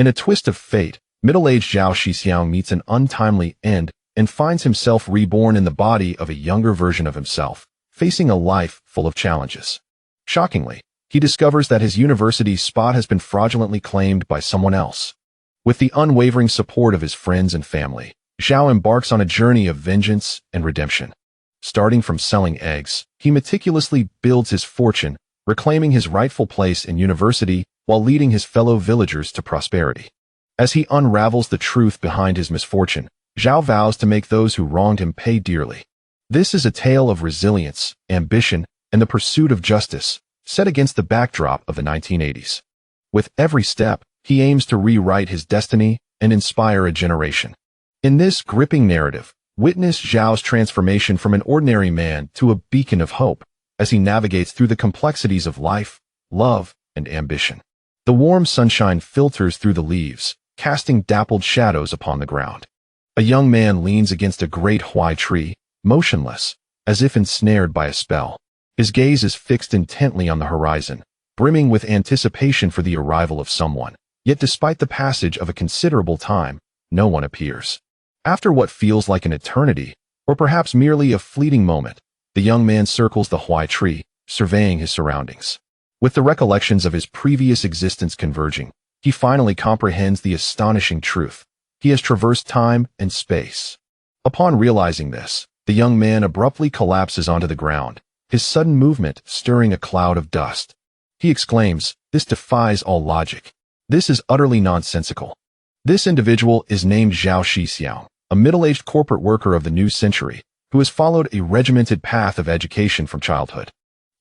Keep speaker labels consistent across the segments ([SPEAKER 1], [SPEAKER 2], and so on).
[SPEAKER 1] In a twist of fate, middle-aged Zhao Shixiong meets an untimely end and finds himself reborn in the body of a younger version of himself, facing a life full of challenges. Shockingly, he discovers that his university spot has been fraudulently claimed by someone else. With the unwavering support of his friends and family, Zhao embarks on a journey of vengeance and redemption. Starting from selling eggs, he meticulously builds his fortune, reclaiming his rightful place in university while leading his fellow villagers to prosperity. As he unravels the truth behind his misfortune, Zhao vows to make those who wronged him pay dearly. This is a tale of resilience, ambition, and the pursuit of justice, set against the backdrop of the 1980s. With every step, he aims to rewrite his destiny and inspire a generation. In this gripping narrative, witness Zhao's transformation from an ordinary man to a beacon of hope as he navigates through the complexities of life, love, and ambition. The warm sunshine filters through the leaves, casting dappled shadows upon the ground. A young man leans against a great huai tree, motionless, as if ensnared by a spell. His gaze is fixed intently on the horizon, brimming with anticipation for the arrival of someone. Yet despite the passage of a considerable time, no one appears. After what feels like an eternity, or perhaps merely a fleeting moment, the young man circles the huai tree, surveying his surroundings. With the recollections of his previous existence converging, he finally comprehends the astonishing truth. He has traversed time and space. Upon realizing this, the young man abruptly collapses onto the ground, his sudden movement stirring a cloud of dust. He exclaims, "This defies all logic. This is utterly nonsensical." This individual is named Zhao Shixiong, a middle-aged corporate worker of the new century, who has followed a regimented path of education from childhood.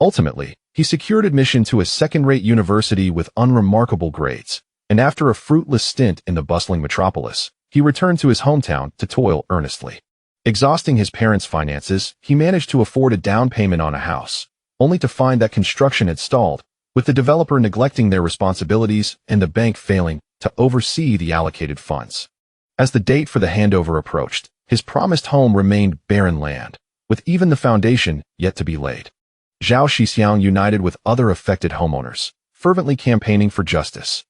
[SPEAKER 1] Ultimately, he secured admission to a second-rate university with unremarkable grades, and after a fruitless stint in the bustling metropolis, he returned to his hometown to toil earnestly. Exhausting his parents' finances, he managed to afford a down payment on a house, only to find that construction had stalled, with the developer neglecting their responsibilities and the bank failing to oversee the allocated funds. As the date for the handover approached, his promised home remained barren land, with even the foundation yet to be laid. Zhao Shixiong united with other affected homeowners, fervently campaigning for justice.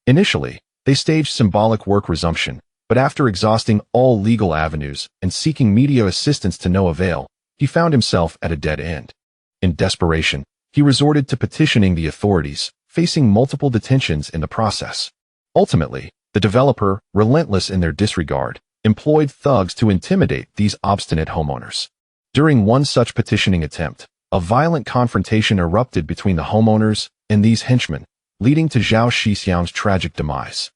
[SPEAKER 1] Initially, they staged symbolic work resumption, but after exhausting all legal avenues and seeking media assistance to no avail, he found himself at a dead end. In desperation, he resorted to petitioning the authorities, facing multiple detentions in the process. Ultimately, the developer, relentless in their disregard, employed thugs to intimidate these obstinate homeowners. During one such petitioning attempt, a violent confrontation erupted between the homeowners and these henchmen, leading to Zhao Shixiong's tragic demise.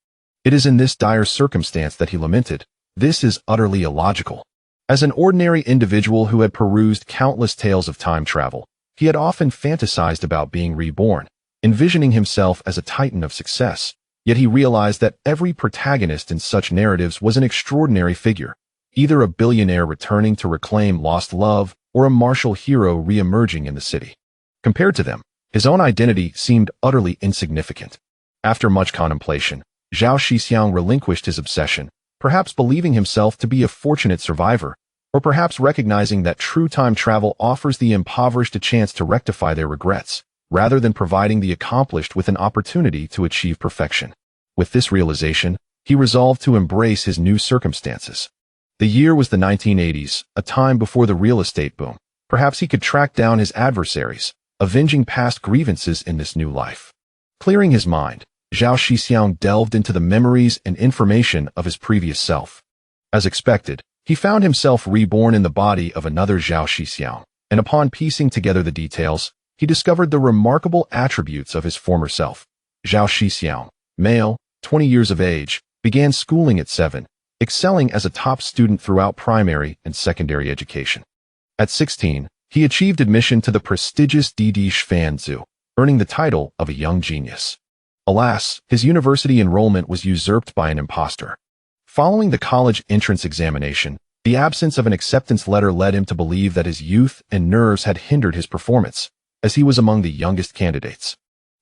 [SPEAKER 1] It is in this dire circumstance that he lamented, "This is utterly illogical." As an ordinary individual who had perused countless tales of time travel, he had often fantasized about being reborn, envisioning himself as a titan of success. Yet he realized that every protagonist in such narratives was an extraordinary figure, either a billionaire returning to reclaim lost love or a martial hero re-emerging in the city. Compared to them, his own identity seemed utterly insignificant. After much contemplation, Zhao Shixiong relinquished his obsession, perhaps believing himself to be a fortunate survivor, or perhaps recognizing that true time travel offers the impoverished a chance to rectify their regrets, rather than providing the accomplished with an opportunity to achieve perfection. With this realization, he resolved to embrace his new circumstances. The year was the 1980s, a time before the real estate boom. Perhaps he could track down his adversaries, avenging past grievances in this new life. Clearing his mind, Zhao Shixiong delved into the memories and information of his previous self. As expected, he found himself reborn in the body of another Zhao Shixiong, and upon piecing together the details, he discovered the remarkable attributes of his former self. Zhao Shixiong, male, 20 years of age, began schooling at 7, excelling as a top student throughout primary and secondary education. At 16, he achieved admission to the prestigious DD Shfanzu, earning the title of a young genius. Alas, his university enrollment was usurped by an impostor. Following the college entrance examination, the absence of an acceptance letter led him to believe that his youth and nerves had hindered his performance, as he was among the youngest candidates.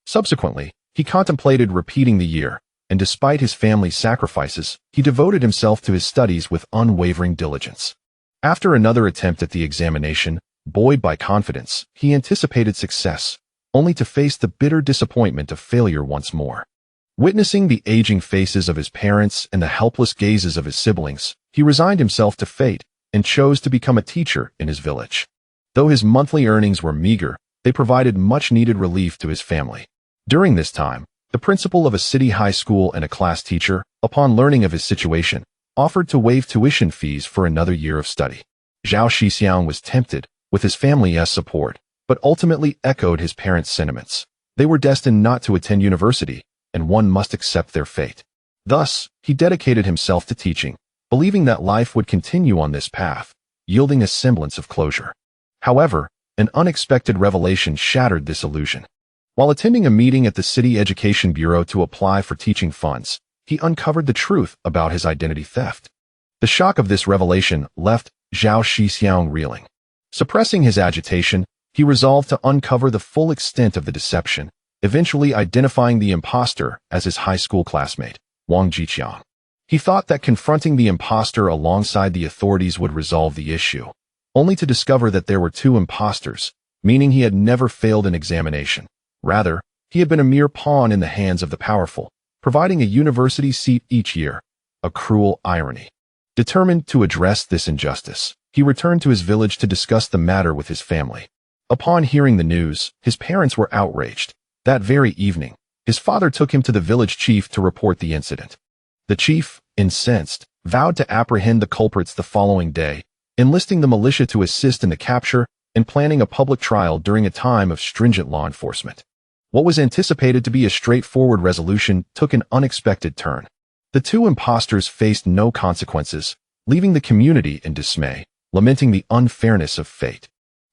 [SPEAKER 1] Subsequently, he contemplated repeating the year, and despite his family's sacrifices, he devoted himself to his studies with unwavering diligence. After another attempt at the examination, buoyed by confidence, he anticipated success, only to face the bitter disappointment of failure once more. Witnessing the aging faces of his parents and the helpless gazes of his siblings, he resigned himself to fate and chose to become a teacher in his village. Though his monthly earnings were meager, they provided much-needed relief to his family. During this time, the principal of a city high school and a class teacher, upon learning of his situation, offered to waive tuition fees for another year of study. Zhao Shixiong was tempted, with his family's support, but ultimately echoed his parents' sentiments. They were destined not to attend university, and one must accept their fate. Thus, he dedicated himself to teaching, believing that life would continue on this path, yielding a semblance of closure. However, an unexpected revelation shattered this illusion. While attending a meeting at the City Education Bureau to apply for teaching funds, he uncovered the truth about his identity theft. The shock of this revelation left Zhao Shixiong reeling. Suppressing his agitation, he resolved to uncover the full extent of the deception, eventually identifying the impostor as his high school classmate, Zhao Shixiong. He thought that confronting the impostor alongside the authorities would resolve the issue, only to discover that there were two imposters, meaning he had never failed an examination. Rather, he had been a mere pawn in the hands of the powerful, providing a university seat each year. A cruel irony. Determined to address this injustice, he returned to his village to discuss the matter with his family. Upon hearing the news, his parents were outraged. That very evening, his father took him to the village chief to report the incident. The chief, incensed, vowed to apprehend the culprits the following day, enlisting the militia to assist in the capture and planning a public trial during a time of stringent law enforcement. What was anticipated to be a straightforward resolution took an unexpected turn. The two impostors faced no consequences, leaving the community in dismay, lamenting the unfairness of fate.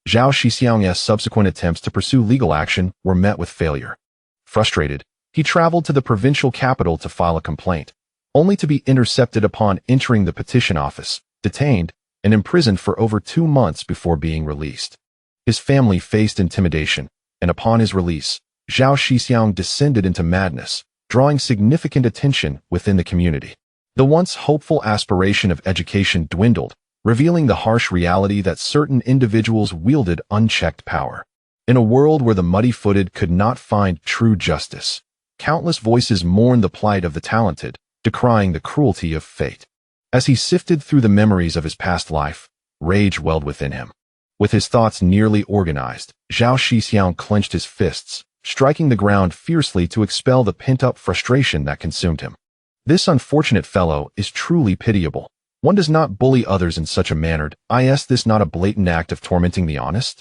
[SPEAKER 1] Zhao Shixiong's subsequent attempts to pursue legal action were met with failure. Frustrated, he traveled to the provincial capital to file a complaint, only to be intercepted upon entering the petition office, detained, and imprisoned for over 2 months before being released. His family faced intimidation, and upon his release, Zhao Shixiong descended into madness, drawing significant attention within the community. The once hopeful aspiration of education dwindled, revealing the harsh reality that certain individuals wielded unchecked power. In a world where the muddy-footed could not find true justice, countless voices mourned the plight of the talented, decrying the cruelty of fate. As he sifted through the memories of his past life, rage welled within him. With his thoughts nearly organized, Zhao Shixiong clenched his fists, striking the ground fiercely to expel the pent-up frustration that consumed him. This unfortunate fellow is truly pitiable. One does not bully others in such a manner. Is this not a blatant act of tormenting the honest?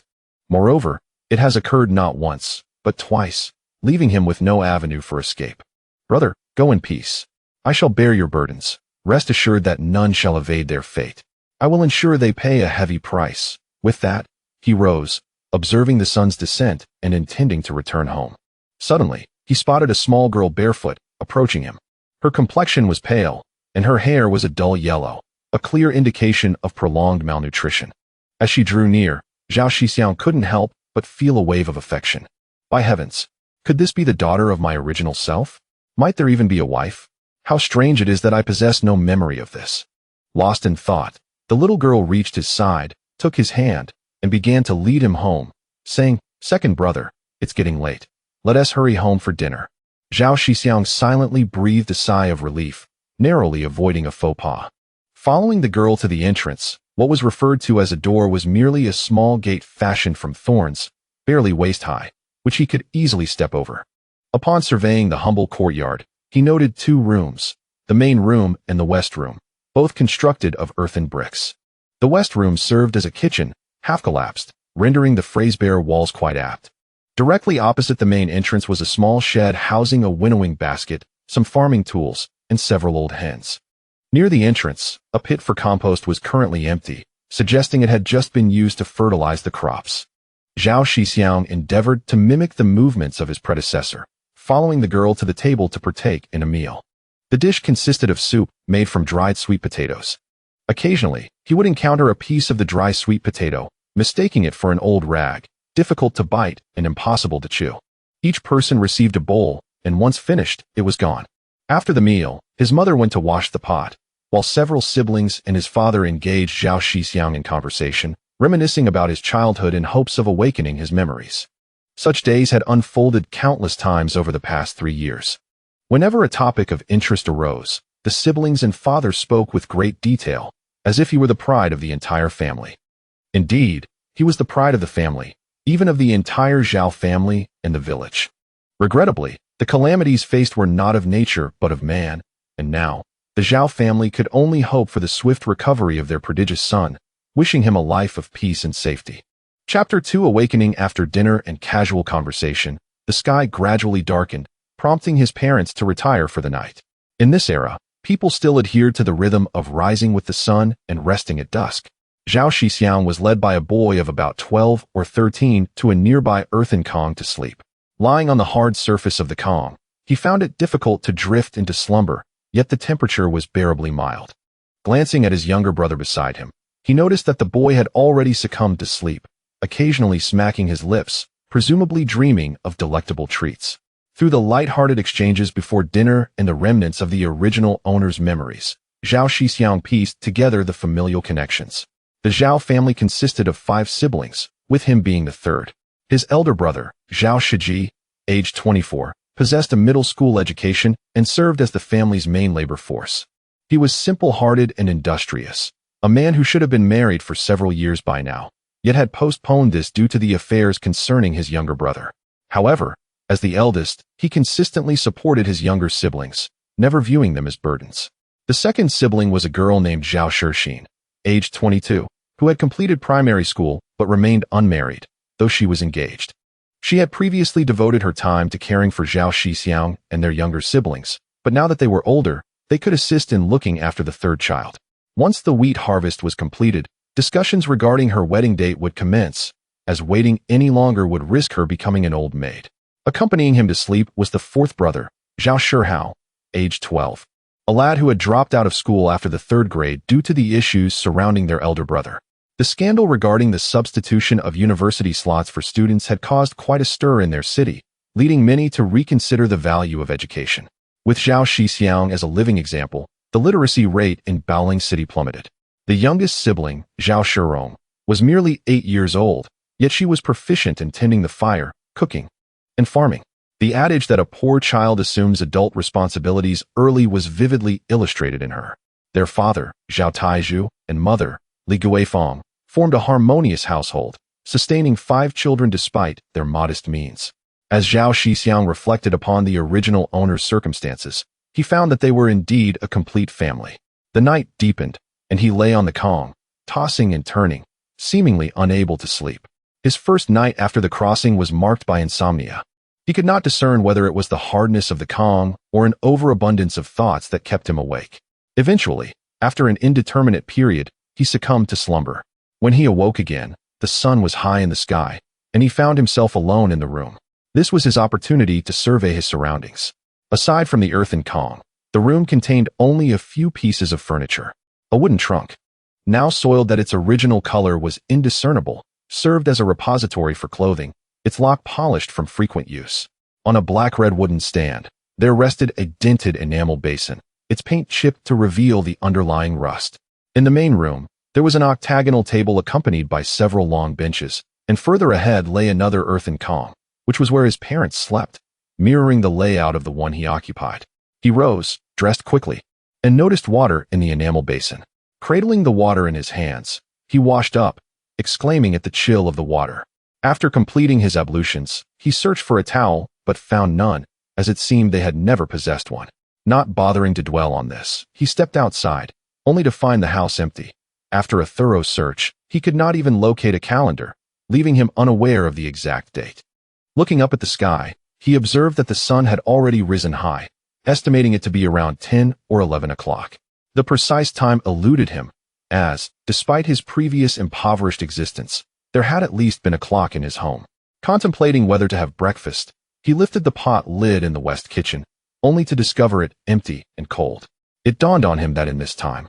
[SPEAKER 1] Moreover, it has occurred not once, but twice, leaving him with no avenue for escape. Brother, go in peace. I shall bear your burdens. Rest assured that none shall evade their fate. I will ensure they pay a heavy price. With that, he rose, observing the sun's descent and intending to return home. Suddenly, he spotted a small girl barefoot, approaching him. Her complexion was pale, and her hair was a dull yellow, a clear indication of prolonged malnutrition. As she drew near, Zhao Shixiong couldn't help but feel a wave of affection. By heavens, could this be the daughter of my original self? Might there even be a wife? How strange it is that I possess no memory of this. Lost in thought, the little girl reached his side, took his hand, and began to lead him home, saying, "Second brother, it's getting late. Let us hurry home for dinner." Zhao Shixiong silently breathed a sigh of relief, narrowly avoiding a faux pas. Following the girl to the entrance, what was referred to as a door was merely a small gate fashioned from thorns, barely waist-high, which he could easily step over. Upon surveying the humble courtyard, he noted 2 rooms, the main room and the west room, both constructed of earthen bricks. The west room served as a kitchen, half-collapsed, rendering the phrase-bare walls quite apt. Directly opposite the main entrance was a small shed housing a winnowing basket, some farming tools, and several old hens. Near the entrance, a pit for compost was currently empty, suggesting it had just been used to fertilize the crops. Zhao Shixiong endeavored to mimic the movements of his predecessor, following the girl to the table to partake in a meal. The dish consisted of soup made from dried sweet potatoes. Occasionally, he would encounter a piece of the dry sweet potato, mistaking it for an old rag, difficult to bite and impossible to chew. Each person received a bowl, and once finished, it was gone. After the meal, his mother went to wash the pot, while several siblings and his father engaged Zhao Shixiong in conversation, reminiscing about his childhood in hopes of awakening his memories. Such days had unfolded countless times over the past 3 years. Whenever a topic of interest arose, the siblings and father spoke with great detail, as if he were the pride of the entire family. Indeed, he was the pride of the family, even of the entire Zhao family and the village. Regrettably, the calamities faced were not of nature but of man, and now, the Zhao family could only hope for the swift recovery of their prodigious son, wishing him a life of peace and safety. Chapter 2 Awakening After dinner and casual conversation, the sky gradually darkened, prompting his parents to retire for the night. In this era, people still adhered to the rhythm of rising with the sun and resting at dusk. Zhao Shixiong was led by a boy of about 12 or 13 to a nearby earthen Kong to sleep. Lying on the hard surface of the Kong, he found it difficult to drift into slumber, yet the temperature was bearably mild. Glancing at his younger brother beside him, he noticed that the boy had already succumbed to sleep, occasionally smacking his lips, presumably dreaming of delectable treats. Through the light-hearted exchanges before dinner and the remnants of the original owner's memories, Zhao Shixiong pieced together the familial connections. The Zhao family consisted of 5 siblings, with him being the third. His elder brother, Zhao Shixiong, aged 24, possessed a middle school education and served as the family's main labor force. He was simple-hearted and industrious, a man who should have been married for several years by now, yet had postponed this due to the affairs concerning his younger brother. However, as the eldest, he consistently supported his younger siblings, never viewing them as burdens. The second sibling was a girl named Zhao Shixiong, aged 22, who had completed primary school but remained unmarried, though she was engaged. She had previously devoted her time to caring for Zhao Shixiong and their younger siblings, but now that they were older, they could assist in looking after the third child. Once the wheat harvest was completed, discussions regarding her wedding date would commence, as waiting any longer would risk her becoming an old maid. Accompanying him to sleep was the fourth brother, Zhao Shixiong, aged 12, a lad who had dropped out of school after the 3rd grade due to the issues surrounding their elder brother. The scandal regarding the substitution of university slots for students had caused quite a stir in their city, leading many to reconsider the value of education. With Zhao Shixiong as a living example, the literacy rate in Baoling City plummeted. The youngest sibling, Zhao Shixiong, was merely 8 years old, yet she was proficient in tending the fire, cooking, and farming. The adage that a poor child assumes adult responsibilities early was vividly illustrated in her. Their father, Zhao Taizhu, and mother, Li Guifeng, formed a harmonious household, sustaining 5 children despite their modest means. As Zhao Shixiong reflected upon the original owner's circumstances, he found that they were indeed a complete family. The night deepened, and he lay on the Kong, tossing and turning, seemingly unable to sleep. His first night after the crossing was marked by insomnia. He could not discern whether it was the hardness of the Kong or an overabundance of thoughts that kept him awake. Eventually, after an indeterminate period, he succumbed to slumber. When he awoke again, the sun was high in the sky, and he found himself alone in the room. This was his opportunity to survey his surroundings. Aside from the earthen Kong, the room contained only a few pieces of furniture. A wooden trunk, now soiled that its original color was indiscernible, served as a repository for clothing, its lock polished from frequent use. On a black-red wooden stand, there rested a dented enamel basin, its paint chipped to reveal the underlying rust. In the main room, there was an octagonal table accompanied by several long benches, and further ahead lay another earthen Kong, which was where his parents slept, mirroring the layout of the one he occupied. He rose, dressed quickly, and noticed water in the enamel basin. Cradling the water in his hands, he washed up, exclaiming at the chill of the water. After completing his ablutions, he searched for a towel, but found none, as it seemed they had never possessed one. Not bothering to dwell on this, he stepped outside, only to find the house empty. After a thorough search, he could not even locate a calendar, leaving him unaware of the exact date. Looking up at the sky, he observed that the sun had already risen high, estimating it to be around 10 or 11 o'clock. The precise time eluded him, as, despite his previous impoverished existence, there had at least been a clock in his home. Contemplating whether to have breakfast, he lifted the pot lid in the west kitchen, only to discover it empty and cold. It dawned on him that in this time,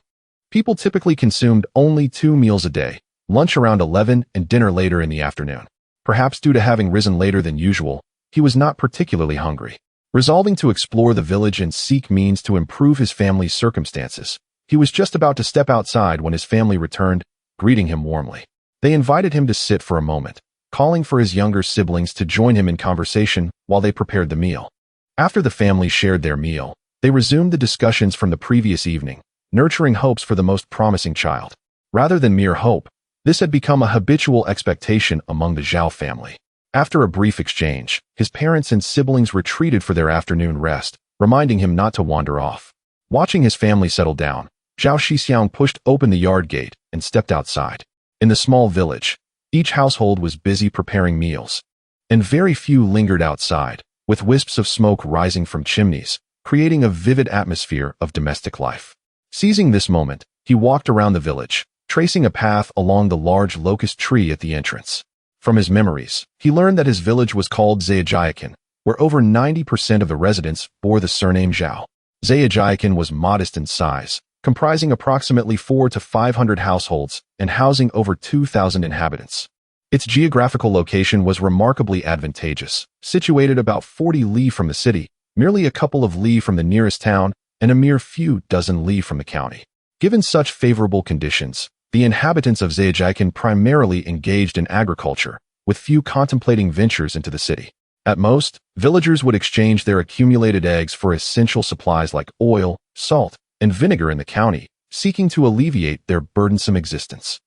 [SPEAKER 1] people typically consumed only 2 meals a day, lunch around 11 and dinner later in the afternoon. Perhaps due to having risen later than usual, he was not particularly hungry. Resolving to explore the village and seek means to improve his family's circumstances, he was just about to step outside when his family returned, greeting him warmly. They invited him to sit for a moment, calling for his younger siblings to join him in conversation while they prepared the meal. After the family shared their meal, they resumed the discussions from the previous evening, nurturing hopes for the most promising child. Rather than mere hope, this had become a habitual expectation among the Zhao family. After a brief exchange, his parents and siblings retreated for their afternoon rest, reminding him not to wander off. Watching his family settle down, Zhao Shixiong pushed open the yard gate and stepped outside. In the small village, each household was busy preparing meals, and very few lingered outside, with wisps of smoke rising from chimneys, creating a vivid atmosphere of domestic life. Seizing this moment, he walked around the village, tracing a path along the large locust tree at the entrance. From his memories, he learned that his village was called Zhao, where over 90% of the residents bore the surname Zhao. Zhao was modest in size, comprising approximately 400 to 500 households and housing over 2,000 inhabitants. Its geographical location was remarkably advantageous, situated about 40 li from the city, merely a couple of li from the nearest town, and a mere few dozen li from the county. Given such favorable conditions, the inhabitants of Zhao primarily engaged in agriculture, with few contemplating ventures into the city. At most, villagers would exchange their accumulated eggs for essential supplies like oil, salt, and vinegar in the county, seeking to alleviate their burdensome existence.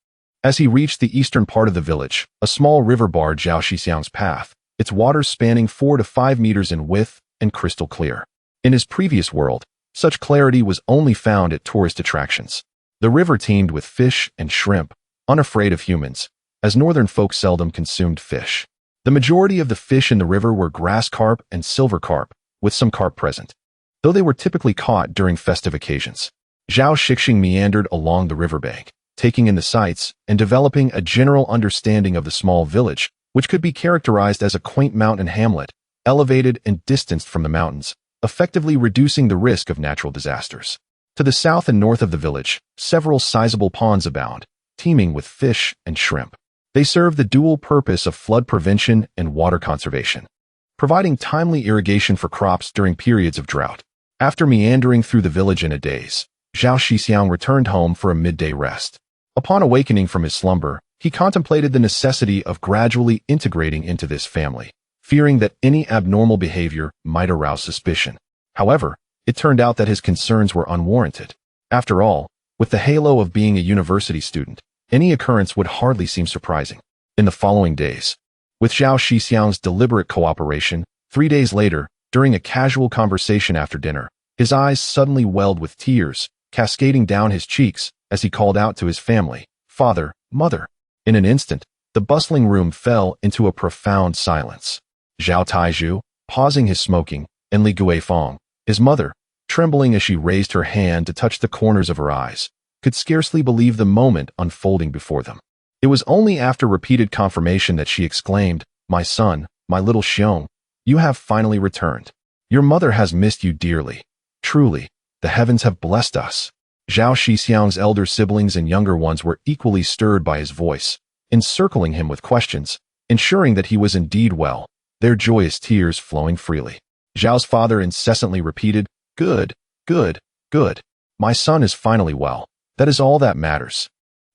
[SPEAKER 1] As he reached the eastern part of the village, a small river barred Zhao Shixiong's path, its waters spanning 4 to 5 meters in width and crystal clear. In his previous world, such clarity was only found at tourist attractions. The river teemed with fish and shrimp, unafraid of humans, as northern folk seldom consumed fish. The majority of the fish in the river were grass carp and silver carp, with some carp present, though they were typically caught during festive occasions. Zhao Shixiong meandered along the riverbank, taking in the sights and developing a general understanding of the small village, which could be characterized as a quaint mountain hamlet, elevated and distanced from the mountains, effectively reducing the risk of natural disasters. To the south and north of the village, several sizable ponds abound, teeming with fish and shrimp. They serve the dual purpose of flood prevention and water conservation, providing timely irrigation for crops during periods of drought. After meandering through the village in a daze, Zhao Shixiong returned home for a midday rest. Upon awakening from his slumber, he contemplated the necessity of gradually integrating into this family, fearing that any abnormal behavior might arouse suspicion. However, it turned out that his concerns were unwarranted. After all, with the halo of being a university student, any occurrence would hardly seem surprising. In the following days, with Zhao Shixiong's deliberate cooperation, 3 days later, during a casual conversation after dinner, his eyes suddenly welled with tears, cascading down his cheeks as he called out to his family, "Father, Mother." In an instant, the bustling room fell into a profound silence. Zhao Taizhu, pausing his smoking, and Li Guifeng, his mother, trembling as she raised her hand to touch the corners of her eyes, could scarcely believe the moment unfolding before them. It was only after repeated confirmation that she exclaimed, "My son, my little Xiong, you have finally returned. Your mother has missed you dearly. Truly, the heavens have blessed us." Zhao Shixiong's elder siblings and younger ones were equally stirred by his voice, encircling him with questions, ensuring that he was indeed well, their joyous tears flowing freely. Zhao's father incessantly repeated, "Good, good, good. My son is finally well. That is all that matters."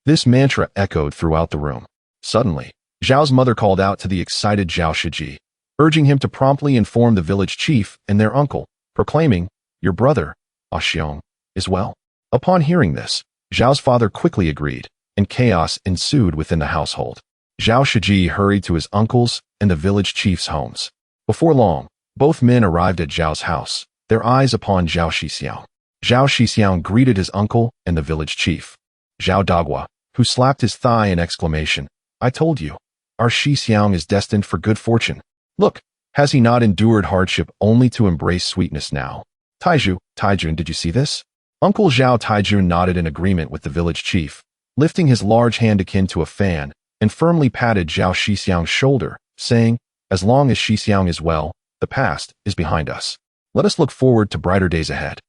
[SPEAKER 1] This mantra echoed throughout the room. Suddenly, Zhao's mother called out to the excited Zhao Shiji, urging him to promptly inform the village chief and their uncle, proclaiming, "Your brother, Xiong, is well." Upon hearing this, Zhao's father quickly agreed, and chaos ensued within the household. Zhao Shiji hurried to his uncle's and the village chief's homes. Before long, both men arrived at Zhao's house, their eyes upon Zhao Shixiong. Zhao Shixiong greeted his uncle and the village chief. Zhao Dagua, who slapped his thigh in exclamation, "I told you, our Shixiong is destined for good fortune. Look, has he not endured hardship only to embrace sweetness now?" Taijun, did you see this?" Uncle Zhao Taijun nodded in agreement with the village chief, lifting his large hand akin to a fan, and firmly patted Zhao Shixiong's shoulder, saying, "As long as Shixiong is well, the past is behind us. Let us look forward to brighter days ahead.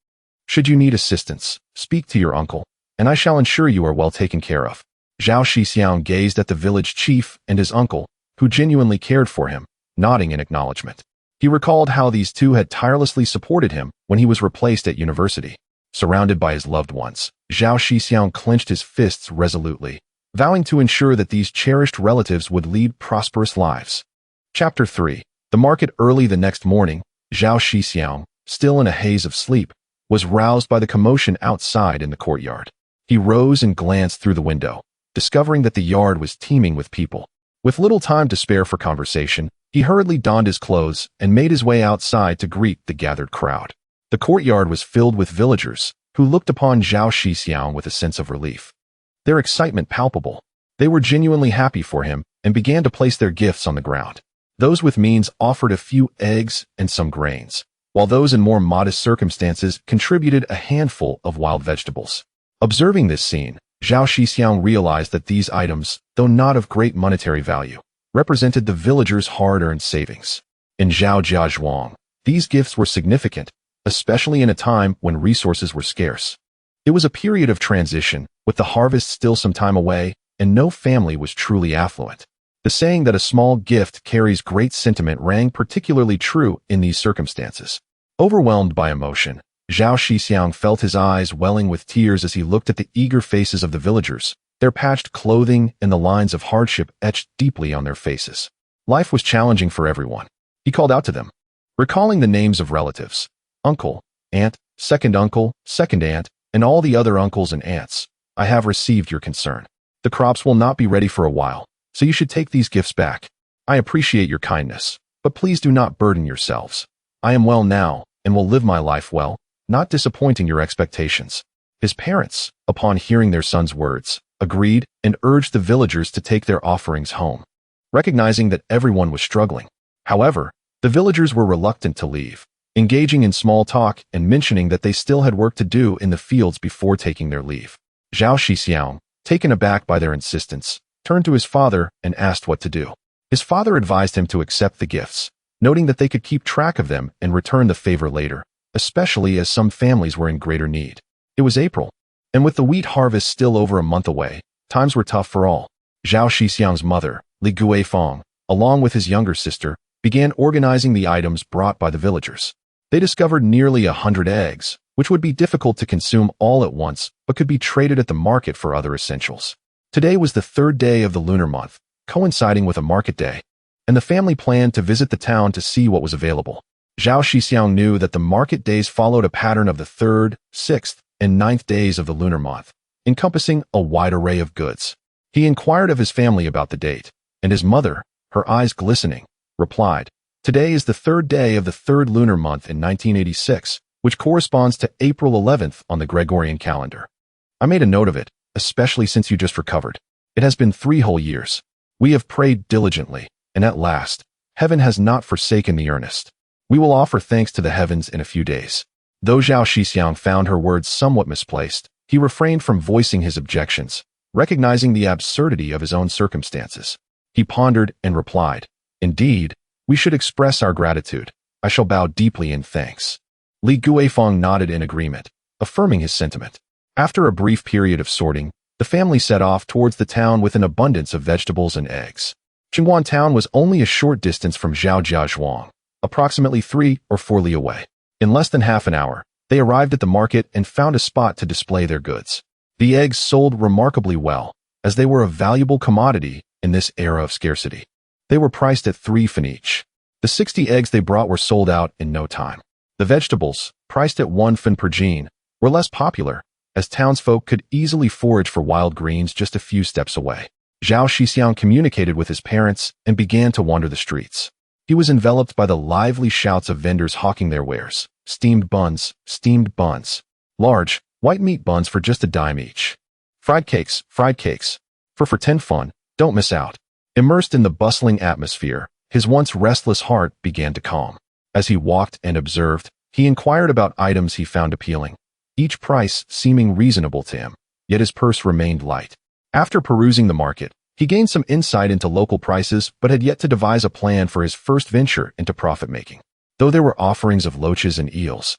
[SPEAKER 1] Should you need assistance, speak to your uncle, and I shall ensure you are well taken care of." Zhao Shixiong gazed at the village chief and his uncle, who genuinely cared for him, nodding in acknowledgement. He recalled how these two had tirelessly supported him when he was replaced at university. Surrounded by his loved ones, Zhao Shixiong clenched his fists resolutely, vowing to ensure that these cherished relatives would lead prosperous lives. Chapter 3. The market. Early the next morning, Zhao Shixiong, still in a haze of sleep, was roused by the commotion outside in the courtyard. He rose and glanced through the window, discovering that the yard was teeming with people. With little time to spare for conversation, he hurriedly donned his clothes and made his way outside to greet the gathered crowd. The courtyard was filled with villagers, who looked upon Zhao Shixiong with a sense of relief. Their excitement palpable. They were genuinely happy for him and began to place their gifts on the ground. Those with means offered a few eggs and some grains, while those in more modest circumstances contributed a handful of wild vegetables. Observing this scene, Zhao Shixiong realized that these items, though not of great monetary value, represented the villagers' hard-earned savings. In Zhao Jiazhuang, these gifts were significant, especially in a time when resources were scarce. It was a period of transition, with the harvest still some time away, and no family was truly affluent. The saying that a small gift carries great sentiment rang particularly true in these circumstances. Overwhelmed by emotion, Zhao Shixiong felt his eyes welling with tears as he looked at the eager faces of the villagers, their patched clothing and the lines of hardship etched deeply on their faces. Life was challenging for everyone. He called out to them, recalling the names of relatives: uncle, aunt, second uncle, second aunt, and all the other uncles and aunts. I have received your concern. The crops will not be ready for a while, so you should take these gifts back. I appreciate your kindness, but please do not burden yourselves. I am well now, and will live my life well, not disappointing your expectations. His parents, upon hearing their son's words, agreed and urged the villagers to take their offerings home, recognizing that everyone was struggling. However, the villagers were reluctant to leave, engaging in small talk and mentioning that they still had work to do in the fields before taking their leave. Zhao Shixiong, taken aback by their insistence, turned to his father and asked what to do. His father advised him to accept the gifts, noting that they could keep track of them and return the favor later, especially as some families were in greater need. It was April, and with the wheat harvest still over a month away, times were tough for all. Zhao Shixiong's mother, Li Guifeng, along with his younger sister, began organizing the items brought by the villagers. They discovered nearly 100 eggs, which would be difficult to consume all at once but could be traded at the market for other essentials. Today was the third day of the lunar month, coinciding with a market day, and the family planned to visit the town to see what was available. Zhao Shixiong knew that the market days followed a pattern of the 3rd, 6th, and 9th days of the lunar month, encompassing a wide array of goods. He inquired of his family about the date, and his mother, her eyes glistening, replied, "Today is the 3rd day of the 3rd lunar month in 1986, which corresponds to April 11th on the Gregorian calendar. I made a note of it, especially since you just recovered. It has been 3 whole years. We have prayed diligently, and at last, heaven has not forsaken the earnest. We will offer thanks to the heavens in a few days." Though Zhao Shixiong found her words somewhat misplaced, he refrained from voicing his objections, recognizing the absurdity of his own circumstances. He pondered and replied, "Indeed, we should express our gratitude. I shall bow deeply in thanks." Li Guifeng nodded in agreement, affirming his sentiment. After a brief period of sorting, the family set off towards the town with an abundance of vegetables and eggs. Qingguan town was only a short distance from Zhao Jiazhuang, approximately 3 or 4 li away. In less than half an hour, they arrived at the market and found a spot to display their goods. The eggs sold remarkably well, as they were a valuable commodity in this era of scarcity. They were priced at 3 fen each. The 60 eggs they brought were sold out in no time. The vegetables, priced at 1 fen per jean, were less popular, as townsfolk could easily forage for wild greens just a few steps away. Zhao Shixiong communicated with his parents and began to wander the streets. He was enveloped by the lively shouts of vendors hawking their wares: steamed buns, large, white meat buns for just a dime each. Fried cakes, for 10 fun, don't miss out. Immersed in the bustling atmosphere, his once restless heart began to calm. As he walked and observed, he inquired about items he found appealing, each price seeming reasonable to him, yet his purse remained light. After perusing the market, he gained some insight into local prices but had yet to devise a plan for his first venture into profit-making. Though there were offerings of loaches and eels,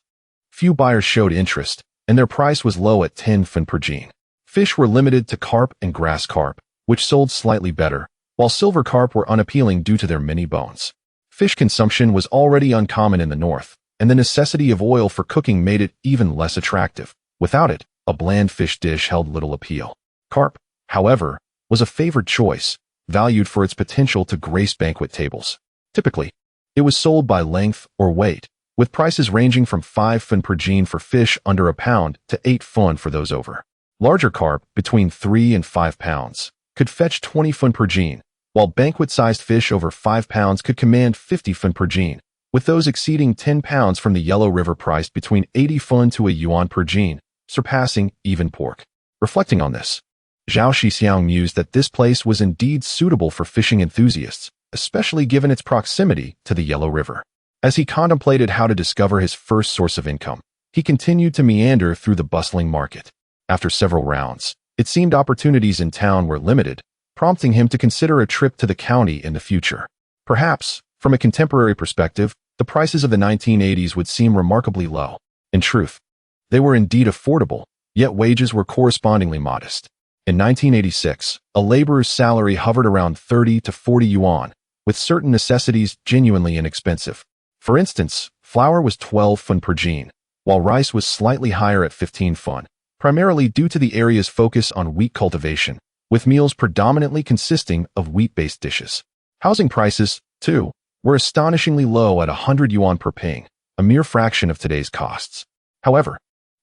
[SPEAKER 1] few buyers showed interest, and their price was low at 10 fen per jean. Fish were limited to carp and grass carp, which sold slightly better, while silver carp were unappealing due to their many bones. Fish consumption was already uncommon in the north, and the necessity of oil for cooking made it even less attractive. Without it, a bland fish dish held little appeal. Carp, however, was a favored choice, valued for its potential to grace banquet tables. Typically, it was sold by length or weight, with prices ranging from 5 fun per jean for fish under a pound to 8 fun for those over. Larger carp, between 3 and 5 pounds, could fetch 20 fun per jean, while banquet-sized fish over 5 pounds could command 50 fun per jean, with those exceeding 10 pounds from the Yellow River priced between 80 fun to a yuan per jean, surpassing even pork. Reflecting on this, Zhao Shixiong mused that this place was indeed suitable for fishing enthusiasts, especially given its proximity to the Yellow River. As he contemplated how to discover his first source of income, he continued to meander through the bustling market. After several rounds, it seemed opportunities in town were limited, prompting him to consider a trip to the county in the future. Perhaps, from a contemporary perspective, the prices of the 1980s would seem remarkably low. In truth, they were indeed affordable, yet wages were correspondingly modest. In 1986, a laborer's salary hovered around 30 to 40 yuan, with certain necessities genuinely inexpensive. For instance, flour was 12 fun per jean, while rice was slightly higher at 15 fun, primarily due to the area's focus on wheat cultivation, with meals predominantly consisting of wheat-based dishes. Housing prices, too, were astonishingly low at 100 yuan per ping, a mere fraction of today's costs. However,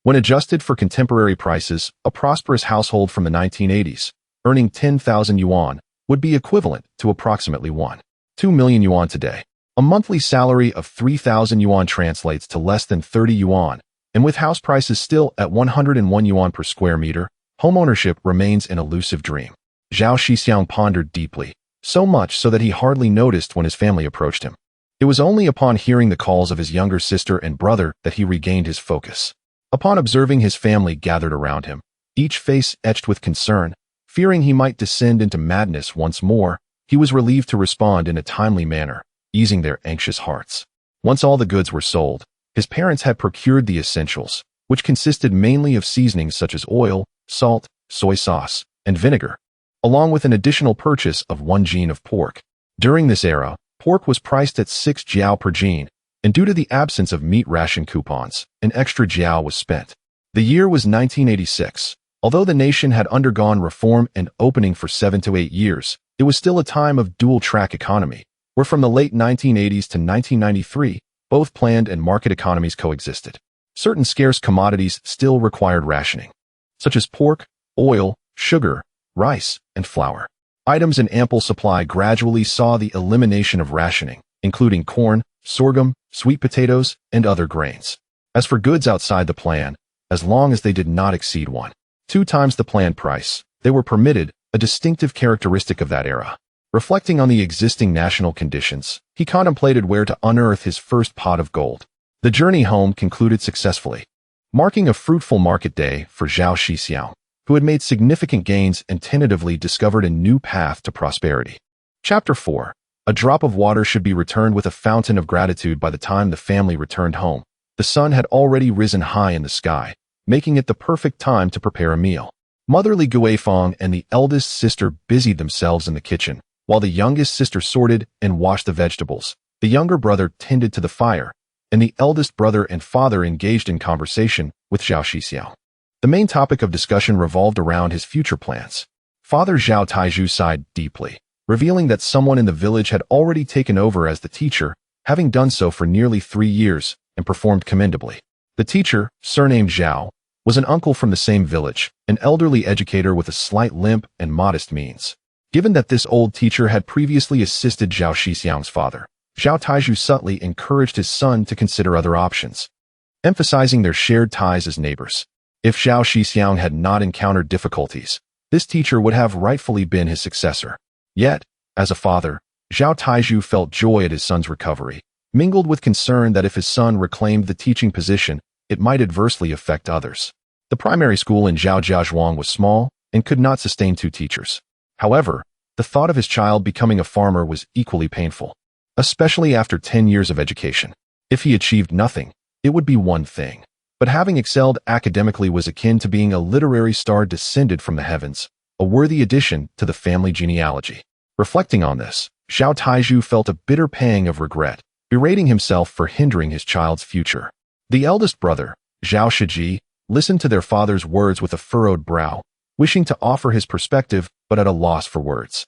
[SPEAKER 1] when adjusted for contemporary prices, a prosperous household from the 1980s, earning 10,000 yuan, would be equivalent to approximately 1.2 million yuan today. A monthly salary of 3,000 yuan translates to less than 30 yuan, and with house prices still at 101 yuan per square meter, homeownership remains an elusive dream. Zhao Shixiong pondered deeply, so much so that he hardly noticed when his family approached him. It was only upon hearing the calls of his younger sister and brother that he regained his focus. Upon observing his family gathered around him, each face etched with concern, fearing he might descend into madness once more, he was relieved to respond in a timely manner, easing their anxious hearts. Once all the goods were sold, his parents had procured the essentials, which consisted mainly of seasonings such as oil, salt, soy sauce, and vinegar, along with an additional purchase of 1 jean of pork. During this era, pork was priced at 6 jiao per jean, and due to the absence of meat ration coupons, an extra jiao was spent. The year was 1986. Although the nation had undergone reform and opening for 7 to 8 years, it was still a time of dual-track economy, where from the late 1980s to 1993, both planned and market economies coexisted. Certain scarce commodities still required rationing, such as pork, oil, sugar, rice, and flour. Items in ample supply gradually saw the elimination of rationing, including corn, sorghum, sweet potatoes, and other grains. As for goods outside the plan, as long as they did not exceed 1.2 times the planned price, they were permitted, a distinctive characteristic of that era. Reflecting on the existing national conditions, he contemplated where to unearth his first pot of gold. The journey home concluded successfully, marking a fruitful market day for Zhao Shixiong, who had made significant gains and tentatively discovered a new path to prosperity. Chapter 4. A drop of water should be returned with a fountain of gratitude. By the time the family returned home, the sun had already risen high in the sky, making it the perfect time to prepare a meal. Motherly Guifang and the eldest sister busied themselves in the kitchen, while the youngest sister sorted and washed the vegetables. The younger brother tended to the fire, and the eldest brother and father engaged in conversation with Zhao Shixiong. The main topic of discussion revolved around his future plans. Father Zhao Taizhu sighed deeply, revealing that someone in the village had already taken over as the teacher, having done so for nearly 3 years, and performed commendably. The teacher, surnamed Zhao, was an uncle from the same village, an elderly educator with a slight limp and modest means. Given that this old teacher had previously assisted Zhao Shixiong's father, Zhao Taizhu subtly encouraged his son to consider other options, emphasizing their shared ties as neighbors. If Zhao Shixiong had not encountered difficulties, this teacher would have rightfully been his successor. Yet, as a father, Zhao Taizhu felt joy at his son's recovery, mingled with concern that if his son reclaimed the teaching position, it might adversely affect others. The primary school in Zhaojiazhuang was small and could not sustain 2 teachers. However, the thought of his child becoming a farmer was equally painful, especially after 10 years of education. If he achieved nothing, it would be one thing, but having excelled academically was akin to being a literary star descended from the heavens, a worthy addition to the family genealogy. Reflecting on this, Zhao Taizhu felt a bitter pang of regret, berating himself for hindering his child's future. The eldest brother, Zhao Shiji, listened to their father's words with a furrowed brow, wishing to offer his perspective but at a loss for words.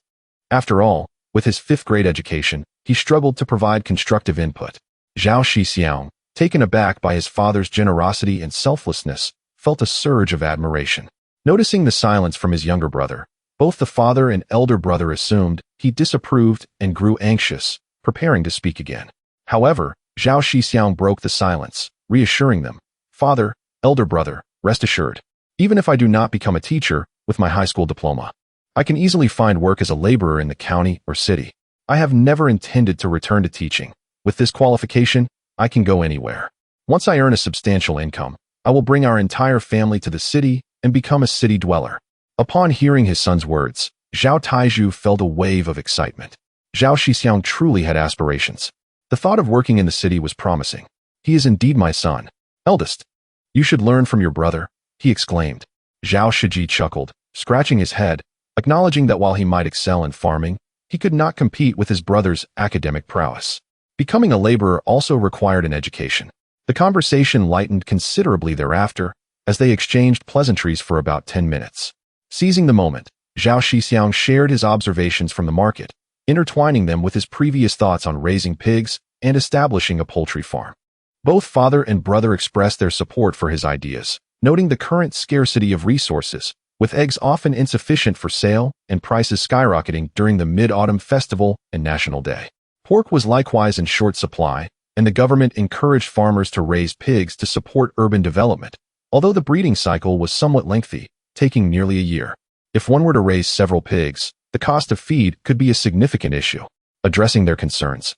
[SPEAKER 1] After all, with his 5th grade education, he struggled to provide constructive input. Zhao Shixiong, taken aback by his father's generosity and selflessness, felt a surge of admiration. Noticing the silence from his younger brother, both the father and elder brother assumed he disapproved and grew anxious, preparing to speak again. However, Zhao Shixiong broke the silence, reassuring them, "Father, elder brother, rest assured. Even if I do not become a teacher with my high school diploma, I can easily find work as a laborer in the county or city. I have never intended to return to teaching. With this qualification, I can go anywhere. Once I earn a substantial income, I will bring our entire family to the city and become a city dweller." Upon hearing his son's words, Zhao Taizhu felt a wave of excitement. Zhao Shixiong truly had aspirations. The thought of working in the city was promising. "He is indeed my son. Eldest. You should learn from your brother," he exclaimed. Zhao Shiji chuckled, scratching his head, acknowledging that while he might excel in farming, he could not compete with his brother's academic prowess. Becoming a laborer also required an education. The conversation lightened considerably thereafter, as they exchanged pleasantries for about 10 minutes. Seizing the moment, Zhao Shixiong shared his observations from the market, intertwining them with his previous thoughts on raising pigs and establishing a poultry farm. Both father and brother expressed their support for his ideas, noting the current scarcity of resources, with eggs often insufficient for sale and prices skyrocketing during the Mid-Autumn Festival and National Day. Pork was likewise in short supply, and the government encouraged farmers to raise pigs to support urban development, although the breeding cycle was somewhat lengthy, taking nearly a year. If one were to raise several pigs, the cost of feed could be a significant issue. Addressing their concerns,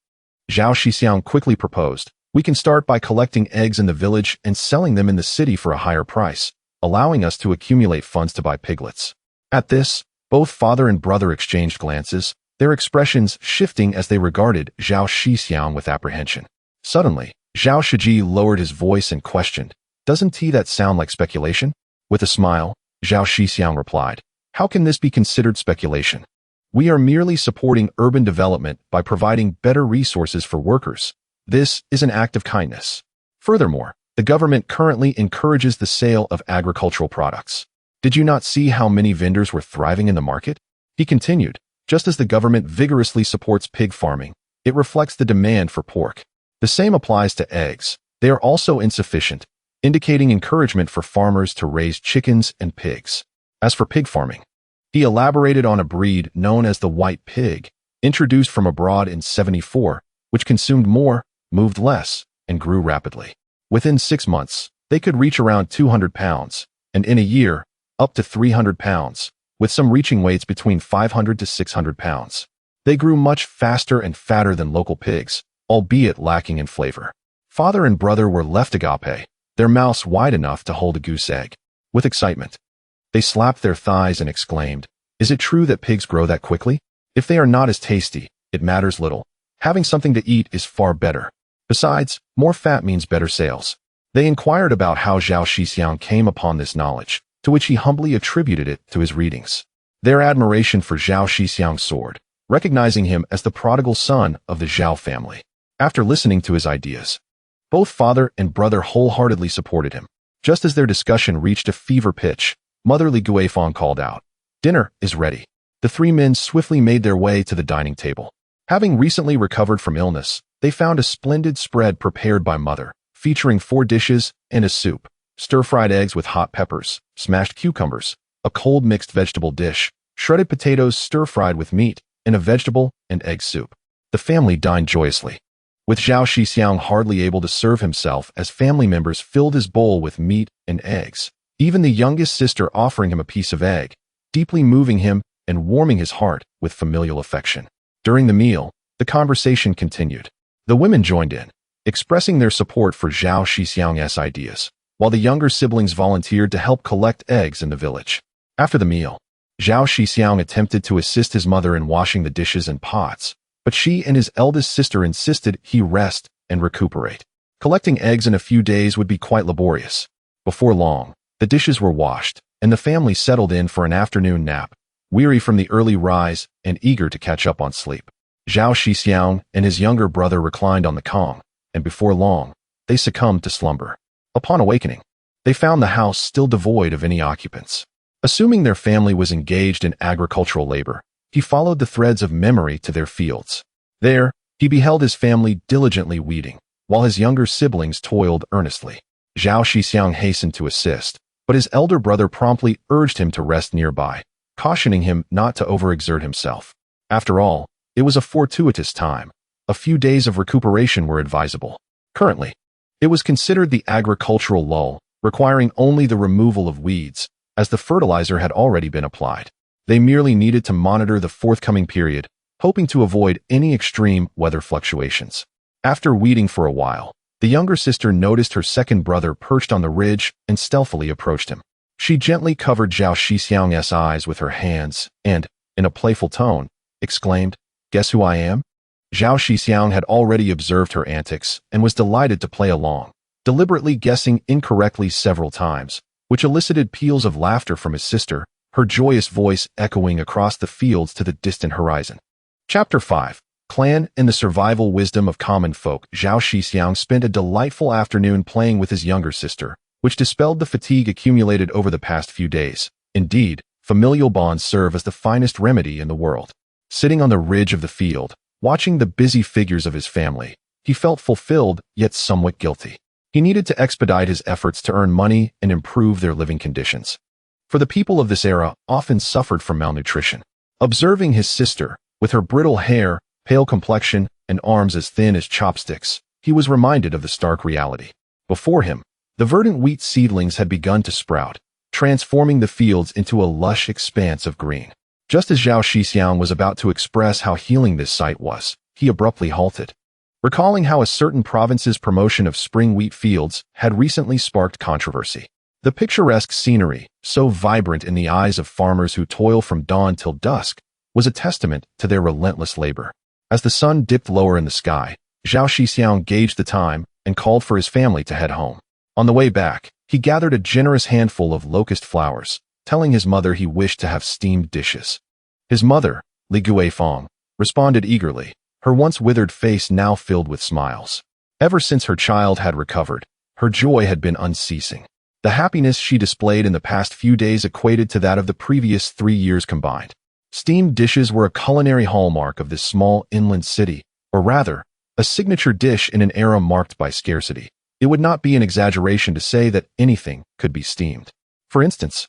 [SPEAKER 1] Zhao Shixiong quickly proposed, "We can start by collecting eggs in the village and selling them in the city for a higher price, allowing us to accumulate funds to buy piglets." At this, both father and brother exchanged glances, their expressions shifting as they regarded Zhao Shixiong with apprehension. Suddenly, Zhao Shiji lowered his voice and questioned, "Doesn't that sound like speculation?" With a smile, Zhao Shixiong replied, "How can this be considered speculation? We are merely supporting urban development by providing better resources for workers. This is an act of kindness. Furthermore, the government currently encourages the sale of agricultural products. Did you not see how many vendors were thriving in the market?" He continued, "Just as the government vigorously supports pig farming, it reflects the demand for pork. The same applies to eggs. They are also insufficient, indicating encouragement for farmers to raise chickens and pigs. As for pig farming," he elaborated on a breed known as the white pig, introduced from abroad in '74, which consumed more, moved less, and grew rapidly. Within 6 months, they could reach around 200 pounds, and in a year, up to 300 pounds, with some reaching weights between 500 to 600 pounds. They grew much faster and fatter than local pigs, albeit lacking in flavor. Father and brother were left agape, their mouths wide enough to hold a goose egg. With excitement, they slapped their thighs and exclaimed, "Is it true that pigs grow that quickly? If they are not as tasty, it matters little. Having something to eat is far better. Besides, more fat means better sales." They inquired about how Zhao Shixiong came upon this knowledge, to which he humbly attributed it to his readings. Their admiration for Zhao Shixiong soared, recognizing him as the prodigal son of the Zhao family. After listening to his ideas, both father and brother wholeheartedly supported him. Just as their discussion reached a fever pitch, motherly Guifang called out, "Dinner is ready." The three men swiftly made their way to the dining table. Having recently recovered from illness, they found a splendid spread prepared by mother, featuring 4 dishes and a soup, stir-fried eggs with hot peppers, smashed cucumbers, a cold mixed vegetable dish, shredded potatoes stir-fried with meat, and a vegetable and egg soup. The family dined joyously, with Zhao Shixiong hardly able to serve himself as family members filled his bowl with meat and eggs, even the youngest sister offering him a piece of egg, deeply moving him and warming his heart with familial affection. During the meal, the conversation continued. The women joined in, expressing their support for Zhao Shixiong's ideas, while the younger siblings volunteered to help collect eggs in the village. After the meal, Zhao Shixiong attempted to assist his mother in washing the dishes and pots, but she and his eldest sister insisted he rest and recuperate. Collecting eggs in a few days would be quite laborious. Before long, the dishes were washed, and the family settled in for an afternoon nap, weary from the early rise and eager to catch up on sleep. Zhao Shixiong and his younger brother reclined on the kong, and before long, they succumbed to slumber. Upon awakening, they found the house still devoid of any occupants. Assuming their family was engaged in agricultural labor, he followed the threads of memory to their fields. There, he beheld his family diligently weeding, while his younger siblings toiled earnestly. Zhao Shixiong hastened to assist, but his elder brother promptly urged him to rest nearby, cautioning him not to overexert himself. After all, it was a fortuitous time. A few days of recuperation were advisable. Currently, it was considered the agricultural lull, requiring only the removal of weeds, as the fertilizer had already been applied. They merely needed to monitor the forthcoming period, hoping to avoid any extreme weather fluctuations. After weeding for a while, the younger sister noticed her second brother perched on the ridge and stealthily approached him. She gently covered Zhao Shixiong's eyes with her hands and, in a playful tone, exclaimed, "Guess who I am?" Zhao Shixiong had already observed her antics and was delighted to play along, deliberately guessing incorrectly several times, which elicited peals of laughter from his sister, her joyous voice echoing across the fields to the distant horizon. Chapter 5. Clan and the Survival Wisdom of Common Folk. Zhao Shixiong spent a delightful afternoon playing with his younger sister, which dispelled the fatigue accumulated over the past few days. Indeed, familial bonds serve as the finest remedy in the world. Sitting on the ridge of the field, watching the busy figures of his family, he felt fulfilled yet somewhat guilty. He needed to expedite his efforts to earn money and improve their living conditions. For the people of this era often suffered from malnutrition. Observing his sister, with her brittle hair, pale complexion, and arms as thin as chopsticks, he was reminded of the stark reality. Before him, the verdant wheat seedlings had begun to sprout, transforming the fields into a lush expanse of green. Just as Zhao Shixiong was about to express how healing this sight was, he abruptly halted. Recalling how a certain province's promotion of spring wheat fields had recently sparked controversy. The picturesque scenery, so vibrant in the eyes of farmers who toil from dawn till dusk, was a testament to their relentless labor. As the sun dipped lower in the sky, Zhao Shixiong gauged the time and called for his family to head home. On the way back, he gathered a generous handful of locust flowers, telling his mother he wished to have steamed dishes. His mother, Li Guifeng, responded eagerly, her once withered face now filled with smiles. Ever since her child had recovered, her joy had been unceasing. The happiness she displayed in the past few days equated to that of the previous 3 years combined. Steamed dishes were a culinary hallmark of this small inland city, or rather, a signature dish in an era marked by scarcity. It would not be an exaggeration to say that anything could be steamed. For instance,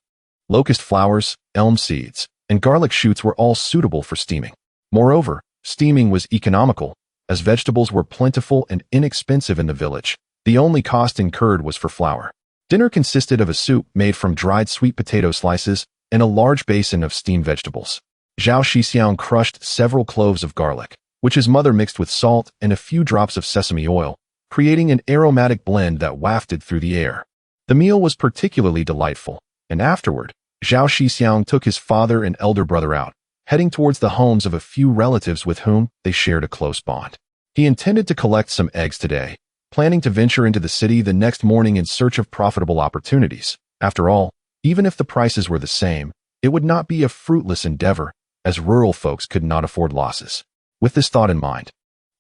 [SPEAKER 1] locust flowers, elm seeds, and garlic shoots were all suitable for steaming. Moreover, steaming was economical, as vegetables were plentiful and inexpensive in the village. The only cost incurred was for flour. Dinner consisted of a soup made from dried sweet potato slices and a large basin of steamed vegetables. Zhao Shixiong crushed several cloves of garlic, which his mother mixed with salt and a few drops of sesame oil, creating an aromatic blend that wafted through the air. The meal was particularly delightful, and afterward, Zhao Shixiong took his father and elder brother out, heading towards the homes of a few relatives with whom they shared a close bond. He intended to collect some eggs today, planning to venture into the city the next morning in search of profitable opportunities. After all, even if the prices were the same, it would not be a fruitless endeavor, as rural folks could not afford losses. With this thought in mind,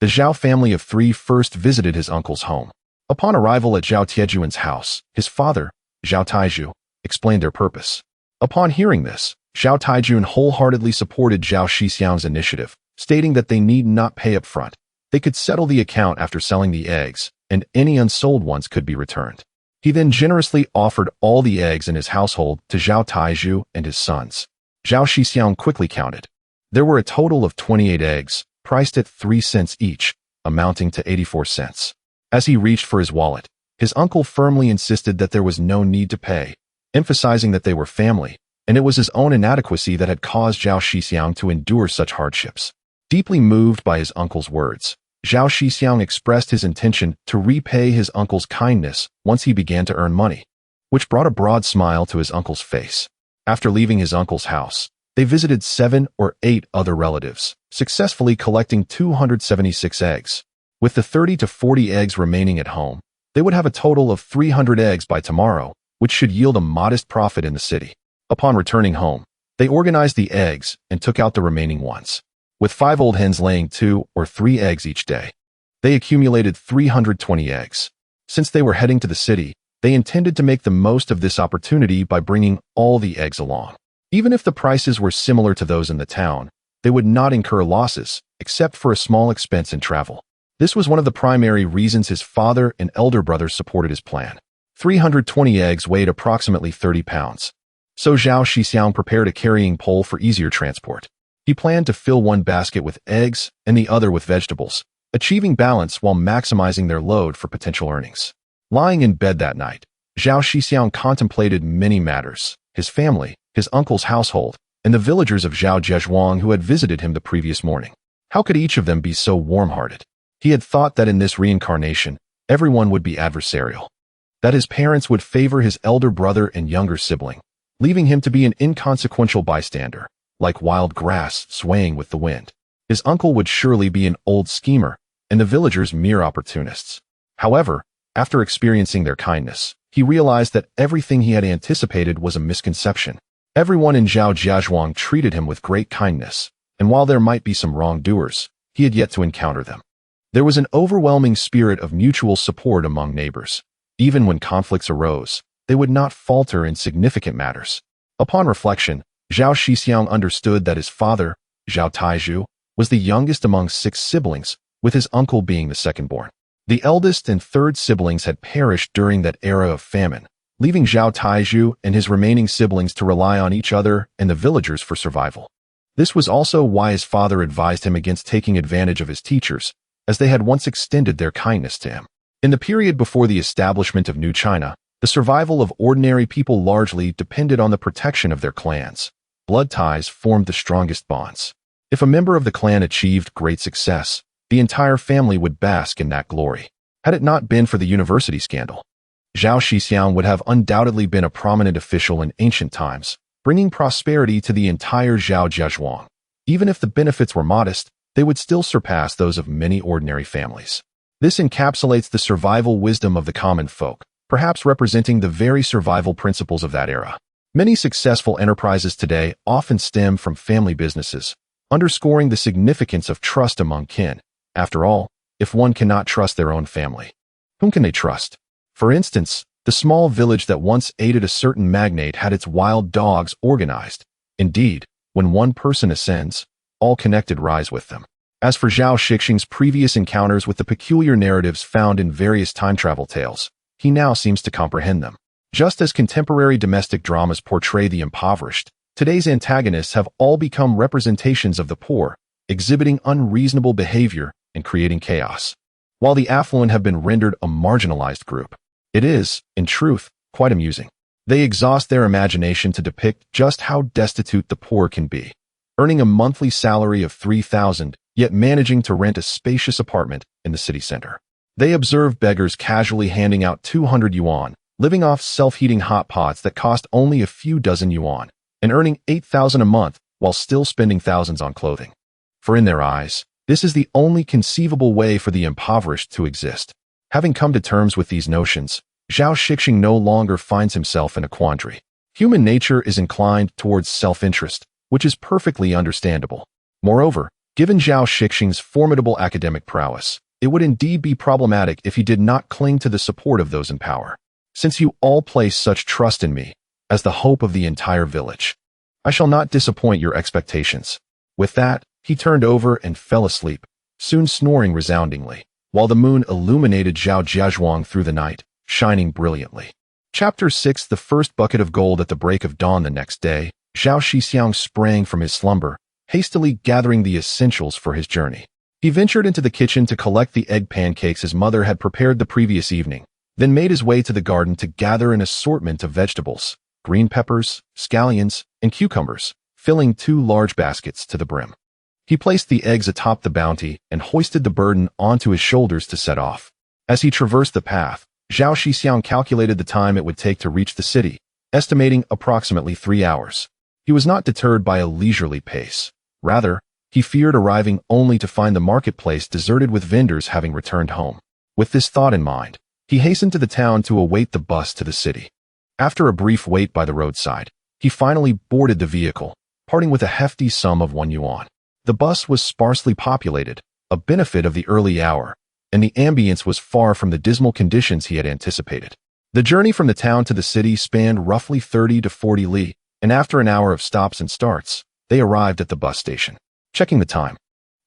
[SPEAKER 1] the Zhao family of 3 first visited his uncle's home. Upon arrival at Zhao Tiejuan's house, his father, Zhao Taiju, explained their purpose. Upon hearing this, Zhao Taijun wholeheartedly supported Zhao Shixiong's initiative, stating that they need not pay up front. They could settle the account after selling the eggs, and any unsold ones could be returned. He then generously offered all the eggs in his household to Zhao Taiju and his sons. Zhao Shixiong quickly counted. There were a total of 28 eggs, priced at 3 cents each, amounting to 84 cents. As he reached for his wallet, his uncle firmly insisted that there was no need to pay, emphasizing that they were family, and it was his own inadequacy that had caused Zhao Shixiong to endure such hardships. Deeply moved by his uncle's words, Zhao Shixiong expressed his intention to repay his uncle's kindness once he began to earn money, which brought a broad smile to his uncle's face. After leaving his uncle's house, they visited 7 or 8 other relatives, successfully collecting 276 eggs. With the 30 to 40 eggs remaining at home, they would have a total of 300 eggs by tomorrow, which should yield a modest profit in the city. Upon returning home, they organized the eggs and took out the remaining ones. With 5 old hens laying 2 or 3 eggs each day, they accumulated 320 eggs. Since they were heading to the city, they intended to make the most of this opportunity by bringing all the eggs along. Even if the prices were similar to those in the town, they would not incur losses, except for a small expense in travel. This was one of the primary reasons his father and elder brothers supported his plan. 320 eggs weighed approximately 30 pounds. So Zhao Shixiong prepared a carrying pole for easier transport. He planned to fill one basket with eggs and the other with vegetables, achieving balance while maximizing their load for potential earnings. Lying in bed that night, Zhao Shixiong contemplated many matters: his family, his uncle's household, and the villagers of Zhao Zhezhuang who had visited him the previous morning. How could each of them be so warm-hearted? He had thought that in this reincarnation, everyone would be adversarial, that his parents would favor his elder brother and younger sibling, leaving him to be an inconsequential bystander, like wild grass swaying with the wind. His uncle would surely be an old schemer, and the villagers mere opportunists. However, after experiencing their kindness, he realized that everything he had anticipated was a misconception. Everyone in Zhao Zhezhuang treated him with great kindness, and while there might be some wrongdoers, he had yet to encounter them. There was an overwhelming spirit of mutual support among neighbors. Even when conflicts arose, they would not falter in significant matters. Upon reflection, Zhao Shixiong understood that his father, Zhao Taizhu, was the youngest among 6 siblings, with his uncle being the second-born. The eldest and third siblings had perished during that era of famine, leaving Zhao Taizhu and his remaining siblings to rely on each other and the villagers for survival. This was also why his father advised him against taking advantage of his teachers, as they had once extended their kindness to him. In the period before the establishment of New China, the survival of ordinary people largely depended on the protection of their clans. Blood ties formed the strongest bonds. If a member of the clan achieved great success, the entire family would bask in that glory. Had it not been for the university scandal, Zhao Shixiong would have undoubtedly been a prominent official in ancient times, bringing prosperity to the entire Zhao Zhezhuang. Even if the benefits were modest, they would still surpass those of many ordinary families. This encapsulates the survival wisdom of the common folk, perhaps representing the very survival principles of that era. Many successful enterprises today often stem from family businesses, underscoring the significance of trust among kin. After all, if one cannot trust their own family, whom can they trust? For instance, the small village that once aided a certain magnate had its wild dogs organized. Indeed, when one person ascends, all connected rise with them. As for Zhao Shixiong's previous encounters with the peculiar narratives found in various time travel tales, he now seems to comprehend them. Just as contemporary domestic dramas portray the impoverished, today's antagonists have all become representations of the poor, exhibiting unreasonable behavior and creating chaos. While the affluent have been rendered a marginalized group, it is, in truth, quite amusing. They exhaust their imagination to depict just how destitute the poor can be, earning a monthly salary of 3,000, yet managing to rent a spacious apartment in the city center. They observe beggars casually handing out 200 yuan, living off self-heating hot pots that cost only a few dozen yuan, and earning 8,000 a month while still spending thousands on clothing. For in their eyes, this is the only conceivable way for the impoverished to exist. Having come to terms with these notions, Zhao Shixiong no longer finds himself in a quandary. Human nature is inclined towards self-interest, which is perfectly understandable. Moreover, given Zhao Shixiong's formidable academic prowess, it would indeed be problematic if he did not cling to the support of those in power. Since you all place such trust in me, as the hope of the entire village, I shall not disappoint your expectations. With that, he turned over and fell asleep, soon snoring resoundingly, while the moon illuminated Zhao Zhezhuang through the night, shining brilliantly. Chapter 6. The first bucket of gold. At the break of dawn the next day, Zhao Shixiong sprang from his slumber, hastily gathering the essentials for his journey. He ventured into the kitchen to collect the egg pancakes his mother had prepared the previous evening, then made his way to the garden to gather an assortment of vegetables, green peppers, scallions, and cucumbers, filling 2 large baskets to the brim. He placed the eggs atop the bounty and hoisted the burden onto his shoulders to set off. As he traversed the path, Zhao Shixiong calculated the time it would take to reach the city, estimating approximately 3 hours. He was not deterred by a leisurely pace. Rather, he feared arriving only to find the marketplace deserted with vendors having returned home. With this thought in mind, he hastened to the town to await the bus to the city. After a brief wait by the roadside, he finally boarded the vehicle, parting with a hefty sum of 1 yuan. The bus was sparsely populated, a benefit of the early hour, and the ambience was far from the dismal conditions he had anticipated. The journey from the town to the city spanned roughly 30 to 40 li, and after an hour of stops and starts, they arrived at the bus station. Checking the time,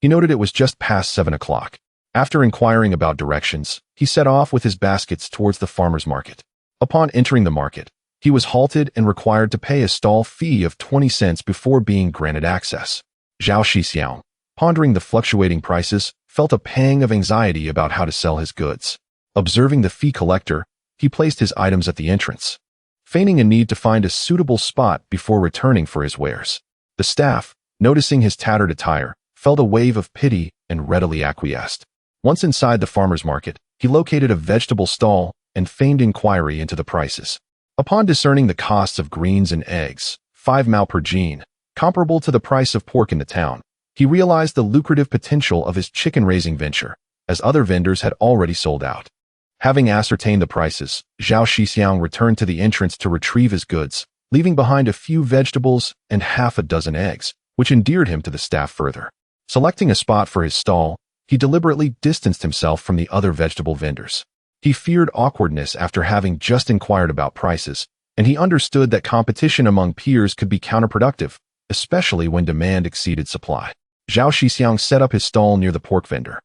[SPEAKER 1] he noted it was just past 7 o'clock. After inquiring about directions, he set off with his baskets towards the farmer's market. Upon entering the market, he was halted and required to pay a stall fee of 20 cents before being granted access. Zhao Shixiong, pondering the fluctuating prices, felt a pang of anxiety about how to sell his goods. Observing the fee collector, he placed his items at the entrance, feigning a need to find a suitable spot before returning for his wares. The staff, noticing his tattered attire, felt a wave of pity and readily acquiesced. Once inside the farmer's market, he located a vegetable stall and feigned inquiry into the prices. Upon discerning the costs of greens and eggs, 5 mao per jean, comparable to the price of pork in the town, he realized the lucrative potential of his chicken-raising venture, as other vendors had already sold out. Having ascertained the prices, Zhao Shixiong returned to the entrance to retrieve his goods, leaving behind a few vegetables and half a dozen eggs, which endeared him to the staff further. Selecting a spot for his stall, he deliberately distanced himself from the other vegetable vendors. He feared awkwardness after having just inquired about prices, and he understood that competition among peers could be counterproductive, especially when demand exceeded supply. Zhao Shixiong set up his stall near the pork vendor,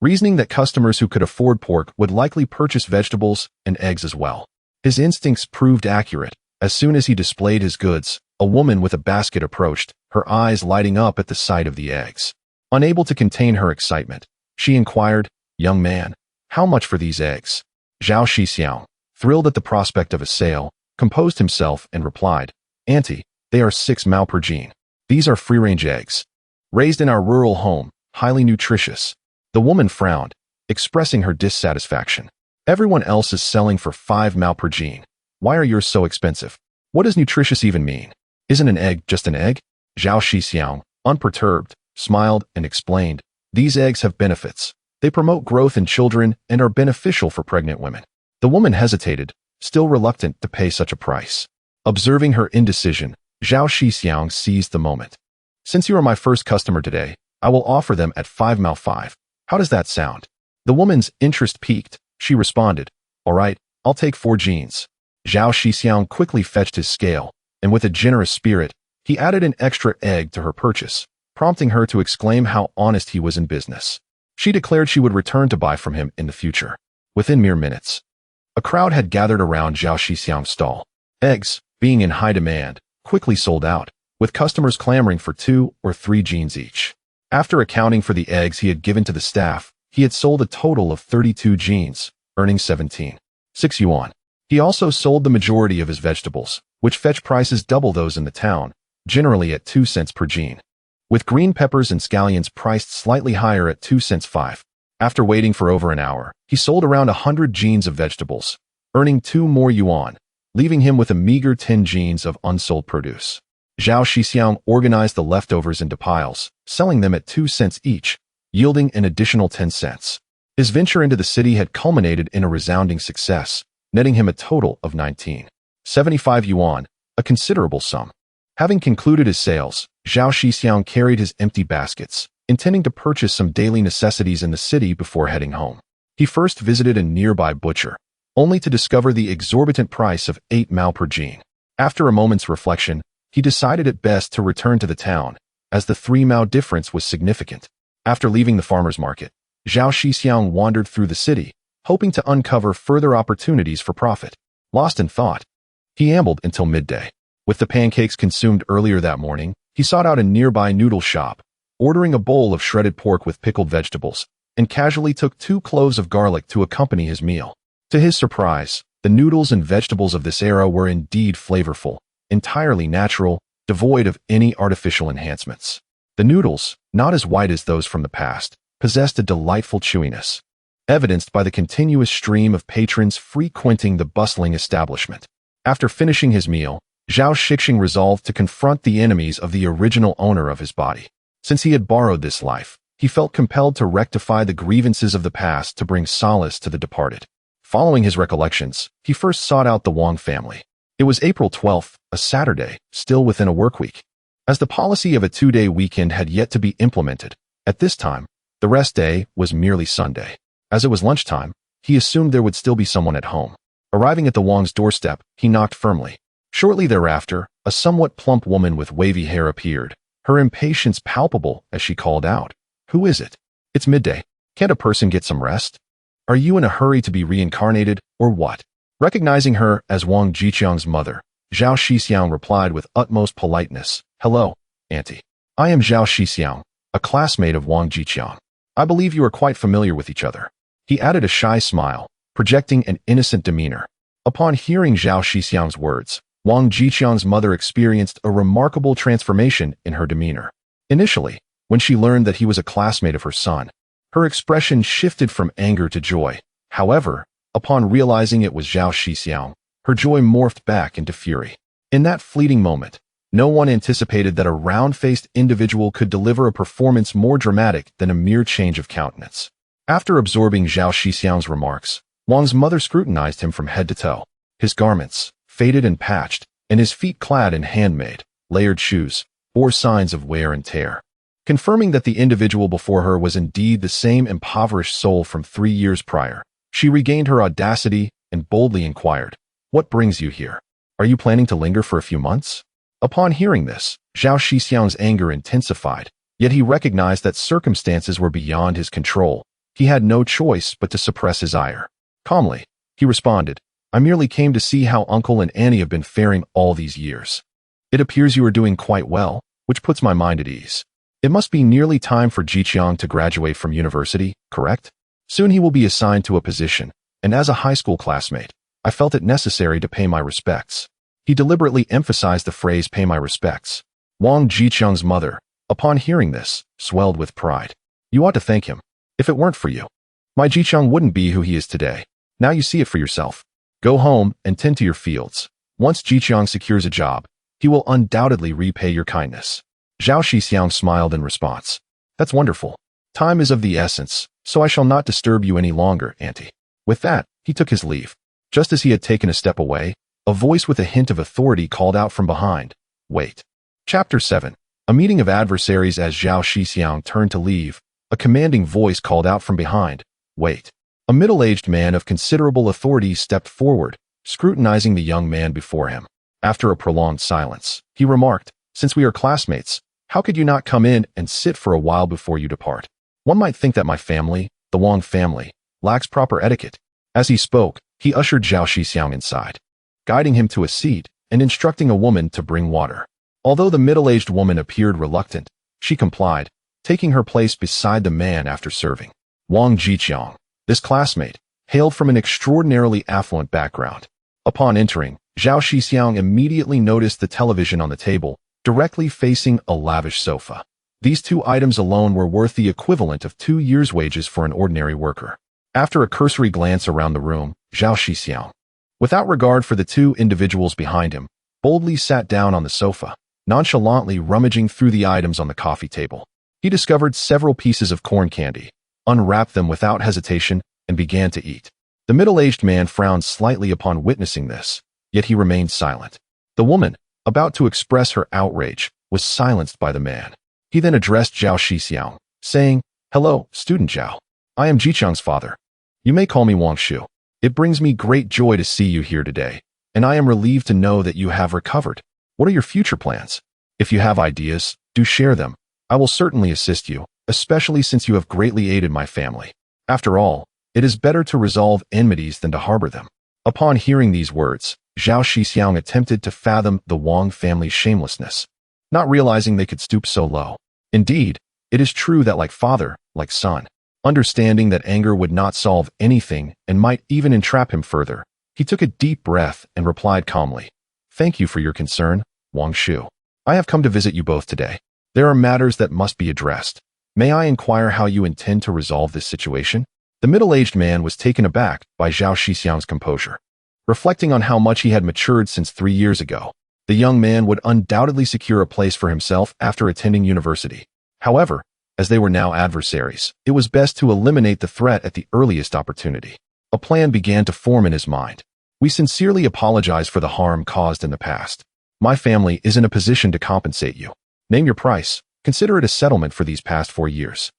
[SPEAKER 1] reasoning that customers who could afford pork would likely purchase vegetables and eggs as well. His instincts proved accurate. As soon as he displayed his goods, a woman with a basket approached, her eyes lighting up at the sight of the eggs. Unable to contain her excitement, she inquired, "Young man, how much for these eggs?" Zhao Shixiong, thrilled at the prospect of a sale, composed himself and replied, "Auntie, they are 6 mao per jean. These are free-range eggs, raised in our rural home, highly nutritious." The woman frowned, expressing her dissatisfaction. "Everyone else is selling for 5 mao per jean. Why are yours so expensive? What does nutritious even mean? Isn't an egg just an egg?" Zhao Shixiong, unperturbed, smiled and explained, "These eggs have benefits. They promote growth in children and are beneficial for pregnant women." The woman hesitated, still reluctant to pay such a price. Observing her indecision, Zhao Shixiong seized the moment. "Since you are my first customer today, I will offer them at 5 mao 5. How does that sound?" The woman's interest piqued. She responded, "All right, I'll take 4 jeans." Zhao Shixiong quickly fetched his scale, and with a generous spirit, he added an extra egg to her purchase, prompting her to exclaim how honest he was in business. She declared she would return to buy from him in the future. Within mere minutes, a crowd had gathered around Zhao Shixiong's stall. Eggs, being in high demand, quickly sold out, with customers clamoring for 2 or 3 jeans each. After accounting for the eggs he had given to the staff, he had sold a total of 32 jeans, earning 17.6 yuan. He also sold the majority of his vegetables, which fetch prices double those in the town, generally at 2 cents per jean, with green peppers and scallions priced slightly higher at 2 cents 5. After waiting for over an hour, he sold around 100 jeans of vegetables, earning 2 more yuan, leaving him with a meager 10 jeans of unsold produce. Zhao Shixiong organized the leftovers into piles, selling them at 2 cents each, yielding an additional 10 cents. His venture into the city had culminated in a resounding success, netting him a total of 19.75 yuan, a considerable sum. Having concluded his sales, Zhao Shixiong carried his empty baskets, intending to purchase some daily necessities in the city before heading home. He first visited a nearby butcher, only to discover the exorbitant price of 8 mao per jean. After a moment's reflection, he decided it best to return to the town, as the 3 mao difference was significant. After leaving the farmer's market, Zhao Shixiong wandered through the city, hoping to uncover further opportunities for profit. Lost in thought, he ambled until midday. With the pancakes consumed earlier that morning, he sought out a nearby noodle shop, ordering a bowl of shredded pork with pickled vegetables, and casually took 2 cloves of garlic to accompany his meal. To his surprise, the noodles and vegetables of this era were indeed flavorful, entirely natural, devoid of any artificial enhancements. The noodles, not as white as those from the past, possessed a delightful chewiness, evidenced by the continuous stream of patrons frequenting the bustling establishment. After finishing his meal, Zhao Shixiong resolved to confront the enemies of the original owner of his body. Since he had borrowed this life, he felt compelled to rectify the grievances of the past to bring solace to the departed. Following his recollections, he first sought out the Wang family. It was April 12th, a Saturday, still within a work week. As the policy of a 2-day weekend had yet to be implemented, at this time, the rest day was merely Sunday. As it was lunchtime, he assumed there would still be someone at home. Arriving at the Wang's doorstep, he knocked firmly. Shortly thereafter, a somewhat plump woman with wavy hair appeared, her impatience palpable as she called out, "Who is it?" "It's midday. Can't a person get some rest? Are you in a hurry to be reincarnated, or what? Recognizing her as Wang Jiqiang's mother, Zhao Shixiong replied with utmost politeness, "Hello, Auntie. I am Zhao Shixiong, a classmate of Wang Jiqiang. I believe you are quite familiar with each other." He added a shy smile, projecting an innocent demeanor. Upon hearing Zhao Shixiong's words, Wang Jiqiang's mother experienced a remarkable transformation in her demeanor. Initially, when she learned that he was a classmate of her son, her expression shifted from anger to joy. However, upon realizing it was Zhao Shixiong, her joy morphed back into fury. In that fleeting moment, no one anticipated that a round-faced individual could deliver a performance more dramatic than a mere change of countenance. After absorbing Zhao Shixiong's remarks, Wang's mother scrutinized him from head to toe. His garments, faded and patched, and his feet clad in handmade, layered shoes, bore signs of wear and tear. Confirming that the individual before her was indeed the same impoverished soul from 3 years prior, she regained her audacity and boldly inquired, "What brings you here? Are you planning to linger for a few months?" Upon hearing this, Zhao Shixiong's anger intensified, yet he recognized that circumstances were beyond his control. He had no choice but to suppress his ire. Calmly, he responded, "I merely came to see how Uncle and Annie have been faring all these years. It appears you are doing quite well, which puts my mind at ease. It must be nearly time for Jiqiang to graduate from university, correct? Soon he will be assigned to a position, and as a high school classmate, I felt it necessary to pay my respects." He deliberately emphasized the phrase "pay my respects." Wang Jiqiang's mother, upon hearing this, swelled with pride. "You ought to thank him. If it weren't for you, my Jiqiang wouldn't be who he is today. Now you see it for yourself. Go home and tend to your fields. Once Jiqiang secures a job, he will undoubtedly repay your kindness." Zhao Shixiong smiled in response. "That's wonderful. Time is of the essence, so I shall not disturb you any longer, Auntie." With that, he took his leave. Just as he had taken a step away, a voice with a hint of authority called out from behind, "Wait." Chapter 7. A meeting of adversaries. As Zhao Shixiong turned to leave, a commanding voice called out from behind, "Wait." A middle-aged man of considerable authority stepped forward, scrutinizing the young man before him. After a prolonged silence, he remarked, "Since we are classmates, how could you not come in and sit for a while before you depart? One might think that my family, the Wang family, lacks proper etiquette." As he spoke, he ushered Zhao Shixiong inside, guiding him to a seat and instructing a woman to bring water. Although the middle-aged woman appeared reluctant, she complied, taking her place beside the man after serving. Wang Jiqiang, this classmate, hailed from an extraordinarily affluent background. Upon entering, Zhao Shixiong immediately noticed the television on the table, directly facing a lavish sofa. These 2 items alone were worth the equivalent of 2 years' wages for an ordinary worker. After a cursory glance around the room, Zhao Shixiong, without regard for the 2 individuals behind him, boldly sat down on the sofa, nonchalantly rummaging through the items on the coffee table. He discovered several pieces of corn candy, unwrapped them without hesitation, and began to eat. The middle-aged man frowned slightly upon witnessing this, yet he remained silent. The woman, about to express her outrage, was silenced by the man. He then addressed Zhao Shixiong, saying, "Hello, student Zhao. I am Jiqiang's father. You may call me Wang Shu. It brings me great joy to see you here today, and I am relieved to know that you have recovered. What are your future plans? If you have ideas, do share them. I will certainly assist you, especially since you have greatly aided my family. After all, it is better to resolve enmities than to harbor them." Upon hearing these words, Zhao Shixiong attempted to fathom the Wang family's shamelessness, not realizing they could stoop so low. Indeed, it is true that like father, like son. Understanding that anger would not solve anything and might even entrap him further, he took a deep breath and replied calmly, "Thank you for your concern, Wang Shu. I have come to visit you both today. There are matters that must be addressed. May I inquire how you intend to resolve this situation?" The middle-aged man was taken aback by Zhao Shixiong's composure. Reflecting on how much he had matured since 3 years ago, the young man would undoubtedly secure a place for himself after attending university. However, as they were now adversaries, it was best to eliminate the threat at the earliest opportunity. A plan began to form in his mind. "We sincerely apologize for the harm caused in the past. My family is in a position to compensate you. Name your price. Consider it a settlement for these past 4 years."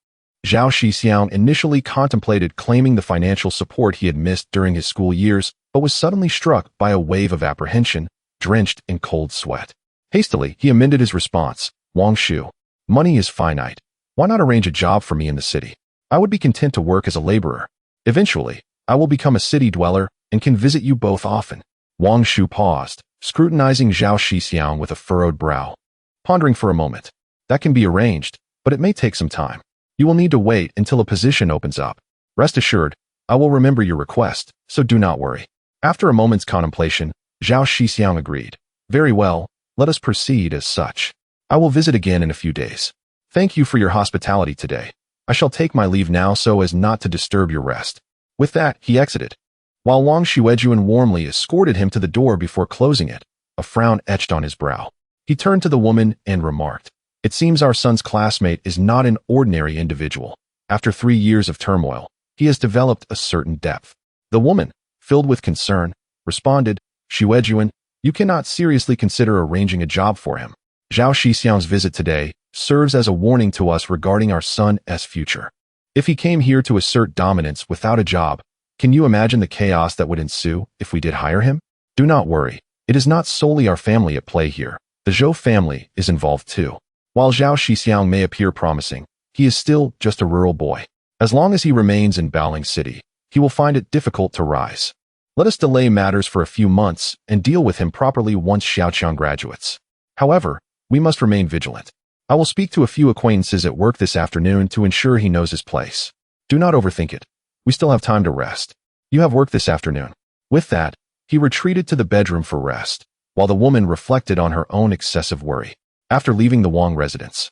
[SPEAKER 1] Zhao Shixiong initially contemplated claiming the financial support he had missed during his school years, but was suddenly struck by a wave of apprehension, drenched in cold sweat. Hastily, he amended his response, "Wang Shu, money is finite. Why not arrange a job for me in the city? I would be content to work as a laborer. Eventually, I will become a city dweller and can visit you both often." Wang Shu paused, scrutinizing Zhao Shixiong with a furrowed brow. Pondering for a moment. "That can be arranged, but it may take some time. You will need to wait until a position opens up. Rest assured, I will remember your request, so do not worry." After a moment's contemplation, Zhao Shixiong agreed. "Very well, let us proceed as such. I will visit again in a few days. Thank you for your hospitality today. I shall take my leave now so as not to disturb your rest." With that, he exited, while Wang Shuejuan warmly escorted him to the door before closing it, a frown etched on his brow. He turned to the woman and remarked, "It seems our son's classmate is not an ordinary individual. After 3 years of turmoil, he has developed a certain depth." The woman, filled with concern, responded, "Shuejuan, you cannot seriously consider arranging a job for him. Zhao Shixiang's visit today serves as a warning to us regarding our son's future. If he came here to assert dominance without a job, can you imagine the chaos that would ensue if we did hire him? Do not worry, it is not solely our family at play here. The Zhou family is involved too. While Zhao Shixiong may appear promising, he is still just a rural boy. As long as he remains in Baoling City, he will find it difficult to rise. Let us delay matters for a few months and deal with him properly once Xiaoqiang graduates. However, we must remain vigilant. I will speak to a few acquaintances at work this afternoon to ensure he knows his place. Do not overthink it. We still have time to rest. You have work this afternoon." With that, he retreated to the bedroom for rest, while the woman reflected on her own excessive worry. After leaving the Wang residence,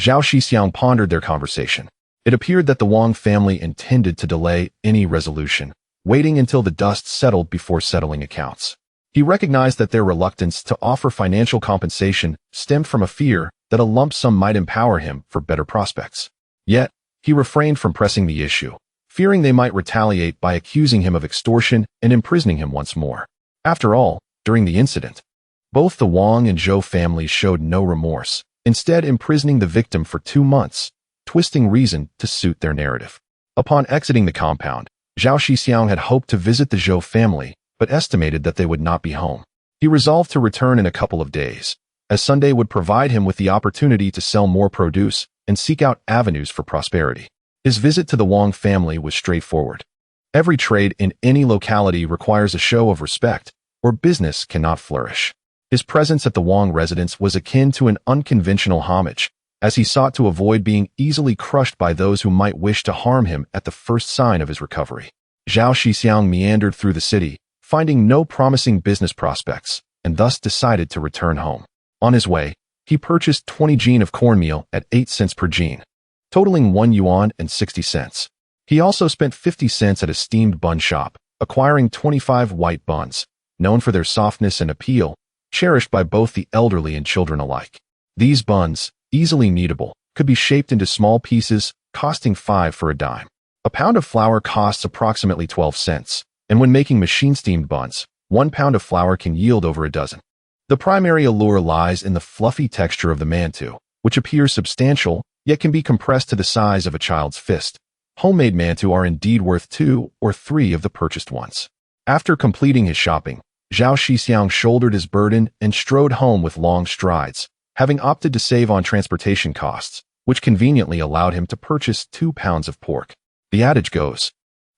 [SPEAKER 1] Zhao Shixiong pondered their conversation. It appeared that the Wang family intended to delay any resolution, waiting until the dust settled before settling accounts. He recognized that their reluctance to offer financial compensation stemmed from a fear that a lump sum might empower him for better prospects. Yet, he refrained from pressing the issue, fearing they might retaliate by accusing him of extortion and imprisoning him once more. After all, during the incident, both the Wang and Zhou families showed no remorse, instead imprisoning the victim for 2 months, twisting reason to suit their narrative. Upon exiting the compound, Zhao Shixiong had hoped to visit the Zhou family, but estimated that they would not be home. He resolved to return in a couple of days, as Sunday would provide him with the opportunity to sell more produce and seek out avenues for prosperity. His visit to the Wang family was straightforward. Every trade in any locality requires a show of respect, or business cannot flourish. His presence at the Wang residence was akin to an unconventional homage, as he sought to avoid being easily crushed by those who might wish to harm him at the first sign of his recovery. Zhao Shixiong meandered through the city, finding no promising business prospects, and thus decided to return home. On his way, he purchased 20 jin of cornmeal at 8 cents per jin, totaling 1 yuan and 60 cents. He also spent 50 cents at a steamed bun shop, acquiring 25 white buns, known for their softness and appeal, cherished by both the elderly and children alike. These buns, easily kneadable, could be shaped into small pieces, costing 5 for a dime. A pound of flour costs approximately 12 cents, and when making machine-steamed buns, 1 pound of flour can yield over a dozen. The primary allure lies in the fluffy texture of the mantou, which appears substantial, yet can be compressed to the size of a child's fist. Homemade mantou are indeed worth 2 or 3 of the purchased ones. After completing his shopping, Zhao Shixiong shouldered his burden and strode home with long strides, having opted to save on transportation costs, which conveniently allowed him to purchase 2 pounds of pork. The adage goes,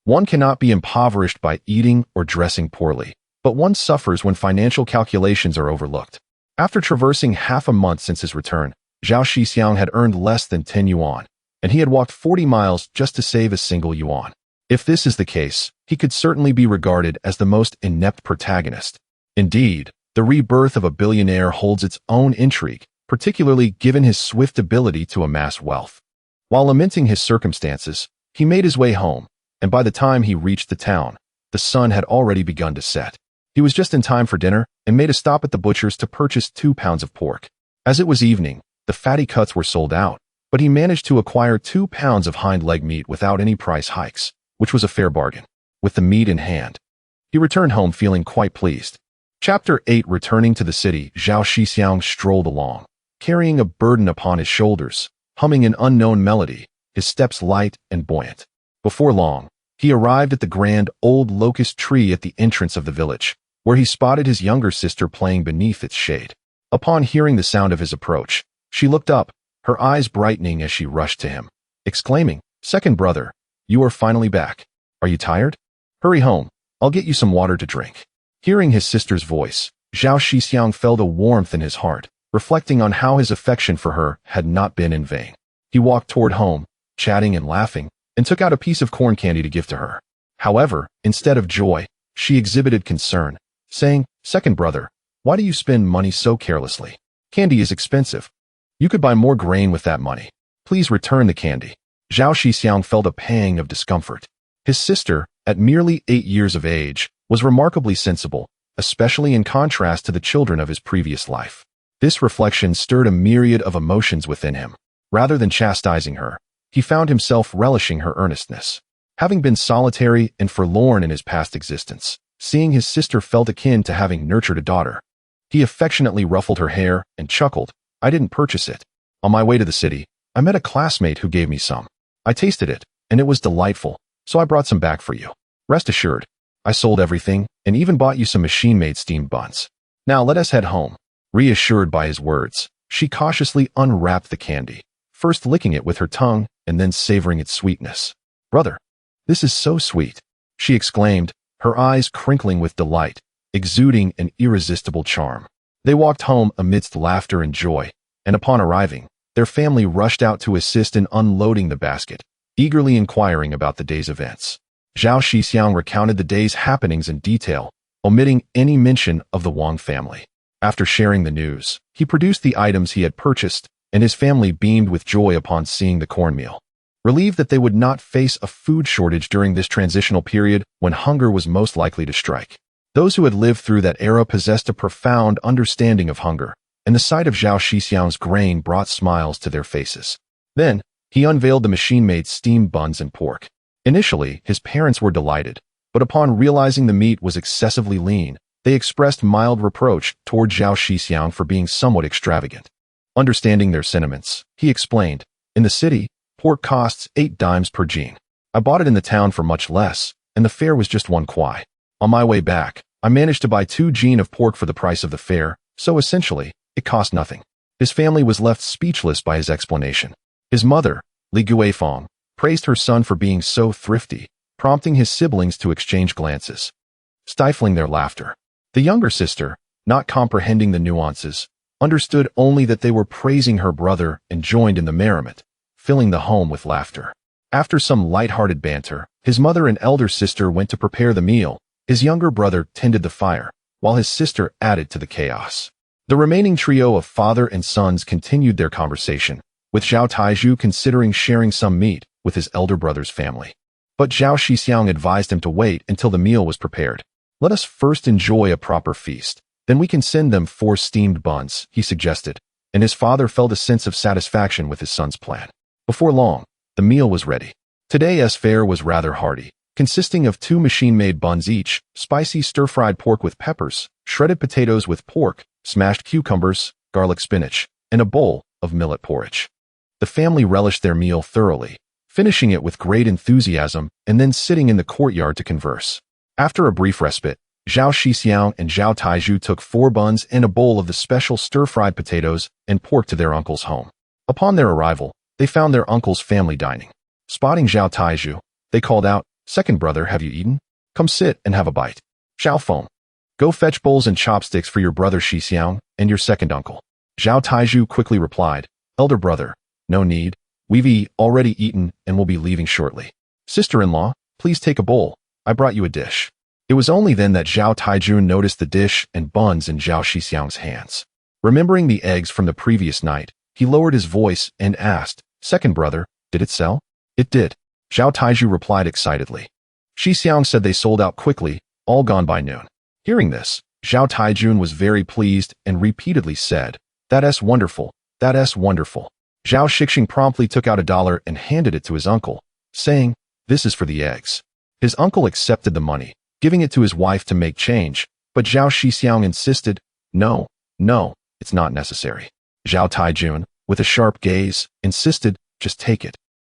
[SPEAKER 1] one cannot be impoverished by eating or dressing poorly, but one suffers when financial calculations are overlooked. After traversing half a month since his return, Zhao Shixiong had earned less than 10 yuan, and he had walked 40 miles just to save a single yuan. If this is the case, he could certainly be regarded as the most inept protagonist. Indeed, the rebirth of a billionaire holds its own intrigue, particularly given his swift ability to amass wealth. While lamenting his circumstances, he made his way home, and by the time he reached the town, the sun had already begun to set. He was just in time for dinner and made a stop at the butcher's to purchase 2 pounds of pork. As it was evening, the fatty cuts were sold out, but he managed to acquire 2 pounds of hind leg meat without any price hikes, which was a fair bargain. With the meat in hand, he returned home feeling quite pleased. Chapter 8. Returning to the city, Zhao Shixiong strolled along, carrying a burden upon his shoulders, humming an unknown melody, his steps light and buoyant. Before long, he arrived at the grand old locust tree at the entrance of the village, where he spotted his younger sister playing beneath its shade. Upon hearing the sound of his approach, she looked up, her eyes brightening as she rushed to him, exclaiming, Second brother, you are finally back. Are you tired? Hurry home. I'll get you some water to drink. Hearing his sister's voice, Zhao Shixiong felt a warmth in his heart, reflecting on how his affection for her had not been in vain. He walked toward home, chatting and laughing, and took out a piece of corn candy to give to her. However, instead of joy, she exhibited concern, saying, "Second brother, why do you spend money so carelessly? Candy is expensive. You could buy more grain with that money. Please return the candy." Zhao Shixiong felt a pang of discomfort. His sister, at merely 8 years of age, was remarkably sensible, especially in contrast to the children of his previous life. This reflection stirred a myriad of emotions within him. Rather than chastising her, he found himself relishing her earnestness. Having been solitary and forlorn in his past existence, seeing his sister felt akin to having nurtured a daughter. He affectionately ruffled her hair and chuckled, "I didn't purchase it. On my way to the city, I met a classmate who gave me some. I tasted it, and it was delightful, so I brought some back for you. Rest assured, I sold everything and even bought you some machine-made steamed buns. Now let us head home." Reassured by his words, she cautiously unwrapped the candy, first licking it with her tongue and then savoring its sweetness. "Brother, this is so sweet," she exclaimed, her eyes crinkling with delight, exuding an irresistible charm. They walked home amidst laughter and joy, and upon arriving, their family rushed out to assist in unloading the basket, eagerly inquiring about the day's events. Zhao Shixiong recounted the day's happenings in detail, omitting any mention of the Wang family. After sharing the news, he produced the items he had purchased, and his family beamed with joy upon seeing the cornmeal. Relieved that they would not face a food shortage during this transitional period when hunger was most likely to strike. Those who had lived through that era possessed a profound understanding of hunger, and the sight of Zhao Shixiong's grain brought smiles to their faces. Then, he unveiled the machine-made steamed buns and pork. Initially, his parents were delighted, but upon realizing the meat was excessively lean, they expressed mild reproach toward Zhao Shixiong for being somewhat extravagant. Understanding their sentiments, he explained, "In the city, pork costs 8 dimes per jin. I bought it in the town for much less, and the fare was just 1 kwai. On my way back, I managed to buy 2 jin of pork for the price of the fare, so essentially, it cost nothing." His family was left speechless by his explanation. His mother, Li Guifeng, praised her son for being so thrifty, prompting his siblings to exchange glances, stifling their laughter. The younger sister, not comprehending the nuances, understood only that they were praising her brother and joined in the merriment, filling the home with laughter. After some light-hearted banter, his mother and elder sister went to prepare the meal. His younger brother tended the fire, while his sister added to the chaos. The remaining trio of father and sons continued their conversation, with Zhao Taizhu considering sharing some meat with his elder brother's family. But Zhao Shixiong advised him to wait until the meal was prepared. "Let us first enjoy a proper feast, then we can send them 4 steamed buns," he suggested, and his father felt a sense of satisfaction with his son's plan. Before long, the meal was ready. Today's fare was rather hearty, consisting of 2 machine-made buns each, spicy stir-fried pork with peppers, shredded potatoes with pork, smashed cucumbers, garlic spinach, and a bowl of millet porridge. The family relished their meal thoroughly, finishing it with great enthusiasm and then sitting in the courtyard to converse. After a brief respite, Zhao Shixiong and Zhao Taizhu took 4 buns and a bowl of the special stir-fried potatoes and pork to their uncle's home. Upon their arrival, they found their uncle's family dining. Spotting Zhao Taizhu, they called out, "Second brother, have you eaten? Come sit and have a bite. Zhao Feng, go fetch bowls and chopsticks for your brother Shixiong and your second uncle." Zhao Taizhu quickly replied, "Elder brother, no need. We've already eaten and will be leaving shortly. Sister-in-law, please take a bowl. I brought you a dish." It was only then that Zhao Taizhu noticed the dish and buns in Zhao Shixiong's hands. Remembering the eggs from the previous night, he lowered his voice and asked, "Second brother, did it sell?" "It did," Zhao Taizhu replied excitedly. Shixiong said they sold out quickly, all gone by noon. Hearing this, Zhao Taijun was very pleased and repeatedly said, "That's wonderful, that's wonderful." Zhao Shixiong promptly took out $1 and handed it to his uncle, saying, "This is for the eggs." His uncle accepted the money, giving it to his wife to make change, but Zhao Shixiong insisted, No, it's not necessary." Zhao Taijun, with a sharp gaze, insisted, "Just take it.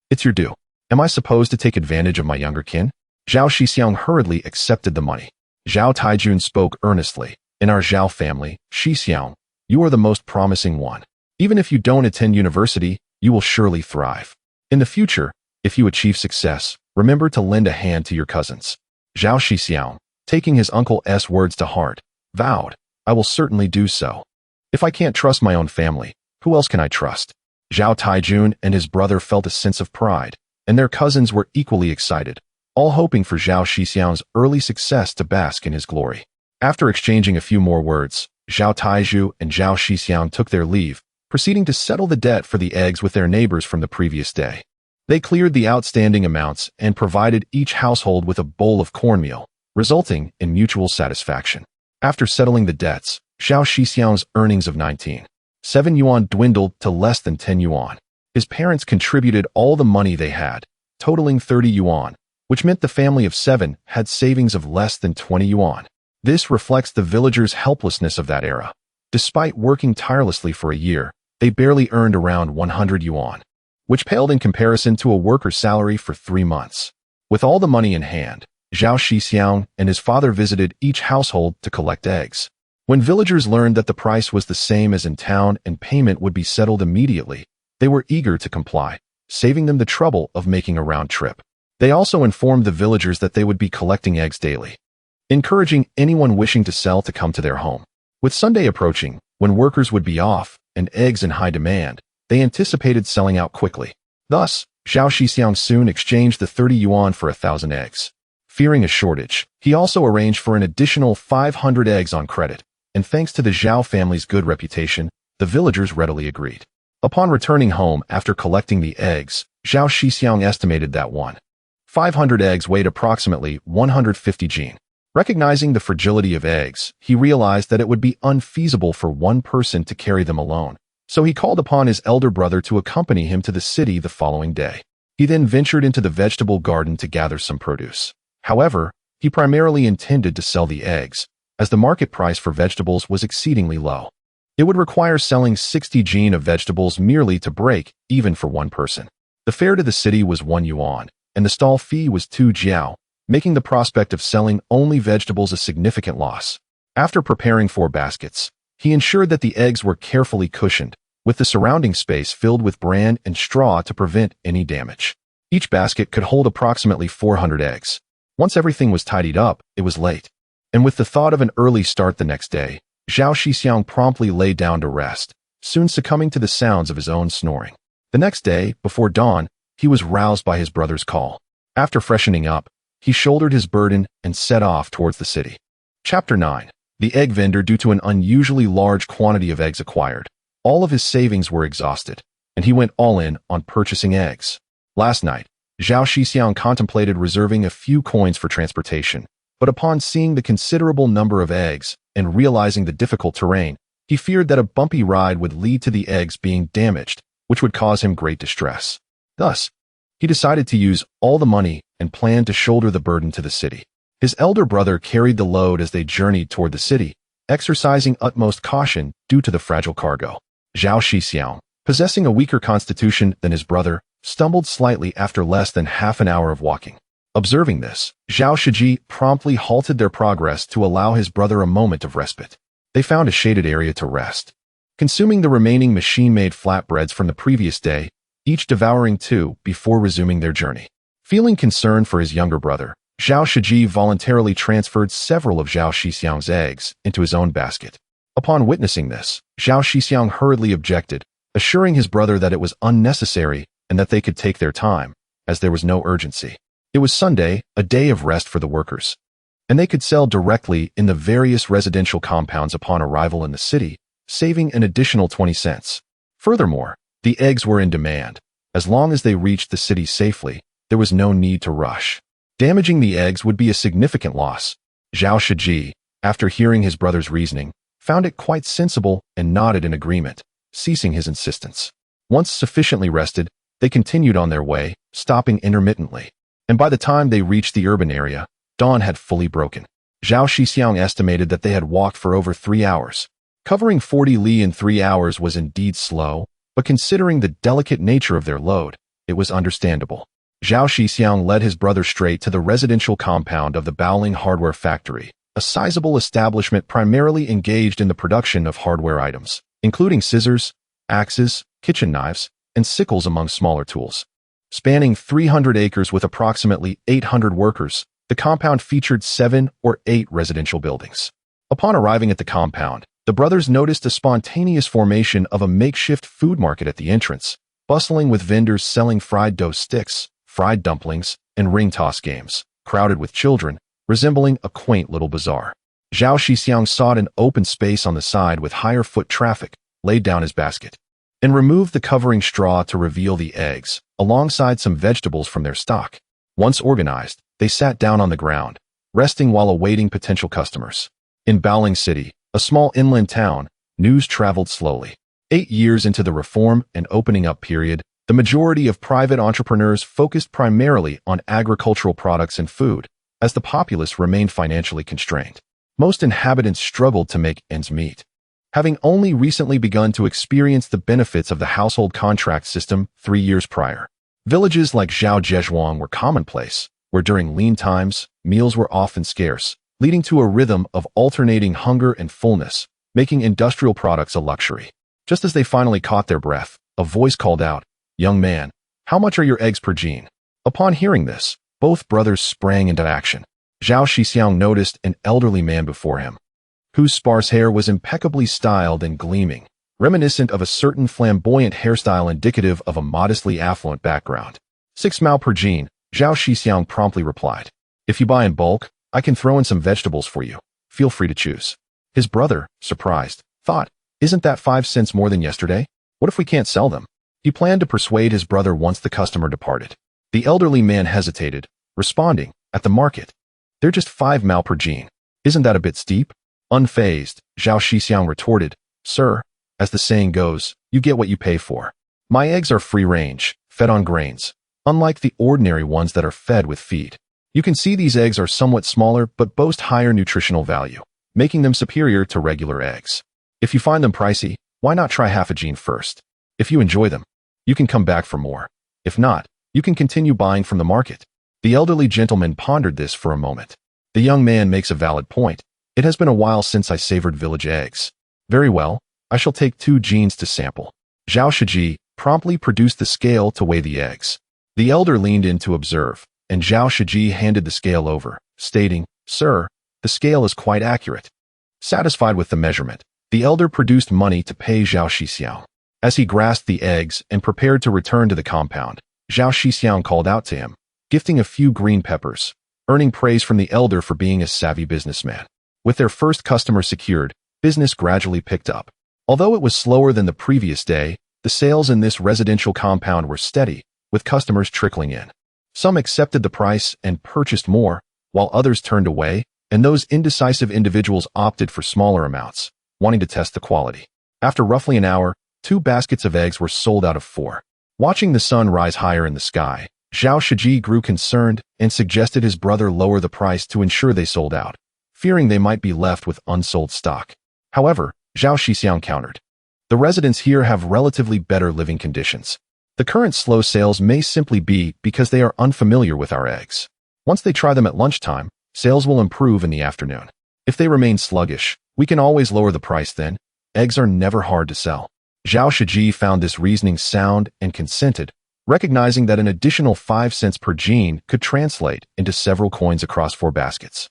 [SPEAKER 1] It's your due. Am I supposed to take advantage of my younger kin?" Zhao Shixiong hurriedly accepted the money. Zhao Taijun spoke earnestly, "In our Zhao family, Shixiong, you are the most promising one. Even if you don't attend university, you will surely thrive. In the future, If you achieve success, remember to lend a hand to your cousins. Zhao Shixiong, taking his uncle's words to heart, vowed, I will certainly do so. If I can't trust my own family, who else can I trust? Zhao Taijun and his brother felt a sense of pride, and their cousins were equally excited, all hoping for Zhao Shixiong's early success to bask in his glory. After exchanging a few more words, Zhao Taiju and Zhao Shixiong took their leave, proceeding to settle the debt for the eggs with their neighbors from the previous day. They cleared the outstanding amounts and provided each household with a bowl of cornmeal, resulting in mutual satisfaction. After settling the debts, Zhao Shixiong's earnings of 19.7 yuan dwindled to less than 10 yuan. His parents contributed all the money they had, totaling 30 yuan, which meant the family of 7 had savings of less than 20 yuan. This reflects the villagers' helplessness of that era. Despite working tirelessly for a year, they barely earned around 100 yuan, which paled in comparison to a worker's salary for 3 months. With all the money in hand, Zhao Shixiong and his father visited each household to collect eggs. When villagers learned that the price was the same as in town and payment would be settled immediately, they were eager to comply, saving them the trouble of making a round trip. They also informed the villagers that they would be collecting eggs daily, encouraging anyone wishing to sell to come to their home. With Sunday approaching, when workers would be off and eggs in high demand, they anticipated selling out quickly. Thus, Zhao Shixiong soon exchanged the 30 yuan for 1,000 eggs. Fearing a shortage, he also arranged for an additional 500 eggs on credit, and thanks to the Zhao family's good reputation, the villagers readily agreed. Upon returning home after collecting the eggs, Zhao Shixiong estimated that 500 eggs weighed approximately 150 jin. Recognizing the fragility of eggs, he realized that it would be unfeasible for one person to carry them alone, so he called upon his elder brother to accompany him to the city the following day. He then ventured into the vegetable garden to gather some produce. However, he primarily intended to sell the eggs, as the market price for vegetables was exceedingly low. It would require selling 60 jin of vegetables merely to break even for one person. The fare to the city was 1 yuan, and the stall fee was 2 jiao, making the prospect of selling only vegetables a significant loss. After preparing 4 baskets, he ensured that the eggs were carefully cushioned, with the surrounding space filled with bran and straw to prevent any damage. Each basket could hold approximately 400 eggs. Once everything was tidied up, it was late. And with the thought of an early start the next day, Zhao Shixiong promptly lay down to rest, soon succumbing to the sounds of his own snoring. The next day, before dawn, he was roused by his brother's call. After freshening up, he shouldered his burden and set off towards the city. Chapter 9. The egg vendor. Due to an unusually large quantity of eggs acquired, all of his savings were exhausted, and he went all in on purchasing eggs. Last night, Zhao Shixiong contemplated reserving a few coins for transportation, but upon seeing the considerable number of eggs and realizing the difficult terrain, he feared that a bumpy ride would lead to the eggs being damaged, which would cause him great distress. Thus, he decided to use all the money and planned to shoulder the burden to the city. His elder brother carried the load as they journeyed toward the city, exercising utmost caution due to the fragile cargo. Zhao Shixiong, possessing a weaker constitution than his brother, stumbled slightly after less than half an hour of walking. Observing this, Zhao Shiji promptly halted their progress to allow his brother a moment of respite. They found a shaded area to rest, consuming the remaining machine-made flatbreads from the previous day, each devouring 2 before resuming their journey. Feeling concern for his younger brother, Zhao Shiji voluntarily transferred several of Zhao Shixiong's eggs into his own basket. Upon witnessing this, Zhao Shixiong hurriedly objected, assuring his brother that it was unnecessary and that they could take their time, as there was no urgency. It was Sunday, a day of rest for the workers, and they could sell directly in the various residential compounds upon arrival in the city, saving an additional 20 cents. Furthermore, the eggs were in demand. As long as they reached the city safely, there was no need to rush. Damaging the eggs would be a significant loss. Zhao Shiji, after hearing his brother's reasoning, found it quite sensible and nodded in agreement, ceasing his insistence. Once sufficiently rested, they continued on their way, stopping intermittently. And by the time they reached the urban area, dawn had fully broken. Zhao Shixiong estimated that they had walked for over 3 hours. Covering 40 li in 3 hours was indeed slow, but considering the delicate nature of their load, it was understandable. Zhao Shixiong led his brother straight to the residential compound of the Baoling Hardware Factory, a sizable establishment primarily engaged in the production of hardware items, including scissors, axes, kitchen knives, and sickles among smaller tools. Spanning 300 acres with approximately 800 workers, the compound featured 7 or 8 residential buildings. Upon arriving at the compound, the brothers noticed a spontaneous formation of a makeshift food market at the entrance, bustling with vendors selling fried dough sticks, fried dumplings, and ring toss games, crowded with children, resembling a quaint little bazaar. Zhao Shixiong sought an open space on the side with higher foot traffic, laid down his basket, and removed the covering straw to reveal the eggs, alongside some vegetables from their stock. Once organized, they sat down on the ground, resting while awaiting potential customers. In Baoling City, a small inland town, news traveled slowly. 8 years into the reform and opening up period, the majority of private entrepreneurs focused primarily on agricultural products and food, as the populace remained financially constrained. Most inhabitants struggled to make ends meet, having only recently begun to experience the benefits of the household contract system 3 years prior. Villages like Zhao Shixiong were commonplace, where during lean times, meals were often scarce, leading to a rhythm of alternating hunger and fullness, making industrial products a luxury. Just as they finally caught their breath, a voice called out, "Young man, how much are your eggs per gene?" Upon hearing this, both brothers sprang into action. Zhao Shixiong noticed an elderly man before him, whose sparse hair was impeccably styled and gleaming, reminiscent of a certain flamboyant hairstyle indicative of a modestly affluent background. 6 mao per gene, Zhao Shixiong promptly replied. "If you buy in bulk, I can throw in some vegetables for you. Feel free to choose." His brother, surprised, thought, "Isn't that 5 cents more than yesterday? What if we can't sell them?" He planned to persuade his brother once the customer departed. The elderly man hesitated, responding, "At the market, they're just 5 mao per gene. Isn't that a bit steep?" Unfazed, Zhao Shixiong retorted, "Sir, as the saying goes, you get what you pay for. My eggs are free-range, fed on grains, unlike the ordinary ones that are fed with feed. You can see these eggs are somewhat smaller but boast higher nutritional value, making them superior to regular eggs. If you find them pricey, why not try half a gene first? If you enjoy them, you can come back for more. If not, you can continue buying from the market." The elderly gentleman pondered this for a moment. The young man makes a valid point. "It has been a while since I savored village eggs. Very well, I shall take 2 genes to sample." Zhao Shixiong promptly produced the scale to weigh the eggs. The elder leaned in to observe, and Zhao Shixiong handed the scale over, stating, "Sir, the scale is quite accurate." Satisfied with the measurement, the elder produced money to pay Zhao Shixiong. As he grasped the eggs and prepared to return to the compound, Zhao Shixiong called out to him, gifting a few green peppers, earning praise from the elder for being a savvy businessman. With their first customer secured, business gradually picked up. Although it was slower than the previous day, the sales in this residential compound were steady, with customers trickling in. Some accepted the price and purchased more, while others turned away, and those indecisive individuals opted for smaller amounts, wanting to test the quality. After roughly an hour, 2 baskets of eggs were sold out of 4. Watching the sun rise higher in the sky, Zhao Shixiong grew concerned and suggested his brother lower the price to ensure they sold out, fearing they might be left with unsold stock. However, Zhao Shixiong countered, "The residents here have relatively better living conditions. The current slow sales may simply be because they are unfamiliar with our eggs. Once they try them at lunchtime, sales will improve in the afternoon. If they remain sluggish, we can always lower the price then. Eggs are never hard to sell." Zhao Shixiong found this reasoning sound and consented, recognizing that an additional 5 cents per gene could translate into several coins across 4 baskets.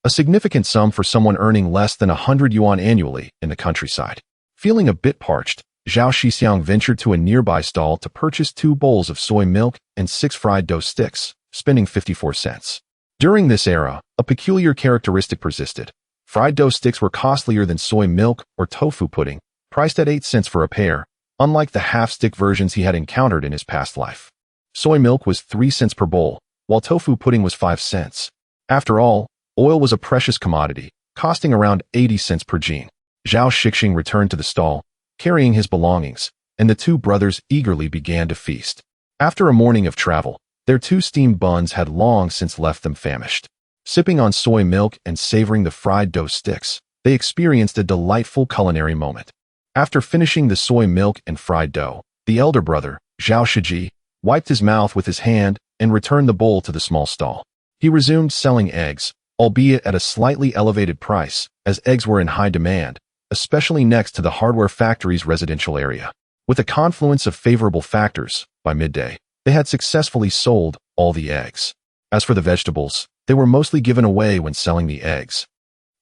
[SPEAKER 1] A significant sum for someone earning less than 100 yuan annually in the countryside. Feeling a bit parched, Zhao Shixiong ventured to a nearby stall to purchase 2 bowls of soy milk and 6 fried dough sticks, spending 54 cents. During this era, a peculiar characteristic persisted. Fried dough sticks were costlier than soy milk or tofu pudding, priced at 8 cents for a pair, unlike the half-stick versions he had encountered in his past life. Soy milk was 3 cents per bowl, while tofu pudding was 5 cents. After all, oil was a precious commodity, costing around 80 cents per gene. Zhao Shixiong returned to the stall, carrying his belongings, and the 2 brothers eagerly began to feast. After a morning of travel, their 2 steamed buns had long since left them famished. Sipping on soy milk and savoring the fried dough sticks, they experienced a delightful culinary moment. After finishing the soy milk and fried dough, the elder brother, Zhao Shixiong, wiped his mouth with his hand and returned the bowl to the small stall. He resumed selling eggs, albeit at a slightly elevated price, as eggs were in high demand, especially next to the hardware factory's residential area. With a confluence of favorable factors, by midday, They had successfully sold all the eggs. As for the vegetables, they were mostly given away when selling the eggs,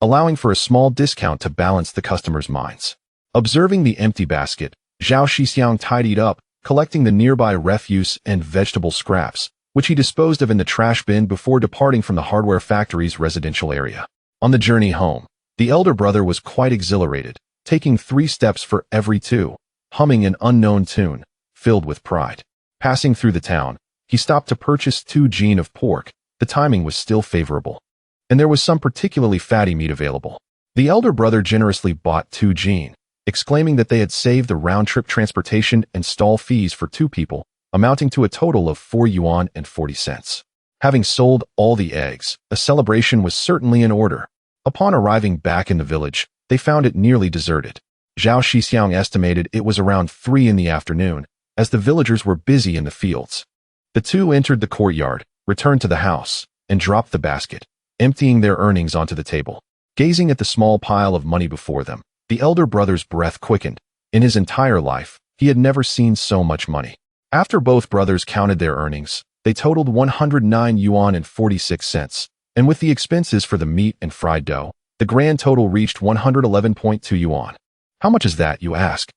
[SPEAKER 1] allowing for a small discount to balance the customers' minds. Observing the empty basket, Zhao Shixiong tidied up, collecting the nearby refuse and vegetable scraps, which he disposed of in the trash bin before departing from the hardware factory's residential area. On the journey home, the elder brother was quite exhilarated, taking 3 steps for every 2, humming an unknown tune, filled with pride. Passing through the town, he stopped to purchase 2 jin of pork. The timing was still favorable, and there was some particularly fatty meat available. The elder brother generously bought 2 jin, exclaiming that they had saved the round-trip transportation and stall fees for 2 people, amounting to a total of 4 yuan and 40 cents. Having sold all the eggs, a celebration was certainly in order. Upon arriving back in the village, they found it nearly deserted. Zhao Shixiong estimated it was around 3 in the afternoon, as the villagers were busy in the fields. The 2 entered the courtyard, returned to the house, and dropped the basket, emptying their earnings onto the table. Gazing at the small pile of money before them, the elder brother's breath quickened. In his entire life, he had never seen so much money. After both brothers counted their earnings, they totaled 109 yuan and 46 cents, and with the expenses for the meat and fried dough, the grand total reached 111.2 yuan. How much is that, you ask?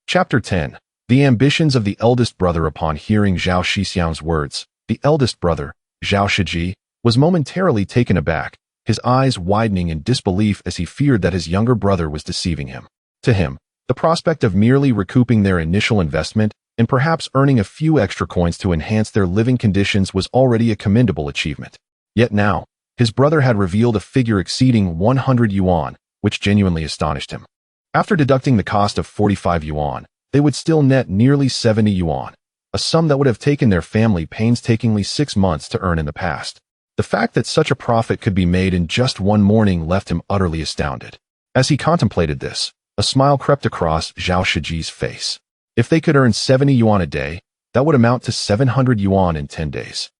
[SPEAKER 1] Chapter 10. The ambitions of the eldest brother. Upon hearing Zhao Shixiang's words, the eldest brother, Zhao Shixiong, was momentarily taken aback, his eyes widening in disbelief as he feared that his younger brother was deceiving him. To him, the prospect of merely recouping their initial investment and perhaps earning a few extra coins to enhance their living conditions was already a commendable achievement. Yet now, his brother had revealed a figure exceeding 100 yuan, which genuinely astonished him. After deducting the cost of 45 yuan, they would still net nearly 70 yuan, a sum that would have taken their family painstakingly 6 months to earn in the past. The fact that such a profit could be made in just one morning left him utterly astounded. As he contemplated this, a smile crept across Zhao Shixiong's face. If they could earn 70 yuan a day, that would amount to 700 yuan in 10 days,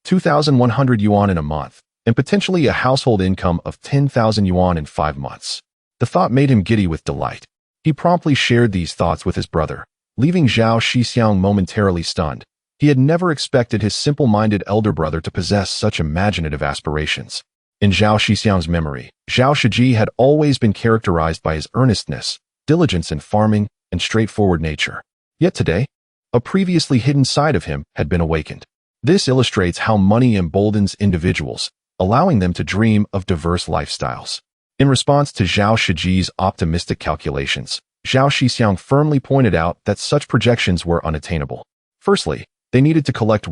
[SPEAKER 1] 2,100 yuan in a month, and potentially a household income of 10,000 yuan in 5 months. The thought made him giddy with delight. He promptly shared these thoughts with his brother, leaving Zhao Shixiong momentarily stunned. He had never expected his simple-minded elder brother to possess such imaginative aspirations. In Zhao Shixiong's memory, Zhao Shixiong had always been characterized by his earnestness, diligence in farming, and straightforward nature. Yet today, a previously hidden side of him had been awakened. This illustrates how money emboldens individuals, allowing them to dream of diverse lifestyles. In response to Zhao Shixiong's optimistic calculations, Zhao Shixiong firmly pointed out that such projections were unattainable. Firstly, they needed to collect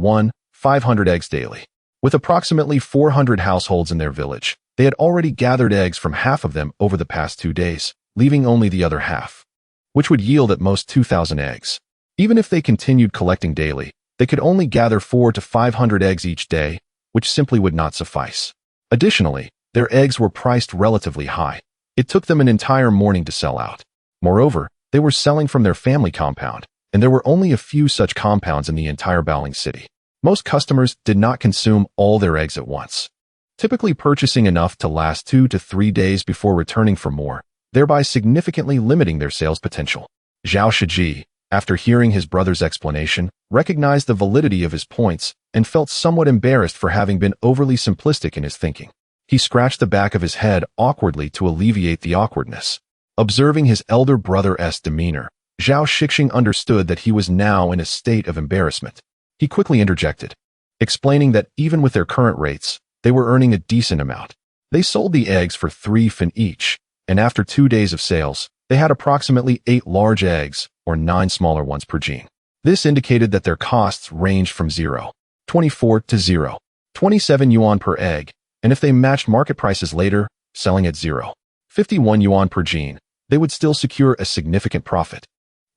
[SPEAKER 1] 500 eggs daily. With approximately 400 households in their village, they had already gathered eggs from half of them over the past 2 days, leaving only the other half, which would yield at most 2,000 eggs. Even if they continued collecting daily, they could only gather 400 to 500 eggs each day, which simply would not suffice. Additionally, their eggs were priced relatively high. It took them an entire morning to sell out. Moreover, they were selling from their family compound, and there were only a few such compounds in the entire Baoling city. Most customers did not consume all their eggs at once, typically purchasing enough to last 2 to 3 days before returning for more, thereby significantly limiting their sales potential. Zhao Shixiong, after hearing his brother's explanation, recognized the validity of his points and felt somewhat embarrassed for having been overly simplistic in his thinking. He scratched the back of his head awkwardly to alleviate the awkwardness. Observing his elder brother's demeanor, Zhao Shixiong understood that he was now in a state of embarrassment. He quickly interjected, explaining that even with their current rates, they were earning a decent amount. They sold the eggs for 3 fin each, and after 2 days of sales, they had approximately 8 large eggs or 9 smaller ones per jin. This indicated that their costs ranged from 0.24 to 0.27 yuan per egg, and if they matched market prices later, selling at 0.51 yuan per jin, they would still secure a significant profit.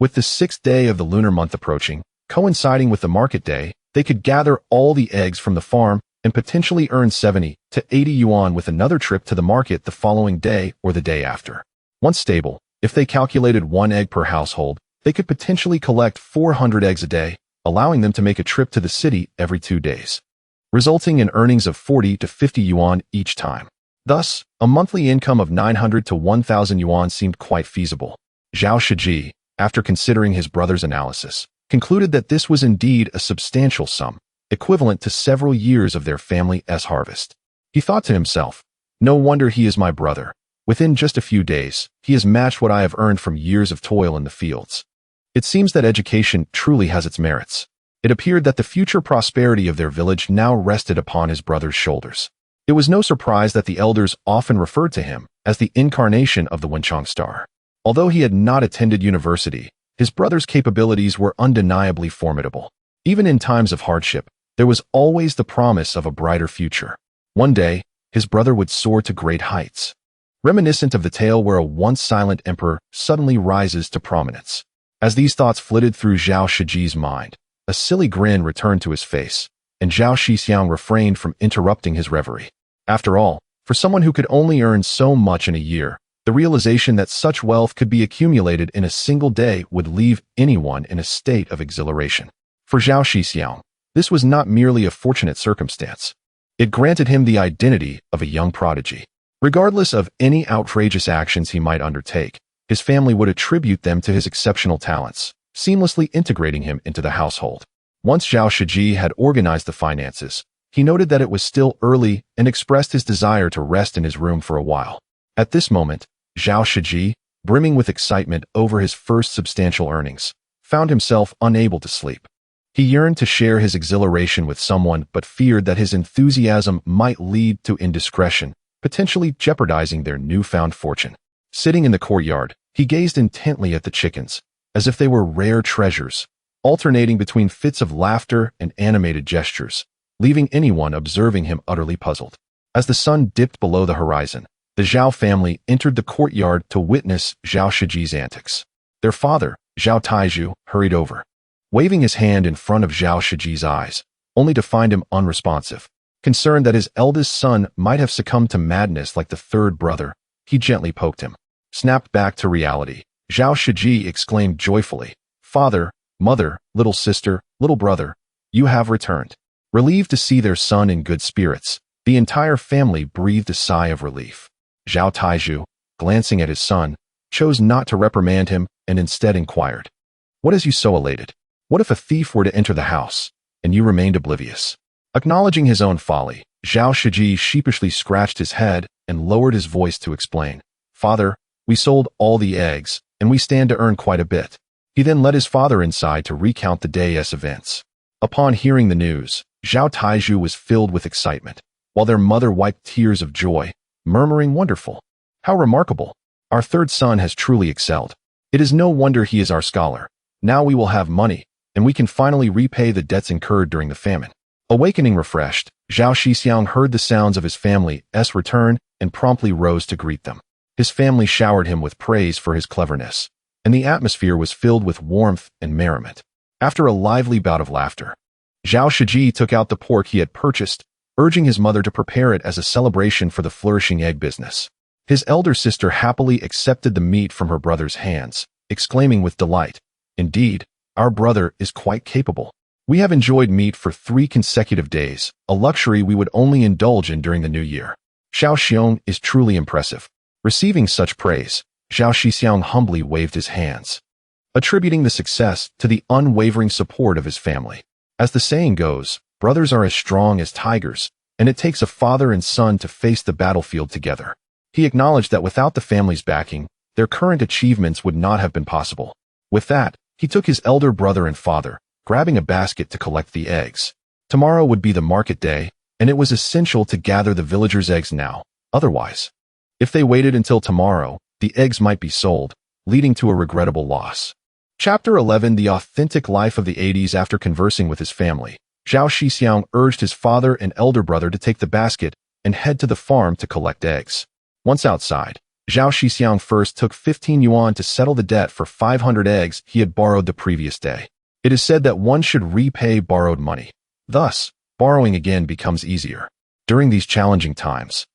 [SPEAKER 1] With the 6th day of the lunar month approaching, coinciding with the market day, they could gather all the eggs from the farm and potentially earn 70 to 80 yuan with another trip to the market the following day or the day after. Once stable, if they calculated 1 egg per household, they could potentially collect 400 eggs a day, allowing them to make a trip to the city every 2 days, resulting in earnings of 40 to 50 yuan each time. Thus, a monthly income of 900 to 1,000 yuan seemed quite feasible. Zhao Shixiong, after considering his brother's analysis, concluded that this was indeed a substantial sum, equivalent to several years of their family's harvest. He thought to himself, "No wonder he is my brother. Within just a few days, he has matched what I have earned from years of toil in the fields." It seems that education truly has its merits. It appeared that the future prosperity of their village now rested upon his brother's shoulders. It was no surprise that the elders often referred to him as the incarnation of the Wenchang star. Although he had not attended university, his brother's capabilities were undeniably formidable. Even in times of hardship, there was always the promise of a brighter future. One day, his brother would soar to great heights. Reminiscent of the tale where a once silent emperor suddenly rises to prominence. As these thoughts flitted through Zhao Shixiong's mind, a silly grin returned to his face, and Zhao Shixiong refrained from interrupting his reverie. After all, for someone who could only earn so much in a year, the realization that such wealth could be accumulated in a single day would leave anyone in a state of exhilaration. For Zhao Shixiong, this was not merely a fortunate circumstance. It granted him the identity of a young prodigy. Regardless of any outrageous actions he might undertake, his family would attribute them to his exceptional talents, seamlessly integrating him into the household. Once Zhao Shixiong had organized the finances, he noted that it was still early and expressed his desire to rest in his room for a while. At this moment, Zhao Shixiong, brimming with excitement over his first substantial earnings, found himself unable to sleep. He yearned to share his exhilaration with someone but feared that his enthusiasm might lead to indiscretion, potentially jeopardizing their newfound fortune. Sitting in the courtyard, he gazed intently at the chickens, as if they were rare treasures, alternating between fits of laughter and animated gestures, leaving anyone observing him utterly puzzled. As the sun dipped below the horizon, the Zhao family entered the courtyard to witness Zhao Shixiong's antics. Their father, Zhao Taizhu, hurried over, waving his hand in front of Zhao Shixiong's eyes, only to find him unresponsive. Concerned that his eldest son might have succumbed to madness like the third brother, he gently poked him. Snapped back to reality, Zhao Shixiong exclaimed joyfully, "Father, mother, little sister, little brother, you have returned." Relieved to see their son in good spirits, the entire family breathed a sigh of relief. Zhao Taizhu, glancing at his son, chose not to reprimand him and instead inquired, "What has you so elated? What if a thief were to enter the house, and you remained oblivious?" Acknowledging his own folly, Zhao Shixiong sheepishly scratched his head and lowered his voice to explain, "Father, we sold all the eggs, and we stand to earn quite a bit." He then led his father inside to recount the day's events. Upon hearing the news, Zhao Taizhu was filled with excitement, while their mother wiped tears of joy, murmuring, "Wonderful! How remarkable! Our third son has truly excelled. It is no wonder he is our scholar. Now we will have money, and we can finally repay the debts incurred during the famine." Awakening refreshed, Zhao Shixiong heard the sounds of his family's return and promptly rose to greet them. His family showered him with praise for his cleverness, and the atmosphere was filled with warmth and merriment. After a lively bout of laughter, Zhao Shixiong took out the pork he had purchased, urging his mother to prepare it as a celebration for the flourishing egg business. His elder sister happily accepted the meat from her brother's hands, exclaiming with delight, "Indeed, our brother is quite capable. We have enjoyed meat for 3 consecutive days, a luxury we would only indulge in during the new year. Zhao Shixiong is truly impressive." Receiving such praise, Zhao Shixiong humbly waved his hands, attributing the success to the unwavering support of his family. As the saying goes, brothers are as strong as tigers, and it takes a father and son to face the battlefield together. He acknowledged that without the family's backing, their current achievements would not have been possible. With that, he took his elder brother and father, grabbing a basket to collect the eggs. Tomorrow would be the market day, and it was essential to gather the villagers' eggs now. Otherwise, if they waited until tomorrow, the eggs might be sold, leading to a regrettable loss. Chapter 11: The Authentic Life of the 80s. After conversing with his family, Zhao Shixiong urged his father and elder brother to take the basket and head to the farm to collect eggs. Once outside, Zhao Shixiong first took 15 yuan to settle the debt for 500 eggs he had borrowed the previous day. It is said that one should repay borrowed money. Thus, borrowing again becomes easier. During these challenging times,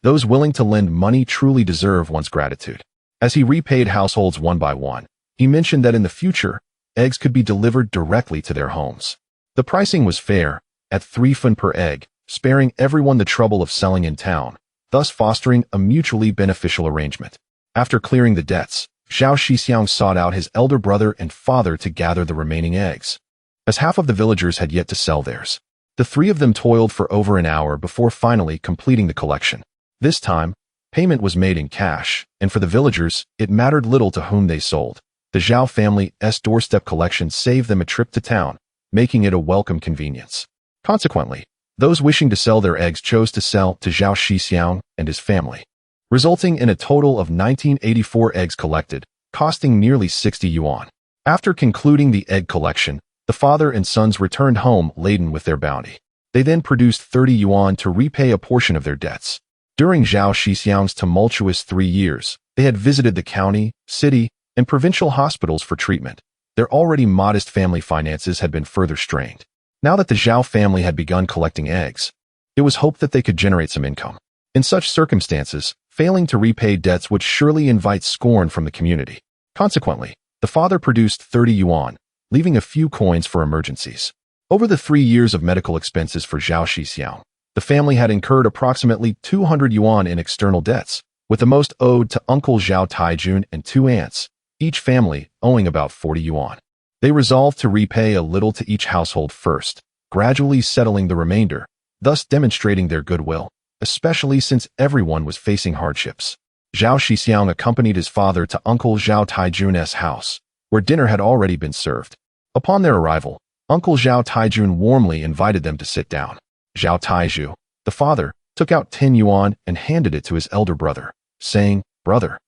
[SPEAKER 1] those willing to lend money truly deserve one's gratitude. As he repaid households one by one, he mentioned that in the future, eggs could be delivered directly to their homes. The pricing was fair, at 3 fun per egg, sparing everyone the trouble of selling in town, thus fostering a mutually beneficial arrangement. After clearing the debts, Zhao Shixiong sought out his elder brother and father to gather the remaining eggs, as half of the villagers had yet to sell theirs. The three of them toiled for over an hour before finally completing the collection. This time, payment was made in cash, and for the villagers, it mattered little to whom they sold. The Zhao family's doorstep collection saved them a trip to town, making it a welcome convenience. Consequently, those wishing to sell their eggs chose to sell to Zhao Shixiong and his family, resulting in a total of 1984 eggs collected, costing nearly 60 yuan. After concluding the egg collection, the father and sons returned home laden with their bounty. They then produced 30 yuan to repay a portion of their debts. During Zhao Shixiong's tumultuous 3 years, they had visited the county, city, and provincial hospitals for treatment. Their already modest family finances had been further strained. Now that the Zhao family had begun collecting eggs, it was hoped that they could generate some income. In such circumstances, failing to repay debts would surely invite scorn from the community. Consequently, the father produced 30 yuan, leaving a few coins for emergencies. Over the 3 years of medical expenses for Zhao Shixiong, the family had incurred approximately 200 yuan in external debts, with the most owed to Uncle Zhao Taijun and 2 aunts, each family owing about 40 yuan. They resolved to repay a little to each household first, gradually settling the remainder, thus demonstrating their goodwill, especially since everyone was facing hardships. Zhao Shixiong accompanied his father to Uncle Zhao Taijun's house, where dinner had already been served. Upon their arrival, Uncle Zhao Taijun warmly invited them to sit down. Zhao Taiju, the father, took out 10 yuan and handed it to his elder brother, saying, "Brother,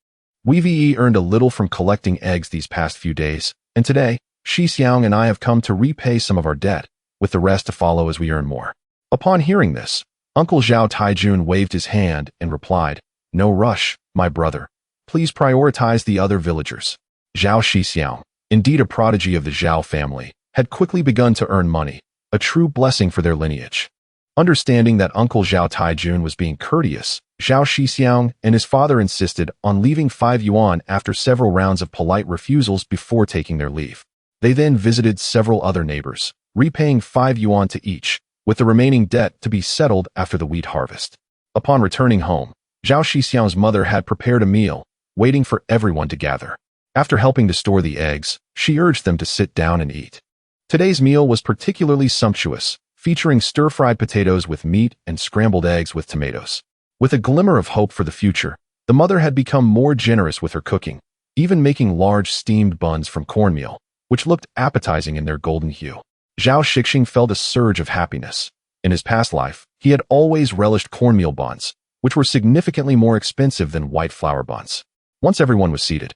[SPEAKER 1] we've earned a little from collecting eggs these past few days, and today, Shixiong and I have come to repay some of our debt, with the rest to follow as we earn more." Upon hearing this, Uncle Zhao Taijun waved his hand and replied, "No rush, my brother. Please prioritize the other villagers." Zhao Shixiong, indeed a prodigy of the Zhao family, had quickly begun to earn money, a true blessing for their lineage. Understanding that Uncle Zhao Taijun was being courteous, Zhao Shixiong and his father insisted on leaving 5 yuan after several rounds of polite refusals before taking their leave. They then visited several other neighbors, repaying 5 yuan to each, with the remaining debt to be settled after the wheat harvest. Upon returning home, Zhao Shixiong's mother had prepared a meal, waiting for everyone to gather. After helping to store the eggs, she urged them to sit down and eat. Today's meal was particularly sumptuous, featuring stir-fried potatoes with meat and scrambled eggs with tomatoes. With a glimmer of hope for the future, the mother had become more generous with her cooking, even making large steamed buns from cornmeal, which looked appetizing in their golden hue. Zhao Shixiong felt a surge of happiness. In his past life, he had always relished cornmeal buns, which were significantly more expensive than white flour buns. Once everyone was seated,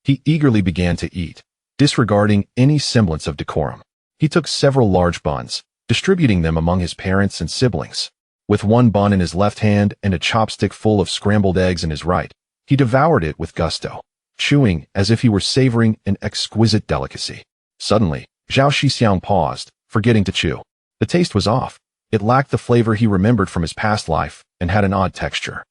[SPEAKER 1] he eagerly began to eat, disregarding any semblance of decorum. He took several large buns, distributing them among his parents and siblings. With one bun in his left hand and a chopstick full of scrambled eggs in his right, he devoured it with gusto, chewing as if he were savoring an exquisite delicacy. Suddenly, Zhao Shixiong paused, forgetting to chew. The taste was off. It lacked the flavor he remembered from his past life and had an odd texture.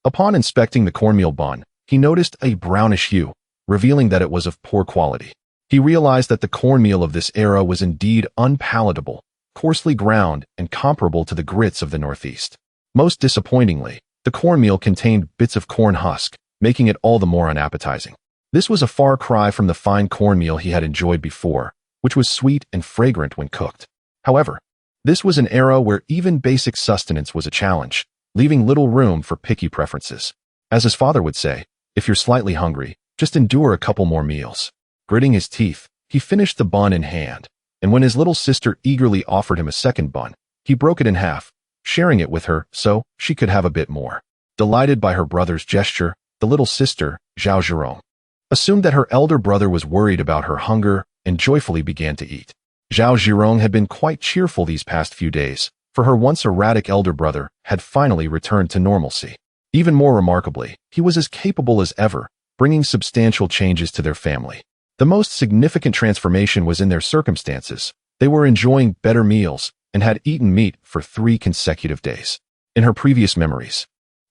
[SPEAKER 1] Upon inspecting the cornmeal bun, he noticed a brownish hue, revealing that it was of poor quality. He realized that the cornmeal of this era was indeed unpalatable, coarsely ground and comparable to the grits of the Northeast. Most disappointingly, the cornmeal contained bits of corn husk, making it all the more unappetizing. This was a far cry from the fine cornmeal he had enjoyed before, which was sweet and fragrant when cooked. However, this was an era where even basic sustenance was a challenge, leaving little room for picky preferences. As his father would say, "If you're slightly hungry, just endure a couple more meals." Gritting his teeth, he finished the bun in hand, and when his little sister eagerly offered him a second bun, he broke it in half, sharing it with her so she could have a bit more. Delighted by her brother's gesture, the little sister, Zhao Shixiong, assumed that her elder brother was worried about her hunger and joyfully began to eat. Zhao Shixiong had been quite cheerful these past few days, for her once erratic elder brother had finally returned to normalcy. Even more remarkably, he was as capable as ever, bringing substantial changes to their family. The most significant transformation was in their circumstances. They were enjoying better meals and had eaten meat for 3 consecutive days. In her previous memories,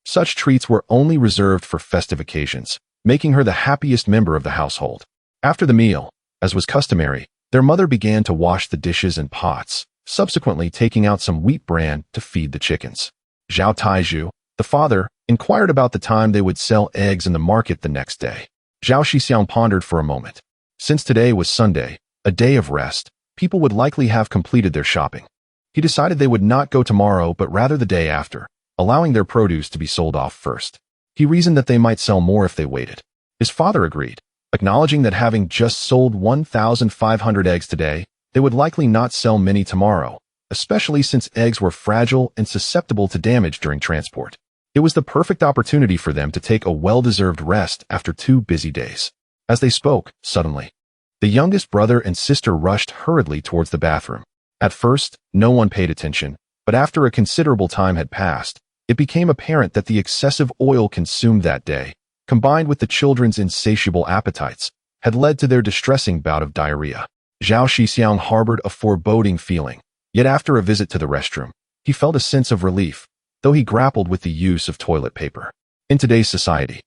[SPEAKER 1] such treats were only reserved for festive occasions, making her the happiest member of the household. After the meal, as was customary, their mother began to wash the dishes and pots, subsequently taking out some wheat bran to feed the chickens. Zhao Taiju, the father, inquired about the time they would sell eggs in the market the next day. Zhao Shixiong pondered for a moment. Since today was Sunday, a day of rest, people would likely have completed their shopping. He decided they would not go tomorrow but rather the day after, allowing their produce to be sold off first. He reasoned that they might sell more if they waited. His father agreed, acknowledging that having just sold 1,500 eggs today, they would likely not sell many tomorrow, especially since eggs were fragile and susceptible to damage during transport. It was the perfect opportunity for them to take a well-deserved rest after 2 busy days. As they spoke, suddenly, the youngest brother and sister rushed hurriedly towards the bathroom. At first, no one paid attention, but after a considerable time had passed, it became apparent that the excessive oil consumed that day, combined with the children's insatiable appetites, had led to their distressing bout of diarrhea. Zhao Shixiong harbored a foreboding feeling, yet after a visit to the restroom, he felt a sense of relief, though he grappled with the use of toilet paper. In today's society,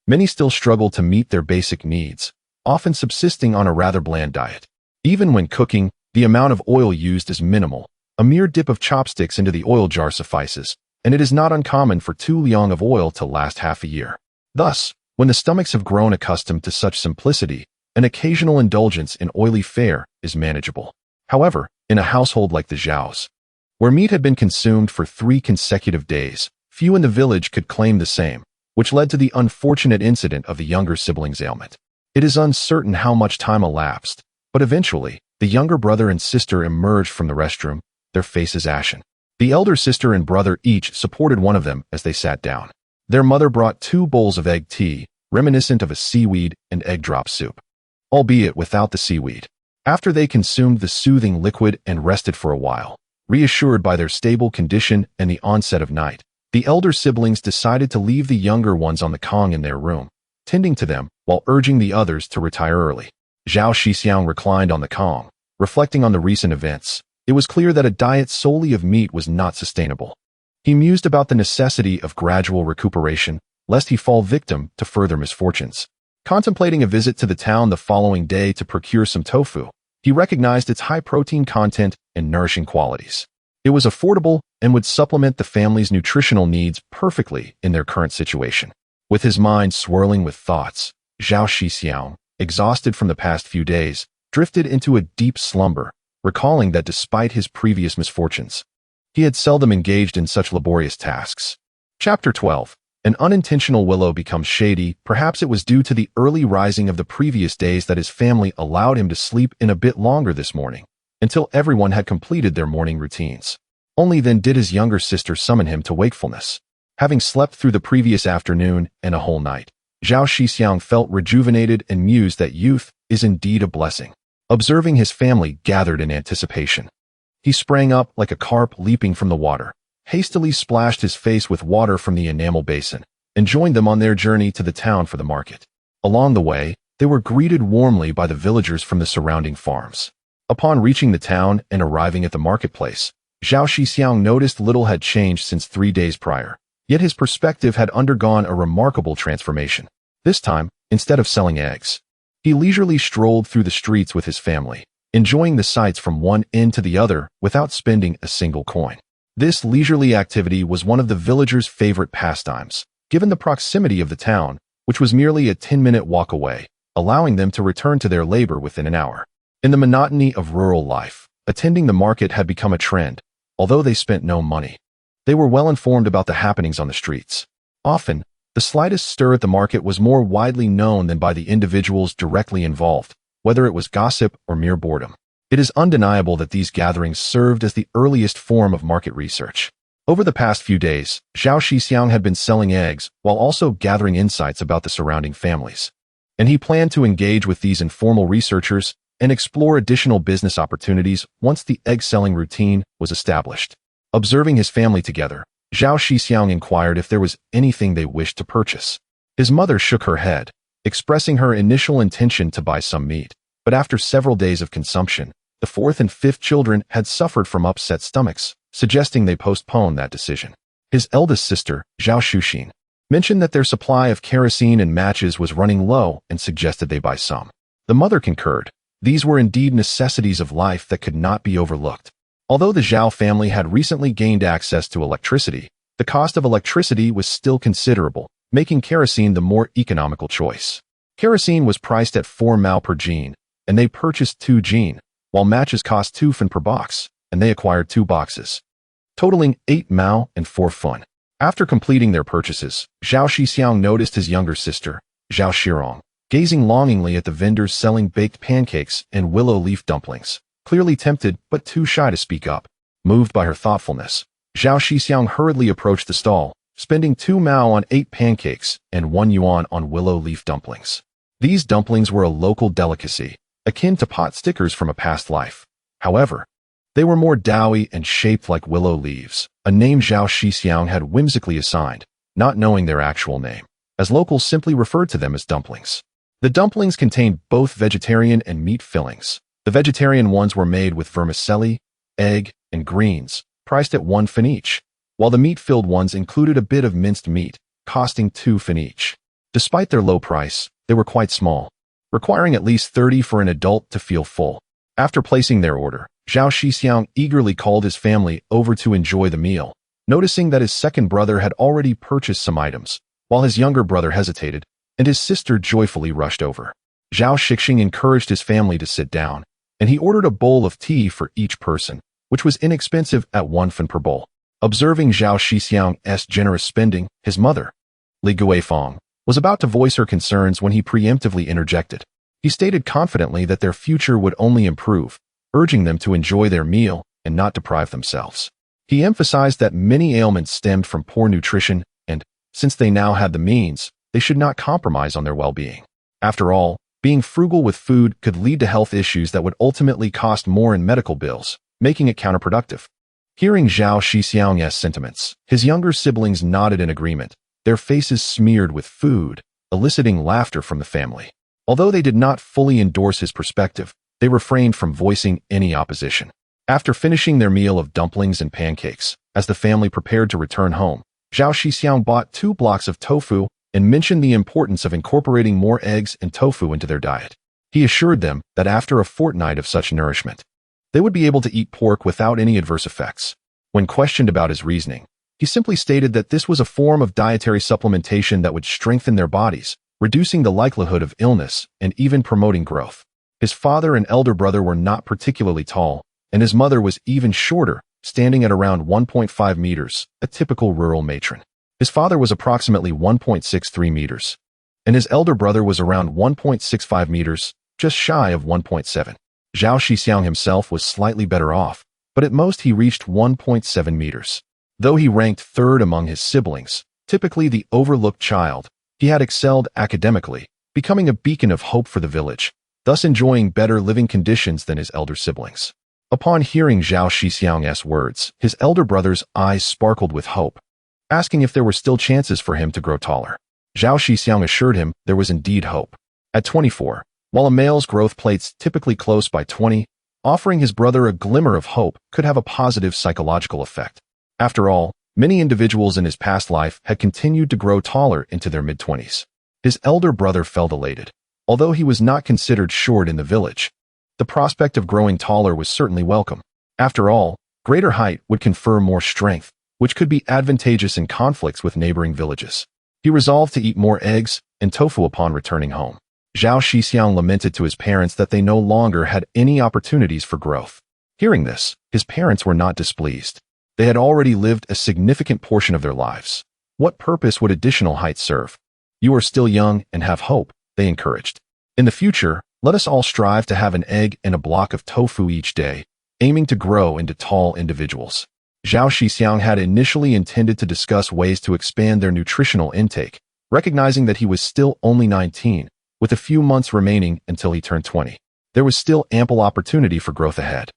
[SPEAKER 1] many still struggle to meet their basic needs, often subsisting on a rather bland diet. Even when cooking, the amount of oil used is minimal. A mere dip of chopsticks into the oil jar suffices, and it is not uncommon for 2 liang of oil to last half a year. Thus, when the stomachs have grown accustomed to such simplicity, an occasional indulgence in oily fare is manageable. However, in a household like the Zhao's, where meat had been consumed for 3 consecutive days, few in the village could claim the same, which led to the unfortunate incident of the younger sibling's ailment. It is uncertain how much time elapsed, but eventually, the younger brother and sister emerged from the restroom, their faces ashen. The elder sister and brother each supported one of them as they sat down. Their mother brought 2 bowls of egg tea, reminiscent of a seaweed and egg drop soup, albeit without the seaweed. After they consumed the soothing liquid and rested for a while, reassured by their stable condition and the onset of night, the elder siblings decided to leave the younger ones on the Kong in their room, tending to them while urging the others to retire early. Zhao Shixiong reclined on the Kong, reflecting on the recent events. It was clear that a diet solely of meat was not sustainable. He mused about the necessity of gradual recuperation, lest he fall victim to further misfortunes. Contemplating a visit to the town the following day to procure some tofu, he recognized its high protein content and nourishing qualities. It was affordable and would supplement the family's nutritional needs perfectly in their current situation. With his mind swirling with thoughts, Zhao Shixiong, exhausted from the past few days, drifted into a deep slumber, recalling that despite his previous misfortunes, he had seldom engaged in such laborious tasks. Chapter 12. An unintentional willow becomes shady. Perhaps it was due to the early rising of the previous days that his family allowed him to sleep in a bit longer this morning, until everyone had completed their morning routines. Only then did his younger sister summon him to wakefulness. Having slept through the previous afternoon and a whole night, Zhao Shixiong felt rejuvenated and mused that youth is indeed a blessing. Observing his family gathered in anticipation, he sprang up like a carp leaping from the water, hastily splashed his face with water from the enamel basin, and joined them on their journey to the town for the market. Along the way, they were greeted warmly by the villagers from the surrounding farms. Upon reaching the town and arriving at the marketplace, Zhao Shixiong noticed little had changed since 3 days prior, yet his perspective had undergone a remarkable transformation. This time, instead of selling eggs, he leisurely strolled through the streets with his family, enjoying the sights from one end to the other without spending a single coin. This leisurely activity was one of the villagers' favorite pastimes, given the proximity of the town, which was merely a 10-minute walk away, allowing them to return to their labor within an hour. In the monotony of rural life, attending the market had become a trend, although they spent no money. They were well informed about the happenings on the streets. Often, the slightest stir at the market was more widely known than by the individuals directly involved, whether it was gossip or mere boredom. It is undeniable that these gatherings served as the earliest form of market research. Over the past few days, Zhao Shixiong had been selling eggs while also gathering insights about the surrounding families, and he planned to engage with these informal researchers and explore additional business opportunities once the egg-selling routine was established. Observing his family together, Zhao Shixiong inquired if there was anything they wished to purchase. His mother shook her head, expressing her initial intention to buy some meat, but after several days of consumption, the 4th and 5th children had suffered from upset stomachs, suggesting they postpone that decision. His eldest sister, Zhao Shixiong, mentioned that their supply of kerosene and matches was running low and suggested they buy some. The mother concurred. These were indeed necessities of life that could not be overlooked. Although the Zhao family had recently gained access to electricity, the cost of electricity was still considerable, making kerosene the more economical choice. Kerosene was priced at 4 mao per jean, and they purchased 2 jean, while matches cost 2 fun per box, and they acquired 2 boxes, totaling 8 mao and 4 fun. After completing their purchases, Zhao Shixiong noticed his younger sister, Zhao Shixiong, gazing longingly at the vendors selling baked pancakes and willow leaf dumplings, clearly tempted but too shy to speak up. Moved by her thoughtfulness, Zhao Shixiong hurriedly approached the stall, spending 2 mao on 8 pancakes and 1 yuan on willow leaf dumplings. These dumplings were a local delicacy, akin to pot stickers from a past life. However, they were more doughy and shaped like willow leaves, a name Zhao Shixiong had whimsically assigned, not knowing their actual name, as locals simply referred to them as dumplings. The dumplings contained both vegetarian and meat fillings. The vegetarian ones were made with vermicelli, egg, and greens, priced at 1 fun each, while the meat-filled ones included a bit of minced meat, costing 2 fun each. Despite their low price, they were quite small, requiring at least 30 for an adult to feel full. After placing their order, Zhao Shixiong eagerly called his family over to enjoy the meal, noticing that his second brother had already purchased some items, while his younger brother hesitated, and his sister joyfully rushed over. Zhao Shixiong encouraged his family to sit down, and he ordered a bowl of tea for each person, which was inexpensive at 1 fun per bowl. Observing Zhao Shixiong's generous spending, his mother, Li Guifeng, was about to voice her concerns when he preemptively interjected. He stated confidently that their future would only improve, urging them to enjoy their meal and not deprive themselves. He emphasized that many ailments stemmed from poor nutrition and, since they now had the means, they should not compromise on their well-being. After all, being frugal with food could lead to health issues that would ultimately cost more in medical bills, making it counterproductive. Hearing Zhao Shixiong's sentiments, his younger siblings nodded in agreement, their faces smeared with food, eliciting laughter from the family. Although they did not fully endorse his perspective, they refrained from voicing any opposition. After finishing their meal of dumplings and pancakes, as the family prepared to return home, Zhao Shixiong bought 2 blocks of tofu and mentioned the importance of incorporating more eggs and tofu into their diet. He assured them that after a fortnight of such nourishment, they would be able to eat pork without any adverse effects. When questioned about his reasoning, he simply stated that this was a form of dietary supplementation that would strengthen their bodies, reducing the likelihood of illness and even promoting growth. His father and elder brother were not particularly tall, and his mother was even shorter, standing at around 1.5 meters, a typical rural matron. His father was approximately 1.63 meters, and his elder brother was around 1.65 meters, just shy of 1.7. Zhao Shixiong himself was slightly better off, but at most he reached 1.7 meters. Though he ranked third among his siblings, typically the overlooked child, he had excelled academically, becoming a beacon of hope for the village, thus enjoying better living conditions than his elder siblings. Upon hearing Zhao Shixiong's words, his elder brother's eyes sparkled with hope, asking if there were still chances for him to grow taller. Zhao Shixiong assured him there was indeed hope. At 24, while a male's growth plates typically close by 20, offering his brother a glimmer of hope could have a positive psychological effect. After all, many individuals in his past life had continued to grow taller into their mid-20s. His elder brother felt elated. Although he was not considered short in the village, the prospect of growing taller was certainly welcome. After all, greater height would confer more strength, which could be advantageous in conflicts with neighboring villages. He resolved to eat more eggs and tofu upon returning home. Zhao Shixiong lamented to his parents that they no longer had any opportunities for growth. Hearing this, his parents were not displeased. They had already lived a significant portion of their lives. What purpose would additional height serve? You are still young and have hope, they encouraged. In the future, let us all strive to have an egg and a block of tofu each day, aiming to grow into tall individuals. Zhao Shixiong had initially intended to discuss ways to expand their nutritional intake, recognizing that he was still only 19, with a few months remaining until he turned 20. There was still ample opportunity for growth ahead.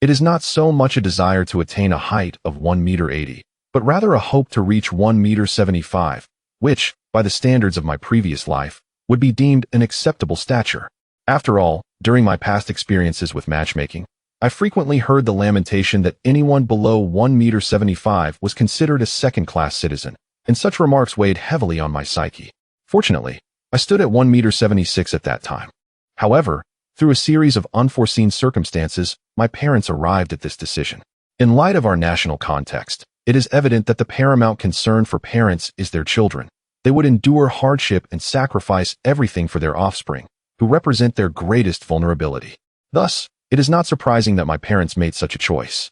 [SPEAKER 1] It is not so much a desire to attain a height of 1.80 meters, but rather a hope to reach 1.75 meters, which, by the standards of my previous life, would be deemed an acceptable stature. After all, during my past experiences with matchmaking, I frequently heard the lamentation that anyone below 1.75 meters was considered a second-class citizen, and such remarks weighed heavily on my psyche. Fortunately, I stood at 1.76 meters at that time. However, through a series of unforeseen circumstances, my parents arrived at this decision. In light of our national context, it is evident that the paramount concern for parents is their children. They would endure hardship and sacrifice everything for their offspring, who represent their greatest vulnerability. Thus, it is not surprising that my parents made such a choice.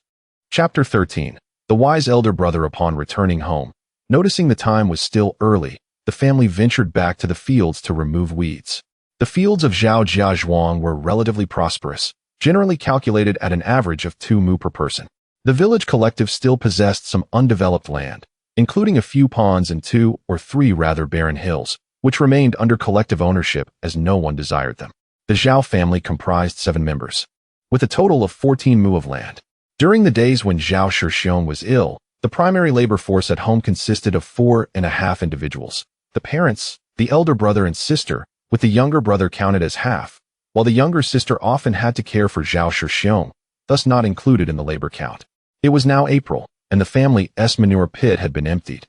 [SPEAKER 1] Chapter 13. The wise elder brother. Upon returning home, noticing the time was still early, the family ventured back to the fields to remove weeds. The fields of Zhao Shixiong were relatively prosperous, generally calculated at an average of 2 mu per person. The village collective still possessed some undeveloped land, including a few ponds and 2 or 3 rather barren hills, which remained under collective ownership as no one desired them. The Zhao family comprised 7 members, with a total of 14 mu of land. During the days when Zhao Shixiong was ill, the primary labor force at home consisted of 4.5 individuals. The parents, the elder brother and sister, with the younger brother counted as half, while the younger sister often had to care for Zhao Shixiong, thus not included in the labor count. It was now April, and the family's manure pit had been emptied,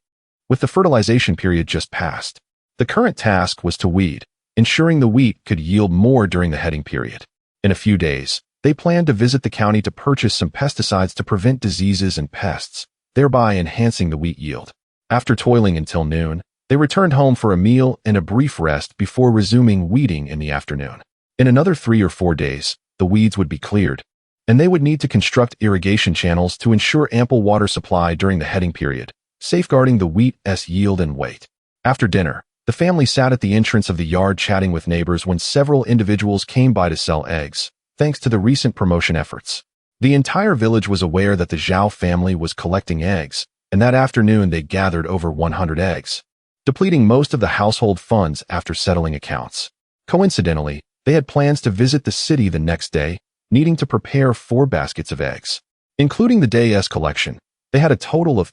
[SPEAKER 1] with the fertilization period just passed. The current task was to weed, ensuring the wheat could yield more during the heading period. In a few days, they planned to visit the county to purchase some pesticides to prevent diseases and pests, thereby enhancing the wheat yield. After toiling until noon, they returned home for a meal and a brief rest before resuming weeding in the afternoon. In another 3 or 4 days, the weeds would be cleared, and they would need to construct irrigation channels to ensure ample water supply during the heading period, safeguarding the wheat's yield and weight. After dinner, the family sat at the entrance of the yard chatting with neighbors when several individuals came by to sell eggs, thanks to the recent promotion efforts. The entire village was aware that the Zhao family was collecting eggs, and that afternoon they gathered over 100 eggs, depleting most of the household funds after settling accounts. Coincidentally, they had plans to visit the city the next day, needing to prepare 4 baskets of eggs. Including the day's collection, they had a total of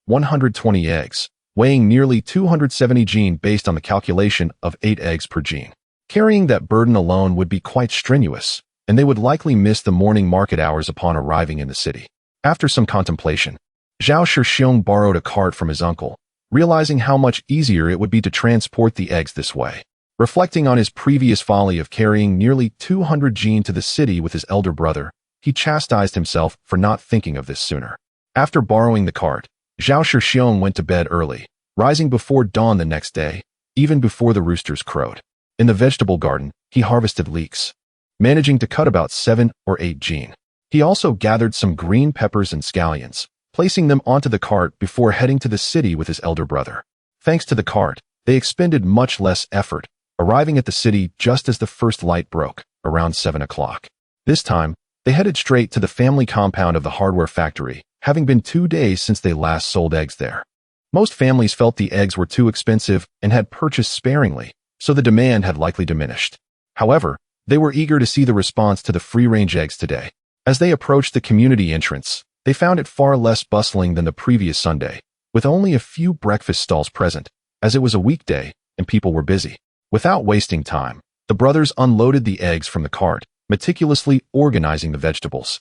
[SPEAKER 1] 120 eggs, weighing nearly 270 gene based on the calculation of 8 eggs per gene. Carrying that burden alone would be quite strenuous, and they would likely miss the morning market hours upon arriving in the city. After some contemplation, Zhao Shixiong borrowed a cart from his uncle, realizing how much easier it would be to transport the eggs this way. Reflecting on his previous folly of carrying nearly 200 gene to the city with his elder brother, he chastised himself for not thinking of this sooner. After borrowing the cart, Zhao Shixiong went to bed early, rising before dawn the next day, even before the roosters crowed. In the vegetable garden, he harvested leeks, managing to cut about 7 or 8 gene. He also gathered some green peppers and scallions, placing them onto the cart before heading to the city with his elder brother. Thanks to the cart, they expended much less effort, arriving at the city just as the first light broke, around 7 o'clock. This time, they headed straight to the family compound of the hardware factory, having been 2 days since they last sold eggs there. Most families felt the eggs were too expensive and had purchased sparingly, so the demand had likely diminished. However, they were eager to see the response to the free-range eggs today. As they approached the community entrance, they found it far less bustling than the previous Sunday, with only a few breakfast stalls present, as it was a weekday and people were busy. Without wasting time, the brothers unloaded the eggs from the cart, meticulously organizing the vegetables.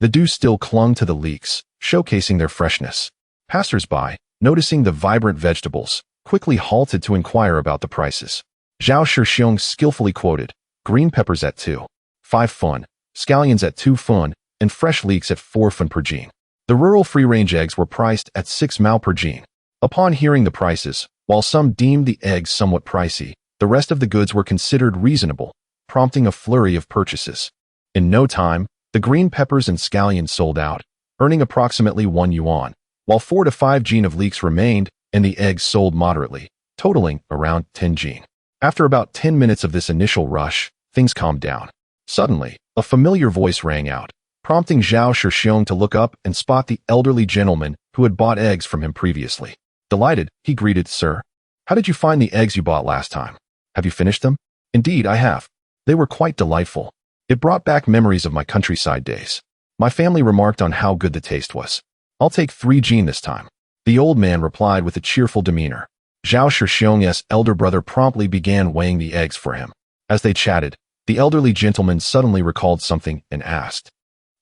[SPEAKER 1] The dew still clung to the leeks, showcasing their freshness. Passers-by, noticing the vibrant vegetables, quickly halted to inquire about the prices. Zhao Shixiong skillfully quoted, green peppers at 2.5 fun, scallions at 2 fun, and fresh leeks at 4 fun per gene. The rural free-range eggs were priced at 6 mao per gene. Upon hearing the prices, while some deemed the eggs somewhat pricey, the rest of the goods were considered reasonable, prompting a flurry of purchases. In no time, the green peppers and scallions sold out, earning approximately 1 yuan, while 4 to 5 gene of leeks remained, and the eggs sold moderately, totaling around 10 gene. After about 10 minutes of this initial rush, things calmed down. Suddenly, a familiar voice rang out, prompting Zhao Shixiong to look up and spot the elderly gentleman who had bought eggs from him previously. Delighted, he greeted, "Sir, how did you find the eggs you bought last time? Have you finished them?" "Indeed, I have. They were quite delightful. It brought back memories of my countryside days. My family remarked on how good the taste was. I'll take 3 gene this time." The old man replied with a cheerful demeanor. Zhao Shixiong's elder brother promptly began weighing the eggs for him. As they chatted, the elderly gentleman suddenly recalled something and asked,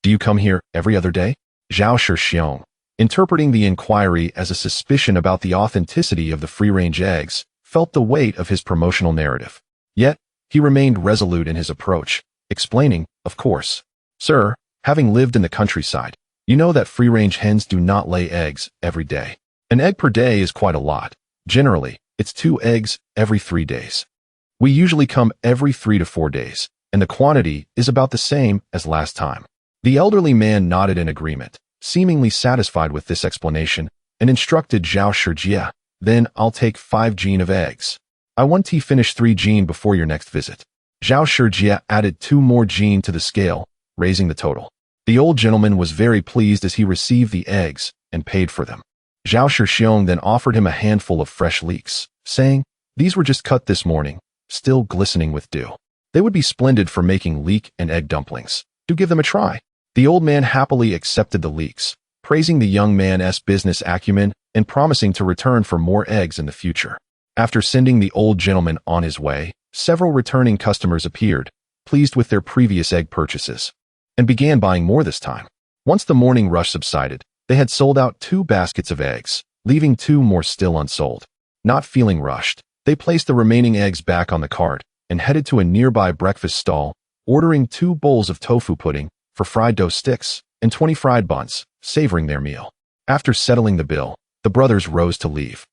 [SPEAKER 1] "Do you come here every other day?" Zhao Shixiong, interpreting the inquiry as a suspicion about the authenticity of the free-range eggs, felt the weight of his promotional narrative. Yet, he remained resolute in his approach, explaining, "Of course. Sir, having lived in the countryside, you know that free-range hens do not lay eggs every day. An egg per day is quite a lot. Generally, It's 2 eggs every 3 days. We usually come every 3 to 4 days, and the quantity is about the same as last time. The elderly man nodded in agreement, seemingly satisfied with this explanation, and instructed Zhao Shixiong, "Then I'll take 5 gene of eggs. I want to finish 3 gene before your next visit." Zhao Shixiong added 2 more gene to the scale, raising the total. The old gentleman was very pleased as he received the eggs and paid for them. Zhao Shixiong then offered him a handful of fresh leeks, saying, "These were just cut this morning, still glistening with dew. They would be splendid for making leek and egg dumplings. Do give them a try." The old man happily accepted the leeks, praising the young man's business acumen and promising to return for more eggs in the future. After sending the old gentleman on his way, several returning customers appeared, pleased with their previous egg purchases, and began buying more this time. Once the morning rush subsided, they had sold out 2 baskets of eggs, leaving 2 more still unsold. Not feeling rushed, they placed the remaining eggs back on the cart and headed to a nearby breakfast stall, ordering 2 bowls of tofu pudding for fried dough sticks and 20 fried buns, savoring their meal. After settling the bill, the brothers rose to leave.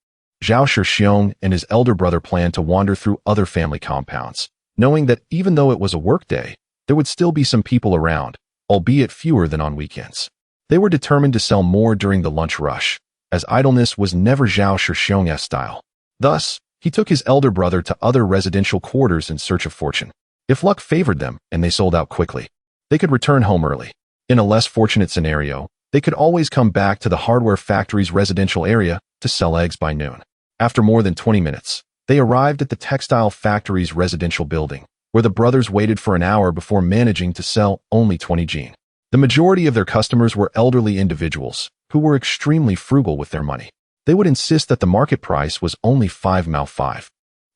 [SPEAKER 1] Zhao Shixiong and his elder brother planned to wander through other family compounds, knowing that even though it was a work day, there would still be some people around, albeit fewer than on weekends. They were determined to sell more during the lunch rush, as idleness was never Zhao Shixiong's style. Thus, he took his elder brother to other residential quarters in search of fortune. If luck favored them and they sold out quickly, they could return home early. In a less fortunate scenario, they could always come back to the hardware factory's residential area to sell eggs by noon. After more than 20 minutes, they arrived at the textile factory's residential building, where the brothers waited for an hour before managing to sell only 20 gene. The majority of their customers were elderly individuals who were extremely frugal with their money. They would insist that the market price was only 5 mao 5,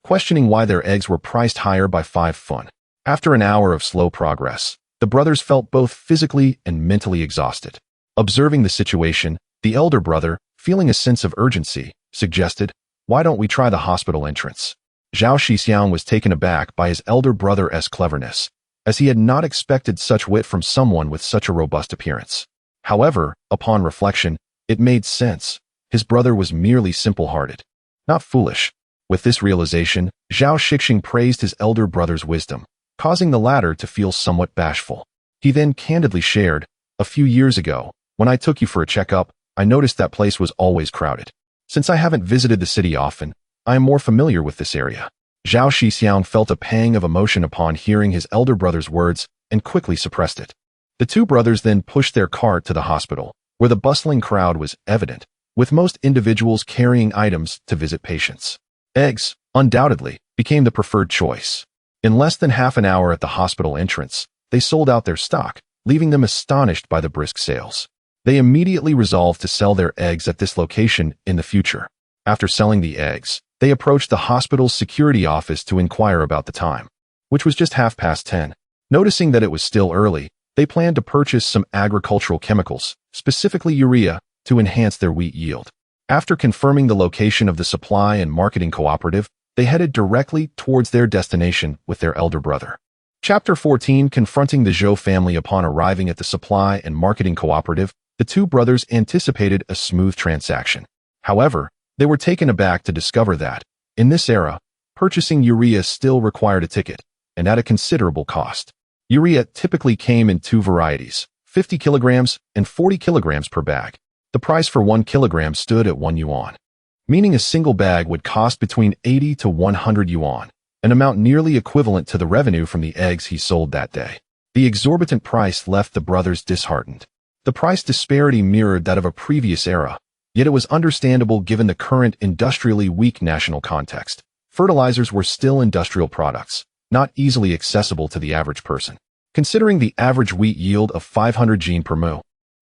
[SPEAKER 1] questioning why their eggs were priced higher by 5 fun. After an hour of slow progress, the brothers felt both physically and mentally exhausted. Observing the situation, the elder brother, feeling a sense of urgency, suggested, "Why don't we try the hospital entrance?" Zhao Shixiong was taken aback by his elder brother's cleverness, as he had not expected such wit from someone with such a robust appearance. However, upon reflection, it made sense. His brother was merely simple-hearted, not foolish. With this realization, Zhao Shixiong praised his elder brother's wisdom, causing the latter to feel somewhat bashful. He then candidly shared, "A few years ago, when I took you for a checkup, I noticed that place was always crowded. Since I haven't visited the city often, I am more familiar with this area." Zhao Shixiong felt a pang of emotion upon hearing his elder brother's words and quickly suppressed it. The 2 brothers then pushed their cart to the hospital, where the bustling crowd was evident, with most individuals carrying items to visit patients. Eggs, undoubtedly, became the preferred choice. In less than half an hour at the hospital entrance, they sold out their stock, leaving them astonished by the brisk sales. They immediately resolved to sell their eggs at this location in the future. After selling the eggs, they approached the hospital's security office to inquire about the time, which was just 10:30. Noticing that it was still early, they planned to purchase some agricultural chemicals, specifically urea, to enhance their wheat yield. After confirming the location of the supply and marketing cooperative, they headed directly towards their destination with their elder brother. Chapter 14. Confronting the Zhou family. Upon arriving at the supply and marketing cooperative, the 2 brothers anticipated a smooth transaction. However, they were taken aback to discover that, in this era, purchasing urea still required a ticket, and at a considerable cost. Urea typically came in 2 varieties, 50 kilograms and 40 kilograms per bag. The price for 1 kilogram stood at 1 yuan, meaning a single bag would cost between 80 to 100 yuan, an amount nearly equivalent to the revenue from the eggs he sold that day. The exorbitant price left the brothers disheartened. The price disparity mirrored that of a previous era, yet it was understandable given the current industrially weak national context. Fertilizers were still industrial products, not easily accessible to the average person. Considering the average wheat yield of 500 gene per mu,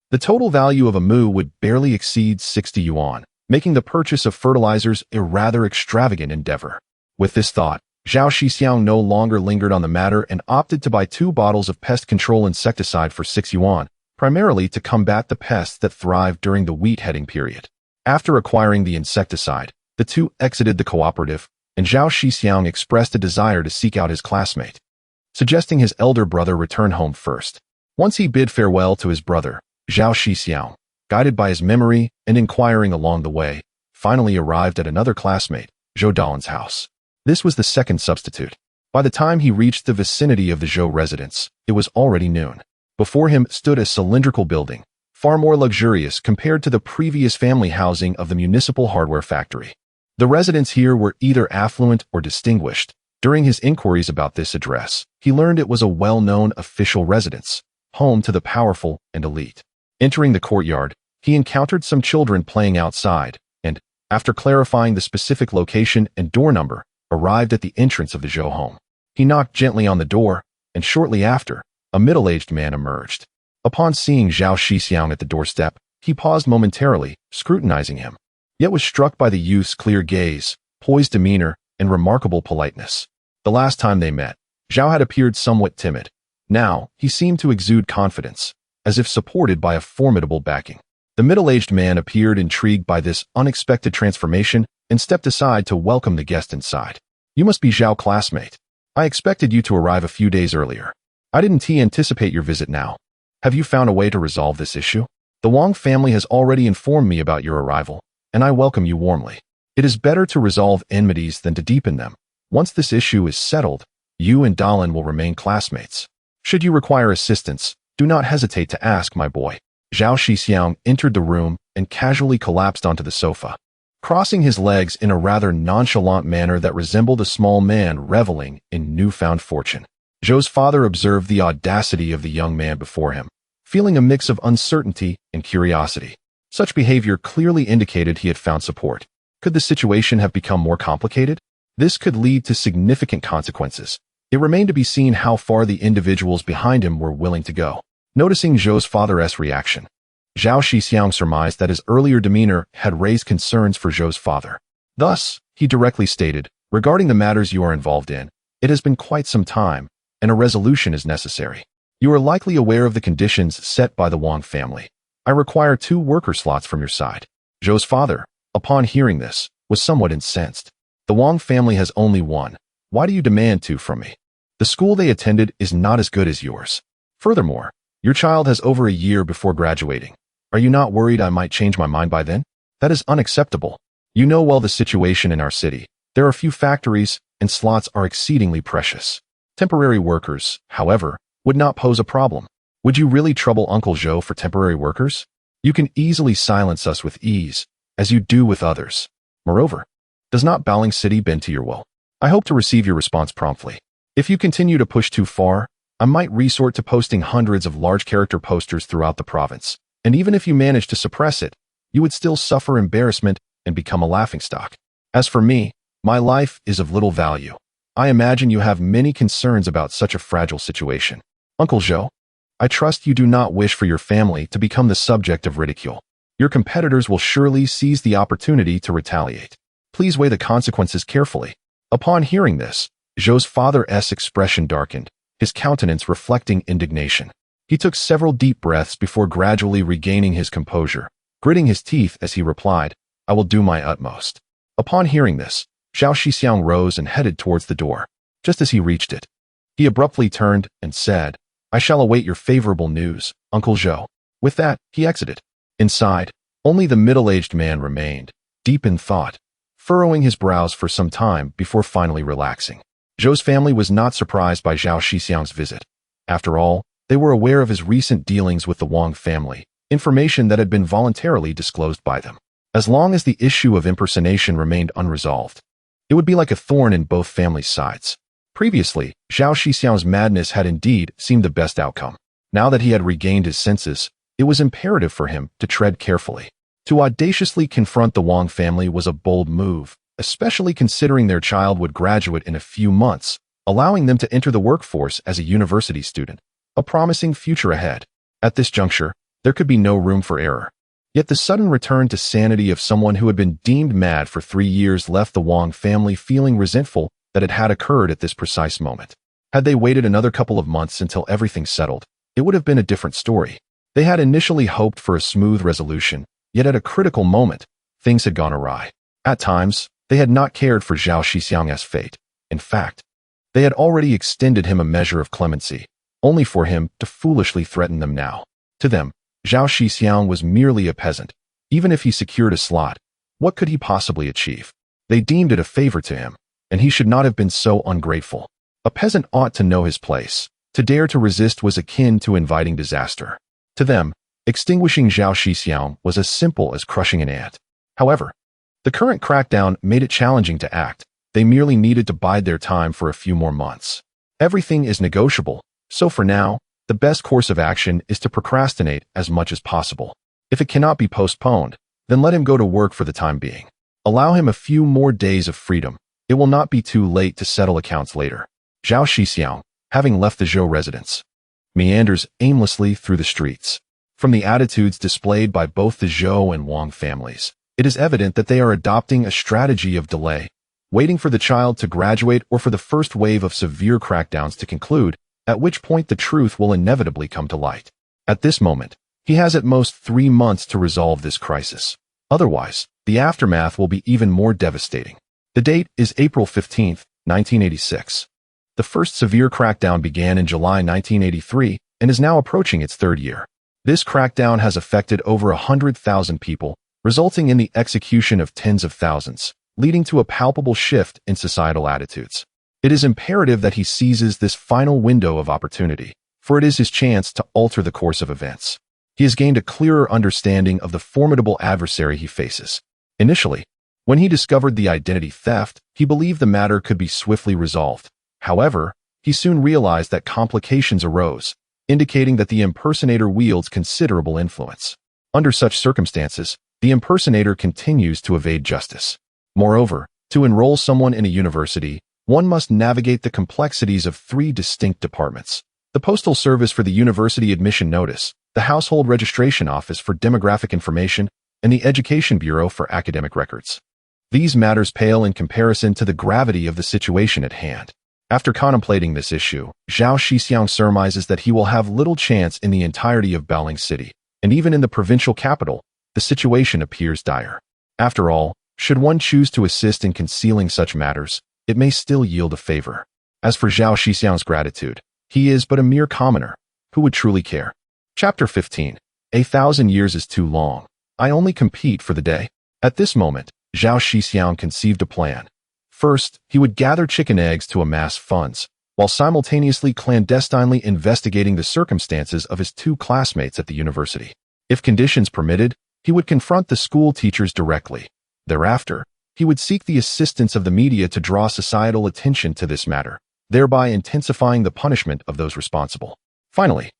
[SPEAKER 1] the total value of a mu would barely exceed 60 yuan, making the purchase of fertilizers a rather extravagant endeavor. With this thought, Zhao Shixiong no longer lingered on the matter and opted to buy 2 bottles of pest control insecticide for 6 yuan, primarily to combat the pests that thrived during the wheat heading period. After acquiring the insecticide, the 2 exited the cooperative, and Zhao Shixiong expressed a desire to seek out his classmate, suggesting his elder brother return home first. Once he bid farewell to his brother, Zhao Shixiong, guided by his memory and inquiring along the way, finally arrived at another classmate, Zhou Dalin's house. This was the second substitute. By the time he reached the vicinity of the Zhou residence, it was already noon. Before him stood a cylindrical building, far more luxurious compared to the previous family housing of the municipal hardware factory. The residents here were either affluent or distinguished. During his inquiries about this address, he learned it was a well-known official residence, home to the powerful and elite. Entering the courtyard, he encountered some children playing outside, and, after clarifying the specific location and door number, arrived at the entrance of the Zhou home. He knocked gently on the door, and shortly after, a middle-aged man emerged. Upon seeing Zhao Shixiong at the doorstep, he paused momentarily, scrutinizing him, yet was struck by the youth's clear gaze, poised demeanor, and remarkable politeness. The last time they met, Zhao had appeared somewhat timid. Now, he seemed to exude confidence, as if supported by a formidable backing. The middle-aged man appeared intrigued by this unexpected transformation and stepped aside to welcome the guest inside. "You must be Zhao, classmate. I expected you to arrive a few days earlier. I didn't anticipate your visit now. Have you found a way to resolve this issue? The Wang family has already informed me about your arrival, and I welcome you warmly. It is better to resolve enmities than to deepen them. Once this issue is settled, you and Dalin will remain classmates. Should you require assistance, do not hesitate to ask, my boy." Zhao Shixiong entered the room and casually collapsed onto the sofa, crossing his legs in a rather nonchalant manner that resembled a small man reveling in newfound fortune. Zhou's father observed the audacity of the young man before him, feeling a mix of uncertainty and curiosity. Such behavior clearly indicated he had found support. Could the situation have become more complicated? This could lead to significant consequences. It remained to be seen how far the individuals behind him were willing to go. Noticing Zhou's father's reaction, Zhao Shixiong surmised that his earlier demeanor had raised concerns for Zhou's father. Thus, he directly stated, "Regarding the matters you are involved in, it has been quite some time, and a resolution is necessary. You are likely aware of the conditions set by the Wang family. I require 2 worker slots from your side." Zhou's father, upon hearing this, was somewhat incensed. "The Wang family has only 1. Why do you demand 2 from me? The school they attended is not as good as yours. Furthermore, your child has over a year before graduating. Are you not worried I might change my mind by then? That is unacceptable. You know well the situation in our city. There are few factories, and slots are exceedingly precious. Temporary workers, however, would not pose a problem. Would you really trouble Uncle Zhou for temporary workers? You can easily silence us with ease, as you do with others. Moreover, does not Baling City bend to your will? I hope to receive your response promptly. If you continue to push too far, I might resort to posting hundreds of large character posters throughout the province, and even if you manage to suppress it, you would still suffer embarrassment and become a laughingstock. As for me, my life is of little value. I imagine you have many concerns about such a fragile situation. Uncle Zhou, I trust you do not wish for your family to become the subject of ridicule. Your competitors will surely seize the opportunity to retaliate. Please weigh the consequences carefully." Upon hearing this, Zhou's father's expression darkened, his countenance reflecting indignation. He took several deep breaths before gradually regaining his composure, gritting his teeth as he replied, "I will do my utmost." Upon hearing this, Zhao Shixiong rose and headed towards the door. Just as he reached it, he abruptly turned and said, "I shall await your favorable news, Uncle Zhou." With that, he exited. Inside, only the middle-aged man remained, deep in thought, furrowing his brows for some time before finally relaxing. Zhou's family was not surprised by Zhao Shixiong's visit. After all, they were aware of his recent dealings with the Wang family, information that had been voluntarily disclosed by them. As long as the issue of impersonation remained unresolved, it would be like a thorn in both families' sides. Previously, Zhao Shixiong's madness had indeed seemed the best outcome. Now that he had regained his senses, it was imperative for him to tread carefully. To audaciously confront the Wang family was a bold move, especially considering their child would graduate in a few months, allowing them to enter the workforce as a university student, a promising future ahead. At this juncture, there could be no room for error. Yet the sudden return to sanity of someone who had been deemed mad for 3 years left the Wang family feeling resentful that it had occurred at this precise moment. Had they waited another couple of months until everything settled, it would have been a different story. They had initially hoped for a smooth resolution, yet at a critical moment, things had gone awry. At times, they had not cared for Zhao Shixiong's fate. In fact, they had already extended him a measure of clemency, only for him to foolishly threaten them now. To them, Zhao Shixiong was merely a peasant. Even if he secured a slot, what could he possibly achieve? They deemed it a favor to him, and he should not have been so ungrateful. A peasant ought to know his place. To dare to resist was akin to inviting disaster. To them, extinguishing Zhao Shixiong was as simple as crushing an ant. However, the current crackdown made it challenging to act. They merely needed to bide their time for a few more months. Everything is negotiable, so for now, the best course of action is to procrastinate as much as possible. If it cannot be postponed, then let him go to work for the time being. Allow him a few more days of freedom. It will not be too late to settle accounts later. Zhao Shixiong, having left the Zhou residence, meanders aimlessly through the streets. From the attitudes displayed by both the Zhou and Wang families, it is evident that they are adopting a strategy of delay, waiting for the child to graduate or for the first wave of severe crackdowns to conclude, at which point the truth will inevitably come to light. At this moment, he has at most 3 months to resolve this crisis. Otherwise, the aftermath will be even more devastating. The date is April 15, 1986. The first severe crackdown began in July 1983 and is now approaching its 3rd year. This crackdown has affected over 100,000 people, resulting in the execution of tens of thousands, leading to a palpable shift in societal attitudes. It is imperative that he seizes this final window of opportunity, for it is his chance to alter the course of events. He has gained a clearer understanding of the formidable adversary he faces. Initially, when he discovered the identity theft, he believed the matter could be swiftly resolved. However, he soon realized that complications arose, indicating that the impersonator wields considerable influence. Under such circumstances, the impersonator continues to evade justice. Moreover, to enroll someone in a university, one must navigate the complexities of 3 distinct departments: the Postal Service for the University Admission Notice, the Household Registration Office for Demographic Information, and the Education Bureau for Academic Records. These matters pale in comparison to the gravity of the situation at hand. After contemplating this issue, Zhao Shixiong surmises that he will have little chance in the entirety of Baoling City, and even in the provincial capital, the situation appears dire. After all, should one choose to assist in concealing such matters, it may still yield a favor. As for Zhao Shixiong's gratitude, he is but a mere commoner. Who would truly care? Chapter 15. 1,000 years is too long. I only compete for the day. At this moment, Zhao Shixiong conceived a plan. First, he would gather chicken eggs to amass funds, while simultaneously clandestinely investigating the circumstances of his 2 classmates at the university. If conditions permitted, he would confront the school teachers directly. Thereafter, he would seek the assistance of the media to draw societal attention to this matter, thereby intensifying the punishment of those responsible. Finally,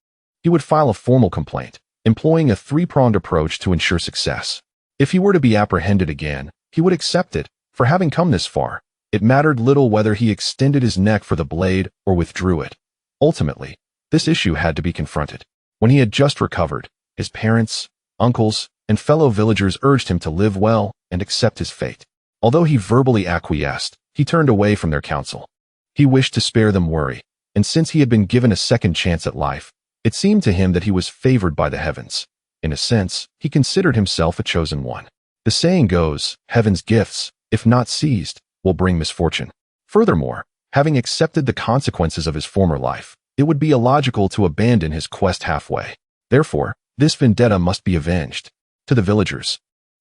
[SPEAKER 1] he would file a formal complaint, employing a 3-pronged approach to ensure success. If he were to be apprehended again, he would accept it, for having come this far. It mattered little whether he extended his neck for the blade or withdrew it. Ultimately, this issue had to be confronted. When he had just recovered, his parents, uncles, and fellow villagers urged him to live well and accept his fate. Although he verbally acquiesced, he turned away from their counsel. He wished to spare them worry, and since he had been given a second chance at life, it seemed to him that he was favored by the heavens. In a sense, he considered himself a chosen one. The saying goes, heaven's gifts, if not seized, will bring misfortune. Furthermore, having accepted the consequences of his former life, it would be illogical to abandon his quest halfway. Therefore, this vendetta must be avenged. To the villagers,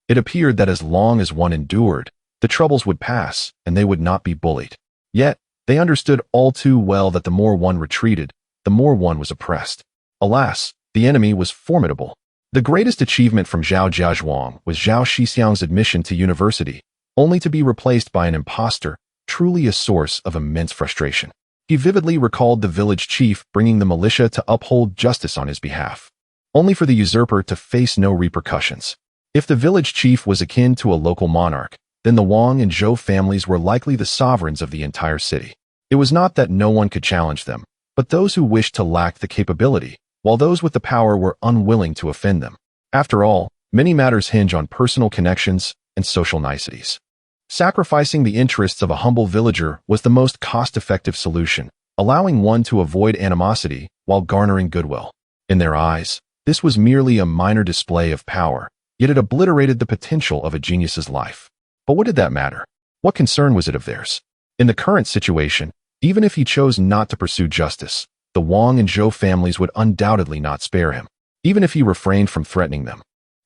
[SPEAKER 1] it appeared that as long as one endured, the troubles would pass and they would not be bullied. Yet, they understood all too well that the more one retreated, the more one was oppressed. Alas, the enemy was formidable. The greatest achievement from Zhao Jiazhuang was Zhao Shixiong's admission to university, only to be replaced by an impostor, truly a source of immense frustration. He vividly recalled the village chief bringing the militia to uphold justice on his behalf, only for the usurper to face no repercussions. If the village chief was akin to a local monarch, then the Wang and Zhou families were likely the sovereigns of the entire city. It was not that no one could challenge them, but those who wished to lacked the capability, while those with the power were unwilling to offend them. After all, many matters hinge on personal connections and social niceties. Sacrificing the interests of a humble villager was the most cost-effective solution, allowing one to avoid animosity while garnering goodwill. In their eyes, this was merely a minor display of power, yet it obliterated the potential of a genius's life. But what did that matter? What concern was it of theirs? In the current situation, even if he chose not to pursue justice, the Wang and Zhou families would undoubtedly not spare him. Even if he refrained from threatening them,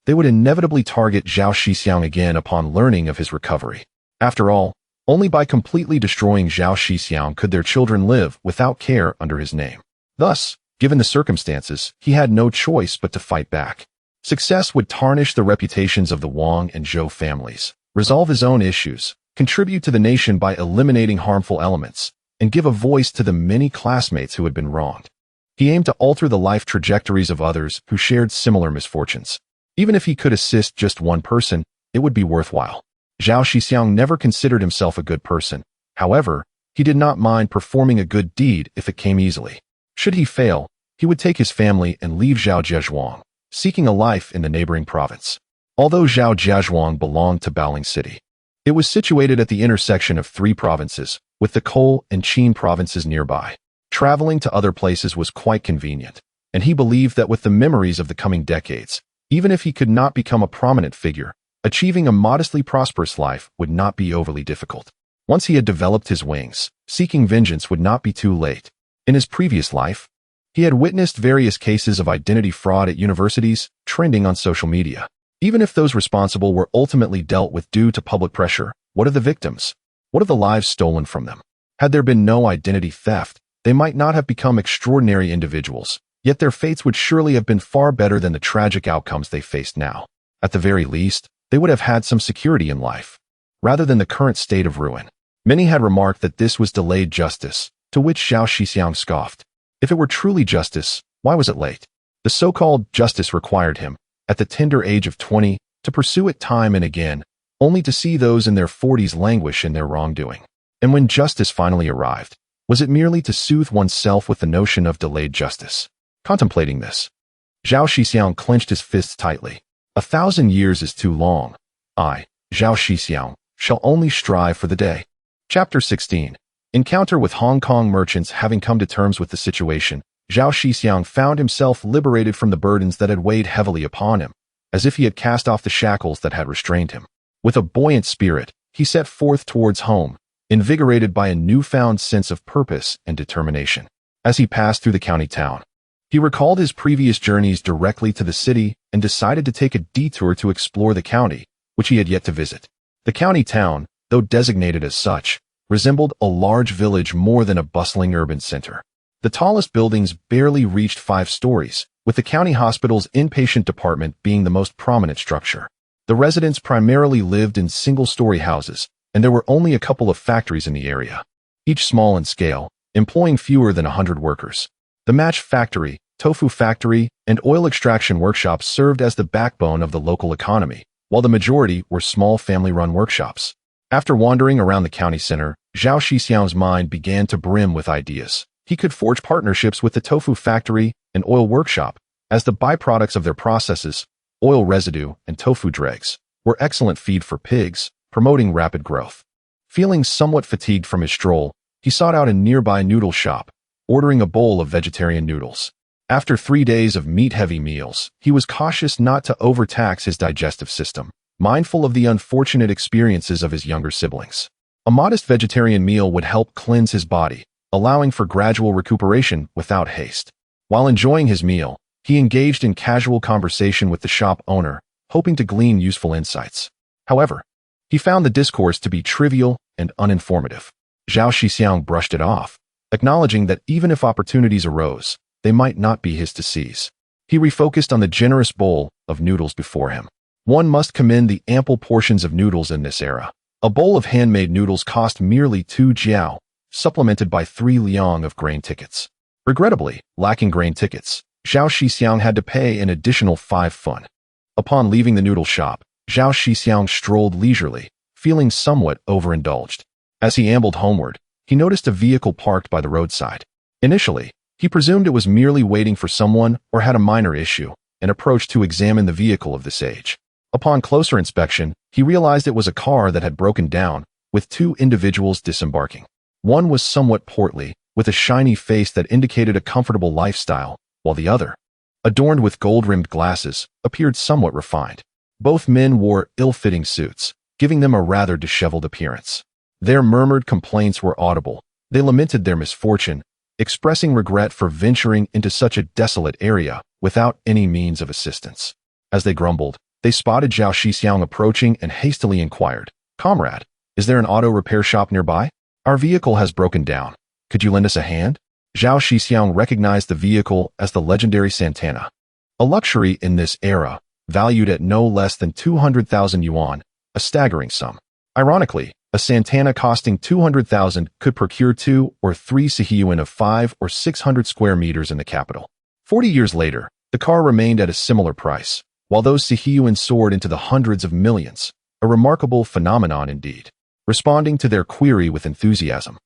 [SPEAKER 1] they would inevitably target Zhao Shixiong again upon learning of his recovery. After all, only by completely destroying Zhao Shixiong could their children live without care under his name. Thus, given the circumstances, he had no choice but to fight back. Success would tarnish the reputations of the Wang and Zhou families, resolve his own issues, contribute to the nation by eliminating harmful elements, and give a voice to the many classmates who had been wronged. He aimed to alter the life trajectories of others who shared similar misfortunes. Even if he could assist just one person, it would be worthwhile. Zhao Shixiong never considered himself a good person. However, he did not mind performing a good deed if it came easily. Should he fail, he would take his family and leave Zhao Zhezhuang, seeking a life in the neighboring province. Although Zhao Zhezhuang belonged to Baoling City, it was situated at the intersection of 3 provinces, with the Coal and Qin provinces nearby. Traveling to other places was quite convenient, and he believed that with the memories of the coming decades, even if he could not become a prominent figure, achieving a modestly prosperous life would not be overly difficult. Once he had developed his wings, seeking vengeance would not be too late. In his previous life, he had witnessed various cases of identity fraud at universities trending on social media. Even if those responsible were ultimately dealt with due to public pressure, what of the victims? What of the lives stolen from them? Had there been no identity theft, they might not have become extraordinary individuals, yet their fates would surely have been far better than the tragic outcomes they faced now. At the very least, they would have had some security in life, rather than the current state of ruin. Many had remarked that this was delayed justice, to which Zhao Shixiong scoffed. If it were truly justice, why was it late? The so-called justice required him, at the tender age of 20, to pursue it time and again, only to see those in their 40s languish in their wrongdoing. And when justice finally arrived, was it merely to soothe oneself with the notion of delayed justice? Contemplating this, Zhao Shixiong clenched his fists tightly. 1,000 years is too long. I, Zhao Shixiong, shall only strive for the day. Chapter 16. Encounter with Hong Kong merchants. Having come to terms with the situation, Zhao Shixiong found himself liberated from the burdens that had weighed heavily upon him, as if he had cast off the shackles that had restrained him. With a buoyant spirit, he set forth towards home, invigorated by a newfound sense of purpose and determination. As he passed through the county town, he recalled his previous journeys directly to the city and decided to take a detour to explore the county, which he had yet to visit. The county town, though designated as such, resembled a large village more than a bustling urban center. The tallest buildings barely reached 5 stories, with the county hospital's inpatient department being the most prominent structure. The residents primarily lived in single-story houses, and there were only a couple of factories in the area, each small in scale, employing fewer than 100 workers. The match factory, tofu factory, and oil extraction workshops served as the backbone of the local economy, while the majority were small family-run workshops. After wandering around the county center, Zhao Shixiang's mind began to brim with ideas. He could forge partnerships with the tofu factory and oil workshop, as the byproducts of their processes, oil residue and tofu dregs, were excellent feed for pigs, promoting rapid growth. Feeling somewhat fatigued from his stroll, he sought out a nearby noodle shop, ordering a bowl of vegetarian noodles. After 3 days of meat-heavy meals, he was cautious not to overtax his digestive system, mindful of the unfortunate experiences of his younger siblings. A modest vegetarian meal would help cleanse his body, allowing for gradual recuperation without haste. While enjoying his meal, he engaged in casual conversation with the shop owner, hoping to glean useful insights. However, he found the discourse to be trivial and uninformative. Zhao Shixiong brushed it off, acknowledging that even if opportunities arose, they might not be his to seize. He refocused on the generous bowl of noodles before him. One must commend the ample portions of noodles in this era. A bowl of handmade noodles cost merely 2 jiao, supplemented by 3 liang of grain tickets. Regrettably, lacking grain tickets, Zhao Shixiong had to pay an additional 5 fun. Upon leaving the noodle shop, Zhao Shixiong strolled leisurely, feeling somewhat overindulged. As he ambled homeward, he noticed a vehicle parked by the roadside. Initially, he presumed it was merely waiting for someone or had a minor issue, and approached to examine the vehicle of this age. Upon closer inspection, he realized it was a car that had broken down, with 2 individuals disembarking. One was somewhat portly, with a shiny face that indicated a comfortable lifestyle, while the other, adorned with gold-rimmed glasses, appeared somewhat refined. Both men wore ill-fitting suits, giving them a rather disheveled appearance. Their murmured complaints were audible. They lamented their misfortune, expressing regret for venturing into such a desolate area without any means of assistance. As they grumbled, they spotted Zhao Shixiong approaching and hastily inquired, "Comrade, Is there an auto repair shop nearby? Our vehicle has broken down. Could you lend us a hand? Zhao Shixiong recognized the vehicle as the legendary Santana, a luxury in this era, valued at no less than 200,000 yuan, a staggering sum. Ironically, a Santana costing 200,000 could procure 2 or 3 Shixiong of 5 or 600 square meters in the capital. 40 years later, the car remained at a similar price, while those Shixiong soared into the hundreds of millions, a remarkable phenomenon indeed. Responding to their query with enthusiasm,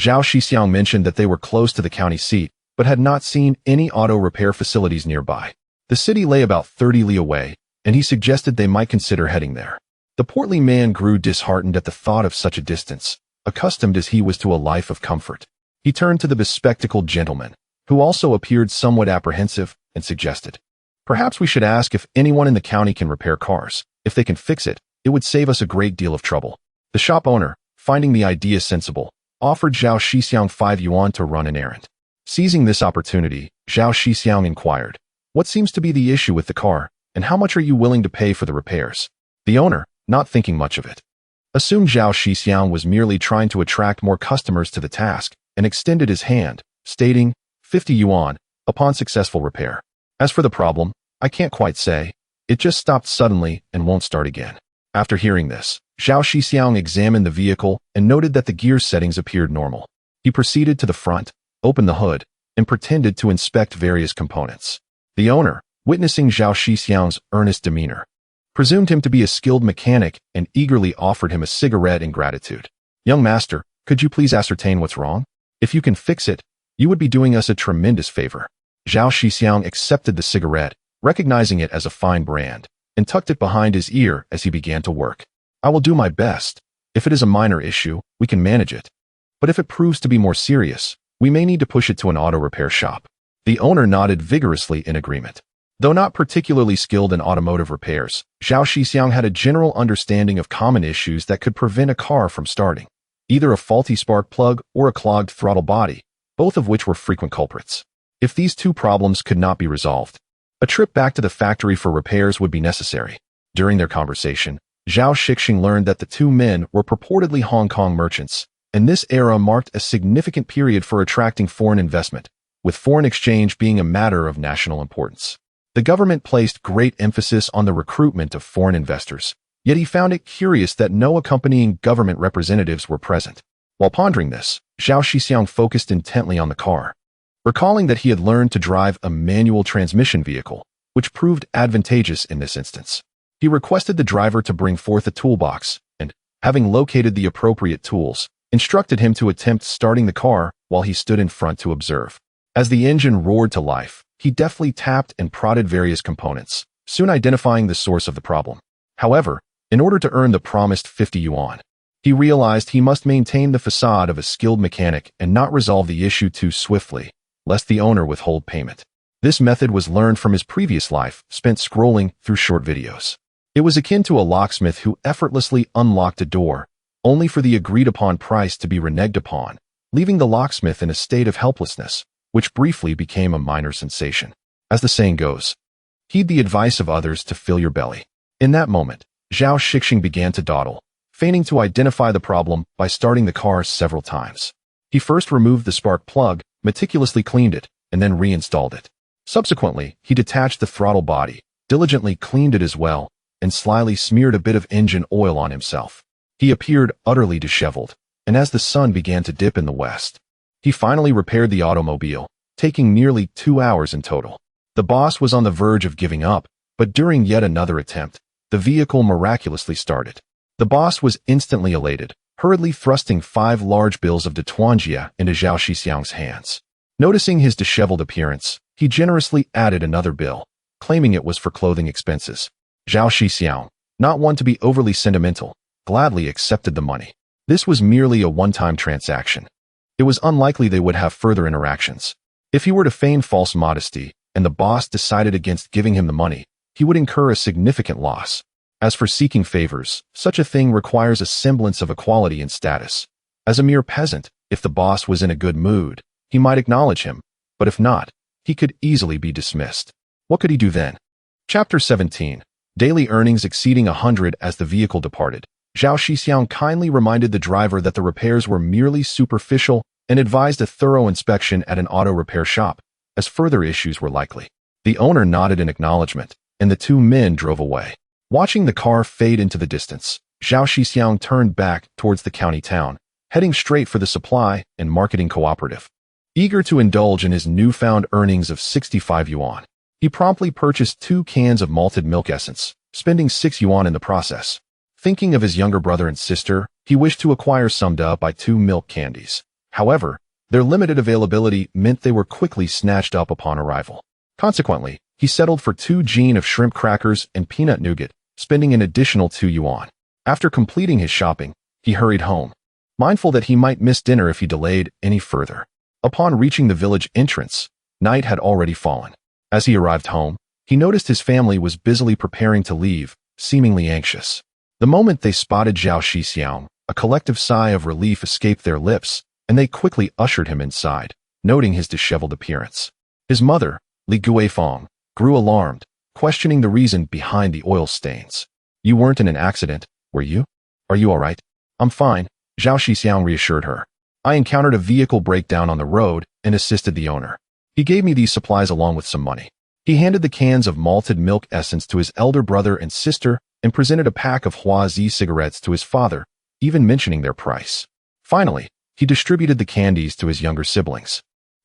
[SPEAKER 1] Zhao Shixiong mentioned that they were close to the county seat, but had not seen any auto repair facilities nearby. The city lay about 30 li away, and he suggested they might consider heading there. The portly man grew disheartened at the thought of such a distance, accustomed as he was to a life of comfort. He turned to the bespectacled gentleman, who also appeared somewhat apprehensive, and suggested, "Perhaps we should ask if anyone in the county can repair cars. If they can fix it, it would save us a great deal of trouble." The shop owner, finding the idea sensible, offered Zhao Shixiong 5 yuan to run an errand. Seizing this opportunity, Zhao Shixiong inquired, "What seems to be the issue with the car, and how much are you willing to pay for the repairs?" The owner, not thinking much of it, assumed Zhao Shixiong was merely trying to attract more customers to the task, and extended his hand, stating, 50 yuan, upon successful repair. As for the problem, I can't quite say. It just stopped suddenly and won't start again. After hearing this, Zhao Shixiong examined the vehicle and noted that the gear settings appeared normal. He proceeded to the front, opened the hood, and pretended to inspect various components. The owner, witnessing Zhao Shixiong's earnest demeanor, presumed him to be a skilled mechanic and eagerly offered him a cigarette in gratitude. "Young master, could you please ascertain what's wrong? If you can fix it, you would be doing us a tremendous favor." Zhao Shixiong accepted the cigarette, recognizing it as a fine brand, and tucked it behind his ear as he began to work. "I will do my best. If it is a minor issue, we can manage it. But if it proves to be more serious, we may need to push it to an auto repair shop." The owner nodded vigorously in agreement. Though not particularly skilled in automotive repairs, Zhao Shixiong had a general understanding of common issues that could prevent a car from starting, either a faulty spark plug or a clogged throttle body, both of which were frequent culprits. If these two problems could not be resolved, a trip back to the factory for repairs would be necessary. During their conversation, Zhao Shixiong learned that the two men were purportedly Hong Kong merchants, and this era marked a significant period for attracting foreign investment, with foreign exchange being a matter of national importance. The government placed great emphasis on the recruitment of foreign investors, yet he found it curious that no accompanying government representatives were present. While pondering this, Zhao Shixiong focused intently on the car, recalling that he had learned to drive a manual transmission vehicle, which proved advantageous in this instance. He requested the driver to bring forth a toolbox, and, having located the appropriate tools, instructed him to attempt starting the car while he stood in front to observe. As the engine roared to life, he deftly tapped and prodded various components, soon identifying the source of the problem. However, in order to earn the promised 50 yuan, he realized he must maintain the facade of a skilled mechanic and not resolve the issue too swiftly, lest the owner withhold payment. This method was learned from his previous life, spent scrolling through short videos. It was akin to a locksmith who effortlessly unlocked a door, only for the agreed-upon price to be reneged upon, leaving the locksmith in a state of helplessness, which briefly became a minor sensation. As the saying goes, heed the advice of others to fill your belly. In that moment, Zhao Shixiong began to dawdle, feigning to identify the problem by starting the car several times. He first removed the spark plug, meticulously cleaned it, and then reinstalled it. Subsequently, he detached the throttle body, diligently cleaned it as well, and slyly smeared a bit of engine oil on himself. He appeared utterly disheveled, and as the sun began to dip in the west, he finally repaired the automobile, taking nearly 2 hours in total. The boss was on the verge of giving up, but during yet another attempt, the vehicle miraculously started. The boss was instantly elated, hurriedly thrusting 5 large bills of Detuanjia into Zhao Shixiong's hands. Noticing his disheveled appearance, he generously added another bill, claiming it was for clothing expenses. Zhao Shixiong, not one to be overly sentimental, gladly accepted the money. This was merely a one-time transaction. It was unlikely they would have further interactions. If he were to feign false modesty, and the boss decided against giving him the money, he would incur a significant loss. As for seeking favors, such a thing requires a semblance of equality in status. As a mere peasant, if the boss was in a good mood, he might acknowledge him, but if not, he could easily be dismissed. What could he do then? Chapter 17. Daily earnings exceeding 100 as the vehicle departed. Zhao Shixiong kindly reminded the driver that the repairs were merely superficial and advised a thorough inspection at an auto repair shop, as further issues were likely. The owner nodded in acknowledgement, and the two men drove away. Watching the car fade into the distance, Zhao Shixiong turned back towards the county town, heading straight for the supply and marketing cooperative. Eager to indulge in his newfound earnings of 65 yuan, he promptly purchased 2 cans of malted milk essence, spending 6 yuan in the process. Thinking of his younger brother and sister, he wished to acquire some to buy 2 milk candies. However, their limited availability meant they were quickly snatched up upon arrival. Consequently, he settled for 2 jean of shrimp crackers and peanut nougat, spending an additional 2 yuan. After completing his shopping, he hurried home, mindful that he might miss dinner if he delayed any further. Upon reaching the village entrance, night had already fallen. As he arrived home, he noticed his family was busily preparing to leave, seemingly anxious. The moment they spotted Zhao Shixiong, a collective sigh of relief escaped their lips, and they quickly ushered him inside, noting his disheveled appearance. His mother, Li Guifeng, grew alarmed, questioning the reason behind the oil stains. "You weren't in an accident, were you? Are you all right?" "I'm fine," Zhao Shixiong reassured her. "I encountered a vehicle breakdown on the road and assisted the owner. He gave me these supplies along with some money." He handed the cans of malted milk essence to his elder brother and sister and presented a pack of Huazi cigarettes to his father, even mentioning their price. Finally, he distributed the candies to his younger siblings.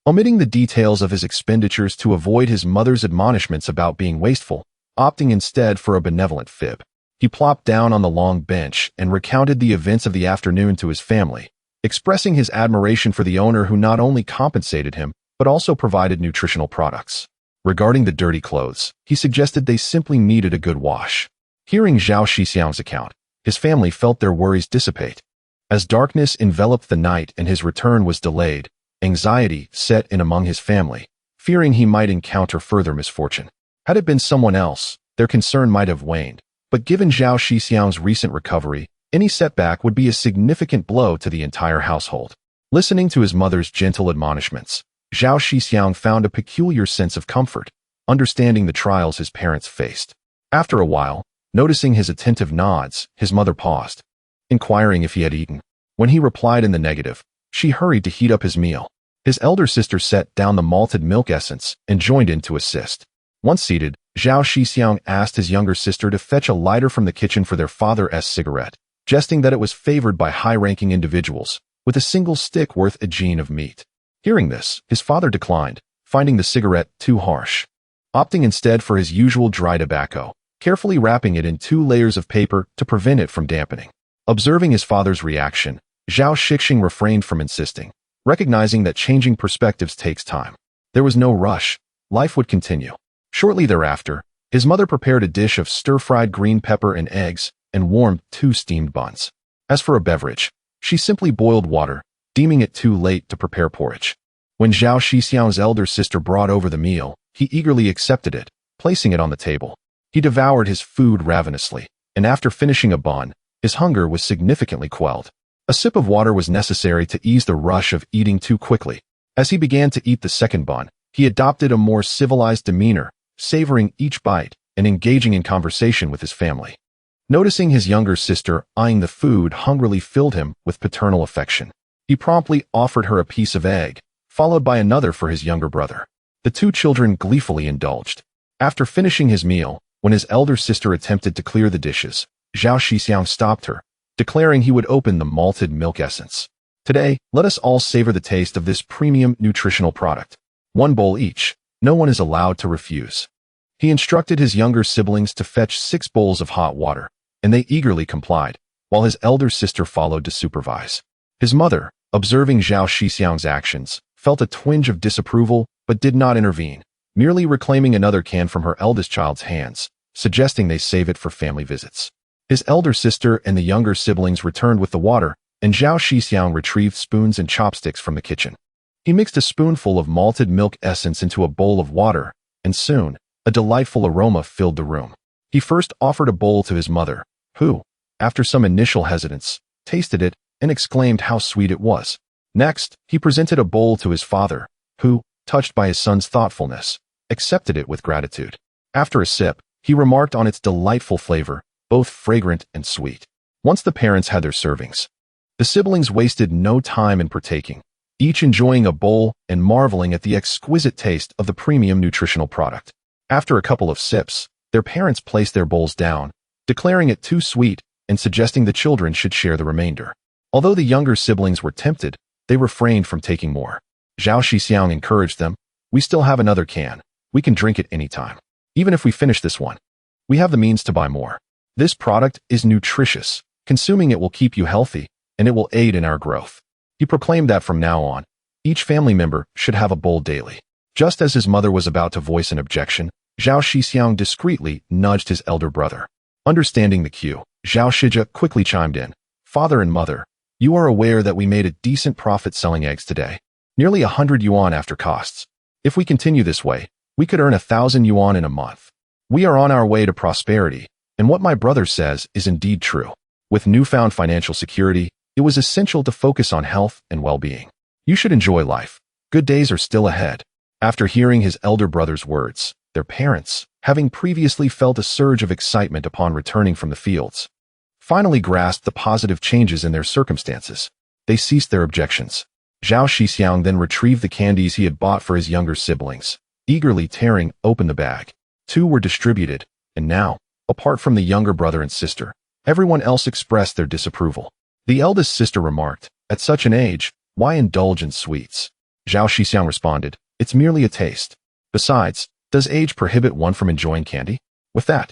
[SPEAKER 1] Omitting the details of his expenditures to avoid his mother's admonishments about being wasteful, opting instead for a benevolent fib, he plopped down on the long bench and recounted the events of the afternoon to his family, expressing his admiration for the owner who not only compensated him, but also provided nutritional products. Regarding the dirty clothes, he suggested they simply needed a good wash. Hearing Zhao Shixiang's account, his family felt their worries dissipate. As darkness enveloped the night and his return was delayed, anxiety set in among his family, fearing he might encounter further misfortune. Had it been someone else, their concern might have waned, but given Zhao Shixiang's recent recovery, any setback would be a significant blow to the entire household. Listening to his mother's gentle admonishments, Zhao Shixiong found a peculiar sense of comfort, understanding the trials his parents faced. After a while, noticing his attentive nods, his mother paused, inquiring if he had eaten. When he replied in the negative, she hurried to heat up his meal. His elder sister set down the malted milk essence and joined in to assist. Once seated, Zhao Shixiong asked his younger sister to fetch a lighter from the kitchen for their father's cigarette, jesting that it was favored by high-ranking individuals, with a single stick worth a jean of meat. Hearing this, his father declined, finding the cigarette too harsh. Opting instead for his usual dry tobacco, carefully wrapping it in 2 layers of paper to prevent it from dampening. Observing his father's reaction, Zhao Shixiong refrained from insisting, recognizing that changing perspectives takes time. There was no rush. Life would continue. Shortly thereafter, his mother prepared a dish of stir-fried green pepper and eggs and warmed 2 steamed buns. As for a beverage, she simply boiled water, deeming it too late to prepare porridge. When Zhao Shixiang's elder sister brought over the meal, he eagerly accepted it, placing it on the table. He devoured his food ravenously, and after finishing a bun, his hunger was significantly quelled. A sip of water was necessary to ease the rush of eating too quickly. As he began to eat the second bun, he adopted a more civilized demeanor, savoring each bite and engaging in conversation with his family. Noticing his younger sister eyeing the food hungrily filled him with paternal affection. He promptly offered her a piece of egg, followed by another for his younger brother. The 2 children gleefully indulged. After finishing his meal, when his elder sister attempted to clear the dishes, Zhao Shixiong stopped her, declaring he would open the malted milk essence. "Today, let us all savor the taste of this premium nutritional product. 1 bowl each. No one is allowed to refuse." He instructed his younger siblings to fetch 6 bowls of hot water, and they eagerly complied, while his elder sister followed to supervise. His mother, observing Zhao Shixiong's actions, felt a twinge of disapproval but did not intervene, merely reclaiming another can from her eldest child's hands, suggesting they save it for family visits. His elder sister and the younger siblings returned with the water, and Zhao Shixiong retrieved spoons and chopsticks from the kitchen. He mixed a spoonful of malted milk essence into a bowl of water, and soon, a delightful aroma filled the room. He first offered a bowl to his mother, who, after some initial hesitance, tasted it and exclaimed how sweet it was. Next, he presented a bowl to his father, who, touched by his son's thoughtfulness, accepted it with gratitude. After a sip, he remarked on its delightful flavor, both fragrant and sweet. Once the parents had their servings, the siblings wasted no time in partaking, each enjoying a bowl and marveling at the exquisite taste of the premium nutritional product. After a couple of sips, their parents placed their bowls down, declaring it too sweet and suggesting the children should share the remainder. Although the younger siblings were tempted, they refrained from taking more. Zhao Shixiong encouraged them, "We still have another can. We can drink it anytime. Even if we finish this one, we have the means to buy more. This product is nutritious. Consuming it will keep you healthy, and it will aid in our growth." He proclaimed that from now on, each family member should have a bowl daily. Just as his mother was about to voice an objection, Zhao Shixiong discreetly nudged his elder brother. Understanding the cue, Zhao Shixiong quickly chimed in, "Father and mother, you are aware that we made a decent profit selling eggs today. Nearly 100 yuan after costs. If we continue this way, we could earn 1,000 yuan in a month. We are on our way to prosperity, and what my brother says is indeed true. With newfound financial security, it was essential to focus on health and well-being. You should enjoy life. Good days are still ahead." After hearing his elder brother's words, their parents, having previously felt a surge of excitement upon returning from the fields, finally grasped the positive changes in their circumstances. They ceased their objections. Zhao Shixiong then retrieved the candies he had bought for his younger siblings, eagerly tearing open the bag. 2 were distributed, and now, apart from the younger brother and sister, everyone else expressed their disapproval. The eldest sister remarked, "At such an age, why indulge in sweets?" Zhao Shixiong responded, "It's merely a taste. Besides, does age prohibit one from enjoying candy?" With that,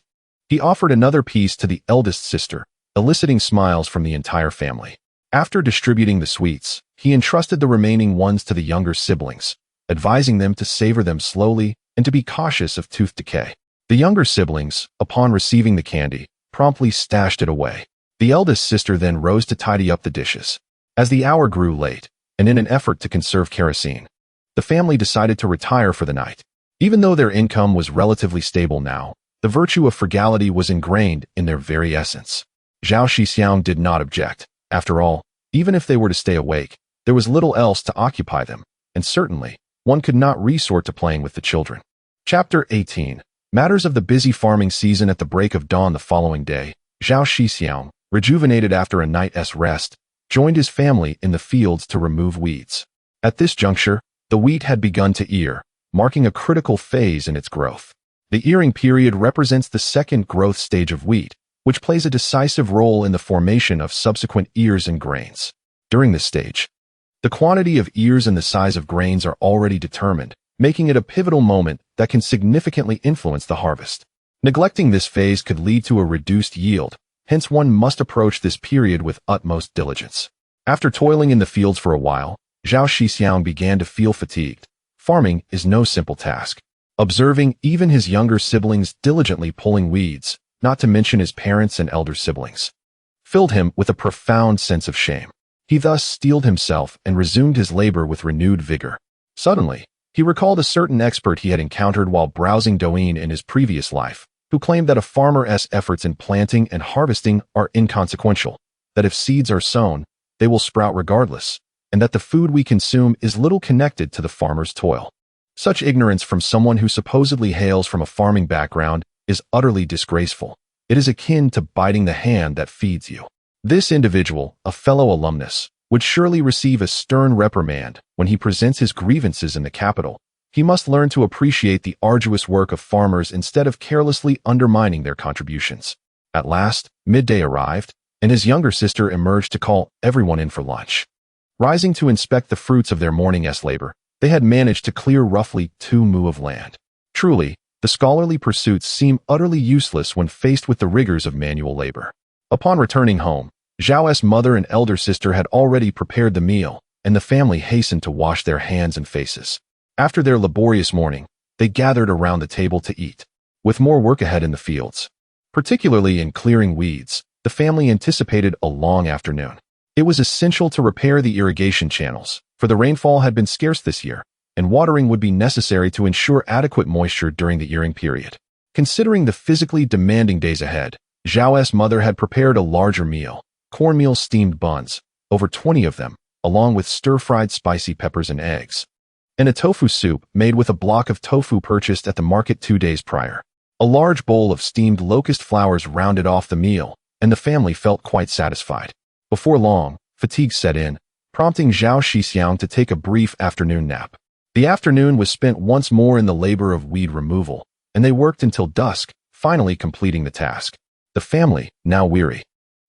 [SPEAKER 1] he offered another piece to the eldest sister, eliciting smiles from the entire family. After distributing the sweets, he entrusted the remaining ones to the younger siblings, advising them to savor them slowly and to be cautious of tooth decay. The younger siblings, upon receiving the candy, promptly stashed it away. The eldest sister then rose to tidy up the dishes. As the hour grew late, and in an effort to conserve kerosene, the family decided to retire for the night. Even though their income was relatively stable now, the virtue of frugality was ingrained in their very essence. Zhao Shixiong did not object. After all, even if they were to stay awake, there was little else to occupy them, and certainly, one could not resort to playing with the children. Chapter 18. Matters of the busy farming season. At the break of dawn the following day, Zhao Shixiong, rejuvenated after a night's rest, joined his family in the fields to remove weeds. At this juncture, the wheat had begun to ear, marking a critical phase in its growth. The earing period represents the second growth stage of wheat, which plays a decisive role in the formation of subsequent ears and grains. During this stage, the quantity of ears and the size of grains are already determined, making it a pivotal moment that can significantly influence the harvest. Neglecting this phase could lead to a reduced yield, hence one must approach this period with utmost diligence. After toiling in the fields for a while, Zhao Shixiong began to feel fatigued. Farming is no simple task. Observing even his younger siblings diligently pulling weeds, not to mention his parents and elder siblings, filled him with a profound sense of shame. He thus steeled himself and resumed his labor with renewed vigor. Suddenly, he recalled a certain expert he had encountered while browsing Douyin in his previous life, who claimed that a farmer's efforts in planting and harvesting are inconsequential, that if seeds are sown, they will sprout regardless, and that the food we consume is little connected to the farmer's toil. Such ignorance from someone who supposedly hails from a farming background is utterly disgraceful. It is akin to biting the hand that feeds you. This individual, a fellow alumnus, would surely receive a stern reprimand when he presents his grievances in the capital. He must learn to appreciate the arduous work of farmers instead of carelessly undermining their contributions. At last, midday arrived, and his younger sister emerged to call everyone in for lunch. Rising to inspect the fruits of their morning's labor, they had managed to clear roughly 2 mu of land. Truly, the scholarly pursuits seem utterly useless when faced with the rigors of manual labor. Upon returning home, Zhao's mother and elder sister had already prepared the meal, and the family hastened to wash their hands and faces. After their laborious morning, they gathered around the table to eat. With more work ahead in the fields, particularly in clearing weeds, the family anticipated a long afternoon. It was essential to repair the irrigation channels, for the rainfall had been scarce this year, and watering would be necessary to ensure adequate moisture during the earing period. Considering the physically demanding days ahead, Zhao's mother had prepared a larger meal, cornmeal steamed buns, over 20 of them, along with stir-fried spicy peppers and eggs, and a tofu soup made with a block of tofu purchased at the market 2 days prior. A large bowl of steamed locust flowers rounded off the meal, and the family felt quite satisfied. Before long, fatigue set in, prompting Zhao Shixiong to take a brief afternoon nap. The afternoon was spent once more in the labor of weed removal, and they worked until dusk, finally completing the task. The family, now weary,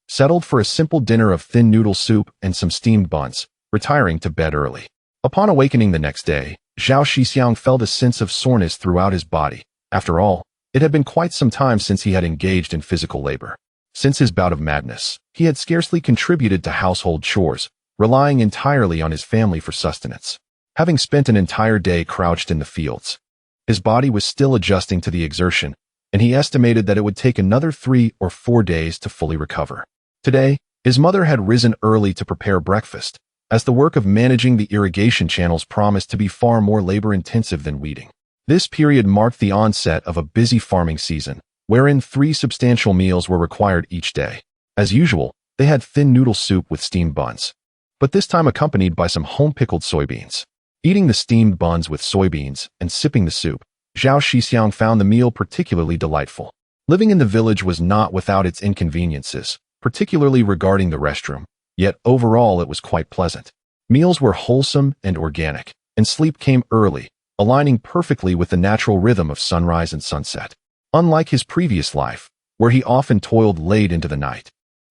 [SPEAKER 1] settled for a simple dinner of thin noodle soup and some steamed buns, retiring to bed early. Upon awakening the next day, Zhao Shixiong felt a sense of soreness throughout his body. After all, it had been quite some time since he had engaged in physical labor. Since his bout of madness, he had scarcely contributed to household chores, relying entirely on his family for sustenance. Having spent an entire day crouched in the fields, his body was still adjusting to the exertion, and he estimated that it would take another 3 or 4 days to fully recover. Today, his mother had risen early to prepare breakfast, as the work of managing the irrigation channels promised to be far more labor-intensive than weeding. This period marked the onset of a busy farming season, wherein 3 substantial meals were required each day. As usual, they had thin noodle soup with steamed buns, but this time accompanied by some home-pickled soybeans. Eating the steamed buns with soybeans and sipping the soup, Zhao Shixiong found the meal particularly delightful. Living in the village was not without its inconveniences, particularly regarding the restroom, yet overall it was quite pleasant. Meals were wholesome and organic, and sleep came early, aligning perfectly with the natural rhythm of sunrise and sunset. Unlike his previous life, where he often toiled late into the night,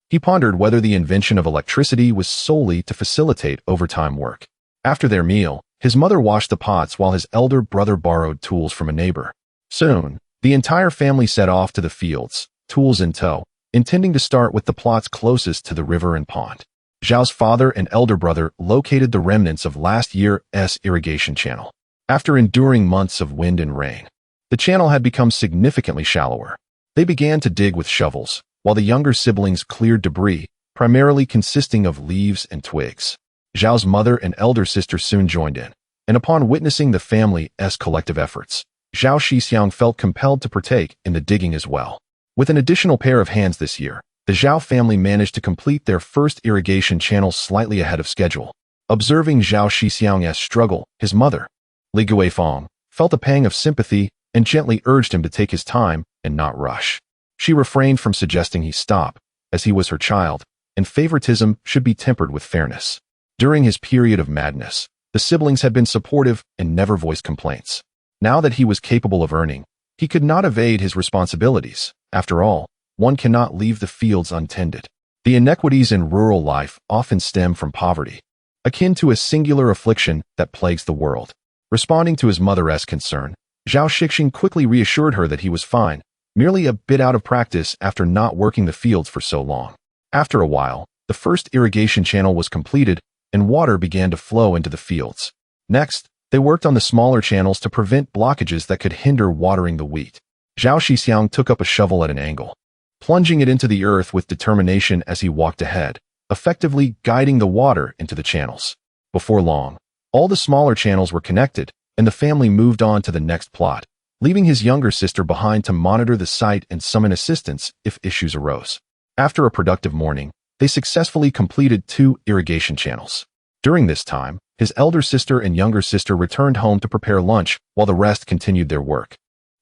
[SPEAKER 1] he pondered whether the invention of electricity was solely to facilitate overtime work. After their meal, his mother washed the pots while his elder brother borrowed tools from a neighbor. Soon, the entire family set off to the fields, tools in tow, intending to start with the plots closest to the river and pond. Zhao's father and elder brother located the remnants of last year's irrigation channel. After enduring months of wind and rain, the channel had become significantly shallower. They began to dig with shovels, while the younger siblings cleared debris, primarily consisting of leaves and twigs. Zhao's mother and elder sister soon joined in, and upon witnessing the family's collective efforts, Zhao Shixiong felt compelled to partake in the digging as well. With an additional pair of hands this year, the Zhao family managed to complete their first irrigation channel slightly ahead of schedule. Observing Zhao Shixiong's struggle, his mother, Li Guifeng, felt a pang of sympathy and gently urged him to take his time and not rush. She refrained from suggesting he stop, as he was her child, and favoritism should be tempered with fairness. During his period of madness, the siblings had been supportive and never voiced complaints. Now that he was capable of earning, he could not evade his responsibilities. After all, one cannot leave the fields untended. The inequities in rural life often stem from poverty, akin to a singular affliction that plagues the world. Responding to his mother's concern, Zhao Shixiong quickly reassured her that he was fine, merely a bit out of practice after not working the fields for so long. After a while, the first irrigation channel was completed, and water began to flow into the fields. Next, they worked on the smaller channels to prevent blockages that could hinder watering the wheat. Zhao Shixiong took up a shovel at an angle, plunging it into the earth with determination as he walked ahead, effectively guiding the water into the channels. Before long, all the smaller channels were connected, and the family moved on to the next plot, leaving his younger sister behind to monitor the site and summon assistance if issues arose. After a productive morning, they successfully completed 2 irrigation channels. During this time, his elder sister and younger sister returned home to prepare lunch while the rest continued their work.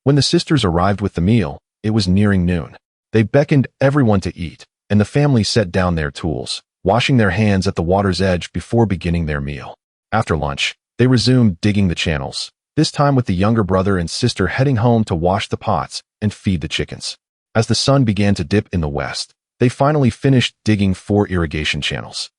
[SPEAKER 1] When the sisters arrived with the meal, it was nearing noon. They beckoned everyone to eat, and the family set down their tools, washing their hands at the water's edge before beginning their meal. After lunch, they resumed digging the channels, this time with the younger brother and sister heading home to wash the pots and feed the chickens. As the sun began to dip in the west, they finally finished digging 4 irrigation channels,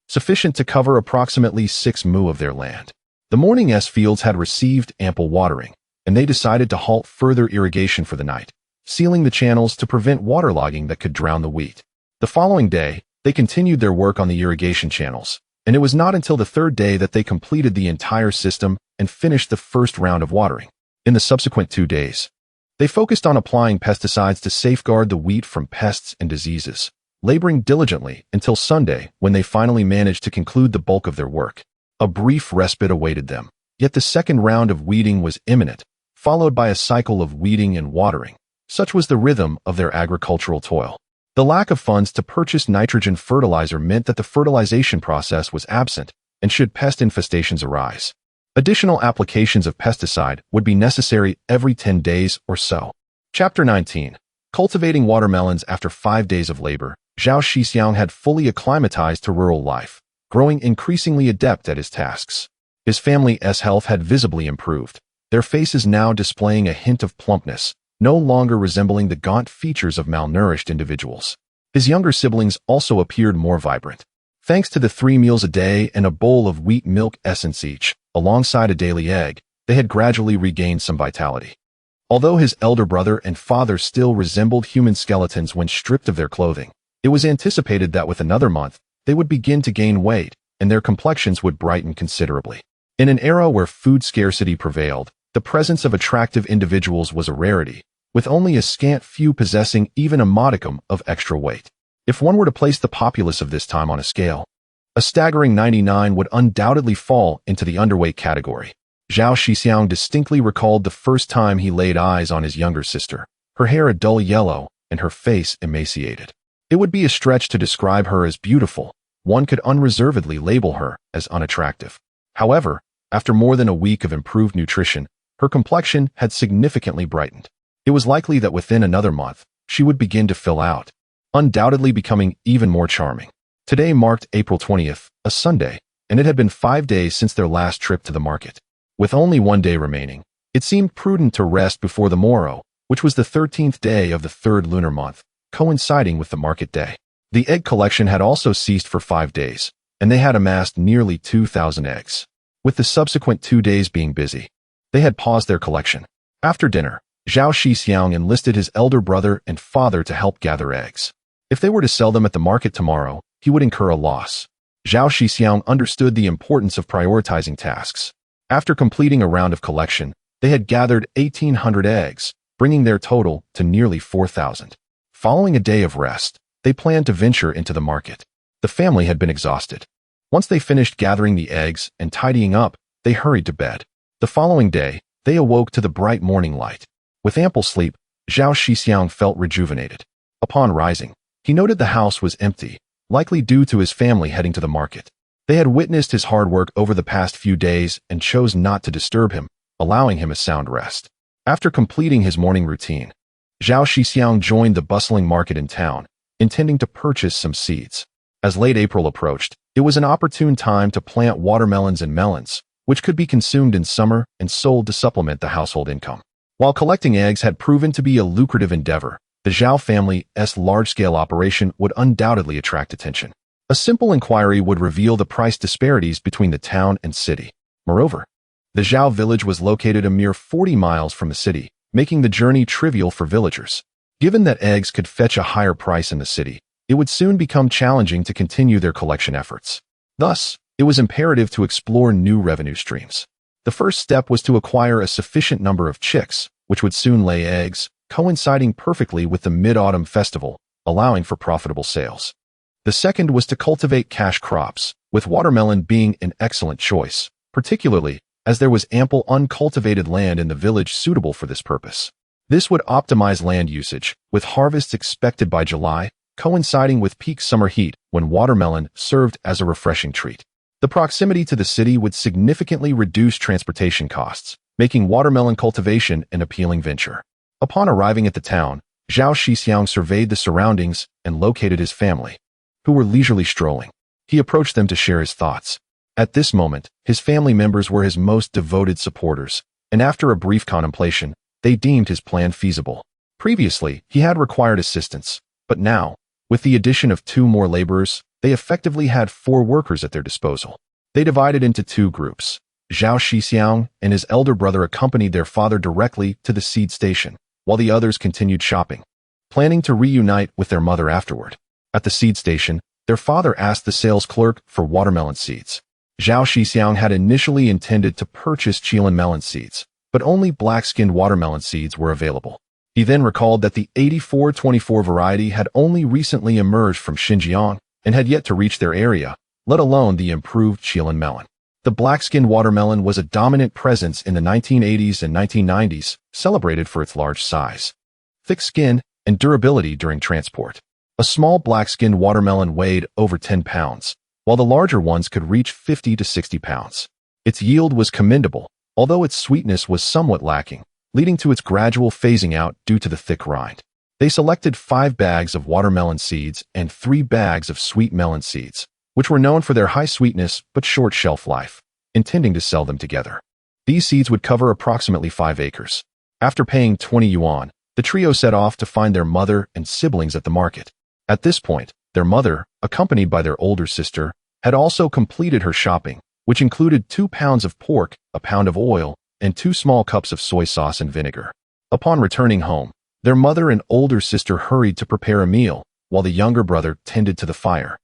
[SPEAKER 1] sufficient to cover approximately 6 mu of their land. The morning's fields had received ample watering, and they decided to halt further irrigation for the night, sealing the channels to prevent waterlogging that could drown the wheat. The following day, they continued their work on the irrigation channels, and it was not until the 3rd day that they completed the entire system and finished the first round of watering. In the subsequent 2 days, they focused on applying pesticides to safeguard the wheat from pests and diseases, laboring diligently until Sunday when they finally managed to conclude the bulk of their work. A brief respite awaited them, yet the second round of weeding was imminent, followed by a cycle of weeding and watering. Such was the rhythm of their agricultural toil. The lack of funds to purchase nitrogen fertilizer meant that the fertilization process was absent, and should pest infestations arise, additional applications of pesticide would be necessary every 10 days or so. Chapter 19. Cultivating watermelons after 5 days of labor, Zhao Shixiong had fully acclimatized to rural life, growing increasingly adept at his tasks. His family's health had visibly improved, their faces now displaying a hint of plumpness, no longer resembling the gaunt features of malnourished individuals. His younger siblings also appeared more vibrant. Thanks to the 3 meals a day and a bowl of wheat milk essence each, alongside a daily egg, they had gradually regained some vitality. Although his elder brother and father still resembled human skeletons when stripped of their clothing, it was anticipated that with another month, they would begin to gain weight, and their complexions would brighten considerably. In an era where food scarcity prevailed, the presence of attractive individuals was a rarity, with only a scant few possessing even a modicum of extra weight. If one were to place the populace of this time on a scale, a staggering 99 would undoubtedly fall into the underweight category. Zhao Shixiong distinctly recalled the first time he laid eyes on his younger sister, her hair a dull yellow and her face emaciated. It would be a stretch to describe her as beautiful. One could unreservedly label her as unattractive. However, after more than a week of improved nutrition, her complexion had significantly brightened. It was likely that within another month, she would begin to fill out, undoubtedly becoming even more charming. Today marked April 20th, a Sunday, and it had been 5 days since their last trip to the market. With only 1 day remaining, it seemed prudent to rest before the morrow, which was the 13th day of the 3rd lunar month, coinciding with the market day. The egg collection had also ceased for 5 days, and they had amassed nearly 2,000 eggs. With the subsequent 2 days being busy, they had paused their collection. After dinner, Zhao Shixiong enlisted his elder brother and father to help gather eggs. If they were to sell them at the market tomorrow, he would incur a loss. Zhao Shixiong understood the importance of prioritizing tasks. After completing a round of collection, they had gathered 1,800 eggs, bringing their total to nearly 4,000. Following a day of rest, they planned to venture into the market. The family had been exhausted. Once they finished gathering the eggs and tidying up, they hurried to bed. The following day, they awoke to the bright morning light. With ample sleep, Zhao Shixiong felt rejuvenated. Upon rising, he noted the house was empty, likely due to his family heading to the market. They had witnessed his hard work over the past few days and chose not to disturb him, allowing him a sound rest. After completing his morning routine, Zhao Shixiong joined the bustling market in town, intending to purchase some seeds. As late April approached, it was an opportune time to plant watermelons and melons, which could be consumed in summer and sold to supplement the household income. While collecting eggs had proven to be a lucrative endeavor, the Zhao family's large-scale operation would undoubtedly attract attention. A simple inquiry would reveal the price disparities between the town and city. Moreover, the Zhao village was located a mere 40 miles from the city, making the journey trivial for villagers. Given that eggs could fetch a higher price in the city, it would soon become challenging to continue their collection efforts. Thus, it was imperative to explore new revenue streams. The first step was to acquire a sufficient number of chicks, which would soon lay eggs, coinciding perfectly with the Mid-Autumn Festival, allowing for profitable sales. The second was to cultivate cash crops, with watermelon being an excellent choice, particularly as there was ample uncultivated land in the village suitable for this purpose. This would optimize land usage, with harvests expected by July, coinciding with peak summer heat when watermelon served as a refreshing treat. The proximity to the city would significantly reduce transportation costs, making watermelon cultivation an appealing venture. Upon arriving at the town, Zhao Shixiong surveyed the surroundings and located his family, who were leisurely strolling. He approached them to share his thoughts. At this moment, his family members were his most devoted supporters, and after a brief contemplation, they deemed his plan feasible. Previously, he had required assistance, but now, with the addition of 2 more laborers, they effectively had 4 workers at their disposal. They divided into 2 groups. Zhao Shixiong and his elder brother accompanied their father directly to the seed station, while the others continued shopping, planning to reunite with their mother afterward. At the seed station, their father asked the sales clerk for watermelon seeds. Zhao Shixiong had initially intended to purchase Chilean melon seeds, but only black-skinned watermelon seeds were available. He then recalled that the 8424 variety had only recently emerged from Xinjiang and had yet to reach their area, let alone the improved Chilean melon. The black-skinned watermelon was a dominant presence in the 1980s and 1990s, celebrated for its large size, thick skin, and durability during transport. A small black-skinned watermelon weighed over 10 pounds, while the larger ones could reach 50 to 60 pounds. Its yield was commendable, although its sweetness was somewhat lacking, leading to its gradual phasing out due to the thick rind. They selected 5 bags of watermelon seeds and 3 bags of sweet melon seeds, which were known for their high sweetness but short shelf life, intending to sell them together. These seeds would cover approximately 5 acres. After paying 20 yuan, the trio set off to find their mother and siblings at the market. At this point, their mother, accompanied by their older sister, had also completed her shopping, which included 2 pounds of pork, a pound of oil, and 2 small cups of soy sauce and vinegar. Upon returning home, their mother and older sister hurried to prepare a meal, while the younger brother tended to the fire,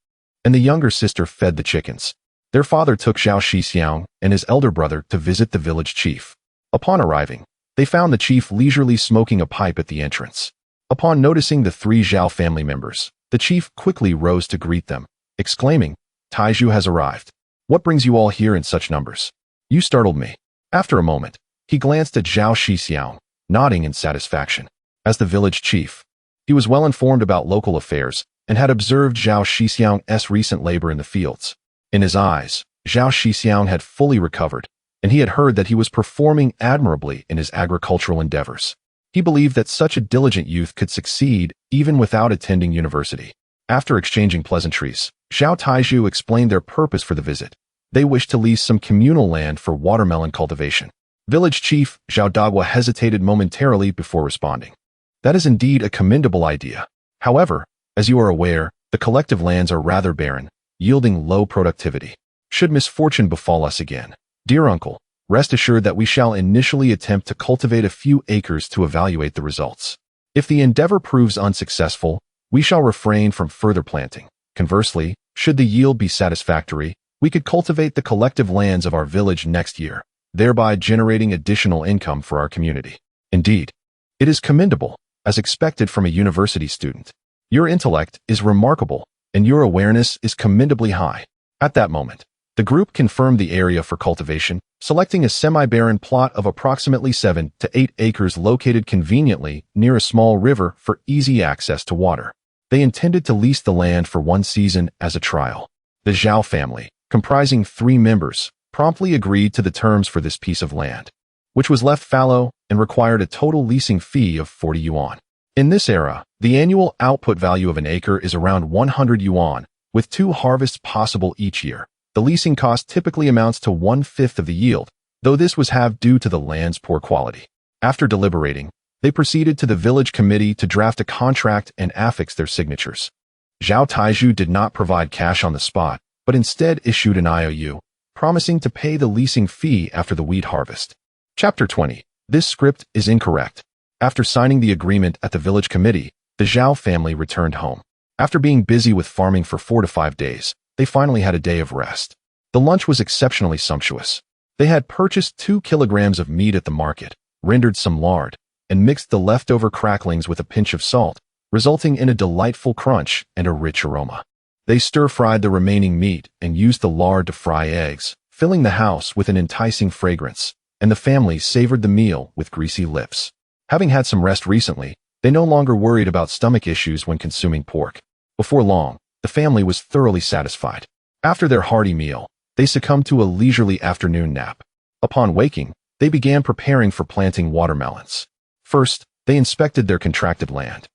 [SPEAKER 1] and the younger sister fed the chickens. Their father took Zhao Shixiong and his elder brother to visit the village chief. Upon arriving, they found the chief leisurely smoking a pipe at the entrance. Upon noticing the 3 Zhao family members, the chief quickly rose to greet them, exclaiming, "Taizhu has arrived. What brings you all here in such numbers? You startled me." After a moment, he glanced at Zhao Shixiong, nodding in satisfaction. As the village chief, he was well informed about local affairs and had observed Zhao Shixiong's recent labor in the fields. In his eyes, Zhao Shixiong had fully recovered, and he had heard that he was performing admirably in his agricultural endeavors. He believed that such a diligent youth could succeed even without attending university. After exchanging pleasantries, Zhao Taizhu explained their purpose for the visit. They wished to lease some communal land for watermelon cultivation. Village chief Zhao Dagua hesitated momentarily before responding. That is indeed a commendable idea. However, as you are aware, the collective lands are rather barren, yielding low productivity. Should misfortune befall us again, dear uncle, rest assured that we shall initially attempt to cultivate a few acres to evaluate the results. If the endeavor proves unsuccessful, we shall refrain from further planting. Conversely, should the yield be satisfactory, we could cultivate the collective lands of our village next year, thereby generating additional income for our community. Indeed, it is commendable, as expected from a university student. Your intellect is remarkable, and your awareness is commendably high. At that moment, the group confirmed the area for cultivation, selecting a semi-barren plot of approximately 7 to 8 acres located conveniently near a small river for easy access to water. They intended to lease the land for 1 season as a trial. The Zhao family, comprising 3 members, promptly agreed to the terms for this piece of land, which was left fallow and required a total leasing fee of 40 yuan. In this era, the annual output value of an acre is around 100 yuan, with 2 harvests possible each year. The leasing cost typically amounts to 1/5 of the yield, though this was halved due to the land's poor quality. After deliberating, they proceeded to the village committee to draft a contract and affix their signatures. Zhao Taizhu did not provide cash on the spot, but instead issued an IOU, promising to pay the leasing fee after the wheat harvest. Chapter 20. This script is incorrect. After signing the agreement at the village committee, the Zhao family returned home. After being busy with farming for 4 to 5 days, they finally had a day of rest. The lunch was exceptionally sumptuous. They had purchased 2 kilograms of meat at the market, rendered some lard, and mixed the leftover cracklings with a pinch of salt, resulting in a delightful crunch and a rich aroma. They stir-fried the remaining meat and used the lard to fry eggs, filling the house with an enticing fragrance, and the family savored the meal with greasy lips. Having had some rest recently, they no longer worried about stomach issues when consuming pork. Before long, the family was thoroughly satisfied. After their hearty meal, they succumbed to a leisurely afternoon nap. Upon waking, they began preparing for planting watermelons. First, they inspected their contracted land,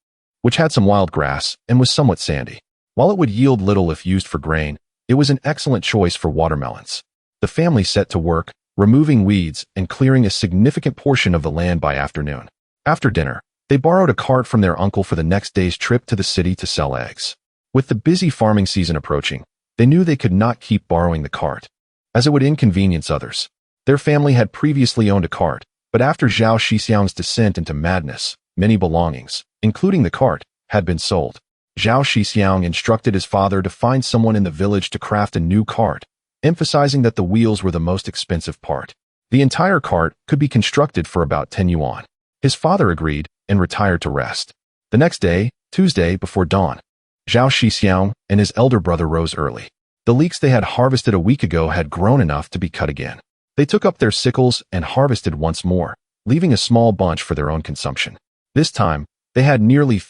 [SPEAKER 1] which had some wild grass and was somewhat sandy. While it would yield little if used for grain, it was an excellent choice for watermelons. The family set to work, removing weeds and clearing a significant portion of the land by afternoon. After dinner, they borrowed a cart from their uncle for the next day's trip to the city to sell eggs. With the busy farming season approaching, they knew they could not keep borrowing the cart, as it would inconvenience others. Their family had previously owned a cart, but after Zhao Shixiong's descent into madness, many belongings, including the cart, had been sold. Zhao Shixiong instructed his father to find someone in the village to craft a new cart, emphasizing that the wheels were the most expensive part. The entire cart could be constructed for about 10 yuan. His father agreed and retired to rest. The next day, Tuesday, before dawn, Zhao Shixiong and his elder brother rose early. The leeks they had harvested a week ago had grown enough to be cut again. They took up their sickles and harvested once more, leaving a small bunch for their own consumption. This time, they had nearly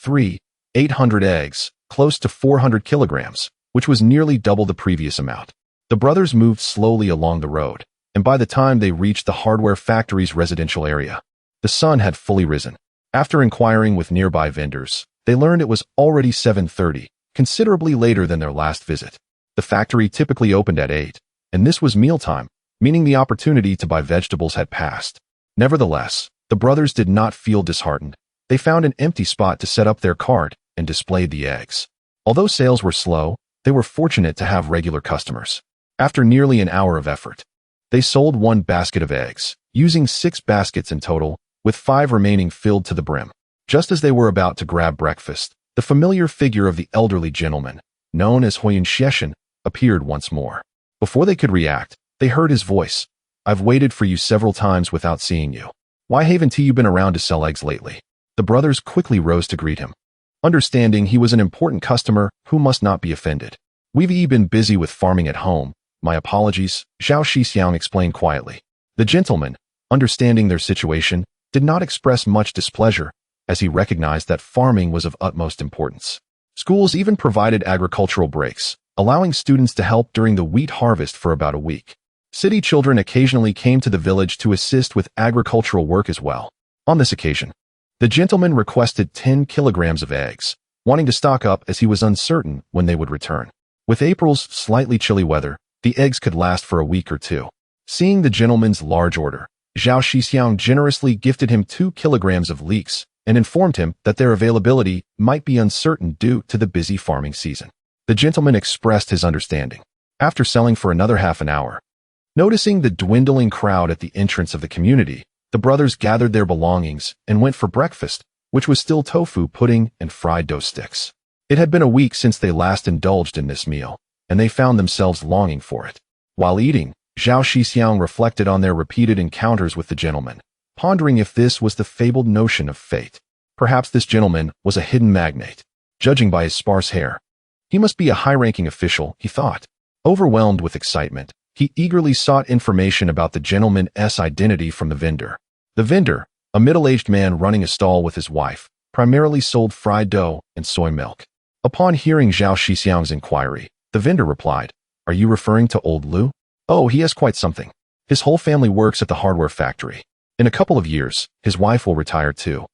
[SPEAKER 1] 800 eggs, close to 400 kilograms, which was nearly double the previous amount. The brothers moved slowly along the road, and by the time they reached the hardware factory's residential area, the sun had fully risen. After inquiring with nearby vendors, they learned it was already 7:30, considerably later than their last visit. The factory typically opened at 8, and this was mealtime, meaning the opportunity to buy vegetables had passed. Nevertheless, the brothers did not feel disheartened. They found an empty spot to set up their cart and displayed the eggs. Although sales were slow, they were fortunate to have regular customers. After nearly an hour of effort, they sold 1 basket of eggs, using 6 baskets in total, with 5 remaining filled to the brim. Just as they were about to grab breakfast, the familiar figure of the elderly gentleman, known as Zhao Shixiong, appeared once more. Before they could react, they heard his voice. "I've waited for you several times without seeing you. Why haven't you been around to sell eggs lately?" The brothers quickly rose to greet him, understanding he was an important customer who must not be offended. "We've been busy with farming at home. My apologies," Zhao Shixiong explained quietly. The gentleman, understanding their situation, did not express much displeasure, as he recognized that farming was of utmost importance. Schools even provided agricultural breaks, allowing students to help during the wheat harvest for about a week. City children occasionally came to the village to assist with agricultural work as well. On this occasion, the gentleman requested 10 kilograms of eggs, wanting to stock up as he was uncertain when they would return. With April's slightly chilly weather, the eggs could last for a week or 2. Seeing the gentleman's large order, Zhao Shixiong generously gifted him 2 kilograms of leeks and informed him that their availability might be uncertain due to the busy farming season. The gentleman expressed his understanding. After selling for another half an hour, noticing the dwindling crowd at the entrance of the community, the brothers gathered their belongings and went for breakfast, which was still tofu pudding and fried dough sticks. It had been a week since they last indulged in this meal, and they found themselves longing for it. While eating, Zhao Shixiong reflected on their repeated encounters with the gentleman, pondering if this was the fabled notion of fate. Perhaps this gentleman was a hidden magnate. Judging by his sparse hair, he must be a high-ranking official, he thought. Overwhelmed with excitement, he eagerly sought information about the gentleman's identity from the vendor. The vendor, a middle-aged man running a stall with his wife, primarily sold fried dough and soy milk. Upon hearing Zhao Shixiong's inquiry, the vendor replied, "Are you referring to old Lu? Oh, he has quite something. His whole family works at the hardware factory. In a couple of years, his wife will retire too.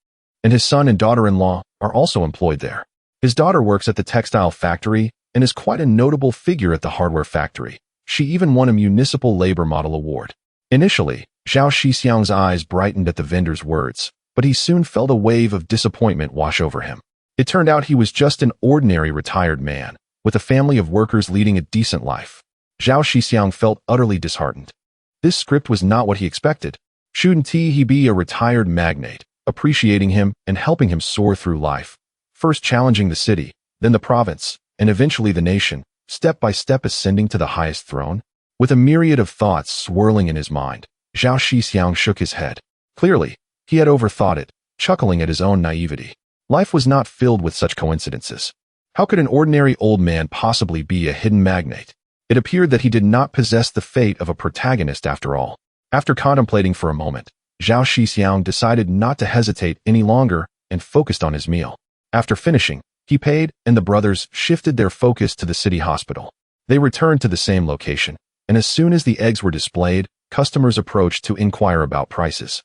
[SPEAKER 1] And his son and daughter-in-law are also employed there. His daughter works at the textile factory and is quite a notable figure at the hardware factory. She even won a municipal labor model award." Initially, Zhao Shixiong's eyes brightened at the vendor's words, but he soon felt a wave of disappointment wash over him. It turned out he was just an ordinary retired man, with a family of workers leading a decent life. Zhao Shixiong felt utterly disheartened. This script was not what he expected. Shouldn't he be a retired magnate, appreciating him and helping him soar through life, first challenging the city, then the province, and eventually the nation, step by step ascending to the highest throne? With a myriad of thoughts swirling in his mind, Zhao Shixiong shook his head. Clearly, he had overthought it, chuckling at his own naivety. Life was not filled with such coincidences. How could an ordinary old man possibly be a hidden magnate? It appeared that he did not possess the fate of a protagonist after all. After contemplating for a moment, Zhao Shixiong decided not to hesitate any longer and focused on his meal. After finishing, he paid, and the brothers shifted their focus to the city hospital. They returned to the same location, and as soon as the eggs were displayed, customers approached to inquire about prices,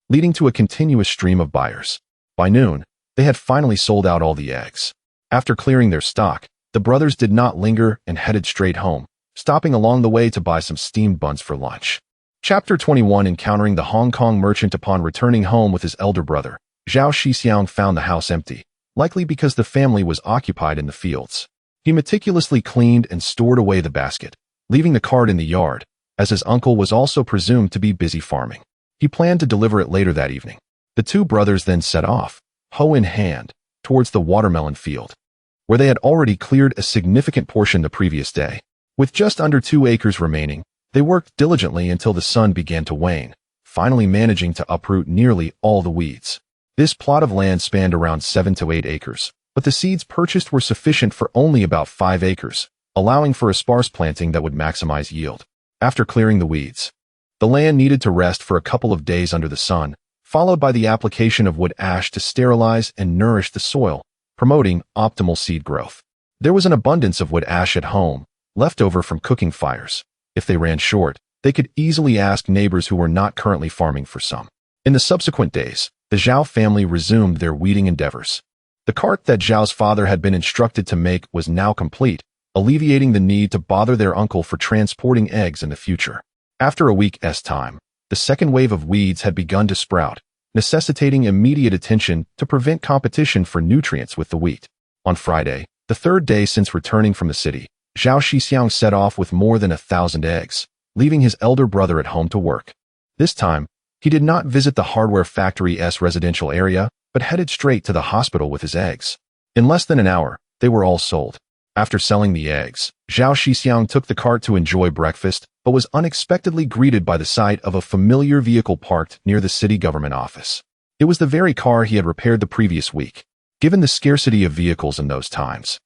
[SPEAKER 1] leading to a continuous stream of buyers. By noon, they had finally sold out all the eggs. After clearing their stock, the brothers did not linger and headed straight home, stopping along the way to buy some steamed buns for lunch. Chapter 21. Encountering the Hong Kong merchant. Upon returning home with his elder brother, Zhao Shixiong found the house empty, likely because the family was occupied in the fields. He meticulously cleaned and stored away the basket, leaving the cart in the yard, as his uncle was also presumed to be busy farming. He planned to deliver it later that evening. The two brothers then set off, hoe in hand, towards the watermelon field, where they had already cleared a significant portion the previous day. With just under 2 acres remaining, they worked diligently until the sun began to wane, finally managing to uproot nearly all the weeds. This plot of land spanned around 7 to 8 acres, but the seeds purchased were sufficient for only about 5 acres, allowing for a sparse planting that would maximize yield. After clearing the weeds, the land needed to rest for a couple of days under the sun, followed by the application of wood ash to sterilize and nourish the soil, promoting optimal seed growth. There was an abundance of wood ash at home, left over from cooking fires. If they ran short, they could easily ask neighbors who were not currently farming for some. In the subsequent days, the Zhao family resumed their weeding endeavors. The cart that Zhao's father had been instructed to make was now complete, alleviating the need to bother their uncle for transporting eggs in the future. After a week's time, the second wave of weeds had begun to sprout, necessitating immediate attention to prevent competition for nutrients with the wheat. On Friday, the third day since returning from the city, Zhao Shixiong set off with more than 1,000 eggs, leaving his elder brother at home to work. This time, he did not visit the hardware factory's residential area, but headed straight to the hospital with his eggs. In less than an hour, they were all sold. After selling the eggs, Zhao Shixiong took the cart to enjoy breakfast, but was unexpectedly greeted by the sight of a familiar vehicle parked near the city government office. It was the very car he had repaired the previous week. Given the scarcity of vehicles in those times,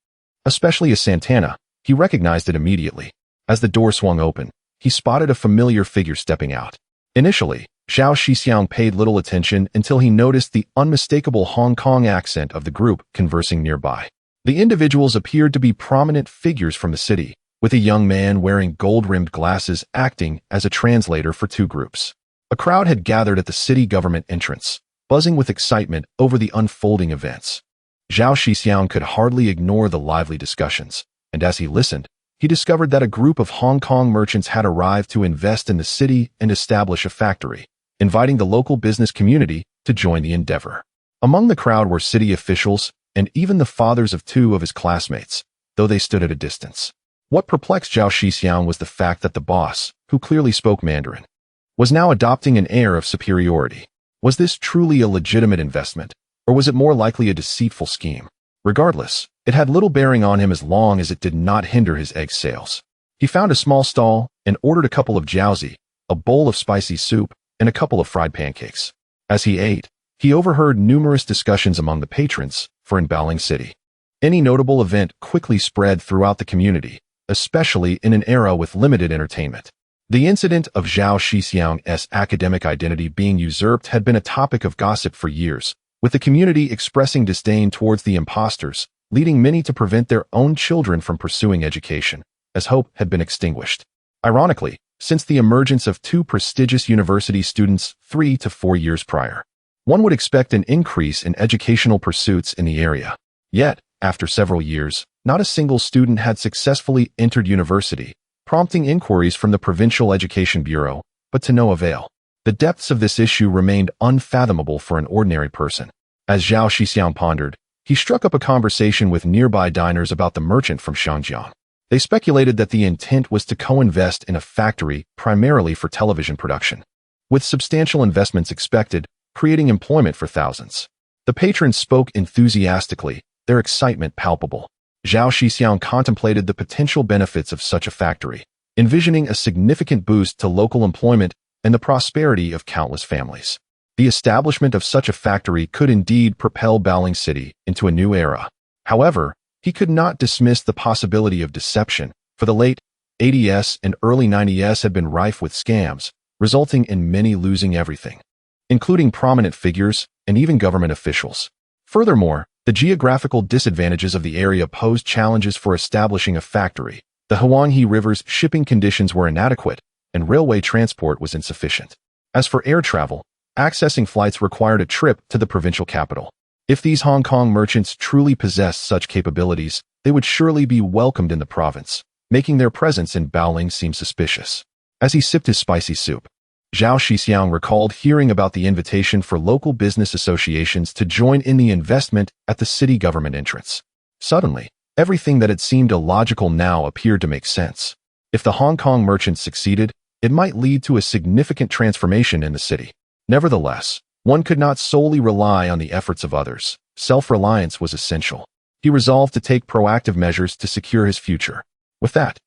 [SPEAKER 1] especially a Santana, he recognized it immediately. As the door swung open, he spotted a familiar figure stepping out. Initially, Zhao Shixiong paid little attention until he noticed the unmistakable Hong Kong accent of the group conversing nearby. The individuals appeared to be prominent figures from the city, with a young man wearing gold-rimmed glasses acting as a translator for two groups. A crowd had gathered at the city government entrance, buzzing with excitement over the unfolding events. Zhao Shixiong could hardly ignore the lively discussions, and as he listened, he discovered that a group of Hong Kong merchants had arrived to invest in the city and establish a factory, inviting the local business community to join the endeavor. Among the crowd were city officials and even the fathers of two of his classmates, though they stood at a distance. What perplexed Zhao Shixiong was the fact that the boss, who clearly spoke Mandarin, was now adopting an air of superiority. Was this truly a legitimate investment, or was it more likely a deceitful scheme? Regardless, it had little bearing on him as long as it did not hinder his egg sales. He found a small stall and ordered a couple of jiaozi, a bowl of spicy soup, and a couple of fried pancakes. As he ate, he overheard numerous discussions among the patrons for in Baoling City. Any notable event quickly spread throughout the community, especially in an era with limited entertainment. The incident of Zhao Shixiong's academic identity being usurped had been a topic of gossip for years, with the community expressing disdain towards the imposters, leading many to prevent their own children from pursuing education, as hope had been extinguished. Ironically, since the emergence of two prestigious university students 3 to 4 years prior, one would expect an increase in educational pursuits in the area. Yet, after several years, not a single student had successfully entered university, prompting inquiries from the Provincial Education Bureau, but to no avail. The depths of this issue remained unfathomable for an ordinary person. As Zhao Shixiong pondered, he struck up a conversation with nearby diners about the merchant from Shangjiang. They speculated that the intent was to co-invest in a factory primarily for television production, with substantial investments expected, creating employment for thousands. The patrons spoke enthusiastically, their excitement palpable. Zhao Shixiong contemplated the potential benefits of such a factory, envisioning a significant boost to local employment and the prosperity of countless families. The establishment of such a factory could indeed propel Baoling City into a new era. However, he could not dismiss the possibility of deception, for the late 80s and early 90s had been rife with scams, resulting in many losing everything, including prominent figures and even government officials. Furthermore, the geographical disadvantages of the area posed challenges for establishing a factory. The Huanghe River's shipping conditions were inadequate, and railway transport was insufficient. As for air travel, accessing flights required a trip to the provincial capital. If these Hong Kong merchants truly possessed such capabilities, they would surely be welcomed in the province, making their presence in Baoling seem suspicious. As he sipped his spicy soup, Zhao Shixiong recalled hearing about the invitation for local business associations to join in the investment at the city government entrance. Suddenly, everything that had seemed illogical now appeared to make sense. If the Hong Kong merchants succeeded, it might lead to a significant transformation in the city. Nevertheless, one could not solely rely on the efforts of others. Self-reliance was essential. He resolved to take proactive measures to secure his future. With that,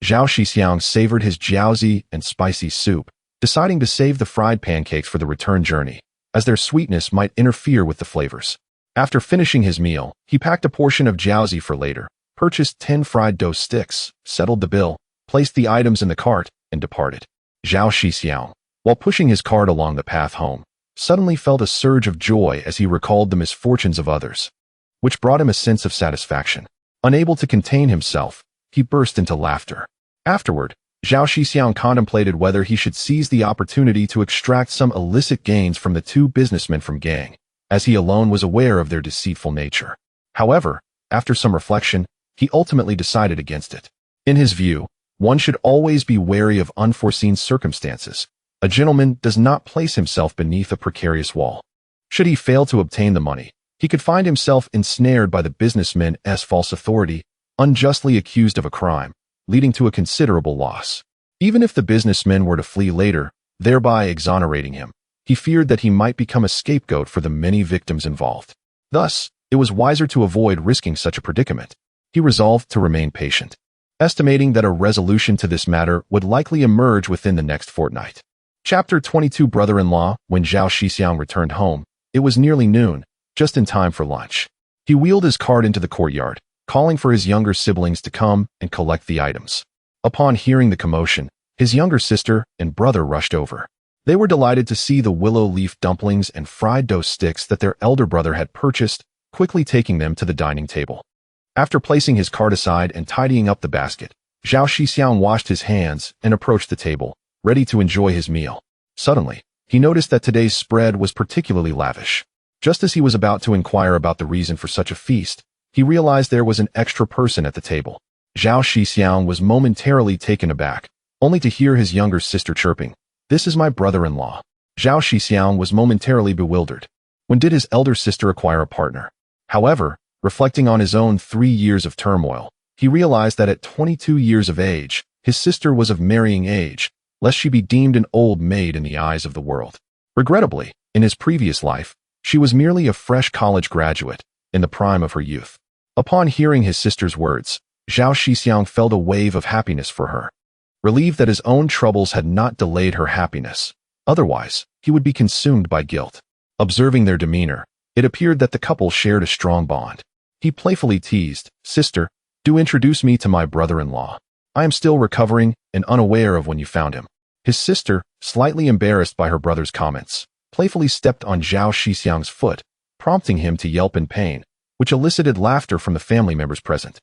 [SPEAKER 1] Zhao Shixiong savored his jiaozi and spicy soup, deciding to save the fried pancakes for the return journey, as their sweetness might interfere with the flavors. After finishing his meal, he packed a portion of jiaozi for later, purchased 10 fried dough sticks, settled the bill, placed the items in the cart, and departed. Zhao Shixiong, while pushing his cart along the path home, suddenly felt a surge of joy as he recalled the misfortunes of others, which brought him a sense of satisfaction. Unable to contain himself, he burst into laughter. Afterward, Zhao Shixiong contemplated whether he should seize the opportunity to extract some illicit gains from the two businessmen from Gang, as he alone was aware of their deceitful nature. However, after some reflection, he ultimately decided against it. In his view, one should always be wary of unforeseen circumstances. A gentleman does not place himself beneath a precarious wall. Should he fail to obtain the money, he could find himself ensnared by the businessman's false authority, unjustly accused of a crime, leading to a considerable loss. Even if the businessmen were to flee later, thereby exonerating him, he feared that he might become a scapegoat for the many victims involved. Thus, it was wiser to avoid risking such a predicament. He resolved to remain patient, estimating that a resolution to this matter would likely emerge within the next fortnight. Chapter 22 Brother-in-law. When Zhao Shixiong returned home, it was nearly noon, just in time for lunch. He wheeled his cart into the courtyard, calling for his younger siblings to come and collect the items. Upon hearing the commotion, his younger sister and brother rushed over. They were delighted to see the willow leaf dumplings and fried dough sticks that their elder brother had purchased, quickly taking them to the dining table. After placing his cart aside and tidying up the basket, Zhao Shixiong washed his hands and approached the table, ready to enjoy his meal. Suddenly, he noticed that today's spread was particularly lavish. Just as he was about to inquire about the reason for such a feast, he realized there was an extra person at the table. Zhao Shixiong was momentarily taken aback, only to hear his younger sister chirping, "This is my brother-in-law." Zhao Shixiong was momentarily bewildered. When did his elder sister acquire a partner? However, reflecting on his own 3 years of turmoil, he realized that at 22 years of age, his sister was of marrying age, lest she be deemed an old maid in the eyes of the world. Regrettably, in his previous life, she was merely a fresh college graduate, in the prime of her youth. Upon hearing his sister's words, Zhao Shixiong felt a wave of happiness for her. Relieved that his own troubles had not delayed her happiness, otherwise, he would be consumed by guilt. Observing their demeanor, it appeared that the couple shared a strong bond. He playfully teased, "Sister, do introduce me to my brother-in-law. I am still recovering and unaware of when you found him." His sister, slightly embarrassed by her brother's comments, playfully stepped on Zhao Shixiong's foot, prompting him to yelp in pain, which elicited laughter from the family members present.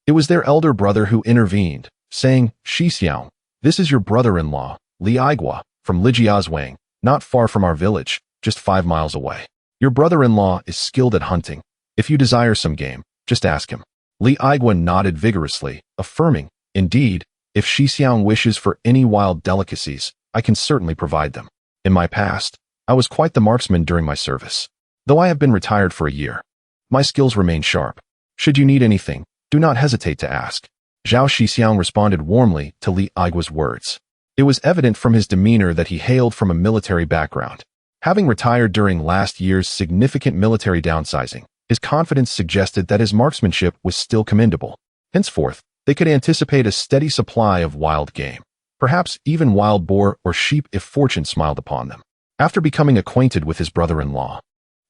[SPEAKER 1] It was their elder brother who intervened, saying, "Shixiong, this is your brother-in-law, Li Aigua, from Lijiazwang, not far from our village, just 5 miles away. Your brother-in-law is skilled at hunting. If you desire some game, just ask him." Li Aigua nodded vigorously, affirming, "Indeed, if Shixiong wishes for any wild delicacies, I can certainly provide them. In my past, I was quite the marksman during my service. Though I have been retired for a year, my skills remain sharp. Should you need anything, do not hesitate to ask." Zhao Shixiong responded warmly to Li Aigua's words. It was evident from his demeanor that he hailed from a military background. Having retired during last year's significant military downsizing, his confidence suggested that his marksmanship was still commendable. Henceforth, they could anticipate a steady supply of wild game, perhaps even wild boar or sheep if fortune smiled upon them. After becoming acquainted with his brother-in-law,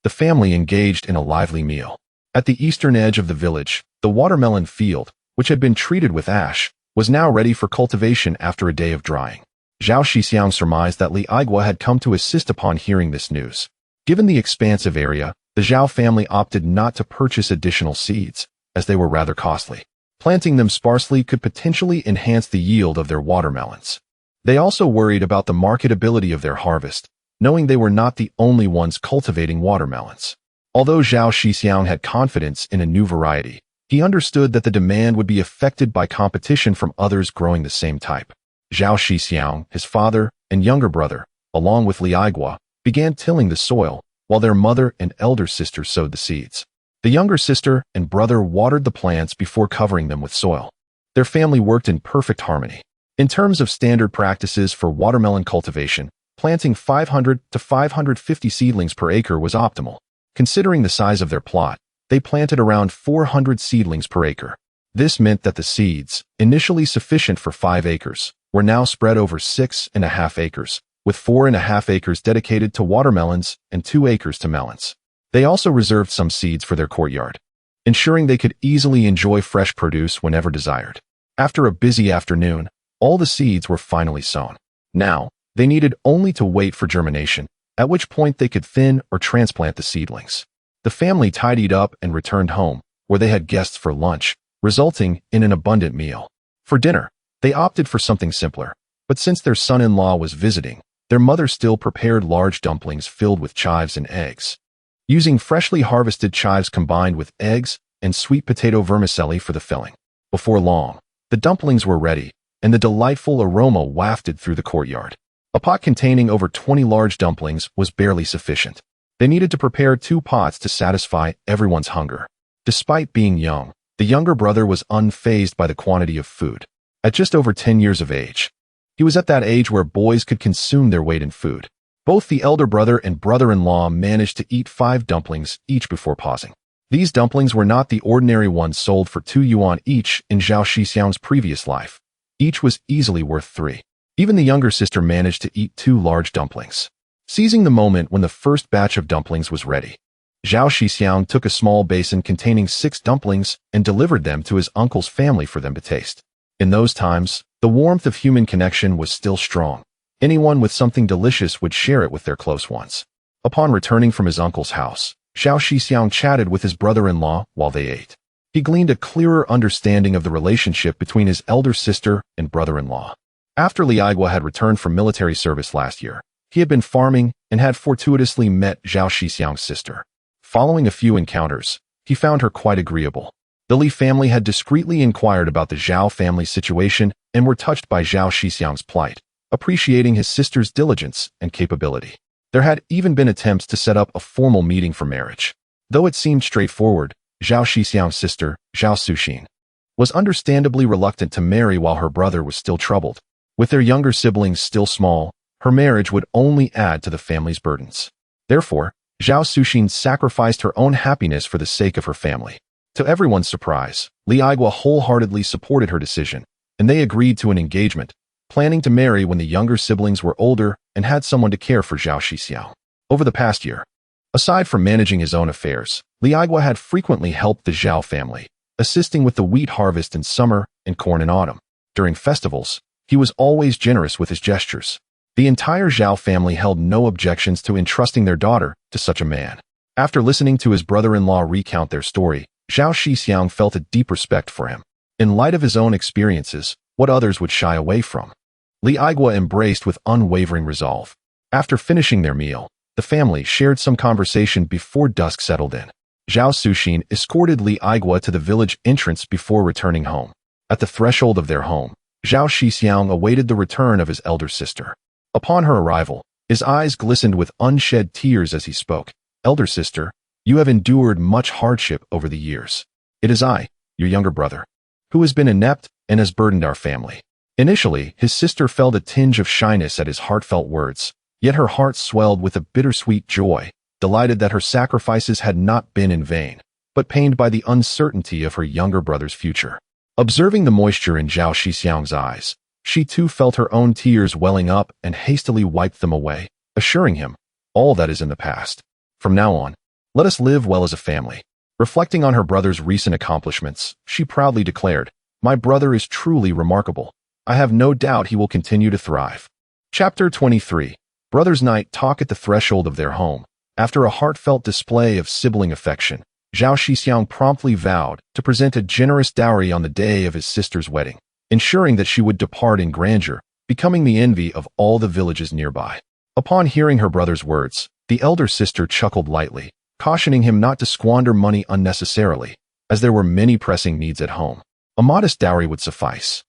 [SPEAKER 1] the family engaged in a lively meal. At the eastern edge of the village, the watermelon field, which had been treated with ash, was now ready for cultivation after a day of drying. Zhao Shixiong surmised that Li Aigua had come to assist upon hearing this news. Given the expansive area, the Zhao family opted not to purchase additional seeds, as they were rather costly. Planting them sparsely could potentially enhance the yield of their watermelons. They also worried about the marketability of their harvest, knowing they were not the only ones cultivating watermelons. Although Zhao Shixiong had confidence in a new variety, he understood that the demand would be affected by competition from others growing the same type. Zhao Shixiong, his father, and younger brother, along with Li Aigua, began tilling the soil, while their mother and elder sister sowed the seeds. The younger sister and brother watered the plants before covering them with soil. Their family worked in perfect harmony. In terms of standard practices for watermelon cultivation, planting 500 to 550 seedlings per acre was optimal. Considering the size of their plot, they planted around 400 seedlings per acre. This meant that the seeds, initially sufficient for 5 acres, were now spread over 6.5 acres, with 4.5 acres dedicated to watermelons and 2 acres to melons. They also reserved some seeds for their courtyard, ensuring they could easily enjoy fresh produce whenever desired. After a busy afternoon, all the seeds were finally sown. Now, they needed only to wait for germination, at which point they could thin or transplant the seedlings. The family tidied up and returned home, where they had guests for lunch, resulting in an abundant meal. For dinner, They opted for something simpler, but since their son-in-law was visiting, their mother still prepared large dumplings filled with chives and eggs. Using freshly harvested chives combined with eggs and sweet potato vermicelli for the filling. Before long, the dumplings were ready, and the delightful aroma wafted through the courtyard. A pot containing over 20 large dumplings was barely sufficient. They needed to prepare 2 pots to satisfy everyone's hunger. Despite being young, the younger brother was unfazed by the quantity of food. At just over 10 years of age, he was at that age where boys could consume their weight in food. Both the elder brother and brother-in-law managed to eat 5 dumplings each before pausing. These dumplings were not the ordinary ones sold for 2 yuan each in Zhao Shixiong's previous life. Each was easily worth 3. Even the younger sister managed to eat 2 large dumplings. Seizing the moment when the first batch of dumplings was ready, Zhao Shixiong took a small basin containing 6 dumplings and delivered them to his uncle's family for them to taste. In those times, the warmth of human connection was still strong. Anyone with something delicious would share it with their close ones. Upon returning from his uncle's house, Zhao Shixiong chatted with his brother-in-law while they ate. He gleaned a clearer understanding of the relationship between his elder sister and brother-in-law. After Li Aigua had returned from military service last year, he had been farming and had fortuitously met Zhao Shixiong's sister. Following a few encounters, he found her quite agreeable. The Li family had discreetly inquired about the Zhao family's situation and were touched by Zhao Shixiong's plight, appreciating his sister's diligence and capability. There had even been attempts to set up a formal meeting for marriage. Though it seemed straightforward, Zhao Shixiong's sister, Zhao Shixiong, was understandably reluctant to marry while her brother was still troubled. With their younger siblings still small, her marriage would only add to the family's burdens. Therefore, Zhao Shixiong sacrificed her own happiness for the sake of her family. To everyone's surprise, Li Aigua wholeheartedly supported her decision, and they agreed to an engagement, planning to marry when the younger siblings were older and had someone to care for Zhao Shixiong. Over the past year, aside from managing his own affairs, Li Aigua had frequently helped the Zhao family, assisting with the wheat harvest in summer and corn in autumn. During festivals, he was always generous with his gestures. The entire Zhao family held no objections to entrusting their daughter to such a man. After listening to his brother-in-law recount their story, Zhao Shixiong felt a deep respect for him. In light of his own experiences, what others would shy away from, Li Aigua embraced with unwavering resolve. After finishing their meal, the family shared some conversation before dusk settled in. Zhao Shixiong escorted Li Aigua to the village entrance before returning home. At the threshold of their home, Zhao Shixiong awaited the return of his elder sister. Upon her arrival, his eyes glistened with unshed tears as he spoke. "Elder sister, you have endured much hardship over the years. It is I, your younger brother, who has been inept and has burdened our family." Initially, his sister felt a tinge of shyness at his heartfelt words, yet her heart swelled with a bittersweet joy, delighted that her sacrifices had not been in vain, but pained by the uncertainty of her younger brother's future. Observing the moisture in Zhao Shixiong's eyes, she too felt her own tears welling up and hastily wiped them away, assuring him, "All that is in the past. From now on, let us live well as a family." Reflecting on her brother's recent accomplishments, she proudly declared, "My brother is truly remarkable. I have no doubt he will continue to thrive." Chapter 23. Brothers' Night Talk. At the threshold of their home, after a heartfelt display of sibling affection, Zhao Shixiong promptly vowed to present a generous dowry on the day of his sister's wedding, ensuring that she would depart in grandeur, becoming the envy of all the villages nearby. Upon hearing her brother's words, the elder sister chuckled lightly, cautioning him not to squander money unnecessarily, as there were many pressing needs at home. A modest dowry would suffice.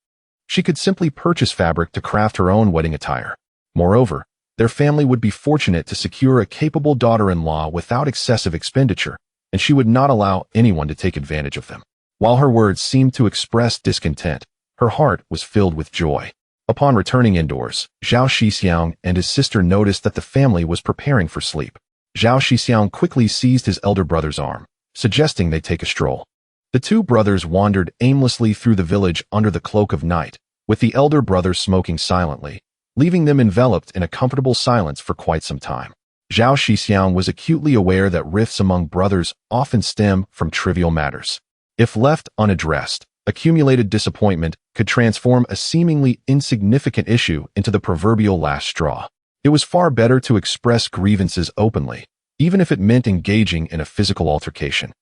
[SPEAKER 1] She could simply purchase fabric to craft her own wedding attire. Moreover, their family would be fortunate to secure a capable daughter-in-law without excessive expenditure, and she would not allow anyone to take advantage of them. While her words seemed to express discontent, her heart was filled with joy. Upon returning indoors, Zhao Shixiong and his sister noticed that the family was preparing for sleep. Zhao Shixiong quickly seized his elder brother's arm, suggesting they take a stroll. The two brothers wandered aimlessly through the village under the cloak of night, with the elder brother smoking silently, leaving them enveloped in a comfortable silence for quite some time. Zhao Shixiong was acutely aware that rifts among brothers often stem from trivial matters. If left unaddressed, accumulated disappointment could transform a seemingly insignificant issue into the proverbial last straw. It was far better to express grievances openly, even if it meant engaging in a physical altercation,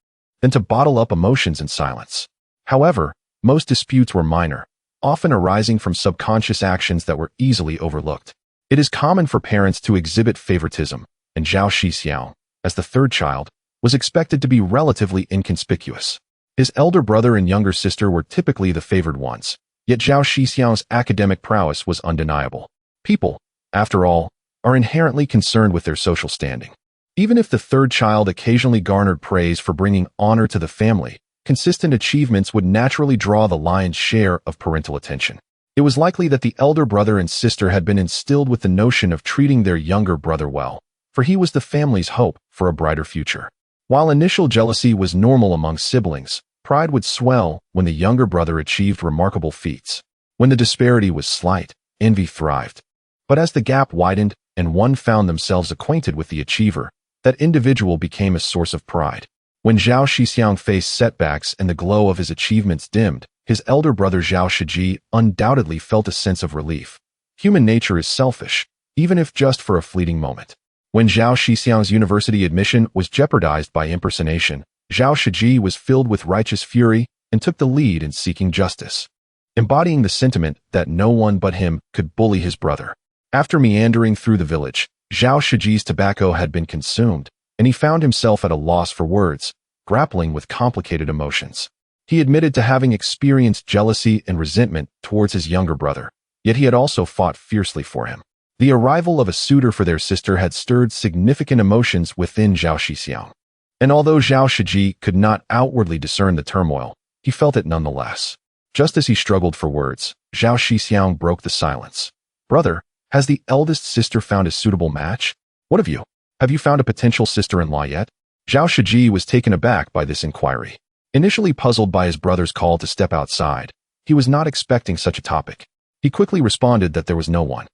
[SPEAKER 1] than to bottle up emotions in silence. However, most disputes were minor, often arising from subconscious actions that were easily overlooked. It is common for parents to exhibit favoritism, and Zhao Shixiong, as the third child, was expected to be relatively inconspicuous. His elder brother and younger sister were typically the favored ones, yet Zhao Shixiong's academic prowess was undeniable. People, after all, are inherently concerned with their social standing. Even if the third child occasionally garnered praise for bringing honor to the family, consistent achievements would naturally draw the lion's share of parental attention. It was likely that the elder brother and sister had been instilled with the notion of treating their younger brother well, for he was the family's hope for a brighter future. While initial jealousy was normal among siblings, pride would swell when the younger brother achieved remarkable feats. When the disparity was slight, envy thrived. But as the gap widened and one found themselves acquainted with the achiever, that individual became a source of pride. When Zhao Shixiong faced setbacks and the glow of his achievements dimmed, his elder brother Zhao Shixiong undoubtedly felt a sense of relief. Human nature is selfish, even if just for a fleeting moment. When Zhao Shixiong's university admission was jeopardized by impersonation, Zhao Shixiong was filled with righteous fury and took the lead in seeking justice, embodying the sentiment that no one but him could bully his brother. After meandering through the village, Zhao Shixiong's tobacco had been consumed, and he found himself at a loss for words, grappling with complicated emotions. He admitted to having experienced jealousy and resentment towards his younger brother, yet he had also fought fiercely for him. The arrival of a suitor for their sister had stirred significant emotions within Zhao Shixiong. And although Zhao Shixiong could not outwardly discern the turmoil, he felt it nonetheless. Just as he struggled for words, Zhao Shixiong broke the silence. "Brother, has the eldest sister found a suitable match? What of you? Have you found a potential sister-in-law yet?" Zhao Shixiong was taken aback by this inquiry. Initially puzzled by his brother's call to step outside, he was not expecting such a topic. He quickly responded that there was no one,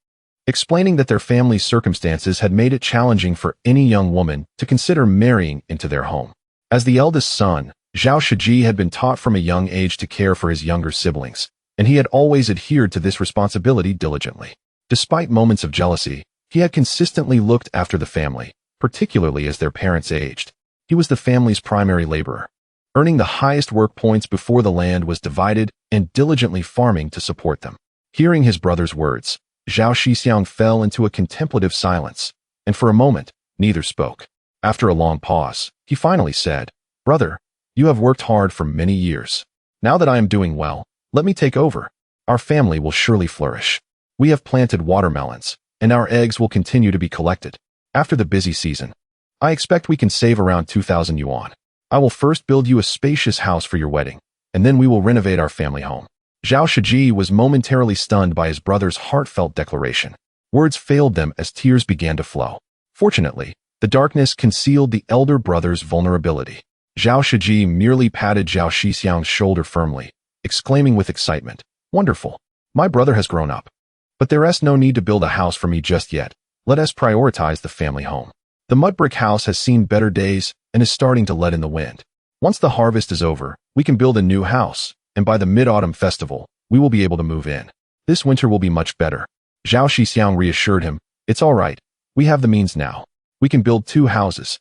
[SPEAKER 1] explaining that their family's circumstances had made it challenging for any young woman to consider marrying into their home. As the eldest son, Zhao Shixiong had been taught from a young age to care for his younger siblings, and he had always adhered to this responsibility diligently. Despite moments of jealousy, he had consistently looked after the family, particularly as their parents aged. He was the family's primary laborer, earning the highest work points before the land was divided and diligently farming to support them. Hearing his brother's words, Zhao Shixiong fell into a contemplative silence, and for a moment, neither spoke. After a long pause, he finally said, "Brother, you have worked hard for many years. Now that I am doing well, let me take over. Our family will surely flourish. We have planted watermelons, and our eggs will continue to be collected. After the busy season, I expect we can save around 2,000 yuan. I will first build you a spacious house for your wedding, and then we will renovate our family home." Zhao Shixiong was momentarily stunned by his brother's heartfelt declaration. Words failed them as tears began to flow. Fortunately, the darkness concealed the elder brother's vulnerability. Zhao Shixiong merely patted Zhao Shixiong's shoulder firmly, exclaiming with excitement, "Wonderful! My brother has grown up. But there is no need to build a house for me just yet. Let us prioritize the family home. The mud brick house has seen better days and is starting to let in the wind. Once the harvest is over, we can build a new house, and by the Mid-Autumn Festival, we will be able to move in. This winter will be much better." Zhao Shixiong reassured him, "It's all right. We have the means now. We can build 2 houses,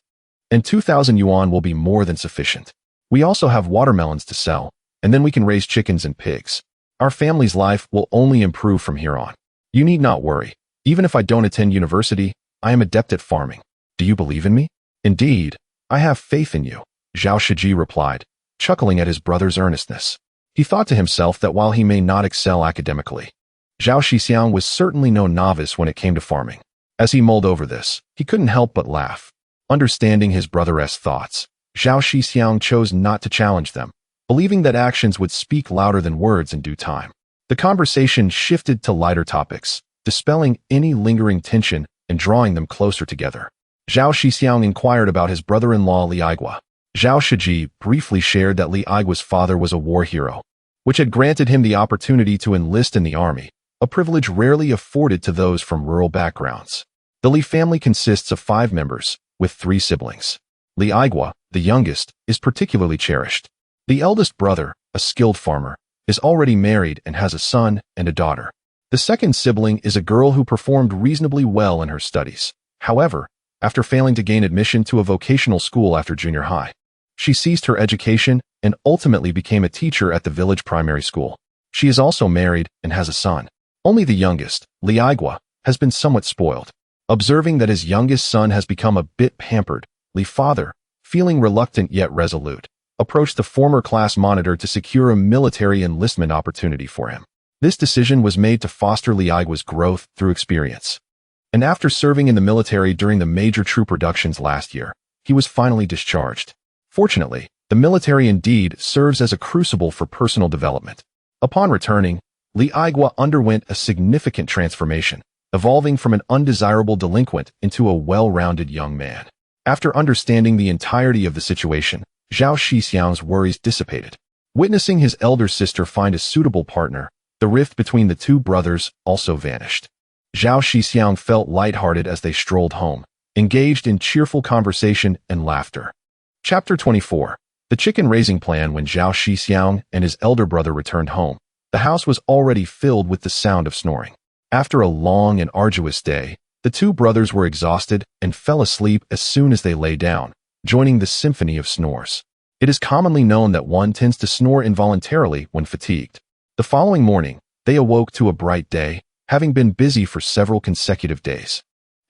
[SPEAKER 1] and 2,000 yuan will be more than sufficient. We also have watermelons to sell, and then we can raise chickens and pigs. Our family's life will only improve from here on. You need not worry. Even if I don't attend university, I am adept at farming. Do you believe in me?" "Indeed, I have faith in you," Zhao Shixiong replied, chuckling at his brother's earnestness. He thought to himself that while he may not excel academically, Zhao Shixiong was certainly no novice when it came to farming. As he mulled over this, he couldn't help but laugh. Understanding his brother's thoughts, Zhao Shixiong chose not to challenge them, believing that actions would speak louder than words in due time. The conversation shifted to lighter topics, dispelling any lingering tension and drawing them closer together. Zhao Shixiong inquired about his brother-in-law Li Aigua. Zhao Shixiong briefly shared that Li Aigua's father was a war hero, which had granted him the opportunity to enlist in the army, a privilege rarely afforded to those from rural backgrounds. The Li family consists of 5 members, with 3 siblings. Li Aigua, the youngest, is particularly cherished. The eldest brother, a skilled farmer, is already married and has a son and a daughter. The second sibling is a girl who performed reasonably well in her studies. However, after failing to gain admission to a vocational school after junior high, she ceased her education and ultimately became a teacher at the village primary school. She is also married and has a son. Only the youngest, Li Aigua, has been somewhat spoiled. Observing that his youngest son has become a bit pampered, Li father, feeling reluctant yet resolute, approached the former class monitor to secure a military enlistment opportunity for him. This decision was made to foster Li Aigua's growth through experience. And after serving in the military during the major troop reductions last year, he was finally discharged. Fortunately, the military indeed serves as a crucible for personal development. Upon returning, Li Aigua underwent a significant transformation, evolving from an undesirable delinquent into a well-rounded young man. After understanding the entirety of the situation, Zhao Shixiong's worries dissipated. Witnessing his elder sister find a suitable partner, the rift between the two brothers also vanished. Zhao Shixiong felt lighthearted as they strolled home, engaged in cheerful conversation and laughter. Chapter 24. The chicken raising plan. When Zhao Shixiong and his elder brother returned home, the house was already filled with the sound of snoring. After a long and arduous day, the two brothers were exhausted and fell asleep as soon as they lay down, joining the symphony of snores. It is commonly known that one tends to snore involuntarily when fatigued. The following morning, they awoke to a bright day, having been busy for several consecutive days.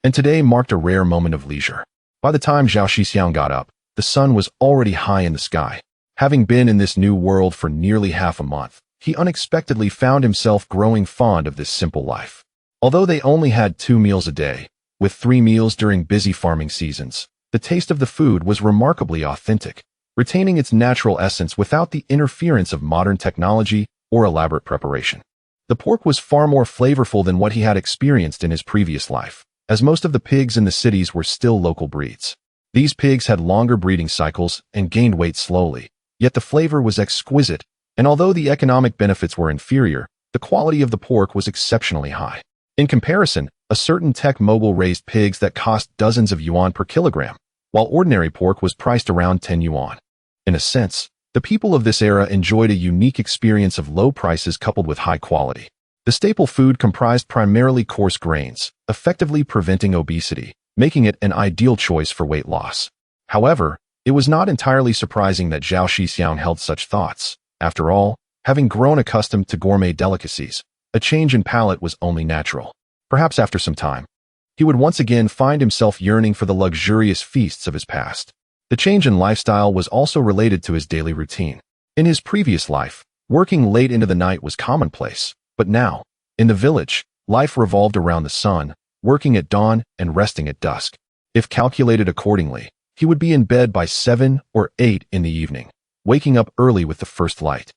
[SPEAKER 1] And today marked a rare moment of leisure. By the time Zhao Shixiong got up, the sun was already high in the sky. Having been in this new world for nearly half a month, he unexpectedly found himself growing fond of this simple life. Although they only had 2 meals a day, with 3 meals during busy farming seasons, the taste of the food was remarkably authentic, retaining its natural essence without the interference of modern technology or elaborate preparation. The pork was far more flavorful than what he had experienced in his previous life, as most of the pigs in the cities were still local breeds. These pigs had longer breeding cycles and gained weight slowly, yet the flavor was exquisite, and although the economic benefits were inferior, the quality of the pork was exceptionally high. In comparison, a certain tech mogul raised pigs that cost dozens of yuan per kilogram, while ordinary pork was priced around 10 yuan. In a sense, the people of this era enjoyed a unique experience of low prices coupled with high quality. The staple food comprised primarily coarse grains, effectively preventing obesity, making it an ideal choice for weight loss. However, it was not entirely surprising that Zhao Shixiong held such thoughts. After all, having grown accustomed to gourmet delicacies, a change in palate was only natural. Perhaps after some time, he would once again find himself yearning for the luxurious feasts of his past. The change in lifestyle was also related to his daily routine. In his previous life, working late into the night was commonplace, but now, in the village, life revolved around the sun, working at dawn and resting at dusk. If calculated accordingly, he would be in bed by 7 or 8 in the evening, waking up early with the first light.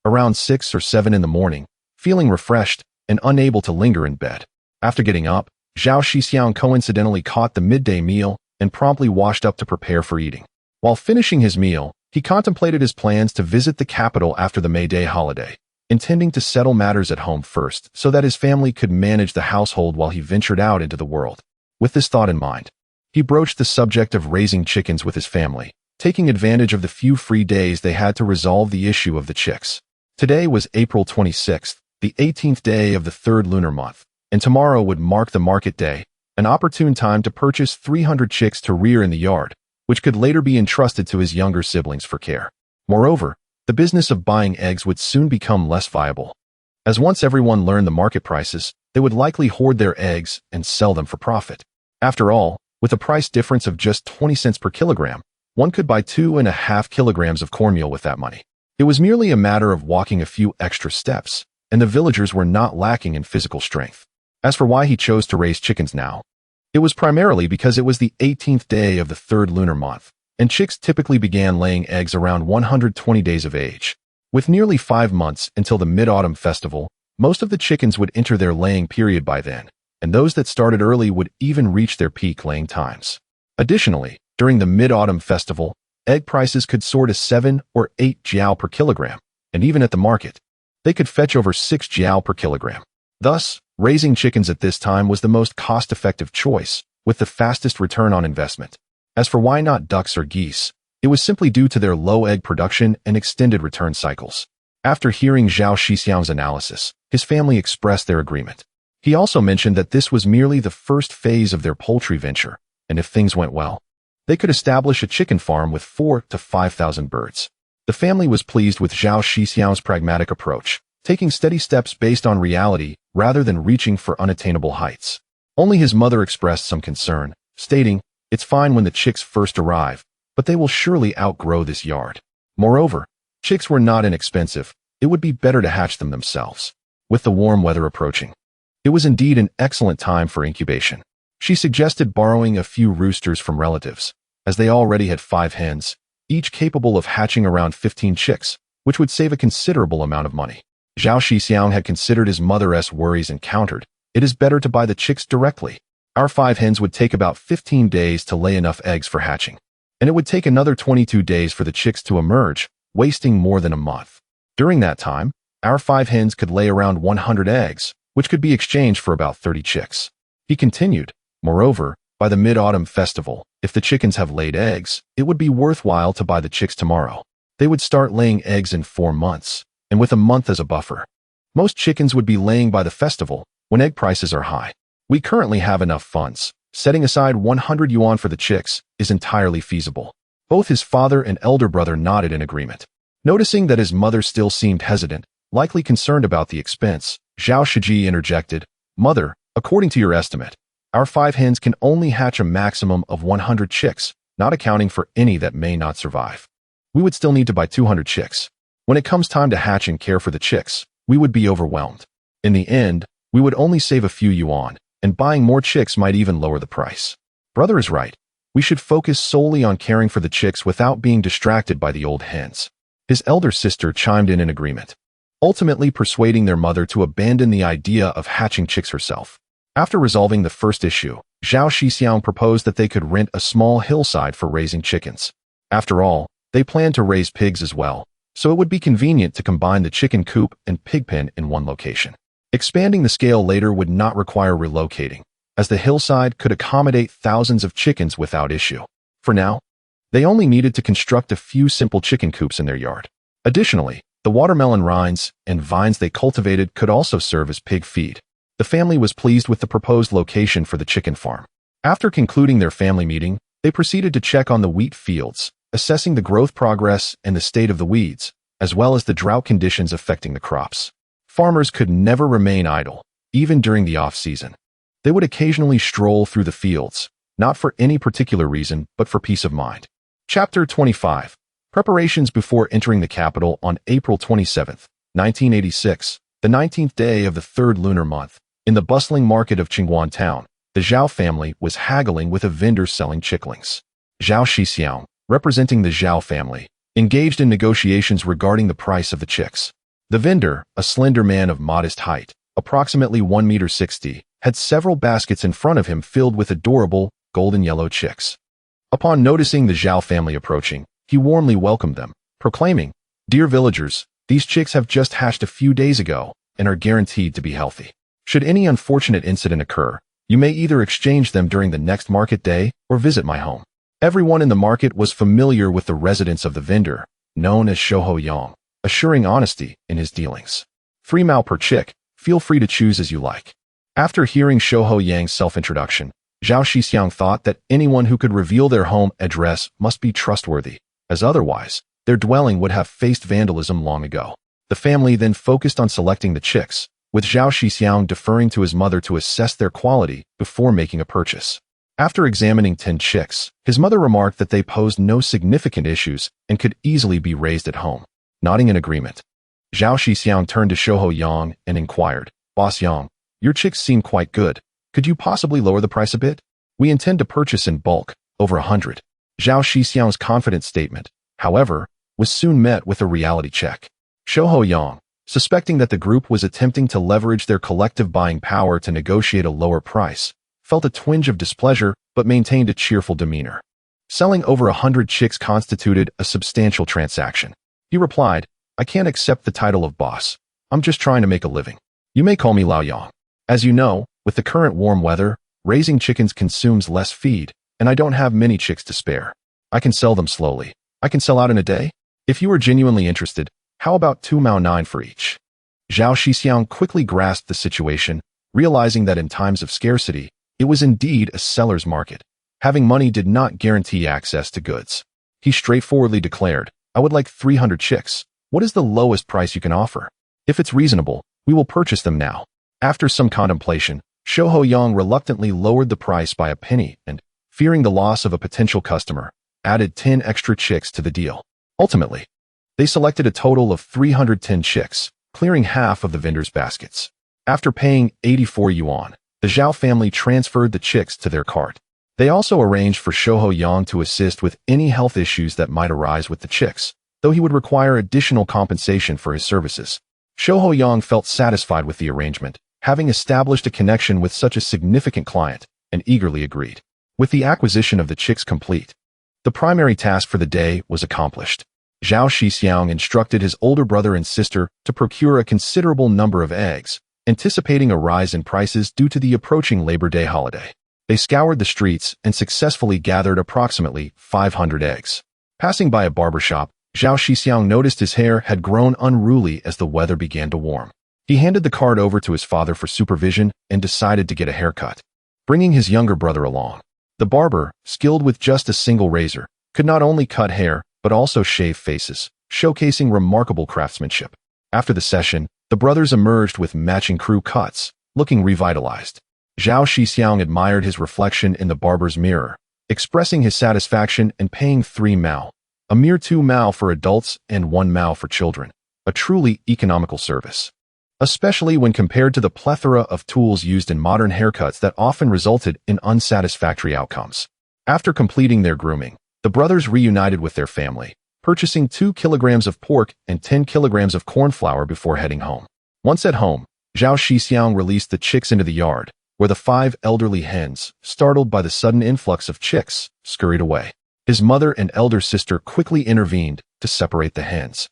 [SPEAKER 1] Around 6 or 7 in the morning, feeling refreshed and unable to linger in bed. After getting up, Zhao Shixiong coincidentally caught the midday meal and promptly washed up to prepare for eating. While finishing his meal, he contemplated his plans to visit the capital after the May Day holiday, intending to settle matters at home first so that his family could manage the household while he ventured out into the world. With this thought in mind, he broached the subject of raising chickens with his family, taking advantage of the few free days they had to resolve the issue of the chicks. Today was April 26th, the 18th day of the 3rd lunar month, and tomorrow would mark the market day, an opportune time to purchase 300 chicks to rear in the yard, which could later be entrusted to his younger siblings for care. Moreover, the business of buying eggs would soon become less viable, as once everyone learned the market prices, they would likely hoard their eggs and sell them for profit. After all, with a price difference of just 20 cents per kilogram, one could buy 2.5 kilograms of cornmeal with that money. It was merely a matter of walking a few extra steps, and the villagers were not lacking in physical strength. As for why he chose to raise chickens now, it was primarily because it was the 18th day of the 3rd lunar month, and chicks typically began laying eggs around 120 days of age. With nearly 5 months until the Mid-Autumn Festival, most of the chickens would enter their laying period by then, and those that started early would even reach their peak laying times. Additionally, during the Mid-Autumn Festival, egg prices could soar to 7 or 8 jiao per kilogram, and even at the market, they could fetch over 6 jiao per kilogram. Thus, raising chickens at this time was the most cost-effective choice, with the fastest return on investment. As for why not ducks or geese, it was simply due to their low egg production and extended return cycles. After hearing Zhao Shixiong's analysis, his family expressed their agreement. He also mentioned that this was merely the first phase of their poultry venture, and if things went well, they could establish a chicken farm with 4,000 to 5,000 birds. The family was pleased with Zhao Shixiong's pragmatic approach, taking steady steps based on reality rather than reaching for unattainable heights. Only his mother expressed some concern, stating, "It's fine when the chicks first arrive, but they will surely outgrow this yard." Moreover, chicks were not inexpensive. It would be better to hatch them themselves. With the warm weather approaching, it was indeed an excellent time for incubation. She suggested borrowing a few roosters from relatives, as they already had 5 hens, each capable of hatching around 15 chicks, which would save a considerable amount of money. Zhao Shixiong had considered his mother's worries and countered, "It is better to buy the chicks directly. Our 5 hens would take about 15 days to lay enough eggs for hatching, and it would take another 22 days for the chicks to emerge, wasting more than a month. During that time, our 5 hens could lay around 100 eggs, which could be exchanged for about 30 chicks." He continued, "Moreover, by the Mid-Autumn Festival, if the chickens have laid eggs, it would be worthwhile to buy the chicks tomorrow. They would start laying eggs in 4 months, and with a month as a buffer. Most chickens would be laying by the festival, when egg prices are high. We currently have enough funds. Setting aside 100 yuan for the chicks is entirely feasible." Both his father and elder brother nodded in agreement. Noticing that his mother still seemed hesitant, likely concerned about the expense, Zhao Shixiong interjected, "Mother, according to your estimate, our 5 hens can only hatch a maximum of 100 chicks, not accounting for any that may not survive. We would still need to buy 200 chicks. When it comes time to hatch and care for the chicks, we would be overwhelmed. In the end, we would only save a few yuan, and buying more chicks might even lower the price." Brother is right. We should focus solely on caring for the chicks without being distracted by the old hens. His elder sister chimed in agreement, ultimately persuading their mother to abandon the idea of hatching chicks herself. After resolving the first issue, Zhao Shixiong proposed that they could rent a small hillside for raising chickens. After all, they planned to raise pigs as well, so it would be convenient to combine the chicken coop and pig pen in one location. Expanding the scale later would not require relocating, as the hillside could accommodate thousands of chickens without issue. For now, they only needed to construct a few simple chicken coops in their yard. Additionally, the watermelon rinds and vines they cultivated could also serve as pig feed. The family was pleased with the proposed location for the chicken farm. After concluding their family meeting, they proceeded to check on the wheat fields, assessing the growth progress and the state of the weeds, as well as the drought conditions affecting the crops. Farmers could never remain idle, even during the off-season. They would occasionally stroll through the fields, not for any particular reason, but for peace of mind. Chapter 25. Preparations before entering the capital on April 27, 1986, the 19th day of the 3rd lunar month. In the bustling market of Qingguan town, the Zhao family was haggling with a vendor selling chicklings. Zhao Shixiong, representing the Zhao family, engaged in negotiations regarding the price of the chicks. The vendor, a slender man of modest height, approximately 1.60 meters, had several baskets in front of him filled with adorable, golden yellow chicks. Upon noticing the Zhao family approaching, he warmly welcomed them, proclaiming, "Dear villagers, these chicks have just hatched a few days ago and are guaranteed to be healthy. Should any unfortunate incident occur, you may either exchange them during the next market day or visit my home." Everyone in the market was familiar with the residence of the vendor, known as Shoho, assuring honesty in his dealings. 3 mao per chick, feel free to choose as you like. After hearing Shoho Yang's self-introduction, Zhao Shixiong thought that anyone who could reveal their home address must be trustworthy, as otherwise, their dwelling would have faced vandalism long ago. The family then focused on selecting the chicks, with Zhao Shixiong deferring to his mother to assess their quality before making a purchase. After examining 10 chicks, his mother remarked that they posed no significant issues and could easily be raised at home. Nodding in agreement, Zhao Shixiong turned to Shoho Yang and inquired, "Boss Yang, your chicks seem quite good. Could you possibly lower the price a bit? We intend to purchase in bulk, over 100. Zhao Shixiong's confident statement, however, was soon met with a reality check. Shoho Yang, suspecting that the group was attempting to leverage their collective buying power to negotiate a lower price, felt a twinge of displeasure but maintained a cheerful demeanor. Selling over 100 chicks constituted a substantial transaction. He replied, "I can't accept the title of boss. I'm just trying to make a living. You may call me Lao Yang. As you know, with the current warm weather, raising chickens consumes less feed, and I don't have many chicks to spare. I can sell them slowly. I can sell out in a day. If you are genuinely interested, how about 2 mao 9 for each?" Zhao Shixiong quickly grasped the situation, realizing that in times of scarcity, it was indeed a seller's market. Having money did not guarantee access to goods. He straightforwardly declared, "I would like 300 chicks. What is the lowest price you can offer?" If it's reasonable, we will purchase them now. After some contemplation, Shixiong reluctantly lowered the price by a penny and, fearing the loss of a potential customer, added 10 extra chicks to the deal. Ultimately, they selected a total of 310 chicks, clearing half of the vendors' baskets. After paying 84 yuan, the Zhao family transferred the chicks to their cart. They also arranged for Shixiong to assist with any health issues that might arise with the chicks, though he would require additional compensation for his services. Shixiong felt satisfied with the arrangement, having established a connection with such a significant client, and eagerly agreed. With the acquisition of the chicks complete, the primary task for the day was accomplished. Zhao Shixiong instructed his older brother and sister to procure a considerable number of eggs, anticipating a rise in prices due to the approaching Labor Day holiday. They scoured the streets and successfully gathered approximately 500 eggs. Passing by a barber shop, Zhao Shixiong noticed his hair had grown unruly as the weather began to warm. He handed the card over to his father for supervision and decided to get a haircut, bringing his younger brother along. The barber, skilled with just a single razor, could not only cut hair, but also shave faces, showcasing remarkable craftsmanship. After the session, the brothers emerged with matching crew cuts, looking revitalized. Zhao Shixiong admired his reflection in the barber's mirror, expressing his satisfaction and paying 3 mao, a mere 2 mao for adults and 1 mao for children, a truly economical service, especially when compared to the plethora of tools used in modern haircuts that often resulted in unsatisfactory outcomes. After completing their grooming, the brothers reunited with their family, purchasing 2 kilograms of pork and 10 kilograms of corn flour before heading home. Once at home, Zhao Shixiong released the chicks into the yard, where the 5 elderly hens, startled by the sudden influx of chicks, scurried away. His mother and elder sister quickly intervened to separate the hens,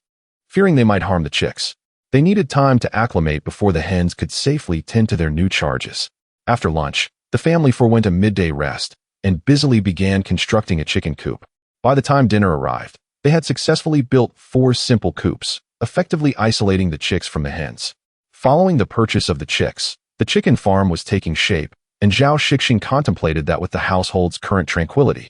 [SPEAKER 1] fearing they might harm the chicks. They needed time to acclimate before the hens could safely tend to their new charges. After lunch, the family forewent a midday rest and busily began constructing a chicken coop. By the time dinner arrived, they had successfully built 4 simple coops, effectively isolating the chicks from the hens. Following the purchase of the chicks, the chicken farm was taking shape, and Zhao Shixiong contemplated that with the household's current tranquility,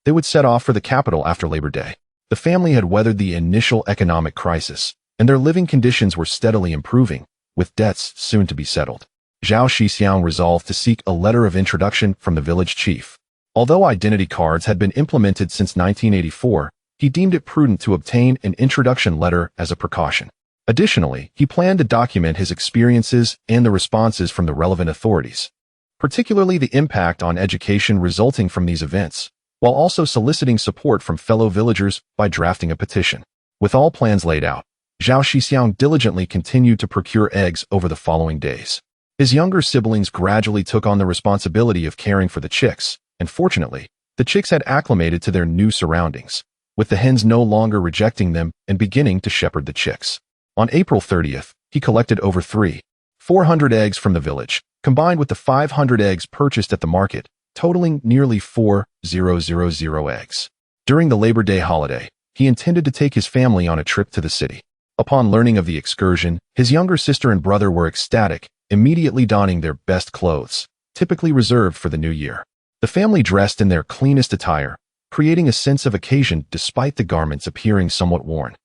[SPEAKER 1] they would set off for the capital after Labor Day. The family had weathered the initial economic crisis, and their living conditions were steadily improving, with debts soon to be settled. Zhao Shixiong resolved to seek a letter of introduction from the village chief. Although identity cards had been implemented since 1984, he deemed it prudent to obtain an introduction letter as a precaution. Additionally, he planned to document his experiences and the responses from the relevant authorities, particularly the impact on education resulting from these events, while also soliciting support from fellow villagers by drafting a petition. With all plans laid out, Zhao Shixiong diligently continued to procure eggs over the following days. His younger siblings gradually took on the responsibility of caring for the chicks, and fortunately, the chicks had acclimated to their new surroundings, with the hens no longer rejecting them and beginning to shepherd the chicks. On April 30th, he collected over 400 eggs from the village, combined with the 500 eggs purchased at the market, totaling nearly 4,000 eggs. During the Labor Day holiday, he intended to take his family on a trip to the city. Upon learning of the excursion, his younger sister and brother were ecstatic, immediately donning their best clothes, typically reserved for the new year. The family dressed in their cleanest attire, creating a sense of occasion despite the garments appearing somewhat worn.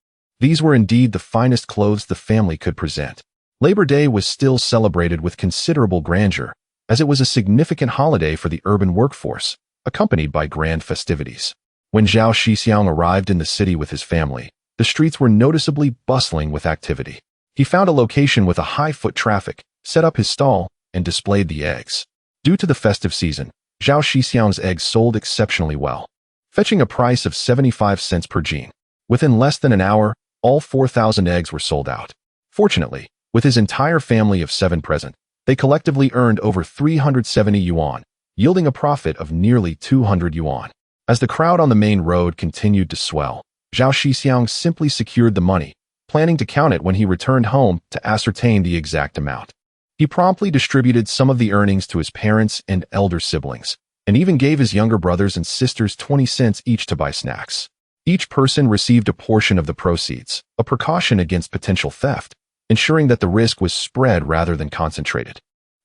[SPEAKER 1] These were indeed the finest clothes the family could present. Labor Day was still celebrated with considerable grandeur, as it was a significant holiday for the urban workforce, accompanied by grand festivities. When Zhao Shixiong arrived in the city with his family, the streets were noticeably bustling with activity. He found a location with a high foot traffic, set up his stall, and displayed the eggs. Due to the festive season, Zhao Shixiong's eggs sold exceptionally well, fetching a price of 75 cents per gene. Within less than an hour, all 4,000 eggs were sold out. Fortunately, with his entire family of 7 present, they collectively earned over 370 yuan, yielding a profit of nearly 200 yuan. As the crowd on the main road continued to swell, Zhao Shixiong simply secured the money, planning to count it when he returned home to ascertain the exact amount. He promptly distributed some of the earnings to his parents and elder siblings, and even gave his younger brothers and sisters 20 cents each to buy snacks. Each person received a portion of the proceeds, a precaution against potential theft, ensuring that the risk was spread rather than concentrated.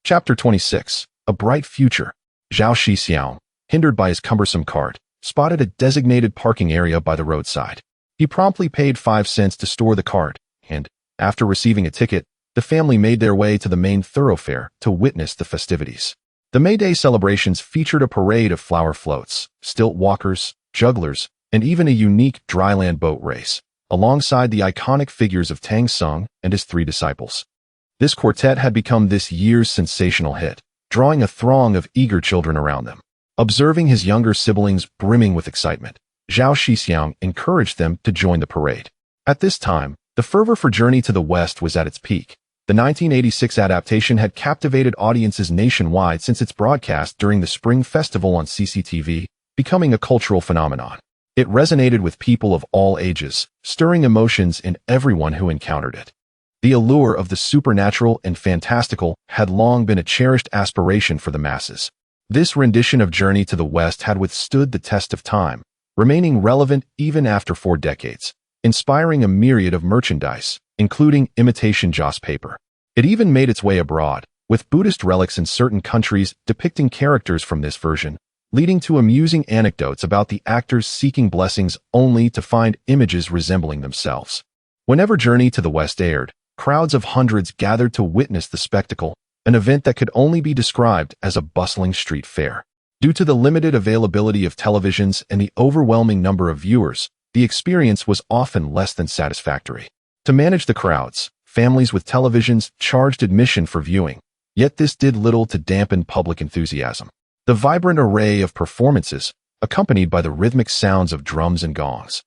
[SPEAKER 1] Chapter 26. A Bright Future. Zhao Shixiong, hindered by his cumbersome cart, spotted a designated parking area by the roadside. He promptly paid 5 cents to store the cart and, After receiving a ticket, the family made their way to the main thoroughfare to witness the festivities. The May Day celebrations featured a parade of flower floats, stilt walkers, jugglers, and even a unique dryland boat race, alongside the iconic figures of Tang Sung and his 3 disciples. This quartet had become this year's sensational hit, drawing a throng of eager children around them. Observing his younger siblings brimming with excitement, Zhao Shixiong encouraged them to join the parade. At this time, the fervor for Journey to the West was at its peak. The 1986 adaptation had captivated audiences nationwide since its broadcast during the Spring Festival on CCTV, becoming a cultural phenomenon. It resonated with people of all ages, stirring emotions in everyone who encountered it. The allure of the supernatural and fantastical had long been a cherished aspiration for the masses. This rendition of Journey to the West had withstood the test of time, remaining relevant even after 4 decades, inspiring a myriad of merchandise, including imitation joss paper. It even made its way abroad, with Buddhist relics in certain countries depicting characters from this version, leading to amusing anecdotes about the actors seeking blessings only to find images resembling themselves. Whenever Journey to the West aired, crowds of hundreds gathered to witness the spectacle, an event that could only be described as a bustling street fair. Due to the limited availability of televisions and the overwhelming number of viewers, the experience was often less than satisfactory. To manage the crowds, families with televisions charged admission for viewing, yet this did little to dampen public enthusiasm. The vibrant array of performances, accompanied by the rhythmic sounds of drums and gongs,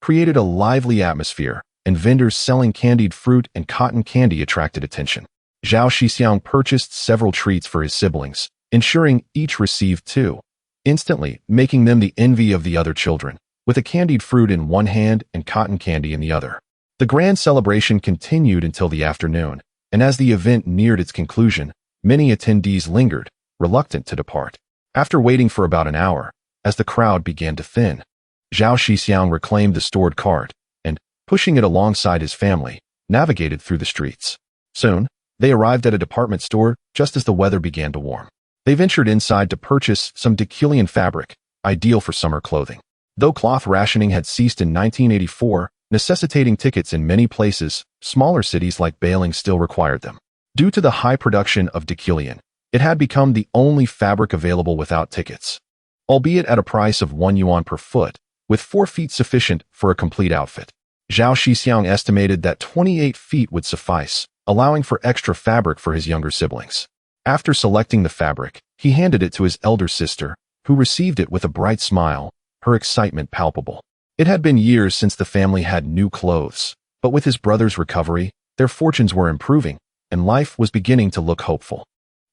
[SPEAKER 1] created a lively atmosphere, and vendors selling candied fruit and cotton candy attracted attention. Zhao Shixiong purchased several treats for his siblings, ensuring each received 2, instantly making them the envy of the other children, with a candied fruit in one hand and cotton candy in the other. The grand celebration continued until the afternoon, and as the event neared its conclusion, many attendees lingered, reluctant to depart. After waiting for about an hour, as the crowd began to thin, Zhao Shixiong reclaimed the stored cart and, pushing it alongside his family, navigated through the streets. Soon, they arrived at a department store just as the weather began to warm. They ventured inside to purchase some Decilion fabric, ideal for summer clothing. Though cloth rationing had ceased in 1984, necessitating tickets in many places, smaller cities like Bailing still required them. Due to the high production of Decilion, it had become the only fabric available without tickets, albeit at a price of 1 yuan per foot, with 4 feet sufficient for a complete outfit. Zhao Shixiong estimated that 28 feet would suffice, allowing for extra fabric for his younger siblings. After selecting the fabric, he handed it to his elder sister, who received it with a bright smile, her excitement palpable. It had been years since the family had new clothes, but with his brother's recovery, their fortunes were improving, and life was beginning to look hopeful.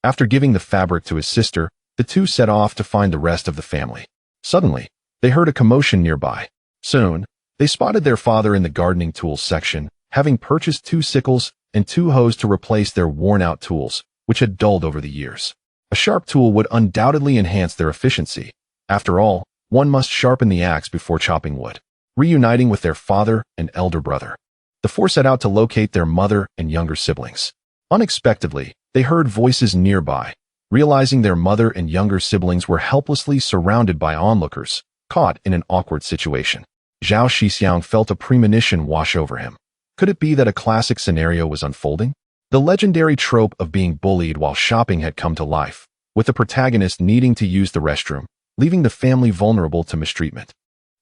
[SPEAKER 1] After giving the fabric to his sister, the two set off to find the rest of the family. Suddenly, they heard a commotion nearby. Soon, they spotted their father in the gardening tools section, having purchased 2 sickles and 2 hoes to replace their worn-out tools, which had dulled over the years. A sharp tool would undoubtedly enhance their efficiency. After all, one must sharpen the axe before chopping wood. Reuniting with their father and elder brother, the 4 set out to locate their mother and younger siblings. Unexpectedly, they heard voices nearby. Realizing their mother and younger siblings were helplessly surrounded by onlookers, caught in an awkward situation, Zhao Shixiong felt a premonition wash over him. Could it be that a classic scenario was unfolding? The legendary trope of being bullied while shopping had come to life, with the protagonist needing to use the restroom, leaving the family vulnerable to mistreatment,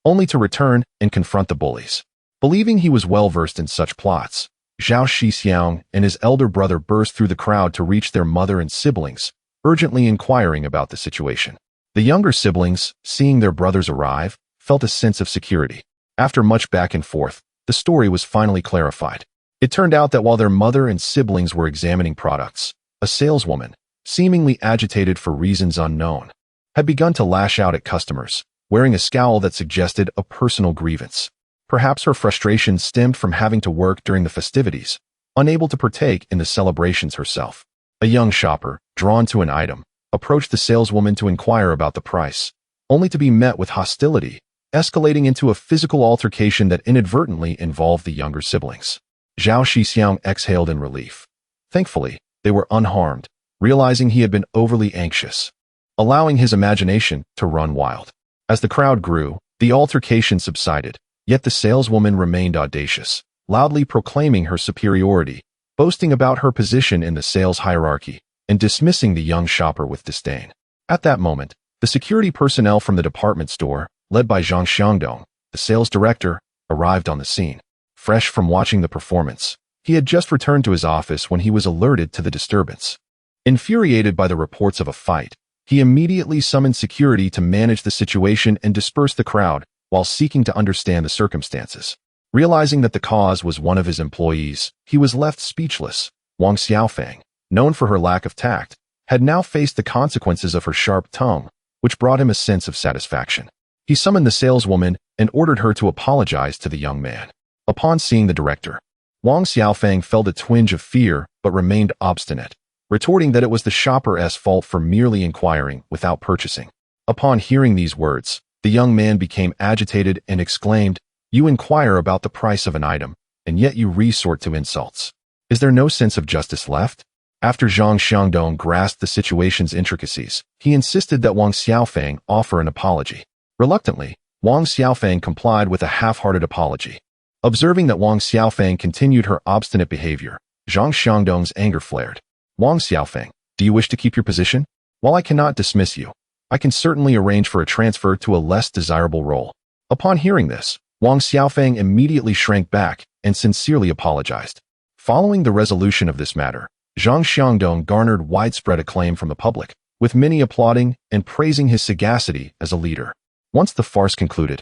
[SPEAKER 1] only to return and confront the bullies. Believing he was well-versed in such plots, Zhao Shixiong and his elder brother burst through the crowd to reach their mother and siblings, urgently inquiring about the situation. The younger siblings, seeing their brothers arrive, felt a sense of security. After much back and forth, the story was finally clarified. It turned out that while their mother and siblings were examining products, a saleswoman, seemingly agitated for reasons unknown, had begun to lash out at customers, wearing a scowl that suggested a personal grievance. Perhaps her frustration stemmed from having to work during the festivities, unable to partake in the celebrations herself. A young shopper, drawn to an item, approached the saleswoman to inquire about the price, only to be met with hostility, escalating into a physical altercation that inadvertently involved the younger siblings. Zhao Shixiong exhaled in relief. Thankfully, they were unharmed, realizing he had been overly anxious, allowing his imagination to run wild. As the crowd grew, the altercation subsided, yet the saleswoman remained audacious, loudly proclaiming her superiority, boasting about her position in the sales hierarchy, and dismissing the young shopper with disdain. At that moment, the security personnel from the department store, led by Zhao Shixiong, the sales director, arrived on the scene. Fresh from watching the performance, he had just returned to his office when he was alerted to the disturbance. Infuriated by the reports of a fight, he immediately summoned security to manage the situation and disperse the crowd while seeking to understand the circumstances. Realizing that the cause was one of his employees, he was left speechless. Wang Xiaofang, known for her lack of tact, had now faced the consequences of her sharp tongue, which brought him a sense of satisfaction. He summoned the saleswoman and ordered her to apologize to the young man. Upon seeing the director, Wang Xiaofang felt a twinge of fear but remained obstinate, retorting that it was the shopper's fault for merely inquiring without purchasing. Upon hearing these words, the young man became agitated and exclaimed, "You inquire about the price of an item, and yet you resort to insults. Is there no sense of justice left?" After Zhang Xiangdong grasped the situation's intricacies, he insisted that Wang Xiaofang offer an apology. Reluctantly, Wang Xiaofang complied with a half-hearted apology. Observing that Wang Xiaofang continued her obstinate behavior, Zhang Xiangdong's anger flared. "Wang Xiaofang, do you wish to keep your position? While I cannot dismiss you, I can certainly arrange for a transfer to a less desirable role." Upon hearing this, Wang Xiaofang immediately shrank back and sincerely apologized. Following the resolution of this matter, Zhang Xiangdong garnered widespread acclaim from the public, with many applauding and praising his sagacity as a leader. Once the farce concluded,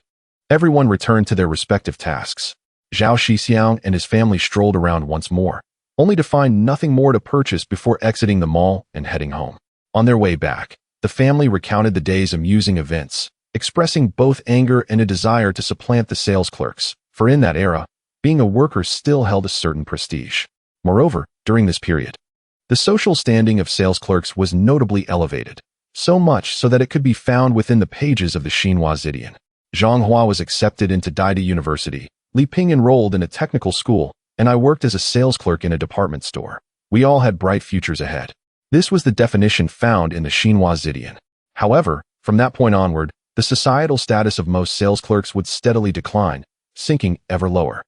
[SPEAKER 1] everyone returned to their respective tasks. Zhao Shixiong and his family strolled around once more, only to find nothing more to purchase before exiting the mall and heading home. On their way back, the family recounted the day's amusing events, expressing both anger and a desire to supplant the sales clerks, for in that era, being a worker still held a certain prestige. Moreover, during this period, the social standing of sales clerks was notably elevated, so much so that it could be found within the pages of the Xinhua Zidian. Zhang Hua was accepted into Daida University, Li Ping enrolled in a technical school, and I worked as a sales clerk in a department store. We all had bright futures ahead. This was the definition found in the Xinhua Zidian. However, from that point onward, the societal status of most sales clerks would steadily decline, sinking ever lower.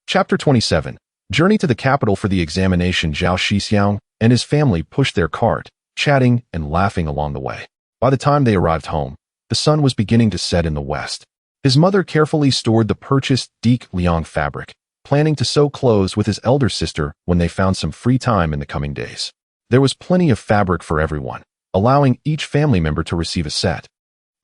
[SPEAKER 1] Chapter 27. Journey to the capital for the examination. Zhao Shixiong and his family pushed their cart, chatting and laughing along the way. By the time they arrived home, the sun was beginning to set in the west. His mother carefully stored the purchased Deek Liang fabric, planning to sew clothes with his elder sister when they found some free time in the coming days. There was plenty of fabric for everyone, allowing each family member to receive a set.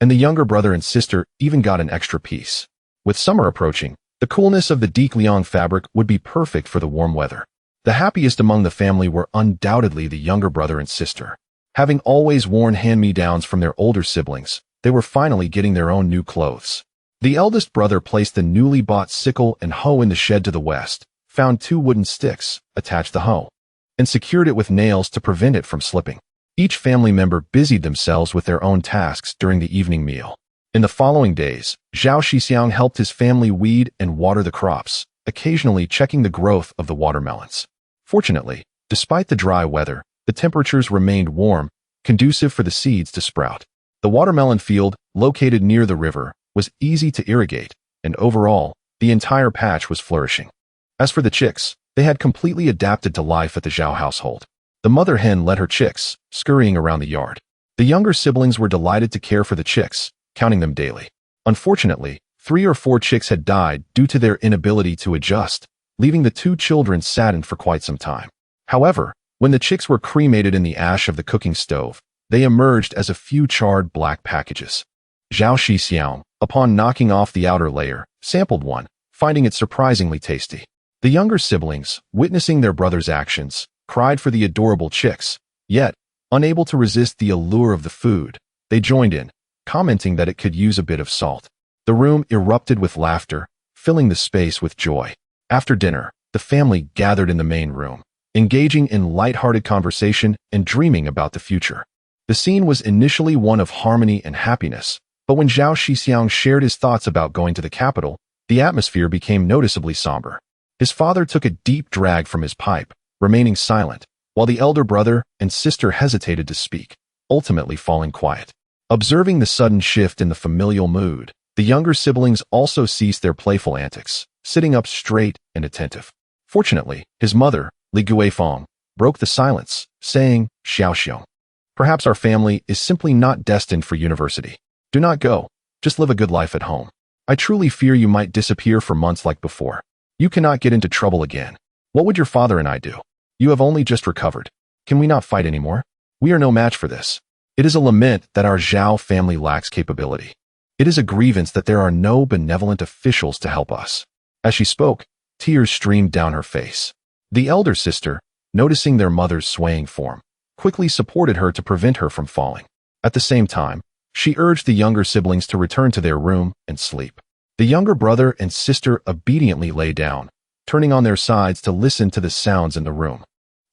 [SPEAKER 1] And the younger brother and sister even got an extra piece. With summer approaching, the coolness of the Deek Liang fabric would be perfect for the warm weather. The happiest among the family were undoubtedly the younger brother and sister. Having always worn hand-me-downs from their older siblings, they were finally getting their own new clothes. The eldest brother placed the newly bought sickle and hoe in the shed to the west, found 2 wooden sticks, attached the hoe, and secured it with nails to prevent it from slipping. Each family member busied themselves with their own tasks during the evening meal. In the following days, Zhao Shixiong helped his family weed and water the crops, occasionally checking the growth of the watermelons. Fortunately, despite the dry weather, the temperatures remained warm, conducive for the seeds to sprout. The watermelon field, located near the river, was easy to irrigate, and overall, the entire patch was flourishing. As for the chicks, they had completely adapted to life at the Zhao household. The mother hen led her chicks, scurrying around the yard. The younger siblings were delighted to care for the chicks, counting them daily. Unfortunately, 3 or 4 chicks had died due to their inability to adjust, leaving the 2 children saddened for quite some time. However, when the chicks were cremated in the ash of the cooking stove, they emerged as a few charred black packages. Zhao Shixiong, upon knocking off the outer layer, sampled one, finding it surprisingly tasty. The younger siblings, witnessing their brother's actions, cried for the adorable chicks, yet, unable to resist the allure of the food, they joined in, commenting that it could use a bit of salt. The room erupted with laughter, filling the space with joy. After dinner, the family gathered in the main room, engaging in light-hearted conversation and dreaming about the future. The scene was initially one of harmony and happiness, but when Zhao Shixiong shared his thoughts about going to the capital, the atmosphere became noticeably somber. His father took a deep drag from his pipe, remaining silent, while the elder brother and sister hesitated to speak, ultimately falling quiet. Observing the sudden shift in the familial mood, the younger siblings also ceased their playful antics, sitting up straight and attentive. Fortunately, his mother, Li Guifeng, broke the silence, saying, "Zhao Shixiong, perhaps our family is simply not destined for university. Do not go. Just live a good life at home. I truly fear you might disappear for months like before. You cannot get into trouble again. What would your father and I do? You have only just recovered. Can we not fight anymore? We are no match for this. It is a lament that our Zhao family lacks capability. It is a grievance that there are no benevolent officials to help us." As she spoke, tears streamed down her face. The elder sister, noticing their mother's swaying form, quickly supported her to prevent her from falling. At the same time, she urged the younger siblings to return to their room and sleep. The younger brother and sister obediently lay down, turning on their sides to listen to the sounds in the room.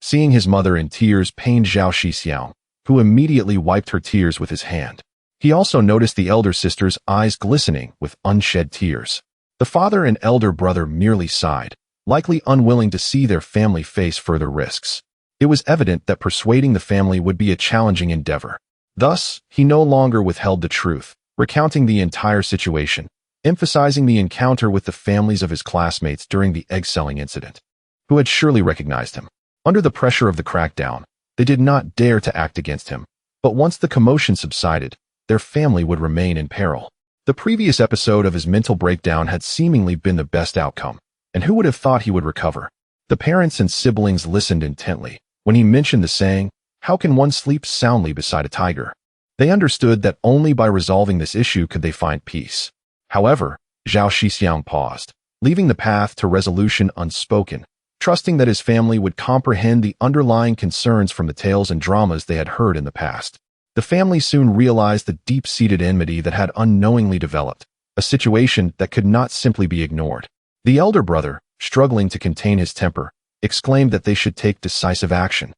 [SPEAKER 1] Seeing his mother in tears pained Zhao Shixiong, who immediately wiped her tears with his hand. He also noticed the elder sister's eyes glistening with unshed tears. The father and elder brother merely sighed, likely unwilling to see their family face further risks. It was evident that persuading the family would be a challenging endeavor. Thus, he no longer withheld the truth, recounting the entire situation, emphasizing the encounter with the families of his classmates during the egg-selling incident, who had surely recognized him. Under the pressure of the crackdown, they did not dare to act against him, but once the commotion subsided, their family would remain in peril. The previous episode of his mental breakdown had seemingly been the best outcome, and who would have thought he would recover? The parents and siblings listened intently when he mentioned the saying, "How can one sleep soundly beside a tiger?" They understood that only by resolving this issue could they find peace. However, Zhao Shixiong paused, leaving the path to resolution unspoken, trusting that his family would comprehend the underlying concerns from the tales and dramas they had heard in the past. The family soon realized the deep-seated enmity that had unknowingly developed, a situation that could not simply be ignored. The elder brother, struggling to contain his temper, exclaimed that they should take decisive action,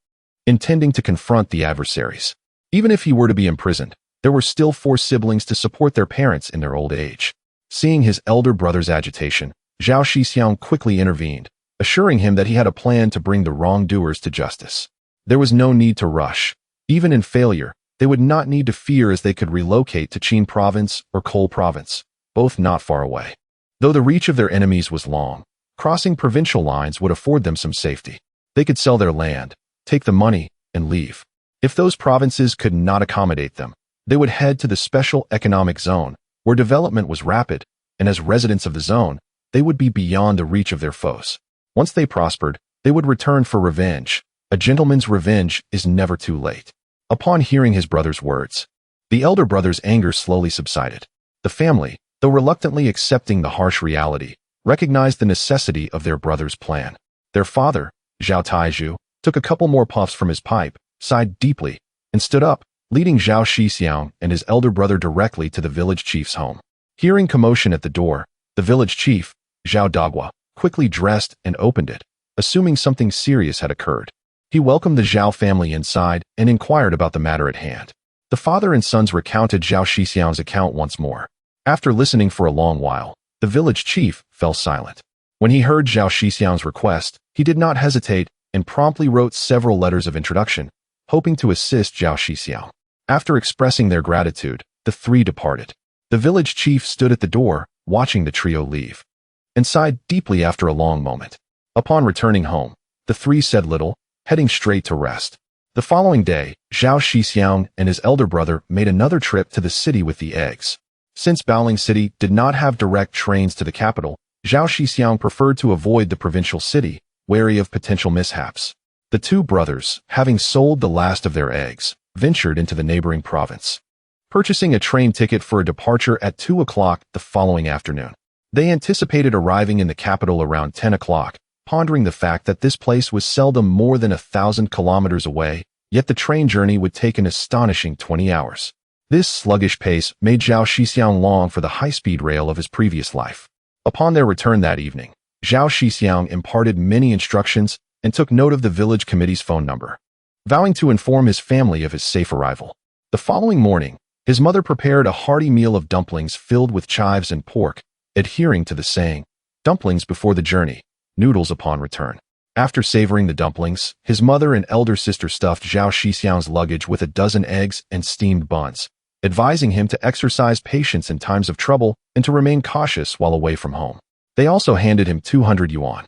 [SPEAKER 1] intending to confront the adversaries. Even if he were to be imprisoned, there were still 4 siblings to support their parents in their old age. Seeing his elder brother's agitation, Zhao Shixiong quickly intervened, assuring him that he had a plan to bring the wrongdoers to justice. There was no need to rush. Even in failure, they would not need to fear, as they could relocate to Qin Province or Coal Province, both not far away. Though the reach of their enemies was long, crossing provincial lines would afford them some safety. They could sell their land, take the money, and leave. If those provinces could not accommodate them, they would head to the special economic zone, where development was rapid, and as residents of the zone, they would be beyond the reach of their foes. Once they prospered, they would return for revenge. A gentleman's revenge is never too late. Upon hearing his brother's words, the elder brother's anger slowly subsided. The family, though reluctantly accepting the harsh reality, recognized the necessity of their brother's plan. Their father, Zhao Taizhu, took a couple more puffs from his pipe, sighed deeply, and stood up, leading Zhao Shixiong and his elder brother directly to the village chief's home. Hearing commotion at the door, the village chief, Zhao Dagua, quickly dressed and opened it, assuming something serious had occurred. He welcomed the Zhao family inside and inquired about the matter at hand. The father and sons recounted Zhao Shixiong's account once more. After listening for a long while, the village chief fell silent. When he heard Zhao Shixiong's request, he did not hesitate and promptly wrote several letters of introduction, hoping to assist Zhao Shixiong. After expressing their gratitude, the 3 departed. The village chief stood at the door, watching the trio leave, and sighed deeply after a long moment. Upon returning home, the 3 said little, heading straight to rest. The following day, Zhao Shixiong and his elder brother made another trip to the city with the eggs. Since Baoling City did not have direct trains to the capital, Zhao Shixiong preferred to avoid the provincial city, wary of potential mishaps. The 2 brothers, having sold the last of their eggs, ventured into the neighboring province, purchasing a train ticket for a departure at 2 o'clock the following afternoon. They anticipated arriving in the capital around 10 o'clock, pondering the fact that this place was seldom more than 1,000 kilometers away, yet the train journey would take an astonishing 20 hours. This sluggish pace made Zhao Shixiong long for the high-speed rail of his previous life. Upon their return that evening, Zhao Shixiong imparted many instructions and took note of the village committee's phone number, vowing to inform his family of his safe arrival. The following morning, his mother prepared a hearty meal of dumplings filled with chives and pork, adhering to the saying, "Dumplings before the journey, noodles upon return." After savoring the dumplings, his mother and elder sister stuffed Zhao Shixiong's luggage with a dozen eggs and steamed buns, advising him to exercise patience in times of trouble and to remain cautious while away from home. They also handed him 200 yuan.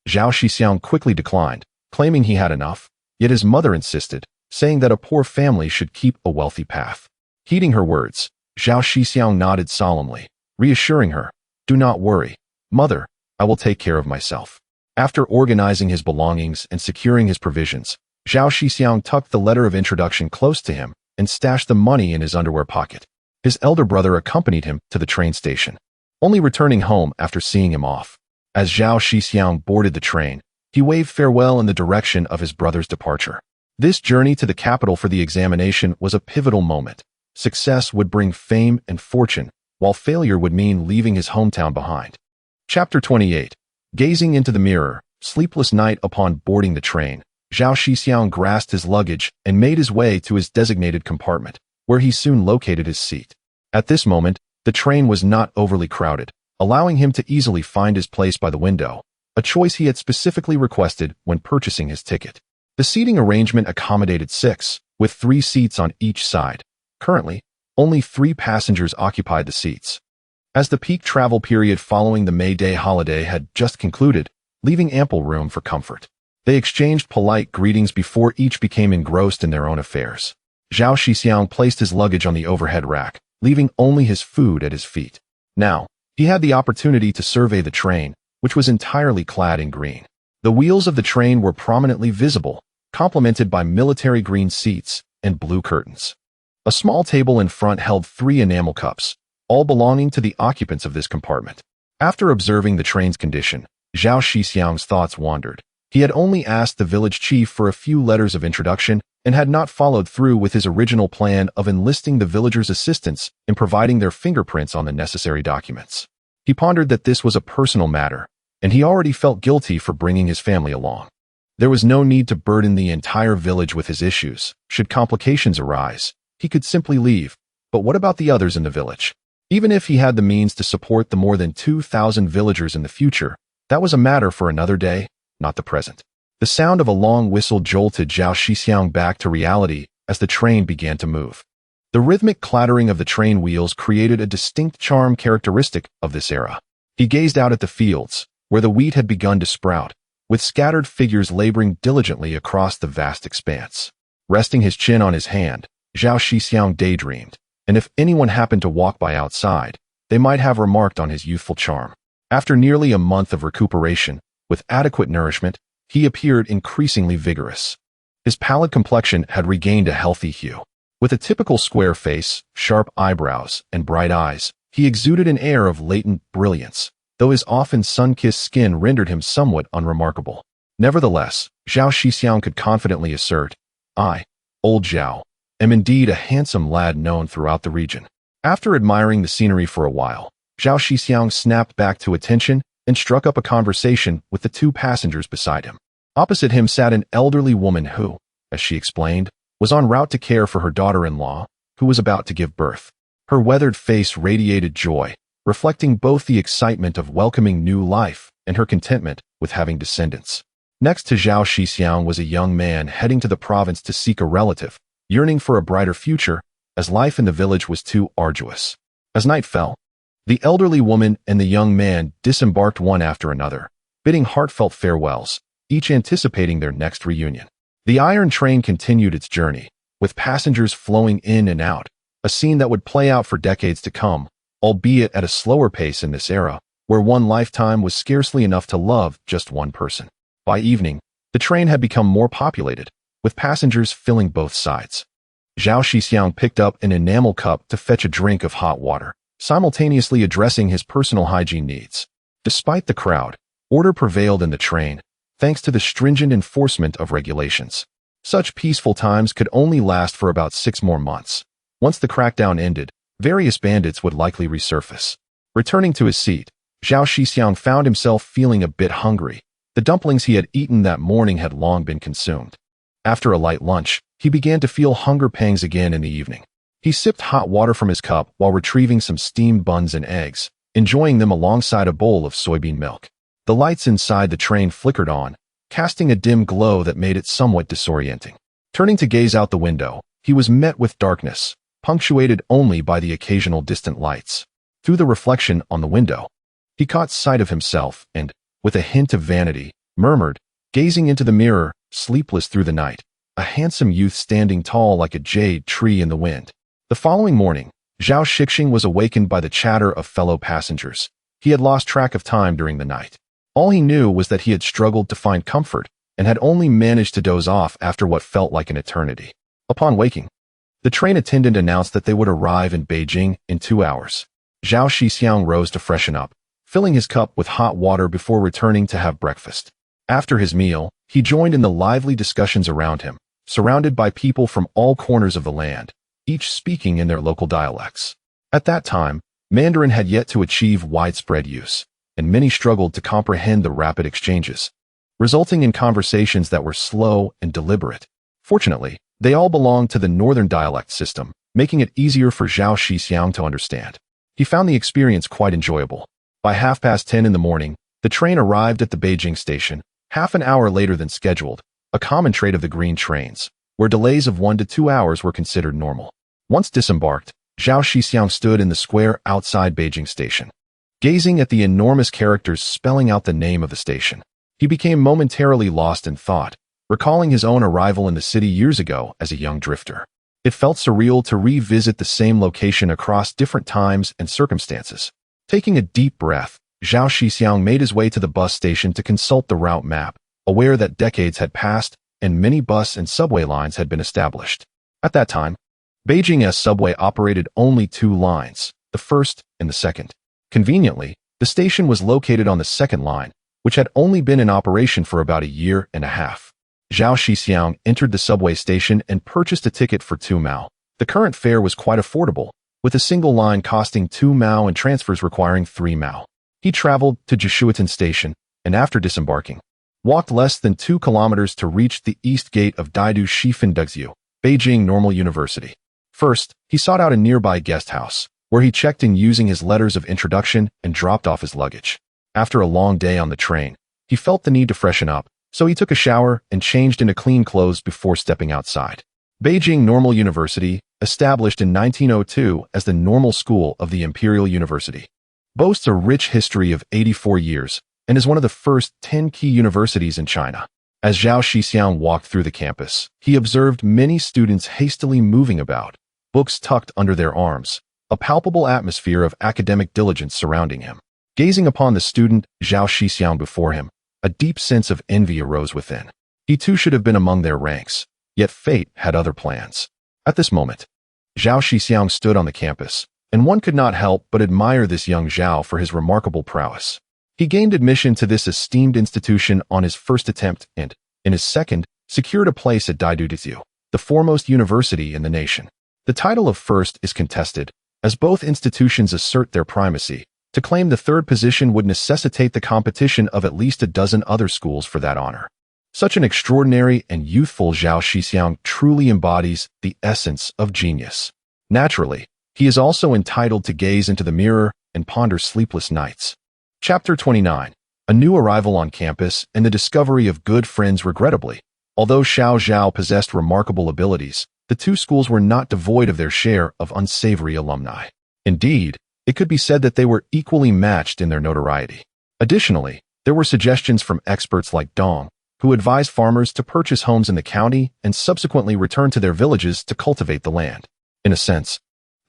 [SPEAKER 1] Zhao Shixiong quickly declined, claiming he had enough, yet his mother insisted, saying that a poor family should keep a wealthy path. Heeding her words, Zhao Shixiong nodded solemnly, reassuring her, "Do not worry, mother, I will take care of myself." After organizing his belongings and securing his provisions, Zhao Shixiong tucked the letter of introduction close to him and stashed the money in his underwear pocket. His elder brother accompanied him to the train station, only returning home after seeing him off. As Zhao Shixiong boarded the train, he waved farewell in the direction of his brother's departure. This journey to the capital for the examination was a pivotal moment. Success would bring fame and fortune, while failure would mean leaving his hometown behind. Chapter 28. Gazing into the mirror, sleepless night upon boarding the train, Zhao Shixiong grasped his luggage and made his way to his designated compartment, where he soon located his seat. At this moment, the train was not overly crowded, allowing him to easily find his place by the window, a choice he had specifically requested when purchasing his ticket. The seating arrangement accommodated 6, with 3 seats on each side. Currently, only 3 passengers occupied the seats. As the peak travel period following the May Day holiday had just concluded, leaving ample room for comfort. They exchanged polite greetings before each became engrossed in their own affairs. Zhao Shixiong placed his luggage on the overhead rack, leaving only his food at his feet. Now, he had the opportunity to survey the train, which was entirely clad in green. The wheels of the train were prominently visible, complemented by military green seats and blue curtains. A small table in front held 3 enamel cups, all belonging to the occupants of this compartment. After observing the train's condition, Zhao Shixiong's thoughts wandered. He had only asked the village chief for a few letters of introduction and had not followed through with his original plan of enlisting the villagers' assistance in providing their fingerprints on the necessary documents. He pondered that this was a personal matter, and he already felt guilty for bringing his family along. There was no need to burden the entire village with his issues. Should complications arise, he could simply leave. But what about the others in the village? Even if he had the means to support the more than 2,000 villagers in the future, that was a matter for another day, not the present. The sound of a long whistle jolted Zhao Shixiong back to reality as the train began to move. The rhythmic clattering of the train wheels created a distinct charm characteristic of this era. He gazed out at the fields, where the wheat had begun to sprout, with scattered figures laboring diligently across the vast expanse. Resting his chin on his hand, Zhao Shixiong daydreamed, and if anyone happened to walk by outside, they might have remarked on his youthful charm. After nearly a month of recuperation, with adequate nourishment, he appeared increasingly vigorous. His pallid complexion had regained a healthy hue. With a typical square face, sharp eyebrows, and bright eyes, he exuded an air of latent brilliance, though his often sun-kissed skin rendered him somewhat unremarkable. Nevertheless, Zhao Shixiong could confidently assert, "I, old Zhao, am indeed a handsome lad known throughout the region." After admiring the scenery for a while, Zhao Shixiong snapped back to attention and struck up a conversation with the 2 passengers beside him. Opposite him sat an elderly woman who, as she explained, was en route to care for her daughter-in-law, who was about to give birth. Her weathered face radiated joy, reflecting both the excitement of welcoming new life and her contentment with having descendants. Next to Zhao Shixiong was a young man heading to the province to seek a relative, yearning for a brighter future, as life in the village was too arduous. As night fell, the elderly woman and the young man disembarked one after another, bidding heartfelt farewells, each anticipating their next reunion. The iron train continued its journey, with passengers flowing in and out, a scene that would play out for decades to come, albeit at a slower pace in this era, where one lifetime was scarcely enough to love just one person. By evening, the train had become more populated, with passengers filling both sides. Zhao Shixiong picked up an enamel cup to fetch a drink of hot water, simultaneously addressing his personal hygiene needs. Despite the crowd, order prevailed in the train, thanks to the stringent enforcement of regulations. Such peaceful times could only last for about 6 more months. Once the crackdown ended, various bandits would likely resurface. Returning to his seat, Zhao Shixiong found himself feeling a bit hungry. The dumplings he had eaten that morning had long been consumed. After a light lunch, he began to feel hunger pangs again in the evening. He sipped hot water from his cup while retrieving some steamed buns and eggs, enjoying them alongside a bowl of soybean milk. The lights inside the train flickered on, casting a dim glow that made it somewhat disorienting. Turning to gaze out the window, he was met with darkness, punctuated only by the occasional distant lights. Through the reflection on the window, He caught sight of himself and, with a hint of vanity, murmured, gazing into the mirror, sleepless through the night, a handsome youth standing tall like a jade tree in the wind. The following morning, Zhao Shixiong was awakened by the chatter of fellow passengers. He had lost track of time during the night. All he knew was that he had struggled to find comfort and had only managed to doze off after what felt like an eternity. Upon waking, the train attendant announced that they would arrive in Beijing in 2 hours. Zhao Shixiong rose to freshen up, filling his cup with hot water before returning to have breakfast. After his meal, he joined in the lively discussions around him, surrounded by people from all corners of the land, each speaking in their local dialects. At that time, Mandarin had yet to achieve widespread use, and many struggled to comprehend the rapid exchanges, resulting in conversations that were slow and deliberate. Fortunately, they all belonged to the northern dialect system, making it easier for Zhao Shixiong to understand. He found the experience quite enjoyable. By 10:30 in the morning, the train arrived at the Beijing station, half an hour later than scheduled, a common trait of the green trains, where delays of 1 to 2 hours were considered normal. Once disembarked, Zhao Shixiong stood in the square outside Beijing station, gazing at the enormous characters spelling out the name of the station. He became momentarily lost in thought, recalling his own arrival in the city years ago as a young drifter. It felt surreal to revisit the same location across different times and circumstances. Taking a deep breath, Zhao Shixiong made his way to the bus station to consult the route map, aware that decades had passed and many bus and subway lines had been established. At that time, Beijing's subway operated only 2 lines, the first and the second. Conveniently, the station was located on the second line, which had only been in operation for about a year and a half. Zhao Shixiong entered the subway station and purchased a ticket for 2 mao. The current fare was quite affordable, with a single line costing 2 mao and transfers requiring 3 mao. He traveled to Jishuitan Station, and after disembarking, walked less than 2 kilometers to reach the east gate of Daidu Shifendugzhu, Beijing Normal University. First, he sought out a nearby guest house, where he checked in using his letters of introduction and dropped off his luggage. After a long day on the train, he felt the need to freshen up, so he took a shower and changed into clean clothes before stepping outside. Beijing Normal University, established in 1902 as the normal school of the Imperial University, boasts a rich history of 84 years and is one of the first 10 key universities in China. As Zhao Shixiong walked through the campus, he observed many students hastily moving about, books tucked under their arms, a palpable atmosphere of academic diligence surrounding him. Gazing upon the student Zhao Shixiong before him, a deep sense of envy arose within. He too should have been among their ranks, yet fate had other plans. At this moment, Zhao Shixiong stood on the campus, and one could not help but admire this young Zhao for his remarkable prowess. He gained admission to this esteemed institution on his first attempt and, in his second, secured a place at Daidu, the foremost university in the nation. The title of first is contested, as both institutions assert their primacy. To claim the third position would necessitate the competition of at least a dozen other schools for that honor. Such an extraordinary and youthful Zhao Shixiong truly embodies the essence of genius. Naturally, he is also entitled to gaze into the mirror and ponder sleepless nights. Chapter 29. A new arrival on campus and the discovery of good friends. Regrettably, although Xiao Zhao possessed remarkable abilities, the 2 schools were not devoid of their share of unsavory alumni. Indeed, it could be said that they were equally matched in their notoriety. Additionally, there were suggestions from experts like Dong, who advised farmers to purchase homes in the county and subsequently return to their villages to cultivate the land. In a sense,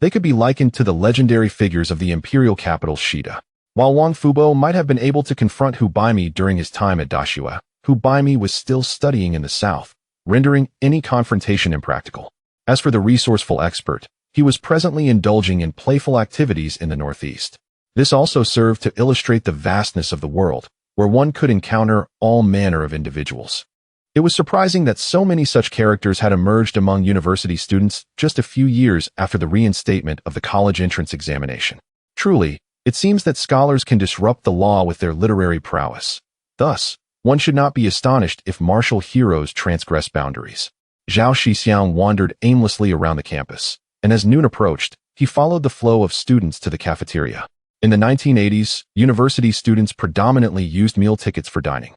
[SPEAKER 1] they could be likened to the legendary figures of the imperial capital Shida. While Wang Fubo might have been able to confront Hu Baimi during his time at Dashua, Hu Baimi was still studying in the south, rendering any confrontation impractical. As for the resourceful expert, he was presently indulging in playful activities in the northeast. This also served to illustrate the vastness of the world, where one could encounter all manner of individuals. It was surprising that so many such characters had emerged among university students just a few years after the reinstatement of the college entrance examination. Truly, it seems that scholars can disrupt the law with their literary prowess. Thus, one should not be astonished if martial heroes transgress boundaries. Zhao Shixiong wandered aimlessly around the campus, and as noon approached, he followed the flow of students to the cafeteria. In the 1980s, university students predominantly used meal tickets for dining,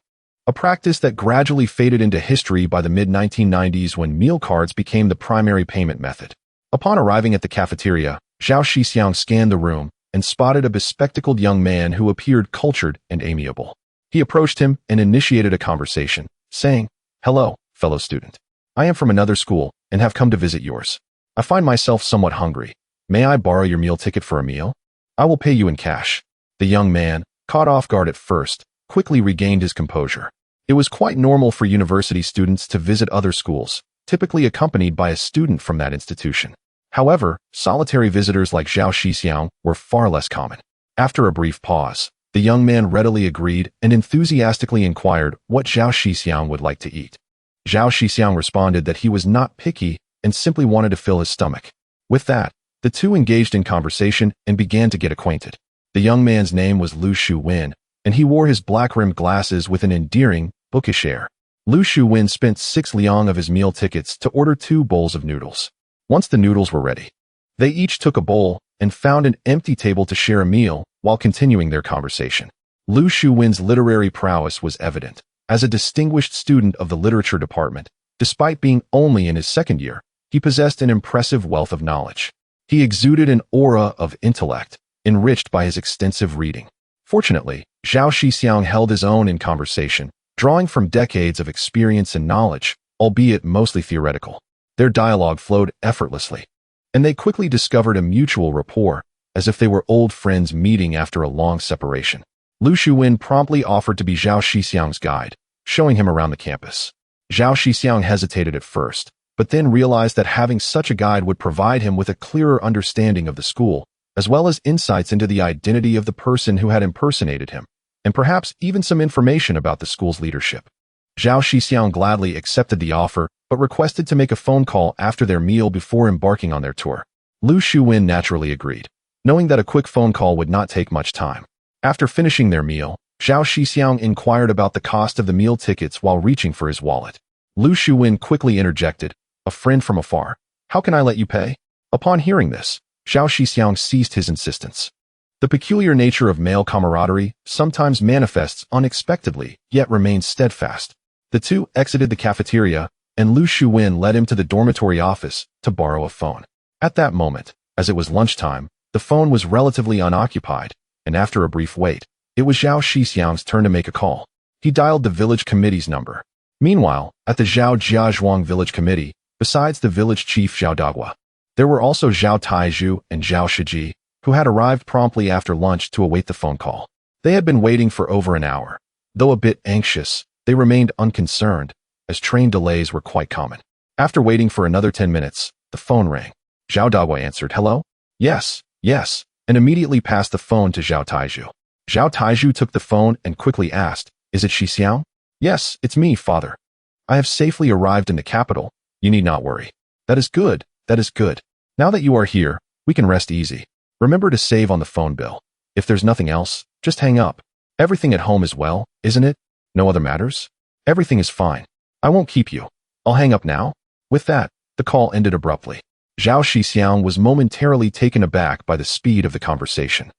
[SPEAKER 1] a practice that gradually faded into history by the mid-1990s when meal cards became the primary payment method. Upon arriving at the cafeteria, Zhao Shixiong scanned the room and spotted a bespectacled young man who appeared cultured and amiable. He approached him and initiated a conversation, saying, "Hello, fellow student. I am from another school and have come to visit yours. I find myself somewhat hungry. May I borrow your meal ticket for a meal? I will pay you in cash." The young man, caught off guard at first, quickly regained his composure. It was quite normal for university students to visit other schools, typically accompanied by a student from that institution. However, solitary visitors like Zhao Shixiong were far less common. After a brief pause, the young man readily agreed and enthusiastically inquired what Zhao Shixiong would like to eat. Zhao Shixiong responded that he was not picky and simply wanted to fill his stomach. With that, the two engaged in conversation and began to get acquainted. The young man's name was Lu Shuwen, and he wore his black-rimmed glasses with an endearing, bookish air. Lu Shuwen spent 6 liang of his meal tickets to order 2 bowls of noodles. Once the noodles were ready, they each took a bowl and found an empty table to share a meal while continuing their conversation. Lu Shuwen's literary prowess was evident. As a distinguished student of the literature department, despite being only in his second year, he possessed an impressive wealth of knowledge. He exuded an aura of intellect, enriched by his extensive reading. Fortunately, Zhao Shixiong held his own in conversation, drawing from decades of experience and knowledge, albeit mostly theoretical. Their dialogue flowed effortlessly, and they quickly discovered a mutual rapport, as if they were old friends meeting after a long separation. Lu Shuwen promptly offered to be Zhao Shixiong's guide, showing him around the campus. Zhao Shixiong hesitated at first, but then realized that having such a guide would provide him with a clearer understanding of the school, as well as insights into the identity of the person who had impersonated him, and perhaps even some information about the school's leadership. Zhao Shixiong gladly accepted the offer, but requested to make a phone call after their meal before embarking on their tour. Lu Shuwen naturally agreed, knowing that a quick phone call would not take much time. After finishing their meal, Zhao Shixiong inquired about the cost of the meal tickets while reaching for his wallet. Lu Shuwen quickly interjected, "A friend from afar. How can I let you pay?" Upon hearing this, Zhao Shixiong ceased his insistence. The peculiar nature of male camaraderie sometimes manifests unexpectedly, yet remains steadfast. The two exited the cafeteria, and Lu Shuwen led him to the dormitory office to borrow a phone. At that moment, as it was lunchtime, the phone was relatively unoccupied, and after a brief wait, it was Zhao Shixiong's turn to make a call. He dialed the village committee's number. Meanwhile, at the Zhao Jiazhuang village committee, besides the village chief Zhao Dagua, there were also Zhao Taizhu and Zhao Shiji, who had arrived promptly after lunch to await the phone call. They had been waiting for over an hour. Though a bit anxious, they remained unconcerned, as train delays were quite common. After waiting for another 10 minutes, the phone rang. Zhao Dagua answered, "Hello?" "Yes, yes," and immediately passed the phone to Zhao Taizhu. Zhao Taizhu took the phone and quickly asked, "Is it Shixiong?" "Yes, it's me, father. I have safely arrived in the capital. You need not worry." "That is good, that is good. Now that you are here, we can rest easy. Remember to save on the phone bill. If there's nothing else, just hang up. Everything at home is well, isn't it? No other matters?" "Everything is fine. I won't keep you. I'll hang up now." With that, the call ended abruptly. Zhao Shixiong was momentarily taken aback by the speed of the conversation.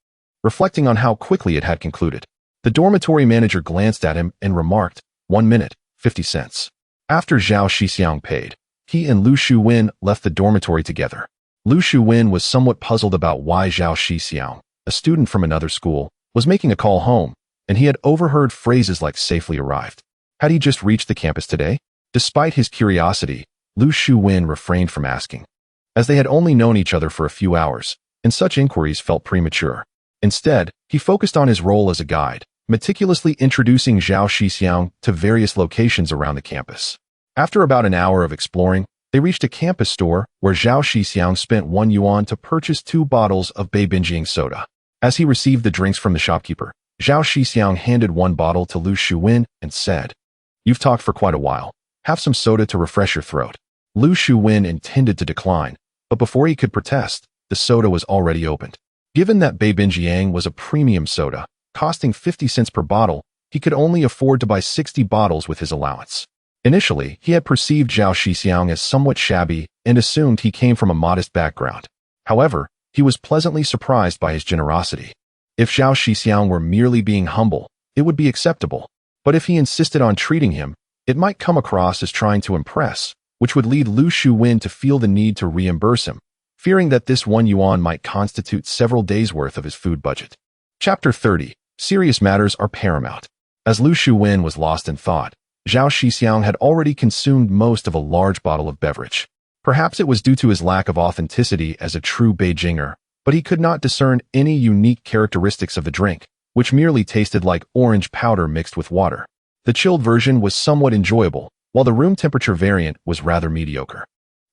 [SPEAKER 1] Reflecting on how quickly it had concluded, the dormitory manager glanced at him and remarked, 1 minute, 50 cents. After Zhao Shixiong paid, he and Lu Shuwen left the dormitory together. Lu Shuwen was somewhat puzzled about why Zhao Shixiong, a student from another school, was making a call home, and he had overheard phrases like "safely arrived." Had he just reached the campus today? Despite his curiosity, Lu Shuwen refrained from asking, as they had only known each other for a few hours, and such inquiries felt premature. Instead, he focused on his role as a guide, meticulously introducing Zhao Shixiong to various locations around the campus. After about an hour of exploring, they reached a campus store where Zhao Shixiong spent 1 yuan to purchase 2 bottles of Beibinjiang soda. As he received the drinks from the shopkeeper, Zhao Shixiong handed 1 bottle to Lu Shuwen and said, "You've talked for quite a while. Have some soda to refresh your throat." Lu Shuwen intended to decline, but before he could protest, the soda was already opened. Given that Beibinjiang was a premium soda, costing 50 cents per bottle, he could only afford to buy 60 bottles with his allowance. Initially, he had perceived Zhao Shixiong as somewhat shabby and assumed he came from a modest background. However, he was pleasantly surprised by his generosity. If Zhao Shixiong were merely being humble, it would be acceptable. But if he insisted on treating him, it might come across as trying to impress, which would lead Lu Shuwen to feel the need to reimburse him, fearing that this 1 yuan might constitute several days' worth of his food budget. Chapter 30. Serious matters are paramount. As Lu Shuwen was lost in thought, Zhao Shixiong had already consumed most of a large bottle of beverage. Perhaps it was due to his lack of authenticity as a true Beijinger, but he could not discern any unique characteristics of the drink, which merely tasted like orange powder mixed with water. The chilled version was somewhat enjoyable, while the room temperature variant was rather mediocre.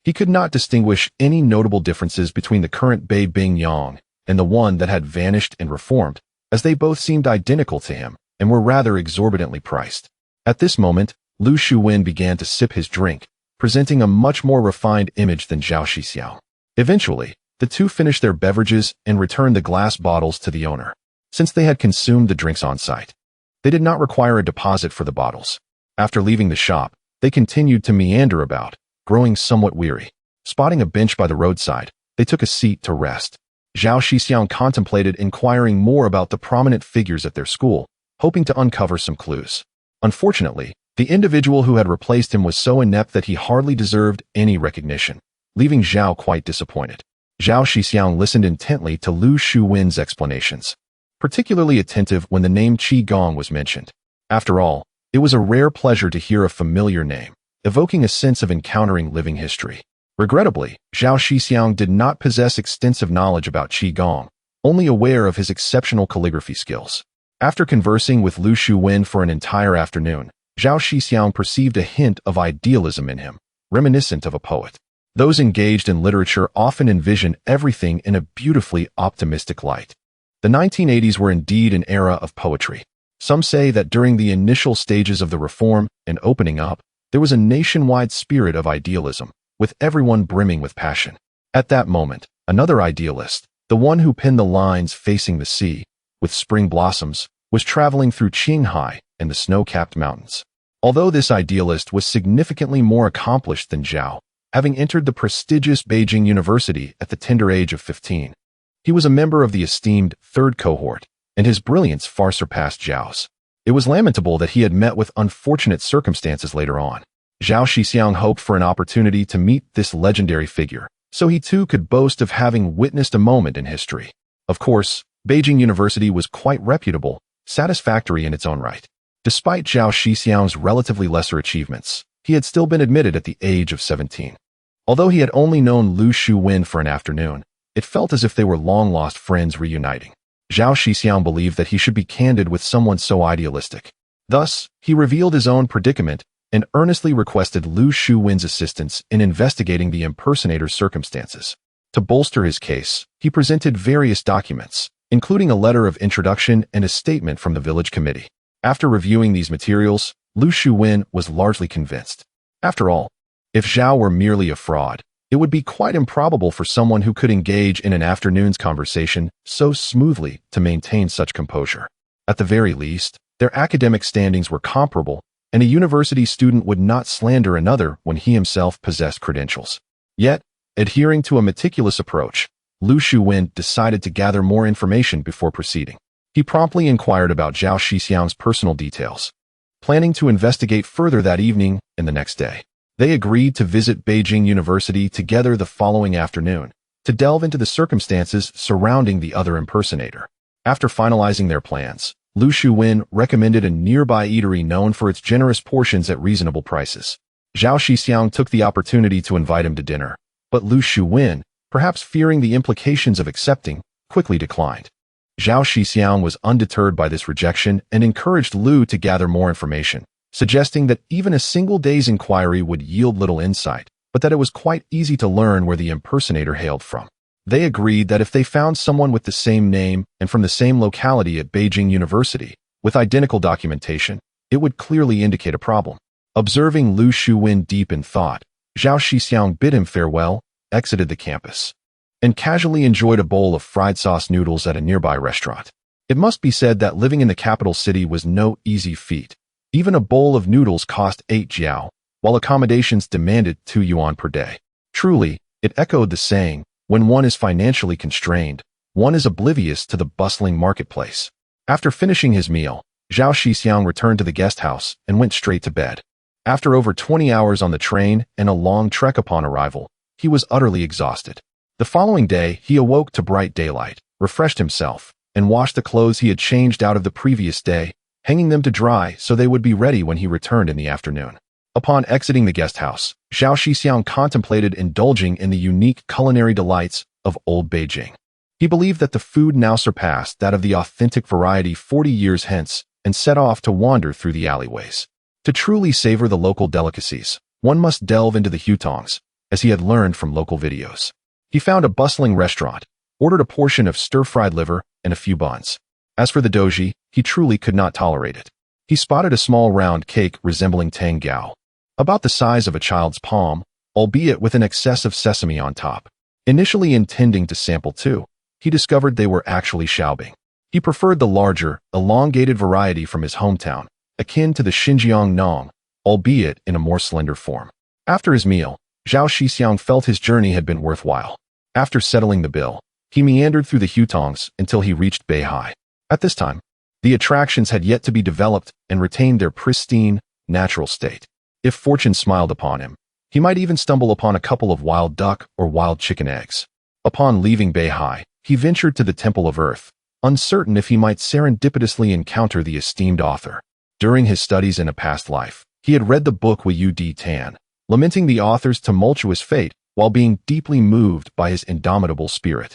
[SPEAKER 1] He could not distinguish any notable differences between the current Bei Bing Yang and the one that had vanished and reformed, as they both seemed identical to him and were rather exorbitantly priced. At this moment, Lu Shuwen began to sip his drink, presenting a much more refined image than Zhao Shixiong. Eventually, the two finished their beverages and returned the glass bottles to the owner. Since they had consumed the drinks on site, they did not require a deposit for the bottles. After leaving the shop, they continued to meander about, growing somewhat weary. Spotting a bench by the roadside, they took a seat to rest. Zhao Shixiong contemplated inquiring more about the prominent figures at their school, hoping to uncover some clues. Unfortunately, the individual who had replaced him was so inept that he hardly deserved any recognition, leaving Zhao quite disappointed. Zhao Shixiong listened intently to Lu Shuwen's explanations, particularly attentive when the name Qi Gong was mentioned. After all, it was a rare pleasure to hear a familiar name, evoking a sense of encountering living history. Regrettably, Zhao Shixiong did not possess extensive knowledge about Qi Gong, only aware of his exceptional calligraphy skills. After conversing with Lu Shuwen for an entire afternoon, Zhao Shixiong perceived a hint of idealism in him, reminiscent of a poet. Those engaged in literature often envision everything in a beautifully optimistic light. The 1980s were indeed an era of poetry. Some say that during the initial stages of the reform and opening up, there was a nationwide spirit of idealism, with everyone brimming with passion. At that moment, another idealist, the one who penned the lines facing the sea, with spring blossoms, was traveling through Qinghai and the snow-capped mountains. Although this idealist was significantly more accomplished than Zhao, having entered the prestigious Beijing University at the tender age of 15, he was a member of the esteemed third cohort, and his brilliance far surpassed Zhao's. It was lamentable that he had met with unfortunate circumstances later on. Zhao Shixiong hoped for an opportunity to meet this legendary figure, so he too could boast of having witnessed a moment in history. Of course, Beijing University was quite reputable, satisfactory in its own right. Despite Zhao Shixiong's relatively lesser achievements, he had still been admitted at the age of 17. Although he had only known Lu Shuwen for an afternoon, it felt as if they were long-lost friends reuniting. Zhao Shixiong believed that he should be candid with someone so idealistic. Thus, he revealed his own predicament and earnestly requested Lu Shuwen's assistance in investigating the impersonator's circumstances. To bolster his case, he presented various documents, including a letter of introduction and a statement from the village committee. After reviewing these materials, Lu Shuwen was largely convinced. After all, if Zhao were merely a fraud, it would be quite improbable for someone who could engage in an afternoon's conversation so smoothly to maintain such composure. At the very least, their academic standings were comparable, and a university student would not slander another when he himself possessed credentials. Yet, adhering to a meticulous approach, Lu Shuwen decided to gather more information before proceeding. He promptly inquired about Zhao Shixiong's personal details, planning to investigate further that evening and the next day. They agreed to visit Beijing University together the following afternoon, to delve into the circumstances surrounding the other impersonator. After finalizing their plans, Lu Shuwen recommended a nearby eatery known for its generous portions at reasonable prices. Zhao Shixiong took the opportunity to invite him to dinner, but Lu Shuwen, perhaps fearing the implications of accepting, quickly declined. Zhao Shixiong was undeterred by this rejection and encouraged Lu to gather more information, suggesting that even a single day's inquiry would yield little insight, but that it was quite easy to learn where the impersonator hailed from. They agreed that if they found someone with the same name and from the same locality at Beijing University, with identical documentation, it would clearly indicate a problem. Observing Lu Shuwen deep in thought, Zhao Shixiong bid him farewell, exited the campus, and casually enjoyed a bowl of fried sauce noodles at a nearby restaurant. It must be said that living in the capital city was no easy feat. Even a bowl of noodles cost 8 jiao, while accommodations demanded 2 yuan per day. Truly, it echoed the saying, when one is financially constrained, one is oblivious to the bustling marketplace. After finishing his meal, Zhao Shixiong returned to the guest house and went straight to bed. After over 20 hours on the train and a long trek upon arrival, he was utterly exhausted. The following day, he awoke to bright daylight, refreshed himself, and washed the clothes he had changed out of the previous day, hanging them to dry so they would be ready when he returned in the afternoon. Upon exiting the guest house, Zhao Shixiong contemplated indulging in the unique culinary delights of old Beijing. He believed that the food now surpassed that of the authentic variety 40 years hence, and set off to wander through the alleyways. To truly savor the local delicacies, one must delve into the hutongs, as he had learned from local videos. He found a bustling restaurant, ordered a portion of stir-fried liver and a few buns. As for the doji, he truly could not tolerate it. He spotted a small round cake resembling tang gao, about the size of a child's palm, albeit with an excess of sesame on top. Initially intending to sample too, he discovered they were actually xiaobing. He preferred the larger, elongated variety from his hometown, akin to the Xinjiang Nong, albeit in a more slender form. After his meal, Zhao Shixiong felt his journey had been worthwhile. After settling the bill, he meandered through the hutongs until he reached Beihai. At this time, the attractions had yet to be developed and retained their pristine, natural state. If fortune smiled upon him, he might even stumble upon a couple of wild duck or wild chicken eggs. Upon leaving Beihai, he ventured to the Temple of Earth, uncertain if he might serendipitously encounter the esteemed author. During his studies in a past life, he had read the book Wu Di Tan, lamenting the author's tumultuous fate while being deeply moved by his indomitable spirit.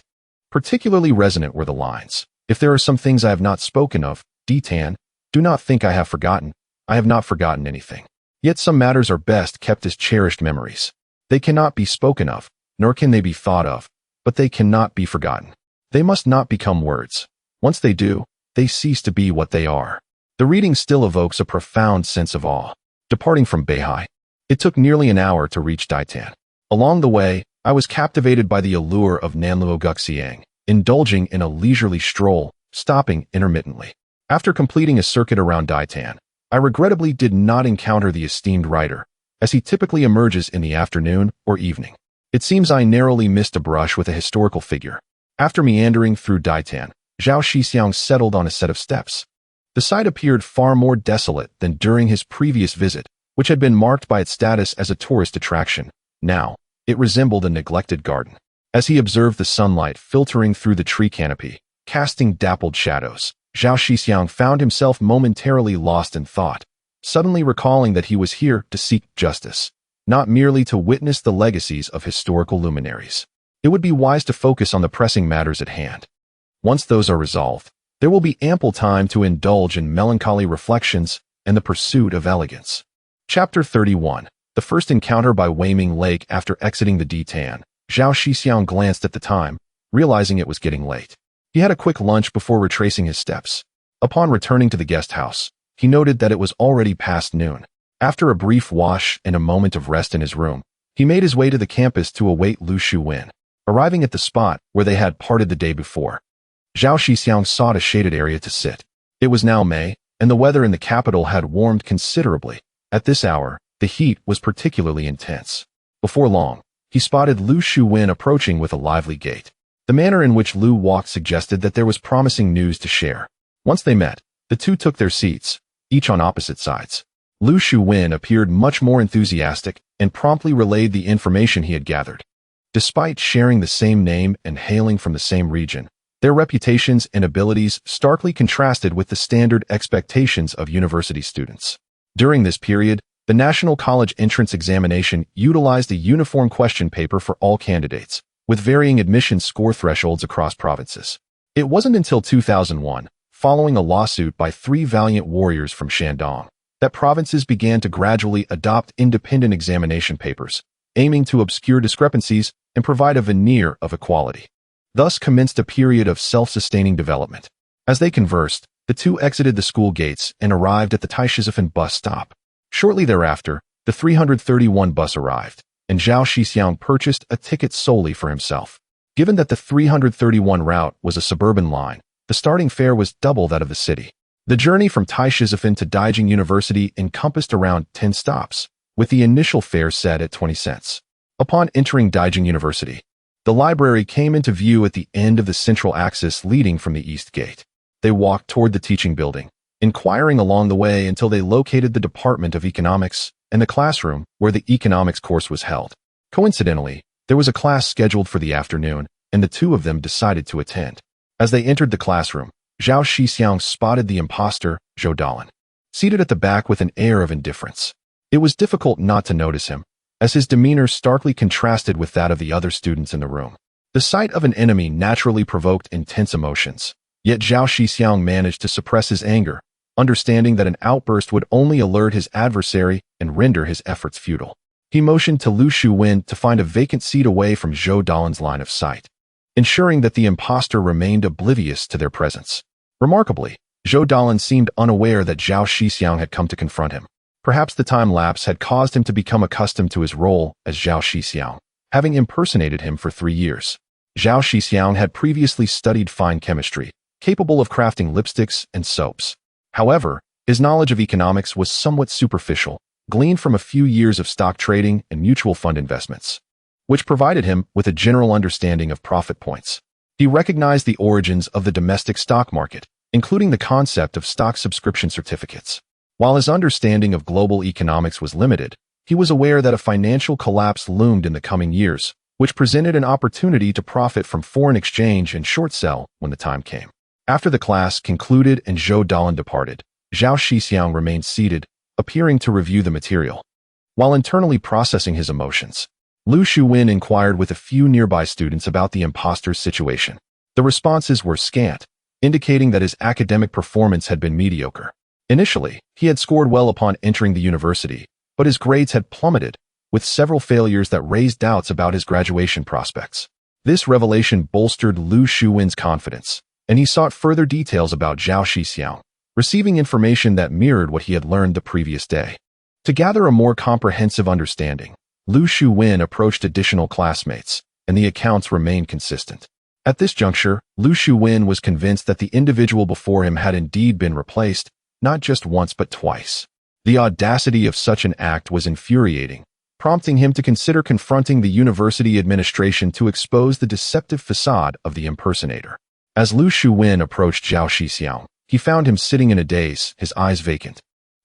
[SPEAKER 1] Particularly resonant were the lines, "If there are some things I have not spoken of, Di Tan, do not think I have forgotten. I have not forgotten anything. Yet some matters are best kept as cherished memories. They cannot be spoken of, nor can they be thought of, but they cannot be forgotten. They must not become words. Once they do, they cease to be what they are." The reading still evokes a profound sense of awe. Departing from Beihai, it took nearly an hour to reach Daitan. Along the way, I was captivated by the allure of Nanluo Guxiang, indulging in a leisurely stroll, stopping intermittently. After completing a circuit around Daitan, I regrettably did not encounter the esteemed writer, as he typically emerges in the afternoon or evening. It seems I narrowly missed a brush with a historical figure. After meandering through Daitan, Zhao Shixiong settled on a set of steps. The site appeared far more desolate than during his previous visit, which had been marked by its status as a tourist attraction. Now, it resembled a neglected garden. As he observed the sunlight filtering through the tree canopy, casting dappled shadows, Zhao Shixiong found himself momentarily lost in thought, suddenly recalling that he was here to seek justice, not merely to witness the legacies of historical luminaries. It would be wise to focus on the pressing matters at hand. Once those are resolved, there will be ample time to indulge in melancholy reflections and the pursuit of elegance. Chapter 31. The first encounter by Weiming Lake. After exiting the Ditan, Zhao Shixiong glanced at the time, realizing it was getting late. He had a quick lunch before retracing his steps. Upon returning to the guest house, he noted that it was already past noon. After a brief wash and a moment of rest in his room, he made his way to the campus to await Lu Shuwen. Arriving at the spot where they had parted the day before, Zhao Shixiong sought a shaded area to sit. It was now May, and the weather in the capital had warmed considerably. At this hour, the heat was particularly intense. Before long, he spotted Lu Shuwen approaching with a lively gait. The manner in which Lu walked suggested that there was promising news to share. Once they met, the two took their seats, each on opposite sides. Lu Shuwen appeared much more enthusiastic and promptly relayed the information he had gathered. Despite sharing the same name and hailing from the same region, their reputations and abilities starkly contrasted with the standard expectations of university students. During this period, the National College Entrance Examination utilized a uniform question paper for all candidates, with varying admission score thresholds across provinces. It wasn't until 2001, following a lawsuit by 3 valiant warriors from Shandong, that provinces began to gradually adopt independent examination papers, aiming to obscure discrepancies and provide a veneer of equality. Thus commenced a period of self-sustaining development. As they conversed, the two exited the school gates and arrived at the Taishizafen bus stop. Shortly thereafter, the 331 bus arrived, and Zhao Shixiong purchased a ticket solely for himself. Given that the 331 route was a suburban line, the starting fare was double that of the city. The journey from Taishizafen to Daijing University encompassed around 10 stops, with the initial fare set at 20 cents. Upon entering Daijing University, the library came into view at the end of the central axis leading from the east gate. They walked toward the teaching building, inquiring along the way until they located the Department of Economics and the classroom where the economics course was held. Coincidentally, There was a class scheduled for the afternoon, and the two of them decided to attend. As they entered the classroom, Zhao Shixiong spotted the imposter, Zhou Dalan, seated at the back with an air of indifference. It was difficult not to notice him, as his demeanor starkly contrasted with that of the other students in the room. The sight of an enemy naturally provoked intense emotions, yet Zhao Shixiong managed to suppress his anger, understanding that an outburst would only alert his adversary and render his efforts futile. He motioned to Lu Shuwen to find a vacant seat away from Zhou Dalan's line of sight, ensuring that the imposter remained oblivious to their presence. Remarkably, Zhou Dalan seemed unaware that Zhao Shixiong had come to confront him. Perhaps the time lapse had caused him to become accustomed to his role as Zhao Shixiong, having impersonated him for 3 years. Zhao Shixiong had previously studied fine chemistry, capable of crafting lipsticks and soaps. However, his knowledge of economics was somewhat superficial, gleaned from a few years of stock trading and mutual fund investments, which provided him with a general understanding of profit points. He recognized the origins of the domestic stock market, including the concept of stock subscription certificates. While his understanding of global economics was limited, he was aware that a financial collapse loomed in the coming years, which presented an opportunity to profit from foreign exchange and short sell when the time came. After the class concluded and Zhou Dalan departed, Zhao Shixiong remained seated, appearing to review the material. While internally processing his emotions, Lu Shuwen inquired with a few nearby students about the imposter's situation. The responses were scant, indicating that his academic performance had been mediocre. Initially, he had scored well upon entering the university, but his grades had plummeted, with several failures that raised doubts about his graduation prospects. This revelation bolstered Lu Shuwen's confidence, and he sought further details about Zhao Shixiong, receiving information that mirrored what he had learned the previous day. To gather a more comprehensive understanding, Lu Shuwen approached additional classmates, and the accounts remained consistent. At this juncture, Lu Shuwen was convinced that the individual before him had indeed been replaced, not just once but twice. The audacity of such an act was infuriating, prompting him to consider confronting the university administration to expose the deceptive facade of the impersonator. As Lu Shuwen approached Zhao Shixiong, he found him sitting in a daze, his eyes vacant,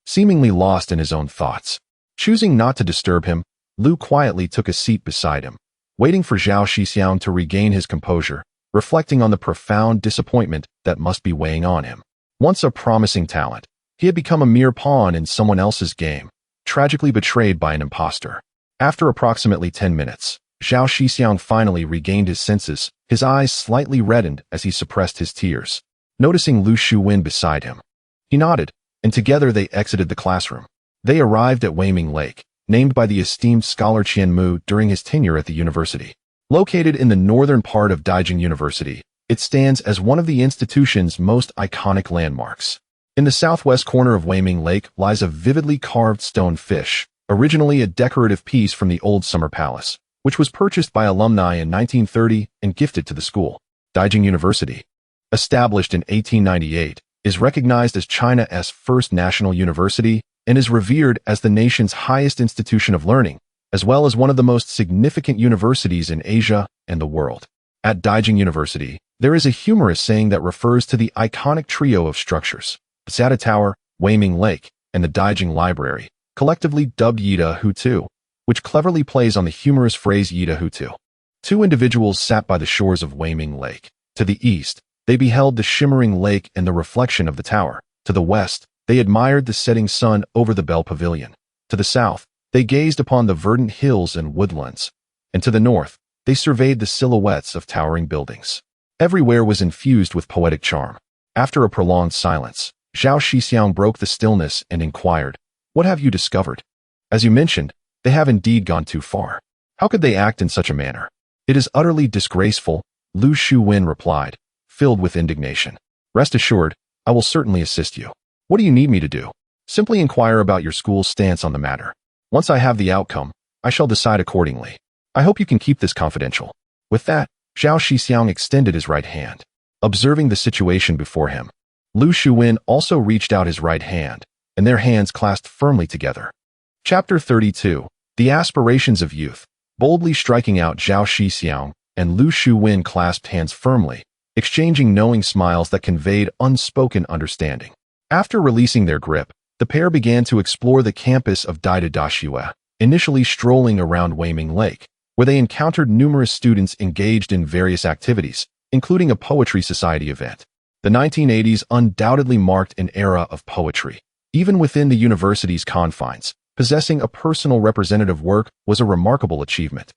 [SPEAKER 1] seemingly lost in his own thoughts. Choosing not to disturb him, Lu quietly took a seat beside him, waiting for Zhao Shixiong to regain his composure, reflecting on the profound disappointment that must be weighing on him. Once a promising talent, he had become a mere pawn in someone else's game, tragically betrayed by an imposter. After approximately 10 minutes, Zhao Shixiong finally regained his senses, his eyes slightly reddened as he suppressed his tears. Noticing Lu Shuwen beside him, he nodded, and together they exited the classroom. They arrived at Weiming Lake, named by the esteemed scholar Qian Mu during his tenure at the university. Located in the northern part of Daijing University, it stands as one of the institution's most iconic landmarks. In the southwest corner of Weiming Lake lies a vividly carved stone fish, originally a decorative piece from the old summer palace, which was purchased by alumni in 1930 and gifted to the school. Daijing University, established in 1898, is recognized as China's first national university and is revered as the nation's highest institution of learning, as well as one of the most significant universities in Asia and the world. At Daijing University, there is a humorous saying that refers to the iconic trio of structures, the Zata Tower, Weiming Lake, and the Daijing Library, collectively dubbed Yida Hutu, which cleverly plays on the humorous phrase Yida Hutu. Two individuals sat by the shores of Weiming Lake. To the east, they beheld the shimmering lake and the reflection of the tower. To the west, they admired the setting sun over the Bell Pavilion. To the south, they gazed upon the verdant hills and woodlands. And to the north, they surveyed the silhouettes of towering buildings. Everywhere was infused with poetic charm. After a prolonged silence, Zhao Shixiong broke the stillness and inquired, "What have you discovered? As you mentioned, they have indeed gone too far. How could they act in such a manner?" "It is utterly disgraceful," Lu Shuwen replied, filled with indignation. "Rest assured, I will certainly assist you. What do you need me to do?" "Simply inquire about your school's stance on the matter. Once I have the outcome, I shall decide accordingly. I hope you can keep this confidential." With that, Zhao Shixiong extended his right hand. Observing the situation before him, Lu Shuwen also reached out his right hand, and their hands clasped firmly together. Chapter 32. The Aspirations of Youth. Boldly striking out, Zhao Shixiong and Lu Shuwen clasped hands firmly, exchanging knowing smiles that conveyed unspoken understanding. After releasing their grip, the pair began to explore the campus of Daida Dashue, initially strolling around Weiming Lake, where they encountered numerous students engaged in various activities, including a poetry society event. The 1980s undoubtedly marked an era of poetry. Even within the university's confines, possessing a personal representative work was a remarkable achievement,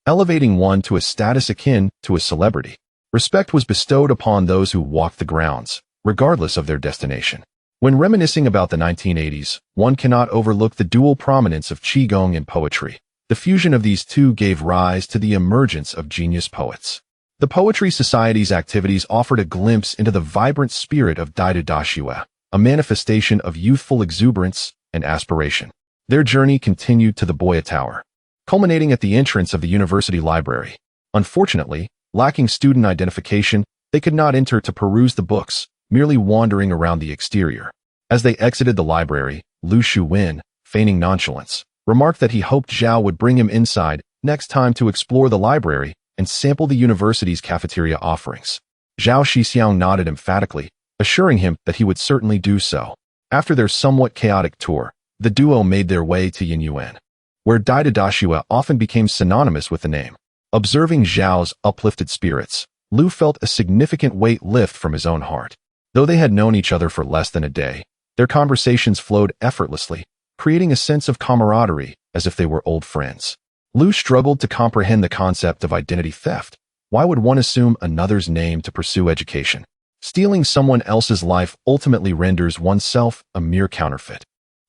[SPEAKER 1] elevating one to a status akin to a celebrity. Respect was bestowed upon those who walked the grounds, regardless of their destination. When reminiscing about the 1980s, one cannot overlook the dual prominence of Qigong and poetry. The fusion of these two gave rise to the emergence of genius poets. The Poetry Society's activities offered a glimpse into the vibrant spirit of Daidadashua, a manifestation of youthful exuberance and aspiration. Their journey continued to the Boya Tower, culminating at the entrance of the university library. Unfortunately, lacking student identification, they could not enter to peruse the books, merely wandering around the exterior. As they exited the library, Lu Shuwen, feigning nonchalance, remarked that he hoped Zhao would bring him inside next time to explore the library and sample the university's cafeteria offerings. Zhao Shixiong nodded emphatically, assuring him that he would certainly do so. After their somewhat chaotic tour, the duo made their way to Yinyuan, where Daidadashua often became synonymous with the name. Observing Zhao's uplifted spirits, Lu felt a significant weight lift from his own heart. Though they had known each other for less than a day, their conversations flowed effortlessly, creating a sense of camaraderie as if they were old friends. Lu struggled to comprehend the concept of identity theft. Why would one assume another's name to pursue education? Stealing someone else's life ultimately renders oneself a mere counterfeit,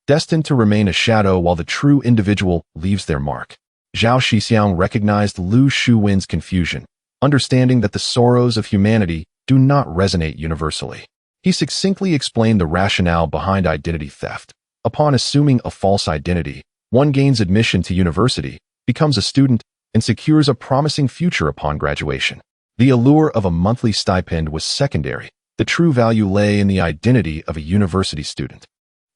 [SPEAKER 1] destined to remain a shadow while the true individual leaves their mark. Zhao Shixiong recognized Lu Shuwen's confusion, understanding that the sorrows of humanity do not resonate universally. He succinctly explained the rationale behind identity theft. Upon assuming a false identity, one gains admission to university, becomes a student, and secures a promising future upon graduation. The allure of a monthly stipend was secondary. The true value lay in the identity of a university student.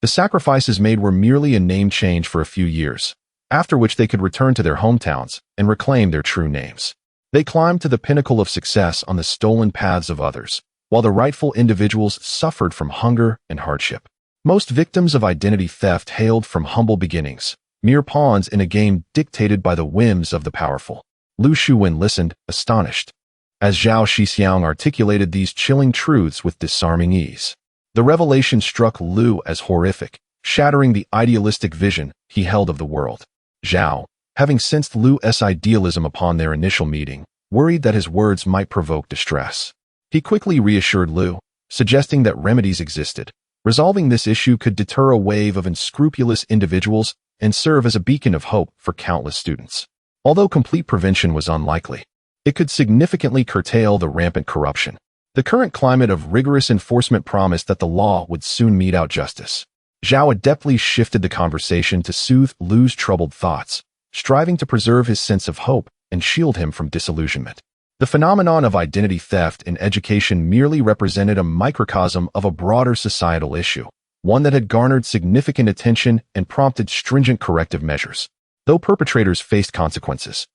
[SPEAKER 1] The sacrifices made were merely a name change for a few years, after which they could return to their hometowns and reclaim their true names. They climbed to the pinnacle of success on the stolen paths of others, while the rightful individuals suffered from hunger and hardship. Most victims of identity theft hailed from humble beginnings, mere pawns in a game dictated by the whims of the powerful. Lu Shuwen listened, astonished, as Zhao Shixiong articulated these chilling truths with disarming ease. The revelation struck Lu as horrific, shattering the idealistic vision he held of the world. Zhao, having sensed Lu's idealism upon their initial meeting, worried that his words might provoke distress. He quickly reassured Lu, suggesting that remedies existed. Resolving this issue could deter a wave of unscrupulous individuals and serve as a beacon of hope for countless students. Although complete prevention was unlikely, it could significantly curtail the rampant corruption. The current climate of rigorous enforcement promised that the law would soon mete out justice. Zhao adeptly shifted the conversation to soothe Lu's troubled thoughts, striving to preserve his sense of hope and shield him from disillusionment. The phenomenon of identity theft in education merely represented a microcosm of a broader societal issue, one that had garnered significant attention and prompted stringent corrective measures. Though perpetrators faced consequences,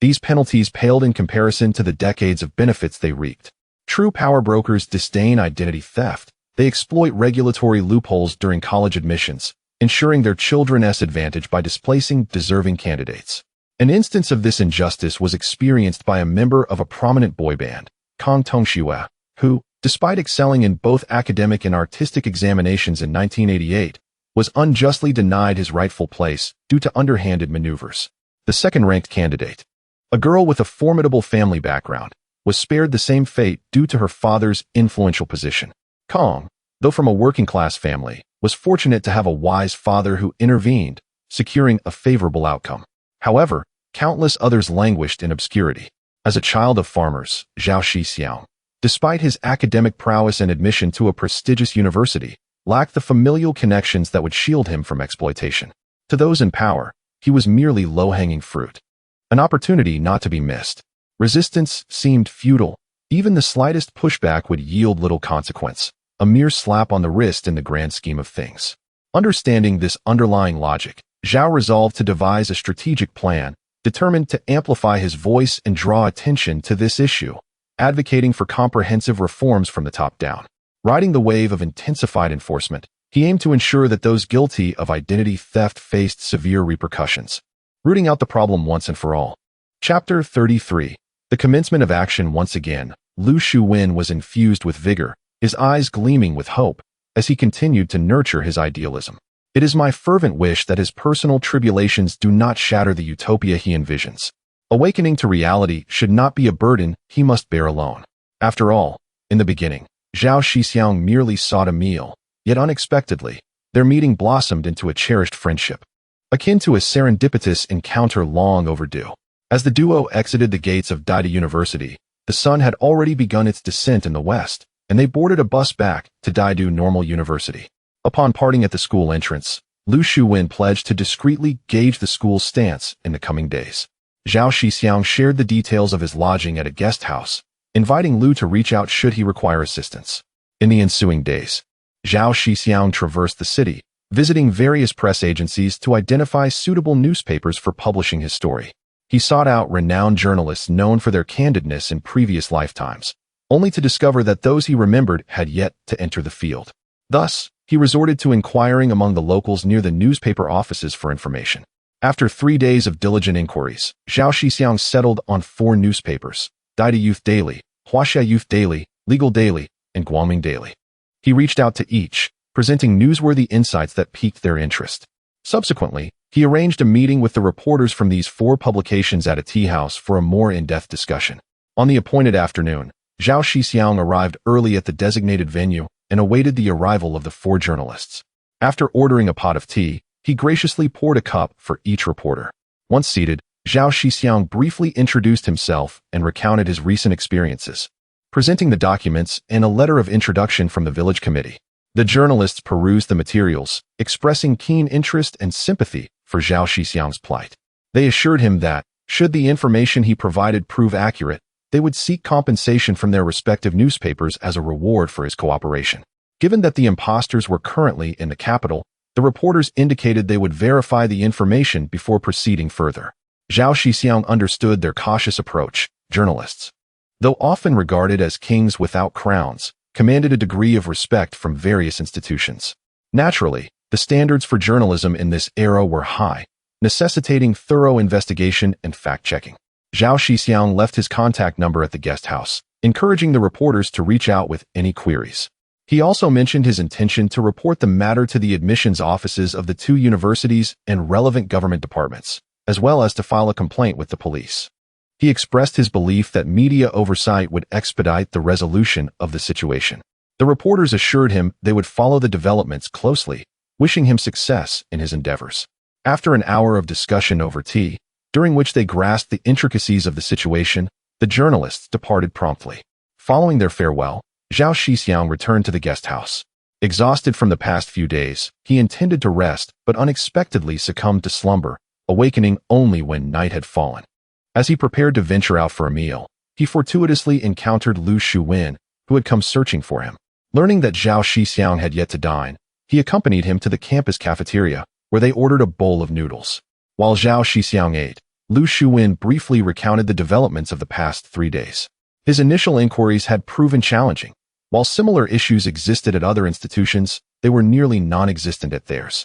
[SPEAKER 1] these penalties paled in comparison to the decades of benefits they reaped. True power brokers disdain identity theft. They exploit regulatory loopholes during college admissions, ensuring their children's advantage by displacing deserving candidates. An instance of this injustice was experienced by a member of a prominent boy band, Kang Tongxue, who, despite excelling in both academic and artistic examinations in 1988, was unjustly denied his rightful place due to underhanded maneuvers. The second-ranked candidate, a girl with a formidable family background, was spared the same fate due to her father's influential position. Kang, though from a working-class family, was fortunate to have a wise father who intervened, securing a favorable outcome. However, countless others languished in obscurity. As a child of farmers, Zhao Shixiong, despite his academic prowess and admission to a prestigious university, lacked the familial connections that would shield him from exploitation. To those in power, he was merely low-hanging fruit, an opportunity not to be missed. Resistance seemed futile. Even the slightest pushback would yield little consequence, a mere slap on the wrist in the grand scheme of things. Understanding this underlying logic, Zhao resolved to devise a strategic plan, determined to amplify his voice and draw attention to this issue, advocating for comprehensive reforms from the top down. Riding the wave of intensified enforcement, he aimed to ensure that those guilty of identity theft faced severe repercussions, rooting out the problem once and for all. Chapter 33. The commencement of action. Once again, Lu Shuwen was infused with vigor, his eyes gleaming with hope, as he continued to nurture his idealism. It is my fervent wish that his personal tribulations do not shatter the utopia he envisions. Awakening to reality should not be a burden he must bear alone. After all, in the beginning, Zhao Shixiong merely sought a meal, yet unexpectedly, their meeting blossomed into a cherished friendship, akin to a serendipitous encounter long overdue. As the duo exited the gates of Daida University, the sun had already begun its descent in the west, and they boarded a bus back to Daidu Normal University. Upon parting at the school entrance, Lu Shuwen pledged to discreetly gauge the school's stance in the coming days. Zhao Shixiong shared the details of his lodging at a guest house, inviting Lu to reach out should he require assistance. In the ensuing days, Zhao Shixiong traversed the city, visiting various press agencies to identify suitable newspapers for publishing his story. He sought out renowned journalists known for their candidness in previous lifetimes, only to discover that those he remembered had yet to enter the field. Thus, he resorted to inquiring among the locals near the newspaper offices for information. After 3 days of diligent inquiries, Zhao Shixiong settled on 4 newspapers: Daida Youth Daily, Huaxia Youth Daily, Legal Daily, and Guangming Daily. He reached out to each, presenting newsworthy insights that piqued their interest. Subsequently, he arranged a meeting with the reporters from these 4 publications at a tea house for a more in-depth discussion. On the appointed afternoon, Zhao Shixiong arrived early at the designated venue and awaited the arrival of the 4 journalists. After ordering a pot of tea, he graciously poured a cup for each reporter. Once seated, Zhao Shixiong briefly introduced himself and recounted his recent experiences, presenting the documents and a letter of introduction from the village committee. The journalists perused the materials, expressing keen interest and sympathy for Zhao Shixiong's plight. They assured him that, should the information he provided prove accurate, they would seek compensation from their respective newspapers as a reward for his cooperation. Given that the impostors were currently in the capital, the reporters indicated they would verify the information before proceeding further. Zhao Shixiong understood their cautious approach. Journalists, though often regarded as kings without crowns, commanded a degree of respect from various institutions. Naturally, the standards for journalism in this era were high, necessitating thorough investigation and fact-checking. Zhao Shixiong left his contact number at the guest house, encouraging the reporters to reach out with any queries. He also mentioned his intention to report the matter to the admissions offices of the 2 universities and relevant government departments, as well as to file a complaint with the police. He expressed his belief that media oversight would expedite the resolution of the situation. The reporters assured him they would follow the developments closely, wishing him success in his endeavors. After an hour of discussion over tea, during which they grasped the intricacies of the situation, the journalists departed promptly. Following their farewell, Zhao Shixiong returned to the guest house. Exhausted from the past few days, he intended to rest but unexpectedly succumbed to slumber, awakening only when night had fallen. As he prepared to venture out for a meal, he fortuitously encountered Lu Shuwen, who had come searching for him. Learning that Zhao Shixiong had yet to dine, he accompanied him to the campus cafeteria, where they ordered a bowl of noodles. While Zhao Shixiong ate, Lu Shuwen briefly recounted the developments of the past 3 days. His initial inquiries had proven challenging. While similar issues existed at other institutions, they were nearly non-existent at theirs.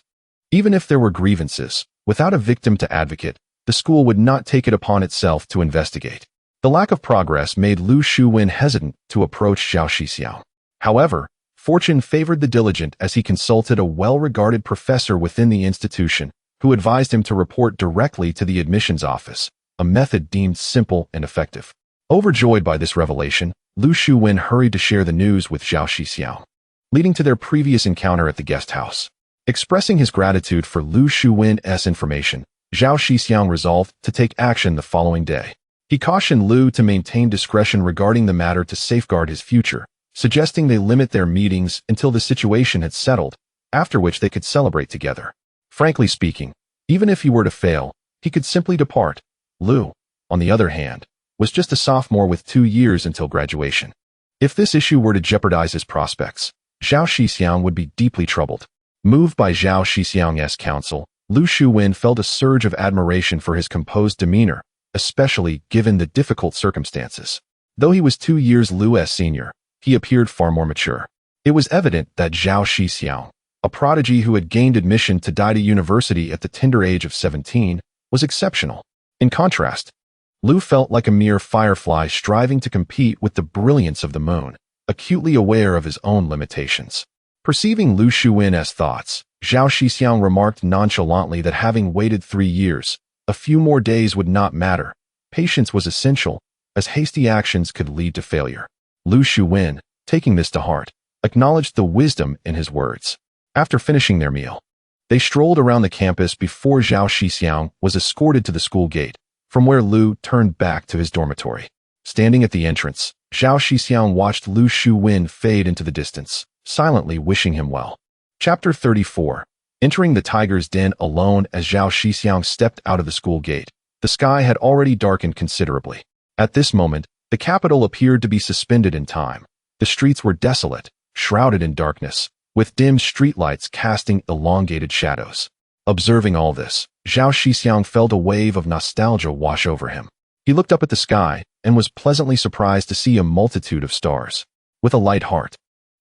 [SPEAKER 1] Even if there were grievances, without a victim to advocate, the school would not take it upon itself to investigate. The lack of progress made Lu Shuwen hesitant to approach Zhao Shixiong. However, fortune favored the diligent as he consulted a well-regarded professor within the institution who advised him to report directly to the admissions office, a method deemed simple and effective. Overjoyed by this revelation, Lu Shuwen hurried to share the news with Zhao Shixiong, leading to their previous encounter at the guest house. Expressing his gratitude for Lu Shuwen's information, Zhao Shixiong resolved to take action the following day. He cautioned Lu to maintain discretion regarding the matter to safeguard his future, suggesting they limit their meetings until the situation had settled, after which they could celebrate together. Frankly speaking, even if he were to fail, he could simply depart. Lu, on the other hand, was just a sophomore with 2 years until graduation. If this issue were to jeopardize his prospects, Zhao Shixiong would be deeply troubled. Moved by Zhao Shixiong's counsel, Lu Shuwen felt a surge of admiration for his composed demeanor, especially given the difficult circumstances. Though he was 2 years Lu's senior, he appeared far more mature. It was evident that Zhao Shixiong, a prodigy who had gained admission to Daida University at the tender age of 17, was exceptional. In contrast, Lu felt like a mere firefly striving to compete with the brilliance of the moon, acutely aware of his own limitations. Perceiving Lu Shuin's thoughts, Zhao Shixiong remarked nonchalantly that having waited 3 years, a few more days would not matter. Patience was essential, as hasty actions could lead to failure. Lu Shuin, taking this to heart, acknowledged the wisdom in his words. After finishing their meal, they strolled around the campus before Zhao Shixiong was escorted to the school gate, from where Lu turned back to his dormitory. Standing at the entrance, Zhao Shixiong watched Lu Shuin fade into the distance, silently wishing him well. Chapter 34. Entering the tiger's den alone. As Zhao Shixiong stepped out of the school gate, the sky had already darkened considerably. At this moment, the capital appeared to be suspended in time. The streets were desolate, shrouded in darkness, with dim streetlights casting elongated shadows. Observing all this, Zhao Shixiong felt a wave of nostalgia wash over him. He looked up at the sky and was pleasantly surprised to see a multitude of stars. With a light heart,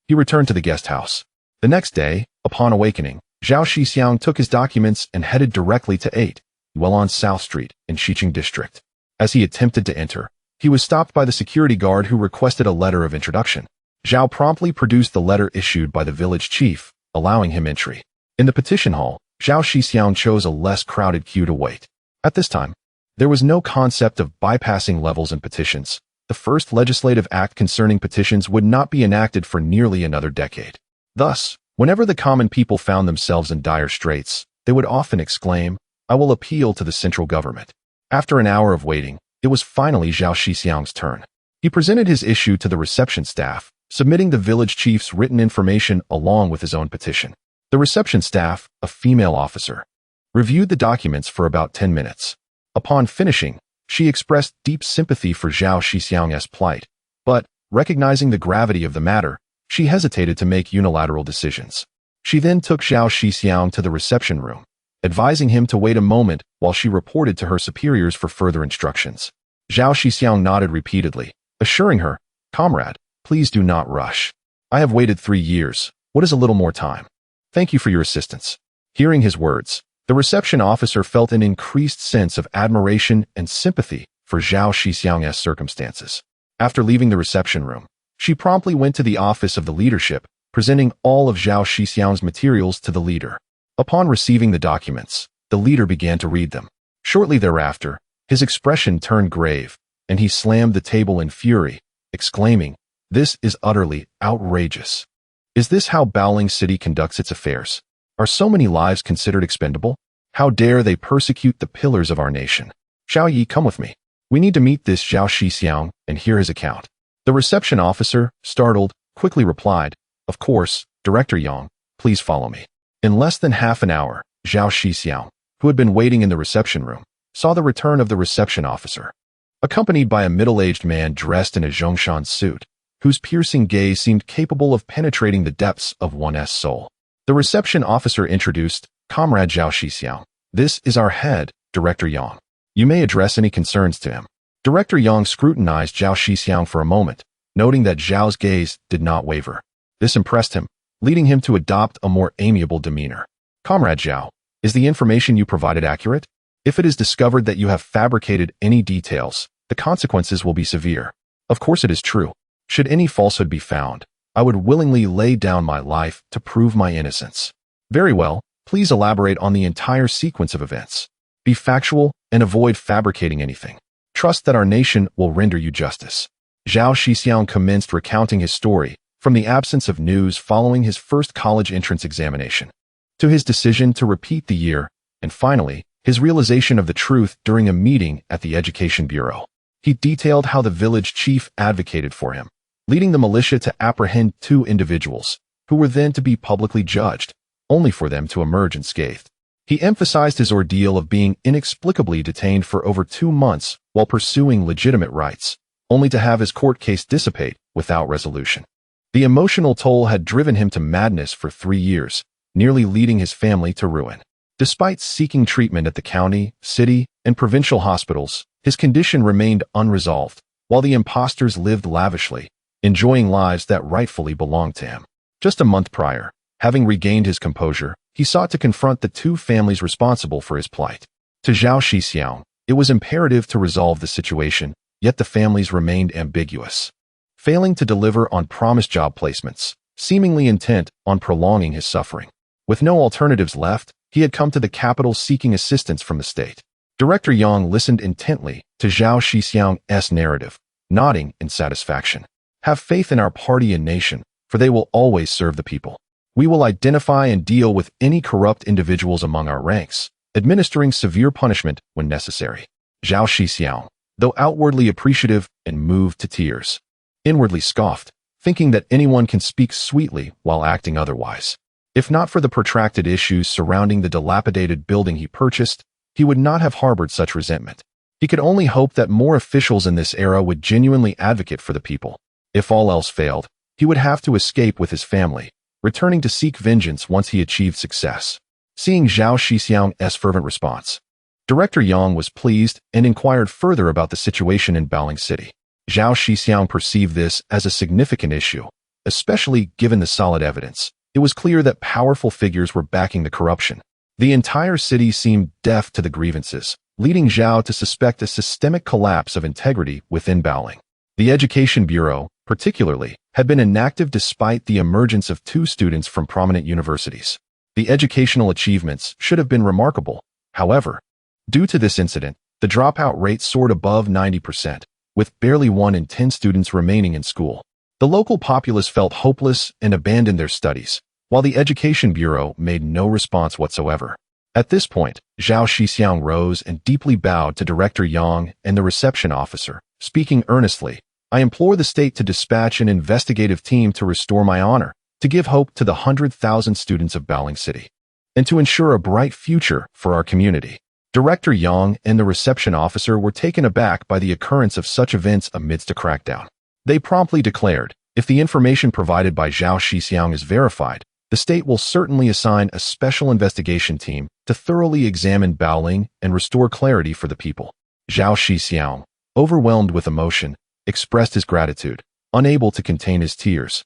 [SPEAKER 1] he returned to the guest house. The next day, upon awakening, Zhao Shixiong took his documents and headed directly to 8 Yuelon South Street in Xiqing District. As he attempted to enter, he was stopped by the security guard who requested a letter of introduction. Zhao promptly produced the letter issued by the village chief, allowing him entry. In the petition hall, Zhao Shixiong chose a less crowded queue to wait. At this time, there was no concept of bypassing levels in petitions. The first legislative act concerning petitions would not be enacted for nearly another decade. Thus, whenever the common people found themselves in dire straits, they would often exclaim, "I will appeal to the central government." After an hour of waiting, it was finally Zhao Shixiong's turn. He presented his issue to the reception staff, submitting the village chief's written information along with his own petition. The reception staff, a female officer, reviewed the documents for about 10 minutes. Upon finishing, she expressed deep sympathy for Zhao Shixiong's plight, but, recognizing the gravity of the matter, she hesitated to make unilateral decisions. She then took Zhao Shixiong to the reception room, advising him to wait a moment while she reported to her superiors for further instructions. Zhao Shixiong nodded repeatedly, assuring her, "Comrade, please do not rush. I have waited 3 years. What is a little more time? Thank you for your assistance." Hearing his words, the reception officer felt an increased sense of admiration and sympathy for Zhao Shixiong's circumstances. After leaving the reception room, she promptly went to the office of the leadership, presenting all of Zhao Shixiong's materials to the leader. Upon receiving the documents, the leader began to read them. Shortly thereafter, his expression turned grave, and he slammed the table in fury, exclaiming, "This is utterly outrageous. Is this how Baoling City conducts its affairs? Are so many lives considered expendable? How dare they persecute the pillars of our nation? Xiao Yi, come with me. We need to meet this Zhao Shixiong and hear his account." The reception officer, startled, quickly replied, "Of course, Director Yang, please follow me." In less than half an hour, Zhao Shixiong, who had been waiting in the reception room, saw the return of the reception officer. Accompanied by a middle-aged man dressed in a Zhongshan suit, whose piercing gaze seemed capable of penetrating the depths of one's soul. The reception officer introduced, "Comrade Zhao Shixiong. This is our head, Director Yang. You may address any concerns to him." Director Yang scrutinized Zhao Shixiong for a moment, noting that Zhao's gaze did not waver. This impressed him, leading him to adopt a more amiable demeanor. "Comrade Zhao, is the information you provided accurate? If it is discovered that you have fabricated any details, the consequences will be severe." "Of course it is true. Should any falsehood be found, I would willingly lay down my life to prove my innocence." "Very well, please elaborate on the entire sequence of events. Be factual and avoid fabricating anything. Trust that our nation will render you justice." Zhao Shixiong commenced recounting his story, from the absence of news following his first college entrance examination, to his decision to repeat the year, and finally, his realization of the truth during a meeting at the Education Bureau. He detailed how the village chief advocated for him, leading the militia to apprehend 2 individuals, who were then to be publicly judged, only for them to emerge unscathed. He emphasized his ordeal of being inexplicably detained for over 2 months while pursuing legitimate rights, only to have his court case dissipate without resolution. The emotional toll had driven him to madness for 3 years, nearly leading his family to ruin. Despite seeking treatment at the county, city, and provincial hospitals, his condition remained unresolved, while the impostors lived lavishly, enjoying lives that rightfully belonged to him. Just a month prior, having regained his composure, he sought to confront the 2 families responsible for his plight. To Zhao Shixiong, It was imperative to resolve the situation, yet the families remained ambiguous. Failing to deliver on promised job placements, seemingly intent on prolonging his suffering. With no alternatives left, he had come to the capital seeking assistance from the state. Director Yang listened intently to Zhao Shixiong's narrative, nodding in satisfaction. Have faith in our party and nation, for they will always serve the people. We will identify and deal with any corrupt individuals among our ranks, administering severe punishment when necessary. Zhao Shixiong, though outwardly appreciative and moved to tears, inwardly scoffed, thinking that anyone can speak sweetly while acting otherwise. If not for the protracted issues surrounding the dilapidated building he purchased, he would not have harbored such resentment. He could only hope that more officials in this era would genuinely advocate for the people. If all else failed, he would have to escape with his family, returning to seek vengeance once he achieved success. Seeing Zhao Shixiong's fervent response, Director Yang was pleased and inquired further about the situation in Baoling City. Zhao Shixiong perceived this as a significant issue, especially given the solid evidence. It was clear that powerful figures were backing the corruption. The entire city seemed deaf to the grievances, leading Zhao to suspect a systemic collapse of integrity within Baoling. The Education Bureau, particularly, had been inactive despite the emergence of 2 students from prominent universities. The educational achievements should have been remarkable. However, due to this incident, the dropout rate soared above 90%, with barely 1 in 10 students remaining in school. The local populace felt hopeless and abandoned their studies, while the Education Bureau made no response whatsoever. At this point, Zhao Shixiong rose and deeply bowed to Director Yang and the reception officer, speaking earnestly. I implore the state to dispatch an investigative team to restore my honor, to give hope to the 100,000 students of Baoling City, and to ensure a bright future for our community. Director Yang and the reception officer were taken aback by the occurrence of such events amidst a crackdown. They promptly declared, if the information provided by Zhao Shixiong is verified, the state will certainly assign a special investigation team to thoroughly examine Baoling and restore clarity for the people. Zhao Shixiong, overwhelmed with emotion, expressed his gratitude, unable to contain his tears,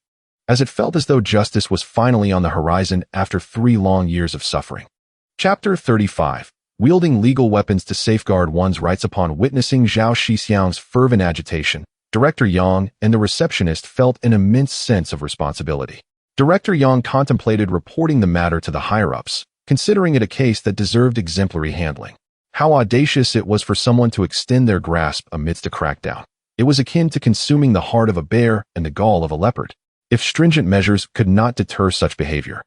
[SPEAKER 1] as it felt as though justice was finally on the horizon after 3 long years of suffering. Chapter 35. Wielding legal weapons to safeguard one's rights. Upon witnessing Zhao Shixiong's fervent agitation, Director Yang and the receptionist felt an immense sense of responsibility. Director Yang contemplated reporting the matter to the higher-ups, considering it a case that deserved exemplary handling. How audacious it was for someone to extend their grasp amidst a crackdown. It was akin to consuming the heart of a bear and the gall of a leopard. If stringent measures could not deter such behavior,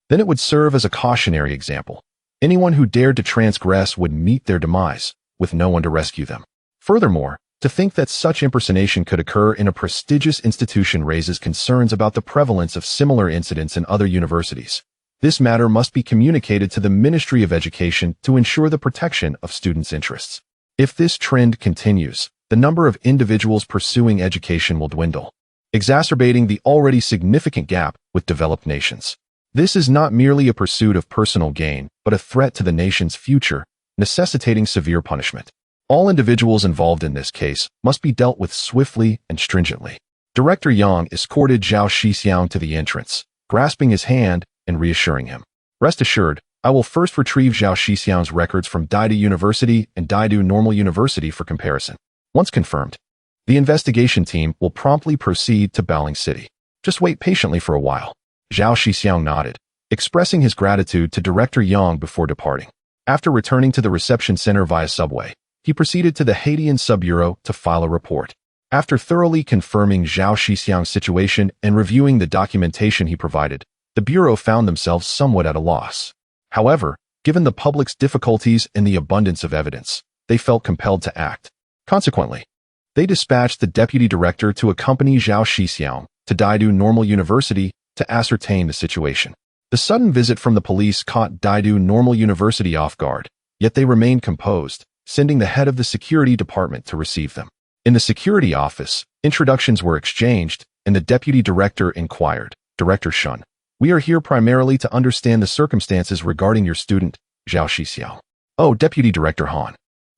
[SPEAKER 1] then it would serve as a cautionary example. Anyone who dared to transgress would meet their demise, with no one to rescue them. Furthermore, to think that such impersonation could occur in a prestigious institution raises concerns about the prevalence of similar incidents in other universities. This matter must be communicated to the Ministry of Education to ensure the protection of students' interests. If this trend continues, the number of individuals pursuing education will dwindle, exacerbating the already significant gap with developed nations. This is not merely a pursuit of personal gain, but a threat to the nation's future, necessitating severe punishment. All individuals involved in this case must be dealt with swiftly and stringently. Director Yang escorted Zhao Shixiong to the entrance, grasping his hand and reassuring him. Rest assured, I will first retrieve Zhao Shixiong's records from Daidu University and Daidu Normal University for comparison. Once confirmed, the investigation team will promptly proceed to Baoling City. Just wait patiently for a while. Zhao Shixiong nodded, expressing his gratitude to Director Yang before departing. After returning to the reception center via subway, he proceeded to the Haitian Sub-Bureau to file a report. After thoroughly confirming Zhao Shixiong's situation and reviewing the documentation he provided, the Bureau found themselves somewhat at a loss. However, given the public's difficulties and the abundance of evidence, they felt compelled to act. Consequently, they dispatched the deputy director to accompany Zhao Shixiong to Daidu Normal University to ascertain the situation. The sudden visit from the police caught Daidu Normal University off guard, yet they remained composed, sending the head of the security department to receive them. In the security office, introductions were exchanged, and the deputy director inquired, Director Shun, we are here primarily to understand the circumstances regarding your student, Zhao Shixiong. Oh, Deputy Director Han.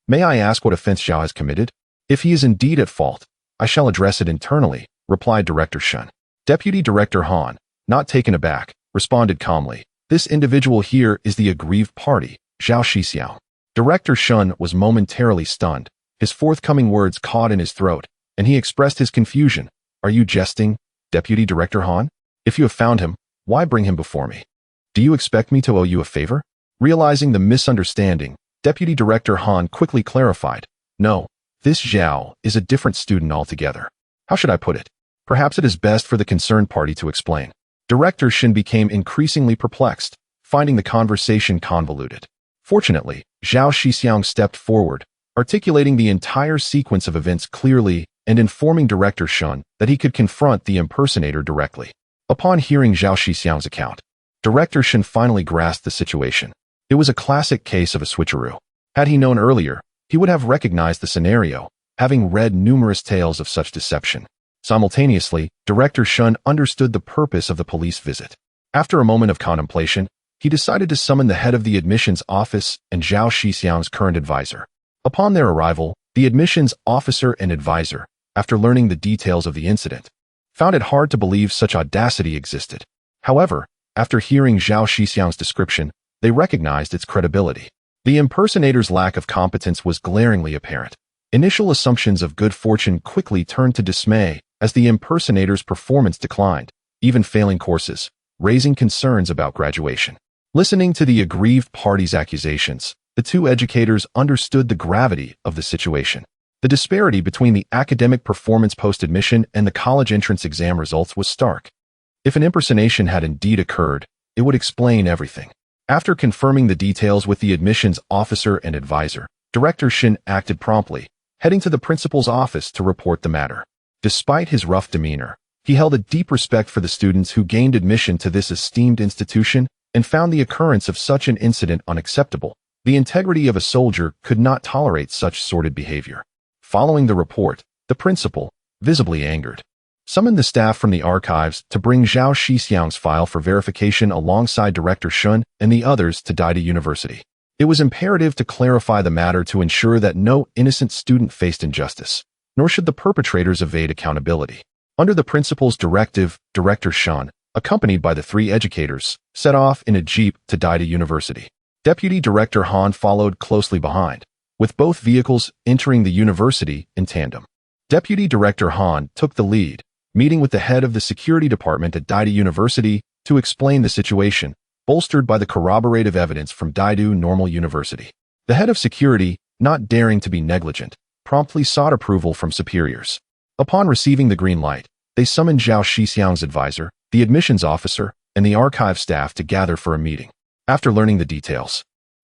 [SPEAKER 1] May I ask what offense Zhao has committed? If he is indeed at fault, I shall address it internally, replied Director Shun. Deputy Director Han, not taken aback, responded calmly. This individual here is the aggrieved party, Zhao Shixiong. Director Shun was momentarily stunned, his forthcoming words caught in his throat, and he expressed his confusion. Are you jesting, Deputy Director Han? If you have found him, why bring him before me? Do you expect me to owe you a favor? Realizing the misunderstanding, Deputy Director Han quickly clarified. No, this Zhao is a different student altogether. How should I put it? Perhaps it is best for the concerned party to explain. Director Shin became increasingly perplexed, finding the conversation convoluted. Fortunately, Zhao Shixiong stepped forward, articulating the entire sequence of events clearly and informing Director Shun that he could confront the impersonator directly. Upon hearing Zhao Shixiong's account, Director Shun finally grasped the situation. It was a classic case of a switcheroo. Had he known earlier, he would have recognized the scenario, having read numerous tales of such deception. Simultaneously, Director Shun understood the purpose of the police visit. After a moment of contemplation, he decided to summon the head of the admissions office and Zhao Shixiong's current advisor. Upon their arrival, the admissions officer and advisor, after learning the details of the incident, found it hard to believe such audacity existed. However, after hearing Zhao Shixiong's description, they recognized its credibility. The impersonator's lack of competence was glaringly apparent. Initial assumptions of good fortune quickly turned to dismay as the impersonator's performance declined, even failing courses, raising concerns about graduation. Listening to the aggrieved party's accusations, the two educators understood the gravity of the situation. The disparity between the academic performance post-admission and the college entrance exam results was stark. If an impersonation had indeed occurred, it would explain everything. After confirming the details with the admissions officer and advisor, Director Shin acted promptly, heading to the principal's office to report the matter. Despite his rough demeanor, he held a deep respect for the students who gained admission to this esteemed institution and found the occurrence of such an incident unacceptable. The integrity of a soldier could not tolerate such sordid behavior. Following the report, the principal, visibly angered, summoned the staff from the archives to bring Zhao Shixiong's file for verification alongside Director Shun and the others to Daida University. It was imperative to clarify the matter to ensure that no innocent student faced injustice, nor should the perpetrators evade accountability. Under the principal's directive, Director Shun, accompanied by the three educators, set off in a jeep to Daida University. Deputy Director Han followed closely behind, with both vehicles entering the university in tandem. Deputy Director Han took the lead, meeting with the head of the security department at Daida University to explain the situation, bolstered by the corroborative evidence from Daida Normal University. The head of security, not daring to be negligent, promptly sought approval from superiors. Upon receiving the green light, they summoned Zhao Shixiong's advisor, the admissions officer, and the archive staff to gather for a meeting. After learning the details,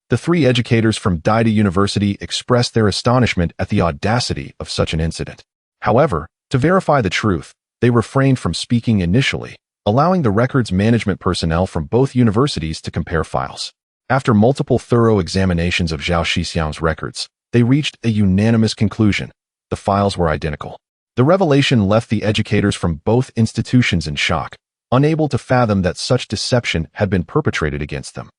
[SPEAKER 1] the three educators from Daida University expressed their astonishment at the audacity of such an incident. However, to verify the truth, they refrained from speaking initially, allowing the records management personnel from both universities to compare files. After multiple thorough examinations of Zhao Shixiong's records, they reached a unanimous conclusion. The files were identical. The revelation left the educators from both institutions in shock, unable to fathom that such deception had been perpetrated against them.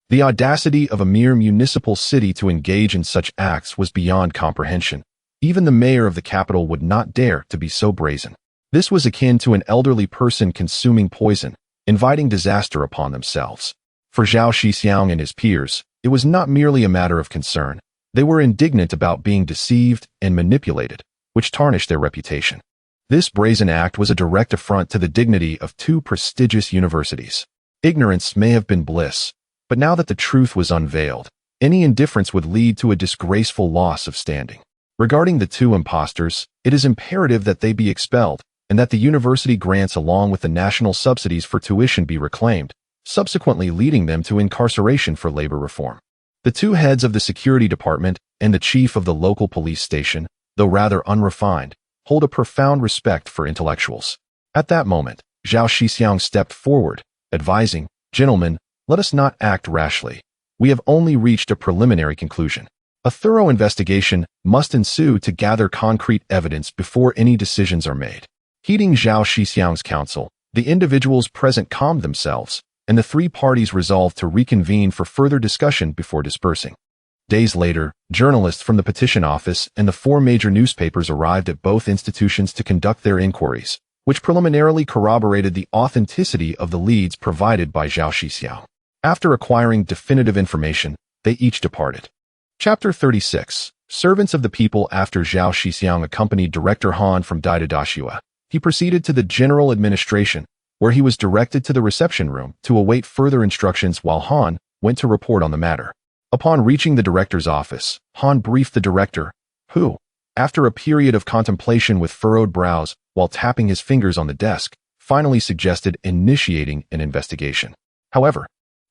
[SPEAKER 1] The audacity of a mere municipal city to engage in such acts was beyond comprehension. Even the mayor of the capital would not dare to be so brazen. This was akin to an elderly person consuming poison, inviting disaster upon themselves. For Zhao Shixiong and his peers, it was not merely a matter of concern. They were indignant about being deceived and manipulated, which tarnished their reputation. This brazen act was a direct affront to the dignity of two prestigious universities. Ignorance may have been bliss, but now that the truth was unveiled, any indifference would lead to a disgraceful loss of standing. Regarding the two impostors, it is imperative that they be expelled, and that the university grants along with the national subsidies for tuition be reclaimed, subsequently leading them to incarceration for labor reform. The two heads of the security department and the chief of the local police station, though rather unrefined, hold a profound respect for intellectuals. At that moment, Zhao Shixiong stepped forward, advising, "Gentlemen, let us not act rashly. We have only reached a preliminary conclusion. A thorough investigation must ensue to gather concrete evidence before any decisions are made." Heeding Zhao Shixiong's counsel, the individuals present calmed themselves, and the three parties resolved to reconvene for further discussion before dispersing. Days later, journalists from the petition office and the four major newspapers arrived at both institutions to conduct their inquiries, which preliminarily corroborated the authenticity of the leads provided by Zhao Shixiong. After acquiring definitive information, they each departed. Chapter 36. Servants of the People. After Zhao Shixiong accompanied Director Han from Dashua, he proceeded to the General Administration, where he was directed to the reception room to await further instructions while Han went to report on the matter. Upon reaching the director's office, Han briefed the director, who, after a period of contemplation with furrowed brows while tapping his fingers on the desk, finally suggested initiating an investigation. However,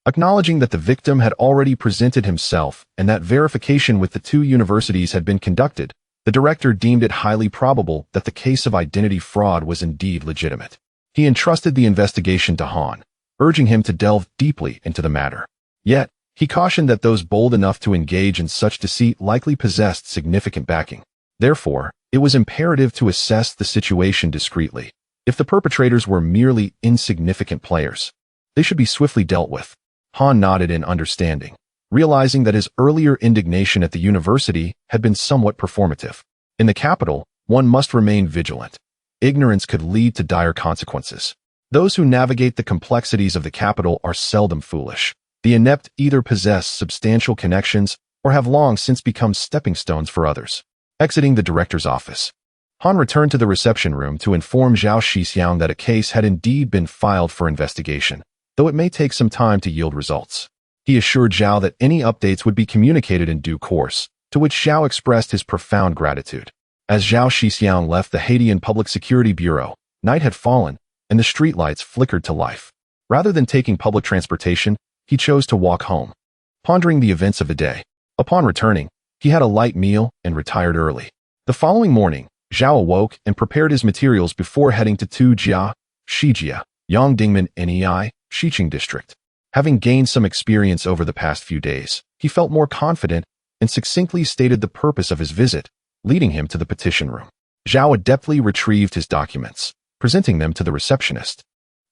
[SPEAKER 1] acknowledging that the victim had already presented himself and that verification with the two universities had been conducted, the director deemed it highly probable that the case of identity fraud was indeed legitimate. He entrusted the investigation to Han, urging him to delve deeply into the matter. Yet, he cautioned that those bold enough to engage in such deceit likely possessed significant backing. Therefore, it was imperative to assess the situation discreetly. If the perpetrators were merely insignificant players, they should be swiftly dealt with. Han nodded in understanding, realizing that his earlier indignation at the university had been somewhat performative. In the capital, one must remain vigilant. Ignorance could lead to dire consequences. Those who navigate the complexities of the capital are seldom foolish. The inept either possess substantial connections or have long since become stepping stones for others. Exiting the director's office, Han returned to the reception room to inform Zhao Shixiong that a case had indeed been filed for investigation, though it may take some time to yield results. He assured Zhao that any updates would be communicated in due course, to which Zhao expressed his profound gratitude. As Zhao Shixiong left the Haitian Public Security Bureau, night had fallen, and the streetlights flickered to life. Rather than taking public transportation, he chose to walk home, pondering the events of the day. Upon returning, he had a light meal and retired early. The following morning, Zhao awoke and prepared his materials before heading to Tujia, Shijia, Yongdingmen Nei, Shiqing District. Having gained some experience over the past few days, he felt more confident and succinctly stated the purpose of his visit, leading him to the petition room. Zhao adeptly retrieved his documents, presenting them to the receptionist,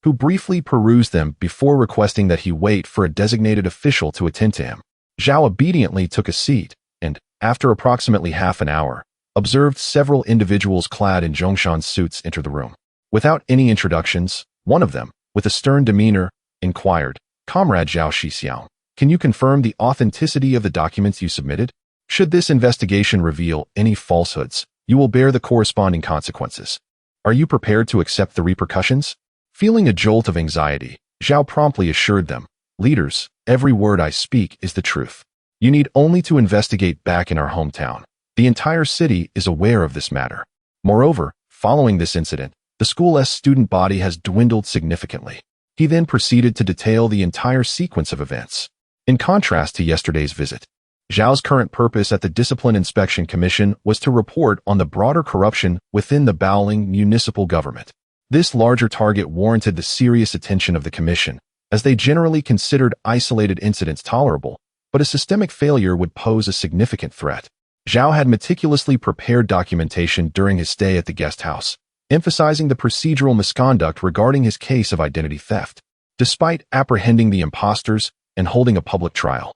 [SPEAKER 1] who briefly perused them before requesting that he wait for a designated official to attend to him. Zhao obediently took a seat and, after approximately half an hour, observed several individuals clad in Zhongshan suits enter the room. Without any introductions, one of them, with a stern demeanor, inquired, "Comrade Zhao Shixiong, can you confirm the authenticity of the documents you submitted? Should this investigation reveal any falsehoods, you will bear the corresponding consequences. Are you prepared to accept the repercussions?" Feeling a jolt of anxiety, Zhao promptly assured them, "Leaders, every word I speak is the truth. You need only to investigate back in our hometown. The entire city is aware of this matter. Moreover, following this incident, the school's student body has dwindled significantly." He then proceeded to detail the entire sequence of events. In contrast to yesterday's visit, Zhao's current purpose at the Discipline Inspection Commission was to report on the broader corruption within the Baoling municipal government. This larger target warranted the serious attention of the commission, as they generally considered isolated incidents tolerable, but a systemic failure would pose a significant threat. Zhao had meticulously prepared documentation during his stay at the guest house, emphasizing the procedural misconduct regarding his case of identity theft. Despite apprehending the imposters and holding a public trial,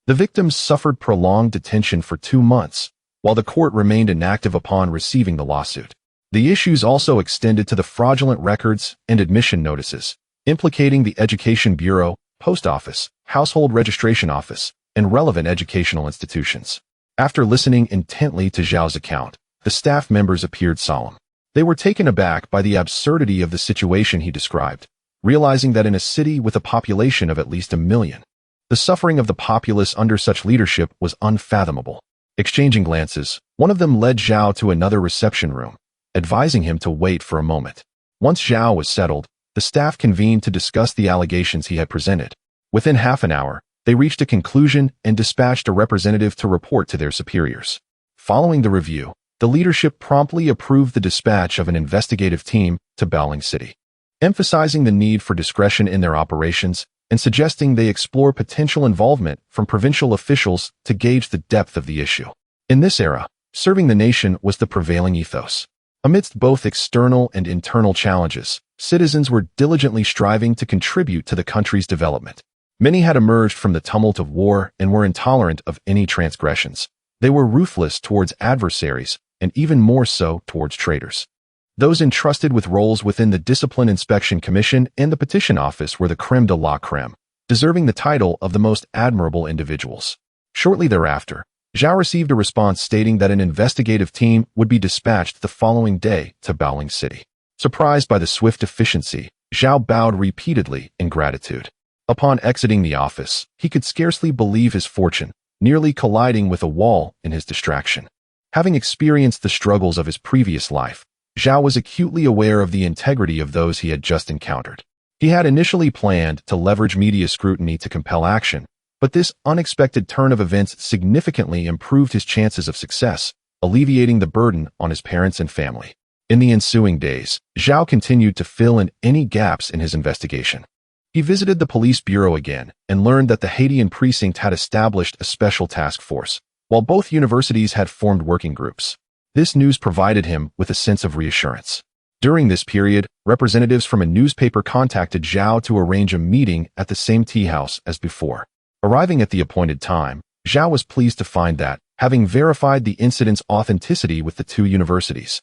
[SPEAKER 1] the victims suffered prolonged detention for 2 months, while the court remained inactive upon receiving the lawsuit. The issues also extended to the fraudulent records and admission notices, implicating the Education Bureau, Post Office, Household Registration Office, and relevant educational institutions. After listening intently to Zhao's account, the staff members appeared solemn. They were taken aback by the absurdity of the situation he described, realizing that in a city with a population of at least 1 million, the suffering of the populace under such leadership was unfathomable. Exchanging glances, one of them led Zhao to another reception room, advising him to wait for a moment. Once Zhao was settled, the staff convened to discuss the allegations he had presented. Within half an hour, they reached a conclusion and dispatched a representative to report to their superiors. Following the review, the leadership promptly approved the dispatch of an investigative team to Baoling City, emphasizing the need for discretion in their operations and suggesting they explore potential involvement from provincial officials to gauge the depth of the issue. In this era, serving the nation was the prevailing ethos. Amidst both external and internal challenges, citizens were diligently striving to contribute to the country's development. Many had emerged from the tumult of war and were intolerant of any transgressions. They were ruthless towards adversaries and even more so towards traitors. Those entrusted with roles within the Discipline Inspection Commission and the Petition Office were the creme de la creme, deserving the title of the most admirable individuals. Shortly thereafter, Zhao received a response stating that an investigative team would be dispatched the following day to Baoling City. Surprised by the swift efficiency, Zhao bowed repeatedly in gratitude. Upon exiting the office, he could scarcely believe his fortune, nearly colliding with a wall in his distraction. Having experienced the struggles of his previous life, Zhao was acutely aware of the integrity of those he had just encountered. He had initially planned to leverage media scrutiny to compel action, but this unexpected turn of events significantly improved his chances of success, alleviating the burden on his parents and family. In the ensuing days, Zhao continued to fill in any gaps in his investigation. He visited the police bureau again and learned that the Haitian precinct had established a special task force, while both universities had formed working groups. This news provided him with a sense of reassurance. During this period, representatives from a newspaper contacted Zhao to arrange a meeting at the same tea house as before. Arriving at the appointed time, Zhao was pleased to find that, having verified the incident's authenticity with the two universities,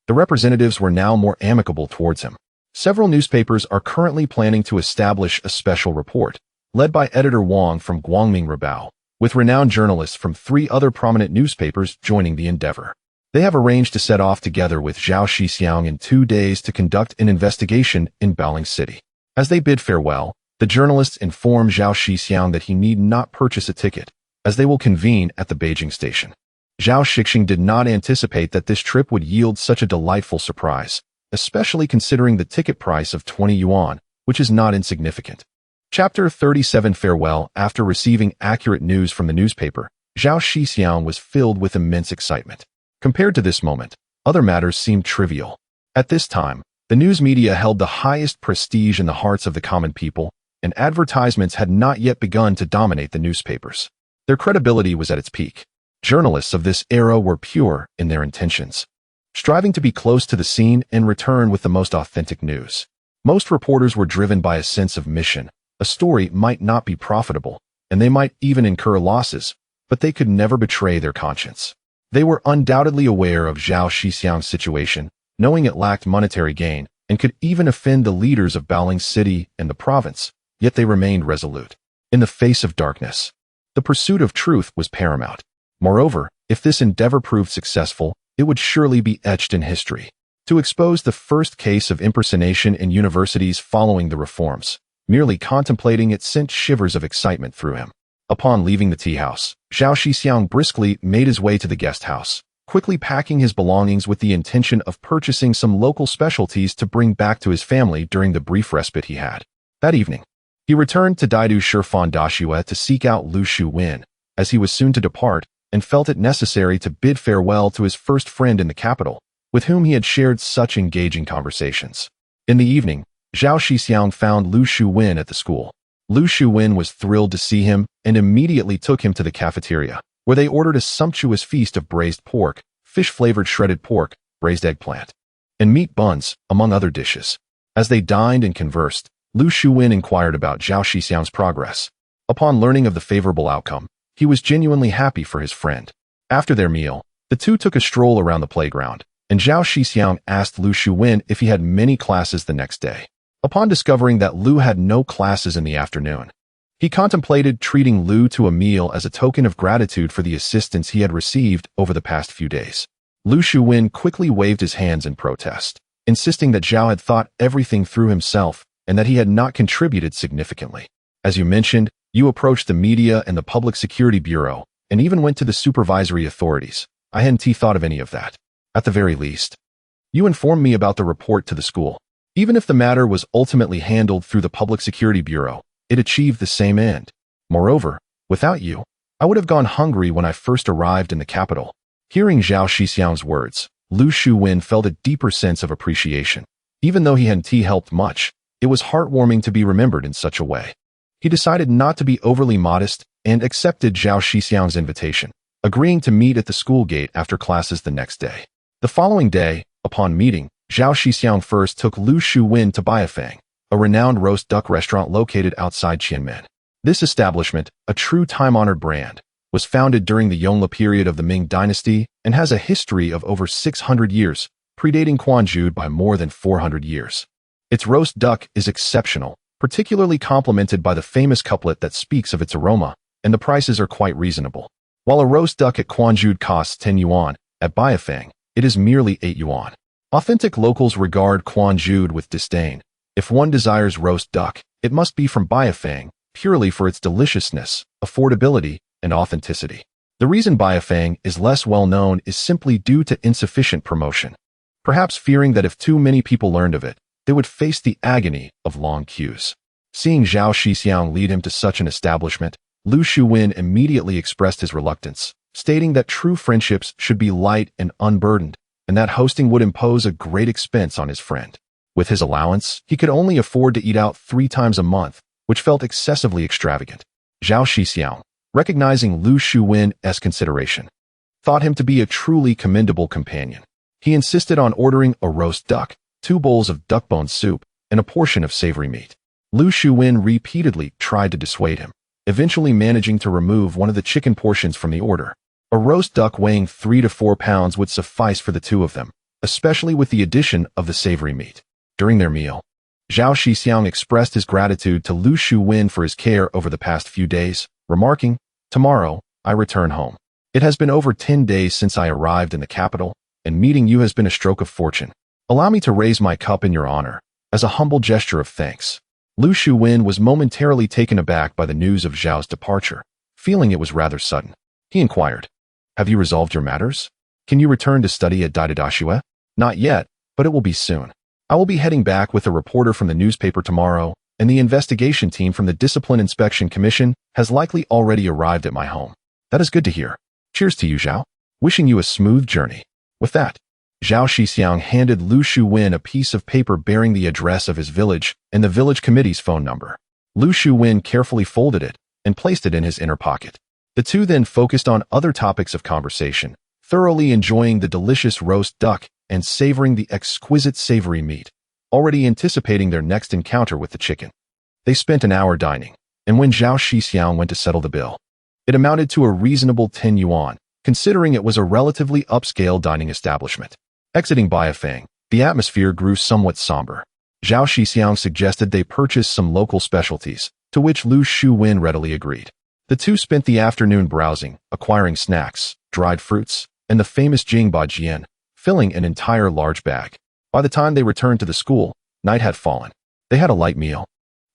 [SPEAKER 1] the representatives were now more amicable towards him. Several newspapers are currently planning to establish a special report, led by editor Wang from Guangming Rebao, with renowned journalists from 3 other prominent newspapers joining the endeavor. They have arranged to set off together with Zhao Shixiong in 2 days to conduct an investigation in Baoling City. As they bid farewell, the journalists inform Zhao Shixiong that he need not purchase a ticket, as they will convene at the Beijing station. Zhao Shixiong did not anticipate that this trip would yield such a delightful surprise, especially considering the ticket price of 20 yuan, which is not insignificant. Chapter 37 Farewell. After receiving accurate news from the newspaper, Zhao Shixiong was filled with immense excitement. Compared to this moment, other matters seemed trivial. At this time, the news media held the highest prestige in the hearts of the common people, and advertisements had not yet begun to dominate the newspapers. Their credibility was at its peak. Journalists of this era were pure in their intentions, striving to be close to the scene and return with the most authentic news. Most reporters were driven by a sense of mission. A story might not be profitable, and they might even incur losses, but they could never betray their conscience. They were undoubtedly aware of Zhao Shixiong's situation, knowing it lacked monetary gain, and could even offend the leaders of Baoling City and the province, yet they remained resolute. In the face of darkness, the pursuit of truth was paramount. Moreover, if this endeavor proved successful, it would surely be etched in history. To expose the first case of impersonation in universities following the reforms, merely contemplating it sent shivers of excitement through him. Upon leaving the tea house, Zhao Shixiong briskly made his way to the guest house, quickly packing his belongings with the intention of purchasing some local specialties to bring back to his family during the brief respite he had. That evening, he returned to Daidu Shifan Dashue to seek out Lu Shuwen, as he was soon to depart, and felt it necessary to bid farewell to his first friend in the capital, with whom he had shared such engaging conversations. In the evening, Zhao Shixiong found Lu Shuwen at the school. Lu Shuwen was thrilled to see him and immediately took him to the cafeteria, where they ordered a sumptuous feast of braised pork, fish-flavored shredded pork, braised eggplant, and meat buns, among other dishes. As they dined and conversed, Lu Shuwen inquired about Zhao Shixiong's progress. Upon learning of the favorable outcome, he was genuinely happy for his friend. After their meal, the two took a stroll around the playground, and Zhao Shixiong asked Lu Shuwen if he had many classes the next day. Upon discovering that Lu had no classes in the afternoon, he contemplated treating Lu to a meal as a token of gratitude for the assistance he had received over the past few days. Lu Shuwen quickly waved his hands in protest, insisting that Zhao had thought everything through himself and that he had not contributed significantly. As you mentioned, you approached the media and the Public Security Bureau, and even went to the supervisory authorities. I hadn't thought of any of that. At the very least, you informed me about the report to the school. Even if the matter was ultimately handled through the Public Security Bureau, it achieved the same end. Moreover, without you, I would have gone hungry when I first arrived in the capital. Hearing Zhao Shixiong's words, Lu Shuwen felt a deeper sense of appreciation. Even though he hadn't helped much, it was heartwarming to be remembered in such a way. He decided not to be overly modest and accepted Zhao Shixiong's invitation, agreeing to meet at the school gate after classes the next day. The following day, upon meeting, Zhao Shixiong first took Lu Shuwen to Baifang, a renowned roast duck restaurant located outside Qianmen. This establishment, a true time-honored brand, was founded during the Yongle period of the Ming Dynasty and has a history of over 600 years, predating Quanzhou by more than 400 years. Its roast duck is exceptional, particularly complemented by the famous couplet that speaks of its aroma, and the prices are quite reasonable. While a roast duck at Quanzhou costs 10 yuan, at Baifeng, it is merely 8 yuan. Authentic locals regard Quanzhou with disdain. If one desires roast duck, it must be from Baifeng, purely for its deliciousness, affordability, and authenticity. The reason Baifeng is less well known is simply due to insufficient promotion. Perhaps fearing that if too many people learned of it, they would face the agony of long queues. Seeing Zhao Shixiong lead him to such an establishment, Lu Shuwen immediately expressed his reluctance, stating that true friendships should be light and unburdened, and that hosting would impose a great expense on his friend. With his allowance, he could only afford to eat out 3 times a month, which felt excessively extravagant. Zhao Shixiong, recognizing Lu Shuwen's consideration, thought him to be a truly commendable companion. He insisted on ordering a roast duck, 2 bowls of duck bone soup, and a portion of savory meat. Lu Shuwen repeatedly tried to dissuade him, eventually managing to remove one of the chicken portions from the order. A roast duck weighing 3 to 4 pounds would suffice for the 2 of them, especially with the addition of the savory meat. During their meal, Zhao Shixiong expressed his gratitude to Lu Shuwen for his care over the past few days, remarking, "Tomorrow, I return home. It has been over 10 days since I arrived in the capital, and meeting you has been a stroke of fortune. Allow me to raise my cup in your honor, as a humble gesture of thanks." Lu Shuwen was momentarily taken aback by the news of Zhao's departure, feeling it was rather sudden. He inquired, "Have you resolved your matters? Can you return to study at Daidadashue?" "Not yet, but it will be soon. I will be heading back with a reporter from the newspaper tomorrow, and the investigation team from the Discipline Inspection Commission has likely already arrived at my home." "That is good to hear. Cheers to you, Zhao. Wishing you a smooth journey." With that, Zhao Shixiong handed Lu Shuwen a piece of paper bearing the address of his village and the village committee's phone number. Lu Shuwen carefully folded it and placed it in his inner pocket. The two then focused on other topics of conversation, thoroughly enjoying the delicious roast duck and savoring the exquisite savory meat, already anticipating their next encounter with the chicken. They spent an hour dining, and when Zhao Shixiong went to settle the bill, it amounted to a reasonable 10 yuan, considering it was a relatively upscale dining establishment. Exiting Baifeng, the atmosphere grew somewhat somber. Zhao Shixiong suggested they purchase some local specialties, to which Lu Shuwen readily agreed. The two spent the afternoon browsing, acquiring snacks, dried fruits, and the famous Jingba Jian, filling an entire large bag. By the time they returned to the school, night had fallen. They had a light meal,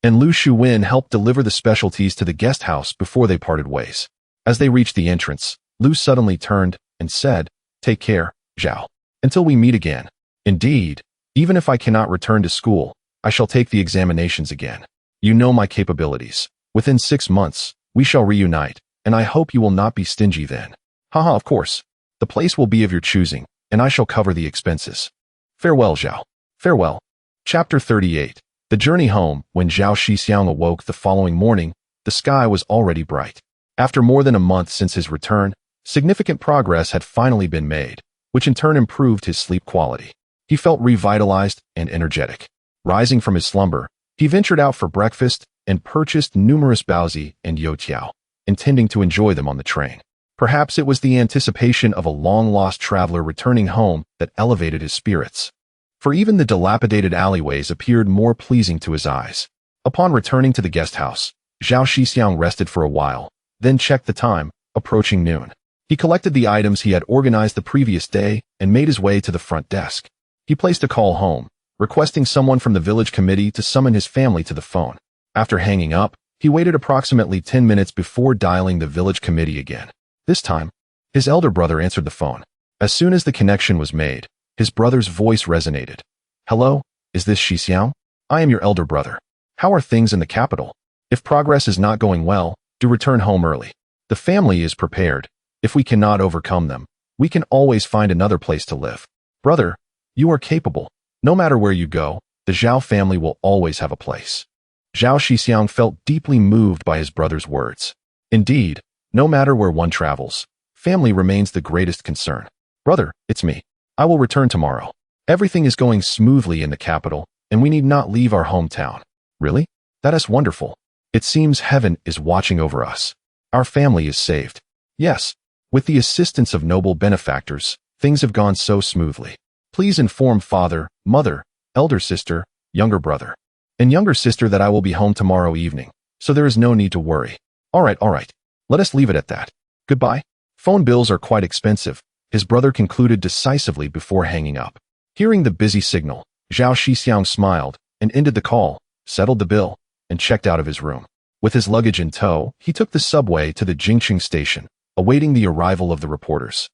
[SPEAKER 1] and Lu Shuwen helped deliver the specialties to the guest house before they parted ways. As they reached the entrance, Lu suddenly turned and said, "Take care, Zhao. Until we meet again." "Indeed, even if I cannot return to school, I shall take the examinations again. You know my capabilities. Within 6 months, we shall reunite, and I hope you will not be stingy then." "Haha, of course. The place will be of your choosing, and I shall cover the expenses. Farewell, Zhao." "Farewell." Chapter 38. The journey home. When Zhao Shixiong awoke the following morning, the sky was already bright. After more than a month since his return, significant progress had finally been made, which in turn improved his sleep quality. He felt revitalized and energetic. Rising from his slumber, he ventured out for breakfast and purchased numerous baozi and youtiao, intending to enjoy them on the train. Perhaps it was the anticipation of a long-lost traveler returning home that elevated his spirits, for even the dilapidated alleyways appeared more pleasing to his eyes. Upon returning to the guest house, Zhao Shixiong rested for a while, then checked the time, approaching noon. He collected the items he had organized the previous day and made his way to the front desk. He placed a call home, requesting someone from the village committee to summon his family to the phone. After hanging up, he waited approximately 10 minutes before dialing the village committee again. This time, his elder brother answered the phone. As soon as the connection was made, his brother's voice resonated. "Hello, is this Shixiong? I am your elder brother. How are things in the capital? If progress is not going well, do return home early. The family is prepared. If we cannot overcome them, we can always find another place to live. Brother, you are capable. No matter where you go, the Zhao family will always have a place." Zhao Shixiong felt deeply moved by his brother's words. Indeed, no matter where one travels, family remains the greatest concern. "Brother, it's me. I will return tomorrow. Everything is going smoothly in the capital, and we need not leave our hometown." "Really? That is wonderful. It seems heaven is watching over us. Our family is saved." "Yes. With the assistance of noble benefactors, things have gone so smoothly. Please inform father, mother, elder sister, younger brother, and younger sister that I will be home tomorrow evening, so there is no need to worry." All right. Let us leave it at that. Goodbye." Phone bills are quite expensive, his brother concluded decisively before hanging up. Hearing the busy signal, Zhao Shixiong smiled and ended the call, settled the bill, and checked out of his room. With his luggage in tow, he took the subway to the Jingqing station, awaiting the arrival of the reporters.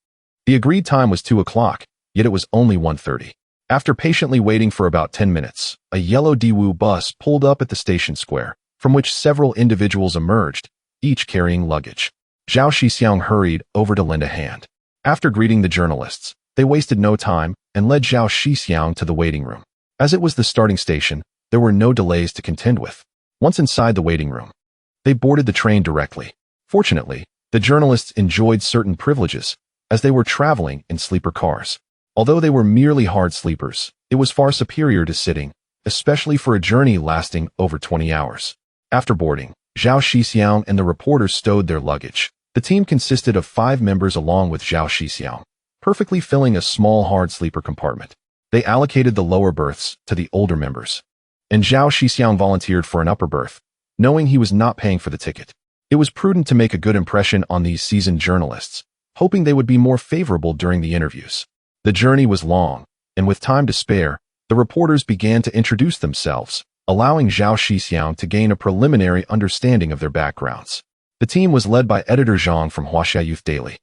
[SPEAKER 1] The agreed time was 2 o'clock, yet it was only 1:30. After patiently waiting for about 10 minutes, a yellow Daewoo bus pulled up at the station square, from which several individuals emerged, each carrying luggage. Zhao Shixiong hurried over to lend a hand. After greeting the journalists, they wasted no time and led Zhao Shixiong to the waiting room. As it was the starting station, there were no delays to contend with. Once inside the waiting room, they boarded the train directly. Fortunately, the journalists enjoyed certain privileges, as they were traveling in sleeper cars. Although they were merely hard sleepers, it was far superior to sitting, especially for a journey lasting over 20 hours. After boarding, Zhao Shixiong and the reporters stowed their luggage. The team consisted of 5 members along with Zhao Shixiong, perfectly filling a small hard sleeper compartment. They allocated the lower berths to the older members, and Zhao Shixiong volunteered for an upper berth, knowing he was not paying for the ticket. It was prudent to make a good impression on these seasoned journalists, hoping they would be more favorable during the interviews. The journey was long, and with time to spare, the reporters began to introduce themselves, allowing Zhao Shixiong to gain a preliminary understanding of their backgrounds. The team was led by editor Zhang from Huaxia Youth Daily,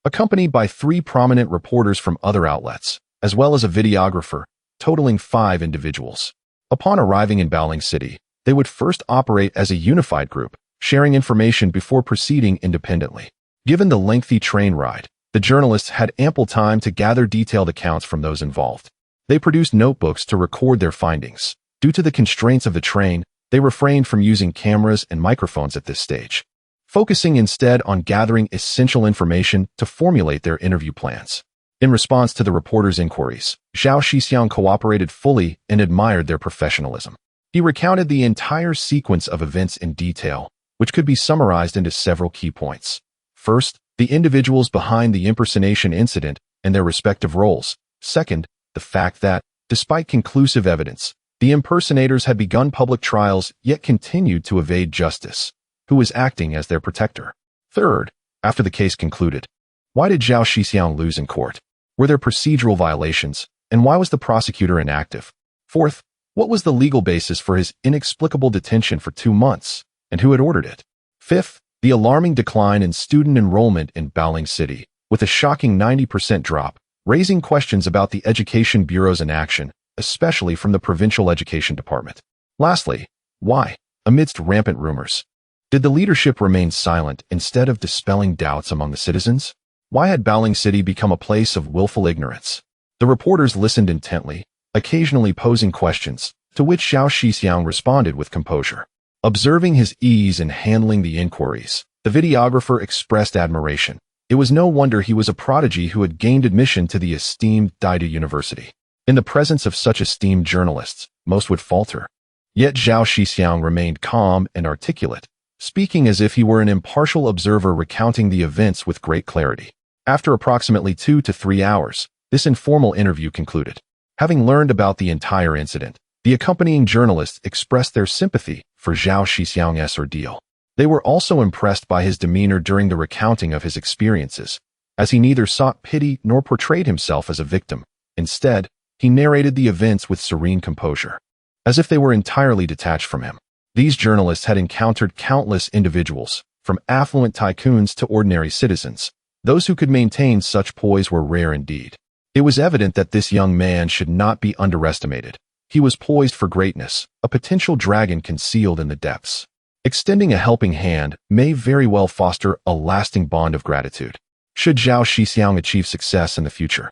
[SPEAKER 1] accompanied by 3 prominent reporters from other outlets, as well as a videographer, totaling 5 individuals. Upon arriving in Baoling City, they would first operate as a unified group, sharing information before proceeding independently. Given the lengthy train ride, the journalists had ample time to gather detailed accounts from those involved. They produced notebooks to record their findings. Due to the constraints of the train, they refrained from using cameras and microphones at this stage, focusing instead on gathering essential information to formulate their interview plans. In response to the reporters' inquiries, Zhao Shixiong cooperated fully and admired their professionalism. He recounted the entire sequence of events in detail, which could be summarized into several key points. First, the individuals behind the impersonation incident and their respective roles. Second, the fact that, despite conclusive evidence, the impersonators had begun public trials yet continued to evade justice. Who was acting as their protector? Third, after the case concluded, why did Zhao Shixiong lose in court? Were there procedural violations, and why was the prosecutor inactive? Fourth, what was the legal basis for his inexplicable detention for 2 months, and who had ordered it? Fifth, the alarming decline in student enrollment in Baoling City, with a shocking 90% drop, raising questions about the Education Bureau's inaction, especially from the Provincial Education Department. Lastly, why, amidst rampant rumors, did the leadership remain silent instead of dispelling doubts among the citizens? Why had Baoling City become a place of willful ignorance? The reporters listened intently, occasionally posing questions, to which Zhao Shixiong responded with composure. Observing his ease in handling the inquiries, the videographer expressed admiration. It was no wonder he was a prodigy who had gained admission to the esteemed Daida University. In the presence of such esteemed journalists, most would falter. Yet Zhao Shixiong remained calm and articulate, speaking as if he were an impartial observer recounting the events with great clarity. After approximately 2 to 3 hours, this informal interview concluded. Having learned about the entire incident, the accompanying journalists expressed their sympathy for Zhao Shixiong's ordeal. They were also impressed by his demeanor during the recounting of his experiences, as he neither sought pity nor portrayed himself as a victim. Instead, he narrated the events with serene composure, as if they were entirely detached from him. These journalists had encountered countless individuals, from affluent tycoons to ordinary citizens. Those who could maintain such poise were rare indeed. It was evident that this young man should not be underestimated. He was poised for greatness, a potential dragon concealed in the depths. Extending a helping hand may very well foster a lasting bond of gratitude. Should Zhao Shixiong achieve success in the future,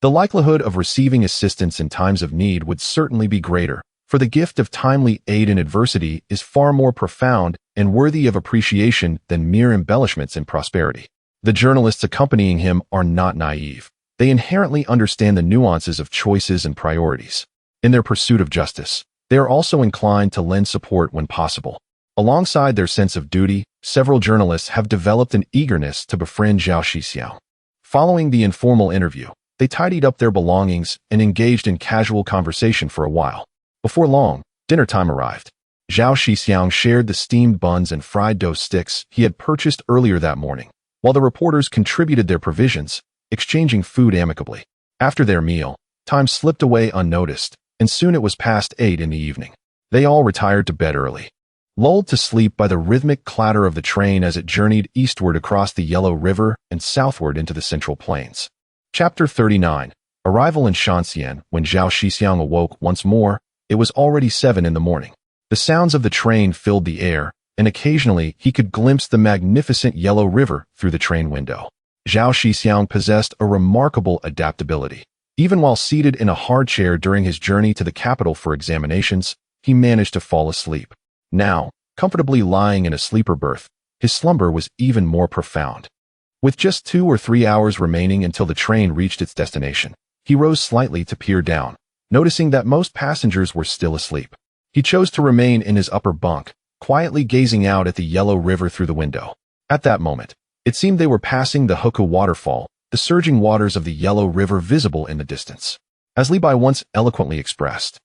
[SPEAKER 1] the likelihood of receiving assistance in times of need would certainly be greater, for the gift of timely aid in adversity is far more profound and worthy of appreciation than mere embellishments in prosperity. The journalists accompanying him are not naive. They inherently understand the nuances of choices and priorities. In their pursuit of justice, they are also inclined to lend support when possible. Alongside their sense of duty, several journalists have developed an eagerness to befriend Zhao Shixiong. Following the informal interview, they tidied up their belongings and engaged in casual conversation for a while. Before long, dinner time arrived. Zhao Shixiong shared the steamed buns and fried dough sticks he had purchased earlier that morning. while the reporters contributed their provisions, exchanging food amicably. After their meal, time slipped away unnoticed, and soon it was past 8 in the evening. They all retired to bed early, lulled to sleep by the rhythmic clatter of the train as it journeyed eastward across the Yellow River and southward into the Central Plains. Chapter 39. Arrival in Shanxian. When Zhao Shixiong awoke once more, it was already 7 in the morning. The sounds of the train filled the air, and occasionally he could glimpse the magnificent Yellow River through the train window. Zhao Shixiong possessed a remarkable adaptability. Even while seated in a hard chair during his journey to the capital for examinations, he managed to fall asleep. Now, comfortably lying in a sleeper berth, his slumber was even more profound. With just 2 or 3 hours remaining until the train reached its destination, he rose slightly to peer down, noticing that most passengers were still asleep. He chose to remain in his upper bunk, quietly gazing out at the Yellow River through the window. At that moment, it seemed they were passing the Hukou waterfall, the surging waters of the Yellow River visible in the distance. As Li Bai once eloquently expressed,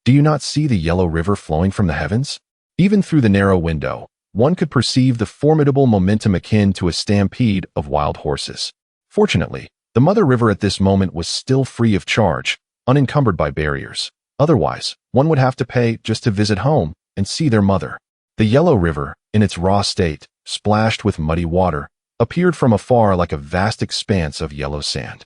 [SPEAKER 1] "Do you not see the Yellow River flowing from the heavens?" Even through the narrow window, one could perceive the formidable momentum akin to a stampede of wild horses. Fortunately, the Mother River at this moment was still free of charge, unencumbered by barriers. Otherwise, one would have to pay just to visit home and see their mother. The Yellow River, in its raw state, splashed with muddy water, appeared from afar like a vast expanse of yellow sand.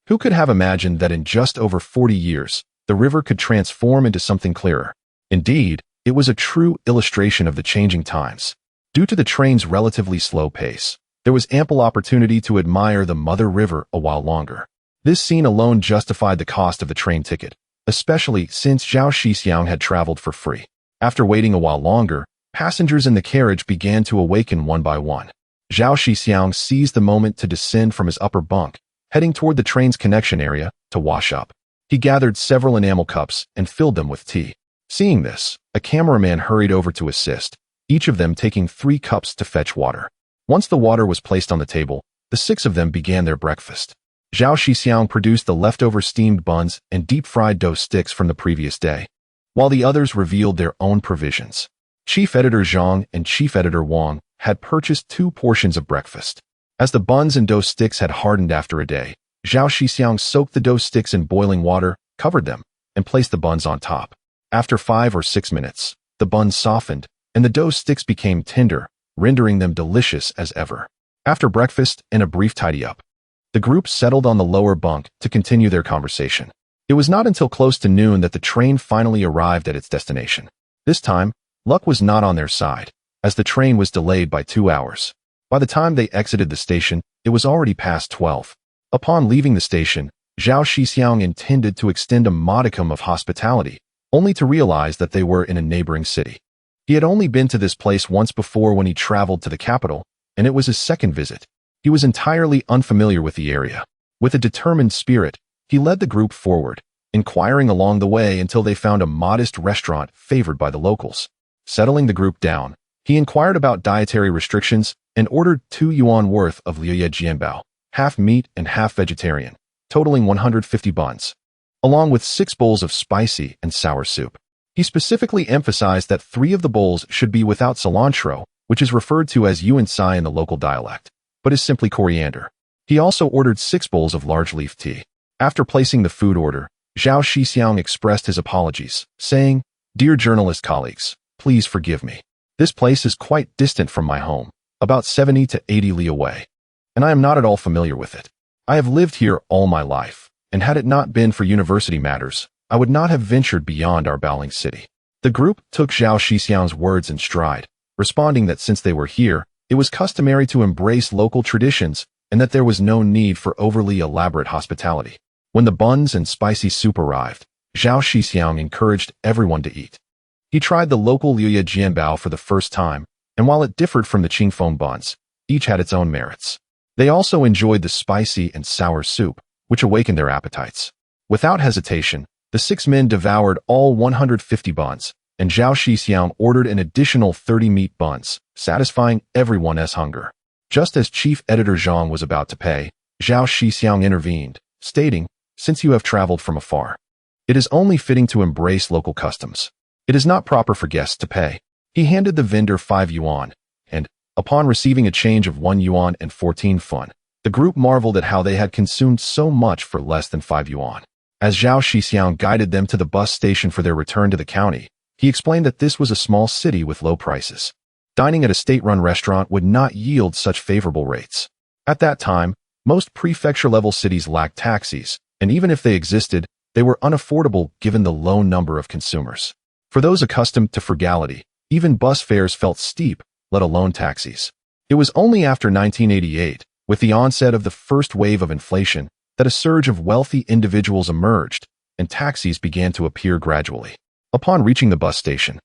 [SPEAKER 1] Who could have imagined that in just over 40 years, the river could transform into something clearer? Indeed, it was a true illustration of the changing times. Due to the train's relatively slow pace, there was ample opportunity to admire the Mother River a while longer. This scene alone justified the cost of the train ticket, especially since Zhao Shixiong had traveled for free. After waiting a while longer, passengers in the carriage began to awaken one by one. Zhao Shixiong seized the moment to descend from his upper bunk, heading toward the train's connection area to wash up. He gathered several enamel cups and filled them with tea. Seeing this, a cameraman hurried over to assist, each of them taking 3 cups to fetch water. Once the water was placed on the table, the 6 of them began their breakfast. Zhao Shixiong produced the leftover steamed buns and deep-fried dough sticks from the previous day, while the others revealed their own provisions. Chief Editor Zhang and Chief Editor Wang had purchased 2 portions of breakfast. As the buns and dough sticks had hardened after a day, Zhao Shixiong soaked the dough sticks in boiling water, covered them, and placed the buns on top. After 5 or 6 minutes, the buns softened, and the dough sticks became tender, rendering them delicious as ever. After breakfast and a brief tidy-up, the group settled on the lower bunk to continue their conversation. It was not until close to noon that the train finally arrived at its destination. This time, luck was not on their side, as the train was delayed by 2 hours. By the time they exited the station, it was already past 12. Upon leaving the station, Zhao Shixiong intended to extend a modicum of hospitality, only to realize that they were in a neighboring city. He had only been to this place once before when he traveled to the capital, and it was his second visit. He was entirely unfamiliar with the area. With a determined spirit, he led the group forward, inquiring along the way until they found a modest restaurant favored by the locals. Settling the group down, he inquired about dietary restrictions and ordered 2 yuan worth of liuye jianbao, half meat and half vegetarian, totaling 150 buns, along with 6 bowls of spicy and sour soup. He specifically emphasized that 3 of the bowls should be without cilantro, which is referred to as yuan sai in the local dialect, but is simply coriander. He also ordered 6 bowls of large leaf tea. After placing the food order, Zhao Shixiong expressed his apologies, saying, "Dear journalist colleagues, please forgive me. This place is quite distant from my home, about 70 to 80 li away, and I am not at all familiar with it. I have lived here all my life, and had it not been for university matters, I would not have ventured beyond our Baoling city." The group took Zhao Shixiong's words in stride, responding that since they were here, it was customary to embrace local traditions and that there was no need for overly elaborate hospitality. When the buns and spicy soup arrived, Zhao Shixiong encouraged everyone to eat. He tried the local liuye jianbao for the first time, and while it differed from the qingfeng buns, each had its own merits. They also enjoyed the spicy and sour soup, which awakened their appetites. Without hesitation, the 6 men devoured all 150 buns, and Zhao Shixiong ordered an additional 30 meat buns, satisfying everyone's hunger. Just as Chief Editor Zhang was about to pay, Zhao Shixiong intervened, stating, "Since you have traveled from afar, it is only fitting to embrace local customs. It is not proper for guests to pay." He handed the vendor 5 yuan, and, Upon receiving a change of 1 yuan and 14 fun, the group marveled at how they had consumed so much for less than 5 yuan. As Zhao Shixiong guided them to the bus station for their return to the county, he explained that this was a small city with low prices. Dining at a state-run restaurant would not yield such favorable rates. At that time, most prefecture-level cities lacked taxis, and even if they existed, they were unaffordable given the low number of consumers. For those accustomed to frugality, even bus fares felt steep, let alone taxis. It was only after 1988, with the onset of the first wave of inflation, that a surge of wealthy individuals emerged, and taxis began to appear gradually. Upon reaching the bus station,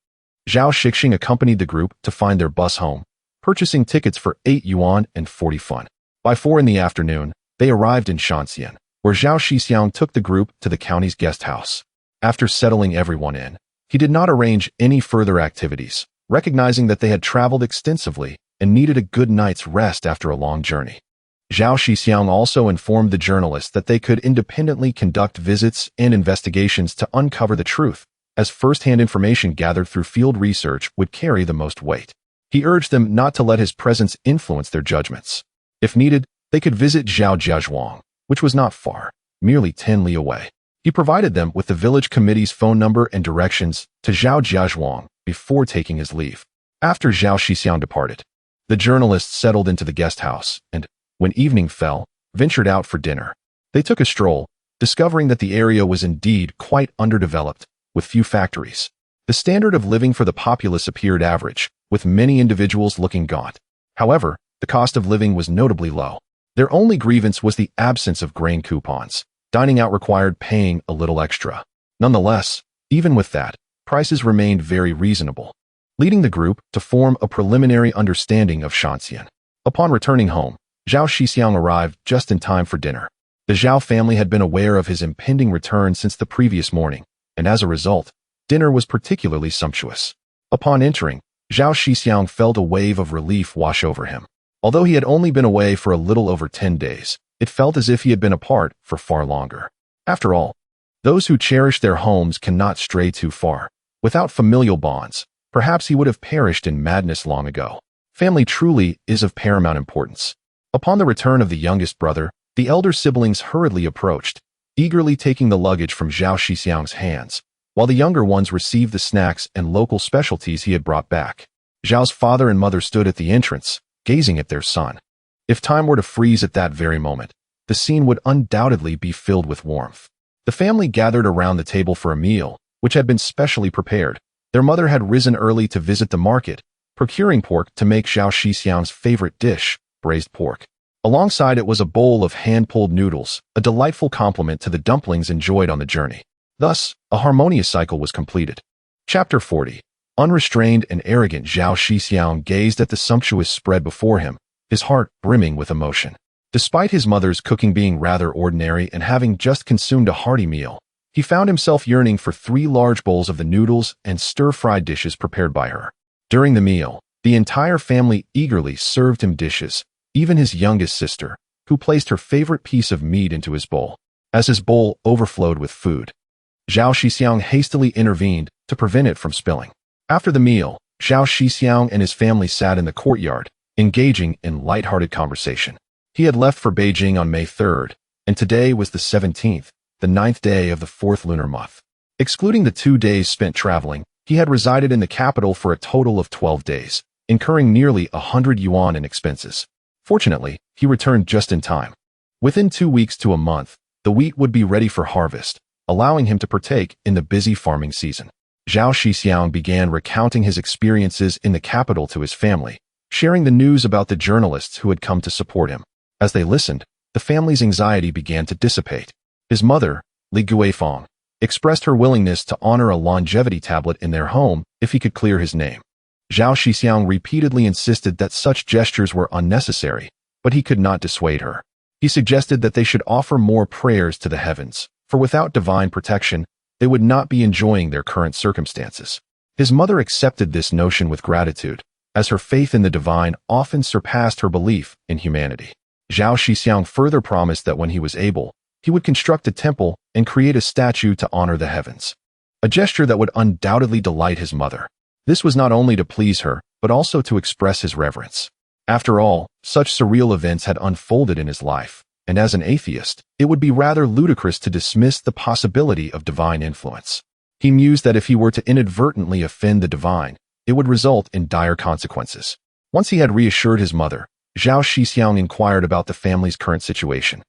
[SPEAKER 1] Zhao Shixiong accompanied the group to find their bus home, purchasing tickets for 8 yuan and 40 fun. By 4 in the afternoon, they arrived in Shanxian, where Zhao Shixiong took the group to the county's guest house. After settling everyone in, he did not arrange any further activities, recognizing that they had traveled extensively and needed a good night's rest after a long journey. Zhao Shixiong also informed the journalists that they could independently conduct visits and investigations to uncover the truth, as first-hand information gathered through field research would carry the most weight. He urged them not to let his presence influence their judgments. If needed, they could visit Zhao Jiazhuang, which was not far, merely 10 li away. He provided them with the village committee's phone number and directions to Zhao Jiazhuang before taking his leave. After Zhao Shixiong departed, the journalists settled into the guest house and, when evening fell, ventured out for dinner. They took a stroll, discovering that the area was indeed quite underdeveloped, with few factories. The standard of living for the populace appeared average, with many individuals looking gaunt. However, the cost of living was notably low. Their only grievance was the absence of grain coupons. Dining out required paying a little extra. Nonetheless, even with that, prices remained very reasonable, leading the group to form a preliminary understanding of Shanxian. Upon returning home, Zhao Shixiong arrived just in time for dinner. The Zhao family had been aware of his impending return since the previous morning, and as a result, dinner was particularly sumptuous. Upon entering, Zhao Shixiong felt a wave of relief wash over him. Although he had only been away for a little over 10 days, it felt as if he had been apart for far longer. After all, those who cherish their homes cannot stray too far. Without familial bonds, perhaps he would have perished in madness long ago. Family truly is of paramount importance. Upon the return of the youngest brother, the elder siblings hurriedly approached, eagerly taking the luggage from Zhao Shixiong's hands, while the younger ones received the snacks and local specialties he had brought back. Zhao's father and mother stood at the entrance, gazing at their son. If time were to freeze at that very moment, the scene would undoubtedly be filled with warmth. The family gathered around the table for a meal, which had been specially prepared. Their mother had risen early to visit the market, procuring pork to make Zhao Shixiong's favorite dish, braised pork. Alongside it was a bowl of hand-pulled noodles, a delightful complement to the dumplings enjoyed on the journey. Thus, a harmonious cycle was completed. Chapter 40. Unrestrained and arrogant Zhao Shixiong gazed at the sumptuous spread before him, his heart brimming with emotion. Despite his mother's cooking being rather ordinary and having just consumed a hearty meal, he found himself yearning for 3 large bowls of the noodles and stir-fried dishes prepared by her. During the meal, the entire family eagerly served him dishes, even his youngest sister, who placed her favorite piece of meat into his bowl. As his bowl overflowed with food, Zhao Shixiong hastily intervened to prevent it from spilling. After the meal, Zhao Shixiong and his family sat in the courtyard, engaging in light-hearted conversation. He had left for Beijing on May 3rd, and today was the 17th, the 9th day of the 4th lunar month. Excluding the 2 days spent traveling, he had resided in the capital for a total of 12 days, incurring nearly 100 yuan in expenses. Fortunately, he returned just in time. Within 2 weeks to a month, the wheat would be ready for harvest, allowing him to partake in the busy farming season. Zhao Shixiong began recounting his experiences in the capital to his family, sharing the news about the journalists who had come to support him. As they listened, the family's anxiety began to dissipate. His mother, Li Guifeng, expressed her willingness to honor a longevity tablet in their home if he could clear his name. Zhao Shixiong repeatedly insisted that such gestures were unnecessary, but he could not dissuade her. He suggested that they should offer more prayers to the heavens, for without divine protection, they would not be enjoying their current circumstances. His mother accepted this notion with gratitude, as her faith in the divine often surpassed her belief in humanity. Zhao Shixiong further promised that when he was able, he would construct a temple and create a statue to honor the heavens, a gesture that would undoubtedly delight his mother. This was not only to please her, but also to express his reverence. After all, such surreal events had unfolded in his life, and as an atheist, it would be rather ludicrous to dismiss the possibility of divine influence. He mused that if he were to inadvertently offend the divine, it would result in dire consequences. Once he had reassured his mother, Zhao Shixiong inquired about the family's current situation.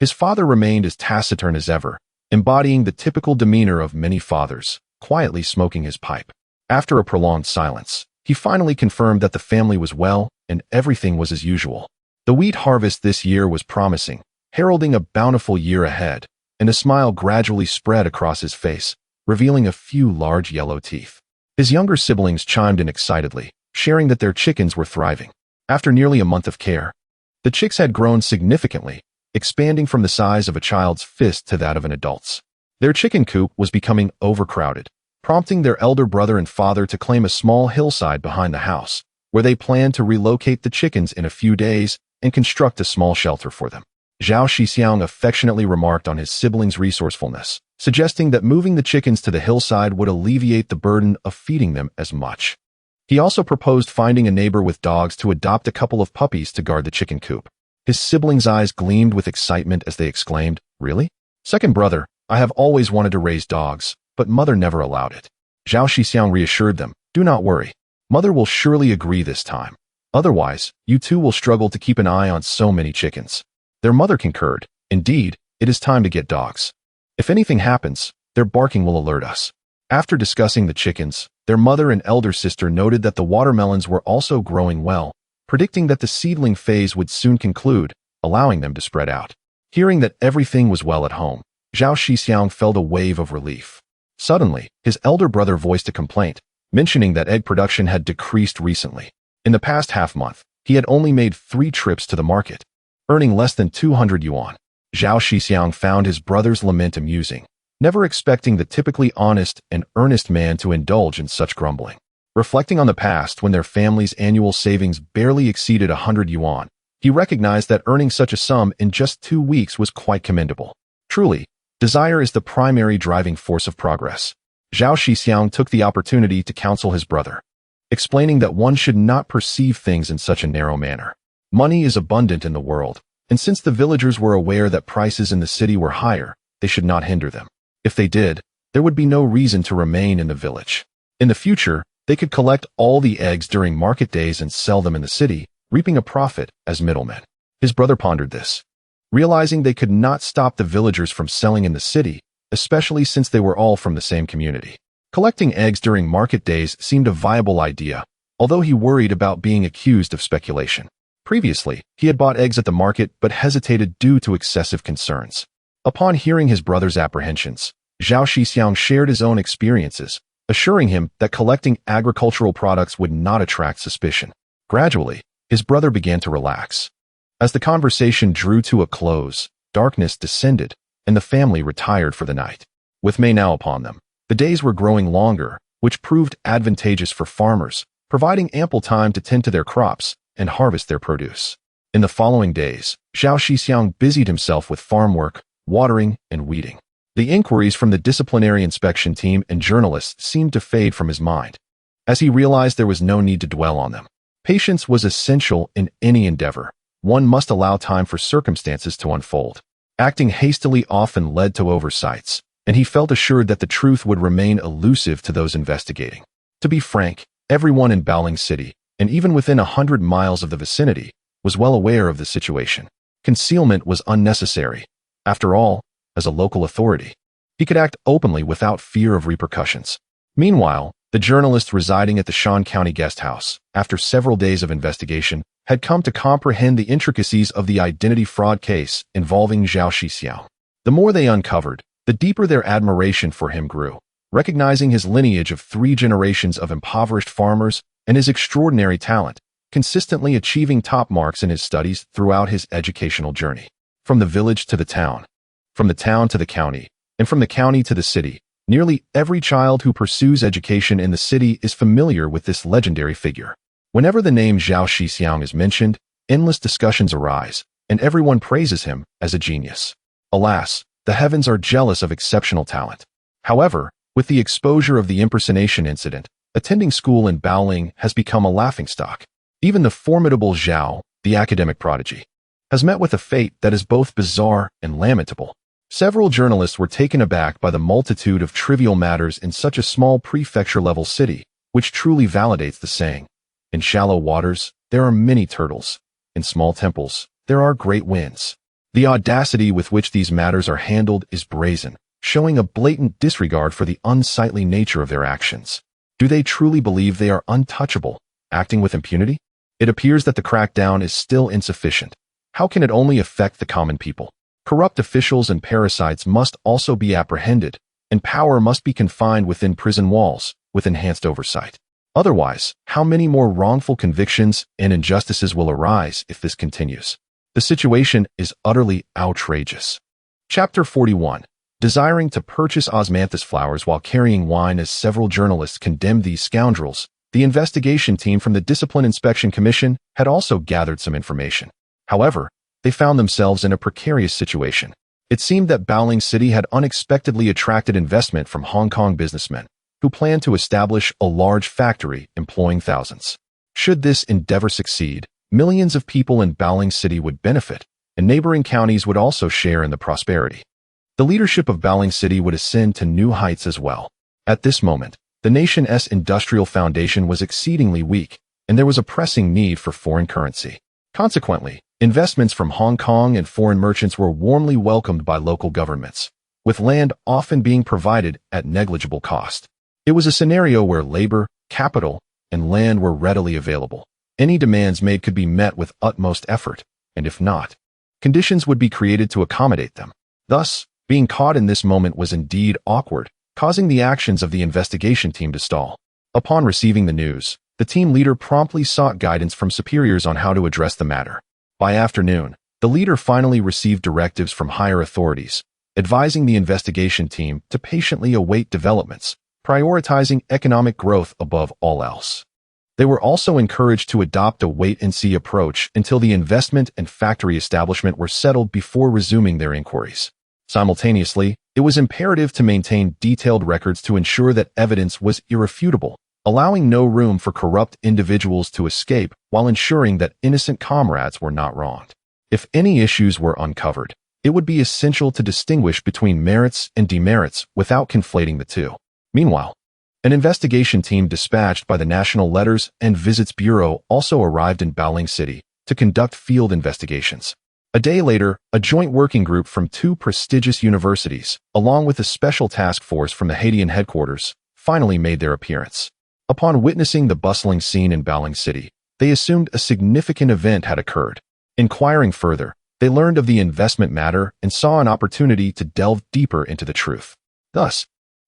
[SPEAKER 1] His father remained as taciturn as ever, embodying the typical demeanor of many fathers, quietly smoking his pipe. After a prolonged silence, he finally confirmed that the family was well and everything was as usual. The wheat harvest this year was promising, heralding a bountiful year ahead, and a smile gradually spread across his face, revealing a few large yellow teeth. His younger siblings chimed in excitedly, sharing that their chickens were thriving. After nearly a month of care, the chicks had grown significantly, expanding from the size of a child's fist to that of an adult's. Their chicken coop was becoming overcrowded, prompting their elder brother and father to claim a small hillside behind the house, where they planned to relocate the chickens in a few days and construct a small shelter for them. Zhao Shixiong affectionately remarked on his siblings' resourcefulness, suggesting that moving the chickens to the hillside would alleviate the burden of feeding them as much. He also proposed finding a neighbor with dogs to adopt a couple of puppies to guard the chicken coop. His siblings' eyes gleamed with excitement as they exclaimed, "Really? Second brother, I have always wanted to raise dogs, but mother never allowed it." Zhao Shixiong reassured them, "Do not worry. Mother will surely agree this time. Otherwise, you two will struggle to keep an eye on so many chickens." Their mother concurred, "Indeed, it is time to get dogs. If anything happens, their barking will alert us." After discussing the chickens, their mother and elder sister noted that the watermelons were also growing well, predicting that the seedling phase would soon conclude, allowing them to spread out. Hearing that everything was well at home, Zhao Shixiong felt a wave of relief. Suddenly, his elder brother voiced a complaint, mentioning that egg production had decreased recently. In the past half-month, he had only made 3 trips to the market, earning less than 200 yuan. Zhao Shixiong found his brother's lament amusing, never expecting the typically honest and earnest man to indulge in such grumbling. Reflecting on the past when their family's annual savings barely exceeded 100 yuan, he recognized that earning such a sum in just 2 weeks was quite commendable. Truly, desire is the primary driving force of progress. Zhao Shixiong took the opportunity to counsel his brother, explaining that one should not perceive things in such a narrow manner. Money is abundant in the world, and since the villagers were aware that prices in the city were higher, they should not hinder them. If they did, there would be no reason to remain in the village. In the future, they could collect all the eggs during market days and sell them in the city, reaping a profit as middlemen. His brother pondered this, realizing they could not stop the villagers from selling in the city, especially since they were all from the same community. Collecting eggs during market days seemed a viable idea, although he worried about being accused of speculation. Previously, he had bought eggs at the market but hesitated due to excessive concerns. Upon hearing his brother's apprehensions, Zhao Shixiong shared his own experiences, assuring him that collecting agricultural products would not attract suspicion. Gradually, his brother began to relax. As the conversation drew to a close, darkness descended, and the family retired for the night. With May now upon them, the days were growing longer, which proved advantageous for farmers, providing ample time to tend to their crops and harvest their produce. In the following days, Zhao Shixiong busied himself with farm work, watering, and weeding. The inquiries from the disciplinary inspection team and journalists seemed to fade from his mind, as he realized there was no need to dwell on them. Patience was essential in any endeavor. One must allow time for circumstances to unfold. Acting hastily often led to oversights, and he felt assured that the truth would remain elusive to those investigating. To be frank, everyone in Baoling City, and even within 100 miles of the vicinity, was well aware of the situation. Concealment was unnecessary. After all, as a local authority, he could act openly without fear of repercussions. Meanwhile, the journalist residing at the Shan County guest house, after several days of investigation, had come to comprehend the intricacies of the identity fraud case involving Zhao Shixiong. The more they uncovered, the deeper their admiration for him grew, recognizing his lineage of 3 generations of impoverished farmers and his extraordinary talent, consistently achieving top marks in his studies throughout his educational journey. From the village to the town, from the town to the county, and from the county to the city, nearly every child who pursues education in the city is familiar with this legendary figure. Whenever the name Zhao Shixiong is mentioned, endless discussions arise, and everyone praises him as a genius. Alas, the heavens are jealous of exceptional talent. However, with the exposure of the impersonation incident, attending school in Baoling has become a laughingstock. Even the formidable Zhao, the academic prodigy, has met with a fate that is both bizarre and lamentable. Several journalists were taken aback by the multitude of trivial matters in such a small prefecture-level city, which truly validates the saying, "In shallow waters, there are many turtles. In small temples, there are great winds." The audacity with which these matters are handled is brazen, showing a blatant disregard for the unsightly nature of their actions. Do they truly believe they are untouchable, acting with impunity? It appears that the crackdown is still insufficient. How can it only affect the common people? Corrupt officials and parasites must also be apprehended, and power must be confined within prison walls, with enhanced oversight. Otherwise, how many more wrongful convictions and injustices will arise if this continues? The situation is utterly outrageous. Chapter 41. Desiring to purchase osmanthus flowers while carrying wine. As several journalists condemned these scoundrels, the investigation team from the Discipline Inspection Commission had also gathered some information. However, they found themselves in a precarious situation. It seemed that Baoling City had unexpectedly attracted investment from Hong Kong businessmen, who planned to establish a large factory employing thousands. Should this endeavor succeed, millions of people in Baoling City would benefit, and neighboring counties would also share in the prosperity. The leadership of Baoling City would ascend to new heights as well. At this moment, the nation's industrial foundation was exceedingly weak, and there was a pressing need for foreign currency. Consequently, investments from Hong Kong and foreign merchants were warmly welcomed by local governments, with land often being provided at negligible cost. It was a scenario where labor, capital, and land were readily available. Any demands made could be met with utmost effort, and if not, conditions would be created to accommodate them. Thus, being caught in this moment was indeed awkward, causing the actions of the investigation team to stall. Upon receiving the news, the team leader promptly sought guidance from superiors on how to address the matter. By afternoon, the leader finally received directives from higher authorities, advising the investigation team to patiently await developments, prioritizing economic growth above all else. They were also encouraged to adopt a wait-and-see approach until the investment and factory establishment were settled before resuming their inquiries. Simultaneously, it was imperative to maintain detailed records to ensure that evidence was irrefutable, allowing no room for corrupt individuals to escape while ensuring that innocent comrades were not wronged. If any issues were uncovered, it would be essential to distinguish between merits and demerits without conflating the two. Meanwhile, an investigation team dispatched by the National Letters and Visits Bureau also arrived in Baoling City to conduct field investigations. A day later, a joint working group from two prestigious universities, along with a special task force from the Haitian headquarters, finally made their appearance. Upon witnessing the bustling scene in Baoling City, they assumed a significant event had occurred. Inquiring further, they learned of the investment matter and saw an opportunity to delve deeper into the truth. Thus,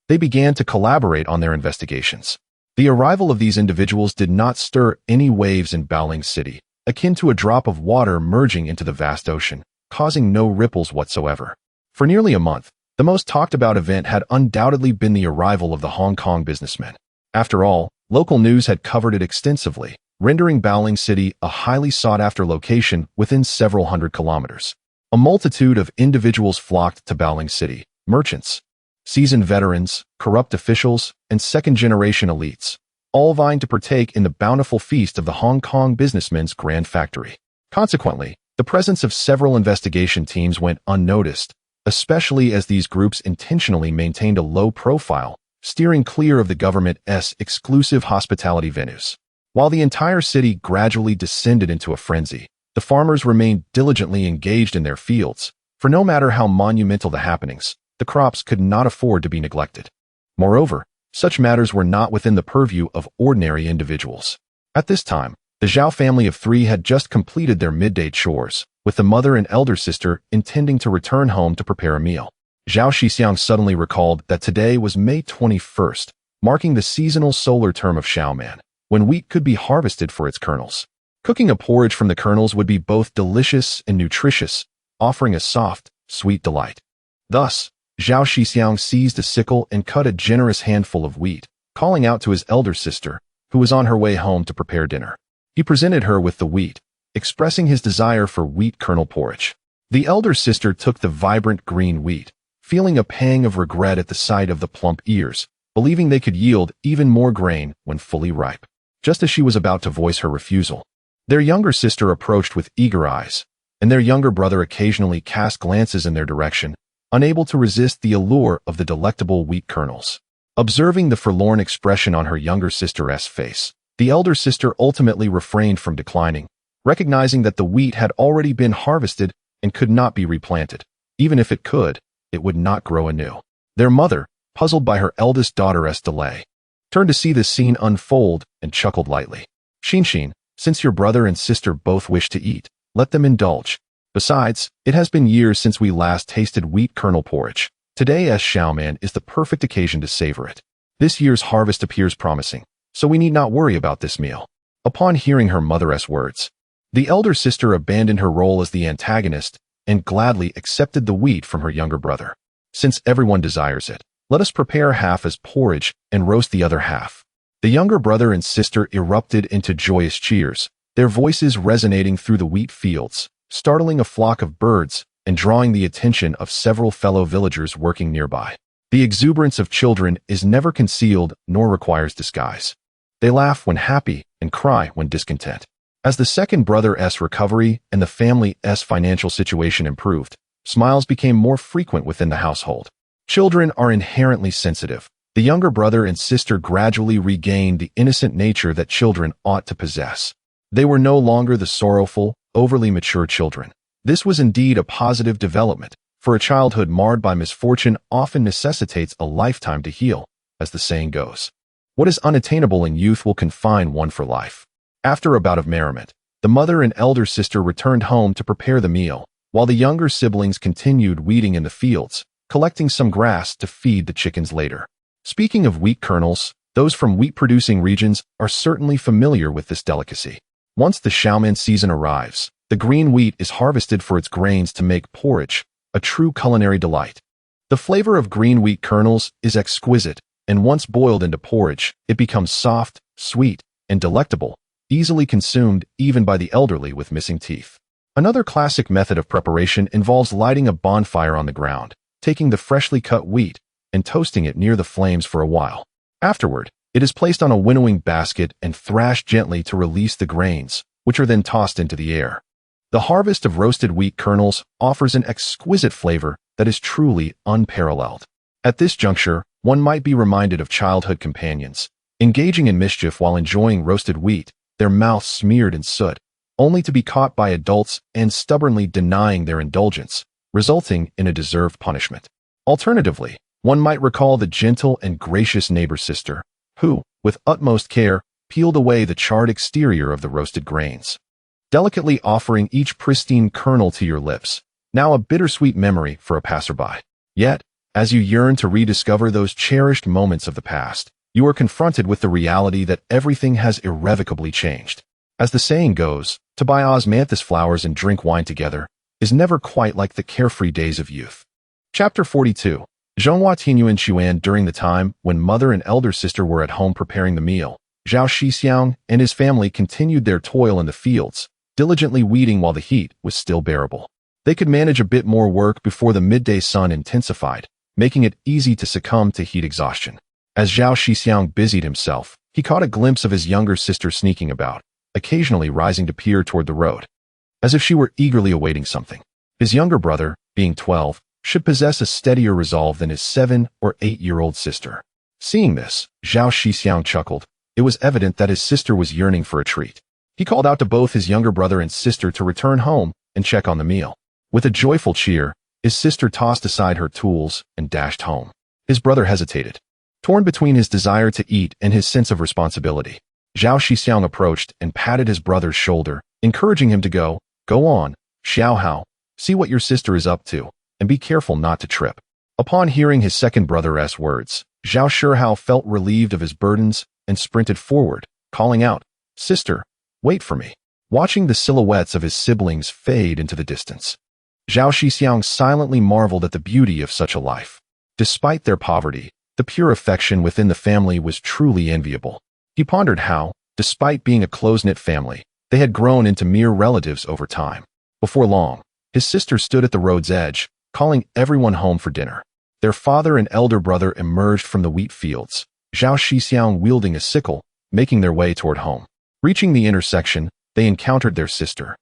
[SPEAKER 1] they began to collaborate on their investigations. The arrival of these individuals did not stir any waves in Baoling City, akin to a drop of water merging into the vast ocean, causing no ripples whatsoever. For nearly a month, the most talked-about event had undoubtedly been the arrival of the Hong Kong businessmen. After all, local news had covered it extensively, rendering Baoling City a highly sought-after location within several hundred kilometers. A multitude of individuals flocked to Baoling City: merchants, seasoned veterans, corrupt officials, and second-generation elites, all vying to partake in the bountiful feast of the Hong Kong businessmen's grand factory. Consequently, the presence of several investigation teams went unnoticed, especially as these groups intentionally maintained a low profile, steering clear of the government's exclusive hospitality venues. While the entire city gradually descended into a frenzy, the farmers remained diligently engaged in their fields, for no matter how monumental the happenings, the crops could not afford to be neglected. Moreover, such matters were not within the purview of ordinary individuals. At this time, the Zhao family of three had just completed their midday chores, with the mother and elder sister intending to return home to prepare a meal. Zhao Shixiong suddenly recalled that today was May 21st, marking the seasonal solar term of Xiaoman, when wheat could be harvested for its kernels. Cooking a porridge from the kernels would be both delicious and nutritious, offering a soft, sweet delight. Thus, Zhao Shixiong seized a sickle and cut a generous handful of wheat, calling out to his elder sister, who was on her way home to prepare dinner. He presented her with the wheat, expressing his desire for wheat kernel porridge. The elder sister took the vibrant green wheat, feeling a pang of regret at the sight of the plump ears, believing they could yield even more grain when fully ripe. Just as she was about to voice her refusal, Their younger sister approached with eager eyes, and their younger brother occasionally cast glances in their direction, unable to resist the allure of the delectable wheat kernels. Observing the forlorn expression on her younger sister's face, the elder sister ultimately refrained from declining, recognizing that the wheat had already been harvested and could not be replanted. Even if it could, it would not grow anew. Their mother, puzzled by her eldest daughter's delay, turned to see this scene unfold and chuckled lightly. Shixiong, since your brother and sister both wish to eat, let them indulge. Besides, it has been years since we last tasted wheat kernel porridge. Today's Xiaoman is the perfect occasion to savor it. This year's harvest appears promising, so we need not worry about this meal. Upon hearing her mother's words, the elder sister abandoned her role as the antagonist and gladly accepted the wheat from her younger brother. Since everyone desires it, let us prepare half as porridge and roast the other half. The younger brother and sister erupted into joyous cheers, their voices resonating through the wheat fields, startling a flock of birds and drawing the attention of several fellow villagers working nearby. The exuberance of children is never concealed nor requires disguise. They laugh when happy and cry when discontent. As the second brother's recovery and the family's financial situation improved, smiles became more frequent within the household. Children are inherently sensitive. The younger brother and sister gradually regained the innocent nature that children ought to possess. They were no longer the sorrowful, overly mature children. This was indeed a positive development, for a childhood marred by misfortune often necessitates a lifetime to heal, as the saying goes. What is unattainable in youth will confine one for life. After a bout of merriment, the mother and elder sister returned home to prepare the meal, while the younger siblings continued weeding in the fields, collecting some grass to feed the chickens later. Speaking of wheat kernels, those from wheat-producing regions are certainly familiar with this delicacy. Once the Xiaoman season arrives, the green wheat is harvested for its grains to make porridge, a true culinary delight. The flavor of green wheat kernels is exquisite, and once boiled into porridge, it becomes soft, sweet, and delectable, easily consumed even by the elderly with missing teeth. Another classic method of preparation involves lighting a bonfire on the ground, taking the freshly cut wheat, and toasting it near the flames for a while. Afterward, it is placed on a winnowing basket and thrashed gently to release the grains, which are then tossed into the air. The harvest of roasted wheat kernels offers an exquisite flavor that is truly unparalleled. At this juncture, one might be reminded of childhood companions, engaging in mischief while enjoying roasted wheat, their mouths smeared in soot, only to be caught by adults and stubbornly denying their indulgence, resulting in a deserved punishment. Alternatively, one might recall the gentle and gracious neighbor sister, who, with utmost care, peeled away the charred exterior of the roasted grains, delicately offering each pristine kernel to your lips, now a bittersweet memory for a passerby. Yet, as you yearn to rediscover those cherished moments of the past, you are confronted with the reality that everything has irrevocably changed. As the saying goes, to buy osmanthus flowers and drink wine together is never quite like the carefree days of youth. Chapter 42. Zhonghua Tinyuan Chuan. During the time when mother and elder sister were at home preparing the meal, Zhao Shixiong and his family continued their toil in the fields, diligently weeding while the heat was still bearable. They could manage a bit more work before the midday sun intensified, making it easy to succumb to heat exhaustion. As Zhao Shixiong busied himself, he caught a glimpse of his younger sister sneaking about, occasionally rising to peer toward the road, as if she were eagerly awaiting something. His younger brother, being 12, should possess a steadier resolve than his 7- or 8-year-old sister. Seeing this, Zhao Shixiong chuckled. It was evident that his sister was yearning for a treat. He called out to both his younger brother and sister to return home and check on the meal. With a joyful cheer, his sister tossed aside her tools and dashed home. His brother hesitated, torn between his desire to eat and his sense of responsibility. Zhao Shixiong approached and patted his brother's shoulder, encouraging him to go on, Xiaohao, see what your sister is up to, and be careful not to trip. Upon hearing his second brother's words, Zhao Shixiong felt relieved of his burdens and sprinted forward, calling out, "Sister, wait for me." Watching the silhouettes of his siblings fade into the distance, Zhao Shixiong silently marveled at the beauty of such a life. Despite their poverty, the pure affection within the family was truly enviable. He pondered how, despite being a close-knit family, they had grown into mere relatives over time. Before long, his sister stood at the road's edge, calling everyone home for dinner. Their father and elder brother emerged from the wheat fields, Zhao Shixiong wielding a sickle, making their way toward home. Reaching the intersection, they encountered their sister,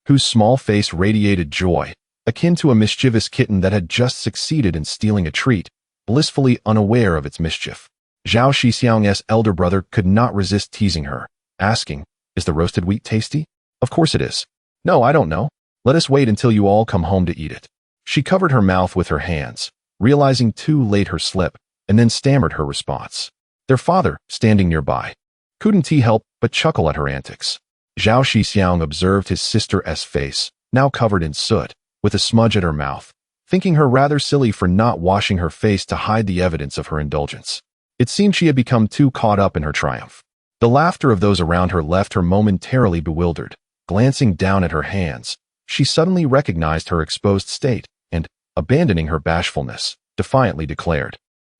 [SPEAKER 1] whose small face radiated joy, akin to a mischievous kitten that had just succeeded in stealing a treat, blissfully unaware of its mischief. Zhao Shixiong's elder brother could not resist teasing her, asking, "Is the roasted wheat tasty?" "Of course it is." "No, I don't know. Let us wait until you all come home to eat it." She covered her mouth with her hands, realizing too late her slip, and then stammered her response. Their father, standing nearby, couldn't he help but chuckle at her antics. Zhao Shixiong observed his sister's face, now covered in soot, with a smudge at her mouth, thinking her rather silly for not washing her face to hide the evidence of her indulgence. It seemed she had become too caught up in her triumph. The laughter of those around her left her momentarily bewildered. Glancing down at her hands, she suddenly recognized her exposed state and, abandoning her bashfulness, defiantly declared,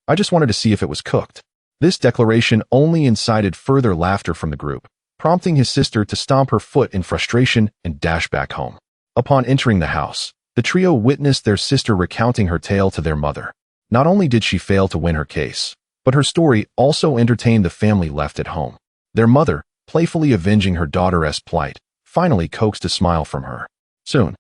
[SPEAKER 1] "I just wanted to see if it was cooked." This declaration only incited further laughter from the group, prompting his sister to stomp her foot in frustration and dash back home. Upon entering the house, the trio witnessed their sister recounting her tale to their mother. Not only did she fail to win her case, but her story also entertained the family left at home. Their mother, playfully avenging her daughter's plight, finally coaxed a smile from her. Soon,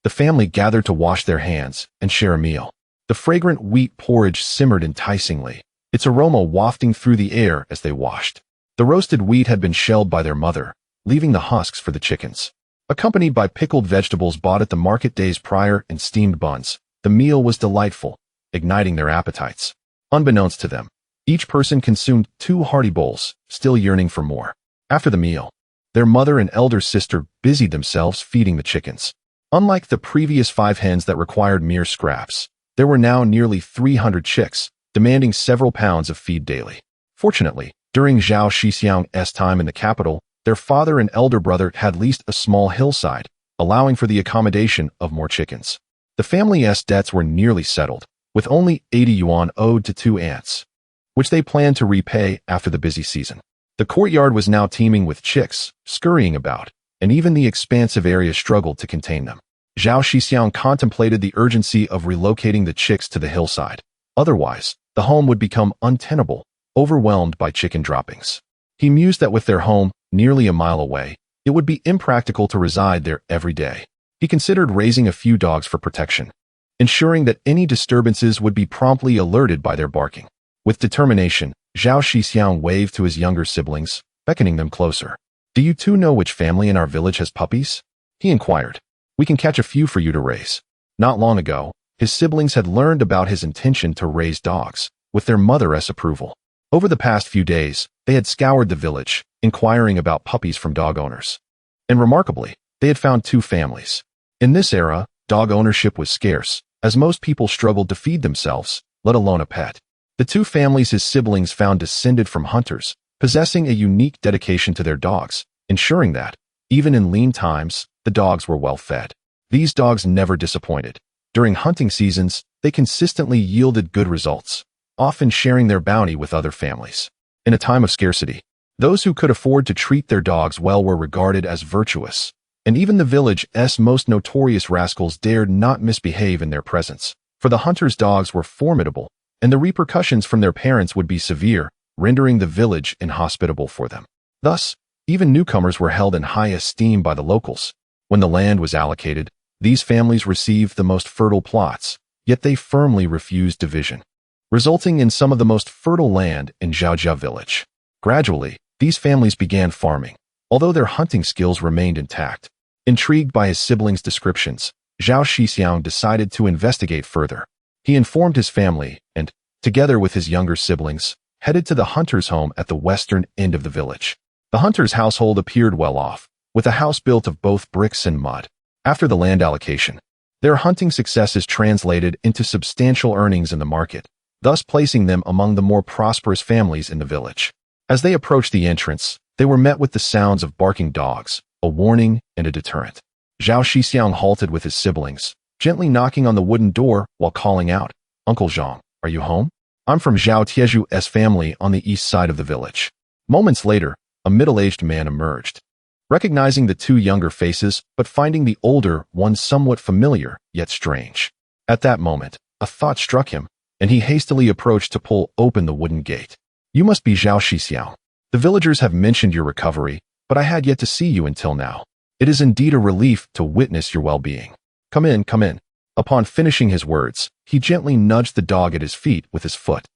[SPEAKER 1] the family gathered to wash their hands and share a meal. The fragrant wheat porridge simmered enticingly, its aroma wafting through the air as they washed. The roasted wheat had been shelled by their mother, leaving the husks for the chickens. Accompanied by pickled vegetables bought at the market days prior and steamed buns, the meal was delightful, igniting their appetites. Unbeknownst to them, each person consumed 2 hearty bowls, still yearning for more. After the meal, their mother and elder sister busied themselves feeding the chickens. Unlike the previous 5 hens that required mere scraps, there were now nearly 300 chicks, demanding several pounds of feed daily. Fortunately, during Zhao Shixiong's time in the capital, their father and elder brother had leased a small hillside, allowing for the accommodation of more chickens. The family's debts were nearly settled, with only 80 yuan owed to 2 aunts, which they planned to repay after the busy season. The courtyard was now teeming with chicks, scurrying about, and even the expansive area struggled to contain them. Zhao Shixiong contemplated the urgency of relocating the chicks to the hillside. Otherwise, the home would become untenable, overwhelmed by chicken droppings. He mused that with their home nearly a mile away, it would be impractical to reside there every day. He considered raising a few dogs for protection, ensuring that any disturbances would be promptly alerted by their barking. With determination, Zhao Shixiong waved to his younger siblings, beckoning them closer. "Do you two know which family in our village has puppies?" he inquired. "We can catch a few for you to raise." Not long ago, his siblings had learned about his intention to raise dogs, with their mother's approval. Over the past few days, they had scoured the village, inquiring about puppies from dog owners. And remarkably, they had found 2 families. In this era, dog ownership was scarce, as most people struggled to feed themselves, let alone a pet. The 2 families his siblings found descended from hunters, possessing a unique dedication to their dogs, ensuring that, even in lean times, the dogs were well fed. These dogs never disappointed. During hunting seasons, they consistently yielded good results, often sharing their bounty with other families. In a time of scarcity, those who could afford to treat their dogs well were regarded as virtuous, and even the village's most notorious rascals dared not misbehave in their presence, for the hunters' dogs were formidable, and the repercussions from their parents would be severe, rendering the village inhospitable for them. Thus, even newcomers were held in high esteem by the locals. When the land was allocated, these families received the most fertile plots, yet they firmly refused division, resulting in some of the most fertile land in Zhaojia village. Gradually, these families began farming, although their hunting skills remained intact. Intrigued by his siblings' descriptions, Zhao Shixiong decided to investigate further. He informed his family and, together with his younger siblings, headed to the hunter's home at the western end of the village. The hunter's household appeared well off, with a house built of both bricks and mud. After the land allocation, their hunting successes translated into substantial earnings in the market, thus placing them among the more prosperous families in the village. As they approached the entrance, they were met with the sounds of barking dogs, a warning and a deterrent. Zhao Shixiong halted with his siblings, gently knocking on the wooden door while calling out, "Uncle Zhang, are you home? I'm from Zhao Tieju's family on the east side of the village." Moments later, a middle-aged man emerged. Recognizing the 2 younger faces, but finding the older one somewhat familiar, yet strange. At that moment, a thought struck him, and he hastily approached to pull open the wooden gate. "You must be Zhao Shixiong. The villagers have mentioned your recovery, but I had yet to see you until now. It is indeed a relief to witness your well-being. Come in, come in. Upon finishing his words, he gently nudged the dog at his feet with his foot.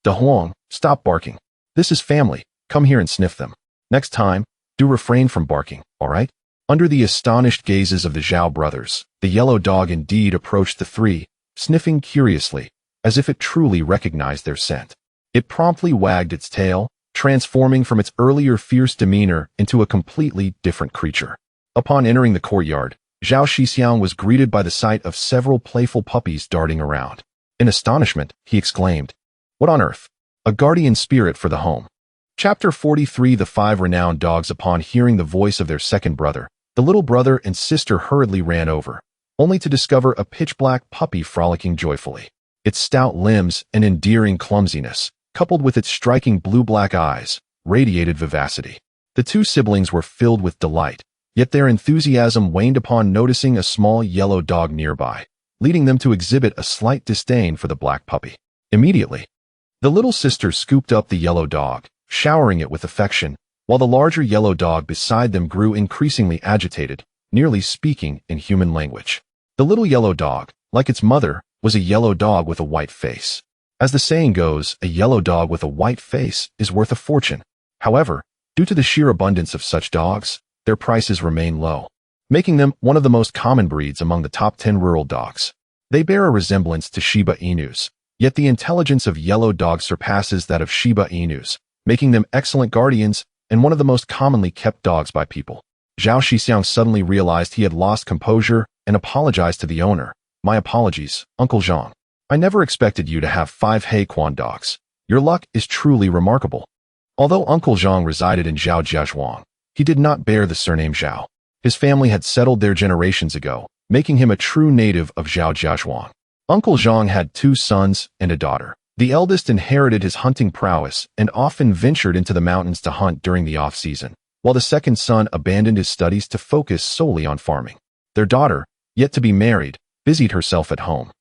[SPEAKER 1] De Huang, stop barking. This is family. Come here and sniff them. Next time, do refrain from barking, all right? Under the astonished gazes of the Zhao brothers, the yellow dog indeed approached the three, sniffing curiously, as if it truly recognized their scent. It promptly wagged its tail, transforming from its earlier fierce demeanor into a completely different creature. Upon entering the courtyard, Zhao Shixiong was greeted by the sight of several playful puppies darting around. In astonishment, he exclaimed, "What on earth? A guardian spirit for the home." Chapter 43. The five renowned dogs. Upon hearing the voice of their second brother, the little brother and sister hurriedly ran over, only to discover a pitch-black puppy frolicking joyfully. Its stout limbs and endearing clumsiness, coupled with its striking blue-black eyes, radiated vivacity. The two siblings were filled with delight, yet their enthusiasm waned upon noticing a small yellow dog nearby, leading them to exhibit a slight disdain for the black puppy. Immediately, the little sister scooped up the yellow dog, showering it with affection, while the larger yellow dog beside them grew increasingly agitated, nearly speaking in human language. The little yellow dog, like its mother, was a yellow dog with a white face. As the saying goes, a yellow dog with a white face is worth a fortune. However, due to the sheer abundance of such dogs, their prices remain low, making them one of the most common breeds among the top 10 rural dogs. They bear a resemblance to Shiba Inus, yet the intelligence of yellow dogs surpasses that of Shiba Inus, making them excellent guardians and one of the most commonly kept dogs by people. Zhao Shixiong suddenly realized he had lost composure and apologized to the owner. "My apologies, Uncle Zhang. I never expected you to have 5 Heiquan dogs. Your luck is truly remarkable." Although Uncle Zhang resided in Zhaojiazhuang, he did not bear the surname Zhao. His family had settled there generations ago, making him a true native of Zhaojiazhuang. Uncle Zhang had 2 sons and a daughter. The eldest inherited his hunting prowess and often ventured into the mountains to hunt during the off-season, while the second son abandoned his studies to focus solely on farming. Their daughter, yet to be married, busied herself at home.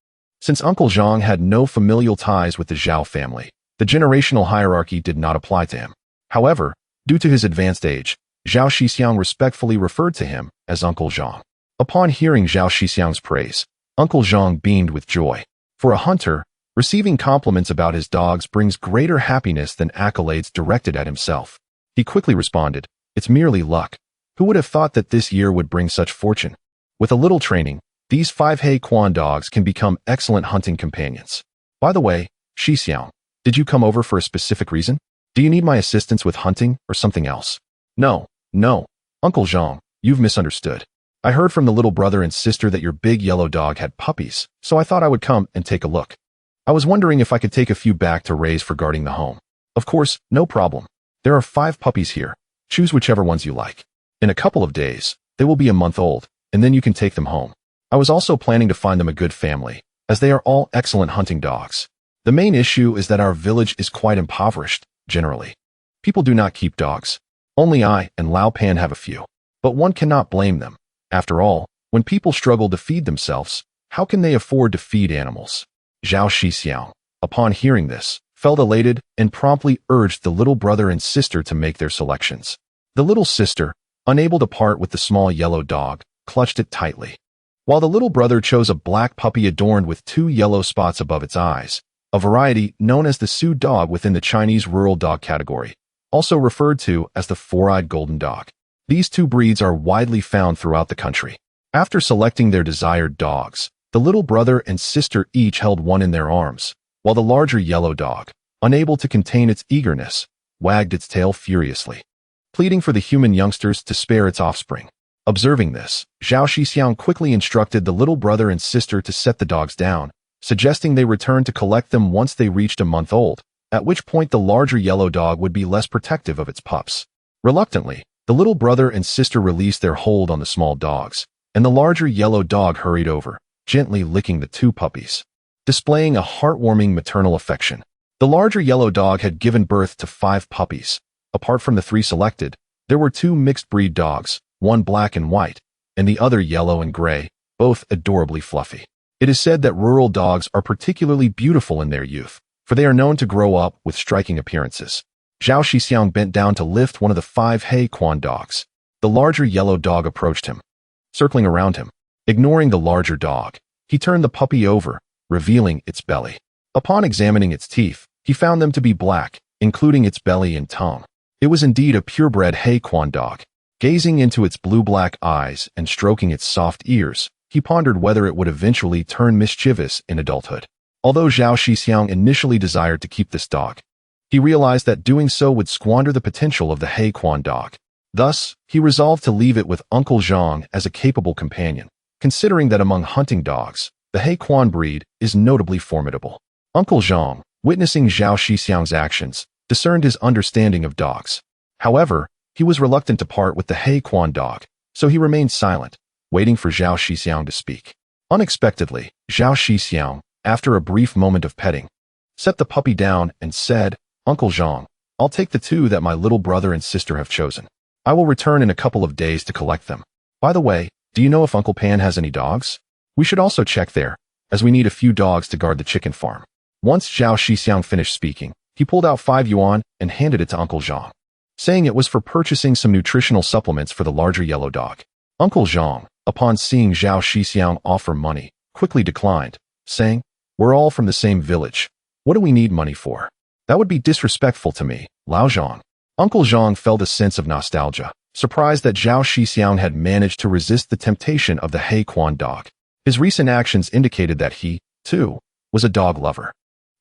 [SPEAKER 1] Since Uncle Zhang had no familial ties with the Zhao family, the generational hierarchy did not apply to him. However, due to his advanced age, Zhao Shixiong respectfully referred to him as Uncle Zhang. Upon hearing Zhao Shixiong's praise, Uncle Zhang beamed with joy. For a hunter, receiving compliments about his dogs brings greater happiness than accolades directed at himself. He quickly responded, "It's merely luck. Who would have thought that this year would bring such fortune? With a little training, these 5 Heiquan dogs can become excellent hunting companions. By the way, Shixiong, did you come over for a specific reason? Do you need my assistance with hunting or something else?" No, Uncle Zhang, you've misunderstood. I heard from the little brother and sister that your big yellow dog had puppies, so I thought I would come and take a look. I was wondering if I could take a few back to raise for guarding the home. Of course, no problem. There are 5 puppies here. Choose whichever ones you like. In a couple of days, they will be a month old, and then you can take them home. I was also planning to find them a good family, as they are all excellent hunting dogs. The main issue is that our village is quite impoverished, generally. People do not keep dogs. Only I and Lao Pan have a few. But one cannot blame them. After all, when people struggle to feed themselves, how can they afford to feed animals? Zhao Shixiong, upon hearing this, felt elated and promptly urged the little brother and sister to make their selections. The little sister, unable to part with the small yellow dog, clutched it tightly, while the little brother chose a black puppy adorned with 2 yellow spots above its eyes, a variety known as the Sioux dog within the Chinese rural dog category, also referred to as the 4-eyed golden dog. These 2 breeds are widely found throughout the country. After selecting their desired dogs, the little brother and sister each held one in their arms, while the larger yellow dog, unable to contain its eagerness, wagged its tail furiously, pleading for the human youngsters to spare its offspring. Observing this, Zhao Shixiong quickly instructed the little brother and sister to set the dogs down, suggesting they return to collect them once they reached a month old, at which point the larger yellow dog would be less protective of its pups. Reluctantly, the little brother and sister released their hold on the small dogs, and the larger yellow dog hurried over, gently licking the 2 puppies, displaying a heartwarming maternal affection. The larger yellow dog had given birth to 5 puppies. Apart from the 3 selected, there were 2 mixed-breed dogs, one black and white, and the other yellow and gray, both adorably fluffy. It is said that rural dogs are particularly beautiful in their youth, for they are known to grow up with striking appearances. Zhao Shixiong bent down to lift one of the 5 He Quan dogs. The larger yellow dog approached him, circling around him. Ignoring the larger dog, he turned the puppy over, revealing its belly. Upon examining its teeth, he found them to be black, including its belly and tongue. It was indeed a purebred He Quan dog. Gazing into its blue-black eyes and stroking its soft ears, he pondered whether it would eventually turn mischievous in adulthood. Although Zhao Shixiong initially desired to keep this dog, he realized that doing so would squander the potential of the He Quan dog. Thus, he resolved to leave it with Uncle Zhang as a capable companion, considering that among hunting dogs, the He Quan breed is notably formidable. Uncle Zhang, witnessing Zhao Shixiong's actions, discerned his understanding of dogs. However, he was reluctant to part with the He Quan dog, so he remained silent, waiting for Zhao Shixiong to speak. Unexpectedly, Zhao Shixiong, after a brief moment of petting, set the puppy down and said, "Uncle Zhang, I'll take the 2 that my little brother and sister have chosen. I will return in a couple of days to collect them. By the way, do you know if Uncle Pan has any dogs? We should also check there, as we need a few dogs to guard the chicken farm." Once Zhao Shixiong finished speaking, he pulled out 5 yuan and handed it to Uncle Zhang, saying it was for purchasing some nutritional supplements for the larger yellow dog. Uncle Zhang, upon seeing Zhao Shixiong offer money, quickly declined, saying, "We're all from the same village. What do we need money for? That would be disrespectful to me, Lao Zhang." Uncle Zhang felt a sense of nostalgia, surprised that Zhao Shixiong had managed to resist the temptation of the He Quan dog. His recent actions indicated that he, too, was a dog lover.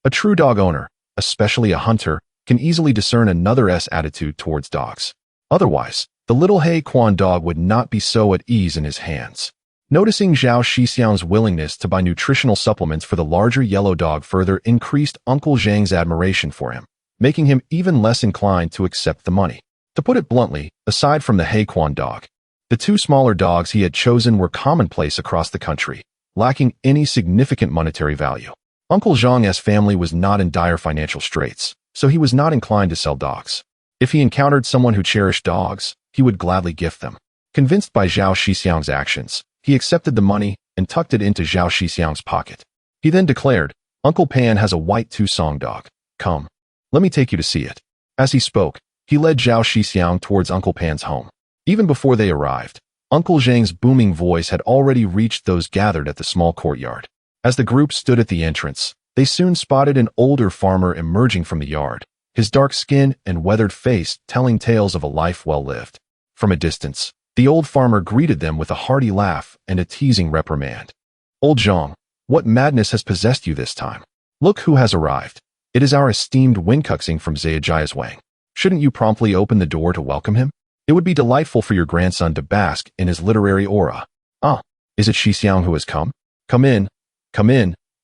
[SPEAKER 1] A true dog owner, especially a hunter, can easily discern another's attitude towards dogs. Otherwise, the little He Quan dog would not be so at ease in his hands. Noticing Zhao Shixiong's willingness to buy nutritional supplements for the larger yellow dog further increased Uncle Zhang's admiration for him, making him even less inclined to accept the money. To put it bluntly, aside from the He Quan dog, the 2 smaller dogs he had chosen were commonplace across the country, lacking any significant monetary value. Uncle Zhang's family was not in dire financial straits, so he was not inclined to sell dogs. If he encountered someone who cherished dogs, he would gladly gift them. Convinced by Zhao Shixiong's actions, he accepted the money and tucked it into Zhao Shixiong's pocket. He then declared, "Uncle Pan has a white Tusong dog. Come, let me take you to see it." As he spoke, he led Zhao Shixiong towards Uncle Pan's home. Even before they arrived, Uncle Zhang's booming voice had already reached those gathered at the small courtyard. As the group stood at the entrance, they soon spotted an older farmer emerging from the yard, his dark skin and weathered face telling tales of a life well lived. From a distance, the old farmer greeted them with a hearty laugh and a teasing reprimand. "Old Zhang, what madness has possessed you this time? Look who has arrived. It is our esteemed Wincuxing from Zhejia's Wang. Shouldn't you promptly open the door to welcome him? It would be delightful for your grandson to bask in his literary aura. Ah, is it Shixiong who has come? Come in,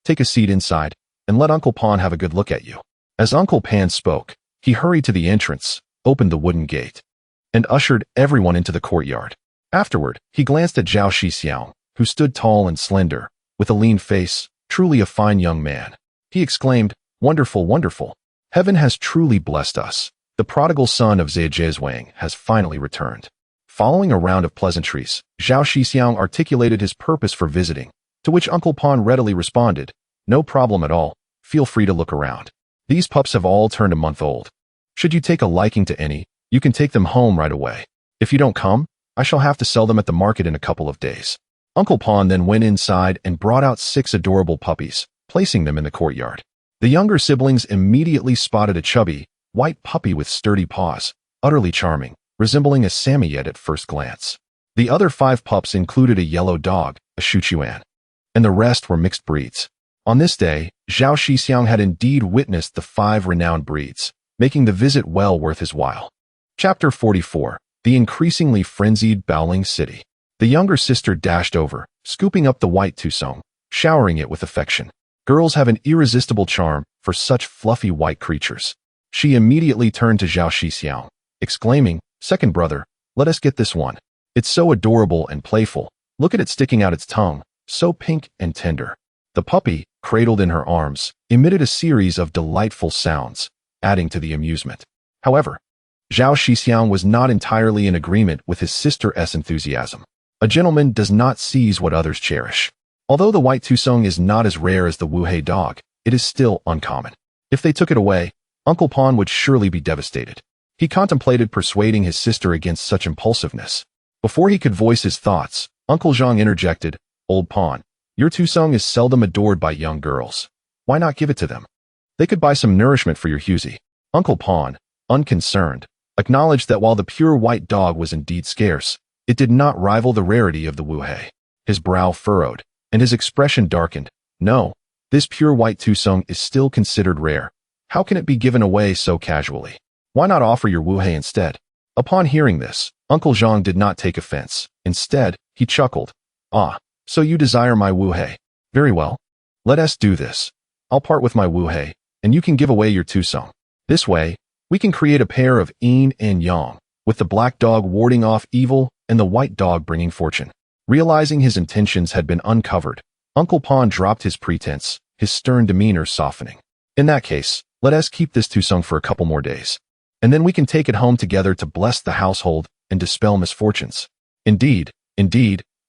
[SPEAKER 1] take a seat inside, and let Uncle Pan have a good look at you." As Uncle Pan spoke, he hurried to the entrance, opened the wooden gate, and ushered everyone into the courtyard. Afterward, he glanced at Zhao Shixiong, who stood tall and slender, with a lean face, truly a fine young man. He exclaimed, "Wonderful, wonderful. Heaven has truly blessed us. The prodigal son of Zhejia's Wang has finally returned." Following a round of pleasantries, Zhao Shixiong articulated his purpose for visiting, to which Uncle Pan readily responded, "No problem at all. Feel free to look around. These pups have all turned a month old. Should you take a liking to any, you can take them home right away. If you don't come, I shall have to sell them at the market in a couple of days." Uncle Pan then went inside and brought out 6 adorable puppies, placing them in the courtyard. The younger siblings immediately spotted a chubby, white puppy with sturdy paws, utterly charming, resembling a Samoyed at first glance. The other 5 pups included a yellow dog, a Shuchuan, and the rest were mixed breeds. On this day, Zhao Shixiong had indeed witnessed the 5 renowned breeds, making the visit well worth his while. Chapter 44. The increasingly frenzied Baoling City. The younger sister dashed over, scooping up the white Tusong, showering it with affection. Girls have an irresistible charm for such fluffy white creatures. She immediately turned to Zhao Shixiong, exclaiming, "Second brother, let us get this one. It's so adorable and playful. Look at it sticking out its tongue, so pink and tender." The puppy, cradled in her arms, emitted a series of delightful sounds, adding to the amusement. However, Zhao Shixiong was not entirely in agreement with his sister's enthusiasm. A gentleman does not seize what others cherish. Although the white Tusong is not as rare as the Wuhe dog, it is still uncommon. If they took it away, Uncle Pan would surely be devastated. He contemplated persuading his sister against such impulsiveness. Before he could voice his thoughts, Uncle Zhang interjected, "Old Pan, your Tusong is seldom adored by young girls. Why not give it to them? They could buy some nourishment for your Hughie." Uncle Pan, unconcerned, acknowledged that while the pure white dog was indeed scarce, it did not rival the rarity of the Wuhei. His brow furrowed, and his expression darkened. "No, this pure white Tusong is still considered rare. How can it be given away so casually? Why not offer your Wuhei instead?" Upon hearing this, Uncle Zhang did not take offense. Instead, he chuckled. "Ah, so you desire my Wuhei? Very well. Let us do this. I'll part with my Wuhei, and you can give away your Tusong. This way, we can create a pair of yin and yang, with the black dog warding off evil and the white dog bringing fortune." Realizing his intentions had been uncovered, Uncle Pan dropped his pretense, his stern demeanor softening. "In that case, let us keep this Tusong for a couple more days, and then we can take it home together to bless the household and dispel misfortunes." Indeed,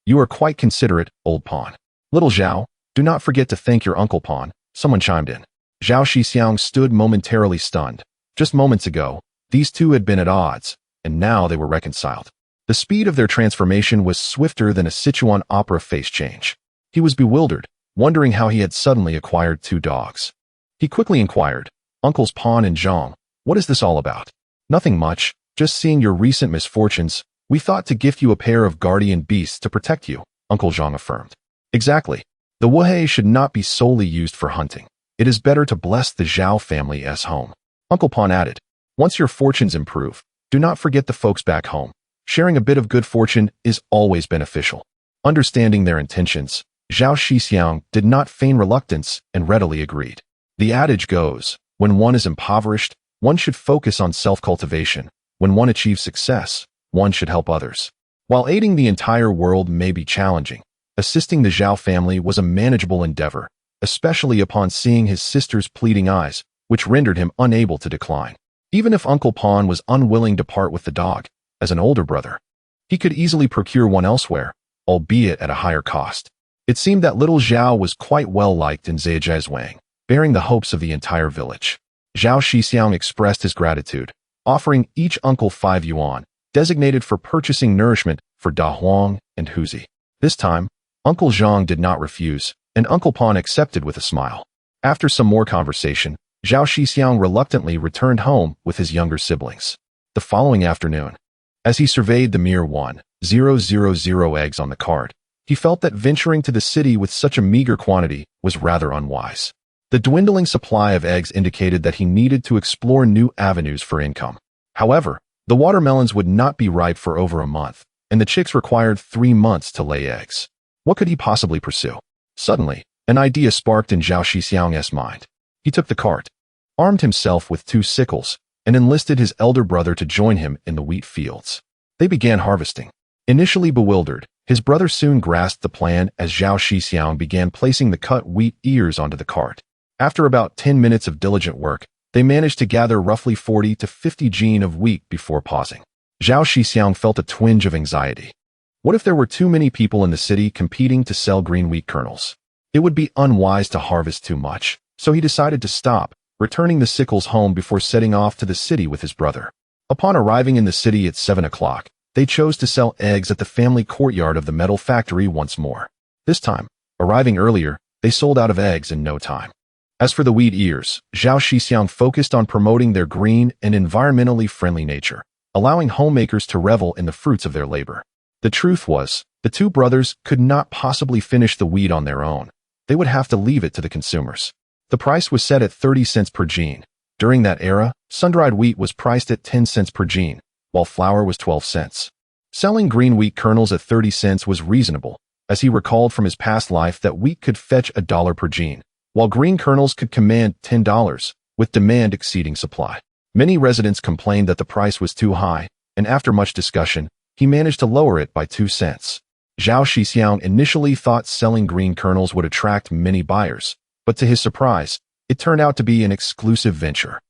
[SPEAKER 1] you are quite considerate, Old Pan. "Little Zhao, do not forget to thank your Uncle Pan," someone chimed in. Zhao Shixiong stood momentarily stunned. Just moments ago, these two had been at odds, and now they were reconciled. The speed of their transformation was swifter than a Sichuan opera face change. He was bewildered, wondering how he had suddenly acquired two dogs. He quickly inquired, "Uncles Pan and Zhang, what is this all about?" "Nothing much, just seeing your recent misfortunes, we thought to gift you a pair of guardian beasts to protect you," Uncle Zhang affirmed. "Exactly. The Wuhei should not be solely used for hunting. It is better to bless the Zhao family's home." Uncle Pan added, "Once your fortunes improve, do not forget the folks back home. Sharing a bit of good fortune is always beneficial." Understanding their intentions, Zhao Shixiong did not feign reluctance and readily agreed. The adage goes, when one is impoverished, one should focus on self-cultivation. When one achieves success, one should help others. While aiding the entire world may be challenging, assisting the Zhao family was a manageable endeavor, especially upon seeing his sister's pleading eyes, which rendered him unable to decline. Even if Uncle Pan was unwilling to part with the dog, as an older brother, he could easily procure one elsewhere, albeit at a higher cost. It seemed that little Zhao was quite well liked in Zhejiang, bearing the hopes of the entire village. Zhao Shixiong expressed his gratitude, offering each uncle 5 yuan, designated for purchasing nourishment for Da Huang and Huzi. This time, Uncle Zhang did not refuse, and Uncle Pan accepted with a smile. After some more conversation, Zhao Shixiong reluctantly returned home with his younger siblings. The following afternoon, as he surveyed the mere 1,000 eggs on the cart, he felt that venturing to the city with such a meager quantity was rather unwise. The dwindling supply of eggs indicated that he needed to explore new avenues for income. However, the watermelons would not be ripe for over a month, and the chicks required 3 months to lay eggs. What could he possibly pursue? Suddenly, an idea sparked in Zhao Shixiong's mind. He took the cart, armed himself with 2 sickles, and enlisted his elder brother to join him in the wheat fields. They began harvesting. Initially bewildered, his brother soon grasped the plan as Zhao Shixiong began placing the cut wheat ears onto the cart. After about 10 minutes of diligent work, they managed to gather roughly 40 to 50 jin of wheat before pausing. Zhao Shixiong felt a twinge of anxiety. What if there were too many people in the city competing to sell green wheat kernels? It would be unwise to harvest too much, so he decided to stop, returning the sickles home before setting off to the city with his brother. Upon arriving in the city at 7 o'clock, they chose to sell eggs at the family courtyard of the metal factory once more. This time, arriving earlier, they sold out of eggs in no time. As for the wheat ears, Zhao Shixiong focused on promoting their green and environmentally friendly nature, allowing homemakers to revel in the fruits of their labor. The truth was, the 2 brothers could not possibly finish the wheat on their own. They would have to leave it to the consumers. The price was set at 30 cents per jin. During that era, sun-dried wheat was priced at 10 cents per jin, while flour was 12 cents. Selling green wheat kernels at 30 cents was reasonable, as he recalled from his past life that wheat could fetch $1 per jin, while green kernels could command $10, with demand exceeding supply. Many residents complained that the price was too high, and after much discussion, he managed to lower it by 2 cents. Zhao Shixiong initially thought selling green kernels would attract many buyers, but to his surprise, it turned out to be an exclusive venture.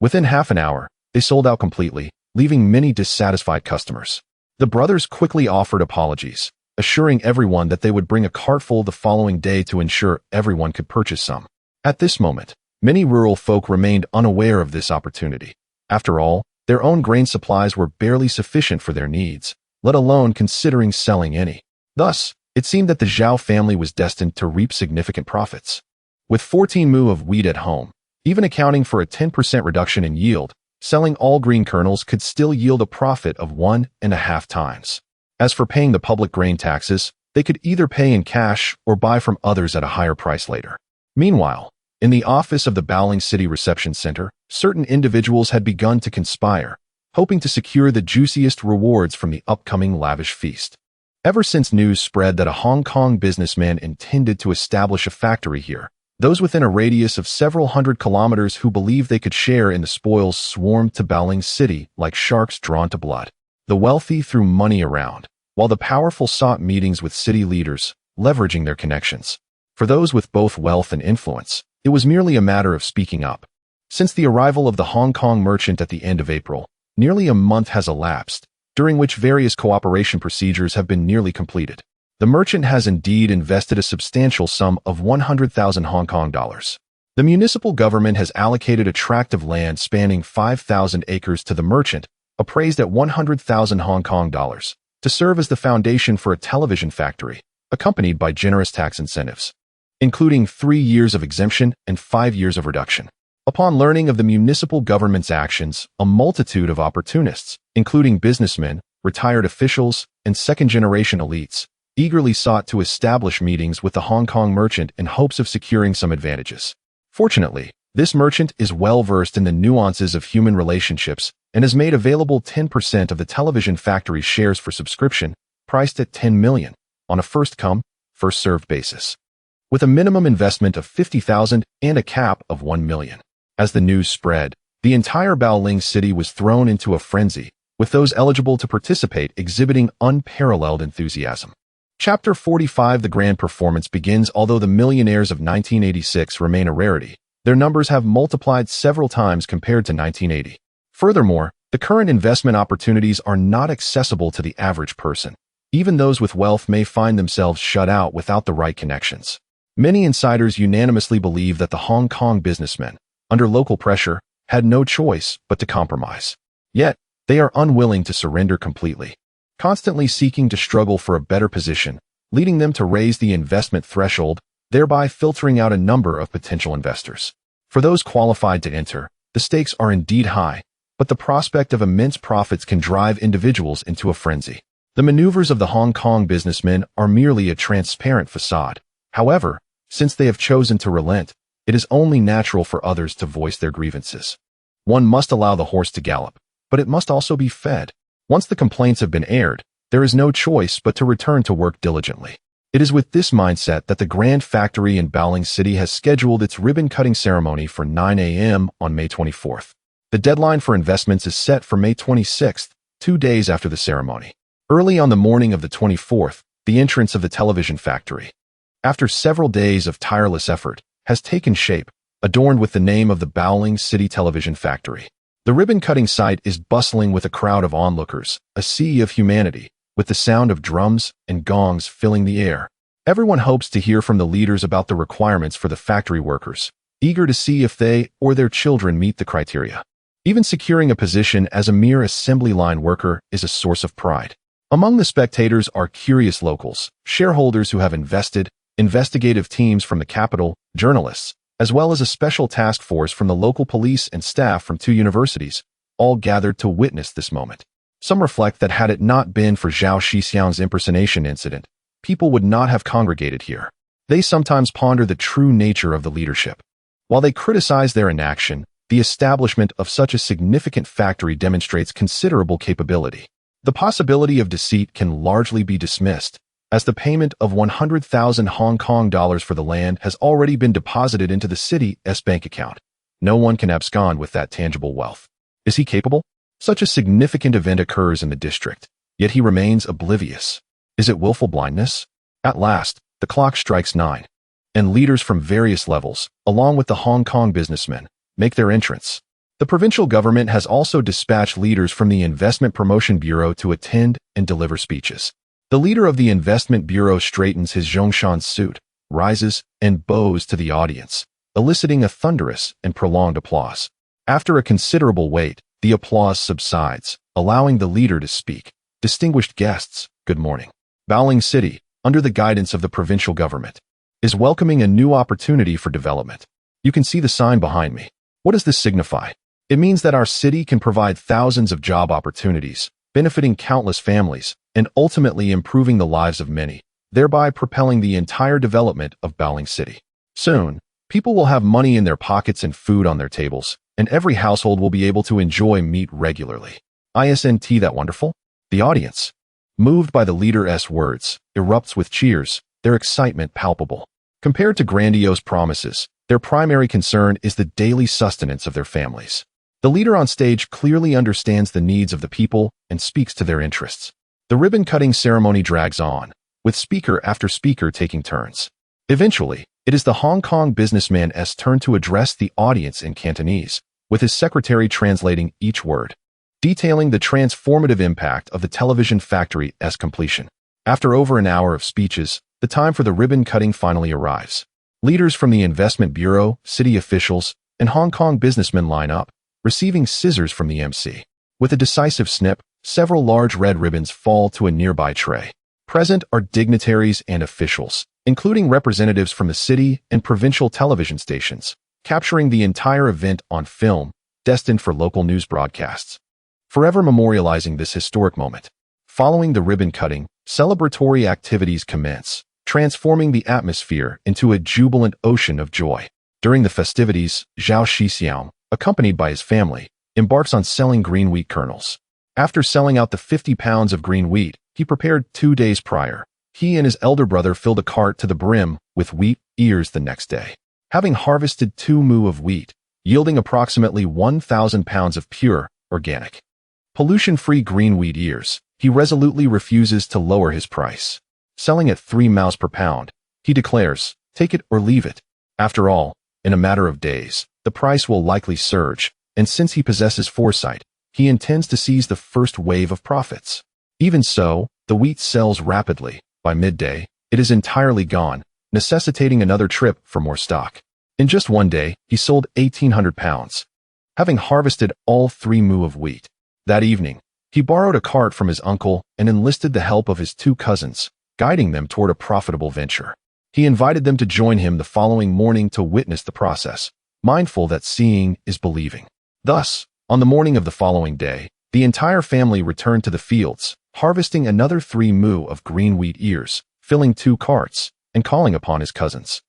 [SPEAKER 1] Within half an hour, they sold out completely, leaving many dissatisfied customers. The brothers quickly offered apologies, assuring everyone that they would bring a cartful the following day to ensure everyone could purchase some. At this moment, Many rural folk remained unaware of this opportunity. After all, their own grain supplies were barely sufficient for their needs, let alone considering selling any. Thus, it seemed that the Zhao family was destined to reap significant profits. With 14 mu of wheat at home, even accounting for a 10% reduction in yield, selling all green kernels could still yield a profit of 1.5 times. As for paying the public grain taxes, they could either pay in cash or buy from others at a higher price later. Meanwhile, in the office of the Baoling City Reception Center, certain individuals had begun to conspire, hoping to secure the juiciest rewards from the upcoming lavish feast. Ever since news spread that a Hong Kong businessman intended to establish a factory here, those within a radius of several hundred kilometers who believed they could share in the spoils swarmed to Baoling City like sharks drawn to blood. The wealthy threw money around, while the powerful sought meetings with city leaders, leveraging their connections. For those with both wealth and influence, it was merely a matter of speaking up. Since the arrival of the Hong Kong merchant at the end of April, nearly a month has elapsed, during which various cooperation procedures have been nearly completed. The merchant has indeed invested a substantial sum of 100,000 Hong Kong dollars. The municipal government has allocated a tract of land spanning 5,000 acres to the merchant, appraised at 100,000 Hong Kong dollars, to serve as the foundation for a television factory, accompanied by generous tax incentives, including 3 years of exemption and 5 years of reduction. Upon learning of the municipal government's actions, a multitude of opportunists, including businessmen, retired officials, and second-generation elites, eagerly sought to establish meetings with the Hong Kong merchant in hopes of securing some advantages. Fortunately, this merchant is well-versed in the nuances of human relationships and has made available 10% of the television factory's shares for subscription, priced at 10 million, on a first-come, first-served basis, with a minimum investment of 50,000 and a cap of 1 million. As the news spread, the entire Baoling City was thrown into a frenzy, with those eligible to participate exhibiting unparalleled enthusiasm. Chapter 45. The grand performance begins. Although the millionaires of 1986 remain a rarity, their numbers have multiplied several times compared to 1980. Furthermore, the current investment opportunities are not accessible to the average person. Even those with wealth may find themselves shut out without the right connections. Many insiders unanimously believe that the Hong Kong businessmen, under local pressure, had no choice but to compromise. Yet, they are unwilling to surrender completely, constantly seeking to struggle for a better position, leading them to raise the investment threshold, thereby filtering out a number of potential investors. For those qualified to enter, the stakes are indeed high, but the prospect of immense profits can drive individuals into a frenzy. The maneuvers of the Hong Kong businessmen are merely a transparent facade. However, since they have chosen to relent, it is only natural for others to voice their grievances. One must allow the horse to gallop, but it must also be fed. Once the complaints have been aired, there is no choice but to return to work diligently. It is with this mindset that the Grand Factory in Baoling City has scheduled its ribbon-cutting ceremony for 9 a.m. on May 24th. The deadline for investments is set for May 26th, 2 days after the ceremony. Early on the morning of the 24th, the entrance of the television factory, after several days of tireless effort, has taken shape, adorned with the name of the Baoling City Television Factory. The ribbon-cutting site is bustling with a crowd of onlookers, a sea of humanity, with the sound of drums and gongs filling the air. Everyone hopes to hear from the leaders about the requirements for the factory workers, eager to see if they or their children meet the criteria. Even securing a position as a mere assembly line worker is a source of pride. Among the spectators are curious locals, shareholders who have invested, investigative teams from the capital, journalists, as well as a special task force from the local police and staff from 2 universities, all gathered to witness this moment. Some reflect that had it not been for Zhao Shixiong's impersonation incident, people would not have congregated here. They sometimes ponder the true nature of the leadership. While they criticize their inaction, the establishment of such a significant factory demonstrates considerable capability. The possibility of deceit can largely be dismissed, as the payment of 100,000 Hong Kong dollars for the land has already been deposited into the city's bank account. No one can abscond with that tangible wealth. Is he capable? Such a significant event occurs in the district, yet he remains oblivious. Is it willful blindness? At last, the clock strikes 9, and leaders from various levels, along with the Hong Kong businessmen, make their entrance. The provincial government has also dispatched leaders from the Investment Promotion Bureau to attend and deliver speeches. The leader of the Investment Bureau straightens his Zhongshan suit, rises, and bows to the audience, eliciting a thunderous and prolonged applause. After a considerable wait, the applause subsides, allowing the leader to speak. Distinguished guests, good morning. Baling City, under the guidance of the provincial government, is welcoming a new opportunity for development. You can see the sign behind me. What does this signify? It means that our city can provide thousands of job opportunities, benefiting countless families, and ultimately improving the lives of many, thereby propelling the entire development of Baling City. Soon, people will have money in their pockets and food on their tables, and every household will be able to enjoy meat regularly. Isn't that wonderful? The audience, moved by the leader's words, erupts with cheers, their excitement palpable. Compared to grandiose promises, their primary concern is the daily sustenance of their families. The leader on stage clearly understands the needs of the people and speaks to their interests. The ribbon-cutting ceremony drags on, with speaker after speaker taking turns. Eventually, it is the Hong Kong businessman's turn to address the audience in Cantonese, with his secretary translating each word, detailing the transformative impact of the television factory's completion. After over an hour of speeches, the time for the ribbon cutting finally arrives. Leaders from the investment bureau, city officials, and Hong Kong businessmen line up, receiving scissors from the MC. With a decisive snip, several large red ribbons fall to a nearby tray. Present are dignitaries and officials, including representatives from the city and provincial television stations, capturing the entire event on film, destined for local news broadcasts, forever memorializing this historic moment. Following the ribbon cutting, celebratory activities commence, transforming the atmosphere into a jubilant ocean of joy. During the festivities, Zhao Shixiong, accompanied by his family, embarks on selling green wheat kernels. After selling out the 50 pounds of green wheat he prepared 2 days prior, he and his elder brother filled a cart to the brim with wheat ears the next day. Having harvested 2 mu of wheat, yielding approximately 1,000 pounds of pure, organic, pollution-free green wheat ears, he resolutely refuses to lower his price. Selling at 3 maus per pound, he declares, take it or leave it. After all, in a matter of days, the price will likely surge, and since he possesses foresight, he intends to seize the first wave of profits. Even so, the wheat sells rapidly. By midday, it is entirely gone, necessitating another trip for more stock. In just one day, he sold 1,800 pounds, having harvested all 3 mu of wheat. That evening, he borrowed a cart from his uncle and enlisted the help of his 2 cousins, guiding them toward a profitable venture. He invited them to join him the following morning to witness the process, mindful that seeing is believing. Thus, on the morning of the following day, the entire family returned to the fields, harvesting another 3 mu of green wheat ears, filling 2 carts, and calling upon his cousins,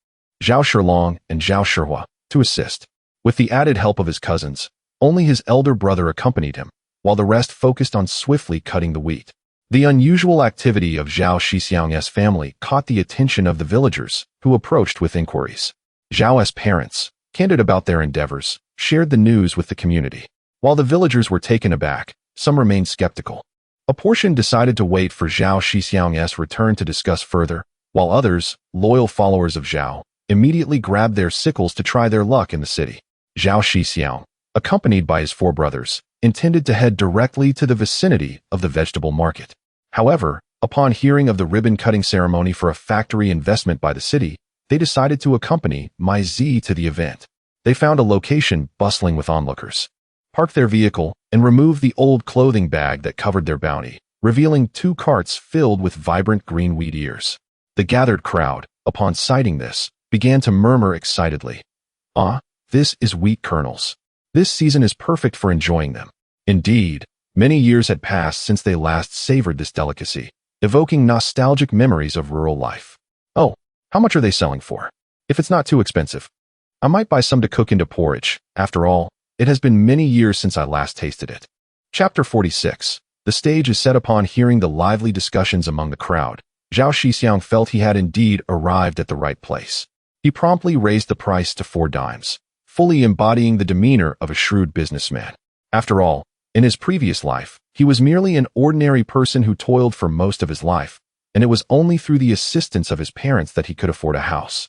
[SPEAKER 1] Zhao Shixiong and Zhao Shihua, to assist. With the added help of his cousins, only his elder brother accompanied him, while the rest focused on swiftly cutting the wheat. The unusual activity of Zhao Shixiong's family caught the attention of the villagers, who approached with inquiries. Zhao's parents, candid about their endeavors, shared the news with the community. While the villagers were taken aback, some remained skeptical. A portion decided to wait for Zhao Shixiong's return to discuss further, while others, loyal followers of Zhao, immediately grabbed their sickles to try their luck in the city. Zhao Shixiong, accompanied by his 4 brothers, intended to head directly to the vicinity of the vegetable market. However, upon hearing of the ribbon-cutting ceremony for a factory investment by the city, they decided to accompany Mai Zi to the event. They found a location bustling with onlookers, parked their vehicle, and removed the old clothing bag that covered their bounty, revealing 2 carts filled with vibrant green wheat ears. The gathered crowd, upon sighting this, began to murmur excitedly, "Ah, this is wheat kernels. This season is perfect for enjoying them." Indeed, many years had passed since they last savored this delicacy, evoking nostalgic memories of rural life. "Oh, how much are they selling for? If it's not too expensive, I might buy some to cook into porridge. After all, it has been many years since I last tasted it." Chapter 46. The stage is set upon hearing the lively discussions among the crowd. Zhao Shixiong felt he had indeed arrived at the right place. He promptly raised the price to 4 dimes, fully embodying the demeanor of a shrewd businessman. After all, in his previous life, he was merely an ordinary person who toiled for most of his life, and it was only through the assistance of his parents that he could afford a house,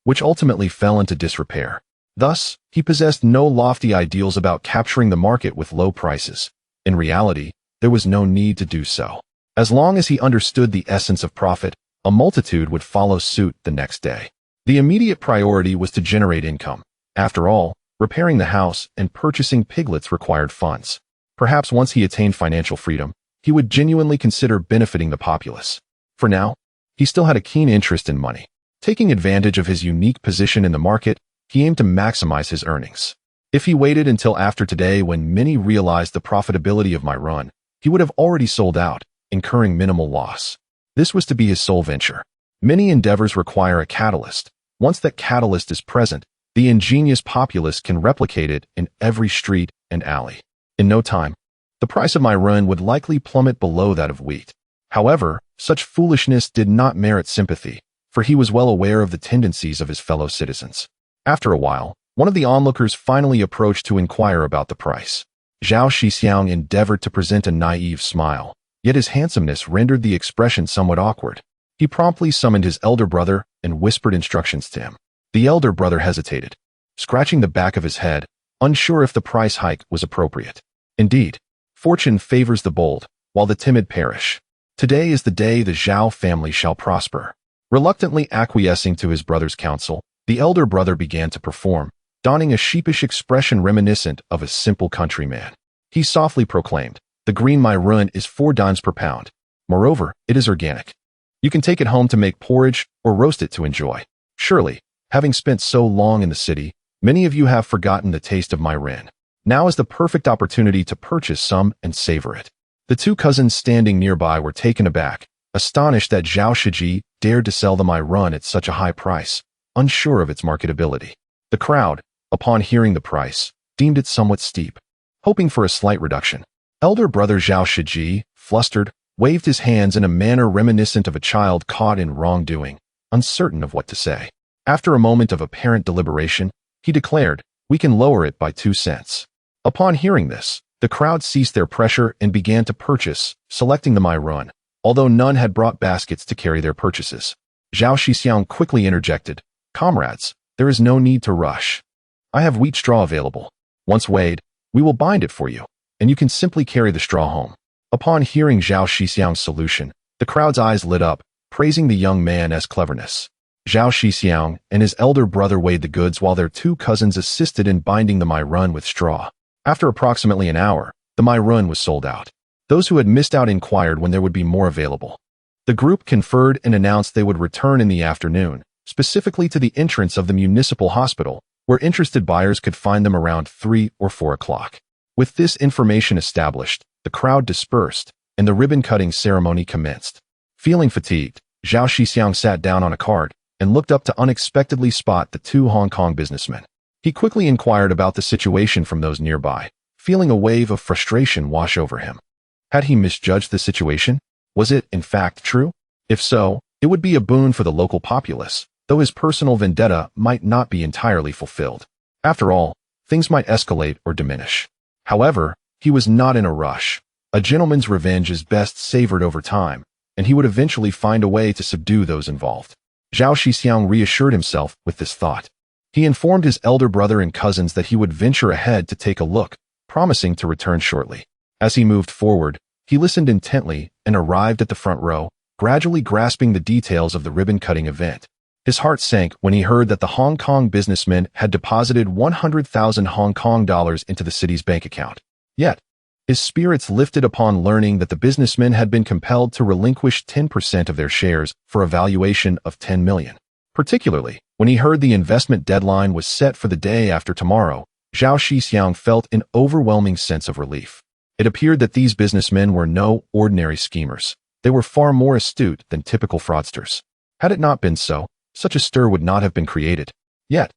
[SPEAKER 1] which ultimately fell into disrepair. Thus, he possessed no lofty ideals about capturing the market with low prices. In reality, there was no need to do so. As long as he understood the essence of profit, a multitude would follow suit the next day. The immediate priority was to generate income. After all, repairing the house and purchasing piglets required funds. Perhaps once he attained financial freedom, he would genuinely consider benefiting the populace. For now, he still had a keen interest in money. Taking advantage of his unique position in the market, he aimed to maximize his earnings. If he waited until after today when many realized the profitability of my run, he would have already sold out, incurring minimal loss. This was to be his sole venture. Many endeavors require a catalyst. Once that catalyst is present, the ingenious populace can replicate it in every street and alley. In no time, the price of my run would likely plummet below that of wheat. However, such foolishness did not merit sympathy, for he was well aware of the tendencies of his fellow citizens. After a while, one of the onlookers finally approached to inquire about the price. Zhao Shixiong endeavored to present a naive smile, yet his handsomeness rendered the expression somewhat awkward. He promptly summoned his elder brother and whispered instructions to him. The elder brother hesitated, scratching the back of his head, unsure if the price hike was appropriate. Indeed, fortune favors the bold, while the timid perish. Today is the day the Zhao family shall prosper. Reluctantly acquiescing to his brother's counsel, the elder brother began to perform, donning a sheepish expression reminiscent of a simple countryman. He softly proclaimed, "The green my run is 4 dimes per pound. Moreover, it is organic. You can take it home to make porridge or roast it to enjoy. Surely, having spent so long in the city, many of you have forgotten the taste of my ren. Now is the perfect opportunity to purchase some and savor it." The two cousins standing nearby were taken aback, astonished that Zhao Shixiong dared to sell them my run at such a high price, unsure of its marketability. The crowd, upon hearing the price, deemed it somewhat steep, hoping for a slight reduction. Elder brother Zhao Shixiong, flustered, waved his hands in a manner reminiscent of a child caught in wrongdoing, uncertain of what to say. After a moment of apparent deliberation, he declared, "We can lower it by 2 cents. Upon hearing this, the crowd ceased their pressure and began to purchase, selecting the my run, although none had brought baskets to carry their purchases. Zhao Shixiong quickly interjected, "Comrades, there is no need to rush. I have wheat straw available. Once weighed, we will bind it for you, and you can simply carry the straw home." Upon hearing Zhao Shixiong's solution, the crowd's eyes lit up, praising the young man's cleverness. Zhao Shixiong and his elder brother weighed the goods while their two cousins assisted in binding the my run with straw. After approximately an hour, the my run was sold out. Those who had missed out inquired when there would be more available. The group conferred and announced they would return in the afternoon, specifically to the entrance of the municipal hospital, where interested buyers could find them around 3 or 4 o'clock. With this information established, the crowd dispersed, and the ribbon-cutting ceremony commenced. Feeling fatigued, Zhao Shixiong sat down on a cart and looked up to unexpectedly spot the 2 Hong Kong businessmen. He quickly inquired about the situation from those nearby, feeling a wave of frustration wash over him. Had he misjudged the situation? Was it, in fact, true? If so, it would be a boon for the local populace, though his personal vendetta might not be entirely fulfilled. After all, things might escalate or diminish. However, he was not in a rush. A gentleman's revenge is best savored over time, and he would eventually find a way to subdue those involved. Zhao Shixiong reassured himself with this thought. He informed his elder brother and cousins that he would venture ahead to take a look, promising to return shortly. As he moved forward, he listened intently and arrived at the front row, gradually grasping the details of the ribbon-cutting event. His heart sank when he heard that the Hong Kong businessman had deposited 100,000 Hong Kong dollars into the city's bank account. Yet, his spirits lifted upon learning that the businessmen had been compelled to relinquish 10% of their shares for a valuation of 10 million. Particularly, when he heard the investment deadline was set for the day after tomorrow, Zhao Shixiong felt an overwhelming sense of relief. It appeared that these businessmen were no ordinary schemers. They were far more astute than typical fraudsters. Had it not been so, such a stir would not have been created. Yet,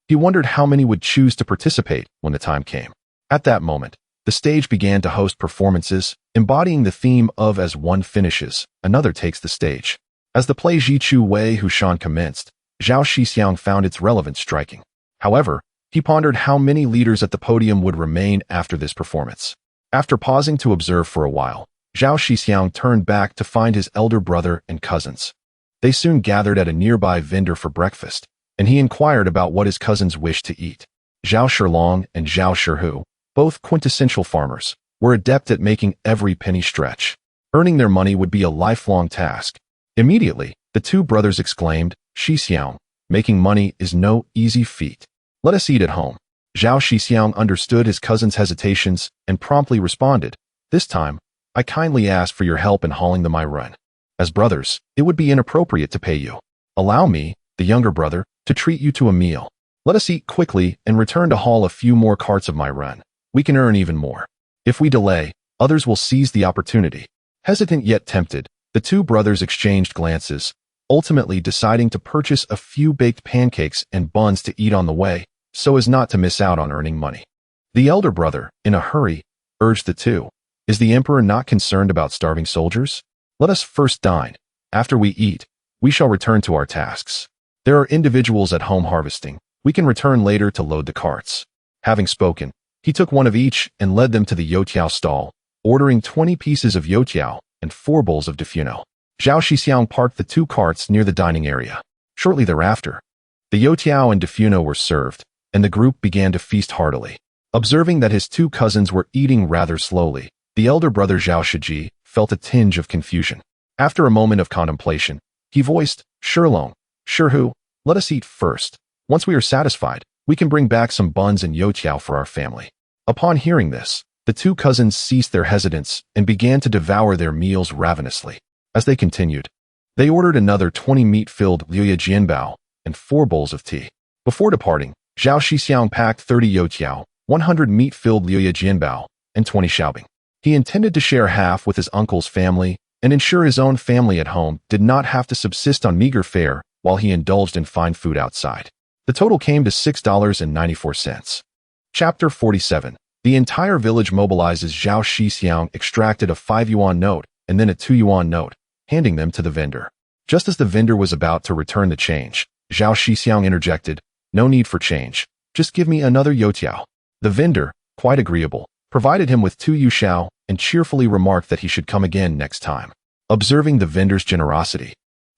[SPEAKER 1] he wondered how many would choose to participate when the time came. At that moment, the stage began to host performances, embodying the theme of "as one finishes, another takes the stage." As the play Ji Chu Wei Hushan commenced, Zhao Shixiong found its relevance striking. However, he pondered how many leaders at the podium would remain after this performance. After pausing to observe for a while, Zhao Shixiong turned back to find his elder brother and cousins. They soon gathered at a nearby vendor for breakfast, and he inquired about what his cousins wished to eat. Zhao Shilong and Zhao Shihu, both quintessential farmers, were adept at making every penny stretch. Earning their money would be a lifelong task. Immediately, the two brothers exclaimed, "Shixiong, Making money is no easy feat. Let us eat at home. Zhao Shixiong understood his cousin's hesitations and promptly responded, "This time, I kindly ask for your help in hauling the my run. As brothers, it would be inappropriate to pay you. Allow me, the younger brother, to treat you to a meal. Let us eat quickly and return to haul a few more carts of my run. We can earn even more. If we delay, others will seize the opportunity." Hesitant yet tempted, the two brothers exchanged glances, ultimately deciding to purchase a few baked pancakes and buns to eat on the way, so as not to miss out on earning money. The elder brother, in a hurry, urged the two, "Is the emperor not concerned about starving soldiers? Let us first dine. After we eat, we shall return to our tasks. There are individuals at home harvesting. We can return later to load the carts." Having spoken, he took one of each and led them to the youtiao stall, ordering 20 pieces of youtiao and 4 bowls of defuno. Zhao Shixiong parked the 2 carts near the dining area. Shortly thereafter, the youtiao and defuno were served, and the group began to feast heartily. Observing that his 2 cousins were eating rather slowly, the elder brother Zhao Shixiong felt a tinge of confusion. After a moment of contemplation, he voiced, "Shirlong, Shirhu, let us eat first. Once we are satisfied, we can bring back some buns and youtiao for our family." Upon hearing this, the 2 cousins ceased their hesitance and began to devour their meals ravenously. As they continued, they ordered another 20 meat-filled liuya jianbao and 4 bowls of tea. Before departing, Zhao Shixiong packed 30 youtiao, 100 meat-filled liuya jianbao, and 20 xiaobing. He intended to share half with his uncle's family and ensure his own family at home did not have to subsist on meager fare while he indulged in fine food outside. The total came to $6.94. Chapter 47. The entire village mobilizes. Zhao Shixiong extracted a 5 yuan note and then a 2 yuan note, handing them to the vendor. Just as the vendor was about to return the change, Zhao Shixiong interjected, "No need for change. Just give me another youtiao." The vendor, quite agreeable, provided him with 2 yuxiao and cheerfully remarked that he should come again next time. Observing the vendor's generosity,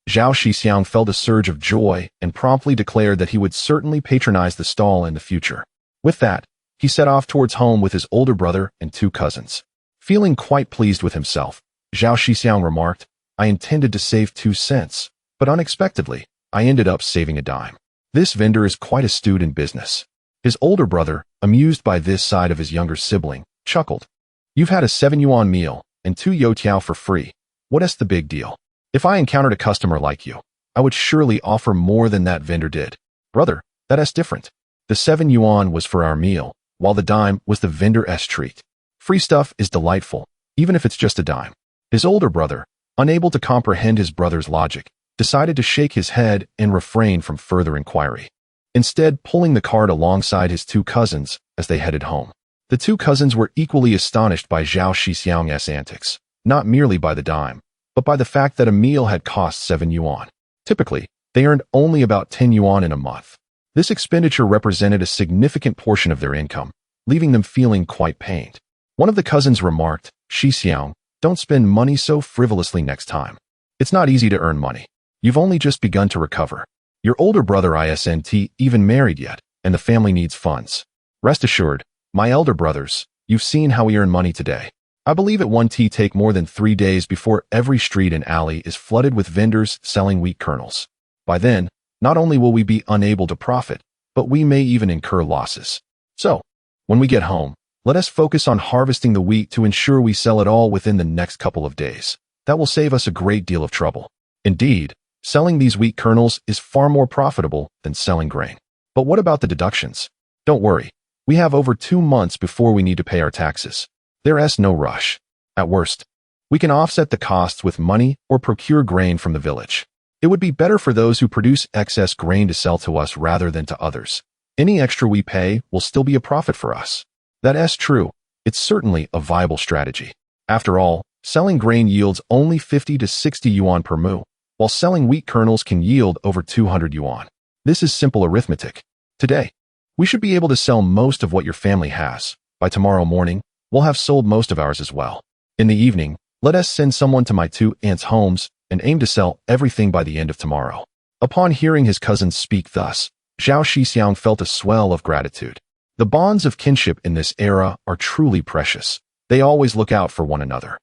[SPEAKER 1] Zhao Shixiong felt a surge of joy and promptly declared that he would certainly patronize the stall in the future. With that, he set off towards home with his older brother and 2 cousins. Feeling quite pleased with himself, Zhao Shixiong remarked, "I intended to save 2 cents, but unexpectedly, I ended up saving a dime. This vendor is quite astute in business." His older brother, amused by this side of his younger sibling, chuckled. "You've had a 7 yuan meal and 2 youtiao for free. What is the big deal? If I encountered a customer like you, I would surely offer more than that vendor did. Brother, that is different. The 7 yuan was for our meal, while the dime was the vendor's treat. Free stuff is delightful, even if it's just a dime." His older brother, unable to comprehend his brother's logic, decided to shake his head and refrain from further inquiry, instead pulling the cart alongside his 2 cousins as they headed home. The 2 cousins were equally astonished by Zhao Shixiong's antics, not merely by the dime, but by the fact that a meal had cost 7 yuan. Typically, they earned only about 10 yuan in a month. This expenditure represented a significant portion of their income, leaving them feeling quite pained. One of the cousins remarked, "Shixiong, don't spend money so frivolously next time. It's not easy to earn money. You've only just begun to recover. Your older brother isn't even married yet, and the family needs funds. Rest assured, my elder brothers, you've seen how we earn money today. I believe it won't take more than 3 days before every street and alley is flooded with vendors selling wheat kernels. By then, not only will we be unable to profit, but we may even incur losses. So, when we get home, let us focus on harvesting the wheat to ensure we sell it all within the next couple of days. That will save us a great deal of trouble. Indeed, selling these wheat kernels is far more profitable than selling grain. But what about the deductions? Don't worry, we have over 2 months before we need to pay our taxes. There's no rush. At worst, we can offset the costs with money or procure grain from the village. It would be better for those who produce excess grain to sell to us rather than to others. Any extra we pay will still be a profit for us." That's true. It's certainly a viable strategy. After all, selling grain yields only 50 to 60 yuan per mu, while selling wheat kernels can yield over 200 yuan. This is simple arithmetic. Today, we should be able to sell most of what your family has. By tomorrow morning, we'll have sold most of ours as well. In the evening, let us send someone to my 2 aunts' homes and aim to sell everything by the end of tomorrow. Upon hearing his cousins speak thus, Zhao Shixiong felt a swell of gratitude. The bonds of kinship in this era are truly precious. They always look out for one another.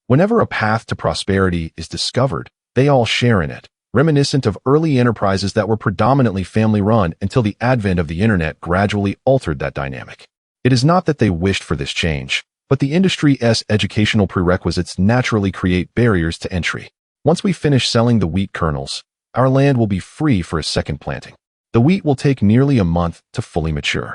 [SPEAKER 1] Whenever a path to prosperity is discovered, they all share in it, reminiscent of early enterprises that were predominantly family-run until the advent of the internet gradually altered that dynamic. It is not that they wished for this change, but the industry's educational prerequisites naturally create barriers to entry. Once we finish selling the wheat kernels, our land will be free for a second planting. The wheat will take nearly a month to fully mature.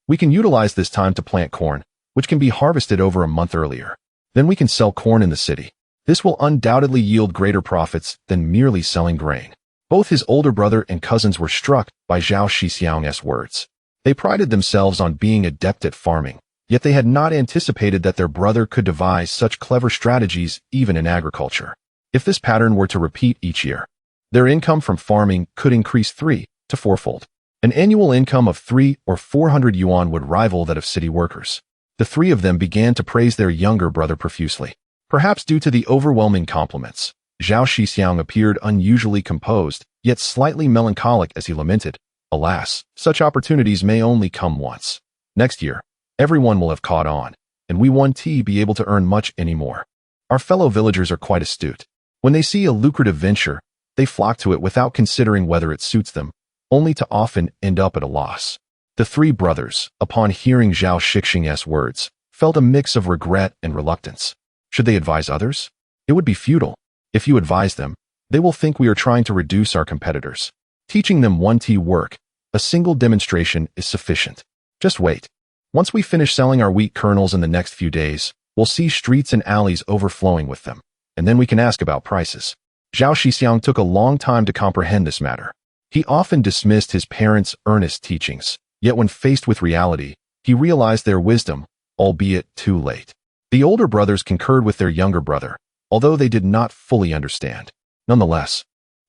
[SPEAKER 1] We can utilize this time to plant corn, which can be harvested over a month earlier. Then we can sell corn in the city. This will undoubtedly yield greater profits than merely selling grain. Both his older brother and cousins were struck by Zhao Shixiong's words. They prided themselves on being adept at farming, yet they had not anticipated that their brother could devise such clever strategies even in agriculture. If this pattern were to repeat each year, their income from farming could increase 3 to 4-fold. An annual income of 300 or 400 yuan would rival that of city workers. The three of them began to praise their younger brother profusely. Perhaps due to the overwhelming compliments, Zhao Shixiong appeared unusually composed, yet slightly melancholic as he lamented, "Alas, such opportunities may only come once. Next year, everyone will have caught on, and we won't be able to earn much anymore." Our fellow villagers are quite astute. When they see a lucrative venture, they flock to it without considering whether it suits them, only to often end up at a loss. The three brothers, upon hearing Zhao Shixiong's words, felt a mix of regret and reluctance. Should they advise others? It would be futile. If you advise them, they will think we are trying to reduce our competitors. Teaching them 1T work, a single demonstration is sufficient. Just wait. Once we finish selling our wheat kernels in the next few days, we'll see streets and alleys overflowing with them, and then we can ask about prices. Zhao Shixiong took a long time to comprehend this matter. He often dismissed his parents' earnest teachings, yet when faced with reality, he realized their wisdom, albeit too late. The older brothers concurred with their younger brother, although they did not fully understand. Nonetheless,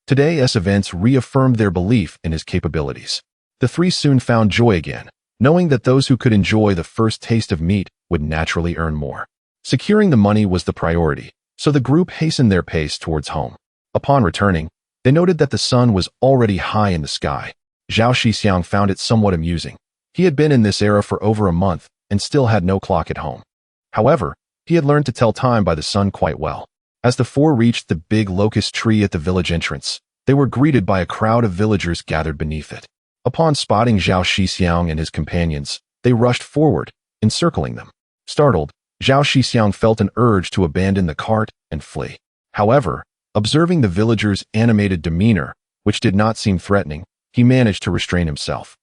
[SPEAKER 1] today's events reaffirmed their belief in his capabilities. The three soon found joy again, knowing that those who could enjoy the first taste of meat would naturally earn more. Securing the money was the priority, so the group hastened their pace towards home. Upon returning, they noted that the sun was already high in the sky. Zhao Shixiong found it somewhat amusing. He had been in this era for over a month and still had no clock at home. However, he had learned to tell time by the sun quite well. As the four reached the big locust tree at the village entrance, they were greeted by a crowd of villagers gathered beneath it. Upon spotting Zhao Shixiong and his companions, they rushed forward, encircling them. Startled, Zhao Shixiong felt an urge to abandon the cart and flee. However, observing the villagers' animated demeanor, which did not seem threatening, he managed to restrain himself.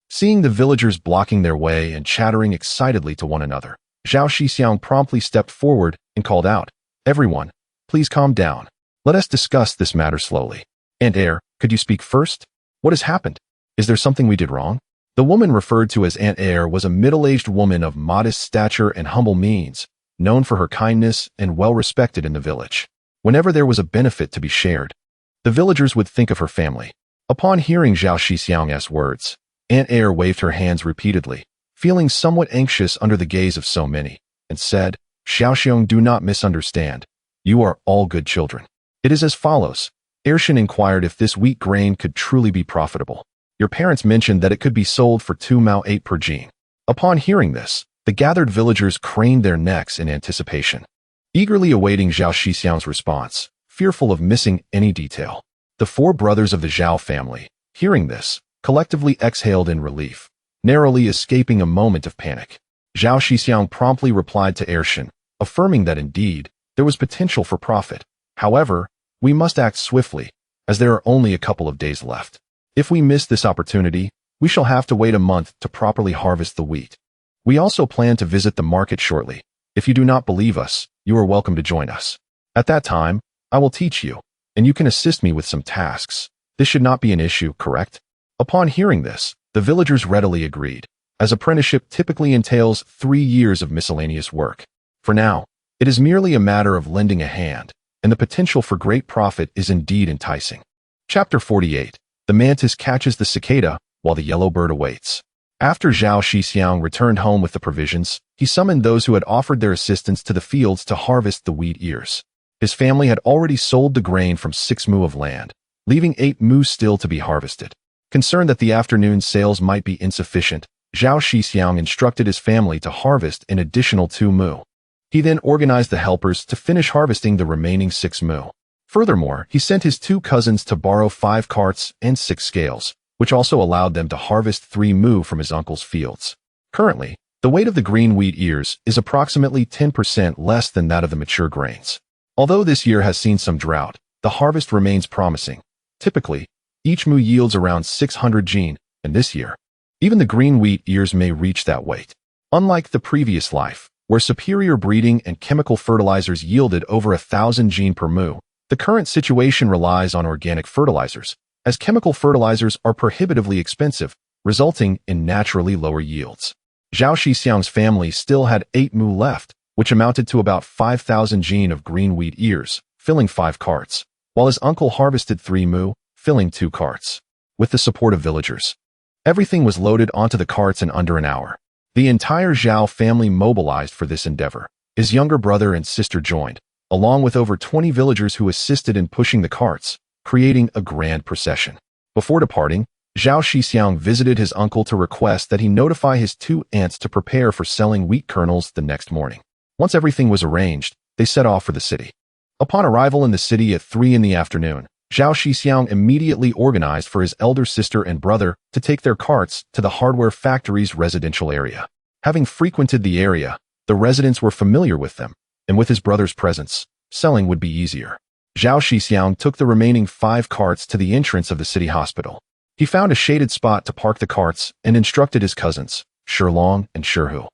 [SPEAKER 1] Seeing the villagers blocking their way and chattering excitedly to one another, Zhao Shixiong promptly stepped forward and called out, "Everyone, please calm down. Let us discuss this matter slowly. Aunt Air, could you speak first? What has happened? Is there something we did wrong?" The woman referred to as Aunt Air was a middle-aged woman of modest stature and humble means, known for her kindness and well-respected in the village. Whenever there was a benefit to be shared, the villagers would think of her family. Upon hearing Zhao Shixiong's words, Aunt Air waved her hands repeatedly, feeling somewhat anxious under the gaze of so many, and said, "Xiaoxiong, do not misunderstand. You are all good children. It is as follows." Ershin inquired if this wheat grain could truly be profitable. "Your parents mentioned that it could be sold for 2 mao 8 per jin." Upon hearing this, the gathered villagers craned their necks in anticipation, eagerly awaiting Zhao Shixiong's response, fearful of missing any detail. The four brothers of the Zhao family, hearing this, collectively exhaled in relief, narrowly escaping a moment of panic. Zhao Shixiong promptly replied to Ershin, affirming that indeed, there was potential for profit. However, we must act swiftly, as there are only a couple of days left. If we miss this opportunity, we shall have to wait a month to properly harvest the wheat. We also plan to visit the market shortly. If you do not believe us, you are welcome to join us. At that time, I will teach you, and you can assist me with some tasks. This should not be an issue, correct? Upon hearing this, the villagers readily agreed, as apprenticeship typically entails 3 years of miscellaneous work. For now, it is merely a matter of lending a hand, and the potential for great profit is indeed enticing. Chapter 48. The mantis catches the cicada, while the yellow bird awaits. After Zhao Shixiong returned home with the provisions, he summoned those who had offered their assistance to the fields to harvest the wheat ears. His family had already sold the grain from 6 mu of land, leaving 8 mu still to be harvested. Concerned that the afternoon sales might be insufficient, Zhao Shixiong instructed his family to harvest an additional 2 mu. He then organized the helpers to finish harvesting the remaining 6 mu. Furthermore, he sent his 2 cousins to borrow 5 carts and 6 scales, which also allowed them to harvest 3 mu from his uncle's fields. Currently, the weight of the green wheat ears is approximately 10% less than that of the mature grains. Although this year has seen some drought, the harvest remains promising. Typically, each mu yields around 600 jin, and this year, even the green wheat ears may reach that weight. Unlike the previous life, where superior breeding and chemical fertilizers yielded over 1,000 jin per mu, the current situation relies on organic fertilizers, as chemical fertilizers are prohibitively expensive, resulting in naturally lower yields. Zhao Shixiong's family still had 8 mu left, which amounted to about 5,000 jin of green wheat ears, filling 5 carts, while his uncle harvested 3 mu, filling 2 carts. With the support of villagers, everything was loaded onto the carts in under an hour. The entire Zhao family mobilized for this endeavor. His younger brother and sister joined, along with over 20 villagers who assisted in pushing the carts, creating a grand procession. Before departing, Zhao Shixiong visited his uncle to request that he notify his 2 aunts to prepare for selling wheat kernels the next morning. Once everything was arranged, they set off for the city. Upon arrival in the city at 3 in the afternoon, Zhao Shixiong immediately organized for his elder sister and brother to take their carts to the hardware factory's residential area. Having frequented the area, the residents were familiar with them, and with his brother's presence, selling would be easier. Zhao Shixiong took the remaining 5 carts to the entrance of the city hospital. He found a shaded spot to park the carts and instructed his cousins, Shilong and Shihu,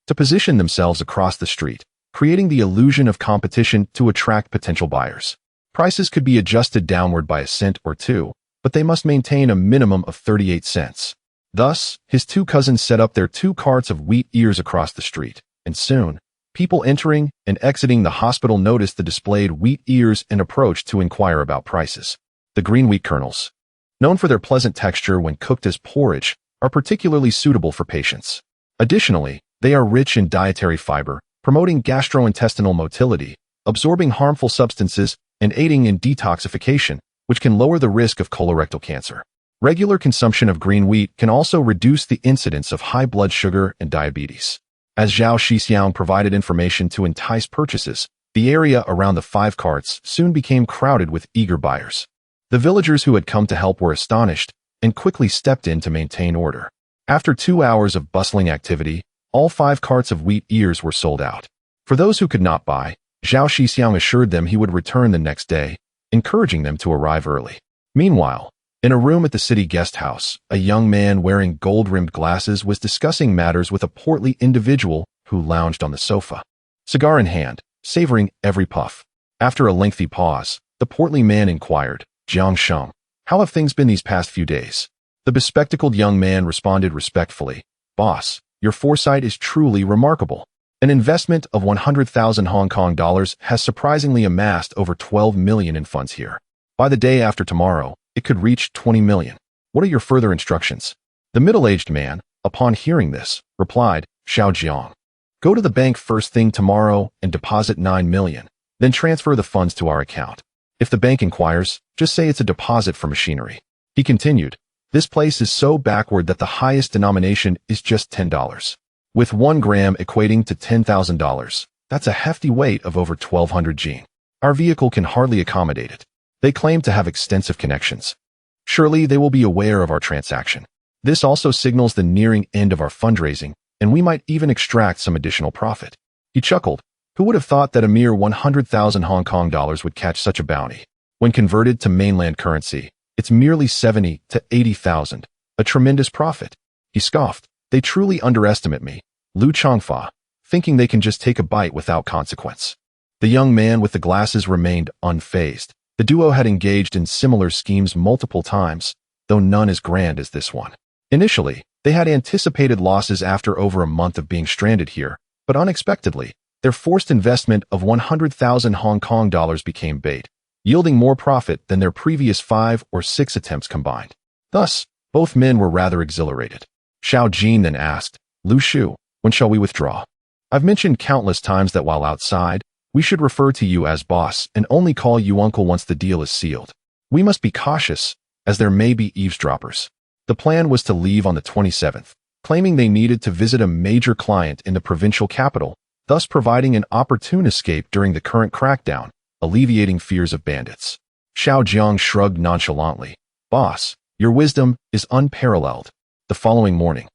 [SPEAKER 1] to position themselves across the street, creating the illusion of competition to attract potential buyers. Prices could be adjusted downward by a cent or 2, but they must maintain a minimum of 38 cents. Thus, his 2 cousins set up their 2 carts of wheat ears across the street, and soon, people entering and exiting the hospital noticed the displayed wheat ears and approached to inquire about prices. The green wheat kernels, known for their pleasant texture when cooked as porridge, are particularly suitable for patients. Additionally, they are rich in dietary fiber, promoting gastrointestinal motility, absorbing harmful substances, and aiding in detoxification, which can lower the risk of colorectal cancer. Regular consumption of green wheat can also reduce the incidence of high blood sugar and diabetes. As Zhao Shixiong provided information to entice purchases, the area around the 5 carts soon became crowded with eager buyers. The villagers who had come to help were astonished and quickly stepped in to maintain order. After 2 hours of bustling activity, all 5 carts of wheat ears were sold out. For those who could not buy, Zhao Shixiong assured them he would return the next day, encouraging them to arrive early. Meanwhile, in a room at the city guest house, a young man wearing gold-rimmed glasses was discussing matters with a portly individual who lounged on the sofa, cigar in hand, savoring every puff. After a lengthy pause, the portly man inquired, "Jiang Sheng, how have things been these past few days?" The bespectacled young man responded respectfully, "Boss, your foresight is truly remarkable. An investment of 100,000 Hong Kong dollars has surprisingly amassed over 12 million in funds here. By the day after tomorrow, it could reach 20 million. What are your further instructions?" The middle-aged man, upon hearing this, replied, "Xiaojiang, go to the bank first thing tomorrow and deposit 9 million, then transfer the funds to our account. If the bank inquires, just say it's a deposit for machinery." He continued, "This place is so backward that the highest denomination is just $10. With 1 gram equating to $10,000, that's a hefty weight of over 1,200 jin. Our vehicle can hardly accommodate it. They claim to have extensive connections. Surely they will be aware of our transaction. This also signals the nearing end of our fundraising, and we might even extract some additional profit." He chuckled. Who would have thought that a mere 100,000 Hong Kong dollars would catch such a bounty? When converted to mainland currency, it's merely 70 to 80,000, a tremendous profit. He scoffed. "They truly underestimate me, Lu Changfa, thinking they can just take a bite without consequence." The young man with the glasses remained unfazed. The duo had engaged in similar schemes multiple times, though none as grand as this one. Initially, they had anticipated losses after over a month of being stranded here, but unexpectedly, their forced investment of 100,000 Hong Kong dollars became bait, yielding more profit than their previous 5 or 6 attempts combined. Thus, both men were rather exhilarated. Xiao Jin then asked, "Lu Shu, when shall we withdraw? I've mentioned countless times that while outside, we should refer to you as boss and only call you uncle once the deal is sealed. We must be cautious, as there may be eavesdroppers." The plan was to leave on the 27th, claiming they needed to visit a major client in the provincial capital, thus providing an opportune escape during the current crackdown, alleviating fears of bandits. Xiao Jiang shrugged nonchalantly. Boss, your wisdom is unparalleled. The following morning,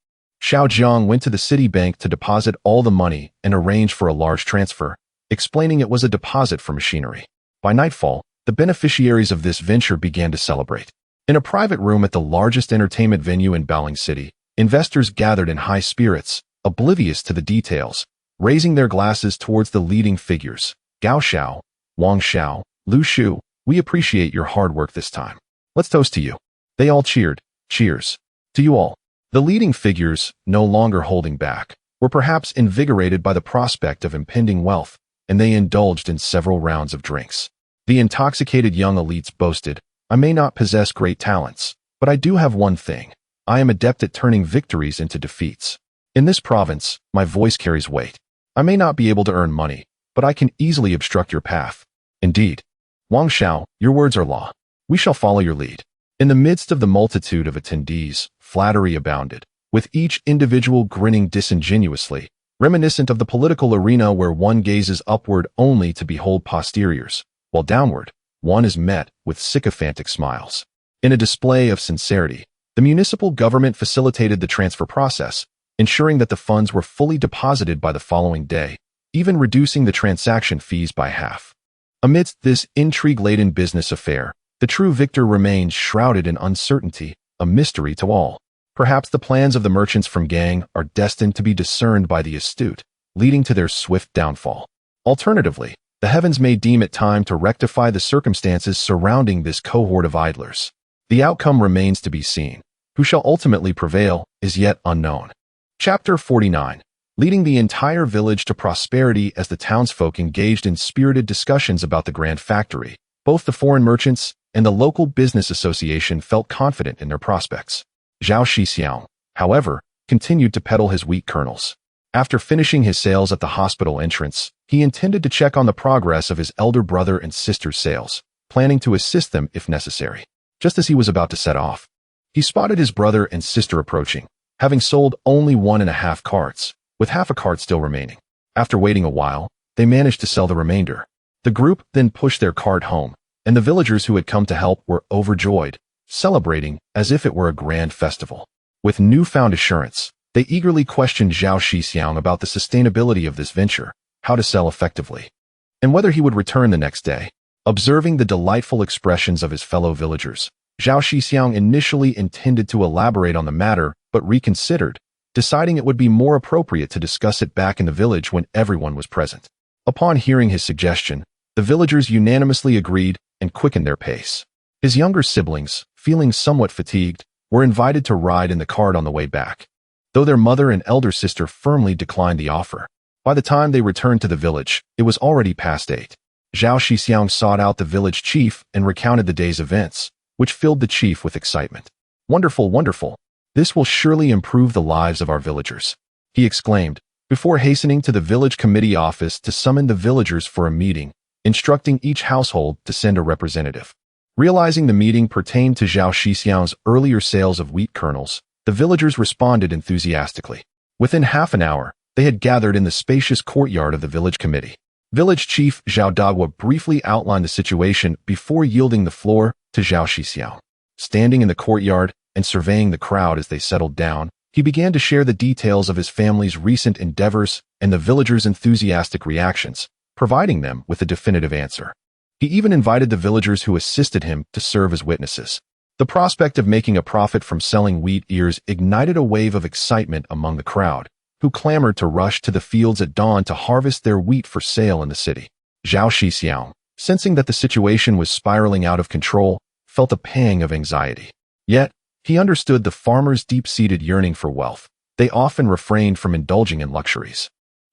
[SPEAKER 1] Xiao Jiang went to the city bank to deposit all the money and arrange for a large transfer, explaining it was a deposit for machinery. By nightfall, the beneficiaries of this venture began to celebrate. In a private room at the largest entertainment venue in Baoling City, investors gathered in high spirits, oblivious to the details, raising their glasses towards the leading figures. Gao Xiao, Wang Xiao, Lu Shu, we appreciate your hard work this time. Let's toast to you. They all cheered. Cheers. To you all. The leading figures, no longer holding back, were perhaps invigorated by the prospect of impending wealth, and they indulged in several rounds of drinks. The intoxicated young elites boasted, I may not possess great talents, but I do have one thing. I am adept at turning victories into defeats. In this province, my voice carries weight. I may not be able to earn money, but I can easily obstruct your path. Indeed. Wang Xiao, your words are law. We shall follow your lead. In the midst of the multitude of attendees, flattery abounded, with each individual grinning disingenuously, reminiscent of the political arena where one gazes upward only to behold posteriors, while downward, one is met with sycophantic smiles. In a display of sincerity, the municipal government facilitated the transfer process, ensuring that the funds were fully deposited by the following day, even reducing the transaction fees by half. Amidst this intrigue-laden business affair, the true victor remains shrouded in uncertainty, a mystery to all. Perhaps the plans of the merchants from Gang are destined to be discerned by the astute, leading to their swift downfall. Alternatively, the heavens may deem it time to rectify the circumstances surrounding this cohort of idlers. The outcome remains to be seen. Who shall ultimately prevail is yet unknown. Chapter 49. Leading the entire village to prosperity. As the townsfolk engaged in spirited discussions about the grand factory, both the foreign merchants and the local business association felt confident in their prospects. Zhao Shixiong, however, continued to peddle his wheat kernels. After finishing his sales at the hospital entrance, he intended to check on the progress of his elder brother and sister's sales, planning to assist them if necessary. Just as he was about to set off, he spotted his brother and sister approaching, having sold only 1.5 carts, with half a cart still remaining. After waiting a while, they managed to sell the remainder. The group then pushed their cart home, and the villagers who had come to help were overjoyed, celebrating as if it were a grand festival. With newfound assurance, they eagerly questioned Zhao Shixiong about the sustainability of this venture, how to sell effectively, and whether he would return the next day. Observing the delightful expressions of his fellow villagers, Zhao Shixiong initially intended to elaborate on the matter, but reconsidered, deciding it would be more appropriate to discuss it back in the village when everyone was present. Upon hearing his suggestion, the villagers unanimously agreed and quickened their pace. His younger siblings, feeling somewhat fatigued, were invited to ride in the cart on the way back, though their mother and elder sister firmly declined the offer. By the time they returned to the village, it was already past 8. Zhao Shixiong sought out the village chief and recounted the day's events, which filled the chief with excitement. Wonderful, wonderful. This will surely improve the lives of our villagers, he exclaimed, before hastening to the village committee office to summon the villagers for a meeting, instructing each household to send a representative. Realizing the meeting pertained to Zhao Shixiong's earlier sales of wheat kernels, the villagers responded enthusiastically. Within half an hour, they had gathered in the spacious courtyard of the village committee. Village chief Zhao Dagua briefly outlined the situation before yielding the floor to Zhao Shixiong. Standing in the courtyard and surveying the crowd as they settled down, he began to share the details of his family's recent endeavors and the villagers' enthusiastic reactions, providing them with a definitive answer. He even invited the villagers who assisted him to serve as witnesses. The prospect of making a profit from selling wheat ears ignited a wave of excitement among the crowd, who clamored to rush to the fields at dawn to harvest their wheat for sale in the city. Zhao Shixiong, sensing that the situation was spiraling out of control, felt a pang of anxiety. Yet, he understood the farmers' deep-seated yearning for wealth. They often refrained from indulging in luxuries,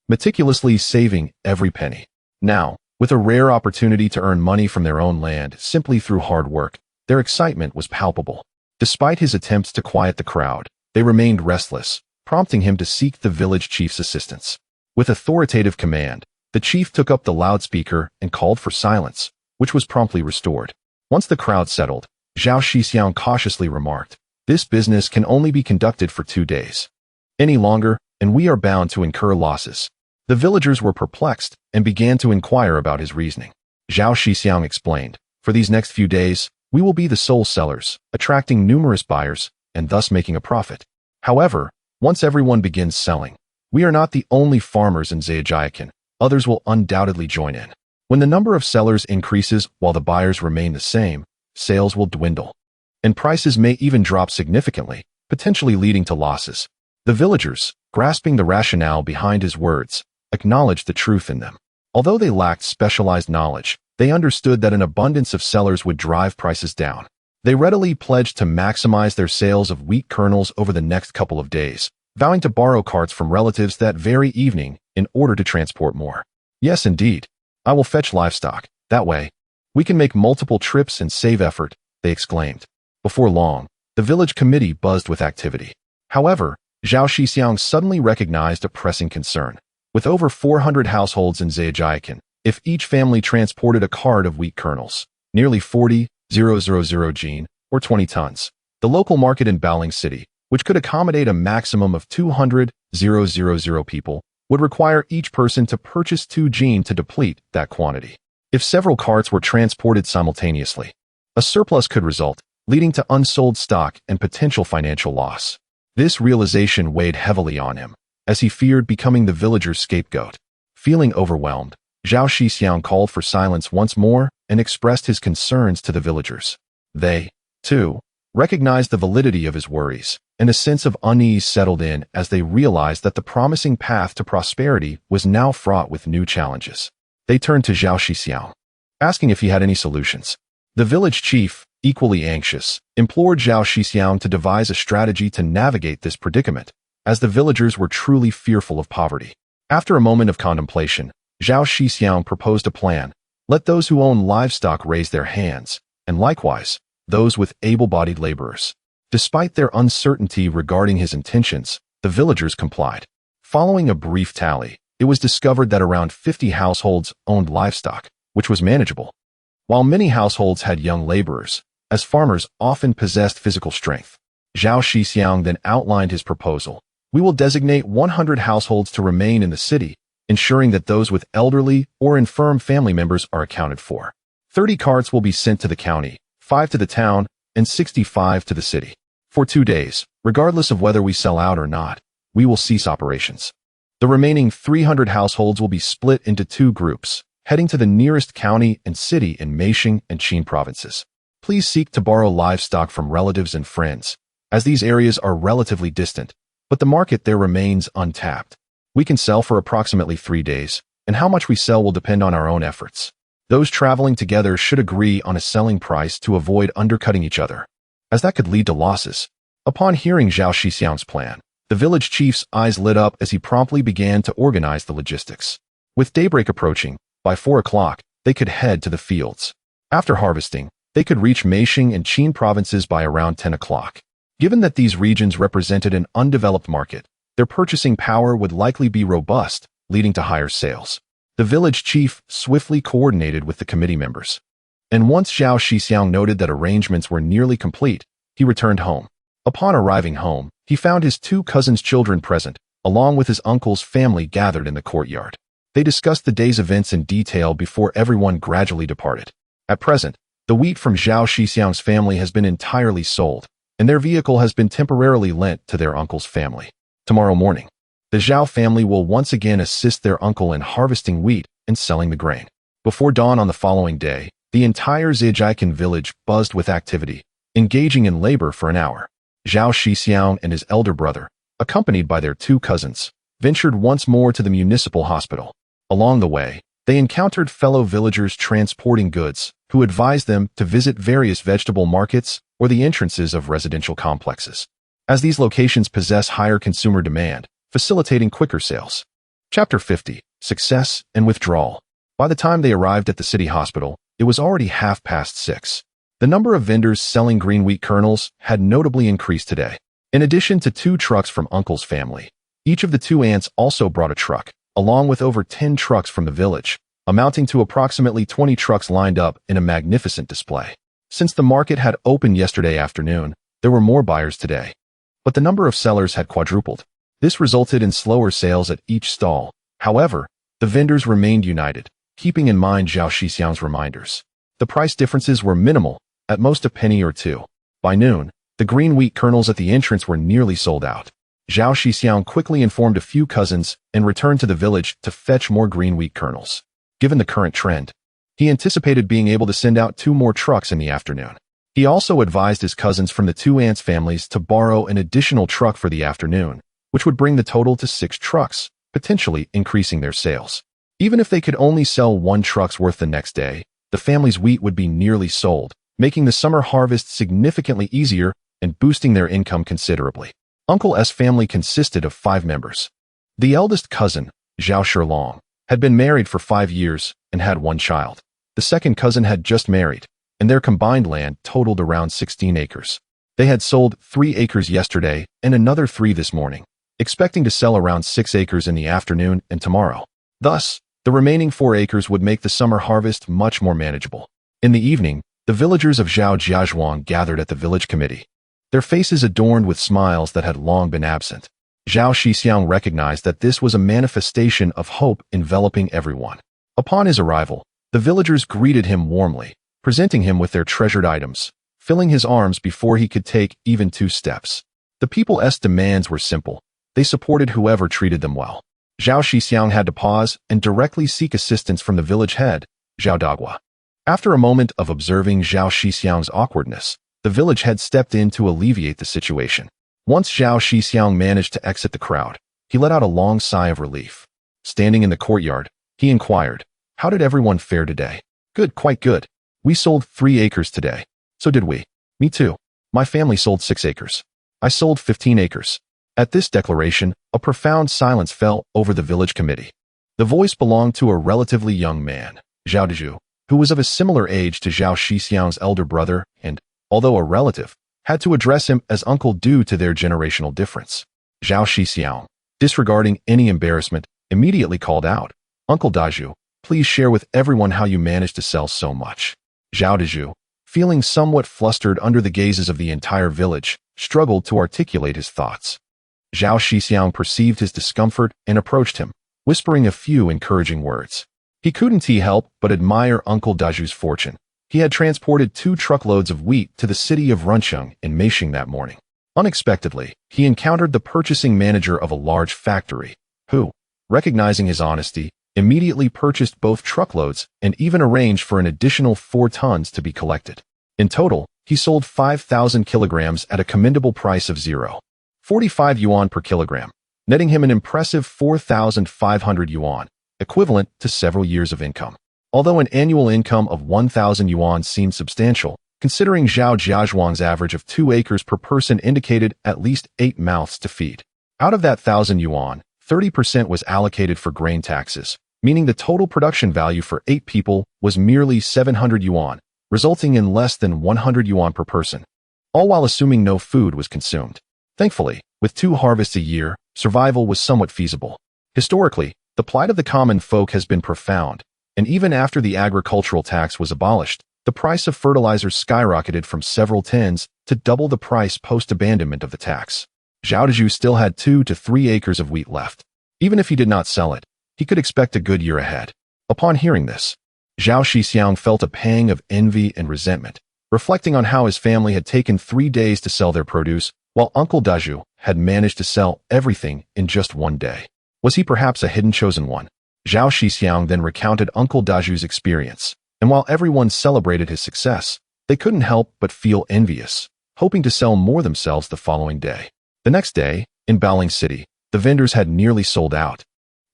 [SPEAKER 1] meticulously saving every penny. Now, with a rare opportunity to earn money from their own land simply through hard work, their excitement was palpable. Despite his attempts to quiet the crowd, they remained restless, prompting him to seek the village chief's assistance. With authoritative command, the chief took up the loudspeaker and called for silence, which was promptly restored. Once the crowd settled, Zhao Shixiong cautiously remarked, "This business can only be conducted for 2 days. Any longer, and we are bound to incur losses." The villagers were perplexed and began to inquire about his reasoning. Zhao Shixiong explained. For these next few days, we will be the sole sellers, attracting numerous buyers and thus making a profit. However, once everyone begins selling, we are not the only farmers in Zhejiang. Others will undoubtedly join in. When the number of sellers increases while the buyers remain the same, sales will dwindle, and prices may even drop significantly, potentially leading to losses. The villagers, grasping the rationale behind his words, acknowledged the truth in them. Although they lacked specialized knowledge, they understood that an abundance of sellers would drive prices down. They readily pledged to maximize their sales of wheat kernels over the next couple of days, vowing to borrow carts from relatives that very evening in order to transport more. Yes, indeed. I will fetch livestock. That way, we can make multiple trips and save effort, they exclaimed. Before long, the village committee buzzed with activity. However, Zhao Shixiong suddenly recognized a pressing concern. With over 400 households in Zhejiang, if each family transported a cart of wheat kernels, nearly 40,000 gene, or 20 tons, the local market in Baling City, which could accommodate a maximum of 200,000 people, would require each person to purchase 2 gene to deplete that quantity. If several carts were transported simultaneously, a surplus could result, leading to unsold stock and potential financial loss. This realization weighed heavily on him, as he feared becoming the villager's scapegoat. Feeling overwhelmed, Zhao Shixiong called for silence once more and expressed his concerns to the villagers. They, too, recognized the validity of his worries, and a sense of unease settled in as they realized that the promising path to prosperity was now fraught with new challenges. They turned to Zhao Shixiong, asking if he had any solutions. The village chief, equally anxious, implored Zhao Shixiong to devise a strategy to navigate this predicament, as the villagers were truly fearful of poverty. After a moment of contemplation, Zhao Shixiong proposed a plan. Let those who own livestock raise their hands, and likewise, those with able-bodied laborers. Despite their uncertainty regarding his intentions, the villagers complied. Following a brief tally, it was discovered that around 50 households owned livestock, which was manageable. While many households had young laborers, as farmers often possessed physical strength. Zhao Shixiong then outlined his proposal. We will designate 100 households to remain in the city, ensuring that those with elderly or infirm family members are accounted for. 30 carts will be sent to the county, 5 to the town, and 65 to the city. For 2 days, regardless of whether we sell out or not, we will cease operations. The remaining 300 households will be split into 2 groups, heading to the nearest county and city in Meishing and Qin provinces. Please seek to borrow livestock from relatives and friends, as these areas are relatively distant, but the market there remains untapped. We can sell for approximately 3 days, and how much we sell will depend on our own efforts. Those traveling together should agree on a selling price to avoid undercutting each other, as that could lead to losses. Upon hearing Zhao Shixiong's plan, the village chief's eyes lit up as he promptly began to organize the logistics. With daybreak approaching, by 4 o'clock, they could head to the fields. After harvesting, they could reach Meishing and Qin provinces by around 10 o'clock. Given that these regions represented an undeveloped market, their purchasing power would likely be robust, leading to higher sales. The village chief swiftly coordinated with the committee members. And once Zhao Shixiong noted that arrangements were nearly complete, he returned home. Upon arriving home, he found his 2 cousins' children present, along with his uncle's family gathered in the courtyard. They discussed the day's events in detail before everyone gradually departed. At present, the wheat from Zhao Shixiong's family has been entirely sold, and their vehicle has been temporarily lent to their uncle's family. Tomorrow morning, the Zhao family will once again assist their uncle in harvesting wheat and selling the grain. Before dawn on the following day, the entire Zhejiang village buzzed with activity, engaging in labor for an hour. Zhao Shixiong and his elder brother, accompanied by their 2 cousins, ventured once more to the municipal hospital. Along the way, they encountered fellow villagers transporting goods, who advised them to visit various vegetable markets or the entrances of residential complexes, as these locations possess higher consumer demand, facilitating quicker sales. Chapter 50. Success and Withdrawal. By the time they arrived at the city hospital, it was already 6:30. The number of vendors selling green wheat kernels had notably increased today. In addition to 2 trucks from Uncle's family, each of the 2 aunts also brought a truck, along with over 10 trucks from the village, amounting to approximately 20 trucks lined up in a magnificent display. Since the market had opened yesterday afternoon, there were more buyers today, but the number of sellers had quadrupled. This resulted in slower sales at each stall. However, the vendors remained united, keeping in mind Zhao Shixiong's reminders. The price differences were minimal, at most a penny or two. By noon, the green wheat kernels at the entrance were nearly sold out. Zhao Shixiong quickly informed a few cousins and returned to the village to fetch more green wheat kernels. Given the current trend, he anticipated being able to send out 2 more trucks in the afternoon. He also advised his cousins from the 2 aunts' families to borrow an additional truck for the afternoon, which would bring the total to 6 trucks, potentially increasing their sales. Even if they could only sell 1 truck's worth the next day, the family's wheat would be nearly sold, making the summer harvest significantly easier and boosting their income considerably. Uncle S' family consisted of 5 members. The eldest cousin, Zhao Shixiong, had been married for 5 years and had 1 child. The second cousin had just married, and their combined land totaled around 16 acres. They had sold 3 acres yesterday and another 3 this morning, expecting to sell around 6 acres in the afternoon and tomorrow. Thus, the remaining 4 acres would make the summer harvest much more manageable. In the evening, the villagers of Zhao Shixiong gathered at the village committee, their faces adorned with smiles that had long been absent. Zhao Shixiong recognized that this was a manifestation of hope enveloping everyone. Upon his arrival, the villagers greeted him warmly, presenting him with their treasured items, filling his arms before he could take even 2 steps. The people's demands were simple. They supported whoever treated them well. Zhao Shixiong had to pause and directly seek assistance from the village head, Zhao Dagua. After a moment of observing Zhao Shixiong's awkwardness, the village head stepped in to alleviate the situation. Once Zhao Shixiong managed to exit the crowd, he let out a long sigh of relief. Standing in the courtyard, he inquired, "How did everyone fare today?" "Good, quite good. We sold 3 acres today." "So did we." "Me too. My family sold 6 acres. I sold 15 acres." At this declaration, a profound silence fell over the village committee. The voice belonged to a relatively young man, Zhao Diju, who was of a similar age to Zhao Shixiong's elder brother and, although a relative, had to address him as uncle due to their generational difference. Zhao Shixiong, disregarding any embarrassment, immediately called out, "Uncle Daju, please share with everyone how you managed to sell so much." Zhao Diju, feeling somewhat flustered under the gazes of the entire village, struggled to articulate his thoughts. Zhao Shixiong perceived his discomfort and approached him, whispering a few encouraging words. He couldn't help but admire Uncle Daju's fortune. He had transported 2 truckloads of wheat to the city of Runcheng in Meisheng that morning. Unexpectedly, he encountered the purchasing manager of a large factory, who, recognizing his honesty, immediately purchased both truckloads and even arranged for an additional 4 tons to be collected. In total, he sold 5,000 kilograms at a commendable price of 0.45 yuan per kilogram, netting him an impressive 4,500 yuan, equivalent to several years of income. Although an annual income of 1,000 yuan seemed substantial, considering Zhao Shixiong's average of 2 acres per person indicated at least 8 mouths to feed. Out of that 1,000 yuan, 30% was allocated for grain taxes, meaning the total production value for 8 people was merely 700 yuan, resulting in less than 100 yuan per person, all while assuming no food was consumed. Thankfully, with 2 harvests a year, survival was somewhat feasible. Historically, the plight of the common folk has been profound, and even after the agricultural tax was abolished, the price of fertilizer skyrocketed from several tens to double the price post-abandonment of the tax. Zhao Diju still had 2 to 3 acres of wheat left. Even if he did not sell it, he could expect a good year ahead. Upon hearing this, Zhao Shixiong felt a pang of envy and resentment, reflecting on how his family had taken 3 days to sell their produce, while Uncle Daju had managed to sell everything in just 1 day. Was he perhaps a hidden chosen one? Zhao Shixiong then recounted Uncle Daju's experience, and while everyone celebrated his success, they couldn't help but feel envious, hoping to sell more themselves the following day. The next day, in Baling City, the vendors had nearly sold out,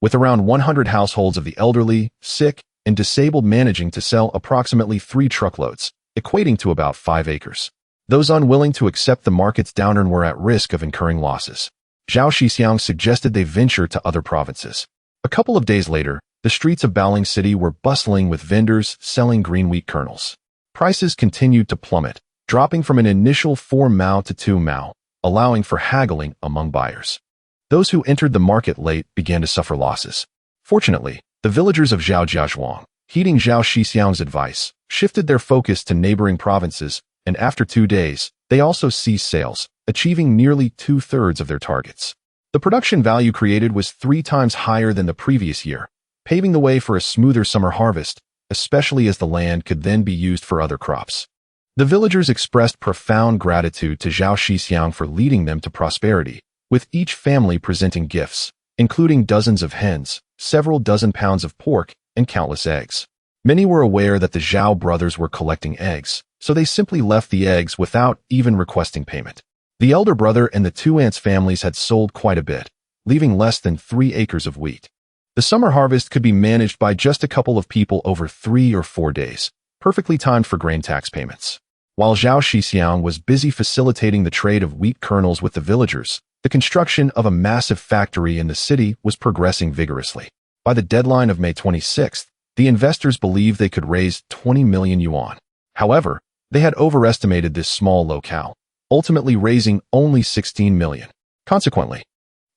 [SPEAKER 1] with around 100 households of the elderly, sick, and disabled managing to sell approximately 3 truckloads, equating to about 5 acres. Those unwilling to accept the market's downturn were at risk of incurring losses. Zhao Shixiong suggested they venture to other provinces. A couple of days later, the streets of Baling City were bustling with vendors selling green wheat kernels. Prices continued to plummet, dropping from an initial 4 mao to 2 mao, allowing for haggling among buyers. Those who entered the market late began to suffer losses. Fortunately, the villagers of Zhao Shixiong, heeding Zhao Shixiong's advice, shifted their focus to neighboring provinces, and after 2 days, they also ceased sales, achieving nearly 2/3 of their targets. The production value created was 3 times higher than the previous year, paving the way for a smoother summer harvest, especially as the land could then be used for other crops. The villagers expressed profound gratitude to Zhao Shixiong for leading them to prosperity, with each family presenting gifts, including dozens of hens, several dozen pounds of pork, and countless eggs. Many were aware that the Zhao brothers were collecting eggs, so they simply left the eggs without even requesting payment. The elder brother and the two aunts' families had sold quite a bit, leaving less than 3 acres of wheat. The summer harvest could be managed by just a couple of people over 3 or 4 days, perfectly timed for grain tax payments. While Zhao Shixiong was busy facilitating the trade of wheat kernels with the villagers, the construction of a massive factory in the city was progressing vigorously. By the deadline of May 26th, the investors believed they could raise 20 million yuan. However, they had overestimated this small locale, ultimately raising only 16 million. Consequently,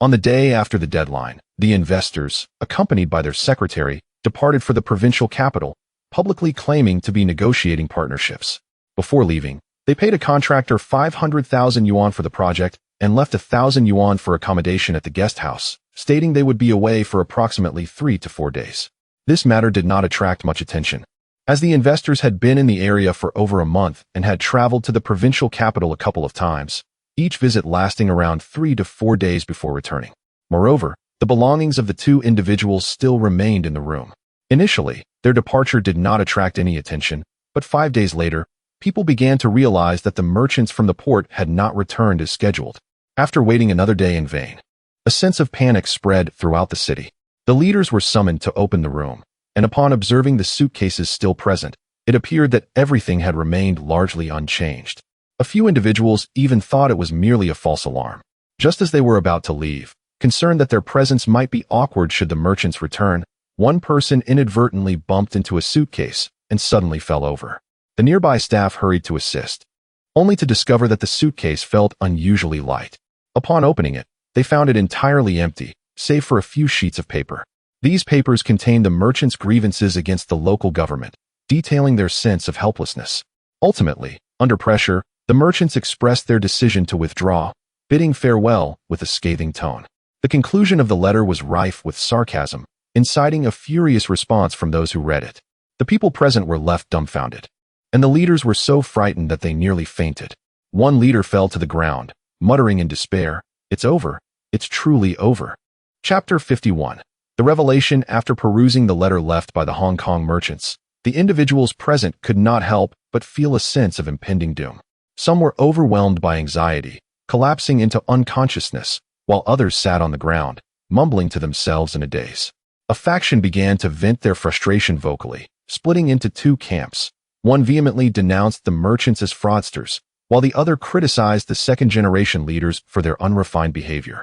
[SPEAKER 1] on the day after the deadline, the investors, accompanied by their secretary, departed for the provincial capital, publicly claiming to be negotiating partnerships. Before leaving, they paid a contractor 500,000 yuan for the project and left 1,000 yuan for accommodation at the guest house, stating they would be away for approximately 3 to 4 days. This matter did not attract much attention, as the investors had been in the area for over a month and had traveled to the provincial capital a couple of times, each visit lasting around 3 to 4 days before returning. Moreover, the belongings of the two individuals still remained in the room. Initially, their departure did not attract any attention, but 5 days later, people began to realize that the merchants from the port had not returned as scheduled. After waiting another day in vain, a sense of panic spread throughout the city. The leaders were summoned to open the room, and upon observing the suitcases still present, it appeared that everything had remained largely unchanged. A few individuals even thought it was merely a false alarm. Just as they were about to leave, concerned that their presence might be awkward should the merchants return, one person inadvertently bumped into a suitcase and suddenly fell over. The nearby staff hurried to assist, only to discover that the suitcase felt unusually light. Upon opening it, they found it entirely empty, save for a few sheets of paper. These papers contained the merchants' grievances against the local government, detailing their sense of helplessness. Ultimately, under pressure, the merchants expressed their decision to withdraw, bidding farewell with a scathing tone. The conclusion of the letter was rife with sarcasm, inciting a furious response from those who read it. The people present were left dumbfounded, and the leaders were so frightened that they nearly fainted. One leader fell to the ground, muttering in despair, "It's over. It's truly over." Chapter 51. The revelation. After perusing the letter left by the Hong Kong merchants, the individuals present could not help but feel a sense of impending doom. Some were overwhelmed by anxiety, collapsing into unconsciousness, while others sat on the ground, mumbling to themselves in a daze. A faction began to vent their frustration vocally, splitting into two camps. One vehemently denounced the merchants as fraudsters, while the other criticized the second-generation leaders for their unrefined behavior,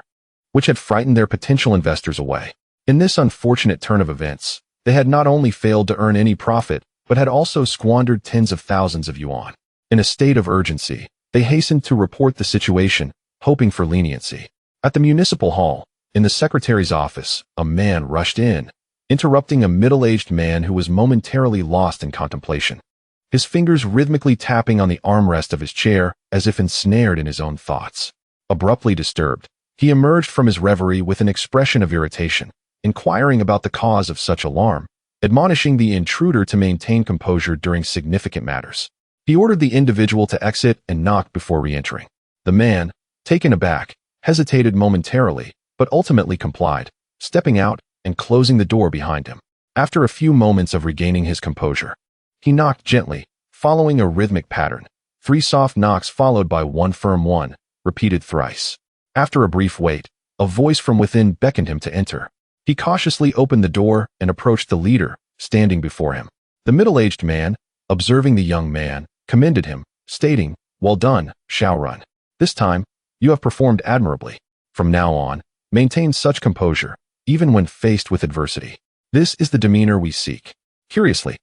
[SPEAKER 1] which had frightened their potential investors away. In this unfortunate turn of events, they had not only failed to earn any profit, but had also squandered tens of thousands of yuan. In a state of urgency, they hastened to report the situation, hoping for leniency. At the municipal hall, in the secretary's office, a man rushed in, interrupting a middle-aged man who was momentarily lost in contemplation, his fingers rhythmically tapping on the armrest of his chair as if ensnared in his own thoughts. Abruptly disturbed, he emerged from his reverie with an expression of irritation, inquiring about the cause of such alarm, admonishing the intruder to maintain composure during significant matters. He ordered the individual to exit and knock before re-entering. The man, taken aback, hesitated momentarily, but ultimately complied, stepping out and closing the door behind him. After a few moments of regaining his composure, he knocked gently, following a rhythmic pattern. 3 soft knocks followed by one firm one, repeated thrice. After a brief wait, a voice from within beckoned him to enter. He cautiously opened the door and approached the leader, standing before him. The middle-aged man, observing the young man, commended him, stating, "Well done, Shaorun. This time, you have performed admirably. From now on, maintain such composure, even when faced with adversity. This is the demeanor we seek." Curiously,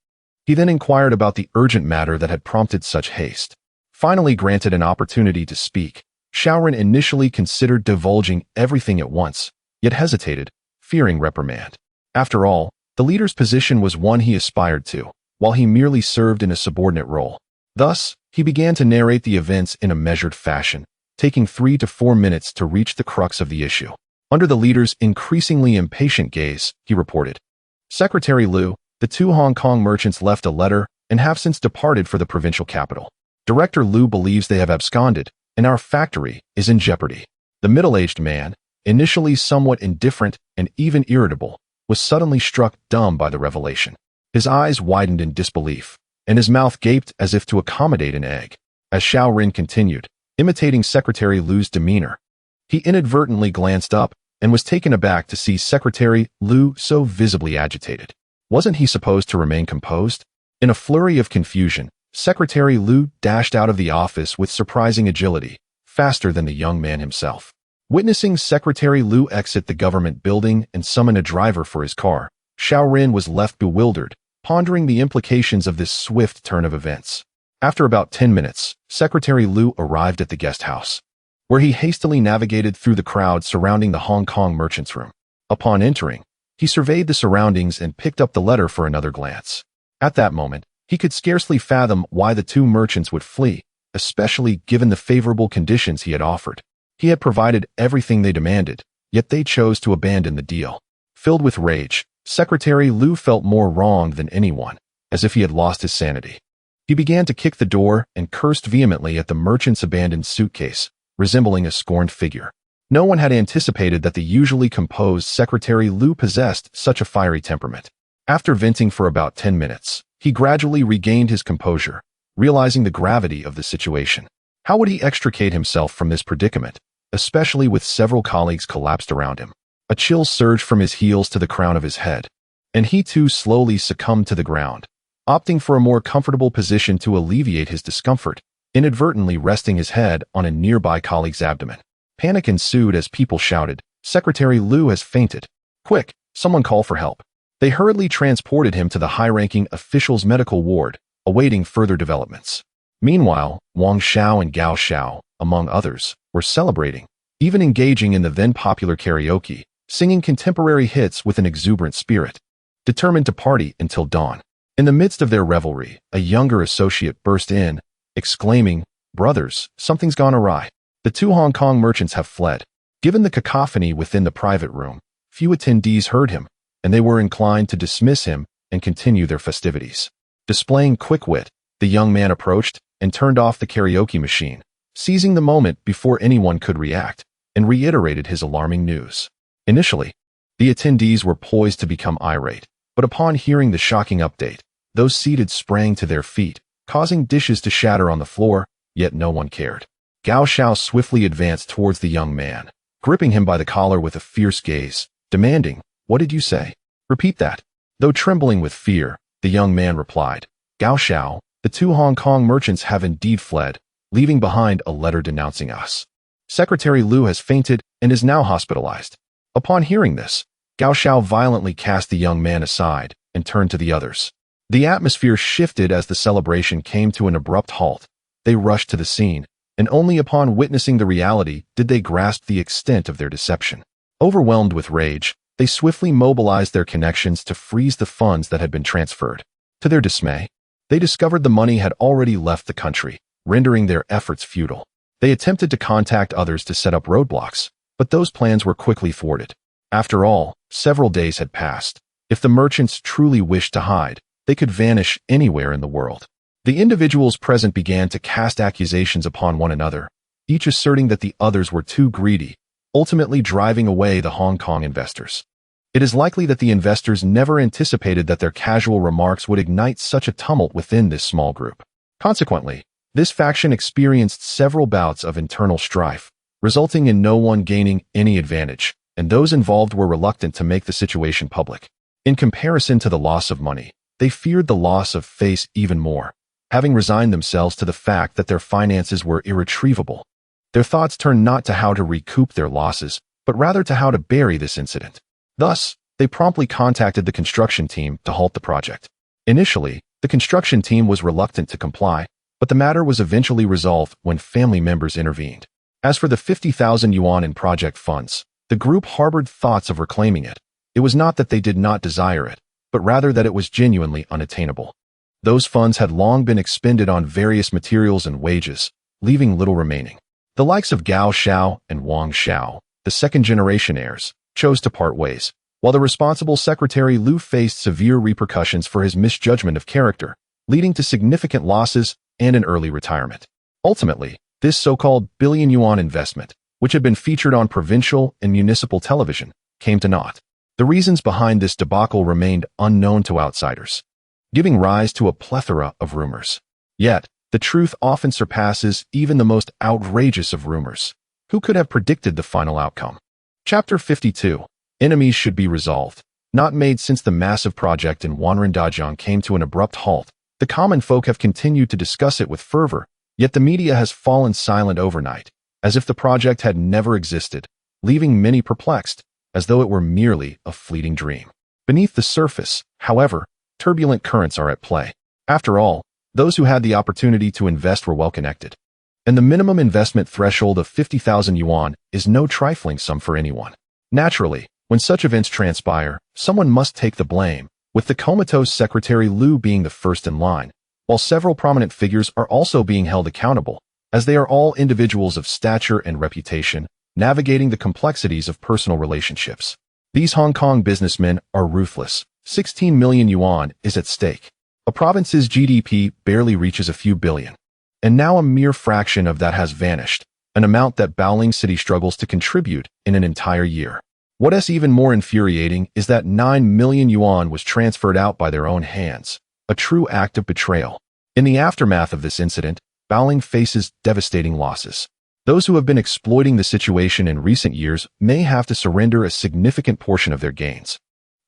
[SPEAKER 1] he then inquired about the urgent matter that had prompted such haste. Finally granted an opportunity to speak, Shaorun initially considered divulging everything at once, yet hesitated, fearing reprimand. After all, the leader's position was one he aspired to, while he merely served in a subordinate role. Thus, he began to narrate the events in a measured fashion, taking 3 to 4 minutes to reach the crux of the issue. Under the leader's increasingly impatient gaze, he reported, Secretary Liu, the two Hong Kong merchants left a letter and have since departed for the provincial capital. Director Liu believes they have absconded, and our factory is in jeopardy. The middle-aged man, initially somewhat indifferent and even irritable, was suddenly struck dumb by the revelation. His eyes widened in disbelief, and his mouth gaped as if to accommodate an egg. As Xiao Rin continued, imitating Secretary Liu's demeanor, he inadvertently glanced up and was taken aback to see Secretary Liu so visibly agitated. Wasn't he supposed to remain composed? In a flurry of confusion, Secretary Liu dashed out of the office with surprising agility, faster than the young man himself. Witnessing Secretary Liu exit the government building and summon a driver for his car, Xiao Rin was left bewildered, pondering the implications of this swift turn of events. After about 10 minutes, Secretary Liu arrived at the guest house, where he hastily navigated through the crowd surrounding the Hong Kong merchant's room. Upon entering, he surveyed the surroundings and picked up the letter for another glance. At that moment, he could scarcely fathom why the two merchants would flee, especially given the favorable conditions he had offered. He had provided everything they demanded, yet they chose to abandon the deal. Filled with rage, Secretary Liu felt more wronged than anyone, as if he had lost his sanity. He began to kick the door and cursed vehemently at the merchant's abandoned suitcase, resembling a scorned figure. No one had anticipated that the usually composed Secretary Liu possessed such a fiery temperament. After venting for about 10 minutes, he gradually regained his composure, realizing the gravity of the situation. How would he extricate himself from this predicament, especially with several colleagues collapsed around him? A chill surged from his heels to the crown of his head, and he too slowly succumbed to the ground, opting for a more comfortable position to alleviate his discomfort, inadvertently resting his head on a nearby colleague's abdomen. Panic ensued as people shouted, "Secretary Liu has fainted. Quick, someone call for help." They hurriedly transported him to the high-ranking official's medical ward, awaiting further developments. Meanwhile, Wang Xiao and Gao Xiao, among others, were celebrating, even engaging in the then-popular karaoke, singing contemporary hits with an exuberant spirit, determined to party until dawn. In the midst of their revelry, a younger associate burst in, exclaiming, "Brothers, something's gone awry. The two Hong Kong merchants have fled." Given the cacophony within the private room, few attendees heard him, and they were inclined to dismiss him and continue their festivities. Displaying quick wit, the young man approached and turned off the karaoke machine, seizing the moment before anyone could react, and reiterated his alarming news. Initially, the attendees were poised to become irate, but upon hearing the shocking update, those seated sprang to their feet, causing dishes to shatter on the floor, yet no one cared. Gao Xiao swiftly advanced towards the young man, gripping him by the collar with a fierce gaze, demanding, "What did you say? Repeat that." Though trembling with fear, the young man replied, "Gao Xiao, the two Hong Kong merchants have indeed fled, leaving behind a letter denouncing us. Secretary Liu has fainted and is now hospitalized." Upon hearing this, Gao Xiao violently cast the young man aside and turned to the others. The atmosphere shifted as the celebration came to an abrupt halt. They rushed to the scene, and only upon witnessing the reality did they grasp the extent of their deception. Overwhelmed with rage, they swiftly mobilized their connections to freeze the funds that had been transferred. To their dismay, they discovered the money had already left the country, rendering their efforts futile. They attempted to contact others to set up roadblocks, but those plans were quickly thwarted. After all, several days had passed. If the merchants truly wished to hide, they could vanish anywhere in the world. The individuals present began to cast accusations upon one another, each asserting that the others were too greedy, ultimately driving away the Hong Kong investors. It is likely that the investors never anticipated that their casual remarks would ignite such a tumult within this small group. Consequently, this faction experienced several bouts of internal strife, resulting in no one gaining any advantage, and those involved were reluctant to make the situation public. In comparison to the loss of money, they feared the loss of face even more, having resigned themselves to the fact that their finances were irretrievable. Their thoughts turned not to how to recoup their losses, but rather to how to bury this incident. Thus, they promptly contacted the construction team to halt the project. Initially, the construction team was reluctant to comply, but the matter was eventually resolved when family members intervened. As for the 50,000 yuan in project funds, the group harbored thoughts of reclaiming it. It was not that they did not desire it, but rather that it was genuinely unattainable. Those funds had long been expended on various materials and wages, leaving little remaining. The likes of Gao Xiao and Wang Xiao, the second-generation heirs, chose to part ways, while the responsible secretary Liu faced severe repercussions for his misjudgment of character, leading to significant losses and an early retirement. Ultimately, this so-called billion-yuan investment, which had been featured on provincial and municipal television, came to naught. The reasons behind this debacle remained unknown to outsiders, giving rise to a plethora of rumors. Yet, the truth often surpasses even the most outrageous of rumors. Who could have predicted the final outcome? Chapter 52. Enemies should be resolved. Not made since the massive project in Wanren-Dajiang came to an abrupt halt. The common folk have continued to discuss it with fervor, yet the media has fallen silent overnight, as if the project had never existed, leaving many perplexed, as though it were merely a fleeting dream. Beneath the surface, however, turbulent currents are at play. After all, those who had the opportunity to invest were well connected. And the minimum investment threshold of 50,000 yuan is no trifling sum for anyone. Naturally, when such events transpire, someone must take the blame, with the comatose secretary Liu being the first in line, while several prominent figures are also being held accountable, as they are all individuals of stature and reputation, navigating the complexities of personal relationships. These Hong Kong businessmen are ruthless. 16 million yuan is at stake. A province's GDP barely reaches a few billion. And now a mere fraction of that has vanished, an amount that Baoling City struggles to contribute in an entire year. What is even more infuriating is that 9 million yuan was transferred out by their own hands, a true act of betrayal. In the aftermath of this incident, Baoling faces devastating losses. Those who have been exploiting the situation in recent years may have to surrender a significant portion of their gains,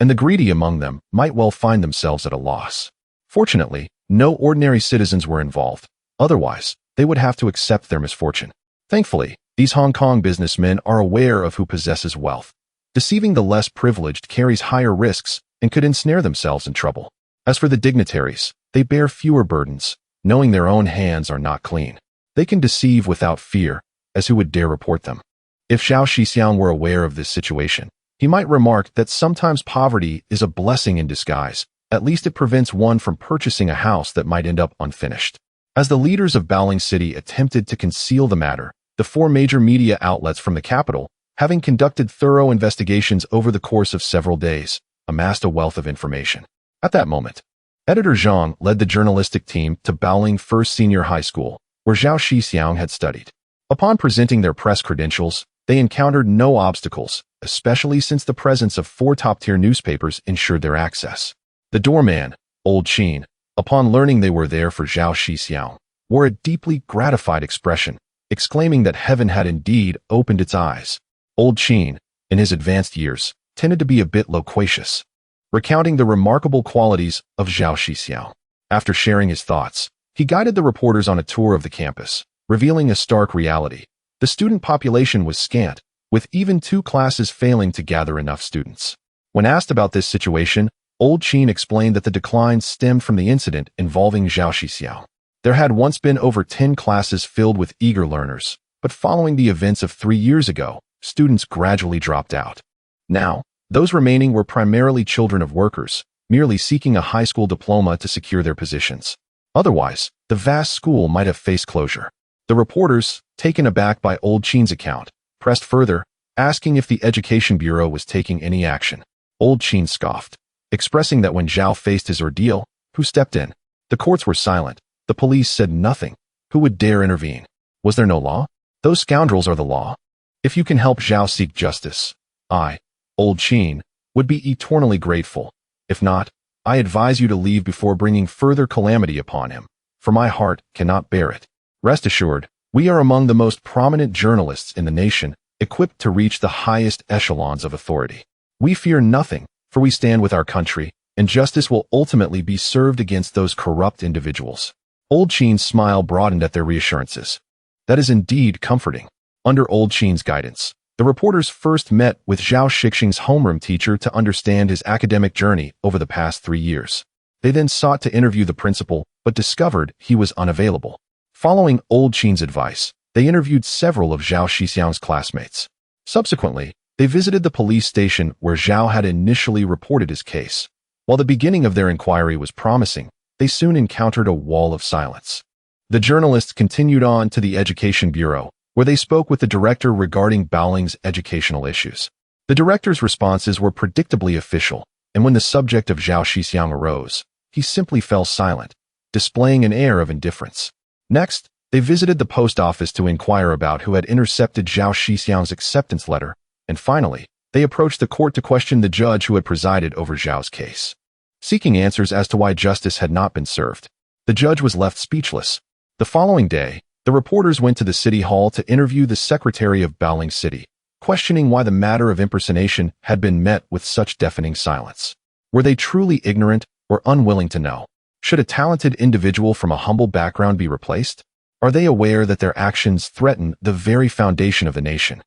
[SPEAKER 1] and the greedy among them might well find themselves at a loss. Fortunately, no ordinary citizens were involved. Otherwise, they would have to accept their misfortune. Thankfully, these Hong Kong businessmen are aware of who possesses wealth. Deceiving the less privileged carries higher risks and could ensnare themselves in trouble. As for the dignitaries, they bear fewer burdens, knowing their own hands are not clean. They can deceive without fear, as who would dare report them? If Zhao Shixiong were aware of this situation, he might remark that sometimes poverty is a blessing in disguise. At least it prevents one from purchasing a house that might end up unfinished. As the leaders of Baoling City attempted to conceal the matter, the 4 major media outlets from the capital, having conducted thorough investigations over the course of several days, amassed a wealth of information. At that moment, Editor Zhang led the journalistic team to Baoling First Senior High School, where Zhao Shixiong had studied. Upon presenting their press credentials, they encountered no obstacles, especially since the presence of 4 top-tier newspapers ensured their access. The doorman, Old Qin, upon learning they were there for Zhao Shixiong, wore a deeply gratified expression, exclaiming that heaven had indeed opened its eyes. Old Qin, in his advanced years, tended to be a bit loquacious, recounting the remarkable qualities of Zhao Shixiong. After sharing his thoughts, he guided the reporters on a tour of the campus, revealing a stark reality. The student population was scant, with even 2 classes failing to gather enough students. When asked about this situation, Old Qin explained that the decline stemmed from the incident involving Zhao Shixiong. There had once been over 10 classes filled with eager learners, but following the events of 3 years ago, students gradually dropped out. Now, those remaining were primarily children of workers, merely seeking a high school diploma to secure their positions. Otherwise, the vast school might have faced closure. The reporters, taken aback by Old Qin's account, pressed further, asking if the Education Bureau was taking any action. Old Qin scoffed, expressing that when Zhao faced his ordeal, who stepped in? The courts were silent. The police said nothing. Who would dare intervene? Was there no law? Those scoundrels are the law. If you can help Zhao seek justice, I, Old Qin, would be eternally grateful. If not, I advise you to leave before bringing further calamity upon him, for my heart cannot bear it. Rest assured, we are among the most prominent journalists in the nation, equipped to reach the highest echelons of authority. We fear nothing, for we stand with our country, and justice will ultimately be served against those corrupt individuals. Old Qin's smile broadened at their reassurances. That is indeed comforting. Under Old Qin's guidance, the reporters first met with Zhao Shixiong's homeroom teacher to understand his academic journey over the past 3 years. They then sought to interview the principal, but discovered he was unavailable. Following Old Qin's advice, they interviewed several of Zhao Shixiong's classmates. Subsequently, they visited the police station where Zhao had initially reported his case. While the beginning of their inquiry was promising, they soon encountered a wall of silence. The journalists continued on to the Education Bureau, where they spoke with the director regarding Baoling's educational issues. The director's responses were predictably official, and when the subject of Zhao Shixiong arose, he simply fell silent, displaying an air of indifference. Next, they visited the post office to inquire about who had intercepted Zhao Shixiong's acceptance letter, and finally, they approached the court to question the judge who had presided over Zhao's case. Seeking answers as to why justice had not been served, the judge was left speechless. The following day, the reporters went to the city hall to interview the secretary of Baoling City, questioning why the matter of impersonation had been met with such deafening silence. Were they truly ignorant or unwilling to know? Should a talented individual from a humble background be replaced? Are they aware that their actions threaten the very foundation of the nation,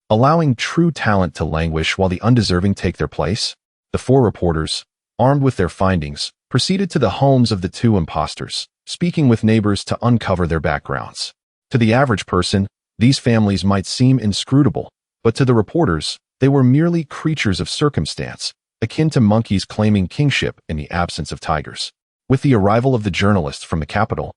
[SPEAKER 1] allowing true talent to languish while the undeserving take their place? The four reporters, armed with their findings, proceeded to the homes of the two impostors, speaking with neighbors to uncover their backgrounds. To the average person, these families might seem inscrutable, but to the reporters, they were merely creatures of circumstance, akin to monkeys claiming kingship in the absence of tigers. With the arrival of the journalists from the capital,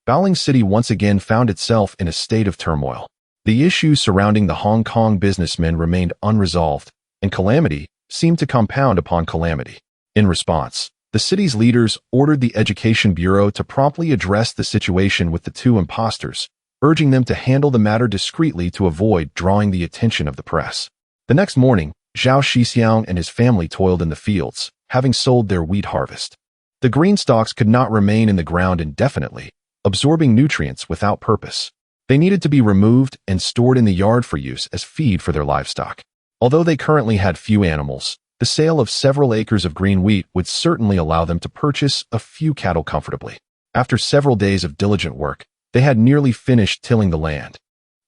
[SPEAKER 1] Baoling City once again found itself in a state of turmoil. The issues surrounding the Hong Kong businessmen remained unresolved, and calamity seemed to compound upon calamity. In response, the city's leaders ordered the Education Bureau to promptly address the situation with the two impostors, urging them to handle the matter discreetly to avoid drawing the attention of the press. The next morning, Zhao Shixiong and his family toiled in the fields, having sold their wheat harvest. The green stalks could not remain in the ground indefinitely, absorbing nutrients without purpose. They needed to be removed and stored in the yard for use as feed for their livestock. Although they currently had few animals, the sale of several acres of green wheat would certainly allow them to purchase a few cattle comfortably. After several days of diligent work, they had nearly finished tilling the land,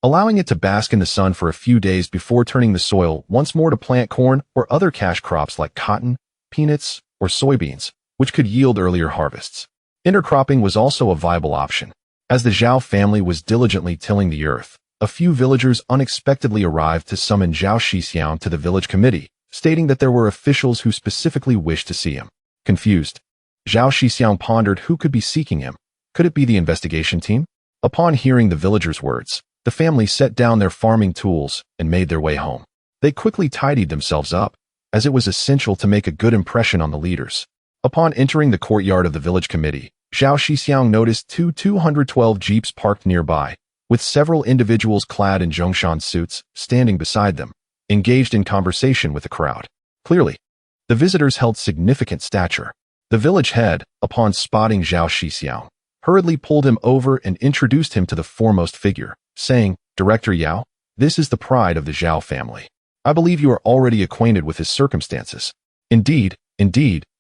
[SPEAKER 1] allowing it to bask in the sun for a few days before turning the soil once more to plant corn or other cash crops like cotton, peanuts, or soybeans, which could yield earlier harvests. Intercropping was also a viable option. As the Zhao family was diligently tilling the earth, a few villagers unexpectedly arrived to summon Zhao Shixiong to the village committee, stating that there were officials who specifically wished to see him. Confused, Zhao Shixiong pondered who could be seeking him. Could it be the investigation team? Upon hearing the villagers' words, the family set down their farming tools and made their way home. They quickly tidied themselves up, as it was essential to make a good impression on the leaders. Upon entering the courtyard of the village committee, Zhao Shixiong noticed two 212 jeeps parked nearby, with several individuals clad in Zhongshan suits standing beside them, engaged in conversation with the crowd. Clearly, the visitors held significant stature. The village head, upon spotting Zhao Shixiong, hurriedly pulled him over and introduced him to the foremost figure, saying, "Director Yao, this is the pride of the Zhao family. I believe you are already acquainted with his circumstances." Indeed,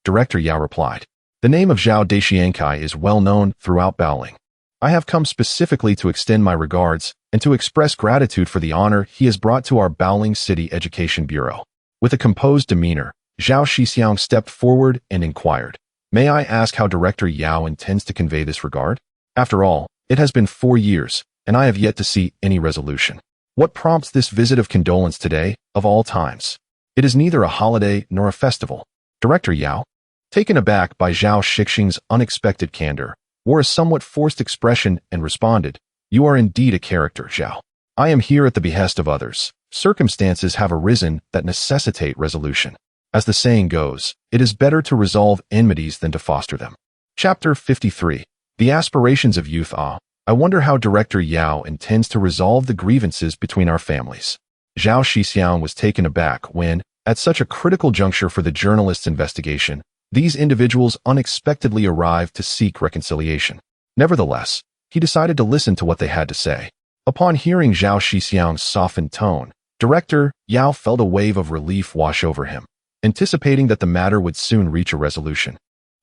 [SPEAKER 1] Director Yao replied. "The name of Zhao Shixiong is well known throughout Baoling. I have come specifically to extend my regards and to express gratitude for the honor he has brought to our Baoling City Education Bureau." With a composed demeanor, Zhao Shixiong stepped forward and inquired, "May I ask how Director Yao intends to convey this regard? After all, it has been 4 years, and I have yet to see any resolution. What prompts this visit of condolence today, of all times? It is neither a holiday nor a festival." Director Yao, taken aback by Zhao Shixiong's unexpected candor, wore a somewhat forced expression and responded, "You are indeed a character, Zhao. I am here at the behest of others. Circumstances have arisen that necessitate resolution. As the saying goes, it is better to resolve enmities than to foster them." Chapter 53. The Aspirations of Youth. I wonder how Director Yao intends to resolve the grievances between our families. Zhao Shixiong was taken aback when, at such a critical juncture for the journalists' investigation, these individuals unexpectedly arrived to seek reconciliation. Nevertheless, he decided to listen to what they had to say. Upon hearing Zhao Shixiong's softened tone, Director Yao felt a wave of relief wash over him, anticipating that the matter would soon reach a resolution,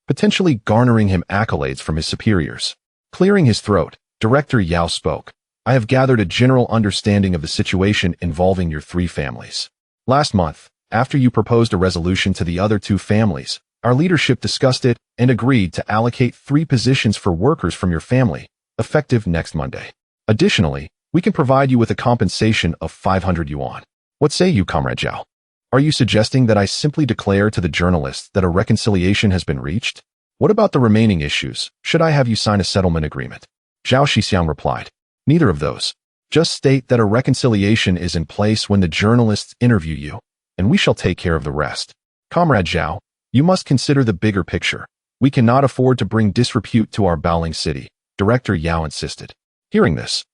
[SPEAKER 1] potentially garnering him accolades from his superiors. Clearing his throat, Director Yao spoke, "I have gathered a general understanding of the situation involving your 3 families. Last month, after you proposed a resolution to the other 2 families, our leadership discussed it and agreed to allocate 3 positions for workers from your family, effective next Monday. Additionally, we can provide you with a compensation of 500 yuan. What say you, Comrade Zhao? Are you suggesting that I simply declare to the journalists that a reconciliation has been reached? What about the remaining issues? Should I have you sign a settlement agreement?" Zhao Shixiong replied, "Neither of those. Just state that a reconciliation is in place when the journalists interview you. and we shall take care of the rest. Comrade Zhao, you must consider the bigger picture. We cannot afford to bring disrepute to our Baoling city, Director Yao insisted. Hearing this,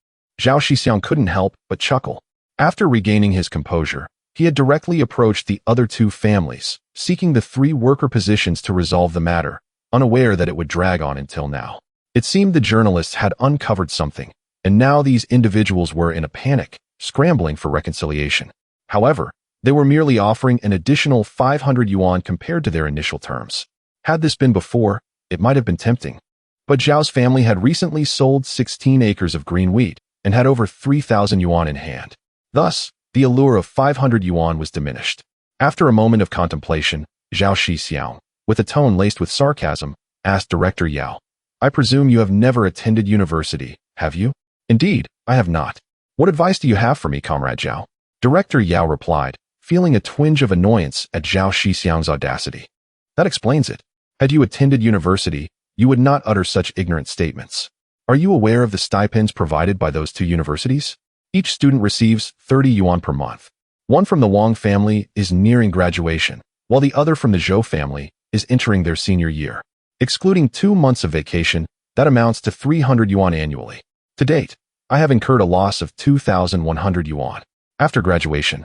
[SPEAKER 1] Zhao Shixiong couldn't help but chuckle. After regaining his composure, he had directly approached the other two families, seeking the 3 worker positions to resolve the matter, unaware that it would drag on until now. It seemed the journalists had uncovered something, and now these individuals were in a panic, scrambling for reconciliation. However, they were merely offering an additional 500 yuan compared to their initial terms. Had this been before, it might have been tempting. But Zhao's family had recently sold 16 acres of green wheat and had over 3,000 yuan in hand. Thus, the allure of 500 yuan was diminished. After a moment of contemplation, Zhao Shixiong, with a tone laced with sarcasm, asked Director Yao, I presume you have never attended university, have you? Indeed, I have not. What advice do you have for me, Comrade Zhao? Director Yao replied, feeling a twinge of annoyance at Zhao Shixiong's audacity. That explains it. Had you attended university, you would not utter such ignorant statements. Are you aware of the stipends provided by those 2 universities? Each student receives 30 yuan per month. One from the Wang family is nearing graduation, while the other from the Zhou family is entering their senior year. Excluding 2 months of vacation, that amounts to 300 yuan annually. To date, I have incurred a loss of 2,100 yuan. After graduation,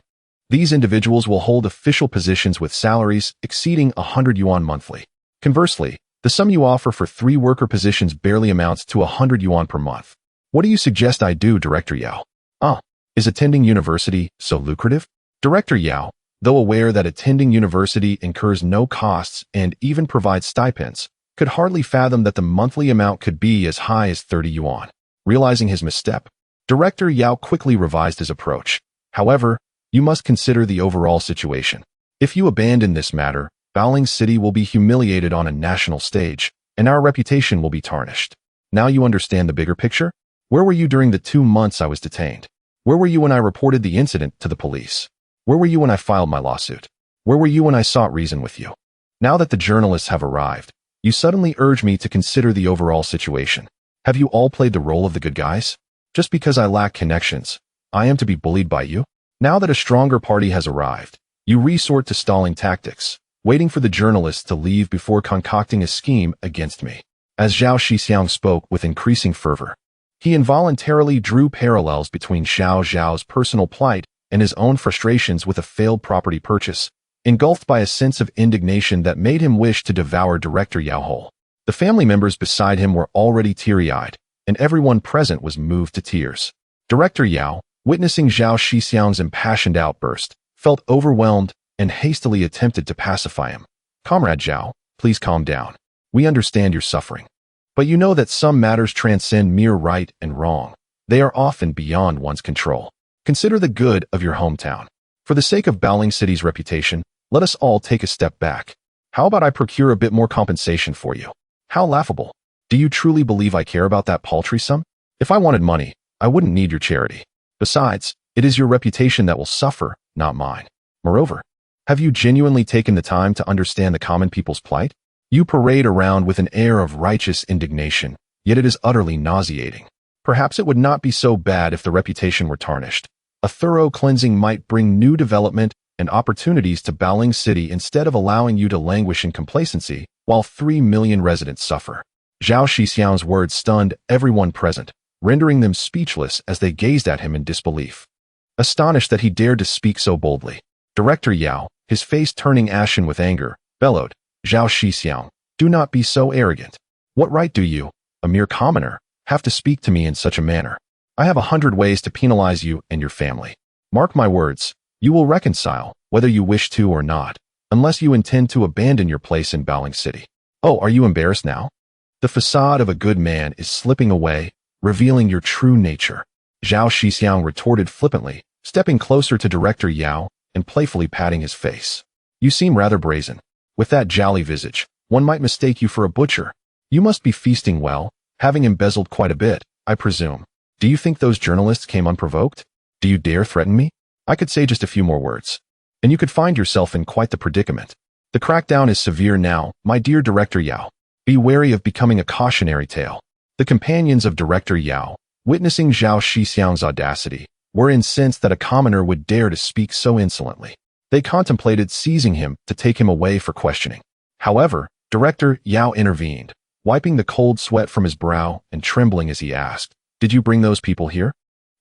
[SPEAKER 1] these individuals will hold official positions with salaries exceeding 100 yuan monthly. Conversely, the sum you offer for 3 worker positions barely amounts to 100 yuan per month. What do you suggest I do, Director Yao? Is attending university so lucrative? Director Yao, though aware that attending university incurs no costs and even provides stipends, could hardly fathom that the monthly amount could be as high as 30 yuan. Realizing his misstep, Director Yao quickly revised his approach. However, you must consider the overall situation. If you abandon this matter, Baoling City will be humiliated on a national stage, and our reputation will be tarnished. Now you understand the bigger picture? Where were you during the 2 months I was detained? Where were you when I reported the incident to the police? Where were you when I filed my lawsuit? Where were you when I sought reason with you? Now that the journalists have arrived, you suddenly urge me to consider the overall situation. Have you all played the role of the good guys? Just because I lack connections, I am to be bullied by you? Now that a stronger party has arrived, you resort to stalling tactics, waiting for the journalists to leave before concocting a scheme against me. As Zhao Shixiong spoke with increasing fervor, he involuntarily drew parallels between Xiao Zhao's personal plight and his own frustrations with a failed property purchase, engulfed by a sense of indignation that made him wish to devour Director Yao whole. The family members beside him were already teary-eyed, and everyone present was moved to tears. Director Yao, witnessing Zhao Shixiong's impassioned outburst, felt overwhelmed and hastily attempted to pacify him. Comrade Zhao, please calm down. We understand your suffering. But you know that some matters transcend mere right and wrong. They are often beyond one's control. Consider the good of your hometown. For the sake of Baoling City's reputation, let us all take a step back. How about I procure a bit more compensation for you? How laughable. Do you truly believe I care about that paltry sum? If I wanted money, I wouldn't need your charity. Besides, it is your reputation that will suffer, not mine. Moreover, have you genuinely taken the time to understand the common people's plight? You parade around with an air of righteous indignation, yet it is utterly nauseating. Perhaps it would not be so bad if the reputation were tarnished. A thorough cleansing might bring new development and opportunities to Baoling City instead of allowing you to languish in complacency while 3 million residents suffer. Zhao Shixiong's words stunned everyone present, rendering them speechless as they gazed at him in disbelief. Astonished that he dared to speak so boldly, Director Yao, his face turning ashen with anger, bellowed, Zhao Shixiong, do not be so arrogant. What right do you, a mere commoner, have to speak to me in such a manner? I have 100 ways to penalize you and your family. Mark my words, you will reconcile, whether you wish to or not, unless you intend to abandon your place in Baoling City. Oh, are you embarrassed now? The facade of a good man is slipping away, revealing your true nature. Zhao Shixiong retorted flippantly, stepping closer to Director Yao and playfully patting his face. You seem rather brazen. With that jolly visage, one might mistake you for a butcher. You must be feasting well, having embezzled quite a bit, I presume. Do you think those journalists came unprovoked? Do you dare threaten me? I could say just a few more words, and you could find yourself in quite the predicament. The crackdown is severe now, my dear Director Yao. Be wary of becoming a cautionary tale. The companions of Director Yao, witnessing Zhao Shixiong's audacity, were incensed that a commoner would dare to speak so insolently. They contemplated seizing him to take him away for questioning. However, Director Yao intervened, wiping the cold sweat from his brow and trembling as he asked, "Did you bring those people here?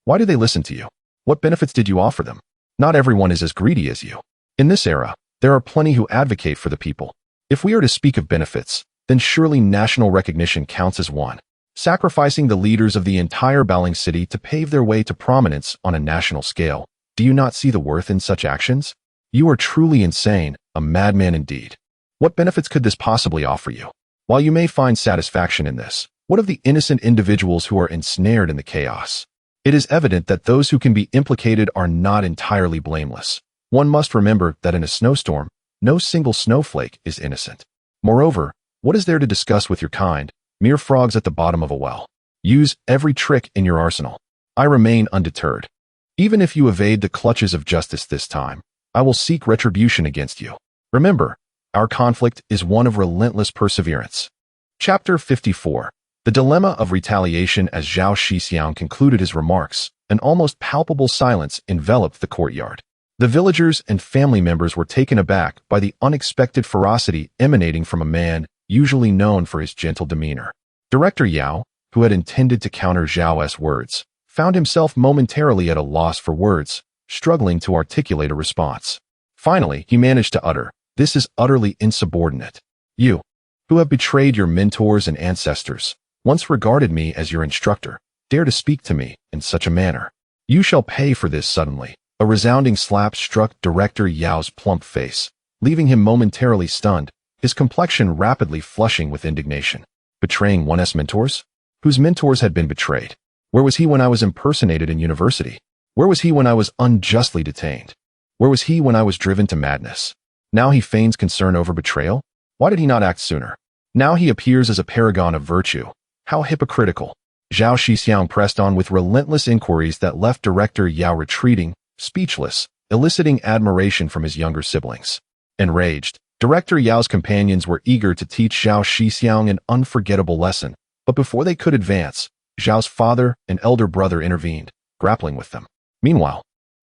[SPEAKER 1] Why do they listen to you? What benefits did you offer them? Not everyone is as greedy as you. In this era, there are plenty who advocate for the people. If we are to speak of benefits, then surely national recognition counts as one. Sacrificing the leaders of the entire Baling city to pave their way to prominence on a national scale. Do you not see the worth in such actions? You are truly insane, a madman indeed. What benefits could this possibly offer you? While you may find satisfaction in this, what of the innocent individuals who are ensnared in the chaos? It is evident that those who can be implicated are not entirely blameless. One must remember that in a snowstorm, no single snowflake is innocent. Moreover, what is there to discuss with your kind? Mere frogs at the bottom of a well. Use every trick in your arsenal. I remain undeterred. Even if you evade the clutches of justice this time, I will seek retribution against you. Remember, our conflict is one of relentless perseverance." Chapter 54. The Dilemma of Retaliation. As Zhao Shixiong concluded his remarks, an almost palpable silence enveloped the courtyard. The villagers and family members were taken aback by the unexpected ferocity emanating from a man usually known for his gentle demeanor. Director Yao, who had intended to counter Zhao's words, found himself momentarily at a loss for words, struggling to articulate a response. Finally, he managed to utter, "This is utterly insubordinate. You, who have betrayed your mentors and ancestors, once regarded me as your instructor, dare to speak to me in such a manner. You shall pay for this." Suddenly, a resounding slap struck Director Yao's plump face, leaving him momentarily stunned, his complexion rapidly flushing with indignation. Betraying one's mentors? Whose mentors had been betrayed? Where was he when I was impersonated in university? Where was he when I was unjustly detained? Where was he when I was driven to madness? Now he feigns concern over betrayal? Why did he not act sooner? Now he appears as a paragon of virtue. How hypocritical. Zhao Shixiong pressed on with relentless inquiries that left Director Yao retreating, speechless, eliciting admiration from his younger siblings. Enraged, Director Yao's companions were eager to teach Zhao Shixiong an unforgettable lesson, but before they could advance, Zhao's father and elder brother intervened, grappling with them. Meanwhile,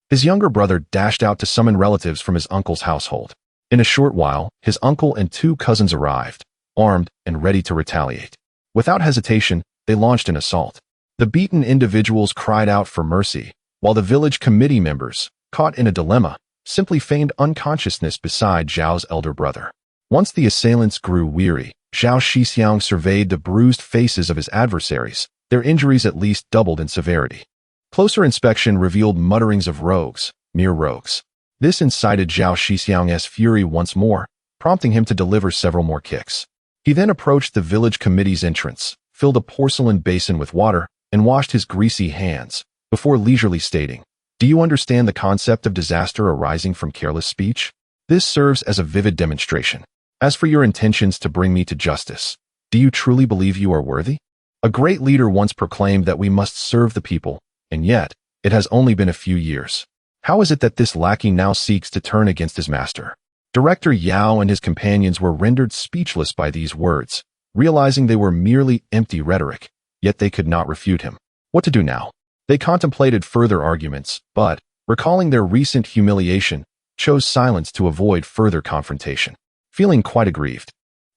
[SPEAKER 1] his younger brother dashed out to summon relatives from his uncle's household. In a short while, his uncle and two cousins arrived, armed and ready to retaliate. Without hesitation, they launched an assault. The beaten individuals cried out for mercy, while the village committee members, caught in a dilemma, simply feigned unconsciousness beside Zhao's elder brother. Once the assailants grew weary, Zhao Shixiong surveyed the bruised faces of his adversaries. Their injuries at least doubled in severity. Closer inspection revealed mutterings of rogues, mere rogues. This incited Zhao Shixiong's fury once more, prompting him to deliver several more kicks. He then approached the village committee's entrance, filled a porcelain basin with water, and washed his greasy hands, before leisurely stating, "Do you understand the concept of disaster arising from careless speech? This serves as a vivid demonstration. As for your intentions to bring me to justice, do you truly believe you are worthy? A great leader once proclaimed that we must serve the people, and yet, it has only been a few years. How is it that this lackey now seeks to turn against his master?" Director Yao and his companions were rendered speechless by these words, realizing they were merely empty rhetoric, yet they could not refute him. What to do now? They contemplated further arguments, but, recalling their recent humiliation, chose silence to avoid further confrontation. Feeling quite aggrieved,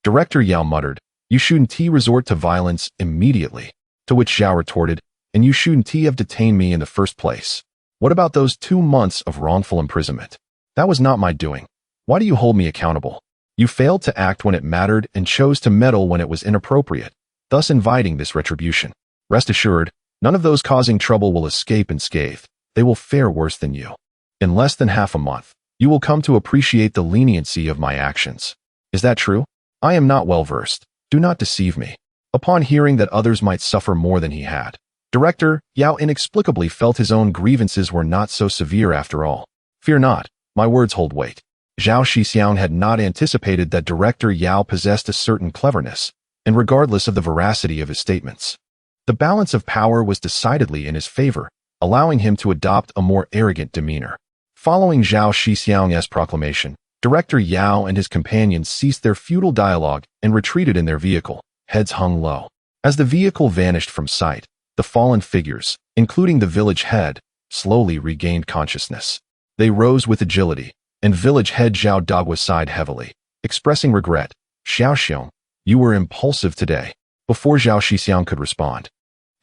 [SPEAKER 1] Director Yao muttered, "You shouldn't resort to violence immediately," to which Zhao retorted, "And you shouldn't have detained me in the first place. What about those 2 months of wrongful imprisonment? That was not my doing. Why do you hold me accountable? You failed to act when it mattered and chose to meddle when it was inappropriate, thus inviting this retribution. Rest assured, none of those causing trouble will escape unscathed. They will fare worse than you. In less than half a month, you will come to appreciate the leniency of my actions. Is that true? I am not well versed. Do not deceive me." Upon hearing that others might suffer more than he had, Director Yao inexplicably felt his own grievances were not so severe after all. "Fear not, my words hold weight." Zhao Shixiong had not anticipated that Director Yao possessed a certain cleverness, and regardless of the veracity of his statements, the balance of power was decidedly in his favor, allowing him to adopt a more arrogant demeanor. Following Zhao Shixiong's proclamation, Director Yao and his companions ceased their futile dialogue and retreated in their vehicle, heads hung low. As the vehicle vanished from sight, the fallen figures, including the village head, slowly regained consciousness. They rose with agility, and village head Zhao Dogwa sighed heavily, expressing regret. Zhao Shixiong, you were impulsive today. Before Zhao Shixiong could respond,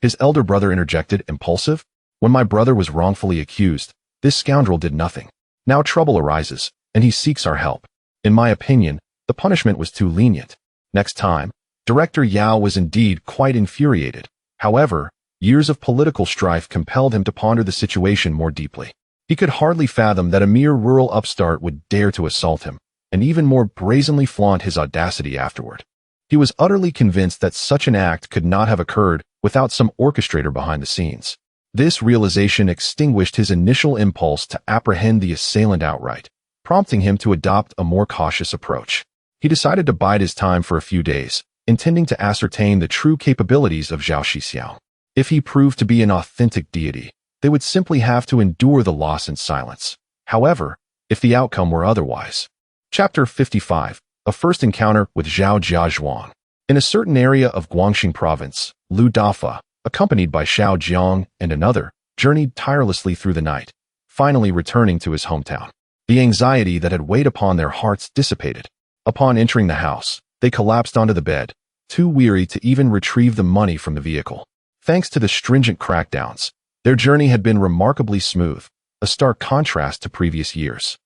[SPEAKER 1] his elder brother interjected, impulsive? When my brother was wrongfully accused, this scoundrel did nothing. Now trouble arises, and he seeks our help. In my opinion, the punishment was too lenient. Next time, Director Yao was indeed quite infuriated. However, years of political strife compelled him to ponder the situation more deeply. He could hardly fathom that a mere rural upstart would dare to assault him, and even more brazenly flaunt his audacity afterward. He was utterly convinced that such an act could not have occurred without some orchestrator behind the scenes. This realization extinguished his initial impulse to apprehend the assailant outright, prompting him to adopt a more cautious approach. He decided to bide his time for a few days, intending to ascertain the true capabilities of Zhao Shixiong. If he proved to be an authentic deity, they would simply have to endure the loss in silence. However, if the outcome were otherwise. Chapter 55. A first encounter with Zhao Jiazhuang. In a certain area of Guangxing province, Lu Dafa, accompanied by Xiao Jiang and another, journeyed tirelessly through the night, finally returning to his hometown. The anxiety that had weighed upon their hearts dissipated. Upon entering the house, they collapsed onto the bed, too weary to even retrieve the money from the vehicle. Thanks to the stringent crackdowns, their journey had been remarkably smooth, a stark contrast to previous years.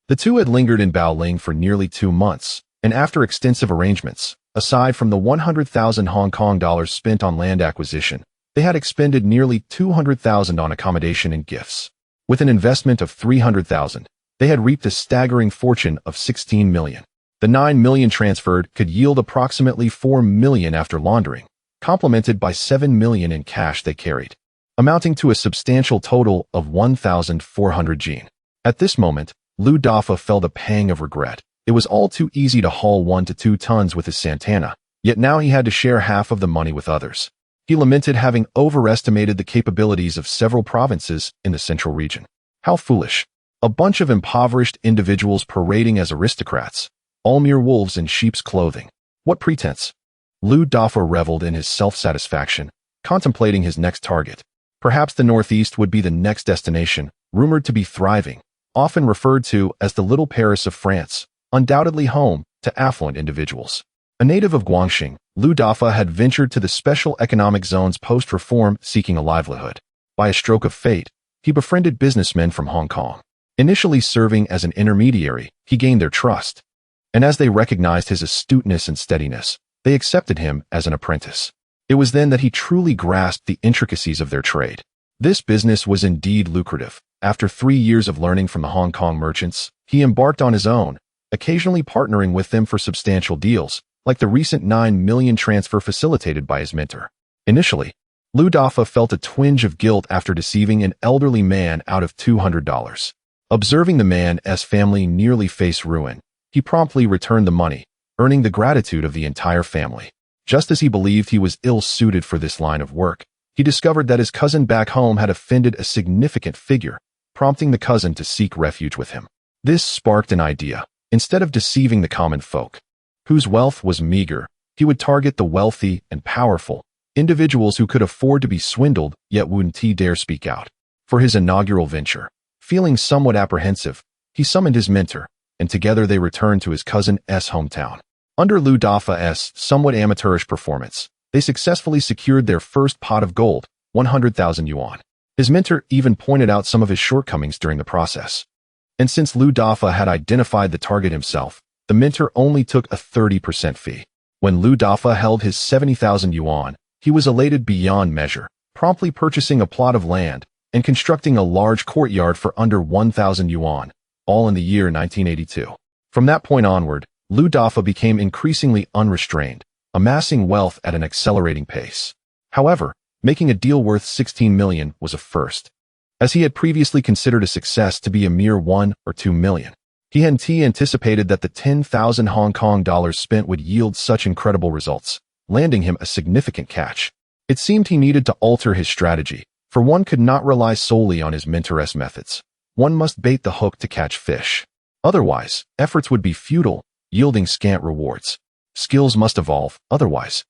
[SPEAKER 1] The two had lingered in Baoling for nearly 2 months, and after extensive arrangements, aside from the 100,000 Hong Kong dollars spent on land acquisition, they had expended nearly 200,000 on accommodation and gifts. With an investment of 300,000, they had reaped a staggering fortune of 16 million. The 9 million transferred could yield approximately 4 million after laundering, complemented by 7 million in cash they carried, amounting to a substantial total of 1,400 jin. At this moment, Lu Dafa felt a pang of regret. It was all too easy to haul 1 to 2 tons with his Santana, yet now he had to share half of the money with others. He lamented having overestimated the capabilities of several provinces in the central region. How foolish. A bunch of impoverished individuals parading as aristocrats, all mere wolves in sheep's clothing. What pretense? Lu Dafa reveled in his self-satisfaction, contemplating his next target. Perhaps the Northeast would be the next destination, rumored to be thriving, often referred to as the Little Paris of France, undoubtedly home to affluent individuals. A native of Guangxing, Lu Dafa had ventured to the special economic zones post-reform seeking a livelihood. By a stroke of fate, he befriended businessmen from Hong Kong. Initially serving as an intermediary, he gained their trust. And as they recognized his astuteness and steadiness, they accepted him as an apprentice. It was then that he truly grasped the intricacies of their trade. This business was indeed lucrative. After 3 years of learning from the Hong Kong merchants, he embarked on his own, occasionally partnering with them for substantial deals, like the recent 9 million transfer facilitated by his mentor. Initially, Lu Dafa felt a twinge of guilt after deceiving an elderly man out of $200. Observing the man's family nearly face ruin, he promptly returned the money, earning the gratitude of the entire family. Just as he believed he was ill-suited for this line of work, he discovered that his cousin back home had offended a significant figure, prompting the cousin to seek refuge with him. This sparked an idea. Instead of deceiving the common folk, whose wealth was meager, he would target the wealthy and powerful, individuals who could afford to be swindled yet wouldn't dare speak out. For his inaugural venture, feeling somewhat apprehensive, he summoned his mentor, and together they returned to his cousin's hometown. Under Lu Dafa's somewhat amateurish performance, they successfully secured their first pot of gold, 100,000 yuan. His mentor even pointed out some of his shortcomings during the process. And since Lu Dafa had identified the target himself, the mentor only took a 30% fee. When Lu Dafa held his 70,000 yuan, he was elated beyond measure, promptly purchasing a plot of land and constructing a large courtyard for under 1,000 yuan, all in the year 1982. From that point onward, Lu Dafa became increasingly unrestrained, amassing wealth at an accelerating pace. However, making a deal worth 16 million was a first, as he had previously considered a success to be a mere 1 or 2 million. He anticipated that the 10,000 Hong Kong dollars spent would yield such incredible results, landing him a significant catch. It seemed he needed to alter his strategy, for one could not rely solely on his mentor's methods. One must bait the hook to catch fish. Otherwise, efforts would be futile, yielding scant rewards. Skills must evolve, otherwise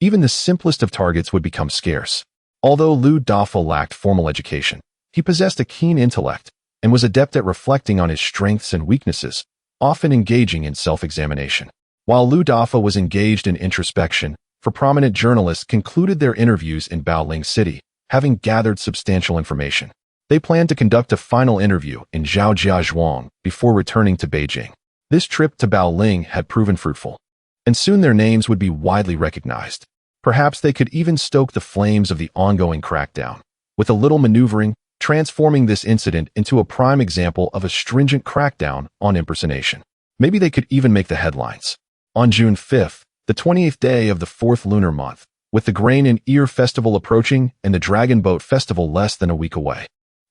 [SPEAKER 1] even the simplest of targets would become scarce. Although Lu Dafa lacked formal education, he possessed a keen intellect, and was adept at reflecting on his strengths and weaknesses, often engaging in self-examination. While Lu Dafa was engaged in introspection, for prominent journalists concluded their interviews in Baoling City, having gathered substantial information. They planned to conduct a final interview in Zhao before returning to Beijing. This trip to Baoling had proven fruitful, and soon their names would be widely recognized. Perhaps they could even stoke the flames of the ongoing crackdown, with a little maneuvering, transforming this incident into a prime example of a stringent crackdown on impersonation. Maybe they could even make the headlines. On June 5th, the 28th day of the 4th lunar month, with the Grain and Ear Festival approaching and the Dragon Boat Festival less than a week away,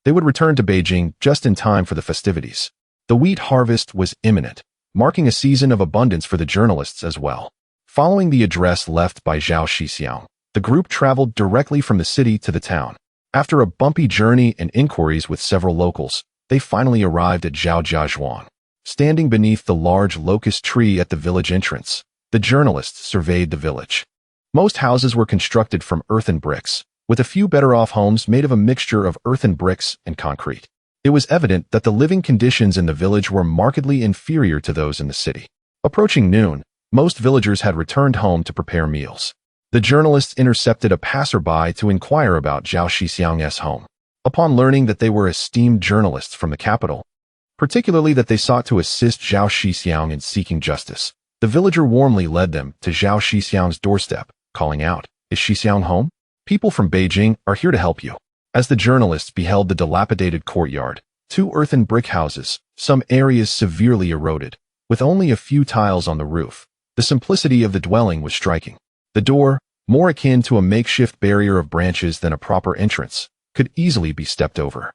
[SPEAKER 1] they would return to Beijing just in time for the festivities. The wheat harvest was imminent, marking a season of abundance for the journalists as well. Following the address left by Zhao Shixiong, the group traveled directly from the city to the town. After a bumpy journey and inquiries with several locals, they finally arrived at Zhao. Standing beneath the large locust tree at the village entrance, the journalists surveyed the village. Most houses were constructed from earthen bricks, with a few better-off homes made of a mixture of earthen bricks and concrete. It was evident that the living conditions in the village were markedly inferior to those in the city. Approaching noon, most villagers had returned home to prepare meals. The journalists intercepted a passerby to inquire about Zhao Shixiong's home. Upon learning that they were esteemed journalists from the capital, particularly that they sought to assist Zhao Shixiong in seeking justice, the villager warmly led them to Zhao Shixiong's doorstep, calling out, "Is Shixiong home? People from Beijing are here to help you." As the journalists beheld the dilapidated courtyard, 2 earthen brick houses, some areas severely eroded, with only a few tiles on the roof, the simplicity of the dwelling was striking. The door, more akin to a makeshift barrier of branches than a proper entrance, could easily be stepped over.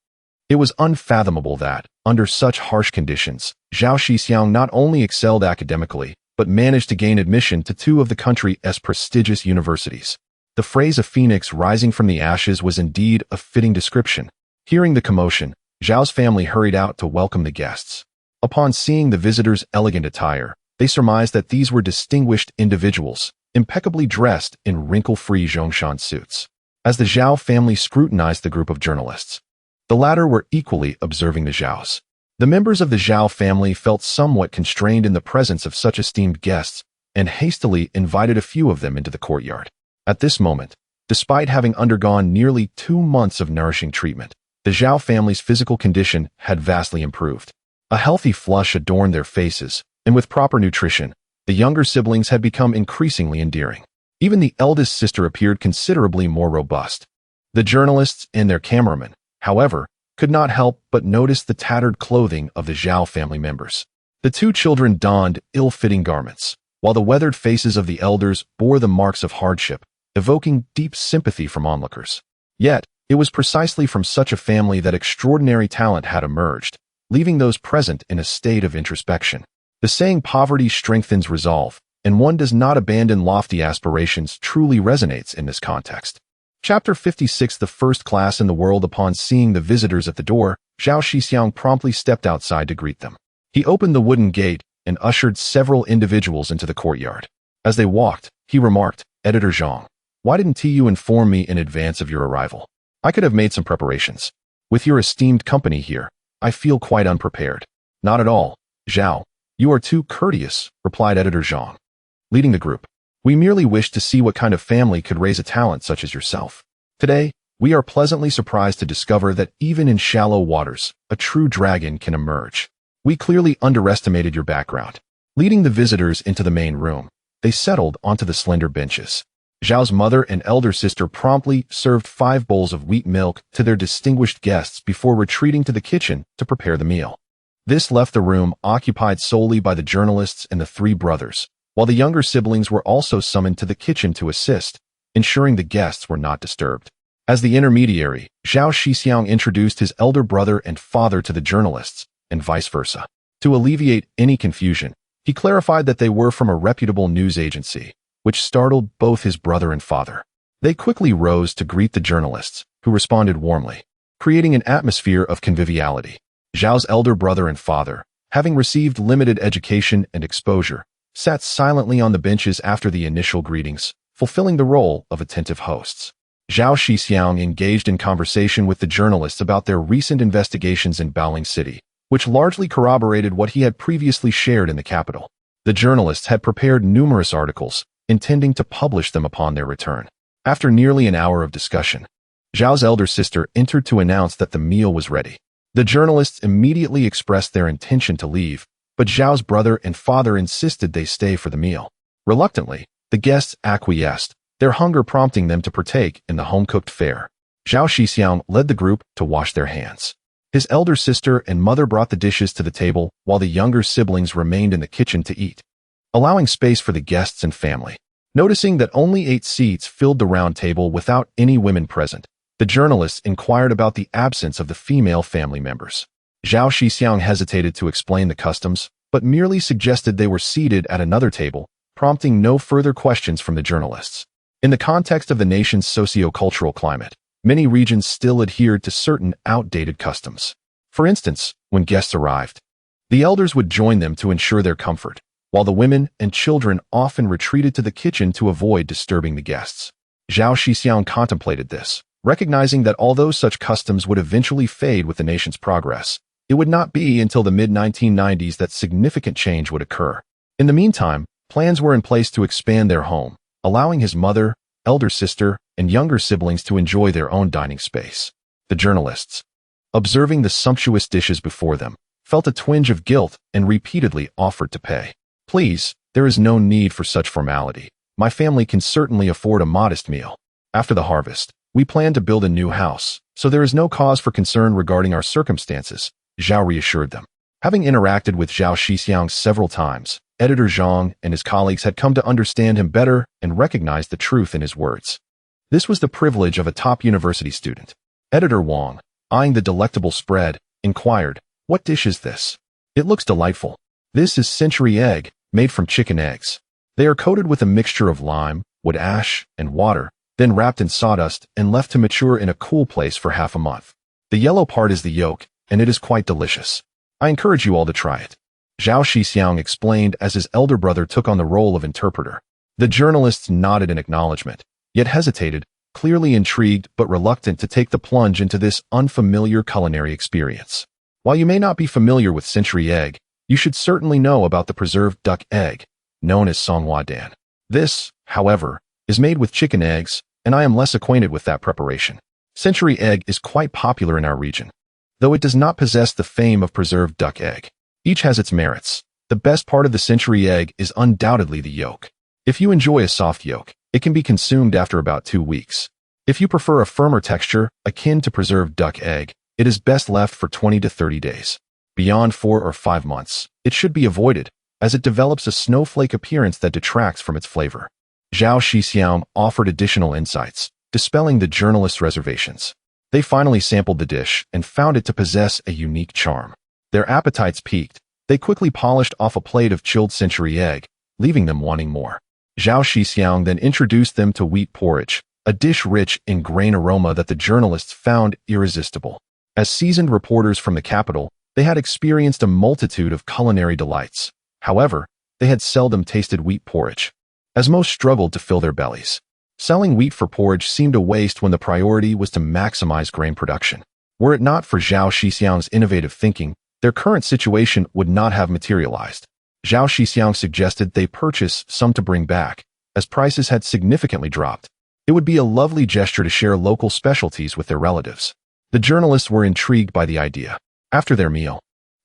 [SPEAKER 1] It was unfathomable that, under such harsh conditions, Zhao Shixiong not only excelled academically, but managed to gain admission to 2 of the country's prestigious universities. The phrase "a phoenix rising from the ashes" was indeed a fitting description. Hearing the commotion, Zhao's family hurried out to welcome the guests. Upon seeing the visitors' elegant attire, they surmised that these were distinguished individuals, impeccably dressed in wrinkle-free Zhongshan suits. As the Zhao family scrutinized the group of journalists, the latter were equally observing the Zhaos. The members of the Zhao family felt somewhat constrained in the presence of such esteemed guests and hastily invited a few of them into the courtyard. At this moment, despite having undergone nearly 2 months of nourishing treatment, the Zhao family's physical condition had vastly improved. A healthy flush adorned their faces, and with proper nutrition, the younger siblings had become increasingly endearing. Even the eldest sister appeared considerably more robust. The journalists and their cameramen, however, could not help but notice the tattered clothing of the Zhao family members. The 2 children donned ill-fitting garments, while the weathered faces of the elders bore the marks of hardship, evoking deep sympathy from onlookers. Yet, it was precisely from such a family that extraordinary talent had emerged, leaving those present in a state of introspection. The saying "poverty strengthens resolve," and one does not abandon lofty aspirations truly resonates in this context. Chapter 56. The first class in the world. Upon seeing the visitors at the door, Zhao Shixiong promptly stepped outside to greet them. He opened the wooden gate and ushered several individuals into the courtyard. As they walked, he remarked, "Editor Zhang, why didn't you inform me in advance of your arrival? I could have made some preparations. With your esteemed company here, I feel quite unprepared." "Not at all, Zhao. You are too courteous," replied Editor Zhang, leading the group. "We merely wished to see what kind of family could raise a talent such as yourself. Today, we are pleasantly surprised to discover that even in shallow waters, a true dragon can emerge. We clearly underestimated your background." Leading the visitors into the main room, they settled onto the slender benches. Zhao's mother and elder sister promptly served 5 bowls of wheat milk to their distinguished guests before retreating to the kitchen to prepare the meal. This left the room occupied solely by the journalists and the 3 brothers, while the younger siblings were also summoned to the kitchen to assist, ensuring the guests were not disturbed. As the intermediary, Zhao Shixiong introduced his elder brother and father to the journalists, and vice versa. To alleviate any confusion, he clarified that they were from a reputable news agency, which startled both his brother and father. They quickly rose to greet the journalists, who responded warmly, creating an atmosphere of conviviality. Zhao's elder brother and father, having received limited education and exposure, sat silently on the benches after the initial greetings, fulfilling the role of attentive hosts. Zhao Shixiong engaged in conversation with the journalists about their recent investigations in Baoling City, which largely corroborated what he had previously shared in the capital. The journalists had prepared numerous articles, intending to publish them upon their return. After nearly an hour of discussion, Zhao's elder sister entered to announce that the meal was ready. The journalists immediately expressed their intention to leave, but Zhao's brother and father insisted they stay for the meal. Reluctantly, the guests acquiesced, their hunger prompting them to partake in the home-cooked fare. Zhao Shixiong led the group to wash their hands. His elder sister and mother brought the dishes to the table while the younger siblings remained in the kitchen to eat, allowing space for the guests and family. Noticing that only 8 seats filled the round table without any women present, the journalists inquired about the absence of the female family members. Zhao Shixiong hesitated to explain the customs, but merely suggested they were seated at another table, prompting no further questions from the journalists. In the context of the nation's socio-cultural climate, many regions still adhered to certain outdated customs. For instance, when guests arrived, the elders would join them to ensure their comfort, while the women and children often retreated to the kitchen to avoid disturbing the guests. Zhao Shixiong contemplated this, recognizing that although such customs would eventually fade with the nation's progress, it would not be until the mid-1990s that significant change would occur. In the meantime, plans were in place to expand their home, allowing his mother, elder sister, and younger siblings to enjoy their own dining space. The journalists, observing the sumptuous dishes before them, felt a twinge of guilt and repeatedly offered to pay. "Please, there is no need for such formality. My family can certainly afford a modest meal. After the harvest, we plan to build a new house, so there is no cause for concern regarding our circumstances," Zhao reassured them. Having interacted with Zhao Shixiong several times, Editor Zhang and his colleagues had come to understand him better and recognize the truth in his words. This was the privilege of a top university student. Editor Wang, eyeing the delectable spread, inquired, "What dish is this? It looks delightful." "This is century egg, made from chicken eggs. They are coated with a mixture of lime, wood ash, and water, then wrapped in sawdust and left to mature in a cool place for half a month. The yellow part is the yolk, and it is quite delicious. I encourage you all to try it," Zhao Shixiong explained as his elder brother took on the role of interpreter. The journalists nodded in acknowledgement, yet hesitated, clearly intrigued but reluctant to take the plunge into this unfamiliar culinary experience. While you may not be familiar with century egg, you should certainly know about the preserved duck egg, known as songhuadan. This, however, is made with chicken eggs, and I am less acquainted with that preparation. Century egg is quite popular in our region, though it does not possess the fame of preserved duck egg. Each has its merits. The best part of the century egg is undoubtedly the yolk. If you enjoy a soft yolk, it can be consumed after about 2 weeks. If you prefer a firmer texture, akin to preserved duck egg, it is best left for 20 to 30 days. Beyond 4 or 5 months, it should be avoided, as it develops a snowflake appearance that detracts from its flavor. Zhao Shixiong offered additional insights, dispelling the journalists' reservations. They finally sampled the dish and found it to possess a unique charm. Their appetites peaked. They quickly polished off a plate of chilled century egg, leaving them wanting more. Zhao Shixiong then introduced them to wheat porridge, a dish rich in grain aroma that the journalists found irresistible. As seasoned reporters from the capital, they had experienced a multitude of culinary delights. However, they had seldom tasted wheat porridge, as most struggled to fill their bellies. Selling wheat for porridge seemed a waste when the priority was to maximize grain production. Were it not for Zhao Shixiong's innovative thinking, their current situation would not have materialized. Zhao Shixiong suggested they purchase some to bring back, as prices had significantly dropped. It would be a lovely gesture to share local specialties with their relatives. The journalists were intrigued by the idea. After their meal,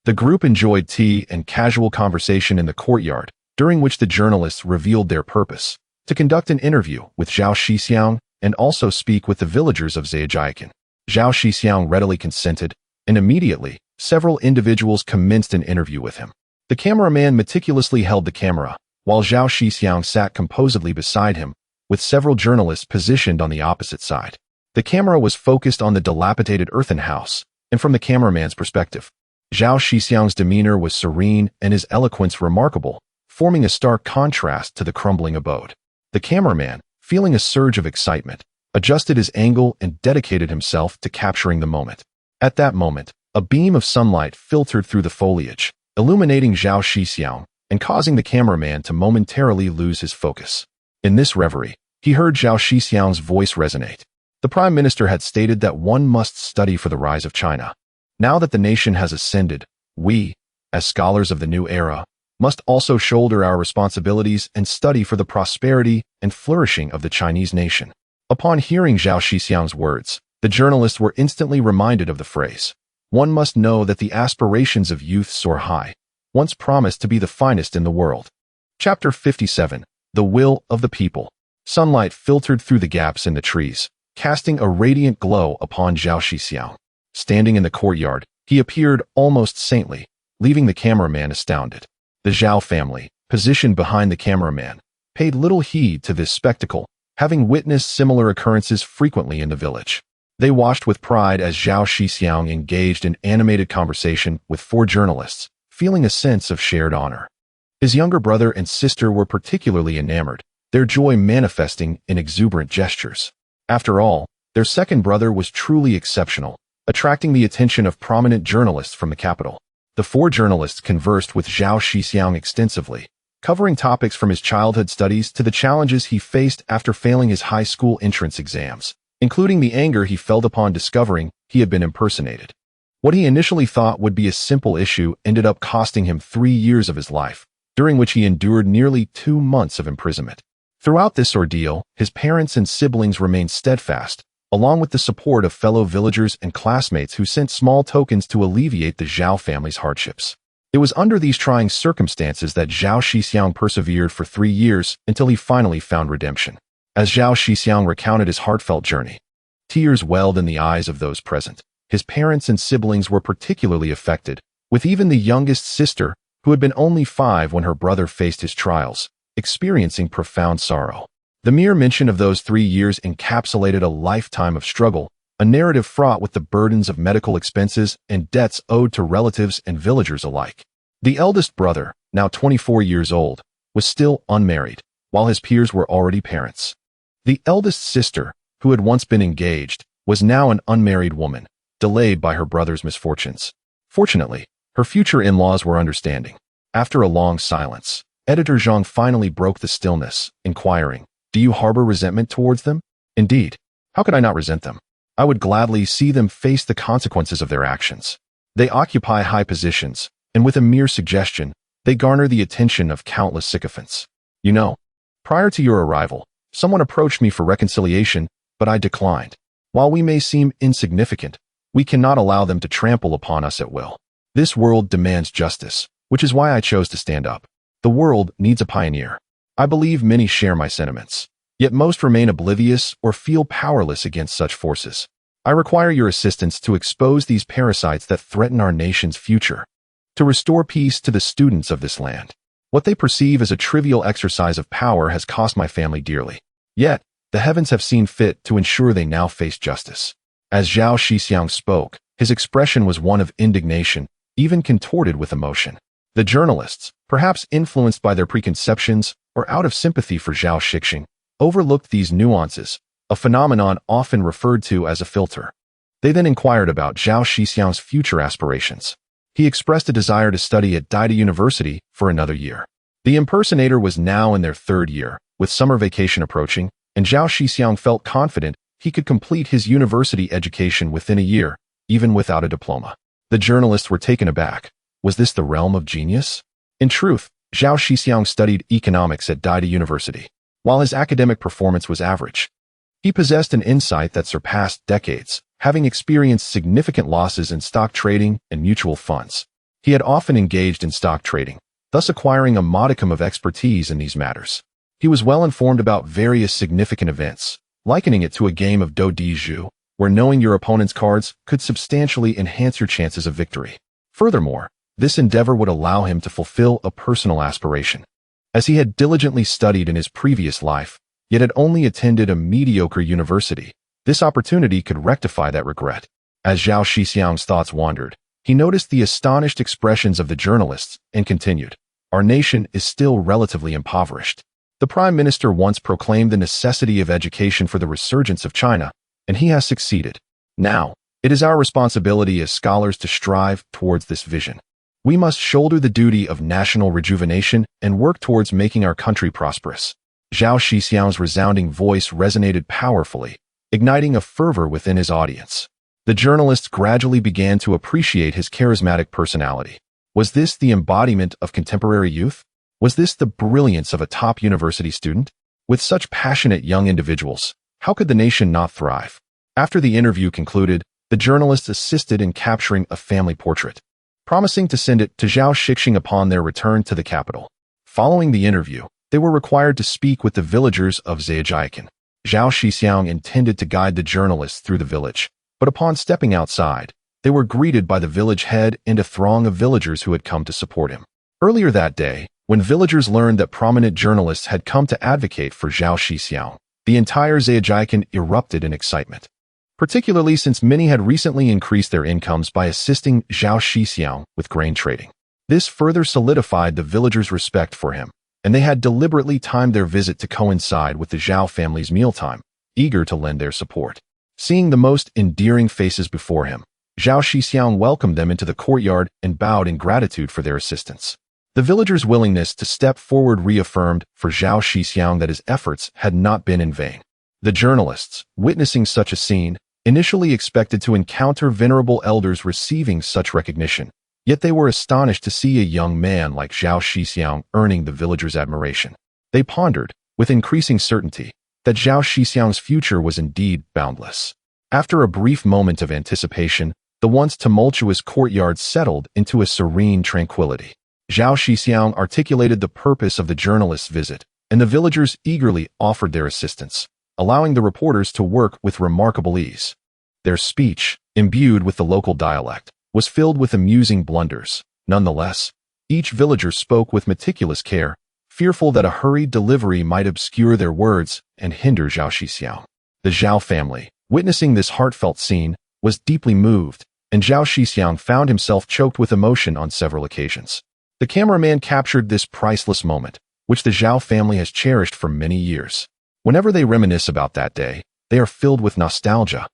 [SPEAKER 1] the group enjoyed tea and casual conversation in the courtyard, during which the journalists revealed their purpose: to conduct an interview with Zhao Shixiong and also speak with the villagers of Zhejiang. Zhao Shixiong readily consented, and immediately, several individuals commenced an interview with him. The cameraman meticulously held the camera, while Zhao Shixiong sat composedly beside him, with several journalists positioned on the opposite side. The camera was focused on the dilapidated earthen house, and from the cameraman's perspective, Zhao Shixiong's demeanor was serene and his eloquence remarkable, forming a stark contrast to the crumbling abode. The cameraman, feeling a surge of excitement, adjusted his angle and dedicated himself to capturing the moment. At that moment, a beam of sunlight filtered through the foliage, illuminating Zhao Shixiong and causing the cameraman to momentarily lose his focus. In this reverie, he heard Zhao Shixiong's voice resonate. The Prime Minister had stated that one must study for the rise of China. Now that the nation has ascended, we, as scholars of the new era, must also shoulder our responsibilities and study for the prosperity and flourishing of the Chinese nation. Upon hearing Zhao Shixiong's words, the journalists were instantly reminded of the phrase, "One must know that the aspirations of youth soar high," once promised to be the finest in the world. Chapter 57. The Will of the People. Sunlight filtered through the gaps in the trees, casting a radiant glow upon Zhao Shixiong. Standing in the courtyard, he appeared almost saintly, leaving the cameraman astounded. The Zhao family, positioned behind the cameraman, paid little heed to this spectacle, having witnessed similar occurrences frequently in the village. They watched with pride as Zhao Shixiong engaged in animated conversation with 4 journalists, feeling a sense of shared honor. His younger brother and sister were particularly enamored, their joy manifesting in exuberant gestures. After all, their second brother was truly exceptional, attracting the attention of prominent journalists from the capital. The 4 journalists conversed with Zhao Shixiong extensively, covering topics from his childhood studies to the challenges he faced after failing his high school entrance exams, including the anger he felt upon discovering he had been impersonated. What he initially thought would be a simple issue ended up costing him 3 years of his life, during which he endured nearly 2 months of imprisonment. Throughout this ordeal, his parents and siblings remained steadfast, along with the support of fellow villagers and classmates who sent small tokens to alleviate the Zhao family's hardships. It was under these trying circumstances that Zhao Shixiong persevered for 3 years until he finally found redemption. As Zhao Shixiong recounted his heartfelt journey, tears welled in the eyes of those present. His parents and siblings were particularly affected, with even the youngest sister, who had been only 5 when her brother faced his trials, experiencing profound sorrow. The mere mention of those 3 years encapsulated a lifetime of struggle, a narrative fraught with the burdens of medical expenses and debts owed to relatives and villagers alike. The eldest brother, now 24 years old, was still unmarried, while his peers were already parents. The eldest sister, who had once been engaged, was now an unmarried woman, delayed by her brother's misfortunes. Fortunately, her future in-laws were understanding. After a long silence, Editor Zhang finally broke the stillness, inquiring, "Do you harbor resentment towards them?" "Indeed. How could I not resent them? I would gladly see them face the consequences of their actions. They occupy high positions, and with a mere suggestion, they garner the attention of countless sycophants. You know, prior to your arrival, someone approached me for reconciliation, but I declined. While we may seem insignificant, we cannot allow them to trample upon us at will. This world demands justice, which is why I chose to stand up. The world needs a pioneer. I believe many share my sentiments, yet most remain oblivious or feel powerless against such forces. I require your assistance to expose these parasites that threaten our nation's future, to restore peace to the students of this land. What they perceive as a trivial exercise of power has cost my family dearly. Yet, the heavens have seen fit to ensure they now face justice." As Zhao Shixiong spoke, his expression was one of indignation, even contorted with emotion. The journalists, perhaps influenced by their preconceptions or out of sympathy for Zhao Shixiong, overlooked these nuances, a phenomenon often referred to as a filter. They then inquired about Zhao Shixiong's future aspirations. He expressed a desire to study at Daida University for another year. The impersonator was now in their 3rd year, with summer vacation approaching, and Zhao Shixiong felt confident he could complete his university education within a year, even without a diploma. The journalists were taken aback. Was this the realm of genius? In truth, Zhao Shixiong studied economics at Daida University. While his academic performance was average, he possessed an insight that surpassed decades, having experienced significant losses in stock trading and mutual funds. He had often engaged in stock trading, thus acquiring a modicum of expertise in these matters. He was well informed about various significant events, likening it to a game of do di ju, where knowing your opponent's cards could substantially enhance your chances of victory. Furthermore, this endeavor would allow him to fulfill a personal aspiration. As he had diligently studied in his previous life, yet had only attended a mediocre university, this opportunity could rectify that regret. As Zhao Shixiong's thoughts wandered, he noticed the astonished expressions of the journalists and continued, "Our nation is still relatively impoverished. The Prime Minister once proclaimed the necessity of education for the resurgence of China, and he has succeeded. Now, it is our responsibility as scholars to strive towards this vision. We must shoulder the duty of national rejuvenation and work towards making our country prosperous." Zhao Shixiong's resounding voice resonated powerfully, igniting a fervor within his audience. The journalists gradually began to appreciate his charismatic personality. Was this the embodiment of contemporary youth? Was this the brilliance of a top university student? With such passionate young individuals, how could the nation not thrive? After the interview concluded, the journalists assisted in capturing a family portrait, promising to send it to Zhao Shixiong upon their return to the capital. Following the interview, they were required to speak with the villagers of Zhejiang. Zhao Shixiong intended to guide the journalists through the village, but upon stepping outside, they were greeted by the village head and a throng of villagers who had come to support him. Earlier that day, when villagers learned that prominent journalists had come to advocate for Zhao Shixiong, the entire Zhejiang erupted in excitement, particularly since many had recently increased their incomes by assisting Zhao Shixiong with grain trading. This further solidified the villagers' respect for him, and they had deliberately timed their visit to coincide with the Zhao family's mealtime, eager to lend their support. Seeing the most endearing faces before him, Zhao Shixiong welcomed them into the courtyard and bowed in gratitude for their assistance. The villagers' willingness to step forward reaffirmed for Zhao Shixiong that his efforts had not been in vain. The journalists, witnessing such a scene, initially expected to encounter venerable elders receiving such recognition, yet they were astonished to see a young man like Zhao Shixiong earning the villagers' admiration. They pondered, with increasing certainty, that Zhao Shixiong's future was indeed boundless. After a brief moment of anticipation, the once tumultuous courtyard settled into a serene tranquility. Zhao Shixiong articulated the purpose of the journalists' visit, and the villagers eagerly offered their assistance, allowing the reporters to work with remarkable ease. Their speech, imbued with the local dialect, was filled with amusing blunders. Nonetheless, each villager spoke with meticulous care, fearful that a hurried delivery might obscure their words and hinder Zhao Shixiong. The Zhao family, witnessing this heartfelt scene, was deeply moved, and Zhao Shixiong found himself choked with emotion on several occasions. The cameraman captured this priceless moment, which the Zhao family has cherished for many years. Whenever they reminisce about that day, they are filled with nostalgia,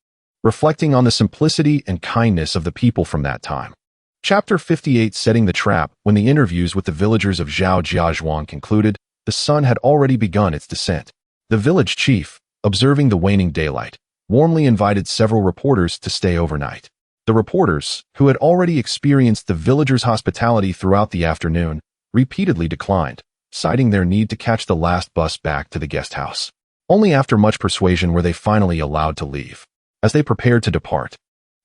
[SPEAKER 1] reflecting on the simplicity and kindness of the people from that time. Chapter 58, Setting the Trap. When the interviews with the villagers of Zhao Jiazhuang concluded, the sun had already begun its descent. The village chief, observing the waning daylight, warmly invited several reporters to stay overnight. The reporters, who had already experienced the villagers' hospitality throughout the afternoon, repeatedly declined, citing their need to catch the last bus back to the guest house. Only after much persuasion were they finally allowed to leave. As they prepared to depart,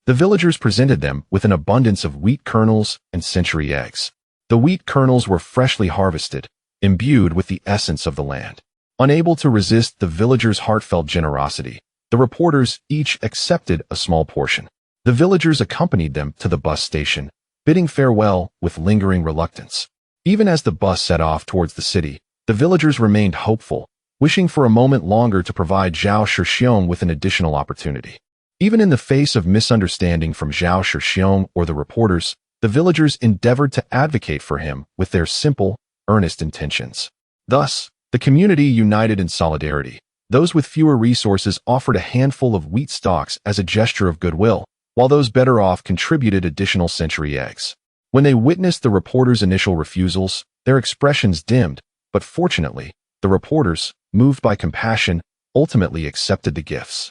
[SPEAKER 1] the villagers presented them with an abundance of wheat kernels and century eggs. The wheat kernels were freshly harvested, imbued with the essence of the land. Unable to resist the villagers' heartfelt generosity, the reporters each accepted a small portion. The villagers accompanied them to the bus station, bidding farewell with lingering reluctance. Even as the bus set off towards the city, the villagers remained hopeful, wishing for a moment longer to provide Zhao Shixiong with an additional opportunity. Even in the face of misunderstanding from Zhao Shixiong or the reporters, the villagers endeavored to advocate for him with their simple, earnest intentions. Thus, the community united in solidarity. Those with fewer resources offered a handful of wheat stalks as a gesture of goodwill, while those better off contributed additional century eggs. When they witnessed the reporters' initial refusals, their expressions dimmed, but fortunately, the reporters, moved by compassion, ultimately accepted the gifts,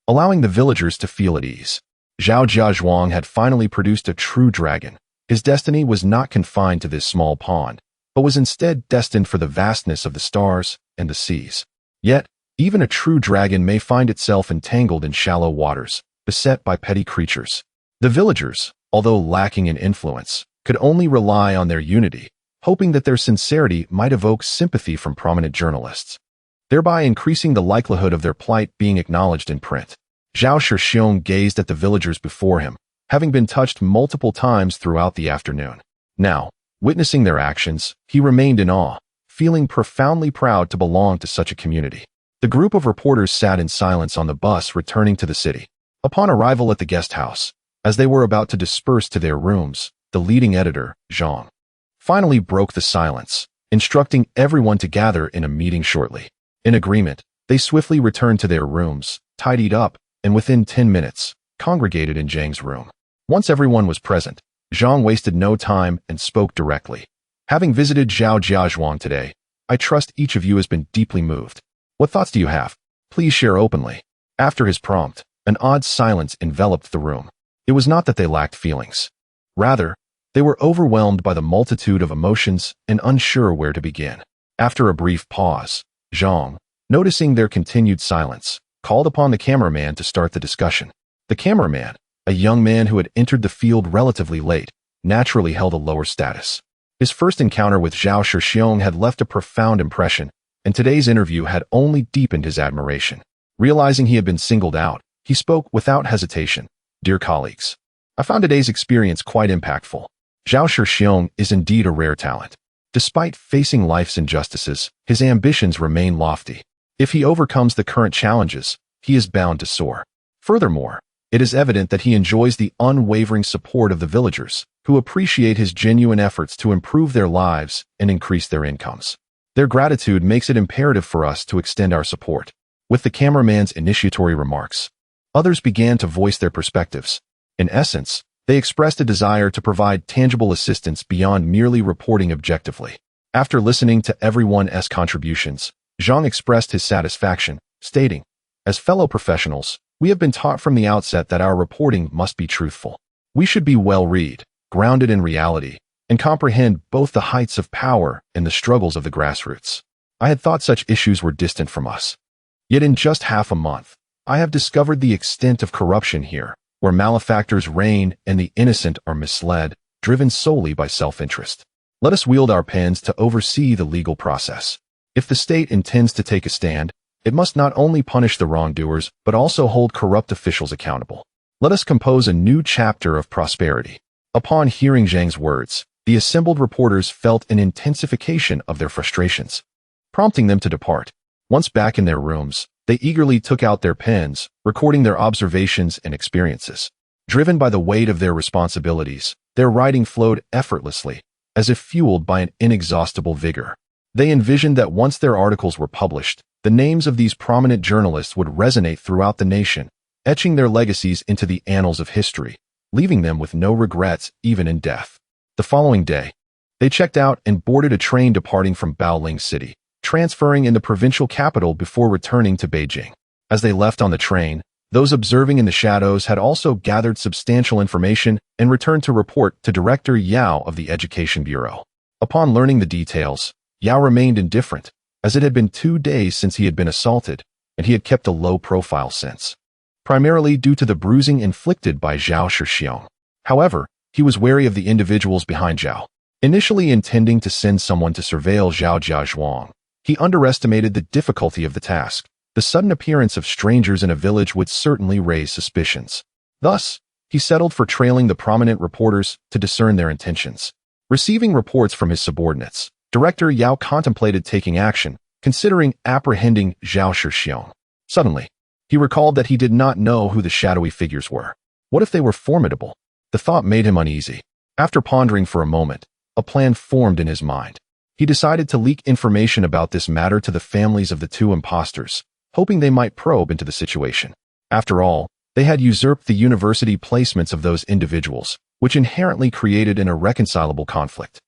[SPEAKER 1] allowing the villagers to feel at ease. Zhao Jiazhuang had finally produced a true dragon. His destiny was not confined to this small pond, but was instead destined for the vastness of the stars and the seas. Yet, even a true dragon may find itself entangled in shallow waters, beset by petty creatures. The villagers, although lacking in influence, could only rely on their unity, hoping that their sincerity might evoke sympathy from prominent journalists, thereby increasing the likelihood of their plight being acknowledged in print. Zhao Shixiong gazed at the villagers before him, having been touched multiple times throughout the afternoon. Now, witnessing their actions, he remained in awe, feeling profoundly proud to belong to such a community. The group of reporters sat in silence on the bus returning to the city. Upon arrival at the guest house, as they were about to disperse to their rooms, the leading editor, Zhang, finally broke the silence, instructing everyone to gather in a meeting shortly. In agreement, they swiftly returned to their rooms, tidied up, and within 10 minutes, congregated in Zhang's room. Once everyone was present, Zhang wasted no time and spoke directly. Having visited Zhao Jiazhuang today, I trust each of you has been deeply moved. What thoughts do you have? Please share openly. After his prompt, an odd silence enveloped the room. It was not that they lacked feelings. Rather, they were overwhelmed by the multitude of emotions and unsure where to begin. After a brief pause, Zhang, noticing their continued silence, called upon the cameraman to start the discussion. The cameraman, a young man who had entered the field relatively late, naturally held a lower status. His first encounter with Zhao Shixiong had left a profound impression, and today's interview had only deepened his admiration. Realizing he had been singled out, he spoke without hesitation. Dear colleagues, I found today's experience quite impactful. Zhao Shixiong is indeed a rare talent. Despite facing life's injustices, his ambitions remain lofty. If he overcomes the current challenges, he is bound to soar. Furthermore, it is evident that he enjoys the unwavering support of the villagers, who appreciate his genuine efforts to improve their lives and increase their incomes. Their gratitude makes it imperative for us to extend our support. With the cameraman's initiatory remarks, others began to voice their perspectives. In essence, they expressed a desire to provide tangible assistance beyond merely reporting objectively. After listening to everyone's contributions, Zhang expressed his satisfaction, stating, "As fellow professionals, we have been taught from the outset that our reporting must be truthful. We should be well-read, grounded in reality, and comprehend both the heights of power and the struggles of the grassroots. I had thought such issues were distant from us. Yet in just half a month, I have discovered the extent of corruption here, where malefactors reign and the innocent are misled, driven solely by self-interest. Let us wield our pens to oversee the legal process. If the state intends to take a stand, it must not only punish the wrongdoers, but also hold corrupt officials accountable. Let us compose a new chapter of prosperity." Upon hearing Zhang's words, the assembled reporters felt an intensification of their frustrations, prompting them to depart. Once back in their rooms, they eagerly took out their pens, recording their observations and experiences. Driven by the weight of their responsibilities, their writing flowed effortlessly, as if fueled by an inexhaustible vigor. They envisioned that once their articles were published, the names of these prominent journalists would resonate throughout the nation, etching their legacies into the annals of history, leaving them with no regrets even in death. The following day, they checked out and boarded a train departing from Baoling City, transferring in the provincial capital before returning to Beijing. As they left on the train, those observing in the shadows had also gathered substantial information and returned to report to Director Yao of the Education Bureau. Upon learning the details, Yao remained indifferent, as it had been 2 days since he had been assaulted, and he had kept a low profile since, primarily due to the bruising inflicted by Zhao Shixiong. However, he was wary of the individuals behind Zhao. Initially intending to send someone to surveil Zhao Jiazhuang, he underestimated the difficulty of the task. The sudden appearance of strangers in a village would certainly raise suspicions. Thus, he settled for trailing the prominent reporters to discern their intentions. Receiving reports from his subordinates, Director Yao contemplated taking action, considering apprehending Zhao Shixiong. Suddenly, he recalled that he did not know who the shadowy figures were. What if they were formidable? The thought made him uneasy. After pondering for a moment, a plan formed in his mind. He decided to leak information about this matter to the families of the 2 imposters, hoping they might probe into the situation. After all, they had usurped the university placements of those individuals, which inherently created an irreconcilable conflict.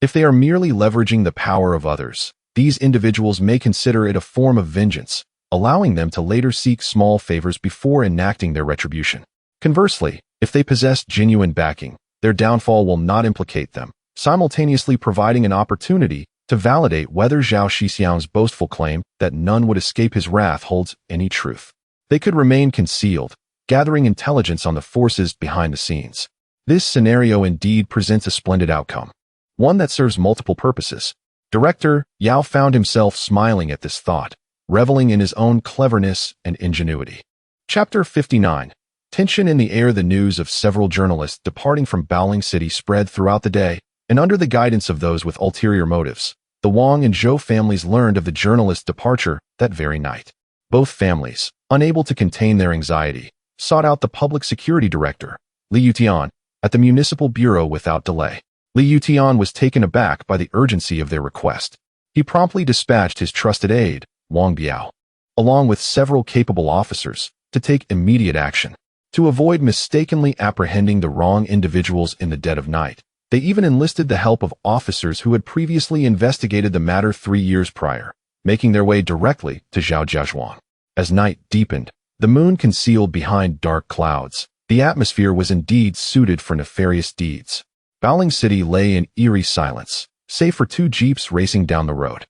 [SPEAKER 1] If they are merely leveraging the power of others, these individuals may consider it a form of vengeance, allowing them to later seek small favors before enacting their retribution. Conversely, if they possess genuine backing, their downfall will not implicate them, simultaneously providing an opportunity to validate whether Zhao Shixiang's boastful claim that none would escape his wrath holds any truth. They could remain concealed, gathering intelligence on the forces behind the scenes. This scenario indeed presents a splendid outcome, one that serves multiple purposes. Director Yao found himself smiling at this thought, reveling in his own cleverness and ingenuity. Chapter 59. Tension in the air. The news of several journalists departing from Baoling City spread throughout the day, and under the guidance of those with ulterior motives, the Wang and Zhou families learned of the journalist's departure that very night. Both families, unable to contain their anxiety, sought out the public security director, Li Yutian, at the municipal bureau without delay. Li Yutian was taken aback by the urgency of their request. He promptly dispatched his trusted aide, Wang Biao, along with several capable officers, to take immediate action. To avoid mistakenly apprehending the wrong individuals in the dead of night, they even enlisted the help of officers who had previously investigated the matter 3 years prior, making their way directly to Zhao Jiazhuang. As night deepened, The moon concealed behind dark clouds. The atmosphere was indeed suited for nefarious deeds. Baoling City lay in eerie silence, save for two jeeps racing down the road.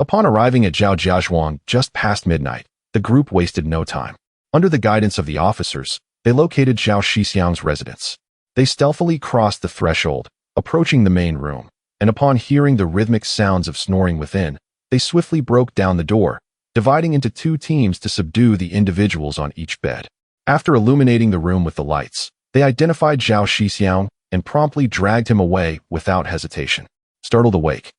[SPEAKER 1] Upon arriving at Zhao just past midnight, the group wasted no time. Under the guidance of the officers, they located Zhao Shixiong's residence. They stealthily crossed the threshold, approaching the main room, and upon hearing the rhythmic sounds of snoring within, they swiftly broke down the door, dividing into two teams to subdue the individuals on each bed. After illuminating the room with the lights, they identified Zhao Shixiong and promptly dragged him away without hesitation. Startled awake,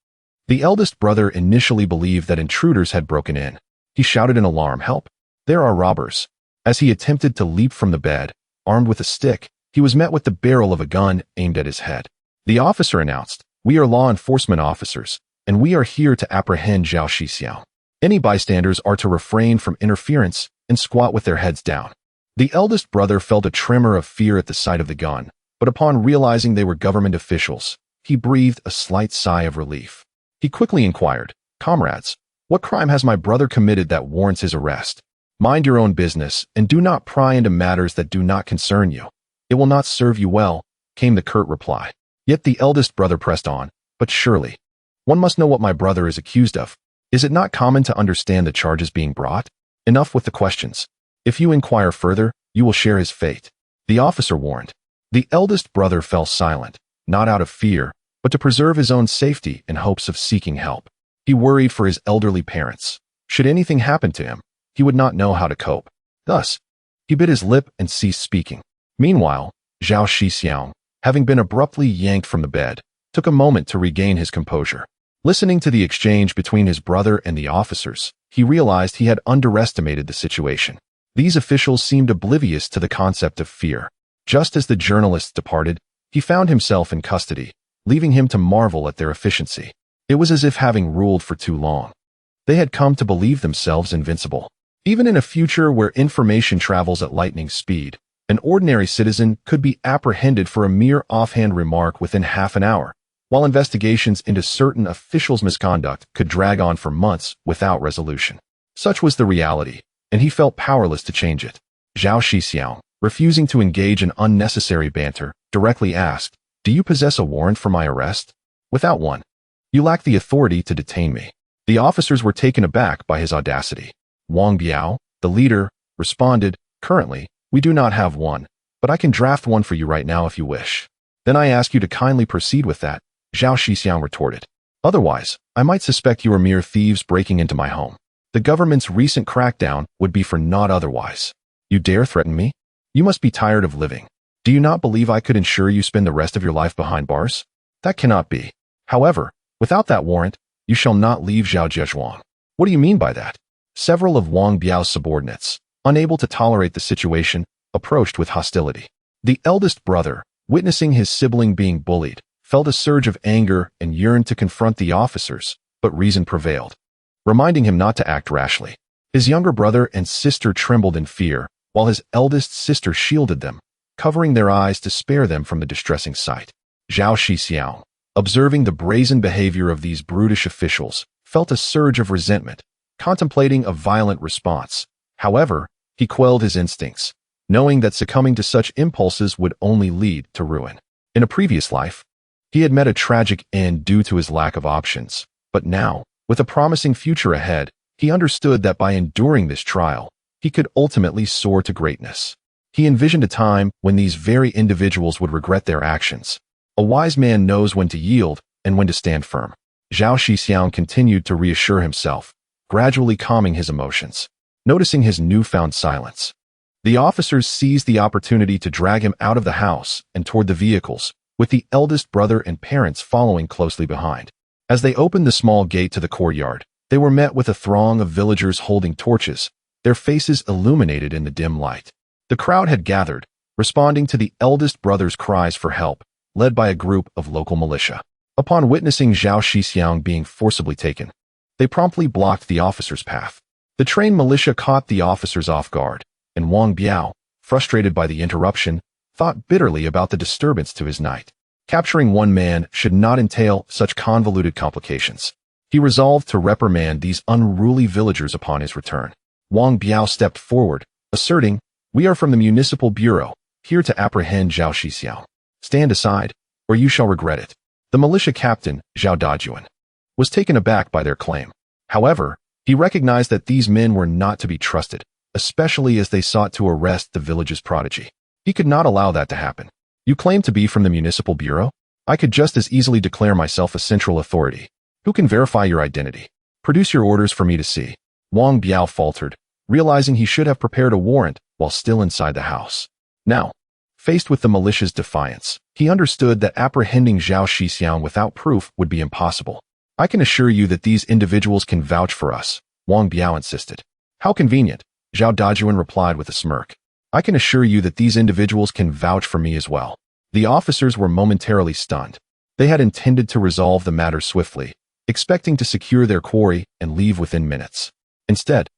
[SPEAKER 1] the eldest brother initially believed that intruders had broken in. He shouted in alarm, "Help! There are robbers!" As he attempted to leap from the bed, armed with a stick, he was met with the barrel of a gun aimed at his head. The officer announced, "We are law enforcement officers, and we are here to apprehend Zhao Shixiong. Any bystanders are to refrain from interference and squat with their heads down." The eldest brother felt a tremor of fear at the sight of the gun, but upon realizing they were government officials, he breathed a slight sigh of relief. He quickly inquired, "Comrades, what crime has my brother committed that warrants his arrest? Mind your own business and do not pry into matters that do not concern you. It will not serve you well," came the curt reply. Yet the eldest brother pressed on, "But surely, one must know what my brother is accused of. Is it not common to understand the charges being brought? Enough with the questions. If you inquire further, you will share his fate," the officer warned. The eldest brother fell silent, not out of fear, but to preserve his own safety in hopes of seeking help. He worried for his elderly parents. Should anything happen to him, he would not know how to cope. Thus, he bit his lip and ceased speaking. Meanwhile, Zhao Shixiong, having been abruptly yanked from the bed, took a moment to regain his composure. Listening to the exchange between his brother and the officers, he realized he had underestimated the situation. These officials seemed oblivious to the concept of fear. Just as the journalists departed, he found himself in custody, leaving him to marvel at their efficiency. It was as if having ruled for too long, they had come to believe themselves invincible. Even in a future where information travels at lightning speed, an ordinary citizen could be apprehended for a mere offhand remark within half an hour, while investigations into certain officials' misconduct could drag on for months without resolution. Such was the reality, and he felt powerless to change it. Zhao Shixiong, refusing to engage in unnecessary banter, directly asked, "Do you possess a warrant for my arrest?" "Without one. You lack the authority to detain me." The officers were taken aback by his audacity. Wang Biao, the leader, responded, "Currently, we do not have one, but I can draft one for you right now if you wish." "Then I ask you to kindly proceed with that," Zhao Shixiong retorted. "Otherwise, I might suspect you are mere thieves breaking into my home. The government's recent crackdown would be for naught otherwise. You dare threaten me? You must be tired of living. Do you not believe I could ensure you spend the rest of your life behind bars? That cannot be. However, without that warrant, you shall not leave Zhao. What do you mean by that?" Several of Wang Biao's subordinates, unable to tolerate the situation, approached with hostility. The eldest brother, witnessing his sibling being bullied, felt a surge of anger and yearned to confront the officers, but reason prevailed, reminding him not to act rashly. His younger brother and sister trembled in fear, while his eldest sister shielded them, covering their eyes to spare them from the distressing sight. Zhao Shixiong, observing the brazen behavior of these brutish officials, felt a surge of resentment, contemplating a violent response. However, he quelled his instincts, knowing that succumbing to such impulses would only lead to ruin. In a previous life, he had met a tragic end due to his lack of options, but now, with a promising future ahead, he understood that by enduring this trial, he could ultimately soar to greatness. He envisioned a time when these very individuals would regret their actions. A wise man knows when to yield and when to stand firm. Zhao Shixiong continued to reassure himself, gradually calming his emotions. Noticing his newfound silence, the officers seized the opportunity to drag him out of the house and toward the vehicles, with the eldest brother and parents following closely behind. As they opened the small gate to the courtyard, they were met with a throng of villagers holding torches, their faces illuminated in the dim light. The crowd had gathered, responding to the eldest brother's cries for help, led by a group of local militia. Upon witnessing Zhao Shixiong being forcibly taken, they promptly blocked the officer's path. The trained militia caught the officers off guard, and Wang Biao, frustrated by the interruption, thought bitterly about the disturbance to his night. Capturing one man should not entail such convoluted complications. He resolved to reprimand these unruly villagers upon his return. Wang Biao stepped forward, asserting, "We are from the Municipal Bureau, here to apprehend Zhao Shixiong. Stand aside, or you shall regret it." The militia captain, Zhao Dajuan, was taken aback by their claim. However, he recognized that these men were not to be trusted, especially as they sought to arrest the village's prodigy. He could not allow that to happen. "You claim to be from the Municipal Bureau? I could just as easily declare myself a central authority. Who can verify your identity? Produce your orders for me to see." Wang Biao faltered, realizing he should have prepared a warrant while still inside the house. Now, faced with the militia's defiance, he understood that apprehending Zhao Shixiong without proof would be impossible. "I can assure you that these individuals can vouch for us," Wang Biao insisted. "How convenient," Zhao Dajuan replied with a smirk. "I can assure you that these individuals can vouch for me as well." The officers were momentarily stunned. They had intended to resolve the matter swiftly, expecting to secure their quarry and leave within minutes. Instead,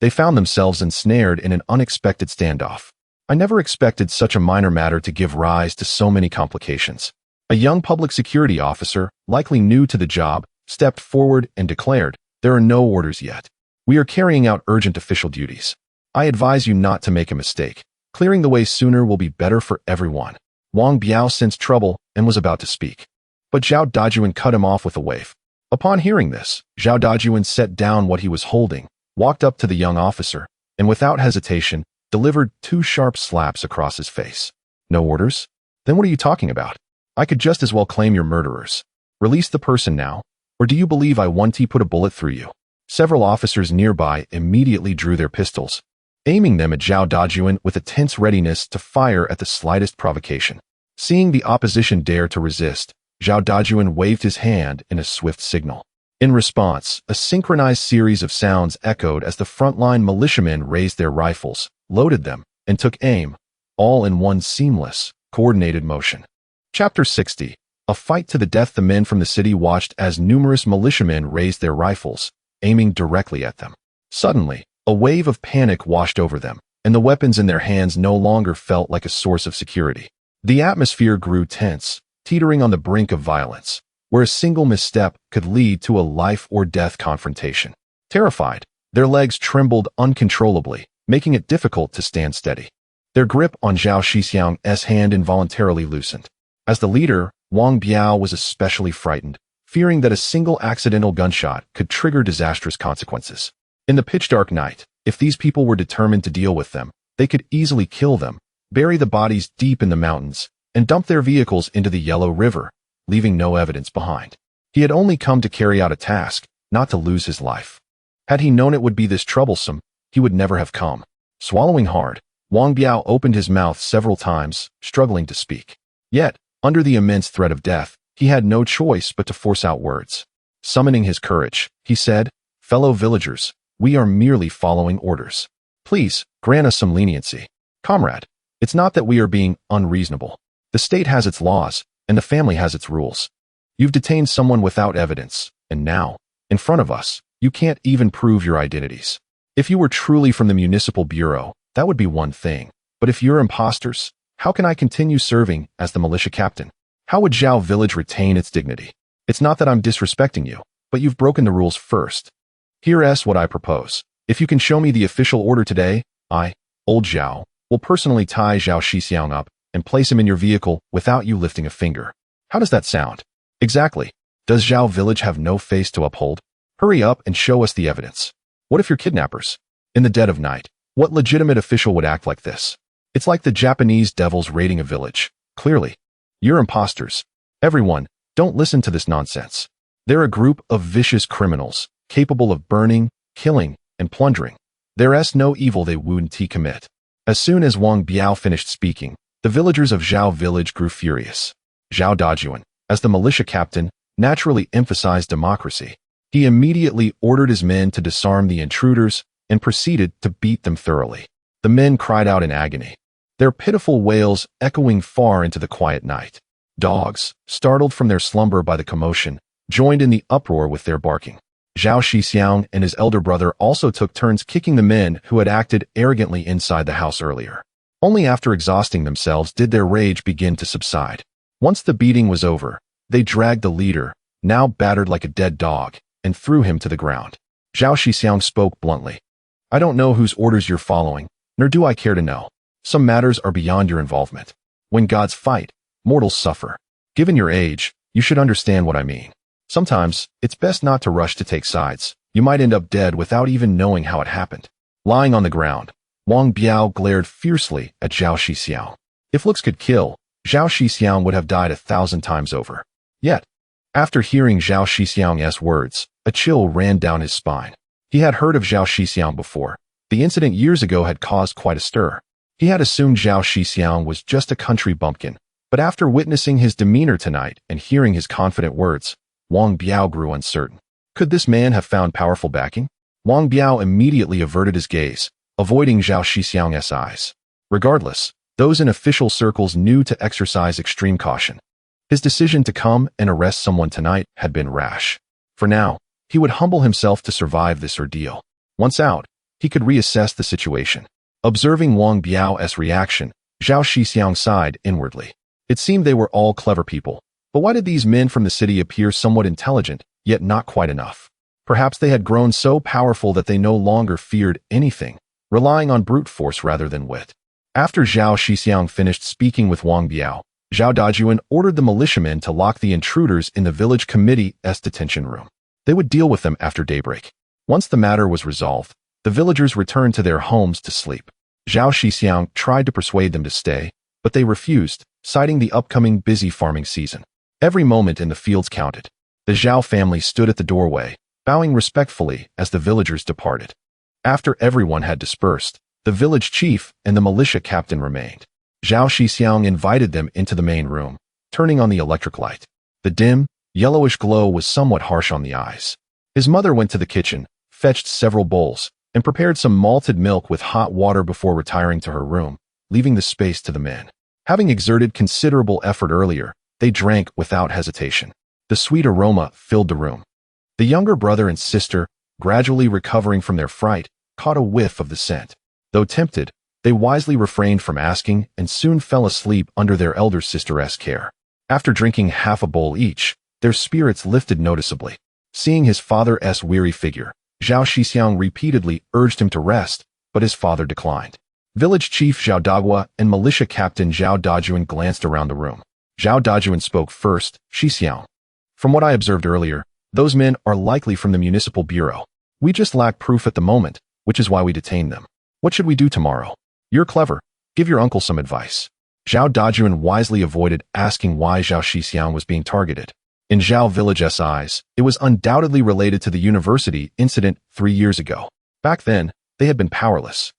[SPEAKER 1] they found themselves ensnared in an unexpected standoff. "I never expected such a minor matter to give rise to so many complications." A young public security officer, likely new to the job, stepped forward and declared, "There are no orders yet. We are carrying out urgent official duties. I advise you not to make a mistake. Clearing the way sooner will be better for everyone." Wang Biao sensed trouble and was about to speak, but Zhao Dajuan cut him off with a wave. Upon hearing this, Zhao Dajuan set down what he was holding, walked up to the young officer, and without hesitation, delivered 2 sharp slaps across his face. "No orders? Then what are you talking about? I could just as well claim you're murderers. Release the person now, or do you believe I want to put a bullet through you?" Several officers nearby immediately drew their pistols, aiming them at Zhao Dajuan with a tense readiness to fire at the slightest provocation. Seeing the opposition dare to resist, Zhao Dajuan waved his hand in a swift signal. In response, a synchronized series of sounds echoed as the frontline militiamen raised their rifles, loaded them, and took aim, all in one seamless, coordinated motion. Chapter 60. A fight to the death. The men from the city watched as numerous militiamen raised their rifles, aiming directly at them. Suddenly, a wave of panic washed over them, and the weapons in their hands no longer felt like a source of security. The atmosphere grew tense, teetering on the brink of violence, where a single misstep could lead to a life-or-death confrontation. Terrified, their legs trembled uncontrollably, making it difficult to stand steady. Their grip on Zhao Shixiong's hand involuntarily loosened. As the leader, Wang Biao was especially frightened, fearing that a single accidental gunshot could trigger disastrous consequences. In the pitch-dark night, if these people were determined to deal with them, they could easily kill them, bury the bodies deep in the mountains, and dump their vehicles into the Yellow River, leaving no evidence behind. He had only come to carry out a task, not to lose his life. Had he known it would be this troublesome, he would never have come. Swallowing hard, Wang Biao opened his mouth several times, struggling to speak. Yet, under the immense threat of death, he had no choice but to force out words. Summoning his courage, he said, "Fellow villagers, we are merely following orders. Please, grant us some leniency. Comrade, it's not that we are being unreasonable. The state has its laws, and the family has its rules. You've detained someone without evidence, and now, in front of us, you can't even prove your identities. If you were truly from the Municipal Bureau, that would be one thing. But if you're imposters, how can I continue serving as the militia captain? How would Zhao Village retain its dignity? It's not that I'm disrespecting you, but you've broken the rules first. Here's what I propose. If you can show me the official order today, I, old Zhao, will personally tie Zhao Shixiong up and place him in your vehicle without you lifting a finger. How does that sound?" "Exactly. Does Zhao Village have no face to uphold? Hurry up and show us the evidence. What if you're kidnappers? In the dead of night, what legitimate official would act like this? It's like the Japanese devils raiding a village. Clearly, you're imposters. Everyone, don't listen to this nonsense. They're a group of vicious criminals, capable of burning, killing, and plundering. There's no evil they wouldn't commit." As soon as Wang Biao finished speaking, the villagers of Zhao Village grew furious. Zhao Dajuan, as the militia captain, naturally emphasized democracy. He immediately ordered his men to disarm the intruders and proceeded to beat them thoroughly. The men cried out in agony, their pitiful wails echoing far into the quiet night. Dogs, startled from their slumber by the commotion, joined in the uproar with their barking. Zhao Shixiong and his elder brother also took turns kicking the men who had acted arrogantly inside the house earlier. Only after exhausting themselves did their rage begin to subside. Once the beating was over, they dragged the leader, now battered like a dead dog, and threw him to the ground. Zhao Shixiong spoke bluntly. "I don't know whose orders you're following, nor do I care to know. Some matters are beyond your involvement. When gods fight, mortals suffer. Given your age, you should understand what I mean. Sometimes, it's best not to rush to take sides. You might end up dead without even knowing how it happened. Lying on the ground, Wang Biao glared fiercely at Zhao Shixiong. If looks could kill, Zhao Shixiong would have died 1,000 times over. Yet, after hearing Zhao Shixiong's words, a chill ran down his spine. He had heard of Zhao Shixiong before. The incident years ago had caused quite a stir. He had assumed Zhao Shixiong was just a country bumpkin, but after witnessing his demeanor tonight and hearing his confident words, Wang Biao grew uncertain. Could this man have found powerful backing? Wang Biao immediately averted his gaze, avoiding Zhao Shixiong's eyes. Regardless, those in official circles knew to exercise extreme caution. His decision to come and arrest someone tonight had been rash. For now, he would humble himself to survive this ordeal. Once out, he could reassess the situation. Observing Wang Biao's reaction, Zhao Shixiong sighed inwardly. It seemed they were all clever people, but why did these men from the city appear somewhat intelligent, yet not quite enough? Perhaps they had grown so powerful that they no longer feared anything, relying on brute force rather than wit. After Zhao Shixiong finished speaking with Wang Biao, Zhao Dajuan ordered the militiamen to lock the intruders in the village committee's detention room. They would deal with them after daybreak. Once the matter was resolved, the villagers returned to their homes to sleep. Zhao Shixiong tried to persuade them to stay, but they refused, citing the upcoming busy farming season. Every moment in the fields counted. The Zhao family stood at the doorway, bowing respectfully as the villagers departed. After everyone had dispersed, the village chief and the militia captain remained. Zhao Shixiong invited them into the main room, turning on the electric light. The dim, yellowish glow was somewhat harsh on the eyes. His mother went to the kitchen, fetched several bowls, and prepared some malted milk with hot water before retiring to her room, leaving the space to the men. Having exerted considerable effort earlier, they drank without hesitation. The sweet aroma filled the room. The younger brother and sister, gradually recovering from their fright, caught a whiff of the scent. Though tempted, they wisely refrained from asking and soon fell asleep under their elder sister's care. After drinking half a bowl each, their spirits lifted noticeably. Seeing his father's weary figure, Zhao Shixiong repeatedly urged him to rest, but his father declined. Village Chief Zhao Dagua and Militia Captain Zhao Dajuan glanced around the room. Zhao Dajuan spoke first. Shixiong. From what I observed earlier, those men are likely from the municipal bureau. We just lack proof at the moment, which is why we detained them. What should we do tomorrow? You're clever. Give your uncle some advice. Zhao Dajuan wisely avoided asking why Zhao Shixiong was being targeted. In Zhao Village's eyes, it was undoubtedly related to the university incident 3 years ago. Back then, they had been powerless,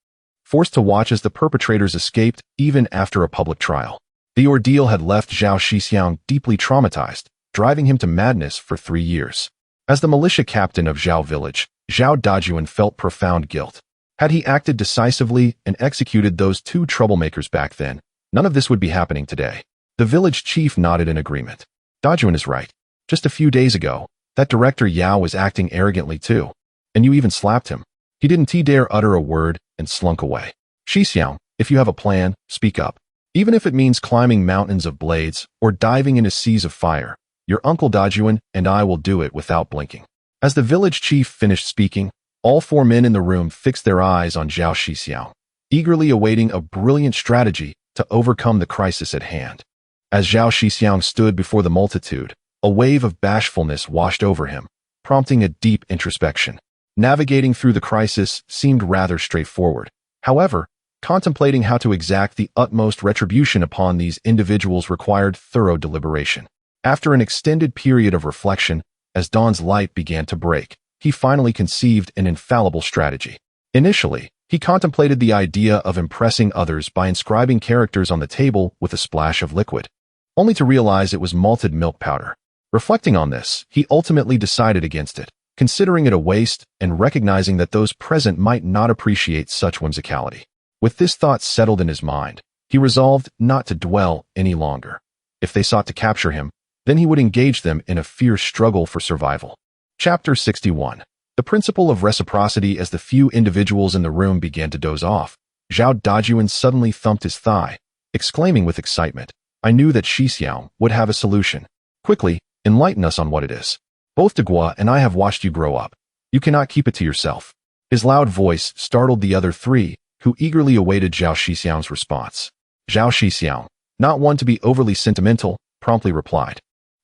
[SPEAKER 1] forced to watch as the perpetrators escaped even after a public trial. The ordeal had left Zhao Shixiong deeply traumatized, driving him to madness for 3 years. As the militia captain of Zhao Village, Zhao Dajuan felt profound guilt. Had he acted decisively and executed those 2 troublemakers back then, none of this would be happening today. The village chief nodded in agreement. Dajuan is right. Just a few days ago, that director Yao was acting arrogantly too. And you even slapped him. He didn't dare utter a word and slunk away. Shixiong, if you have a plan, speak up. Even if it means climbing mountains of blades or diving into seas of fire, your uncle Dajuan and I will do it without blinking. As the village chief finished speaking, all 4 men in the room fixed their eyes on Zhao Shixiong, eagerly awaiting a brilliant strategy to overcome the crisis at hand. As Zhao Shixiong stood before the multitude, a wave of bashfulness washed over him, prompting a deep introspection. Navigating through the crisis seemed rather straightforward. However, contemplating how to exact the utmost retribution upon these individuals required thorough deliberation. After an extended period of reflection, as dawn's light began to break, he finally conceived an infallible strategy. Initially, he contemplated the idea of impressing others by inscribing characters on the table with a splash of liquid, only to realize it was malted milk powder. Reflecting on this, he ultimately decided against it, considering it a waste and recognizing that those present might not appreciate such whimsicality. With this thought settled in his mind, he resolved not to dwell any longer. If they sought to capture him, then he would engage them in a fierce struggle for survival. Chapter 61. The principle of reciprocity. As the few individuals in the room began to doze off, Zhao Dajuan suddenly thumped his thigh, exclaiming with excitement, I knew that Shixiong would have a solution. Quickly, enlighten us on what it is. Both Dagua and I have watched you grow up. You cannot keep it to yourself. His loud voice startled the other 3, who eagerly awaited Zhao Shixiong's response. Zhao Shixiong, not one to be overly sentimental, promptly replied,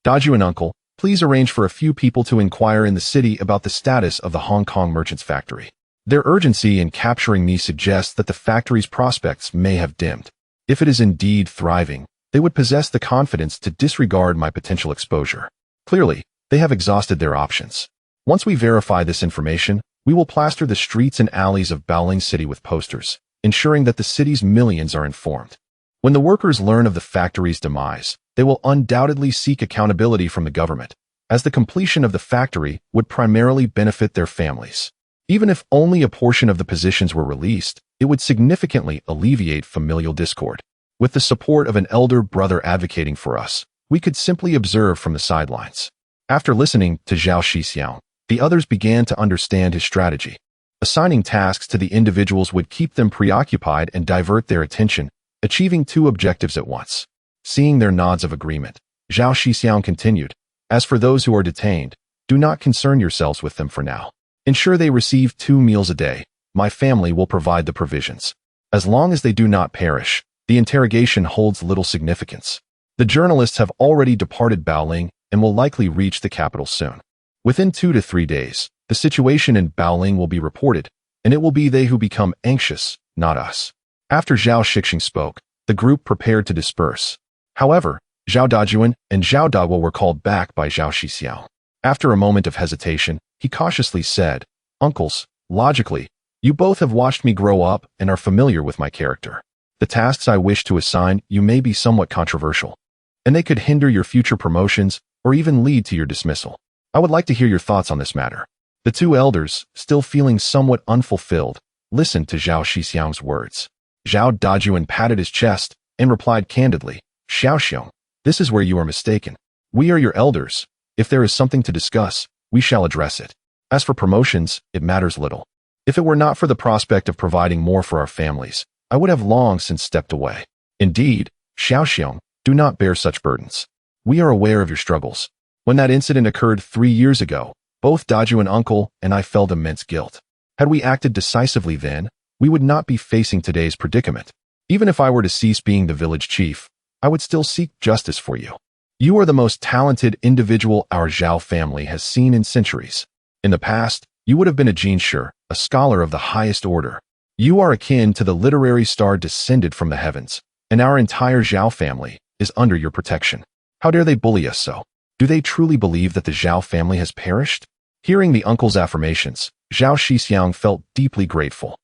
[SPEAKER 1] "Daju and uncle, please arrange for a few people to inquire in the city about the status of the Hong Kong merchants' factory. Their urgency in capturing me suggests that the factory's prospects may have dimmed. If it is indeed thriving, they would possess the confidence to disregard my potential exposure. Clearly, they have exhausted their options. Once we verify this information, we will plaster the streets and alleys of Baoling City with posters, ensuring that the city's millions are informed. When the workers learn of the factory's demise, they will undoubtedly seek accountability from the government, as the completion of the factory would primarily benefit their families. Even if only a portion of the positions were released, it would significantly alleviate familial discord. With the support of an elder brother advocating for us, we could simply observe from the sidelines." After listening to Zhao Shixiong, the others began to understand his strategy. Assigning tasks to the individuals would keep them preoccupied and divert their attention, achieving two objectives at once. Seeing their nods of agreement, Zhao Shixiong continued, "As for those who are detained, do not concern yourselves with them for now. Ensure they receive 2 meals a day. My family will provide the provisions. As long as they do not perish, the interrogation holds little significance. The journalists have already departed Baoling and will likely reach the capital soon. Within 2 to 3 days, the situation in Baoling will be reported, and it will be they who become anxious, not us." After Zhao Shixiong spoke, the group prepared to disperse. However, Zhao Dajuan and Zhao Dagwo were called back by Zhao Shixiao. After a moment of hesitation, he cautiously said, "Uncles, logically, you both have watched me grow up and are familiar with my character. The tasks I wish to assign you may be somewhat controversial, and they could hinder your future promotions or even lead to your dismissal. I would like to hear your thoughts on this matter." The two elders, still feeling somewhat unfulfilled, listened to Zhao Shixiang's words. Zhao Dajuan patted his chest and replied candidly, "Xiaoxiong, this is where you are mistaken. We are your elders. If there is something to discuss, we shall address it. As for promotions, it matters little. If it were not for the prospect of providing more for our families, I would have long since stepped away. Indeed, Xiaoxiong, do not bear such burdens. We are aware of your struggles. When that incident occurred 3 years ago, both Daju and uncle and I felt immense guilt. Had we acted decisively then, we would not be facing today's predicament. Even if I were to cease being the village chief, I would still seek justice for you. You are the most talented individual our Zhao family has seen in centuries. In the past, you would have been a jinshi, a scholar of the highest order. You are akin to the literary star descended from the heavens, and our entire Zhao family is under your protection. How dare they bully us so? Do they truly believe that the Zhao family has perished?" Hearing the uncle's affirmations, Zhao Shixiong felt deeply grateful.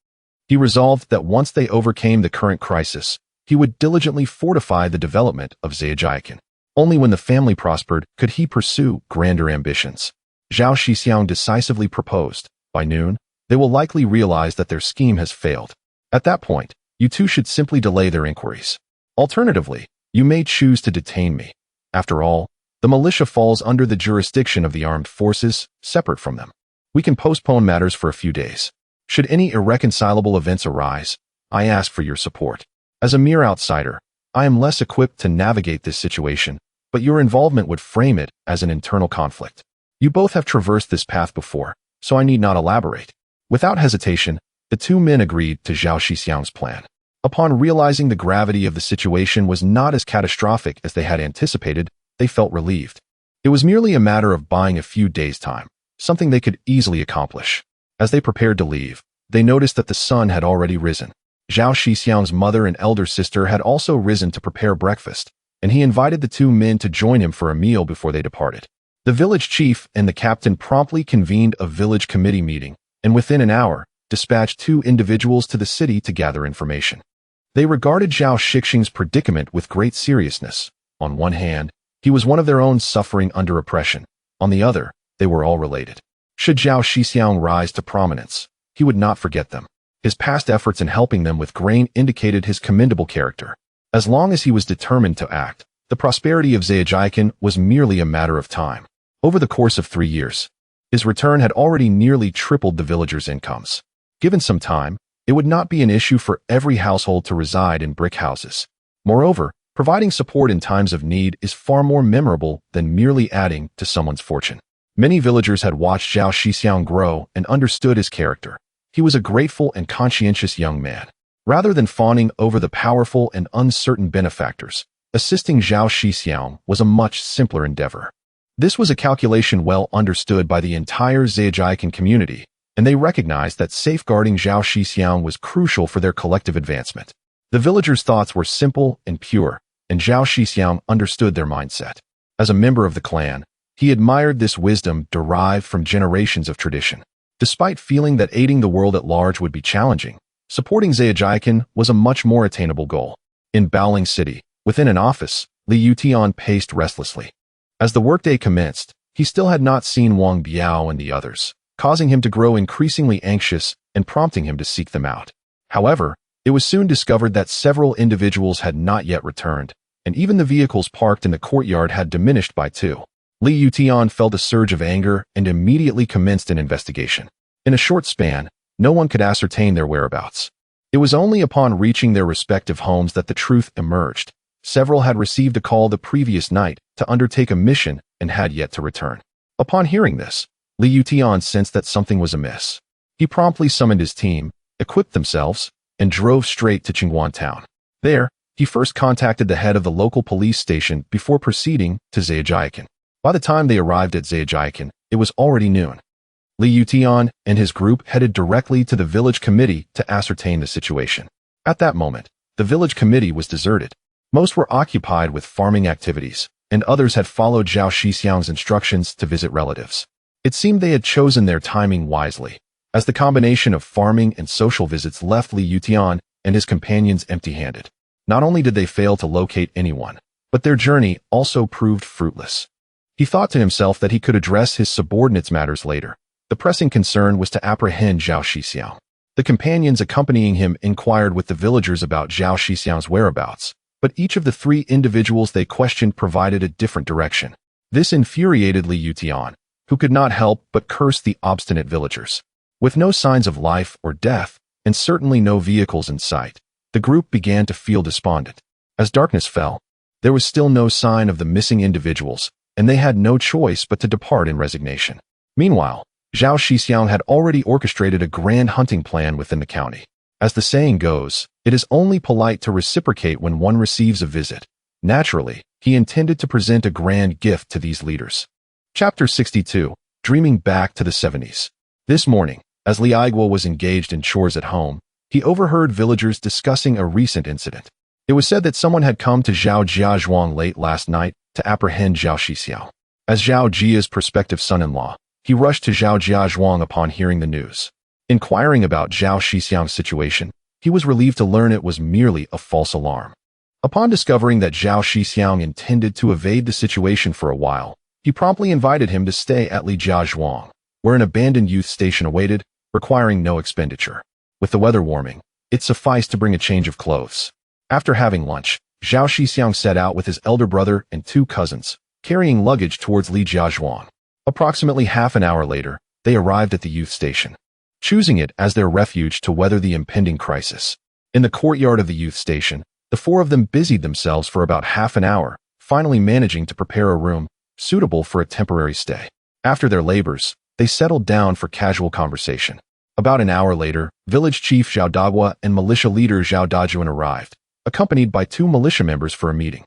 [SPEAKER 1] He resolved that once they overcame the current crisis, he would diligently fortify the development of Zhejiakan. Only when the family prospered could he pursue grander ambitions. Zhao Shixiong decisively proposed, "By noon, they will likely realize that their scheme has failed. At that point, you two should simply delay their inquiries. Alternatively, you may choose to detain me. After all, the militia falls under the jurisdiction of the armed forces, separate from them. We can postpone matters for a few days. Should any irreconcilable events arise, I ask for your support. As a mere outsider, I am less equipped to navigate this situation, but your involvement would frame it as an internal conflict. You both have traversed this path before, so I need not elaborate." Without hesitation, the two men agreed to Zhao Shixiang's plan. Upon realizing the gravity of the situation was not as catastrophic as they had anticipated, they felt relieved. It was merely a matter of buying a few days' time, something they could easily accomplish. As they prepared to leave, they noticed that the sun had already risen. Zhao Shixiang's mother and elder sister had also risen to prepare breakfast, and he invited the two men to join him for a meal before they departed. The village chief and the captain promptly convened a village committee meeting, and within an hour, dispatched 2 individuals to the city to gather information. They regarded Zhao Shixiong's predicament with great seriousness. On one hand, he was one of their own suffering under oppression. On the other, they were all related. Should Zhao Shixiong rise to prominence, he would not forget them. His past efforts in helping them with grain indicated his commendable character. As long as he was determined to act, the prosperity of Zhejiakan was merely a matter of time. Over the course of 3 years, his return had already nearly tripled the villagers' incomes. Given some time, it would not be an issue for every household to reside in brick houses. Moreover, providing support in times of need is far more memorable than merely adding to someone's fortune. Many villagers had watched Zhao Shixiong grow and understood his character. He was a grateful and conscientious young man. Rather than fawning over the powerful and uncertain benefactors, assisting Zhao Shixiong was a much simpler endeavor. This was a calculation well understood by the entire Zhejiang community, and they recognized that safeguarding Zhao Shixiong was crucial for their collective advancement. The villagers' thoughts were simple and pure, and Zhao Shixiong understood their mindset. As a member of the clan, he admired this wisdom derived from generations of tradition. Despite feeling that aiding the world at large would be challenging, supporting Zhejiang was a much more attainable goal. In Baoling City, within an office, Li Yutian paced restlessly. As the workday commenced, he still had not seen Wang Biao and the others, causing him to grow increasingly anxious and prompting him to seek them out. However, it was soon discovered that several individuals had not yet returned, and even the vehicles parked in the courtyard had diminished by 2. Li Yutian felt a surge of anger and immediately commenced an investigation. In a short span, no one could ascertain their whereabouts. It was only upon reaching their respective homes that the truth emerged. Several had received a call the previous night to undertake a mission and had yet to return. Upon hearing this, Li Yutian sensed that something was amiss. He promptly summoned his team, equipped themselves, and drove straight to Qingguan town. There, he first contacted the head of the local police station before proceeding to Zhejiang. By the time they arrived at Zhejiang, it was already noon. Li Yutian and his group headed directly to the village committee to ascertain the situation. At that moment, the village committee was deserted. Most were occupied with farming activities, and others had followed Zhao Shixiong's instructions to visit relatives. It seemed they had chosen their timing wisely, as the combination of farming and social visits left Li Yutian and his companions empty-handed. Not only did they fail to locate anyone, but their journey also proved fruitless. He thought to himself that he could address his subordinates' matters later. The pressing concern was to apprehend Zhao Shixiong. The companions accompanying him inquired with the villagers about Zhao Shixiong's whereabouts, but each of the 3 individuals they questioned provided a different direction. This infuriated Li Yutian, who could not help but curse the obstinate villagers. With no signs of life or death, and certainly no vehicles in sight, the group began to feel despondent. As darkness fell, there was still no sign of the missing individuals, and they had no choice but to depart in resignation. Meanwhile, Zhao Shixiong had already orchestrated a grand hunting plan within the county. As the saying goes, it is only polite to reciprocate when one receives a visit. Naturally, he intended to present a grand gift to these leaders. Chapter 62, Dreaming Back to the 70s. This morning, as Li Aiguo was engaged in chores at home, he overheard villagers discussing a recent incident. It was said that someone had come to Zhao Jiazhuang late last night to apprehend Zhao Shixiong. As Zhao Jia's prospective son-in-law, he rushed to Zhao Jiazhuang upon hearing the news. Inquiring about Zhao Shixiong's situation, he was relieved to learn it was merely a false alarm. Upon discovering that Zhao Shixiong intended to evade the situation for a while, he promptly invited him to stay at Li Jiazhuang, where an abandoned youth station awaited, requiring no expenditure. With the weather warming, it sufficed to bring a change of clothes. After having lunch, Zhao Shixiong set out with his elder brother and 2 cousins, carrying luggage towards Li Jiazhuang. Approximately half an hour later, they arrived at the youth station, choosing it as their refuge to weather the impending crisis. In the courtyard of the youth station, the 4 of them busied themselves for about half an hour, finally managing to prepare a room suitable for a temporary stay. After their labors, they settled down for casual conversation. About an hour later, village chief Zhao Dagua and militia leader Zhao Dajuan arrived, accompanied by 2 militia members for a meeting.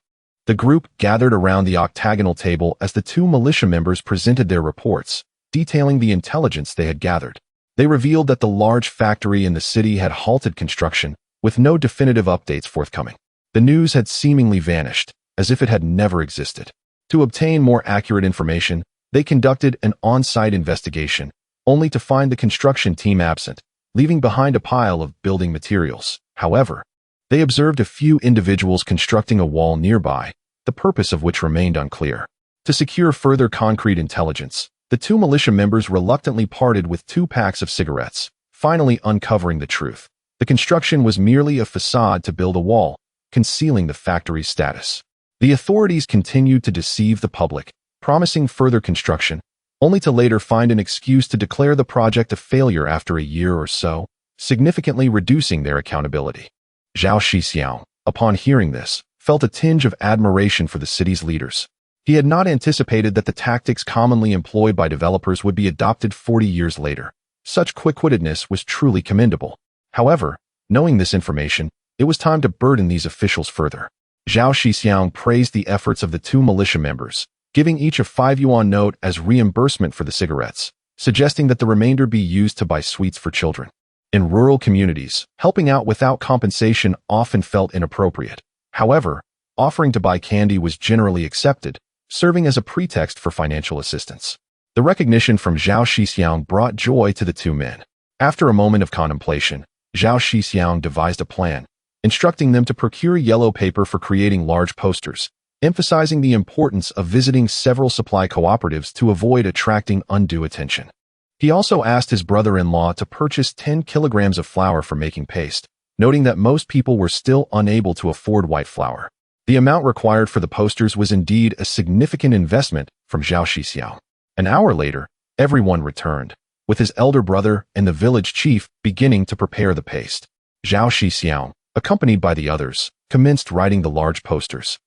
[SPEAKER 1] The group gathered around the octagonal table as the 2 militia members presented their reports, detailing the intelligence they had gathered. They revealed that the large factory in the city had halted construction, with no definitive updates forthcoming. The news had seemingly vanished, as if it had never existed. To obtain more accurate information, they conducted an on-site investigation, only to find the construction team absent, leaving behind a pile of building materials. However, they observed a few individuals constructing a wall nearby, the purpose of which remained unclear. To secure further concrete intelligence, the 2 militia members reluctantly parted with 2 packs of cigarettes, finally uncovering the truth. The construction was merely a facade to build a wall, concealing the factory's status. The authorities continued to deceive the public, promising further construction, only to later find an excuse to declare the project a failure after a year or so, significantly reducing their accountability. Zhao Shixiong, upon hearing this, felt a tinge of admiration for the city's leaders. He had not anticipated that the tactics commonly employed by developers would be adopted 40 years later. Such quick-wittedness was truly commendable. However, Knowing this information, it was time to burden these officials further. Zhao Shixiong praised the efforts of the two militia members, giving each a 5 yuan note as reimbursement for the cigarettes, suggesting that the remainder be used to buy sweets for children. In rural communities, helping out without compensation often felt inappropriate. However, offering to buy candy was generally accepted, serving as a pretext for financial assistance. The recognition from Zhao Shixiong brought joy to the two men. After a moment of contemplation, Zhao Shixiong devised a plan, instructing them to procure yellow paper for creating large posters, emphasizing the importance of visiting several supply cooperatives to avoid attracting undue attention. He also asked his brother-in-law to purchase 10 kilograms of flour for making paste, noting that most people were still unable to afford white flour. The amount required for the posters was indeed a significant investment from Zhao Shixiong. An hour later, everyone returned, with his elder brother and the village chief beginning to prepare the paste. Zhao Shixiong, accompanied by the others, commenced writing the large posters.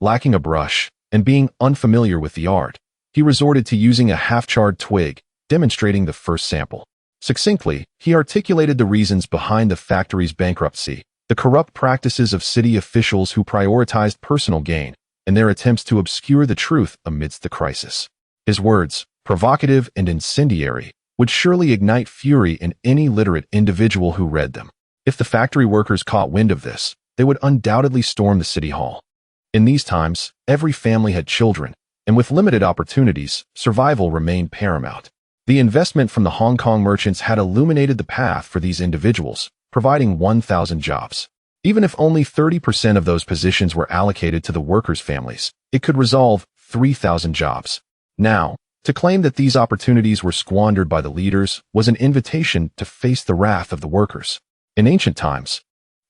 [SPEAKER 1] Lacking a brush and being unfamiliar with the art, he resorted to using a half-charred twig, demonstrating the first sample. Succinctly, he articulated the reasons behind the factory's bankruptcy, the corrupt practices of city officials who prioritized personal gain, and their attempts to obscure the truth amidst the crisis. His words, provocative and incendiary, would surely ignite fury in any literate individual who read them. If the factory workers caught wind of this, they would undoubtedly storm the city hall. In these times, every family had children, and with limited opportunities, survival remained paramount. The investment from the Hong Kong merchants had illuminated the path for these individuals, providing 1,000 jobs. Even if only 30% of those positions were allocated to the workers' families, it could resolve 3,000 jobs. Now, to claim that these opportunities were squandered by the leaders was an invitation to face the wrath of the workers. In ancient times,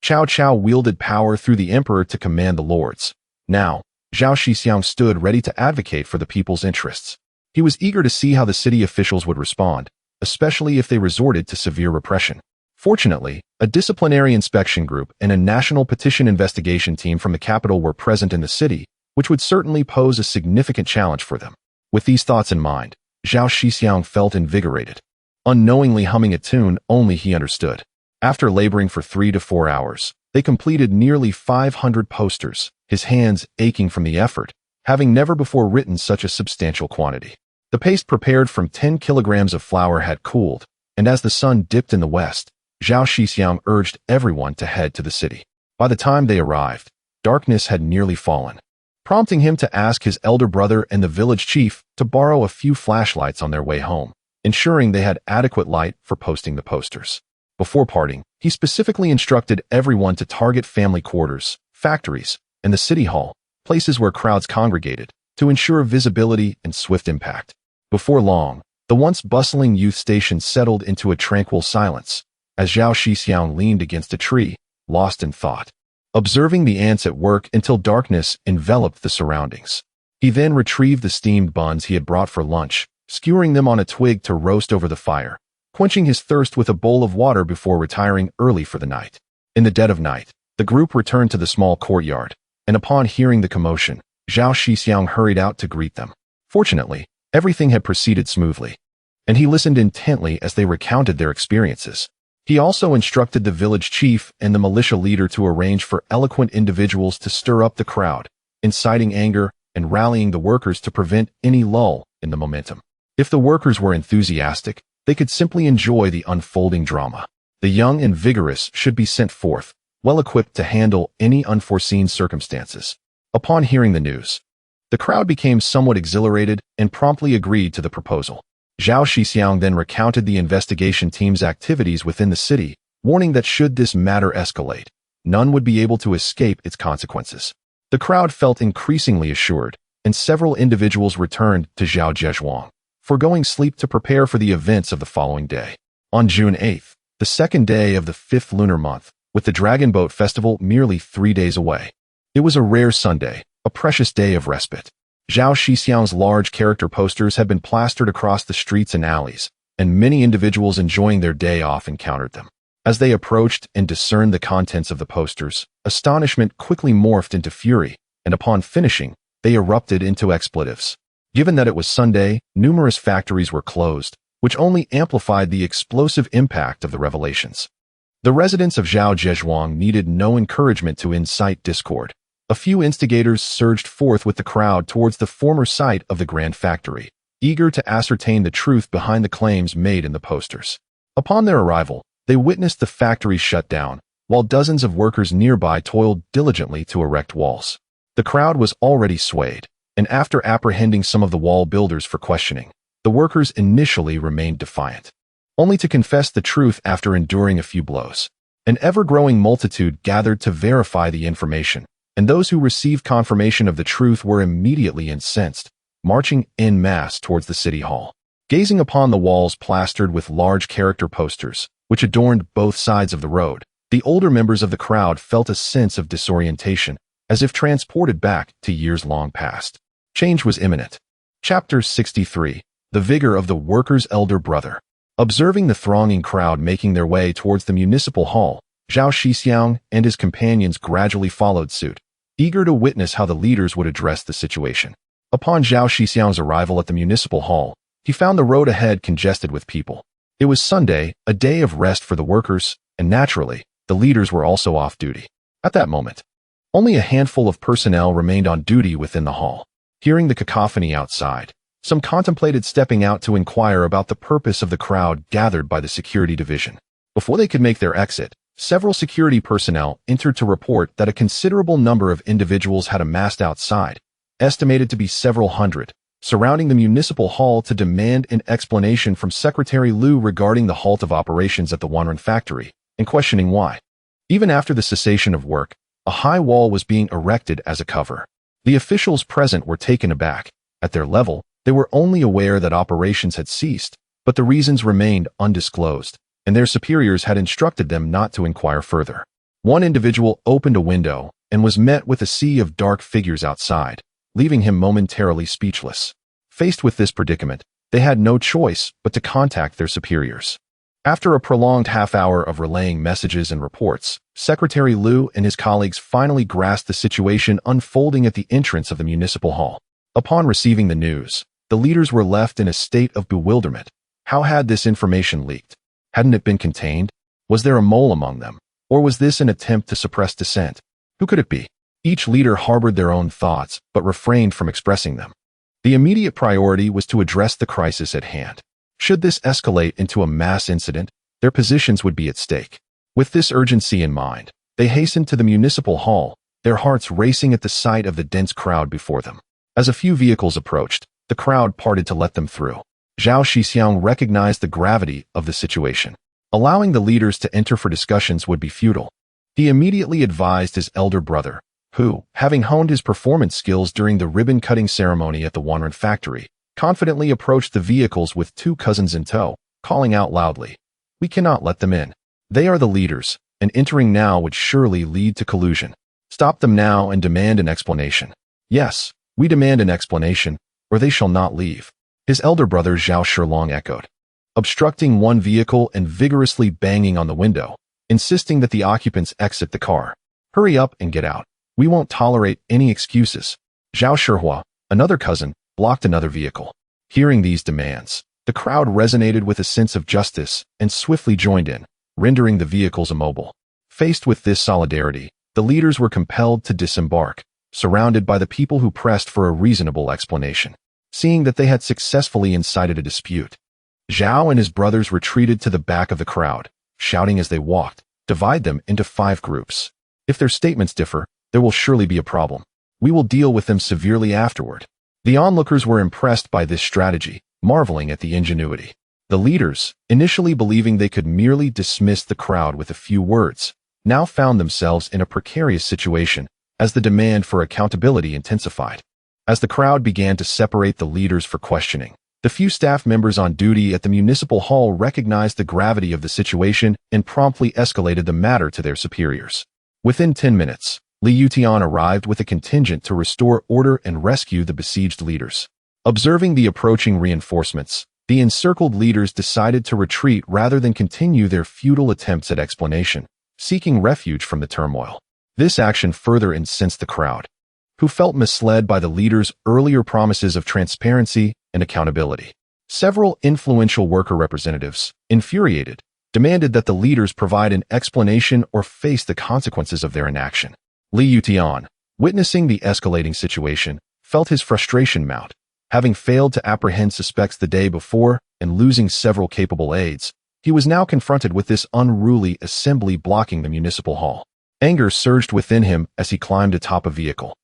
[SPEAKER 1] Cao Cao wielded power through the emperor to command the lords. Now, Zhao Shixiong stood ready to advocate for the people's interests. He was eager to see how the city officials would respond, especially if they resorted to severe repression. Fortunately, a disciplinary inspection group and a national petition investigation team from the capital were present in the city, which would certainly pose a significant challenge for them. With these thoughts in mind, Zhao Shixiong felt invigorated. Unknowingly humming a tune only he understood. After laboring for 3 to 4 hours, they completed nearly 500 posters, his hands aching from the effort, having never before written such a substantial quantity. The paste prepared from 10 kilograms of flour had cooled, and as the sun dipped in the west, Zhao Shixiong urged everyone to head to the city. By the time they arrived, darkness had nearly fallen, prompting him to ask his elder brother and the village chief to borrow a few flashlights on their way home, ensuring they had adequate light for posting the posters. Before parting, he specifically instructed everyone to target family quarters, factories, and the city hall, places where crowds congregated, to ensure visibility and swift impact. Before long, the once bustling youth station settled into a tranquil silence, as Zhao Shixiong leaned against a tree, lost in thought, observing the ants at work until darkness enveloped the surroundings. He then retrieved the steamed buns he had brought for lunch, skewering them on a twig to roast over the fire, quenching his thirst with a bowl of water before retiring early for the night. In the dead of night, the group returned to the small courtyard, and upon hearing the commotion, Zhao Shixiong hurried out to greet them. Fortunately, everything had proceeded smoothly, and he listened intently as they recounted their experiences. He also instructed the village chief and the militia leader to arrange for eloquent individuals to stir up the crowd, inciting anger and rallying the workers to prevent any lull in the momentum. If the workers were enthusiastic, they could simply enjoy the unfolding drama. The young and vigorous should be sent forth, well-equipped to handle any unforeseen circumstances. Upon hearing the news, the crowd became somewhat exhilarated and promptly agreed to the proposal. Zhao Shixiong then recounted the investigation team's activities within the city, warning that should this matter escalate, none would be able to escape its consequences. The crowd felt increasingly assured, and several individuals returned to Zhao Zhezhuang, foregoing sleep to prepare for the events of the following day. On June 8th, the second day of the 5th lunar month, with the Dragon Boat Festival merely 3 days away. It was a rare Sunday, a precious day of respite. Zhao Shixiong's large character posters had been plastered across the streets and alleys, and many individuals enjoying their day off encountered them. As they approached and discerned the contents of the posters, astonishment quickly morphed into fury, and upon finishing, they erupted into expletives. Given that it was Sunday, numerous factories were closed, which only amplified the explosive impact of the revelations. The residents of Zhao Shixiong needed no encouragement to incite discord. A few instigators surged forth with the crowd towards the former site of the Grand Factory, eager to ascertain the truth behind the claims made in the posters. Upon their arrival, they witnessed the factory shut down, while dozens of workers nearby toiled diligently to erect walls. The crowd was already swayed, and after apprehending some of the wall builders for questioning, the workers initially remained defiant, only to confess the truth after enduring a few blows. An ever-growing multitude gathered to verify the information, and those who received confirmation of the truth were immediately incensed, marching en masse towards the city hall. Gazing upon the walls plastered with large character posters, which adorned both sides of the road, the older members of the crowd felt a sense of disorientation, as if transported back to years long past. Change was imminent. Chapter 63. The Vigor of the Worker's Elder Brother. Observing the thronging crowd making their way towards the municipal hall, Zhao Shixiong and his companions gradually followed suit, eager to witness how the leaders would address the situation. Upon Zhao Shixiong's arrival at the municipal hall, he found the road ahead congested with people. It was Sunday, a day of rest for the workers, and naturally, the leaders were also off duty. At that moment, only a handful of personnel remained on duty within the hall. Hearing the cacophony outside, some contemplated stepping out to inquire about the purpose of the crowd gathered by the security division. Before they could make their exit, several security personnel entered to report that a considerable number of individuals had amassed outside, estimated to be several hundred, surrounding the municipal hall to demand an explanation from Secretary Liu regarding the halt of operations at the Wanren factory, and questioning why. Even after the cessation of work, a high wall was being erected as a cover. The officials present were taken aback. At their level, they were only aware that operations had ceased, but the reasons remained undisclosed, and their superiors had instructed them not to inquire further. One individual opened a window and was met with a sea of dark figures outside, leaving him momentarily speechless. Faced with this predicament, they had no choice but to contact their superiors. After a prolonged half-hour of relaying messages and reports, Secretary Liu and his colleagues finally grasped the situation unfolding at the entrance of the municipal hall. Upon receiving the news, the leaders were left in a state of bewilderment. How had this information leaked? Hadn't it been contained? Was there a mole among them? Or was this an attempt to suppress dissent? Who could it be? Each leader harbored their own thoughts, but refrained from expressing them. The immediate priority was to address the crisis at hand. Should this escalate into a mass incident, their positions would be at stake. With this urgency in mind, they hastened to the municipal hall, their hearts racing at the sight of the dense crowd before them. As a few vehicles approached, the crowd parted to let them through. Zhao Shixiong recognized the gravity of the situation. Allowing the leaders to enter for discussions would be futile. He immediately advised his elder brother, who, having honed his performance skills during the ribbon-cutting ceremony at the Wanren factory, confidently approached the vehicles with two cousins in tow, calling out loudly, "We cannot let them in. They are the leaders, and entering now would surely lead to collusion. Stop them now and demand an explanation." "Yes, we demand an explanation, or they shall not leave," his elder brother Zhao Shixiong echoed, obstructing one vehicle and vigorously banging on the window, insisting that the occupants exit the car. "Hurry up and get out. We won't tolerate any excuses." Zhao Shixiong, another cousin, blocked another vehicle. Hearing these demands, the crowd resonated with a sense of justice and swiftly joined in, rendering the vehicles immobile. Faced with this solidarity, the leaders were compelled to disembark, surrounded by the people who pressed for a reasonable explanation. Seeing that they had successfully incited a dispute, Zhao and his brothers retreated to the back of the crowd, shouting as they walked, "Divide them into 5 groups. If their statements differ, there will surely be a problem. We will deal with them severely afterward." The onlookers were impressed by this strategy, marveling at the ingenuity. The leaders, initially believing they could merely dismiss the crowd with a few words, now found themselves in a precarious situation as the demand for accountability intensified. As the crowd began to separate the leaders for questioning, the few staff members on duty at the municipal hall recognized the gravity of the situation and promptly escalated the matter to their superiors. Within 10 minutes, Li Yutian arrived with a contingent to restore order and rescue the besieged leaders. Observing the approaching reinforcements, the encircled leaders decided to retreat rather than continue their futile attempts at explanation, seeking refuge from the turmoil. This action further incensed the crowd, who felt misled by the leaders' earlier promises of transparency and accountability. Several influential worker representatives, infuriated, demanded that the leaders provide an explanation or face the consequences of their inaction. Li Yutian, witnessing the escalating situation, felt his frustration mount. Having failed to apprehend suspects the day before and losing several capable aides, he was now confronted with this unruly assembly blocking the municipal hall. Anger surged within him as he climbed atop a vehicle,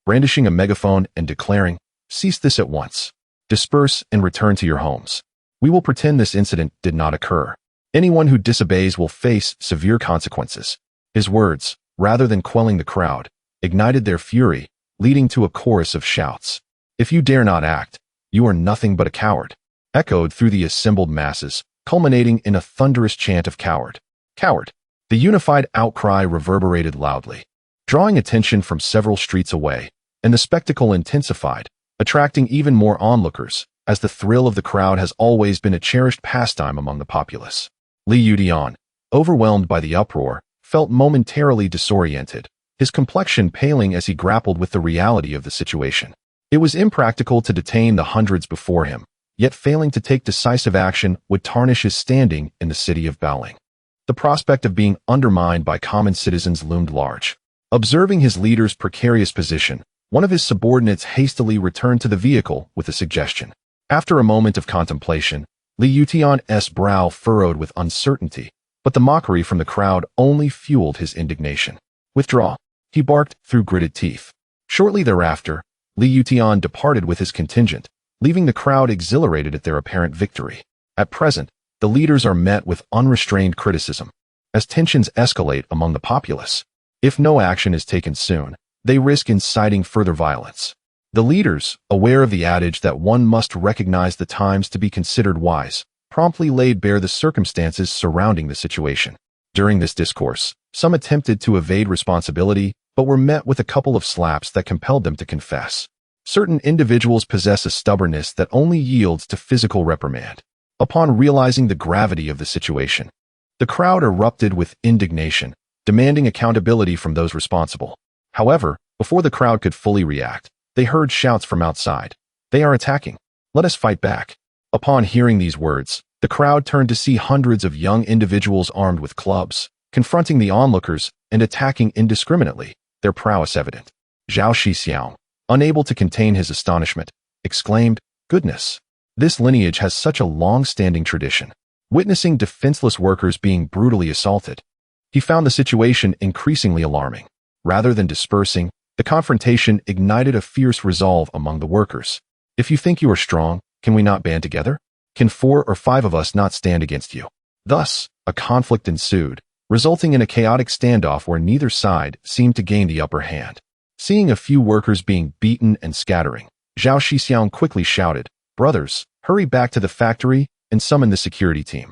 [SPEAKER 1] brandishing a megaphone and declaring, "Cease this at once. Disperse and return to your homes. We will pretend this incident did not occur. Anyone who disobeys will face severe consequences." His words, rather than quelling the crowd, ignited their fury, leading to a chorus of shouts. "If you dare not act, you are nothing but a coward," echoed through the assembled masses, culminating in a thunderous chant of "Coward! Coward!" The unified outcry reverberated loudly, drawing attention from several streets away, and the spectacle intensified, attracting even more onlookers, as the thrill of the crowd has always been a cherished pastime among the populace. Li Yudian, overwhelmed by the uproar, felt momentarily disoriented, his complexion paling as he grappled with the reality of the situation. It was impractical to detain the hundreds before him, yet failing to take decisive action would tarnish his standing in the city of Baoling. The prospect of being undermined by common citizens loomed large. Observing his leader's precarious position, one of his subordinates hastily returned to the vehicle with a suggestion. After a moment of contemplation, Li Yutian's brow furrowed with uncertainty, but the mockery from the crowd only fueled his indignation. "Withdraw," he barked through gritted teeth. Shortly thereafter, Li Yutian departed with his contingent, leaving the crowd exhilarated at their apparent victory. At present, the leaders are met with unrestrained criticism, as tensions escalate among the populace. If no action is taken soon, they risk inciting further violence. The leaders, aware of the adage that one must recognize the times to be considered wise, promptly laid bare the circumstances surrounding the situation. During this discourse, some attempted to evade responsibility, but were met with a couple of slaps that compelled them to confess. Certain individuals possess a stubbornness that only yields to physical reprimand. Upon realizing the gravity of the situation, the crowd erupted with indignation, demanding accountability from those responsible. However, before the crowd could fully react, they heard shouts from outside. "They are attacking. Let us fight back." Upon hearing these words, the crowd turned to see hundreds of young individuals armed with clubs, confronting the onlookers and attacking indiscriminately, their prowess evident. Zhao Shixiong, unable to contain his astonishment, exclaimed, "Goodness! This lineage has such a long-standing tradition." Witnessing defenseless workers being brutally assaulted, he found the situation increasingly alarming. Rather than dispersing, the confrontation ignited a fierce resolve among the workers. "If you think you are strong, can we not band together? Can 4 or 5 of us not stand against you?" Thus, a conflict ensued, resulting in a chaotic standoff where neither side seemed to gain the upper hand. Seeing a few workers being beaten and scattering, Zhao Shixiong quickly shouted, "Brothers, hurry back to the factory and summon the security team.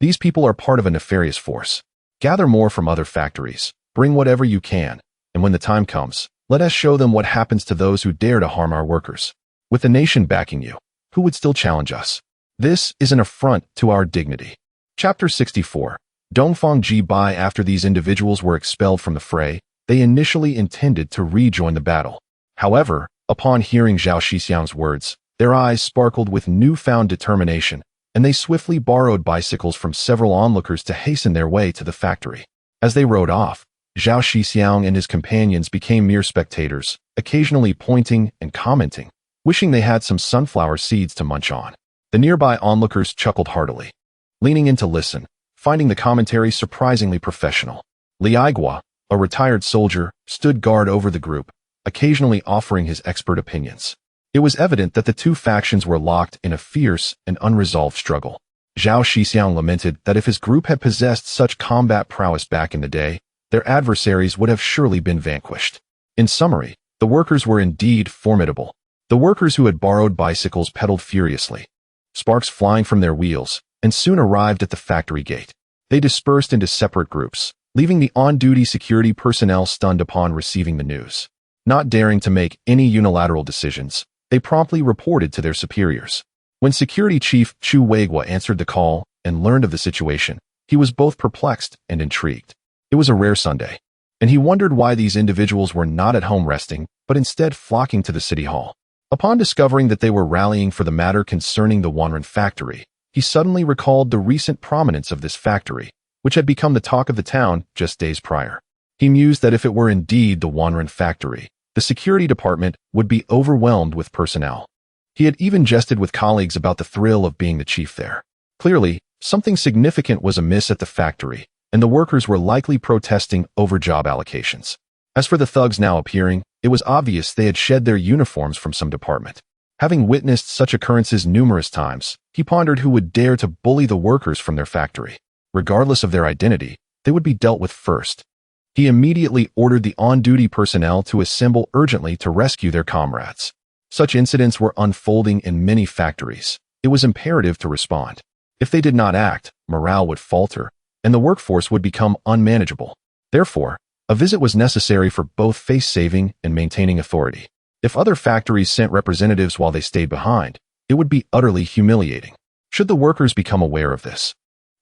[SPEAKER 1] These people are part of a nefarious force. Gather more from other factories, bring whatever you can, and when the time comes, let us show them what happens to those who dare to harm our workers. With the nation backing you, who would still challenge us? This is an affront to our dignity." Chapter 64. Dongfang Ji Bai. After these individuals were expelled from the fray, they initially intended to rejoin the battle. However, upon hearing Zhao Shixiang's words, their eyes sparkled with newfound determination, and they swiftly borrowed bicycles from several onlookers to hasten their way to the factory. As they rode off, Zhao Shixiong and his companions became mere spectators, occasionally pointing and commenting, wishing they had some sunflower seeds to munch on. The nearby onlookers chuckled heartily, leaning in to listen, finding the commentary surprisingly professional. Li Aigua, a retired soldier, stood guard over the group, occasionally offering his expert opinions. It was evident that the two factions were locked in a fierce and unresolved struggle. Zhao Shixiong lamented that if his group had possessed such combat prowess back in the day, their adversaries would have surely been vanquished. In summary, the workers were indeed formidable. The workers who had borrowed bicycles pedaled furiously, sparks flying from their wheels, and soon arrived at the factory gate. They dispersed into separate groups, leaving the on-duty security personnel stunned upon receiving the news. Not daring to make any unilateral decisions, they promptly reported to their superiors. When Security Chief Chu Weigua answered the call and learned of the situation, he was both perplexed and intrigued. It was a rare Sunday, and he wondered why these individuals were not at home resting, but instead flocking to the city hall. Upon discovering that they were rallying for the matter concerning the Wanren factory, he suddenly recalled the recent prominence of this factory, which had become the talk of the town just days prior. He mused that if it were indeed the Wanren factory, the security department would be overwhelmed with personnel. He had even jested with colleagues about the thrill of being the chief there. Clearly, something significant was amiss at the factory, and the workers were likely protesting over job allocations. As for the thugs now appearing, it was obvious they had shed their uniforms from some department. Having witnessed such occurrences numerous times, he pondered who would dare to bully the workers from their factory. Regardless of their identity, they would be dealt with first. He immediately ordered the on-duty personnel to assemble urgently to rescue their comrades. Such incidents were unfolding in many factories. It was imperative to respond. If they did not act, morale would falter, and the workforce would become unmanageable. Therefore, a visit was necessary for both face-saving and maintaining authority. If other factories sent representatives while they stayed behind, it would be utterly humiliating. Should the workers become aware of this,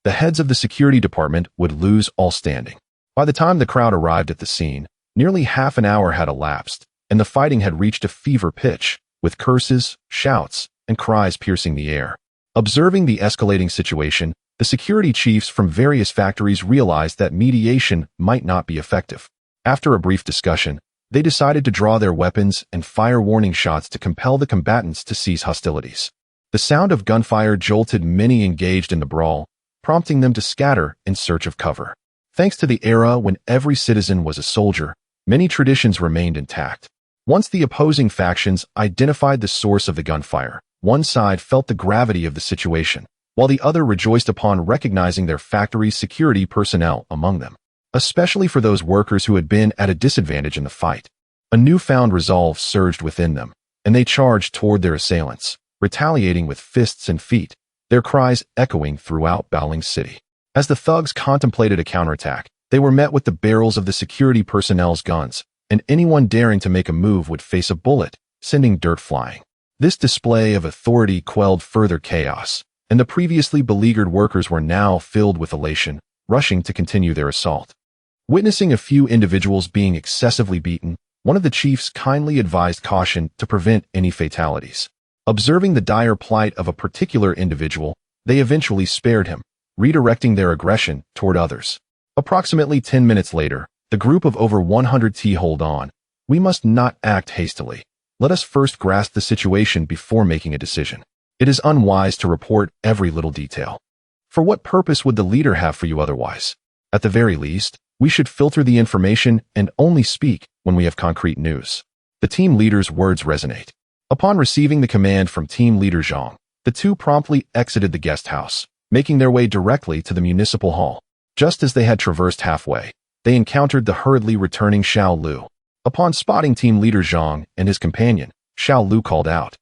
[SPEAKER 1] the heads of the security department would lose all standing. By the time the crowd arrived at the scene, nearly half an hour had elapsed, and the fighting had reached a fever pitch, with curses, shouts, and cries piercing the air. Observing the escalating situation, the security chiefs from various factories realized that mediation might not be effective. After a brief discussion, they decided to draw their weapons and fire warning shots to compel the combatants to cease hostilities. The sound of gunfire jolted many engaged in the brawl, prompting them to scatter in search of cover. Thanks to the era when every citizen was a soldier, many traditions remained intact. Once the opposing factions identified the source of the gunfire, one side felt the gravity of the situation, while the other rejoiced upon recognizing their factory's security personnel among them, especially for those workers who had been at a disadvantage in the fight. A newfound resolve surged within them, and they charged toward their assailants, retaliating with fists and feet, their cries echoing throughout Baoling City. As the thugs contemplated a counterattack, they were met with the barrels of the security personnel's guns, and anyone daring to make a move would face a bullet, sending dirt flying. This display of authority quelled further chaos, and the previously beleaguered workers were now filled with elation, rushing to continue their assault. Witnessing a few individuals being excessively beaten, one of the chiefs kindly advised caution to prevent any fatalities. Observing the dire plight of a particular individual, they eventually spared him, redirecting their aggression toward others. Approximately 10 minutes later, the group of over 100 hold on. We must not act hastily. Let us first grasp the situation before making a decision. It is unwise to report every little detail. For what purpose would the leader have for you otherwise? At the very least, we should filter the information and only speak when we have concrete news. The team leader's words resonate. Upon receiving the command from team leader Zhang, the two promptly exited the guest house, making their way directly to the municipal hall. Just as they had traversed halfway, they encountered the hurriedly returning Xiao Lu. Upon spotting team leader Zhang and his companion, Xiao Lu called out,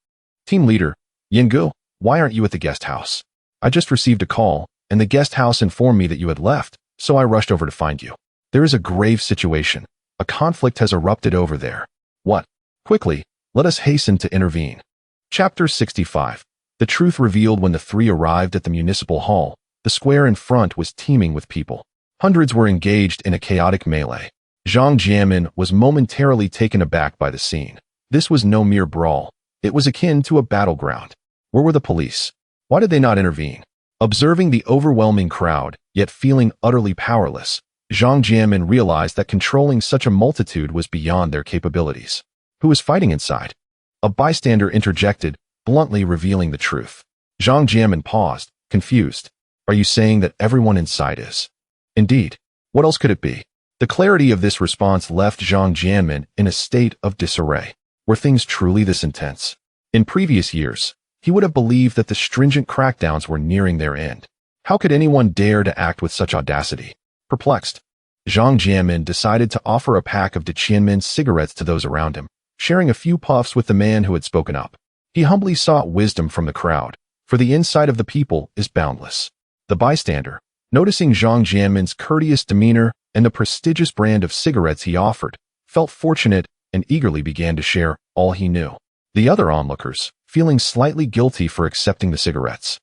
[SPEAKER 1] "Team leader, Yinggu, why aren't you at the guest house? I just received a call, and the guest house informed me that you had left, so I rushed over to find you. There is a grave situation. A conflict has erupted over there. What? Quickly, let us hasten to intervene." Chapter 65. The truth revealed. When the three arrived at the municipal hall, the square in front was teeming with people. Hundreds were engaged in a chaotic melee. Zhang Jianmin was momentarily taken aback by the scene. This was no mere brawl. It was akin to a battleground. Where were the police? Why did they not intervene? Observing the overwhelming crowd, yet feeling utterly powerless, Zhang Jianmin realized that controlling such a multitude was beyond their capabilities. Who was fighting inside? A bystander interjected, bluntly revealing the truth. Zhang Jianmin paused, confused. Are you saying that everyone inside is? Indeed. What else could it be? The clarity of this response left Zhang Jianmin in a state of disarray. Were things truly this intense? In previous years, he would have believed that the stringent crackdowns were nearing their end. How could anyone dare to act with such audacity? Perplexed, Zhang Jianmin decided to offer a pack of Diqianmin cigarettes to those around him, sharing a few puffs with the man who had spoken up. He humbly sought wisdom from the crowd, for the insight of the people is boundless. The bystander, noticing Zhang Jianmin's courteous demeanor and the prestigious brand of cigarettes he offered, felt fortunate and eagerly began to share all he knew. The other onlookers, feeling slightly guilty for accepting the cigarettes,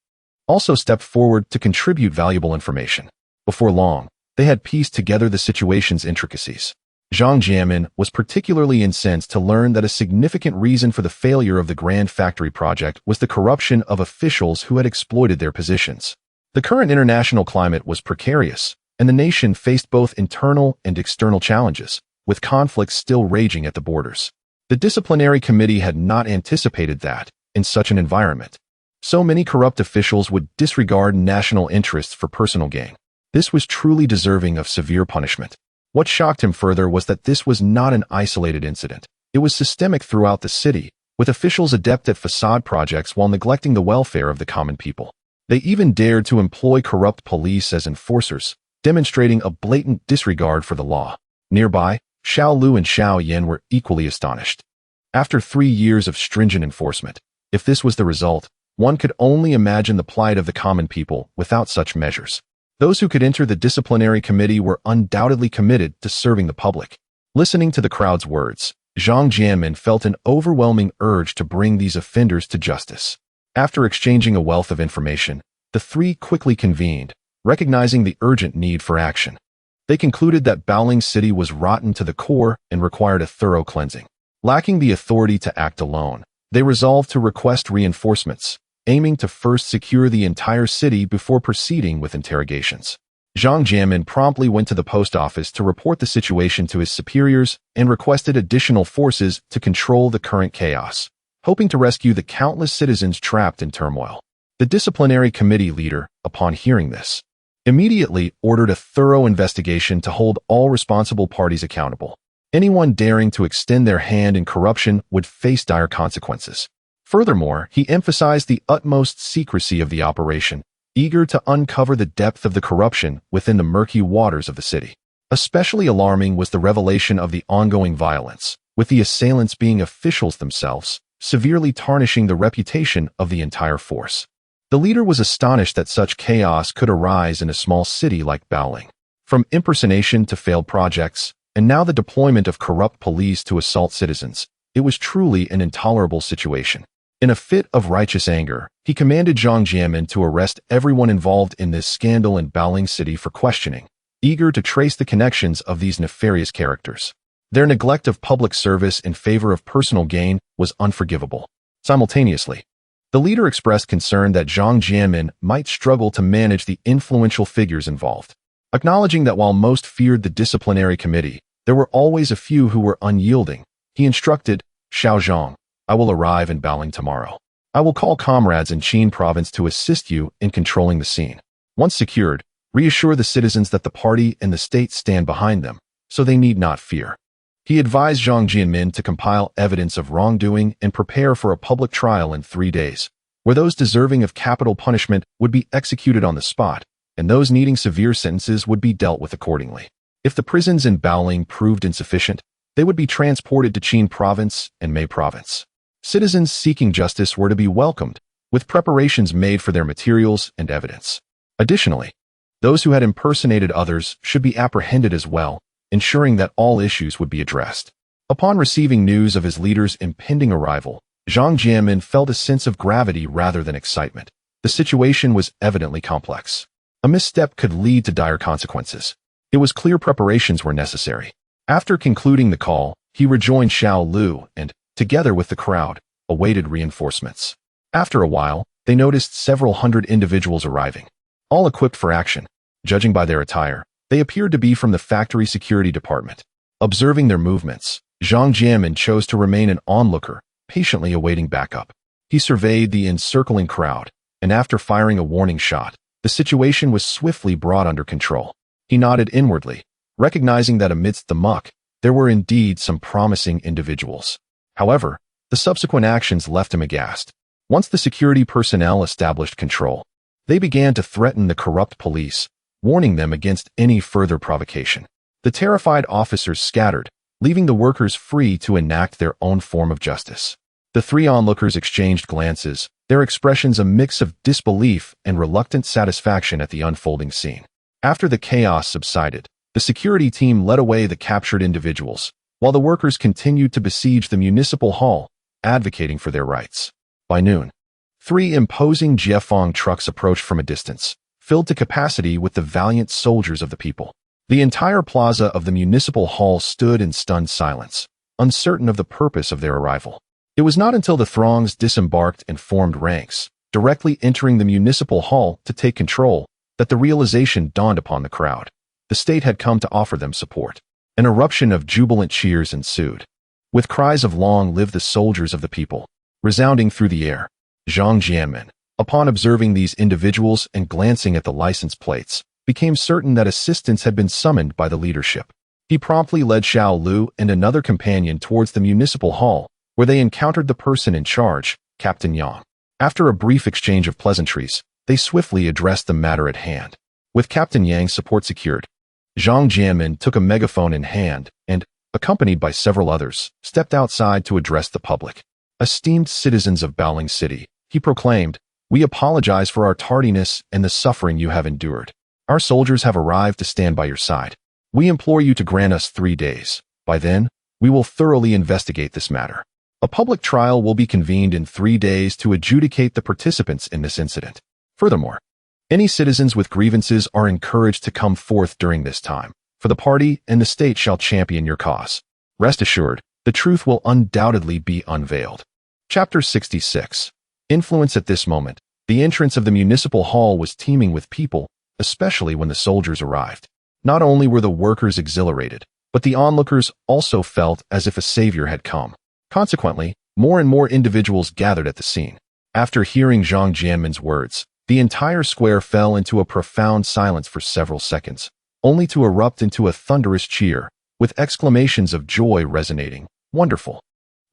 [SPEAKER 1] also stepped forward to contribute valuable information. Before long, they had pieced together the situation's intricacies. Zhang Jianmin was particularly incensed to learn that a significant reason for the failure of the Grand Factory project was the corruption of officials who had exploited their positions. The current international climate was precarious, and the nation faced both internal and external challenges, with conflicts still raging at the borders. The disciplinary committee had not anticipated that, in such an environment, so many corrupt officials would disregard national interests for personal gain. This was truly deserving of severe punishment. What shocked him further was that this was not an isolated incident. It was systemic throughout the city, with officials adept at facade projects while neglecting the welfare of the common people. They even dared to employ corrupt police as enforcers, demonstrating a blatant disregard for the law. Nearby, Xiao Lu and Xiao Yan were equally astonished. After 3 years of stringent enforcement, if this was the result, one could only imagine the plight of the common people without such measures. Those who could enter the disciplinary committee were undoubtedly committed to serving the public. Listening to the crowd's words, Zhang Jianmin felt an overwhelming urge to bring these offenders to justice. After exchanging a wealth of information, the three quickly convened, recognizing the urgent need for action. They concluded that Baoling City was rotten to the core and required a thorough cleansing. Lacking the authority to act alone, they resolved to request reinforcements, aiming to first secure the entire city before proceeding with interrogations. Zhang Jianmin promptly went to the post office to report the situation to his superiors and requested additional forces to control the current chaos, hoping to rescue the countless citizens trapped in turmoil. The disciplinary committee leader, upon hearing this, immediately ordered a thorough investigation to hold all responsible parties accountable. Anyone daring to extend their hand in corruption would face dire consequences. Furthermore, he emphasized the utmost secrecy of the operation, eager to uncover the depth of the corruption within the murky waters of the city. Especially alarming was the revelation of the ongoing violence, with the assailants being officials themselves, severely tarnishing the reputation of the entire force. The leader was astonished that such chaos could arise in a small city like Baoling. From impersonation to failed projects, and now the deployment of corrupt police to assault citizens, it was truly an intolerable situation. In a fit of righteous anger, he commanded Zhang Jianmin to arrest everyone involved in this scandal in Baoling City for questioning, eager to trace the connections of these nefarious characters. Their neglect of public service in favor of personal gain was unforgivable. Simultaneously, the leader expressed concern that Zhang Jianmin might struggle to manage the influential figures involved. Acknowledging that while most feared the disciplinary committee, there were always a few who were unyielding, he instructed, "Xiao Zhang, I will arrive in Baoling tomorrow. I will call comrades in Qin province to assist you in controlling the scene. Once secured, reassure the citizens that the party and the state stand behind them, so they need not fear." He advised Zhang Jianmin to compile evidence of wrongdoing and prepare for a public trial in 3 days, where those deserving of capital punishment would be executed on the spot, and those needing severe sentences would be dealt with accordingly. If the prisons in Baoling proved insufficient, they would be transported to Qin province and Mei province. Citizens seeking justice were to be welcomed, with preparations made for their materials and evidence. Additionally, those who had impersonated others should be apprehended as well, ensuring that all issues would be addressed. Upon receiving news of his leader's impending arrival, Zhang Jianmin felt a sense of gravity rather than excitement. The situation was evidently complex. A misstep could lead to dire consequences. It was clear preparations were necessary. After concluding the call, he rejoined Xiao Lu and, together with the crowd, awaited reinforcements. After a while, they noticed several hundred individuals arriving, all equipped for action. Judging by their attire, they appeared to be from the factory security department. Observing their movements, Zhang Jianmin chose to remain an onlooker, patiently awaiting backup. He surveyed the encircling crowd, and after firing a warning shot, the situation was swiftly brought under control. He nodded inwardly, recognizing that amidst the muck, there were indeed some promising individuals. However, the subsequent actions left him aghast. Once the security personnel established control, they began to threaten the corrupt police, warning them against any further provocation. The terrified officers scattered, leaving the workers free to enact their own form of justice. The three onlookers exchanged glances, their expressions a mix of disbelief and reluctant satisfaction at the unfolding scene. After the chaos subsided, the security team led away the captured individuals, while the workers continued to besiege the municipal hall, advocating for their rights. By noon, 3 imposing Jiefeng trucks approached from a distance, filled to capacity with the valiant soldiers of the people. The entire plaza of the municipal hall stood in stunned silence, uncertain of the purpose of their arrival. It was not until the throngs disembarked and formed ranks, directly entering the municipal hall to take control, that the realization dawned upon the crowd. The state had come to offer them support. An eruption of jubilant cheers ensued, with cries of "Long live the soldiers of the people," resounding through the air. Zhang Jianmin, upon observing these individuals and glancing at the license plates, became certain that assistance had been summoned by the leadership. He promptly led Xiao Lu and another companion towards the municipal hall, where they encountered the person in charge, Captain Yang. After a brief exchange of pleasantries, they swiftly addressed the matter at hand. With Captain Yang's support secured, Zhang Jianmin took a megaphone in hand and, accompanied by several others, stepped outside to address the public. "Esteemed citizens of Baoling City," he proclaimed, "we apologize for our tardiness and the suffering you have endured. Our soldiers have arrived to stand by your side. We implore you to grant us 3 days. By then, we will thoroughly investigate this matter. A public trial will be convened in 3 days to adjudicate the participants in this incident. Furthermore, any citizens with grievances are encouraged to come forth during this time, for the party and the state shall champion your cause. Rest assured, the truth will undoubtedly be unveiled." Chapter 66. Influence. At this moment, the entrance of the municipal hall was teeming with people, especially when the soldiers arrived. Not only were the workers exhilarated, but the onlookers also felt as if a savior had come. Consequently, more and more individuals gathered at the scene. After hearing Zhang Jianmin's words, the entire square fell into a profound silence for several seconds, only to erupt into a thunderous cheer, with exclamations of joy resonating. "Wonderful!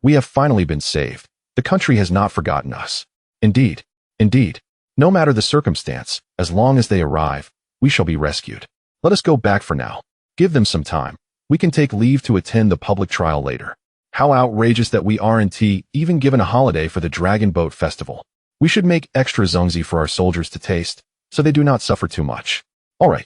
[SPEAKER 1] We have finally been saved. The country has not forgotten us. Indeed, indeed. No matter the circumstance, as long as they arrive, we shall be rescued. Let us go back for now. Give them some time. We can take leave to attend the public trial later. How outrageous that we aren't even given a holiday for the Dragon Boat Festival. We should make extra zongzi for our soldiers to taste, so they do not suffer too much. All right,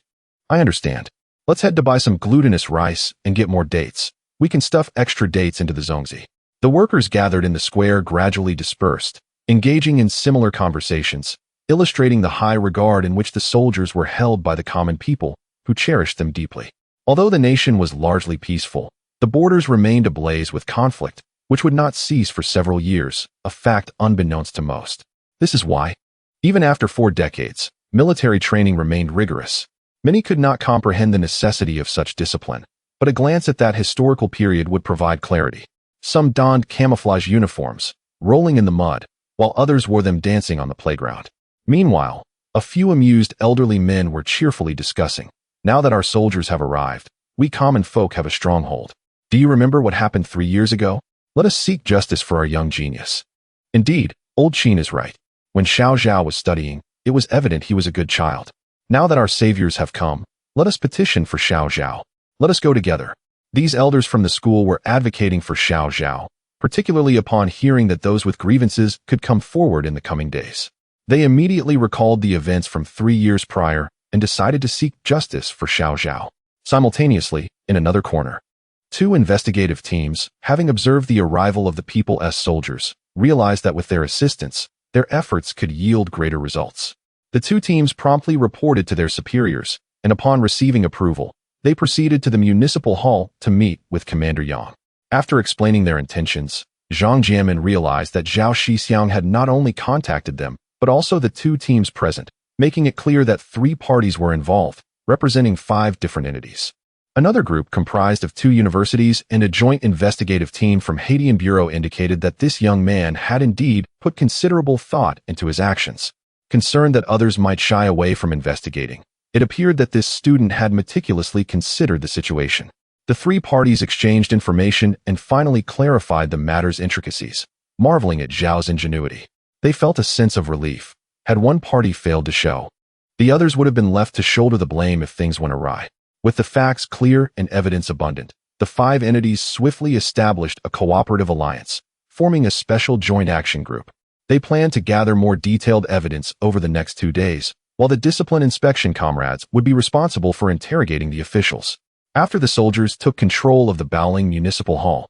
[SPEAKER 1] I understand. Let's head to buy some glutinous rice and get more dates. We can stuff extra dates into the zongzi." The workers gathered in the square gradually dispersed, engaging in similar conversations, illustrating the high regard in which the soldiers were held by the common people, who cherished them deeply. Although the nation was largely peaceful, the borders remained ablaze with conflict, which would not cease for several years, a fact unbeknownst to most. This is why, even after 4 decades, military training remained rigorous. Many could not comprehend the necessity of such discipline, but a glance at that historical period would provide clarity. Some donned camouflage uniforms, rolling in the mud, while others wore them dancing on the playground. Meanwhile, a few amused elderly men were cheerfully discussing, "Now that our soldiers have arrived, we common folk have a stronghold. Do you remember what happened 3 years ago? Let us seek justice for our young genius." Indeed, old Qin is right. When Xiao Zhao was studying, it was evident he was a good child. Now that our saviors have come, let us petition for Xiao Zhao. Let us go together. These elders from the school were advocating for Xiao Zhao, particularly upon hearing that those with grievances could come forward in the coming days. They immediately recalled the events from 3 years prior and decided to seek justice for Xiao Zhao. Simultaneously, in another corner, 2 investigative teams, having observed the arrival of the people's soldiers, realized that with their assistance, their efforts could yield greater results. The 2 teams promptly reported to their superiors, and upon receiving approval, they proceeded to the municipal hall to meet with Commander Yang. After explaining their intentions, Zhang Jianmin realized that Zhao Shixiong had not only contacted them, but also the 2 teams present, making it clear that 3 parties were involved, representing 5 different entities. Another group comprised of 2 universities and a joint investigative team from Haitian Bureau indicated that this young man had indeed put considerable thought into his actions. Concerned that others might shy away from investigating, it appeared that this student had meticulously considered the situation. The 3 parties exchanged information and finally clarified the matter's intricacies, marveling at Zhao's ingenuity. They felt a sense of relief. Had one party failed to show, the others would have been left to shoulder the blame if things went awry. With the facts clear and evidence abundant, the 5 entities swiftly established a cooperative alliance, forming a special joint action group. They planned to gather more detailed evidence over the next 2 days, while the discipline inspection comrades would be responsible for interrogating the officials. After the soldiers took control of the Baoling Municipal Hall,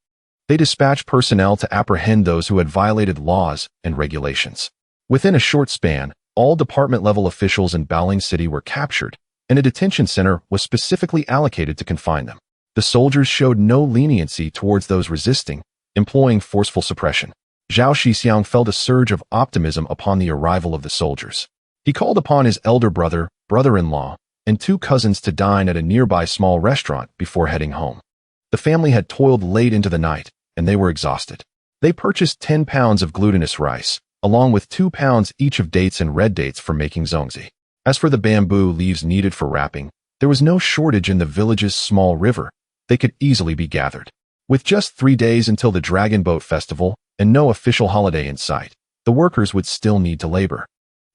[SPEAKER 1] they dispatched personnel to apprehend those who had violated laws and regulations. Within a short span, all department-level officials in Baoling City were captured, and a detention center was specifically allocated to confine them. The soldiers showed no leniency towards those resisting, employing forceful suppression. Zhao Shixiong felt a surge of optimism upon the arrival of the soldiers. He called upon his elder brother, brother-in-law, and 2 cousins to dine at a nearby small restaurant before heading home. The family had toiled late into the night, and they were exhausted. They purchased 10 pounds of glutinous rice, along with 2 pounds each of dates and red dates for making zongzi. As for the bamboo leaves needed for wrapping, there was no shortage in the village's small river. They could easily be gathered. With just 3 days until the Dragon Boat Festival and no official holiday in sight, the workers would still need to labor.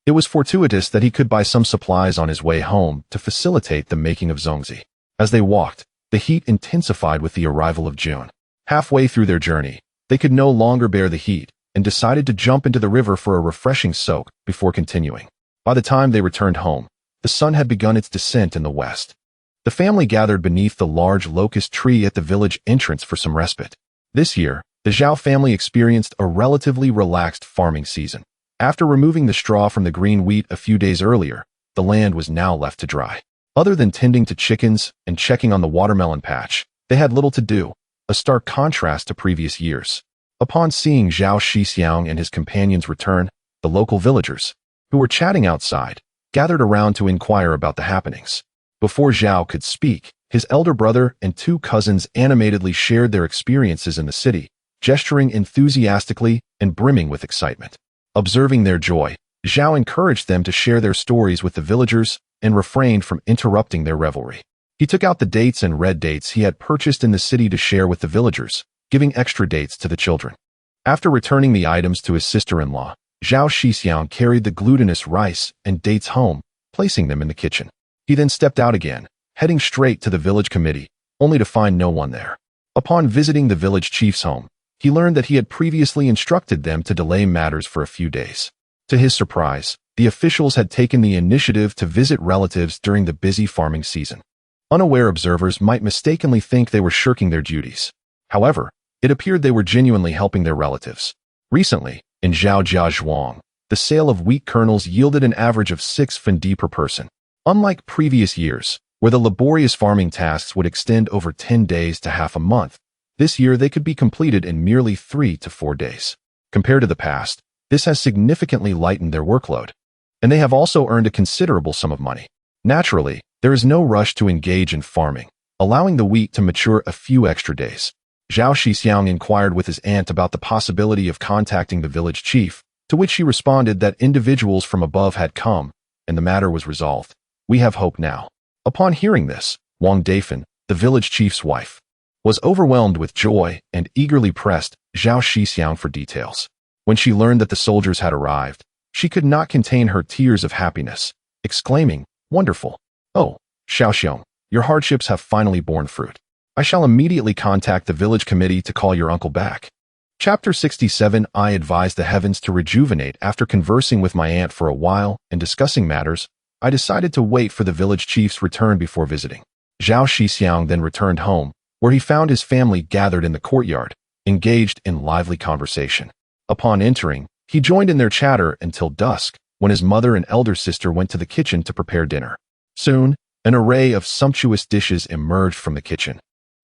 [SPEAKER 1] It was fortuitous that he could buy some supplies on his way home to facilitate the making of zongzi. As they walked, the heat intensified with the arrival of June. Halfway through their journey, they could no longer bear the heat and decided to jump into the river for a refreshing soak before continuing. By the time they returned home, the sun had begun its descent in the west. The family gathered beneath the large locust tree at the village entrance for some respite. This year, the Zhao family experienced a relatively relaxed farming season. After removing the straw from the green wheat a few days earlier, the land was now left to dry. Other than tending to chickens and checking on the watermelon patch, they had little to do, a stark contrast to previous years. Upon seeing Zhao Shixiong and his companions return, the local villagers, who were chatting outside, gathered around to inquire about the happenings. Before Zhao could speak, his elder brother and 2 cousins animatedly shared their experiences in the city, gesturing enthusiastically and brimming with excitement. Observing their joy, Zhao encouraged them to share their stories with the villagers and refrained from interrupting their revelry. He took out the dates and red dates he had purchased in the city to share with the villagers, giving extra dates to the children. After returning the items to his sister-in-law, Zhao Shixiong carried the glutinous rice and dates home, placing them in the kitchen. He then stepped out again, heading straight to the village committee, only to find no one there. Upon visiting the village chief's home, he learned that he had previously instructed them to delay matters for a few days. To his surprise, the officials had taken the initiative to visit relatives during the busy farming season. Unaware observers might mistakenly think they were shirking their duties. However, it appeared they were genuinely helping their relatives. Recently, in Zhuang, the sale of wheat kernels yielded an average of 6 fendi per person. Unlike previous years, where the laborious farming tasks would extend over 10 days to half a month, this year they could be completed in merely 3 to 4 days. Compared to the past, this has significantly lightened their workload. And they have also earned a considerable sum of money. Naturally, there is no rush to engage in farming, allowing the wheat to mature a few extra days. Zhao Shixiong inquired with his aunt about the possibility of contacting the village chief, to which she responded that individuals from above had come, and the matter was resolved. We have hope now. Upon hearing this, Wang Dafan, the village chief's wife, was overwhelmed with joy and eagerly pressed Zhao Shixiong for details. When she learned that the soldiers had arrived, she could not contain her tears of happiness, exclaiming, "Wonderful! Oh, Shixiong, your hardships have finally borne fruit. I shall immediately contact the village committee to call your uncle back." Chapter 67. I advised the heavens to rejuvenate. After conversing with my aunt for a while and discussing matters, I decided to wait for the village chief's return before visiting. Zhao Shixiong then returned home, where he found his family gathered in the courtyard, engaged in lively conversation. Upon entering, he joined in their chatter until dusk, when his mother and elder sister went to the kitchen to prepare dinner. Soon, an array of sumptuous dishes emerged from the kitchen,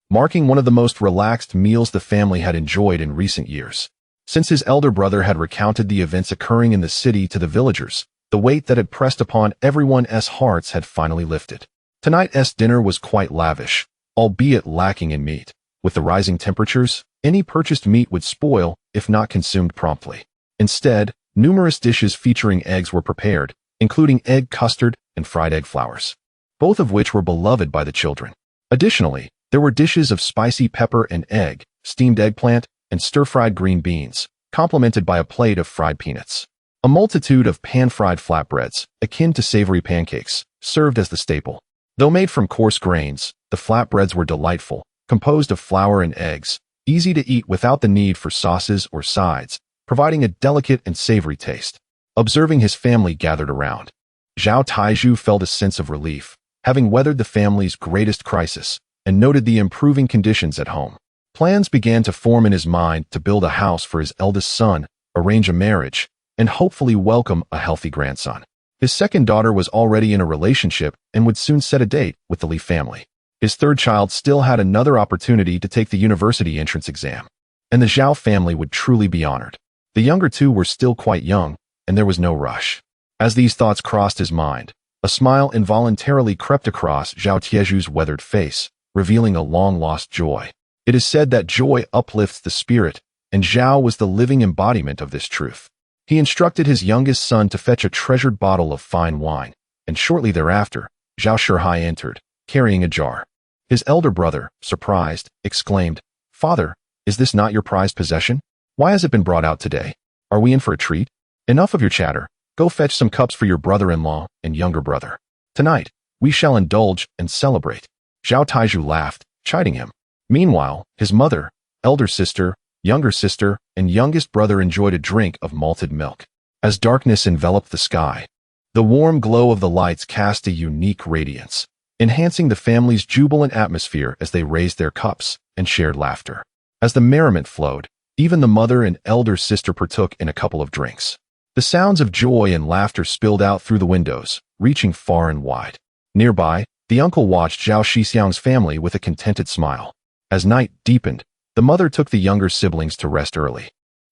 [SPEAKER 1] marking one of the most relaxed meals the family had enjoyed in recent years. Since his elder brother had recounted the events occurring in the city to the villagers, the weight that had pressed upon everyone's hearts had finally lifted. Tonight's dinner was quite lavish, albeit lacking in meat. With the rising temperatures, any purchased meat would spoil if not consumed promptly. Instead, numerous dishes featuring eggs were prepared, including egg custard and fried egg flowers, both of which were beloved by the children. Additionally, there were dishes of spicy pepper and egg, steamed eggplant, and stir-fried green beans, complemented by a plate of fried peanuts. A multitude of pan-fried flatbreads, akin to savory pancakes, served as the staple. Though made from coarse grains, the flatbreads were delightful, composed of flour and eggs, easy to eat without the need for sauces or sides, providing a delicate and savory taste. Observing his family gathered around, Zhao Taizhu felt a sense of relief, having weathered the family's greatest crisis, and noted the improving conditions at home. Plans began to form in his mind to build a house for his eldest son, arrange a marriage, and hopefully welcome a healthy grandson. His second daughter was already in a relationship and would soon set a date with the Li family. His third child still had another opportunity to take the university entrance exam, and the Zhao family would truly be honored. The younger two were still quite young, and there was no rush. As these thoughts crossed his mind, a smile involuntarily crept across Zhao Tieju's weathered face, revealing a long-lost joy. It is said that joy uplifts the spirit, and Zhao was the living embodiment of this truth. He instructed his youngest son to fetch a treasured bottle of fine wine, and shortly thereafter, Zhao Shihai entered, carrying a jar. His elder brother, surprised, exclaimed, "Father, is this not your prized possession? Why has it been brought out today? Are we in for a treat? Enough of your chatter. Go fetch some cups for your brother-in-law and younger brother. Tonight, we shall indulge and celebrate." Zhao Taiju laughed, chiding him. Meanwhile, his mother, elder sister, younger sister, and youngest brother enjoyed a drink of malted milk. As darkness enveloped the sky, the warm glow of the lights cast a unique radiance, enhancing the family's jubilant atmosphere as they raised their cups and shared laughter. As the merriment flowed, even the mother and elder sister partook in a couple of drinks. The sounds of joy and laughter spilled out through the windows, reaching far and wide. Nearby, the uncle watched Zhao Shixiong's family with a contented smile. As night deepened, the mother took the younger siblings to rest early.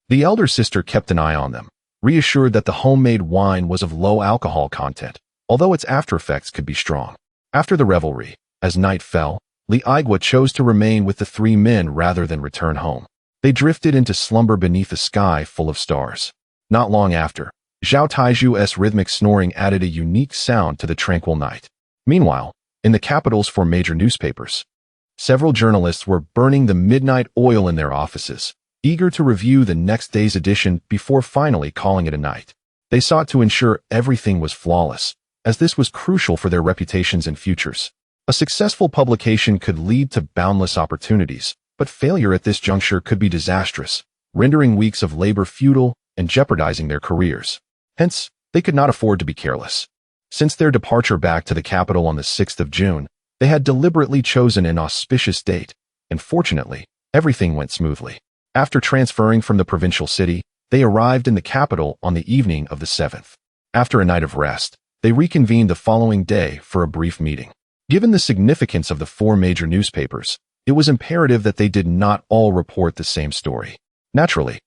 [SPEAKER 1] The elder sister kept an eye on them, reassured that the homemade wine was of low alcohol content, although its after-effects could be strong. After the revelry, as night fell, Li Aigua chose to remain with the three men rather than return home. They drifted into slumber beneath a sky full of stars. Not long after, Zhao Taiju's rhythmic snoring added a unique sound to the tranquil night. Meanwhile, in the capitals for major newspapers, several journalists were burning the midnight oil in their offices, eager to review the next day's edition before finally calling it a night. They sought to ensure everything was flawless, as this was crucial for their reputations and futures. A successful publication could lead to boundless opportunities, but failure at this juncture could be disastrous, rendering weeks of labor futile and jeopardizing their careers. Hence, they could not afford to be careless. Since their departure back to the capital on the 6th of June, they had deliberately chosen an auspicious date, and fortunately, everything went smoothly. After transferring from the provincial city, they arrived in the capital on the evening of the 7th. After a night of rest, they reconvened the following day for a brief meeting. Given the significance of the four major newspapers, it was imperative that they did not all report the same story. Naturally,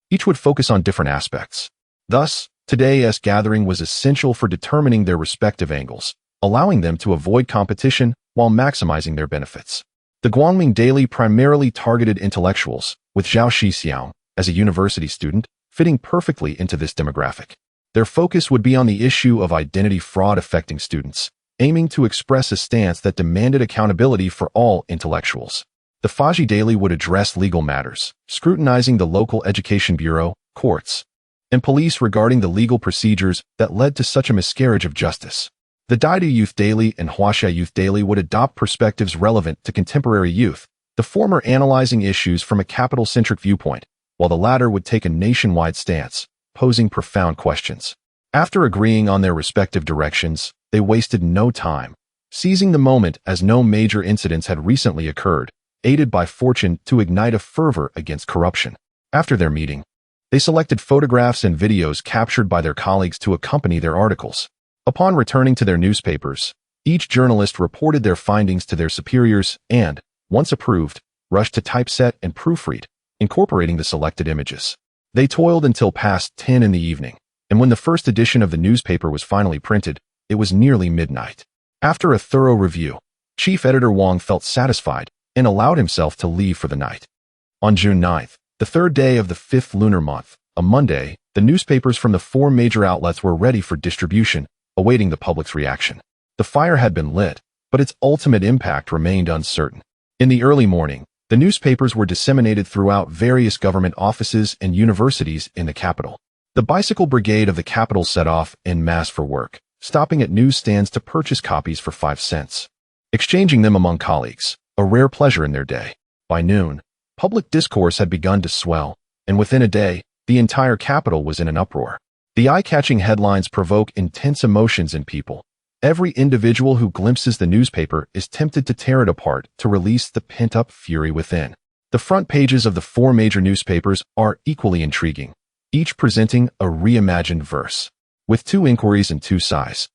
[SPEAKER 1] each would focus on different aspects. Thus, today's gathering was essential for determining their respective angles, allowing them to avoid competition while maximizing their benefits. The Guangming Daily primarily targeted intellectuals, with Zhao Shixiong, as a university student, fitting perfectly into this demographic. Their focus would be on the issue of identity fraud affecting students, aiming to express a stance that demanded accountability for all intellectuals. The Faji Daily would address legal matters, scrutinizing the local education bureau, courts, and police regarding the legal procedures that led to such a miscarriage of justice. The Daidu Youth Daily and Huaxia Youth Daily would adopt perspectives relevant to contemporary youth, the former analyzing issues from a capital-centric viewpoint, while the latter would take a nationwide stance, posing profound questions. After agreeing on their respective directions, they wasted no time, seizing the moment as no major incidents had recently occurred, aided by fortune to ignite a fervor against corruption. After their meeting, they selected photographs and videos captured by their colleagues to accompany their articles. Upon returning to their newspapers, each journalist reported their findings to their superiors and, once approved, rushed to typeset and proofread, incorporating the selected images. They toiled until past 10 in the evening, and when the first edition of the newspaper was finally printed, it was nearly midnight. After a thorough review, Chief Editor Wang felt satisfied and allowed himself to leave for the night. On June 9th, the third day of the 5th lunar month, a Monday, the newspapers from the four major outlets were ready for distribution, awaiting the public's reaction. The fire had been lit, but its ultimate impact remained uncertain. In the early morning, the newspapers were disseminated throughout various government offices and universities in the capital. The bicycle brigade of the capital set off en masse for work, stopping at newsstands to purchase copies for 5 cents, exchanging them among colleagues, a rare pleasure in their day. By noon, public discourse had begun to swell, and within a day, the entire capital was in an uproar. The eye-catching headlines provoke intense emotions in people. Every individual who glimpses the newspaper is tempted to tear it apart to release the pent-up fury within. The front pages of the four major newspapers are equally intriguing, each presenting a reimagined verse. with 2 inquiries and 2 sighs.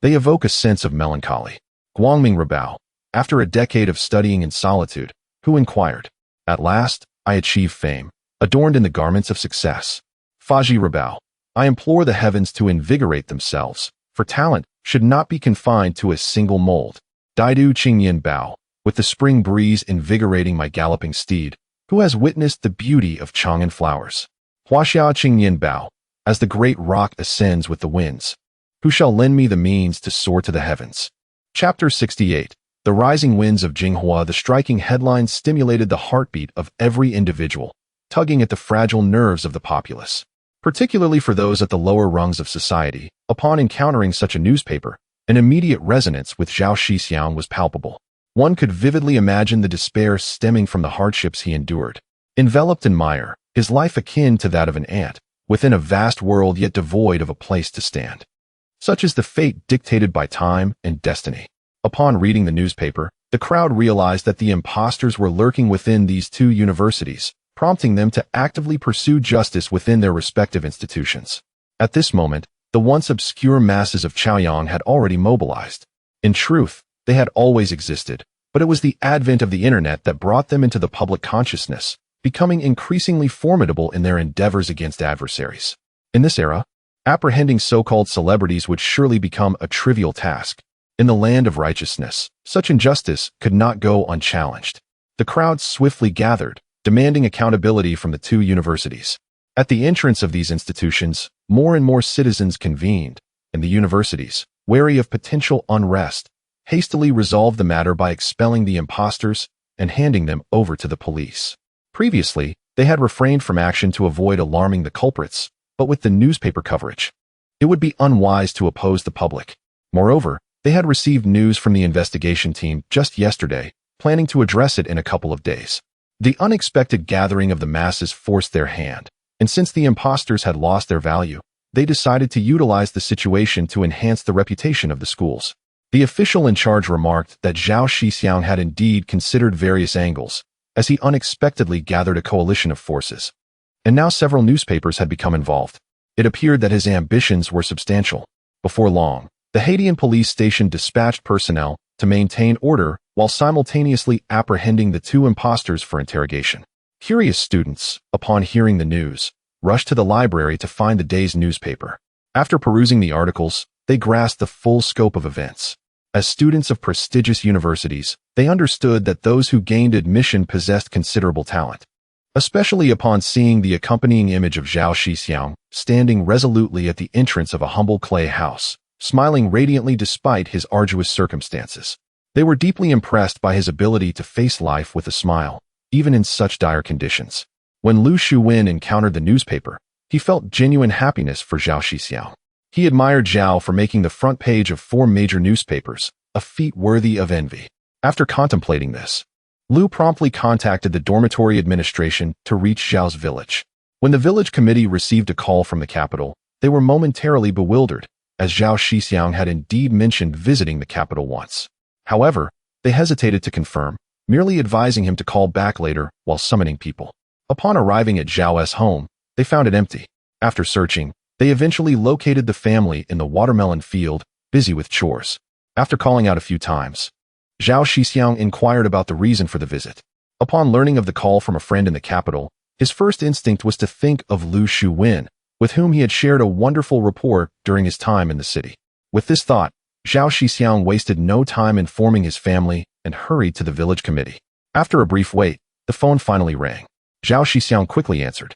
[SPEAKER 1] They evoke a sense of melancholy. Guangming Rabao, after a decade of studying in solitude, who inquired, "At last, I achieve fame, adorned in the garments of success." Faji Rabao, I implore the heavens to invigorate themselves, for talent should not be confined to a single mold. Daidu Qingyan Bao, with the spring breeze invigorating my galloping steed, who has witnessed the beauty of Chang'an flowers. Huaxia Qingyan Bao, as the great rock ascends with the winds, who shall lend me the means to soar to the heavens. Chapter 68. The rising winds of Jinghua. The striking headlines stimulated the heartbeat of every individual, tugging at the fragile nerves of the populace. Particularly for those at the lower rungs of society, upon encountering such a newspaper, an immediate resonance with Zhao Shixiong was palpable. One could vividly imagine the despair stemming from the hardships he endured. Enveloped in mire, his life akin to that of an ant, within a vast world yet devoid of a place to stand. Such is the fate dictated by time and destiny. Upon reading the newspaper, the crowd realized that the impostors were lurking within these 2 universities, prompting them to actively pursue justice within their respective institutions. At this moment, the once obscure masses of Chaoyang had already mobilized. In truth, they had always existed, but it was the advent of the internet that brought them into the public consciousness, becoming increasingly formidable in their endeavors against adversaries. In this era, apprehending so-called celebrities would surely become a trivial task. In the land of righteousness, such injustice could not go unchallenged. The crowd swiftly gathered, demanding accountability from the 2 universities. At the entrance of these institutions, more and more citizens convened, and the universities, wary of potential unrest, hastily resolved the matter by expelling the impostors and handing them over to the police. Previously, they had refrained from action to avoid alarming the culprits, but with the newspaper coverage, it would be unwise to oppose the public. Moreover, they had received news from the investigation team just yesterday, planning to address it in a couple of days. The unexpected gathering of the masses forced their hand, and since the impostors had lost their value, they decided to utilize the situation to enhance the reputation of the schools. The official in charge remarked that Zhao Shixiong had indeed considered various angles, as he unexpectedly gathered a coalition of forces. And now several newspapers had become involved. It appeared that his ambitions were substantial. Before long, the Haitian police station dispatched personnel to maintain order while simultaneously apprehending the 2 impostors for interrogation. Curious students, upon hearing the news, rushed to the library to find the day's newspaper. After perusing the articles, they grasped the full scope of events. As students of prestigious universities, they understood that those who gained admission possessed considerable talent. Especially upon seeing the accompanying image of Zhao Shixiong standing resolutely at the entrance of a humble clay house, smiling radiantly despite his arduous circumstances. They were deeply impressed by his ability to face life with a smile, even in such dire conditions. When Lu Shuwen encountered the newspaper, he felt genuine happiness for Zhao Shixiong. He admired Zhao for making the front page of 4 major newspapers, a feat worthy of envy. After contemplating this, Lu promptly contacted the dormitory administration to reach Zhao's village. When the village committee received a call from the capital, they were momentarily bewildered, as Zhao Shixiong had indeed mentioned visiting the capital once. However, they hesitated to confirm, merely advising him to call back later while summoning people. Upon arriving at Zhao's home, they found it empty. After searching, they eventually located the family in the watermelon field, busy with chores. After calling out a few times, Zhao Shixiong inquired about the reason for the visit. Upon learning of the call from a friend in the capital, his first instinct was to think of Lu Shuwen, with whom he had shared a wonderful rapport during his time in the city. With this thought, Zhao Shixiong wasted no time informing his family and hurried to the village committee. After a brief wait, the phone finally rang. Zhao Shixiong quickly answered,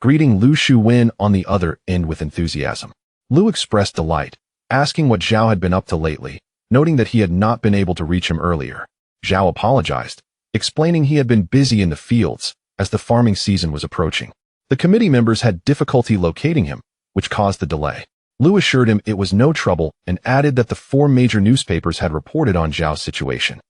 [SPEAKER 1] greeting Lu Shuwen on the other end with enthusiasm. Lu expressed delight, asking what Zhao had been up to lately, noting that he had not been able to reach him earlier. Zhao apologized, explaining he had been busy in the fields as the farming season was approaching. The committee members had difficulty locating him, which caused the delay. Lu assured him it was no trouble and added that the 4 major newspapers had reported on Zhao's situation.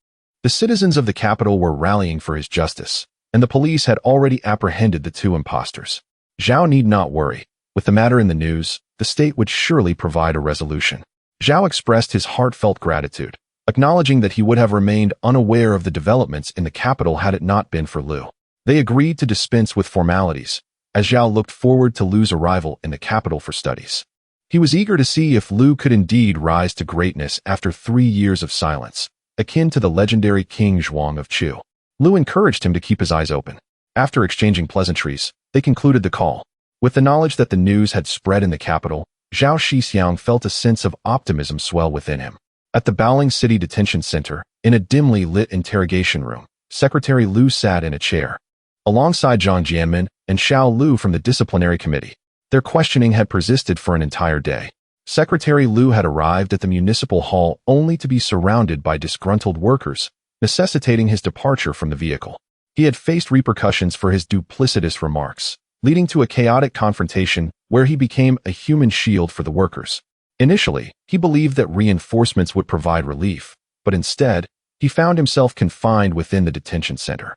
[SPEAKER 1] The citizens of the capital were rallying for his justice, and the police had already apprehended the 2 impostors. Zhao need not worry. With the matter in the news, the state would surely provide a resolution. Zhao expressed his heartfelt gratitude, acknowledging that he would have remained unaware of the developments in the capital had it not been for Lu. They agreed to dispense with formalities, as Zhao looked forward to Lu's arrival in the capital for studies. He was eager to see if Liu could indeed rise to greatness after 3 years of silence, akin to the legendary King Zhuang of Chu. Liu encouraged him to keep his eyes open. After exchanging pleasantries, they concluded the call. With the knowledge that the news had spread in the capital, Zhao Shixiong felt a sense of optimism swell within him. At the Baoling City Detention Center, in a dimly lit interrogation room, Secretary Liu sat in a chair, alongside Zhang Jianmin and Xiao Lu from the disciplinary committee. Their questioning had persisted for an entire day. Secretary Liu had arrived at the municipal hall only to be surrounded by disgruntled workers, necessitating his departure from the vehicle. He had faced repercussions for his duplicitous remarks, leading to a chaotic confrontation where he became a human shield for the workers. Initially, he believed that reinforcements would provide relief, but instead, he found himself confined within the detention center.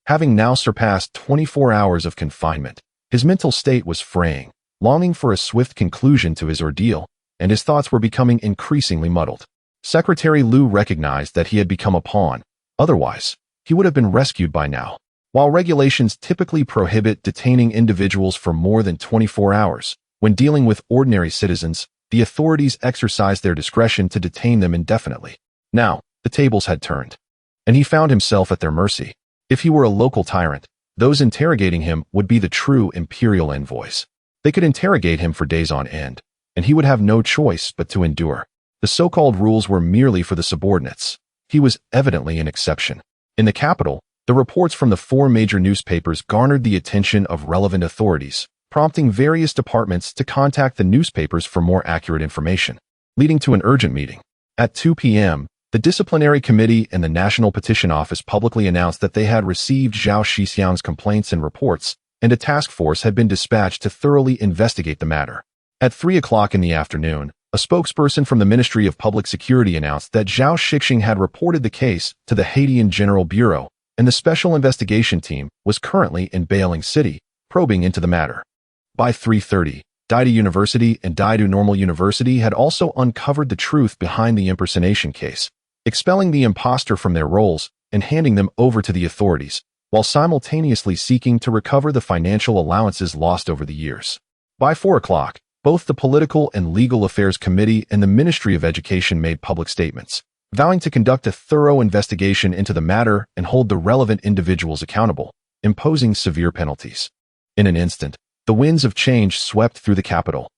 [SPEAKER 1] Having now surpassed 24 hours of confinement, his mental state was fraying, longing for a swift conclusion to his ordeal, and his thoughts were becoming increasingly muddled. Secretary Liu recognized that he had become a pawn. Otherwise, he would have been rescued by now. While regulations typically prohibit detaining individuals for more than 24 hours, when dealing with ordinary citizens, the authorities exercised their discretion to detain them indefinitely. Now, the tables had turned, and he found himself at their mercy. If he were a local tyrant, those interrogating him would be the true imperial envoys. They could interrogate him for days on end, and he would have no choice but to endure. The so-called rules were merely for the subordinates. He was evidently an exception. In the capital, the reports from the 4 major newspapers garnered the attention of relevant authorities, prompting various departments to contact the newspapers for more accurate information, leading to an urgent meeting. At 2 p.m., the Disciplinary Committee and the National Petition Office publicly announced that they had received Zhao Shixiong's complaints and reports, and a task force had been dispatched to thoroughly investigate the matter. At 3 o'clock in the afternoon, a spokesperson from the Ministry of Public Security announced that Zhao Shixiong had reported the case to the Haitian General Bureau, and the Special Investigation Team was currently in Baoling City, probing into the matter. By 3:30, Daida University and Daida Normal University had also uncovered the truth behind the impersonation case, expelling the imposter from their roles and handing them over to the authorities, while simultaneously seeking to recover the financial allowances lost over the years. By 4 o'clock, both the Political and Legal Affairs Committee and the Ministry of Education made public statements, vowing to conduct a thorough investigation into the matter and hold the relevant individuals accountable, imposing severe penalties. In an instant, the winds of change swept through the capital.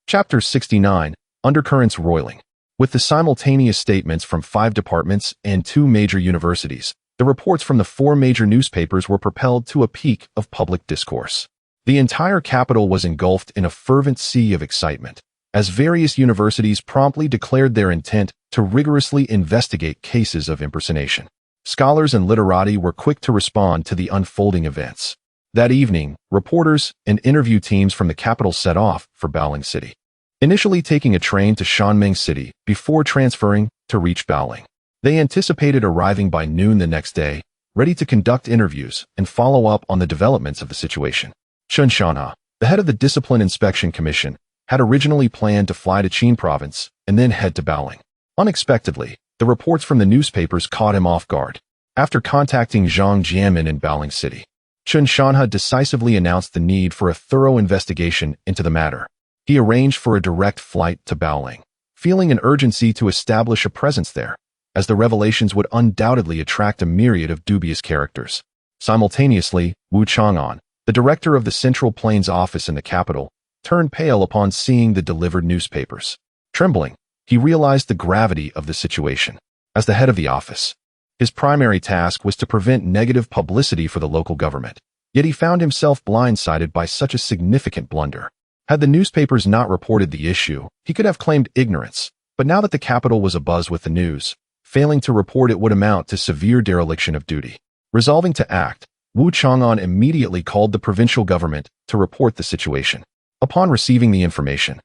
[SPEAKER 1] Chapter 69, Undercurrents Roiling. With the simultaneous statements from 5 departments and 2 major universities, the reports from the 4 major newspapers were propelled to a peak of public discourse. The entire capital was engulfed in a fervent sea of excitement, as various universities promptly declared their intent to rigorously investigate cases of impersonation. Scholars and literati were quick to respond to the unfolding events. That evening, reporters and interview teams from the capital set off for Baoling City, initially taking a train to Shanmeng City before transferring to reach Baoling. They anticipated arriving by noon the next day, ready to conduct interviews and follow up on the developments of the situation. Chen Shanha, the head of the Discipline Inspection Commission, had originally planned to fly to Qin Province and then head to Baoling. Unexpectedly, the reports from the newspapers caught him off guard. After contacting Zhang Jianmin in Baoling City, Chen Shanha decisively announced the need for a thorough investigation into the matter. He arranged for a direct flight to Baoling, feeling an urgency to establish a presence there, as the revelations would undoubtedly attract a myriad of dubious characters. Simultaneously, Wu Chang'an, the director of the Central Plains office in the capital, turned pale upon seeing the delivered newspapers. Trembling, he realized the gravity of the situation. As the head of the office, his primary task was to prevent negative publicity for the local government. Yet he found himself blindsided by such a significant blunder. Had the newspapers not reported the issue, he could have claimed ignorance. But now that the capital was abuzz with the news, failing to report it would amount to severe dereliction of duty. Resolving to act, Wu Chang'an immediately called the provincial government to report the situation. Upon receiving the information,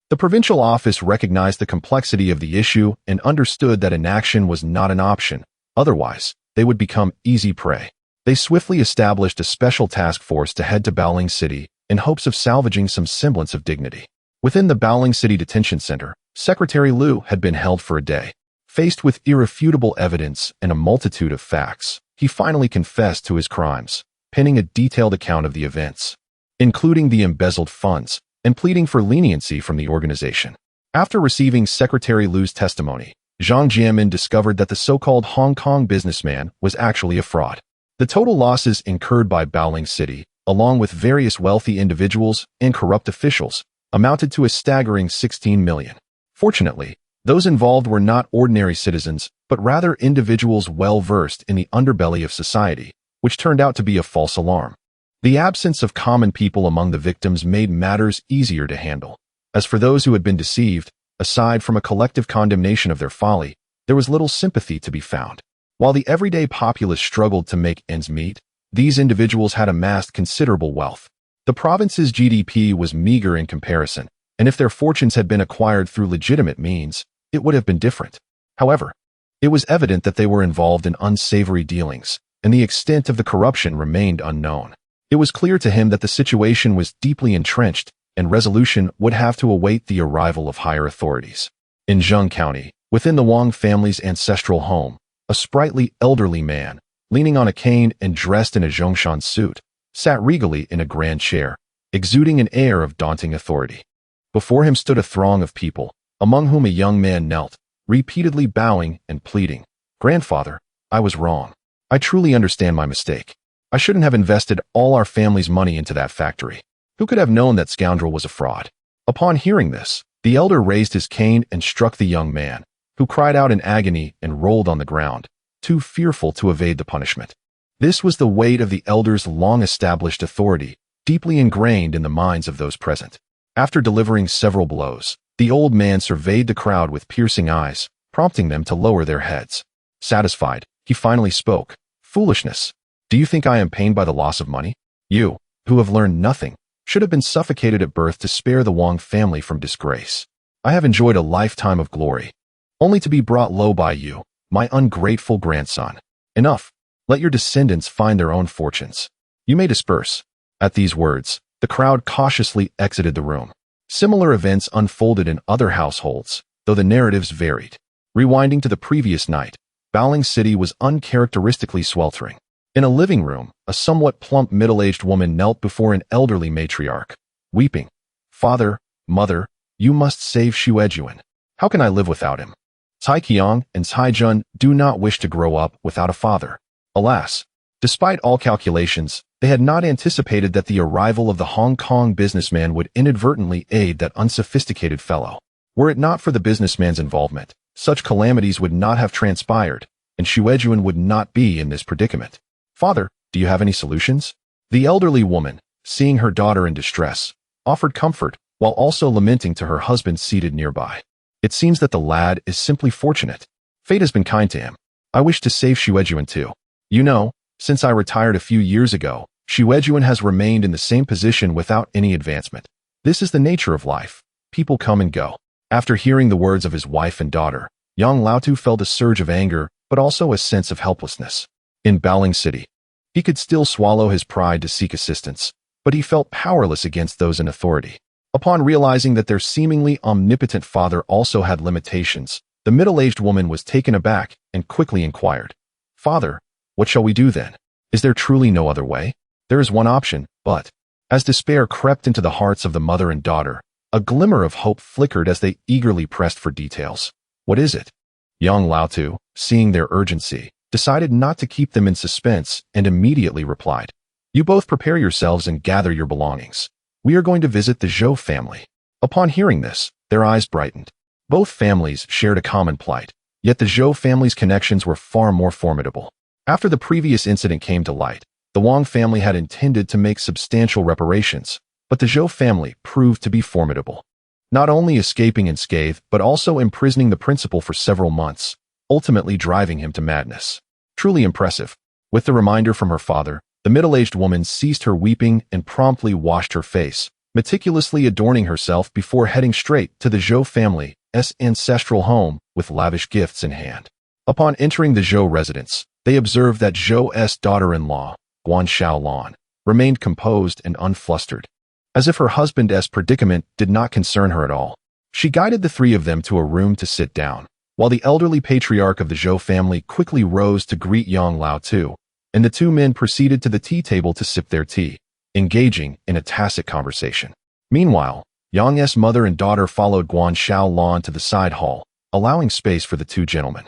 [SPEAKER 1] the provincial office recognized the complexity of the issue and understood that inaction was not an option. Otherwise, they would become easy prey. They swiftly established a special task force to head to Baoling City in hopes of salvaging some semblance of dignity. Within the Baoling City Detention Center, Secretary Liu had been held for a day. Faced with irrefutable evidence and a multitude of facts, he finally confessed to his crimes, penning a detailed account of the events, including the embezzled funds, and pleading for leniency from the organization. After receiving Secretary Lu's testimony, Zhang Jianmin discovered that the so-called Hong Kong businessman was actually a fraud. The total losses incurred by Baoling City, along with various wealthy individuals and corrupt officials, amounted to a staggering 16 million. Fortunately, those involved were not ordinary citizens, but rather individuals well-versed in the underbelly of society, which turned out to be a false alarm. The absence of common people among the victims made matters easier to handle. As for those who had been deceived, aside from a collective condemnation of their folly, there was little sympathy to be found. While the everyday populace struggled to make ends meet, these individuals had amassed considerable wealth. The province's GDP was meager in comparison, and if their fortunes had been acquired through legitimate means, it would have been different. However, it was evident that they were involved in unsavory dealings, and the extent of the corruption remained unknown. It was clear to him that the situation was deeply entrenched, and resolution would have to await the arrival of higher authorities. In Zheng County, within the Wang family's ancestral home, a sprightly elderly man, leaning on a cane and dressed in a Zhongshan suit, sat regally in a grand chair, exuding an air of daunting authority. Before him stood a throng of people, among whom a young man knelt, repeatedly bowing and pleading, "Grandfather, I was wrong. I truly understand my mistake. I shouldn't have invested all our family's money into that factory. Who could have known that scoundrel was a fraud?" Upon hearing this, the elder raised his cane and struck the young man, who cried out in agony and rolled on the ground, too fearful to evade the punishment. This was the weight of the elder's long-established authority, deeply ingrained in the minds of those present. After delivering several blows, the old man surveyed the crowd with piercing eyes, prompting them to lower their heads. Satisfied, he finally spoke. "Foolishness! Do you think I am pained by the loss of money? You, who have learned nothing, should have been suffocated at birth to spare the Wang family from disgrace. I have enjoyed a lifetime of glory, only to be brought low by you, my ungrateful grandson. Enough. Let your descendants find their own fortunes. You may disperse." At these words, the crowd cautiously exited the room. Similar events unfolded in other households, though the narratives varied. Rewinding to the previous night, Baoling City was uncharacteristically sweltering. In a living room, a somewhat plump middle-aged woman knelt before an elderly matriarch, weeping. "Father, mother, you must save Xuejuan. How can I live without him? Cai Qiang and Cai Jun do not wish to grow up without a father." Alas, despite all calculations, they had not anticipated that the arrival of the Hong Kong businessman would inadvertently aid that unsophisticated fellow. Were it not for the businessman's involvement, such calamities would not have transpired, and Xuejuan would not be in this predicament. "Father, do you have any solutions?" The elderly woman, seeing her daughter in distress, offered comfort while also lamenting to her husband seated nearby. "It seems that the lad is simply fortunate. Fate has been kind to him. I wish to save Xuejuan too. You know, since I retired a few years ago, Xuejuan has remained in the same position without any advancement. This is the nature of life. People come and go." After hearing the words of his wife and daughter, Yang Laotu felt a surge of anger, but also a sense of helplessness. In Baoling City, he could still swallow his pride to seek assistance, but he felt powerless against those in authority. Upon realizing that their seemingly omnipotent father also had limitations, the middle-aged woman was taken aback and quickly inquired, "Father, what shall we do then? Is there truly no other way?" "There is one option, but..." As despair crept into the hearts of the mother and daughter, a glimmer of hope flickered as they eagerly pressed for details. "What is it?" Yang Laotu, seeing their urgency, decided not to keep them in suspense and immediately replied, "You both prepare yourselves and gather your belongings. We are going to visit the Zhou family." Upon hearing this, their eyes brightened. Both families shared a common plight, yet the Zhou family's connections were far more formidable. After the previous incident came to light, the Wang family had intended to make substantial reparations, but the Zhou family proved to be formidable, not only escaping unscathed but also imprisoning the principal for several months, ultimately driving him to madness. Truly impressive. With the reminder from her father, the middle-aged woman ceased her weeping and promptly washed her face, meticulously adorning herself before heading straight to the Zhou family's ancestral home with lavish gifts in hand. Upon entering the Zhou residence, they observed that Zhou's daughter-in-law, Guan Xiaolan, remained composed and unflustered, as if her husband's predicament did not concern her at all. She guided the three of them to a room to sit down, while the elderly patriarch of the Zhou family quickly rose to greet Yang Laotu, and the two men proceeded to the tea table to sip their tea, engaging in a tacit conversation. Meanwhile, Yang's mother and daughter followed Guan Xiaolan to the side hall, allowing space for the two gentlemen.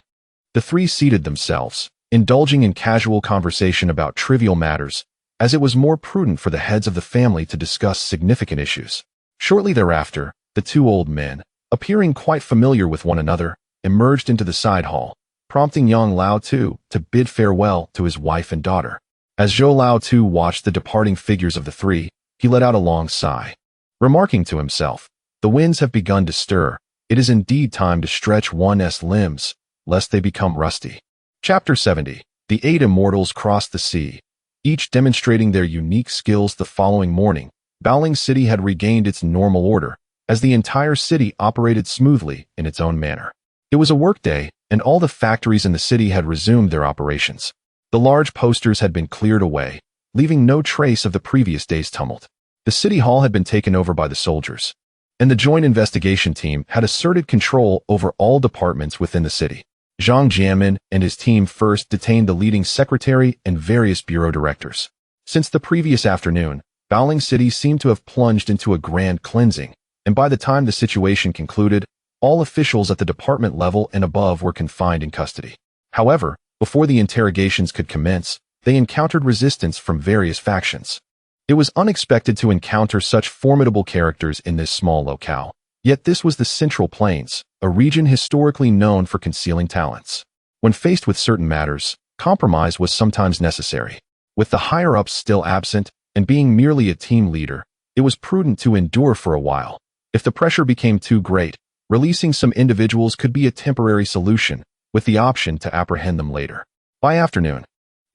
[SPEAKER 1] The three seated themselves, indulging in casual conversation about trivial matters, as it was more prudent for the heads of the family to discuss significant issues. Shortly thereafter, the two old men, appearing quite familiar with one another, emerged into the side hall, prompting Yang Lao Tu to bid farewell to his wife and daughter. As Zhou Lao Tu watched the departing figures of the three, he let out a long sigh, remarking to himself, "The winds have begun to stir. It is indeed time to stretch one's limbs, lest they become rusty." Chapter 70. The 8 immortals crossed the sea, each demonstrating their unique skills. The following morning, Baoling City had regained its normal order, as the entire city operated smoothly in its own manner. It was a workday, and all the factories in the city had resumed their operations. The large posters had been cleared away, leaving no trace of the previous day's tumult. The city hall had been taken over by the soldiers, and the joint investigation team had asserted control over all departments within the city. Zhang Jianmin and his team first detained the leading secretary and various bureau directors. Since the previous afternoon, Baoling City seemed to have plunged into a grand cleansing, and by the time the situation concluded, all officials at the department level and above were confined in custody. However, before the interrogations could commence, they encountered resistance from various factions. It was unexpected to encounter such formidable characters in this small locale. Yet this was the Central Plains, a region historically known for concealing talents. When faced with certain matters, compromise was sometimes necessary. With the higher-ups still absent, and being merely a team leader, it was prudent to endure for a while. If the pressure became too great, releasing some individuals could be a temporary solution, with the option to apprehend them later. By afternoon,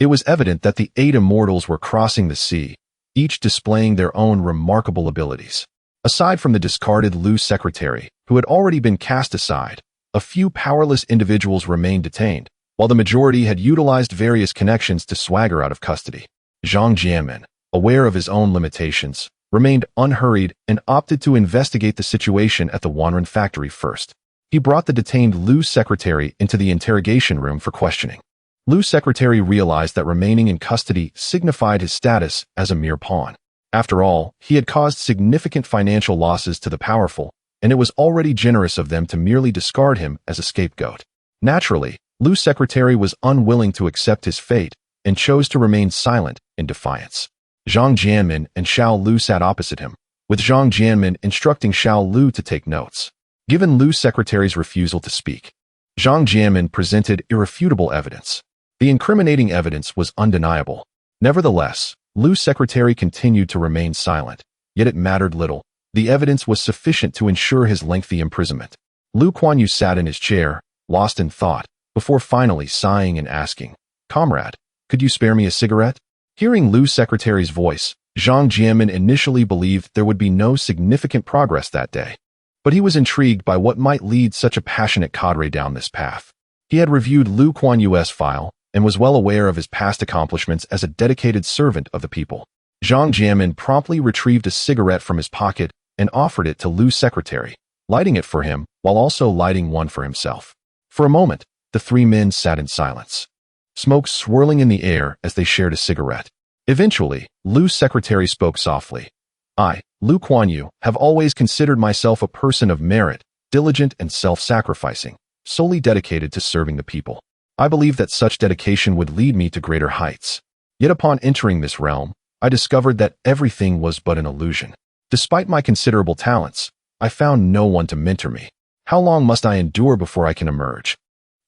[SPEAKER 1] it was evident that the 8 immortals were crossing the sea, each displaying their own remarkable abilities. Aside from the discarded Lu secretary, who had already been cast aside, a few powerless individuals remained detained, while the majority had utilized various connections to swagger out of custody. Zhang Jianmin, aware of his own limitations, remained unhurried and opted to investigate the situation at the Wanren factory first. He brought the detained Lu secretary into the interrogation room for questioning. Lu secretary realized that remaining in custody signified his status as a mere pawn. After all, he had caused significant financial losses to the powerful, and it was already generous of them to merely discard him as a scapegoat. Naturally, Lu secretary was unwilling to accept his fate and chose to remain silent in defiance. Zhang Jianmin and Xiao Lu sat opposite him, with Zhang Jianmin instructing Xiao Lu to take notes. Given Lu secretary's refusal to speak, Zhang Jianmin presented irrefutable evidence. The incriminating evidence was undeniable. Nevertheless, Lu secretary continued to remain silent, yet it mattered little. The evidence was sufficient to ensure his lengthy imprisonment. Lu Kuan Yu sat in his chair, lost in thought, before finally sighing and asking, "Comrade, could you spare me a cigarette?" Hearing Lu secretary's voice, Zhang Jianmin initially believed there would be no significant progress that day. But he was intrigued by what might lead such a passionate cadre down this path. He had reviewed Lu Kuan Yu's file, and was well aware of his past accomplishments as a dedicated servant of the people. Zhang Jianmin promptly retrieved a cigarette from his pocket and offered it to Lu's secretary, lighting it for him while also lighting one for himself. For a moment, the three men sat in silence, smoke swirling in the air as they shared a cigarette. Eventually, Lu's secretary spoke softly. "I, Lu Kuan Yu, have always considered myself a person of merit, diligent and self-sacrificing, solely dedicated to serving the people. I believe that such dedication would lead me to greater heights. Yet upon entering this realm, I discovered that everything was but an illusion. Despite my considerable talents, I found no one to mentor me. How long must I endure before I can emerge?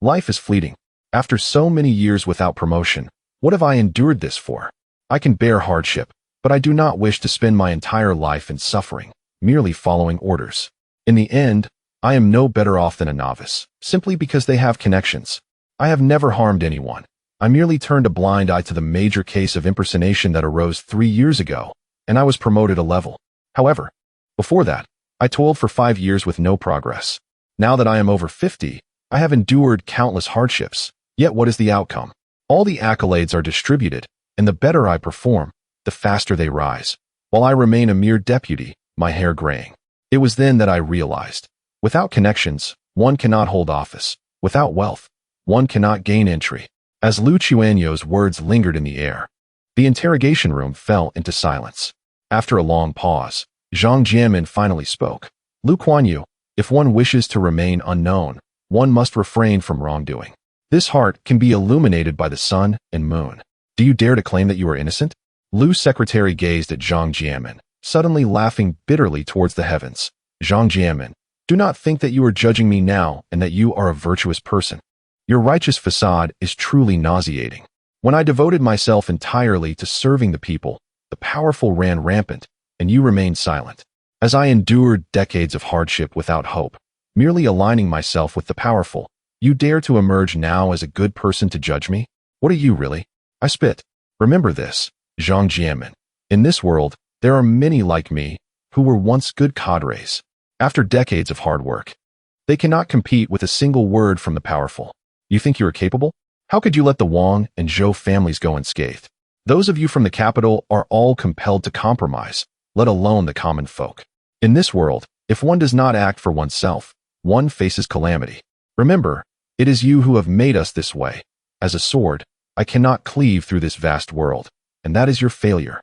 [SPEAKER 1] Life is fleeting. After so many years without promotion, what have I endured this for? I can bear hardship, but I do not wish to spend my entire life in suffering, merely following orders. In the end, I am no better off than a novice, simply because they have connections. I have never harmed anyone. I merely turned a blind eye to the major case of impersonation that arose 3 years ago, and I was promoted a level. However, before that, I toiled for 5 years with no progress. Now that I am over 50, I have endured countless hardships. Yet what is the outcome? All the accolades are distributed, and the better I perform, the faster they rise, while I remain a mere deputy, my hair graying. It was then that I realized, without connections, one cannot hold office. Without wealth, one cannot gain entry." As Lu Chuanyo's words lingered in the air, the interrogation room fell into silence. After a long pause, Zhang Jianmin finally spoke. Lu Kuan-yu, if one wishes to remain unknown, one must refrain from wrongdoing. This heart can be illuminated by the sun and moon. Do you dare to claim that you are innocent? Lu's secretary gazed at Zhang Jianmin, suddenly laughing bitterly towards the heavens. Zhang Jianmin, do not think that you are judging me now and that you are a virtuous person. Your righteous facade is truly nauseating. When I devoted myself entirely to serving the people, the powerful ran rampant, and you remained silent. As I endured decades of hardship without hope, merely aligning myself with the powerful, you dare to emerge now as a good person to judge me? What are you really? I spit. Remember this, Zhang Jianmin. In this world, there are many like me who were once good cadres. After decades of hard work, they cannot compete with a single word from the powerful. You think you are capable? How could you let the Wang and Zhou families go unscathed? Those of you from the capital are all compelled to compromise, let alone the common folk. In this world, if one does not act for oneself, one faces calamity. Remember, it is you who have made us this way. As a sword, I cannot cleave through this vast world, and that is your failure.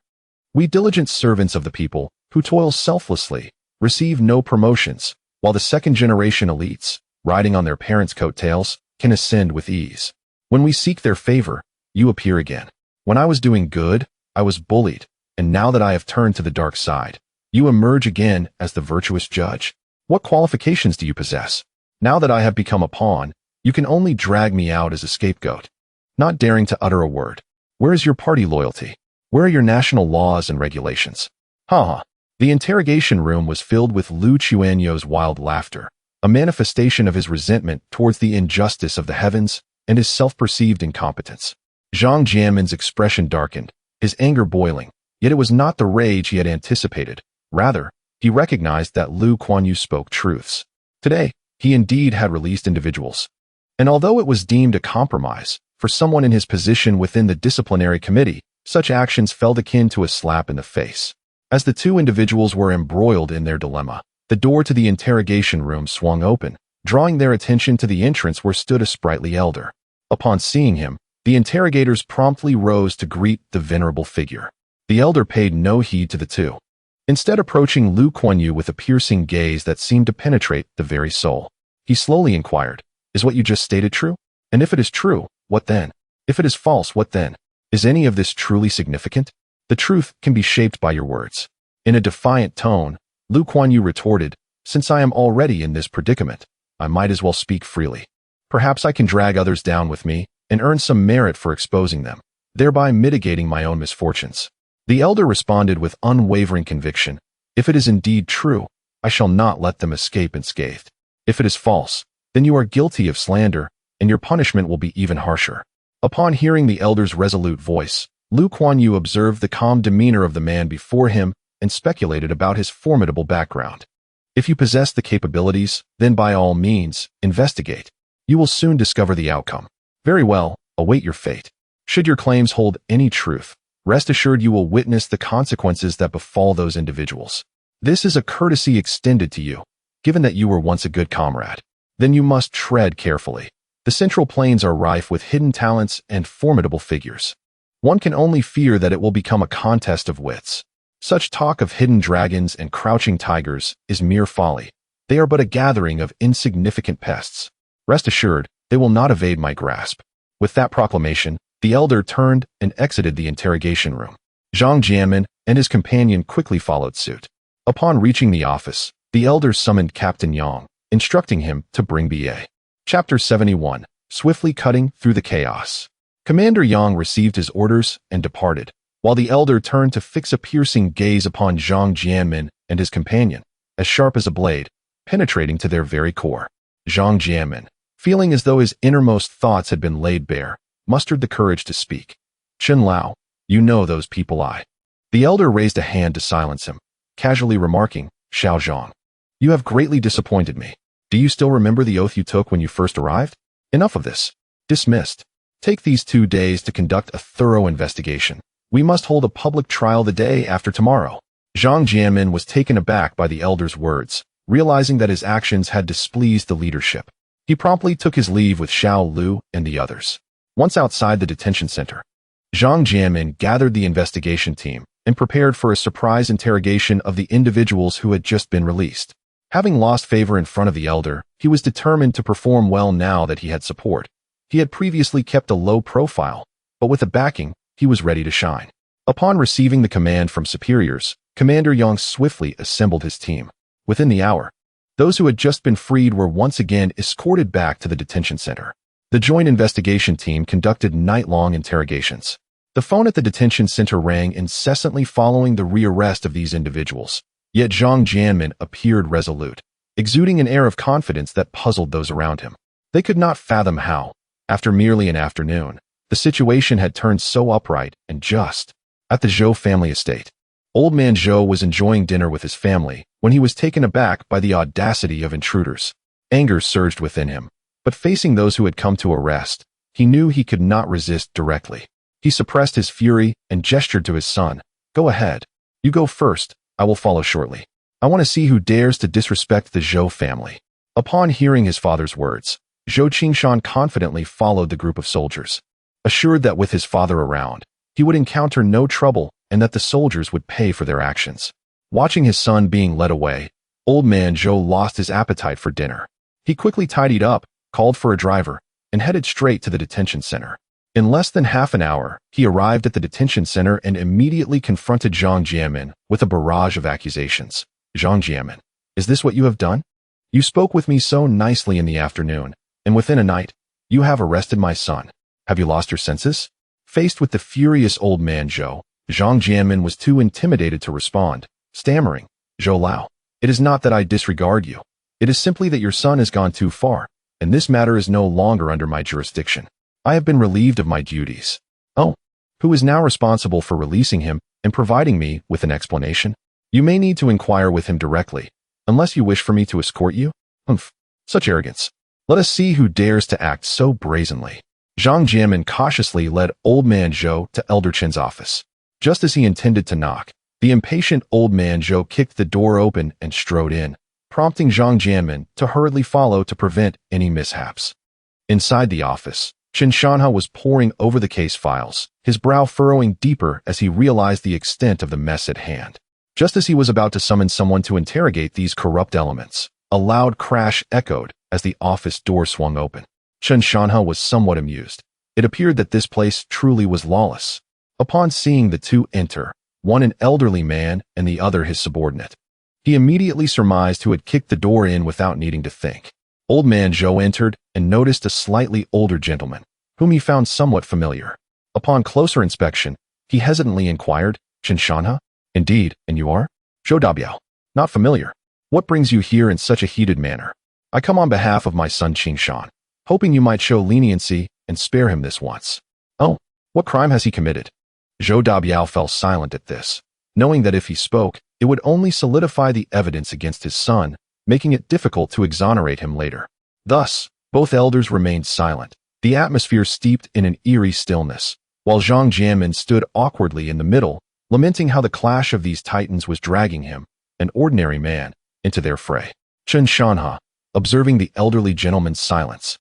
[SPEAKER 1] We diligent servants of the people, who toil selflessly, receive no promotions, while the second-generation elites, riding on their parents' coattails, can ascend with ease. When we seek their favor, you appear again. When I was doing good, I was bullied, and now that I have turned to the dark side, you emerge again as the virtuous judge. What qualifications do you possess? Now that I have become a pawn, you can only drag me out as a scapegoat. Not daring to utter a word. Where is your party loyalty? Where are your national laws and regulations? Ha! The interrogation room was filled with Lu Chuanyo's wild laughter, a manifestation of his resentment towards the injustice of the heavens and his self-perceived incompetence. Zhang Jianmin's expression darkened, his anger boiling, yet it was not the rage he had anticipated. Rather, he recognized that Lu Kuan-yu spoke truths. Today, he indeed had released individuals. And although it was deemed a compromise, for someone in his position within the disciplinary committee, such actions felt akin to a slap in the face. As the two individuals were embroiled in their dilemma, the door to the interrogation room swung open, drawing their attention to the entrance where stood a sprightly elder. Upon seeing him, the interrogators promptly rose to greet the venerable figure. The elder paid no heed to the two, instead approaching Lu Kuan-yu with a piercing gaze that seemed to penetrate the very soul. He slowly inquired, "Is what you just stated true? And if it is true, what then? If it is false, what then? Is any of this truly significant? The truth can be shaped by your words." In a defiant tone, Lu Kuan-yu retorted, "Since I am already in this predicament, I might as well speak freely. Perhaps I can drag others down with me and earn some merit for exposing them, thereby mitigating my own misfortunes." The elder responded with unwavering conviction, "If it is indeed true, I shall not let them escape unscathed. If it is false, then you are guilty of slander, and your punishment will be even harsher." Upon hearing the elder's resolute voice, Lu Kuan-yu observed the calm demeanor of the man before him and speculated about his formidable background. If you possess the capabilities, then by all means, investigate. You will soon discover the outcome. Very well, await your fate. Should your claims hold any truth, rest assured you will witness the consequences that befall those individuals. This is a courtesy extended to you, given that you were once a good comrade. Then you must tread carefully. The Central Plains are rife with hidden talents and formidable figures. One can only fear that it will become a contest of wits. Such talk of hidden dragons and crouching tigers is mere folly. They are but a gathering of insignificant pests. Rest assured, they will not evade my grasp. With that proclamation, the elder turned and exited the interrogation room. Zhang Jianmin and his companion quickly followed suit. Upon reaching the office, the elder summoned Captain Yang, instructing him to bring B.A. Chapter 71, Swiftly Cutting Through the Chaos. Commander Yang received his orders and departed, while the elder turned to fix a piercing gaze upon Zhang Jianmin and his companion, as sharp as a blade, penetrating to their very core. Zhang Jianmin, feeling as though his innermost thoughts had been laid bare, mustered the courage to speak. "Chen Lao, you know those people The elder raised a hand to silence him, casually remarking, "Xiao Zhang, you have greatly disappointed me. Do you still remember the oath you took when you first arrived? Enough of this. Dismissed. Take these 2 days to conduct a thorough investigation. We must hold a public trial the day after tomorrow." Zhang Jianmin was taken aback by the elder's words, realizing that his actions had displeased the leadership. He promptly took his leave with Xiao Lu and the others. Once outside the detention center, Zhang Jianmin gathered the investigation team and prepared for a surprise interrogation of the individuals who had just been released. Having lost favor in front of the elder, he was determined to perform well now that he had support. He had previously kept a low profile, but with a backing, he was ready to shine. Upon receiving the command from superiors, Commander Yang swiftly assembled his team. Within the hour, those who had just been freed were once again escorted back to the detention center. The joint investigation team conducted night-long interrogations. The phone at the detention center rang incessantly following the rearrest of these individuals. Yet Zhang Jianmin appeared resolute, exuding an air of confidence that puzzled those around him. They could not fathom how, after merely an afternoon, the situation had turned so upright and just. At the Zhou family estate, old man Zhou was enjoying dinner with his family when he was taken aback by the audacity of intruders. Anger surged within him, but facing those who had come to arrest, he knew he could not resist directly. He suppressed his fury and gestured to his son. "Go ahead. You go first. I will follow shortly. I want to see who dares to disrespect the Zhou family." Upon hearing his father's words, Zhou Qingshan confidently followed the group of soldiers, assured that with his father around, he would encounter no trouble and that the soldiers would pay for their actions. Watching his son being led away, old man Zhou lost his appetite for dinner. He quickly tidied up, called for a driver, and headed straight to the detention center. In less than half an hour, he arrived at the detention center and immediately confronted Zhang Jianmin with a barrage of accusations. "Zhang Jianmin, is this what you have done? You spoke with me so nicely in the afternoon, and within a night, you have arrested my son. Have you lost your senses?" Faced with the furious old man Zhou, Zhang Jianmin was too intimidated to respond, stammering, "Zhou Lao, it is not that I disregard you. It is simply that your son has gone too far, and this matter is no longer under my jurisdiction. I have been relieved of my duties." "Oh, who is now responsible for releasing him and providing me with an explanation? You may need to inquire with him directly, unless you wish for me to escort you." "Humph, such arrogance. Let us see who dares to act so brazenly." Zhang Jianmin cautiously led old man Zhou to Elder Chen's office. Just as he intended to knock, the impatient old man Zhou kicked the door open and strode in, prompting Zhang Jianmin to hurriedly follow to prevent any mishaps. Inside the office, Chen Shanha was poring over the case files, his brow furrowing deeper as he realized the extent of the mess at hand. Just as he was about to summon someone to interrogate these corrupt elements, a loud crash echoed as the office door swung open. Chen Shanha was somewhat amused. It appeared that this place truly was lawless. Upon seeing the two enter, one an elderly man and the other his subordinate, he immediately surmised who had kicked the door in without needing to think. Old man Zhou entered and noticed a slightly older gentleman, whom he found somewhat familiar. Upon closer inspection, he hesitantly inquired, "Chen Shanha? Indeed, and you are?" "Zhou Dabiao. Not familiar. What brings you here in such a heated manner?" "I come on behalf of my son Qingshan, hoping you might show leniency and spare him this once." "Oh, what crime has he committed?" Zhou Dabiao fell silent at this, knowing that if he spoke, it would only solidify the evidence against his son, making it difficult to exonerate him later. Thus, both elders remained silent, the atmosphere steeped in an eerie stillness, while Zhang Jianmin stood awkwardly in the middle, lamenting how the clash of these titans was dragging him, an ordinary man, into their fray. Chen Shanha, observing the elderly gentleman's silence,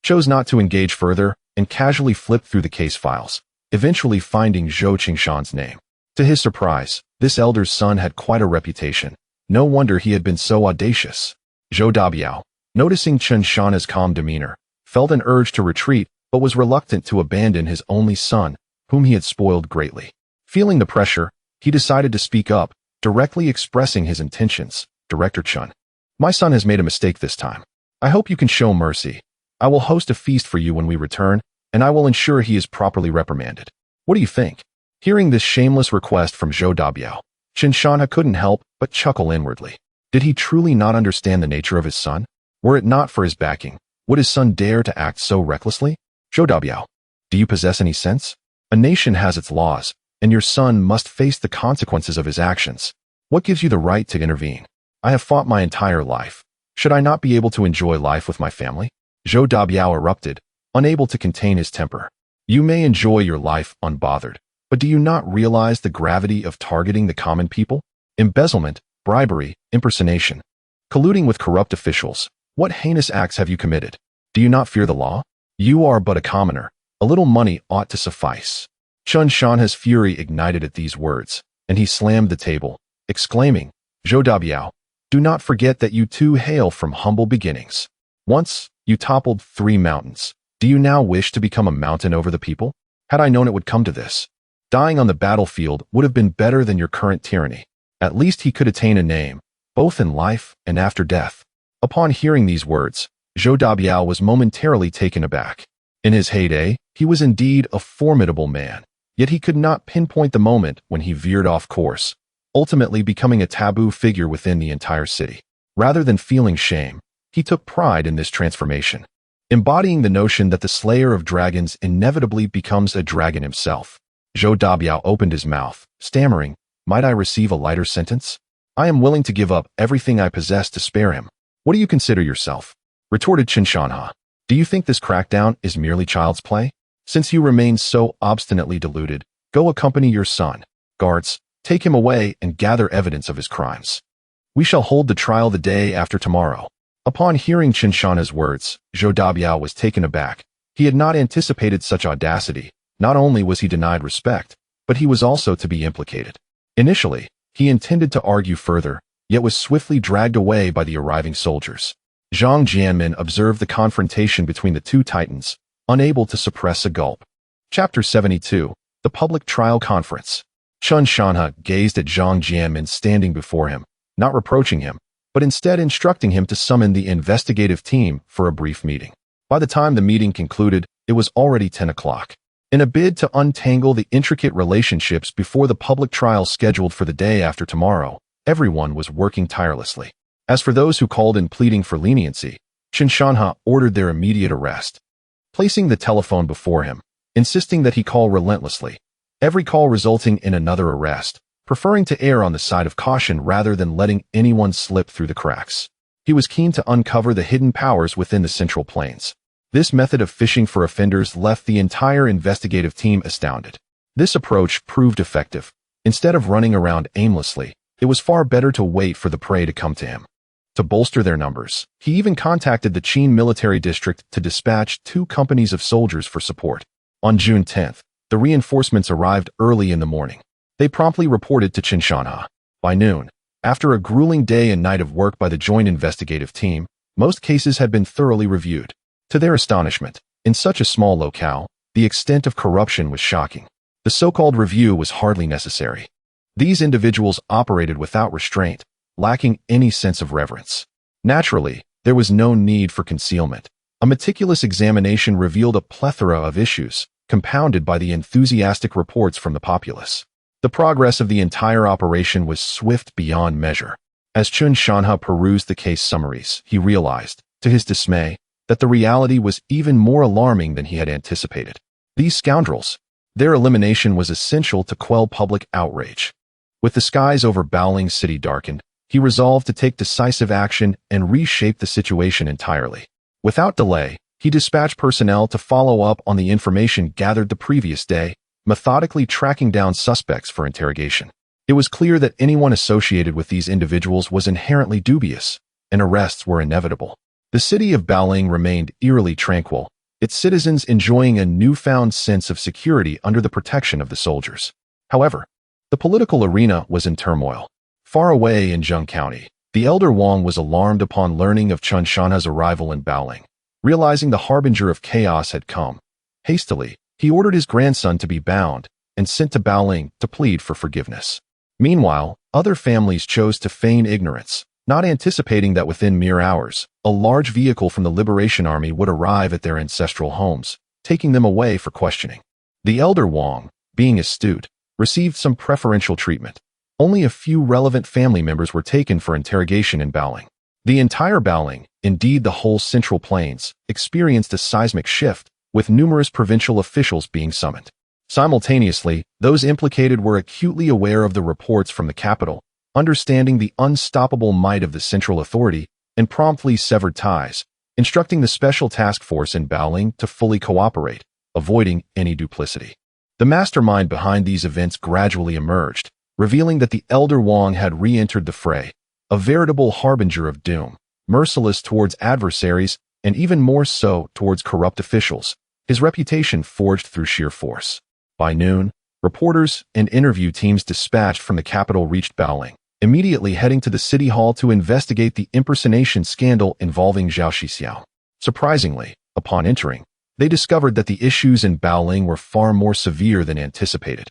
[SPEAKER 1] chose not to engage further and casually flipped through the case files, eventually finding Zhou Qingshan's name. To his surprise, this elder's son had quite a reputation. No wonder he had been so audacious. Zhou Dabiao, noticing Chen Shanha's calm demeanor, felt an urge to retreat but was reluctant to abandon his only son, whom he had spoiled greatly. Feeling the pressure, he decided to speak up, directly expressing his intentions. "Director Chen, my son has made a mistake this time. I hope you can show mercy. I will host a feast for you when we return, and I will ensure he is properly reprimanded. What do you think?" Hearing this shameless request from Zhou Dabiao, Chen Shanha couldn't help but chuckle inwardly. Did he truly not understand the nature of his son? Were it not for his backing, would his son dare to act so recklessly? "Zhou Dabiao, do you possess any sense? A nation has its laws, and your son must face the consequences of his actions. What gives you the right to intervene? I have fought my entire life. Should I not be able to enjoy life with my family?" Zhou Dabiao erupted, unable to contain his temper. "You may enjoy your life unbothered, but do you not realize the gravity of targeting the common people? Embezzlement, bribery, impersonation, colluding with corrupt officials. What heinous acts have you committed? Do you not fear the law? You are but a commoner. A little money ought to suffice." Chen Shanha's fury ignited at these words, and he slammed the table, exclaiming, "Zhou Dabiao, do not forget that you too hail from humble beginnings. Once, you toppled 3 mountains. Do you now wish to become a mountain over the people? Had I known it would come to this, dying on the battlefield would have been better than your current tyranny. At least he could attain a name, both in life and after death." Upon hearing these words, Zhou Dabiao was momentarily taken aback. In his heyday, he was indeed a formidable man, yet he could not pinpoint the moment when he veered off course, ultimately becoming a taboo figure within the entire city. Rather than feeling shame, he took pride in this transformation, embodying the notion that the slayer of dragons inevitably becomes a dragon himself. Zhou Dabiao opened his mouth, stammering, "Might I receive a lighter sentence? I am willing to give up everything I possess to spare him." "What do you consider yourself?" retorted Qin Shanha. "Do you think this crackdown is merely child's play? Since you remain so obstinately deluded, go accompany your son. Guards, take him away and gather evidence of his crimes. We shall hold the trial the day after tomorrow." Upon hearing Qin Shanha's words, Zhou Dabiao was taken aback. He had not anticipated such audacity. Not only was he denied respect, but he was also to be implicated. Initially, he intended to argue further, yet was swiftly dragged away by the arriving soldiers. Zhang Jianmin observed the confrontation between the two titans, unable to suppress a gulp. Chapter 72, The Public Trial Conference. Qin Shanha gazed at Zhang Jianmin standing before him, not reproaching him, but instead instructing him to summon the investigative team for a brief meeting. By the time the meeting concluded, it was already 10 o'clock. In a bid to untangle the intricate relationships before the public trial scheduled for the day after tomorrow, everyone was working tirelessly. As for those who called in pleading for leniency, Qin Shanha ordered their immediate arrest, placing the telephone before him, insisting that he call relentlessly, every call resulting in another arrest, preferring to err on the side of caution rather than letting anyone slip through the cracks. He was keen to uncover the hidden powers within the Central Plains. This method of fishing for offenders left the entire investigative team astounded. This approach proved effective. Instead of running around aimlessly, it was far better to wait for the prey to come to him. To bolster their numbers, he even contacted the Qin military district to dispatch 2 companies of soldiers for support. On June 10th, the reinforcements arrived early in the morning. They promptly reported to Qin Shanha. By noon, after a grueling day and night of work by the joint investigative team, most cases had been thoroughly reviewed. To their astonishment, in such a small locale, the extent of corruption was shocking. The so-called review was hardly necessary. These individuals operated without restraint, lacking any sense of reverence. Naturally, there was no need for concealment. A meticulous examination revealed a plethora of issues, compounded by the enthusiastic reports from the populace. The progress of the entire operation was swift beyond measure. As Qin Shanha perused the case summaries, he realized, to his dismay, that the reality was even more alarming than he had anticipated. These scoundrels, their elimination was essential to quell public outrage. With the skies over Baoling City darkened, he resolved to take decisive action and reshape the situation entirely. Without delay, he dispatched personnel to follow up on the information gathered the previous day, methodically tracking down suspects for interrogation. It was clear that anyone associated with these individuals was inherently dubious, and arrests were inevitable. The city of Baoling remained eerily tranquil, its citizens enjoying a newfound sense of security under the protection of the soldiers. However, the political arena was in turmoil. Far away in Zheng County, the elder Wang was alarmed upon learning of Qin Shanha's arrival in Baoling. Realizing the harbinger of chaos had come, hastily, he ordered his grandson to be bound and sent to Baoling to plead for forgiveness. Meanwhile, other families chose to feign ignorance, not anticipating that within mere hours, a large vehicle from the Liberation Army would arrive at their ancestral homes, taking them away for questioning. The elder Wang, being astute, received some preferential treatment. Only a few relevant family members were taken for interrogation in Baoling. The entire Baoling, indeed the whole Central Plains, experienced a seismic shift, with numerous provincial officials being summoned. Simultaneously, those implicated were acutely aware of the reports from the capital, understanding the unstoppable might of the central authority, and promptly severed ties, instructing the special task force in Baoling to fully cooperate, avoiding any duplicity. The mastermind behind these events gradually emerged, revealing that the elder Wang had re-entered the fray, a veritable harbinger of doom, merciless towards adversaries and even more so towards corrupt officials, his reputation forged through sheer force. By noon, Reporters and interview teams dispatched from the capital reached Baoling, immediately heading to the city hall to investigate the impersonation scandal involving Zhao Shixiong. Surprisingly, upon entering, they discovered that the issues in Baoling were far more severe than anticipated,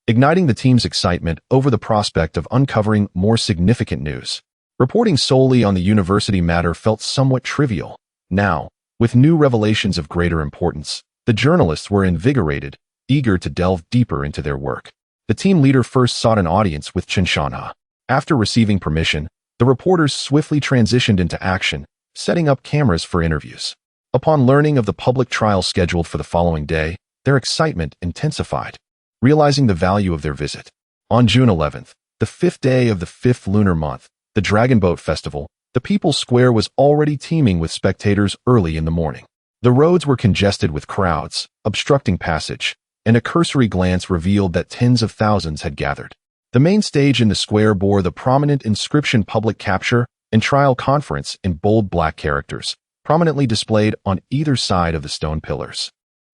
[SPEAKER 1] igniting the team's excitement over the prospect of uncovering more significant news. Reporting solely on the university matter felt somewhat trivial. Now, with new revelations of greater importance, the journalists were invigorated, eager to delve deeper into their work. The team leader first sought an audience with Chen Shanhe. After receiving permission, the reporters swiftly transitioned into action, setting up cameras for interviews. Upon learning of the public trial scheduled for the following day, their excitement intensified, realizing the value of their visit. On June 11th, the 5th day of the 5th lunar month, the Dragon Boat Festival, the People's Square was already teeming with spectators early in the morning. The roads were congested with crowds, obstructing passage, and a cursory glance revealed that tens of thousands had gathered. The main stage in the square bore the prominent inscription Public Capture and Trial Conference in bold black characters, prominently displayed on either side of the stone pillars.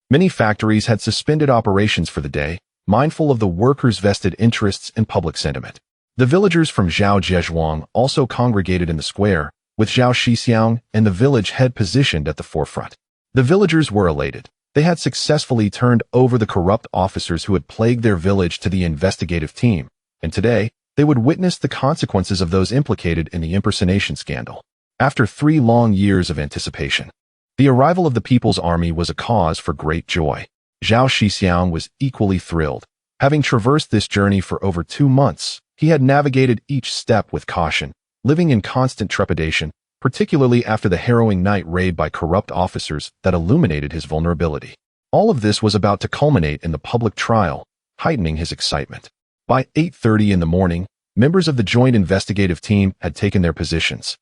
[SPEAKER 1] Many factories had suspended operations for the day, mindful of the workers' vested interests and public sentiment. The villagers from Zhao Zhezhuang also congregated in the square, with Zhao Shixiong and the village head positioned at the forefront. The villagers were elated. They had successfully turned over the corrupt officers who had plagued their village to the investigative team, and today, they would witness the consequences of those implicated in the impersonation scandal. After 3 long years of anticipation, the arrival of the People's Army was a cause for great joy. Zhao Shixiong was equally thrilled. Having traversed this journey for over 2 months, he had navigated each step with caution, living in constant trepidation, particularly after the harrowing night raid by corrupt officers that illuminated his vulnerability. All of this was about to culminate in the public trial, heightening his excitement. By 8:30 in the morning, members of the joint investigative team had taken their positions,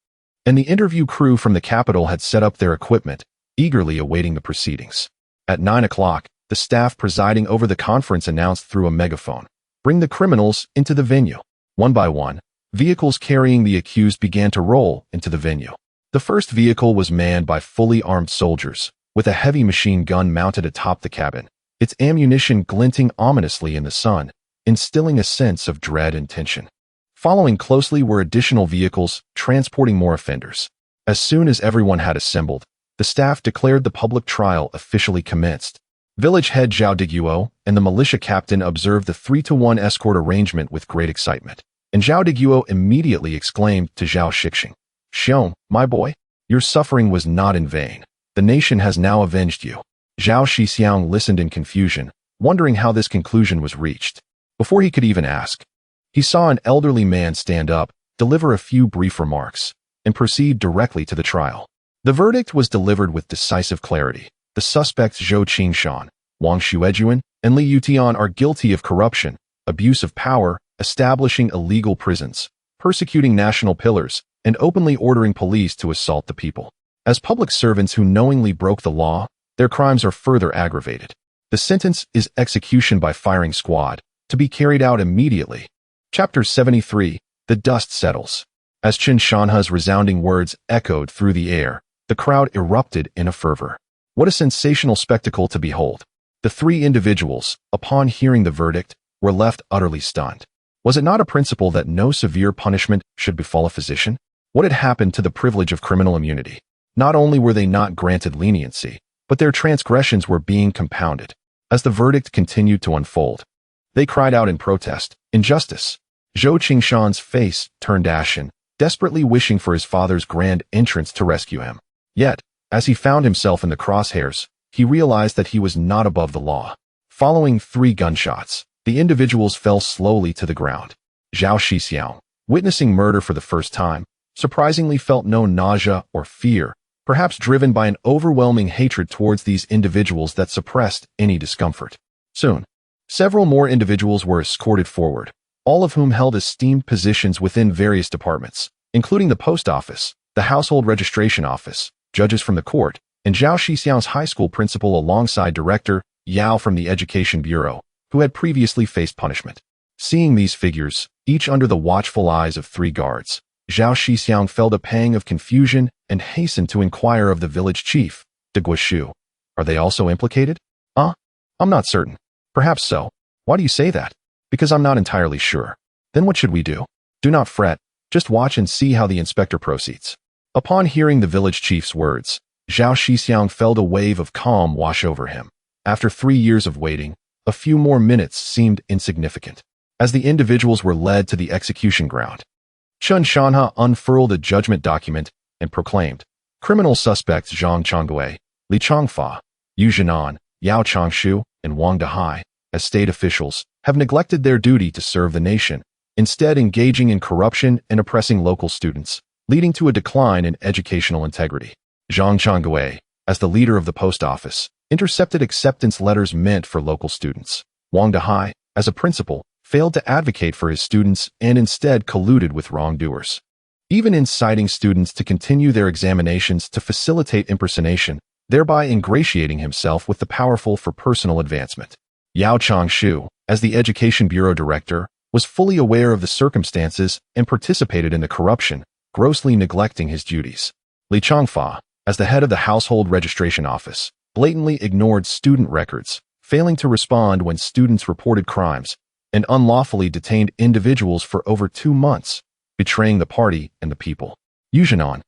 [SPEAKER 1] and the interview crew from the capital had set up their equipment, eagerly awaiting the proceedings. At 9 o'clock, the staff presiding over the conference announced through a megaphone, "Bring the criminals into the venue." One by one, vehicles carrying the accused began to roll into the venue. The first vehicle was manned by fully armed soldiers, with a heavy machine gun mounted atop the cabin, its ammunition glinting ominously in the sun, instilling a sense of dread and tension. Following closely were additional vehicles transporting more offenders. As soon as everyone had assembled, the staff declared the public trial officially commenced. Village head Zhao Diguo and the militia captain observed the 3-to-1 escort arrangement with great excitement, and Zhao Diguo immediately exclaimed to Zhao Shixiong, "Xiong, my boy, your suffering was not in vain. The nation has now avenged you." Zhao Shixiong listened in confusion, wondering how this conclusion was reached. Before he could even ask, he saw an elderly man stand up, deliver a few brief remarks, and proceed directly to the trial. The verdict was delivered with decisive clarity. The suspects Zhou Qingshan, Wang Xuejuan, and Li Yutian are guilty of corruption, abuse of power, establishing illegal prisons, persecuting national pillars, and openly ordering police to assault the people. As public servants who knowingly broke the law, their crimes are further aggravated. The sentence is execution by firing squad, to be carried out immediately. Chapter 73, The Dust Settles. As Chen Shanhe's resounding words echoed through the air, the crowd erupted in a fervor. What a sensational spectacle to behold. The 3 individuals, upon hearing the verdict, were left utterly stunned. Was it not a principle that no severe punishment should befall a physician? What had happened to the privilege of criminal immunity? Not only were they not granted leniency, but their transgressions were being compounded. As the verdict continued to unfold, they cried out in protest, "Injustice!" Zhou Qingshan's face turned ashen, desperately wishing for his father's grand entrance to rescue him. Yet, as he found himself in the crosshairs, he realized that he was not above the law. Following 3 gunshots, the individuals fell slowly to the ground. Zhao Shixiong, witnessing murder for the first time, surprisingly felt no nausea or fear, perhaps driven by an overwhelming hatred towards these individuals that suppressed any discomfort. Soon, several more individuals were escorted forward, all of whom held esteemed positions within various departments, including the post office, the household registration office, judges from the court, and Zhao Shixiang's high school principal alongside Director Yao from the Education Bureau, who had previously faced punishment. Seeing these figures, each under the watchful eyes of 3 guards, Zhao Shixiong felt a pang of confusion and hastened to inquire of the village chief, De Guoshu. "Are they also implicated?" I'm not certain. Perhaps so. Why do you say that? Because I'm not entirely sure. Then what should we do? Do not fret, just watch and see how the inspector proceeds. Upon hearing the village chief's words, Zhao Shixiong felt a wave of calm wash over him. After 3 years of waiting, a few more minutes seemed insignificant. As the individuals were led to the execution ground, Chen Shanha unfurled a judgment document and proclaimed, criminal suspects Zhang Chonggui, Li Chongfa, Yu Zhenan, Yao Changshu, and Wang Dehai, as state officials, have neglected their duty to serve the nation, instead engaging in corruption and oppressing local students, leading to a decline in educational integrity. Zhang Chonggui, as the leader of the post office, intercepted acceptance letters meant for local students. Wang Dehai, as a principal, failed to advocate for his students and instead colluded with wrongdoers, even inciting students to continue their examinations to facilitate impersonation, thereby ingratiating himself with the powerful for personal advancement. Yao Changshu, as the Education Bureau Director, was fully aware of the circumstances and participated in the corruption, grossly neglecting his duties. Li Chongfa, as the head of the Household Registration Office, blatantly ignored student records, failing to respond when students reported crimes, and unlawfully detained individuals for over 2 months, betraying the party and the people. Yu Zhenan,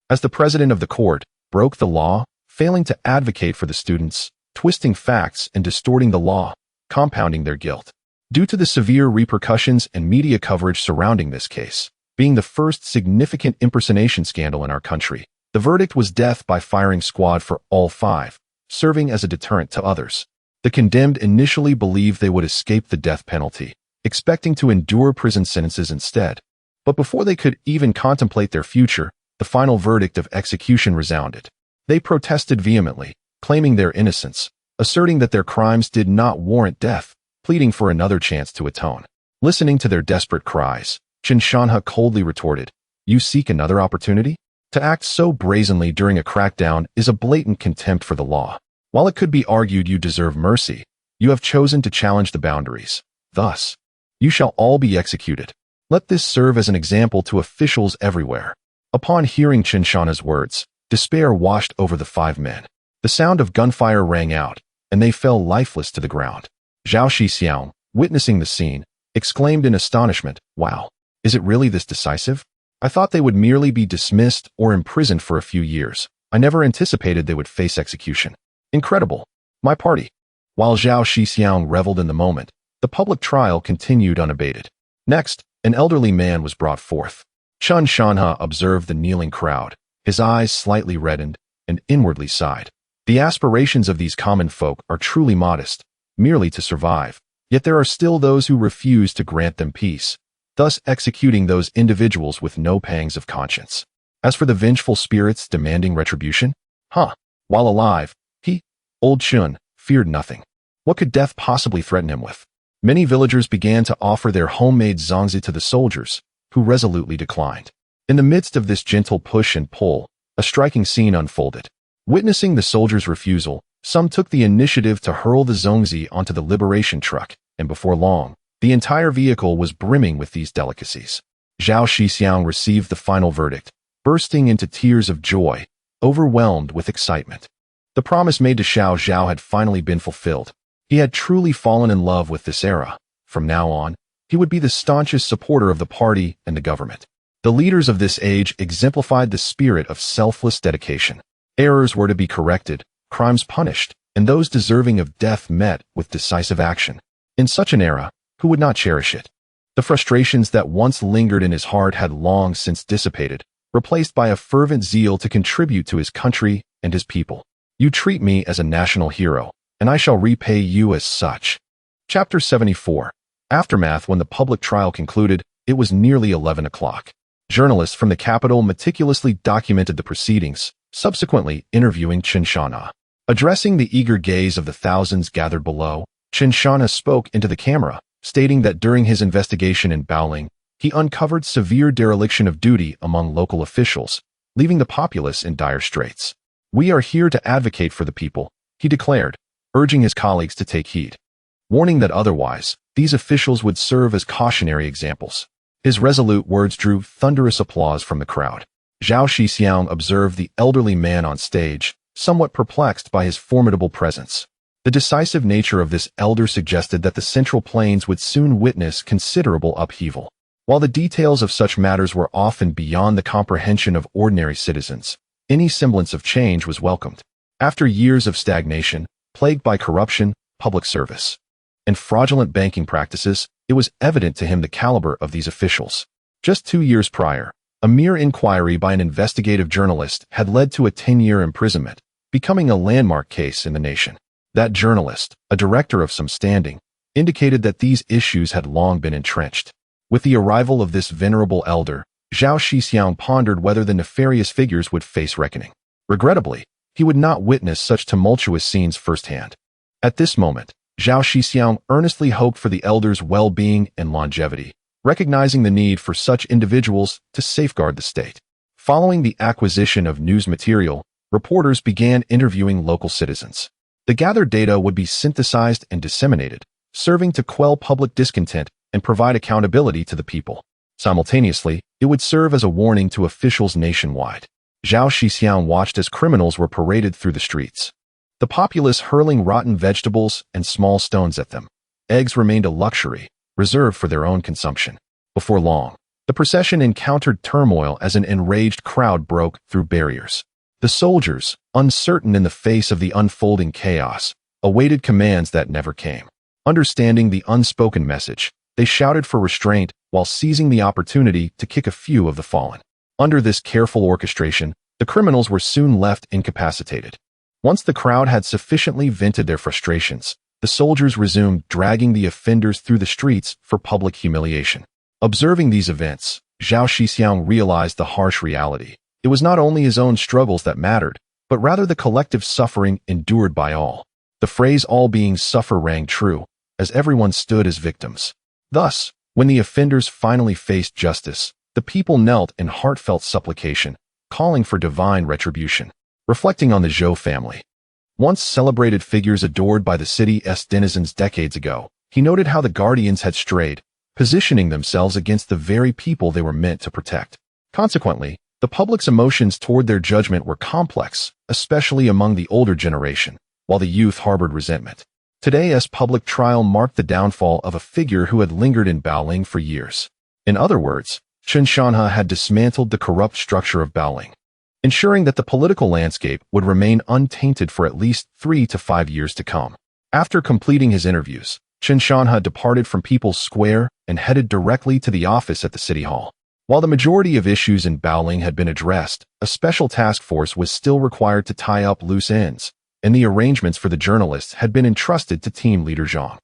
[SPEAKER 1] as the president of the court, broke the law, failing to advocate for the students, twisting facts and distorting the law, compounding their guilt. Due to the severe repercussions and media coverage surrounding this case, being the first significant impersonation scandal in our country, the verdict was death by firing squad for all 5, serving as a deterrent to others. The condemned initially believed they would escape the death penalty, expecting to endure prison sentences instead. But before they could even contemplate their future, the final verdict of execution resounded. They protested vehemently, claiming their innocence, asserting that their crimes did not warrant death, pleading for another chance to atone. Listening to their desperate cries, Chen Shanha coldly retorted, "You seek another opportunity? To act so brazenly during a crackdown is a blatant contempt for the law. While it could be argued you deserve mercy, you have chosen to challenge the boundaries. Thus, you shall all be executed. Let this serve as an example to officials everywhere." Upon hearing Chen Shanha's words, despair washed over the 5 men. The sound of gunfire rang out, and they fell lifeless to the ground. Zhao Shixiong, witnessing the scene, exclaimed in astonishment, "Wow, is it really this decisive? I thought they would merely be dismissed or imprisoned for a few years. I never anticipated they would face execution. Incredible. My party." While Zhao Shixiong reveled in the moment, the public trial continued unabated. Next, an elderly man was brought forth. Chen Shanha observed the kneeling crowd, his eyes slightly reddened, and inwardly sighed. The aspirations of these common folk are truly modest, merely to survive, yet there are still those who refuse to grant them peace, thus executing those individuals with no pangs of conscience. As for the vengeful spirits demanding retribution, while alive, he, old Chun, feared nothing. What could death possibly threaten him with? Many villagers began to offer their homemade zongzi to the soldiers, who resolutely declined. In the midst of this gentle push and pull, a striking scene unfolded. Witnessing the soldiers' refusal, some took the initiative to hurl the zongzi onto the liberation truck, and before long, the entire vehicle was brimming with these delicacies. Zhao Shixiong received the final verdict, bursting into tears of joy, overwhelmed with excitement. The promise made to Xiao Zhao had finally been fulfilled. He had truly fallen in love with this era. From now on, he would be the staunchest supporter of the party and the government. The leaders of this age exemplified the spirit of selfless dedication. Errors were to be corrected, crimes punished, and those deserving of death met with decisive action. In such an era, who would not cherish it? The frustrations that once lingered in his heart had long since dissipated, replaced by a fervent zeal to contribute to his country and his people. You treat me as a national hero, and I shall repay you as such. Chapter 74. Aftermath. When the public trial concluded, it was nearly 11 o'clock. Journalists from the capital meticulously documented the proceedings, subsequently interviewing Chen Shanha. Addressing the eager gaze of the thousands gathered below, Chen Shanha spoke into the camera, stating that during his investigation in Baoling, he uncovered severe dereliction of duty among local officials, leaving the populace in dire straits. "We are here to advocate for the people," he declared, urging his colleagues to take heed, warning that otherwise, these officials would serve as cautionary examples. His resolute words drew thunderous applause from the crowd. Zhao Shixiong observed the elderly man on stage, somewhat perplexed by his formidable presence. The decisive nature of this elder suggested that the Central Plains would soon witness considerable upheaval. While the details of such matters were often beyond the comprehension of ordinary citizens, any semblance of change was welcomed. After years of stagnation, plagued by corruption, public service, and fraudulent banking practices, it was evident to him the caliber of these officials. Just 2 years prior, a mere inquiry by an investigative journalist had led to a 10-year imprisonment, becoming a landmark case in the nation. That journalist, a director of some standing, indicated that these issues had long been entrenched. With the arrival of this venerable elder, Zhao Shixiong pondered whether the nefarious figures would face reckoning. Regrettably, he would not witness such tumultuous scenes firsthand. At this moment, Zhao Shixiong earnestly hoped for the elder's well-being and longevity, recognizing the need for such individuals to safeguard the state. Following the acquisition of news material, reporters began interviewing local citizens. The gathered data would be synthesized and disseminated, serving to quell public discontent and provide accountability to the people. Simultaneously, it would serve as a warning to officials nationwide. Zhao Shixiong watched as criminals were paraded through the streets, the populace hurling rotten vegetables and small stones at them. Eggs remained a luxury, reserved for their own consumption. Before long, the procession encountered turmoil as an enraged crowd broke through barriers. The soldiers, uncertain in the face of the unfolding chaos, awaited commands that never came. Understanding the unspoken message, they shouted for restraint while seizing the opportunity to kick a few of the fallen. Under this careful orchestration, the criminals were soon left incapacitated. Once the crowd had sufficiently vented their frustrations, the soldiers resumed dragging the offenders through the streets for public humiliation. Observing these events, Zhao Shixiong realized the harsh reality. It was not only his own struggles that mattered, but rather the collective suffering endured by all. The phrase "all beings suffer" rang true, as everyone stood as victims. Thus, when the offenders finally faced justice, the people knelt in heartfelt supplication, calling for divine retribution. Reflecting on the Zhou family, once celebrated figures adored by the city's denizens decades ago, he noted how the guardians had strayed, positioning themselves against the very people they were meant to protect. Consequently, the public's emotions toward their judgment were complex, especially among the older generation, while the youth harbored resentment. Today's public trial marked the downfall of a figure who had lingered in Baoling for years. In other words, Chen Shanhe had dismantled the corrupt structure of Baoling, ensuring that the political landscape would remain untainted for at least 3 to 5 years to come. After completing his interviews, Chen Shanhe departed from People's Square and headed directly to the office at the City Hall. While the majority of issues in Baoling had been addressed, a special task force was still required to tie up loose ends, and the arrangements for the journalists had been entrusted to team leader Zhang.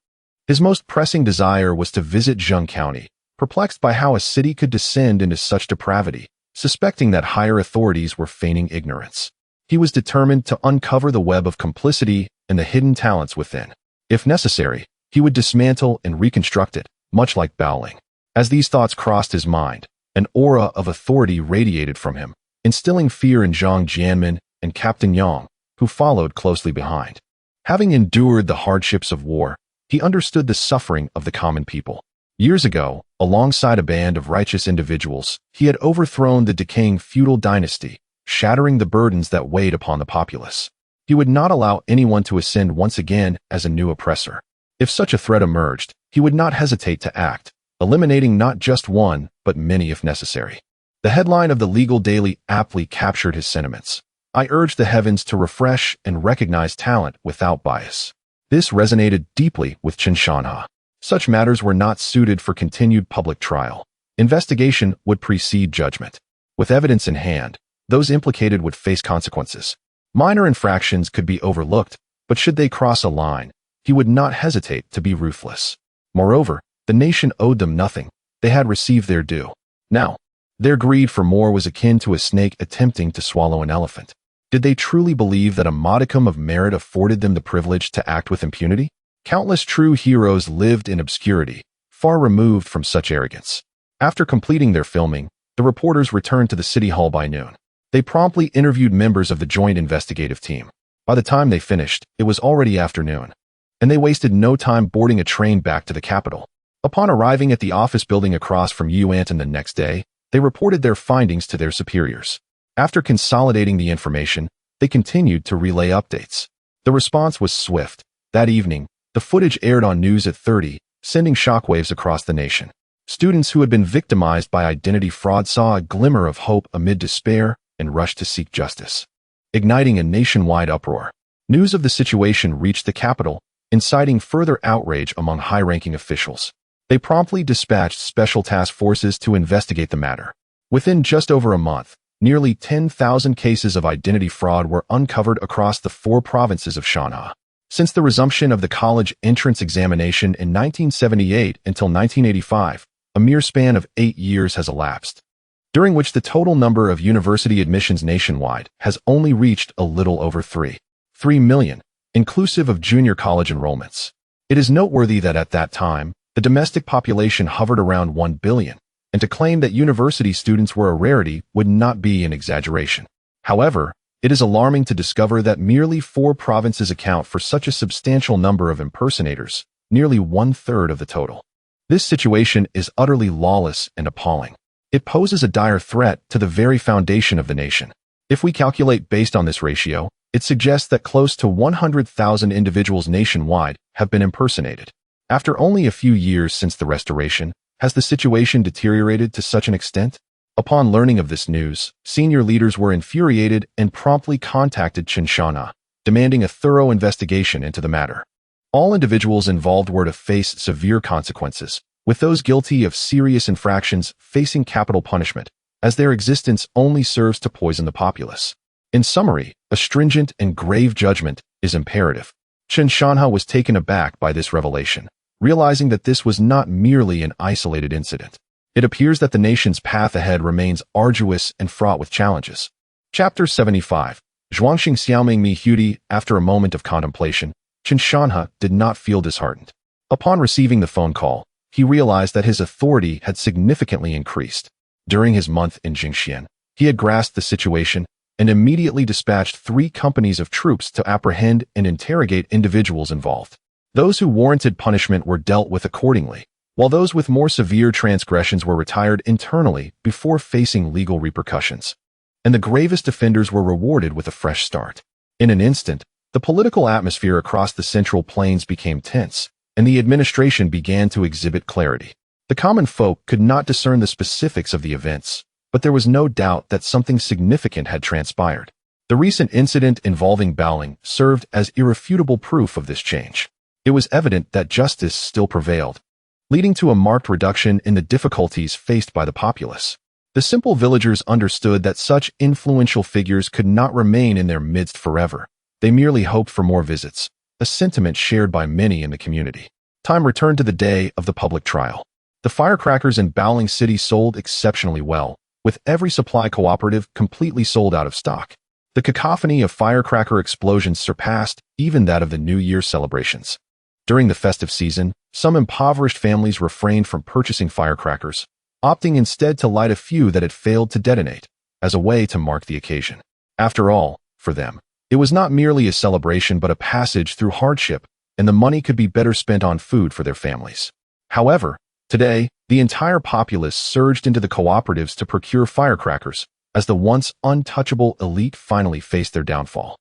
[SPEAKER 1] His most pressing desire was to visit Zheng County, perplexed by how a city could descend into such depravity, suspecting that higher authorities were feigning ignorance. He was determined to uncover the web of complicity and the hidden talents within. If necessary, he would dismantle and reconstruct it, much like Baoling. As these thoughts crossed his mind, an aura of authority radiated from him, instilling fear in Zhang Jianmin and Captain Yang, who followed closely behind. Having endured the hardships of war, he understood the suffering of the common people. Years ago, alongside a band of righteous individuals, he had overthrown the decaying feudal dynasty, shattering the burdens that weighed upon the populace. He would not allow anyone to ascend once again as a new oppressor. If such a threat emerged, he would not hesitate to act, eliminating not just one, but many if necessary. The headline of the Legal Daily aptly captured his sentiments. I urge the heavens to refresh and recognize talent without bias. This resonated deeply with Chen Shanhe. Such matters were not suited for continued public trial. Investigation would precede judgment. With evidence in hand, those implicated would face consequences. Minor infractions could be overlooked, but should they cross a line, he would not hesitate to be ruthless. Moreover, the nation owed them nothing. They had received their due. Now, their greed for more was akin to a snake attempting to swallow an elephant. Did they truly believe that a modicum of merit afforded them the privilege to act with impunity? Countless true heroes lived in obscurity, far removed from such arrogance. After completing their filming, the reporters returned to the City Hall by noon. They promptly interviewed members of the joint investigative team. By the time they finished, it was already afternoon, and they wasted no time boarding a train back to the capital. Upon arriving at the office building across from Yuanton the next day, they reported their findings to their superiors. After consolidating the information, they continued to relay updates. The response was swift. That evening, the footage aired on News at 30, sending shockwaves across the nation. Students who had been victimized by identity fraud saw a glimmer of hope amid despair and rushed to seek justice, igniting a nationwide uproar. News of the situation reached the capital, inciting further outrage among high-ranking officials. They promptly dispatched special task forces to investigate the matter. Within just over a month, nearly 10,000 cases of identity fraud were uncovered across the 4 provinces of Shanghai. Since the resumption of the college entrance examination in 1978 until 1985, a mere span of 8 years has elapsed, during which the total number of university admissions nationwide has only reached a little over 3 million, inclusive of junior college enrollments. It is noteworthy that at that time, the domestic population hovered around 1 billion, and to claim that university students were a rarity would not be an exaggeration. However, it is alarming to discover that merely 4 provinces account for such a substantial number of impersonators, nearly 1/3 of the total. This situation is utterly lawless and appalling. It poses a dire threat to the very foundation of the nation. If we calculate based on this ratio, it suggests that close to 100,000 individuals nationwide have been impersonated. After only a few years since the restoration, has the situation deteriorated to such an extent? Upon learning of this news, senior leaders were infuriated and promptly contacted Shanghai, demanding a thorough investigation into the matter. All individuals involved were to face severe consequences, with those guilty of serious infractions facing capital punishment, as their existence only serves to poison the populace. In summary, a stringent and grave judgment is imperative. Shanghai was taken aback by this revelation, realizing that this was not merely an isolated incident. It appears that the nation's path ahead remains arduous and fraught with challenges. Chapter 75. Zhao Shixiong Mi Hudi. After a moment of contemplation, Shanghai did not feel disheartened. Upon receiving the phone call, he realized that his authority had significantly increased. During his month in Jingxian, he had grasped the situation and immediately dispatched 3 companies of troops to apprehend and interrogate individuals involved. Those who warranted punishment were dealt with accordingly, while those with more severe transgressions were retired internally before facing legal repercussions. And the gravest offenders were rewarded with a fresh start. In an instant, the political atmosphere across the Central Plains became tense, and the administration began to exhibit clarity. The common folk could not discern the specifics of the events, but there was no doubt that something significant had transpired. The recent incident involving Baoling served as irrefutable proof of this change. It was evident that justice still prevailed, leading to a marked reduction in the difficulties faced by the populace. The simple villagers understood that such influential figures could not remain in their midst forever. They merely hoped for more visits, a sentiment shared by many in the community. Time returned to the day of the public trial. The firecrackers in Baoling City sold exceptionally well, with every supply cooperative completely sold out of stock. The cacophony of firecracker explosions surpassed even that of the New Year celebrations. During the festive season, some impoverished families refrained from purchasing firecrackers, opting instead to light a few that had failed to detonate, as a way to mark the occasion. After all, for them, it was not merely a celebration but a passage through hardship, and the money could be better spent on food for their families. However, today, the entire populace surged into the cooperatives to procure firecrackers, as the once untouchable elite finally faced their downfall,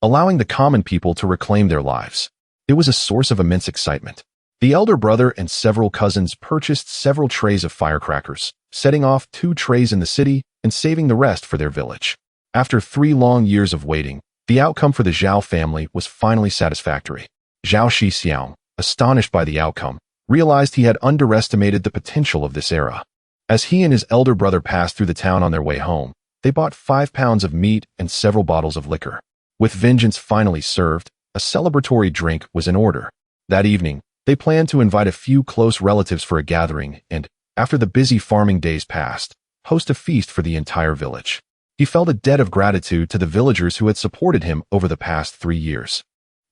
[SPEAKER 1] allowing the common people to reclaim their lives. It was a source of immense excitement. The elder brother and several cousins purchased several trays of firecrackers, setting off 2 trays in the city and saving the rest for their village. After 3 long years of waiting, the outcome for the Zhao family was finally satisfactory. Zhao Shixiong, astonished by the outcome, realized he had underestimated the potential of this era. As he and his elder brother passed through the town on their way home, they bought 5 pounds of meat and several bottles of liquor. With vengeance finally served, a celebratory drink was in order. That evening, they planned to invite a few close relatives for a gathering and, after the busy farming days passed, host a feast for the entire village. He felt a debt of gratitude to the villagers who had supported him over the past 3 years.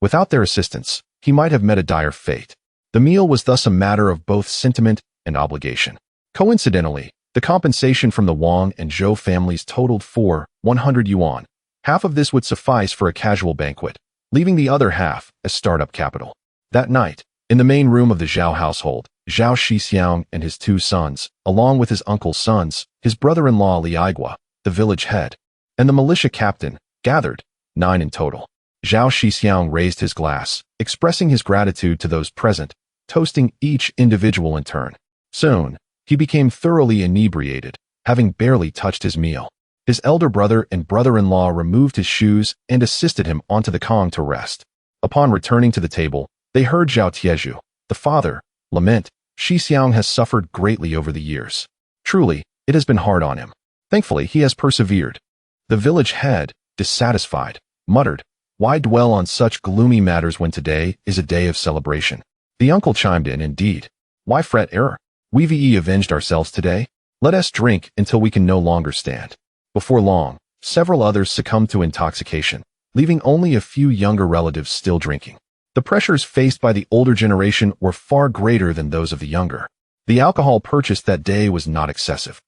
[SPEAKER 1] Without their assistance, he might have met a dire fate. The meal was thus a matter of both sentiment and obligation. Coincidentally, the compensation from the Wang and Zhou families totaled 100 yuan. Half of this would suffice for a casual banquet, leaving the other half as startup capital. That night, in the main room of the Zhao household, Zhao Shixiong and his 2 sons, along with his uncle's sons, his brother-in-law Li Aigua, the village head, and the militia captain, gathered, 9 in total. Zhao Shixiong raised his glass, expressing his gratitude to those present, toasting each individual in turn. Soon, he became thoroughly inebriated, having barely touched his meal. His elder brother and brother-in-law removed his shoes and assisted him onto the kong to rest. Upon returning to the table, they heard Zhao Tieju, the father, lament, "Shixiong has suffered greatly over the years. Truly, it has been hard on him. Thankfully, he has persevered." The village head, dissatisfied, muttered, "Why dwell on such gloomy matters when today is a day of celebration?" The uncle chimed in, "Indeed. Why fret error? We've avenged ourselves today. Let us drink until we can no longer stand." Before long, several others succumbed to intoxication, leaving only a few younger relatives still drinking. The pressures faced by the older generation were far greater than those of the younger. The alcohol purchased that day was not excessive.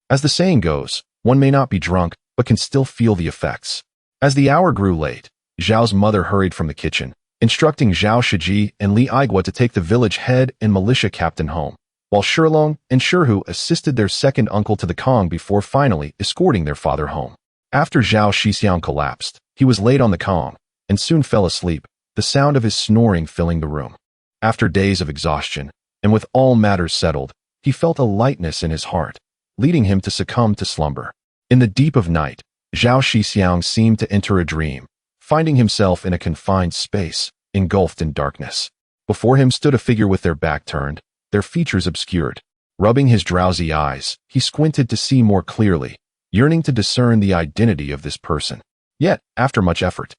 [SPEAKER 1] As the saying goes, one may not be drunk, but can still feel the effects. As the hour grew late, Zhao's mother hurried from the kitchen, instructing Zhao Shiji and Li Aigua to take the village head and militia captain home, while Shilong and Shirhu assisted their second uncle to the kong before finally escorting their father home. After Zhao Shixiong collapsed, he was laid on the kong and soon fell asleep, the sound of his snoring filling the room. After days of exhaustion, and with all matters settled, he felt a lightness in his heart, leading him to succumb to slumber. In the deep of night, Zhao Shixiong seemed to enter a dream, finding himself in a confined space, engulfed in darkness. Before him stood a figure with their back turned, their features obscured. Rubbing his drowsy eyes, he squinted to see more clearly, yearning to discern the identity of this person. Yet, after much effort,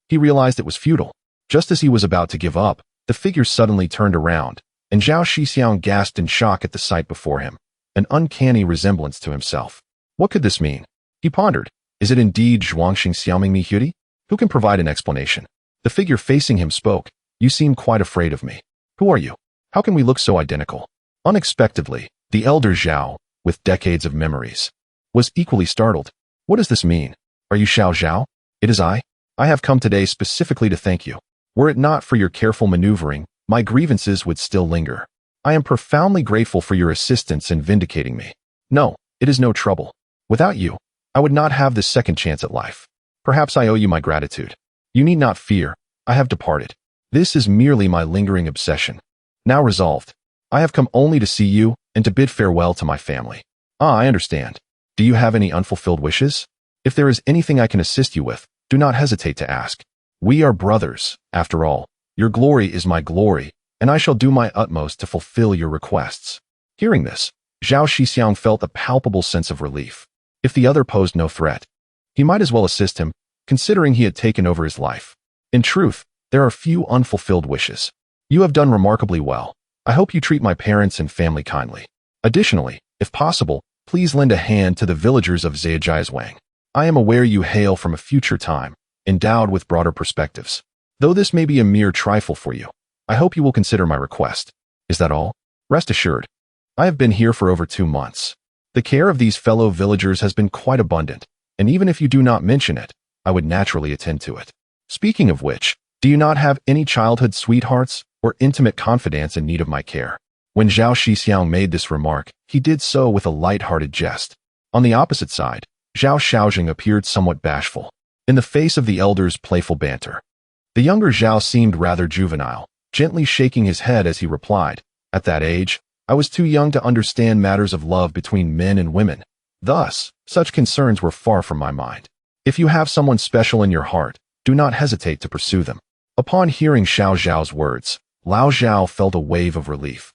[SPEAKER 1] he realized it was futile. Just as he was about to give up, the figure suddenly turned around, and Zhao Shixiong gasped in shock at the sight before him, an uncanny resemblance to himself. What could this mean? He pondered. Is it indeed Zhuangxing Xiaoming Mi Hudi? Who can provide an explanation? The figure facing him spoke. "You seem quite afraid of me. Who are you? How can we look so identical?" Unexpectedly, the elder Zhao, with decades of memories, was equally startled. "What does this mean? Are you Xiao Zhao?" "It is I. I have come today specifically to thank you. Were it not for your careful maneuvering, my grievances would still linger. I am profoundly grateful for your assistance in vindicating me. No, it is no trouble. Without you, I would not have this second chance at life. Perhaps I owe you my gratitude. You need not fear. I have departed. This is merely my lingering obsession. Now resolved, I have come only to see you and to bid farewell to my family." "Ah, I understand. Do you have any unfulfilled wishes? If there is anything I can assist you with, do not hesitate to ask. We are brothers, after all. Your glory is my glory, and I shall do my utmost to fulfill your requests." Hearing this, Zhao Shixiong felt a palpable sense of relief. If the other posed no threat, he might as well assist him, considering he had taken over his life. In truth, there are few unfulfilled wishes. "You have done remarkably well. I hope you treat my parents and family kindly. Additionally, if possible, please lend a hand to the villagers of Zhejiazhuang. I am aware you hail from a future time, endowed with broader perspectives. Though this may be a mere trifle for you, I hope you will consider my request. Is that all? Rest assured, I have been here for over 2 months. The care of these fellow villagers has been quite abundant, and even if you do not mention it, I would naturally attend to it. Speaking of which, do you not have any childhood sweethearts or intimate confidants in need of my care?" When Zhao Shixiong made this remark, he did so with a light-hearted jest. On the opposite side, Zhao Shaojing appeared somewhat bashful, in the face of the elder's playful banter. The younger Zhao seemed rather juvenile, gently shaking his head as he replied, "At that age, I was too young to understand matters of love between men and women. Thus, such concerns were far from my mind. If you have someone special in your heart, do not hesitate to pursue them." Upon hearing Xiao Zhao's words, Lao Zhao felt a wave of relief.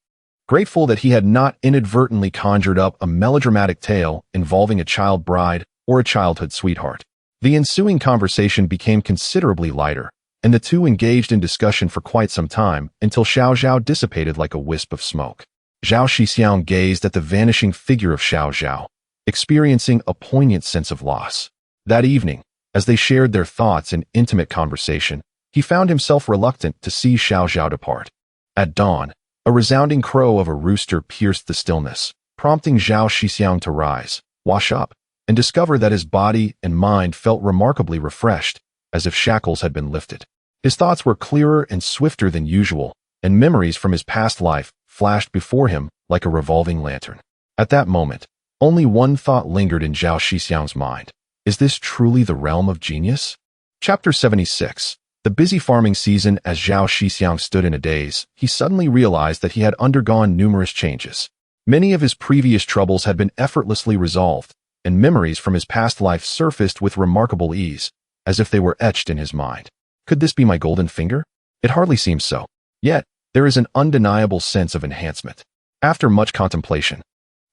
[SPEAKER 1] Grateful that he had not inadvertently conjured up a melodramatic tale involving a child bride or a childhood sweetheart. The ensuing conversation became considerably lighter, and the two engaged in discussion for quite some time until Xiao Zhao dissipated like a wisp of smoke. Zhao Shixiong gazed at the vanishing figure of Xiao Zhao, experiencing a poignant sense of loss. That evening, as they shared their thoughts in intimate conversation, he found himself reluctant to see Xiao Zhao depart. At dawn, a resounding crow of a rooster pierced the stillness, prompting Zhao Shixiong to rise, wash up, and discover that his body and mind felt remarkably refreshed, as if shackles had been lifted. His thoughts were clearer and swifter than usual, and memories from his past life flashed before him like a revolving lantern. At that moment, only one thought lingered in Zhao Shixiong's mind. Is this truly the realm of genius? Chapter 76. The busy farming season. As Zhao Shixiong stood in a daze, he suddenly realized that he had undergone numerous changes. Many of his previous troubles had been effortlessly resolved, and memories from his past life surfaced with remarkable ease, as if they were etched in his mind. Could this be my golden finger? It hardly seems so. Yet, there is an undeniable sense of enhancement. After much contemplation,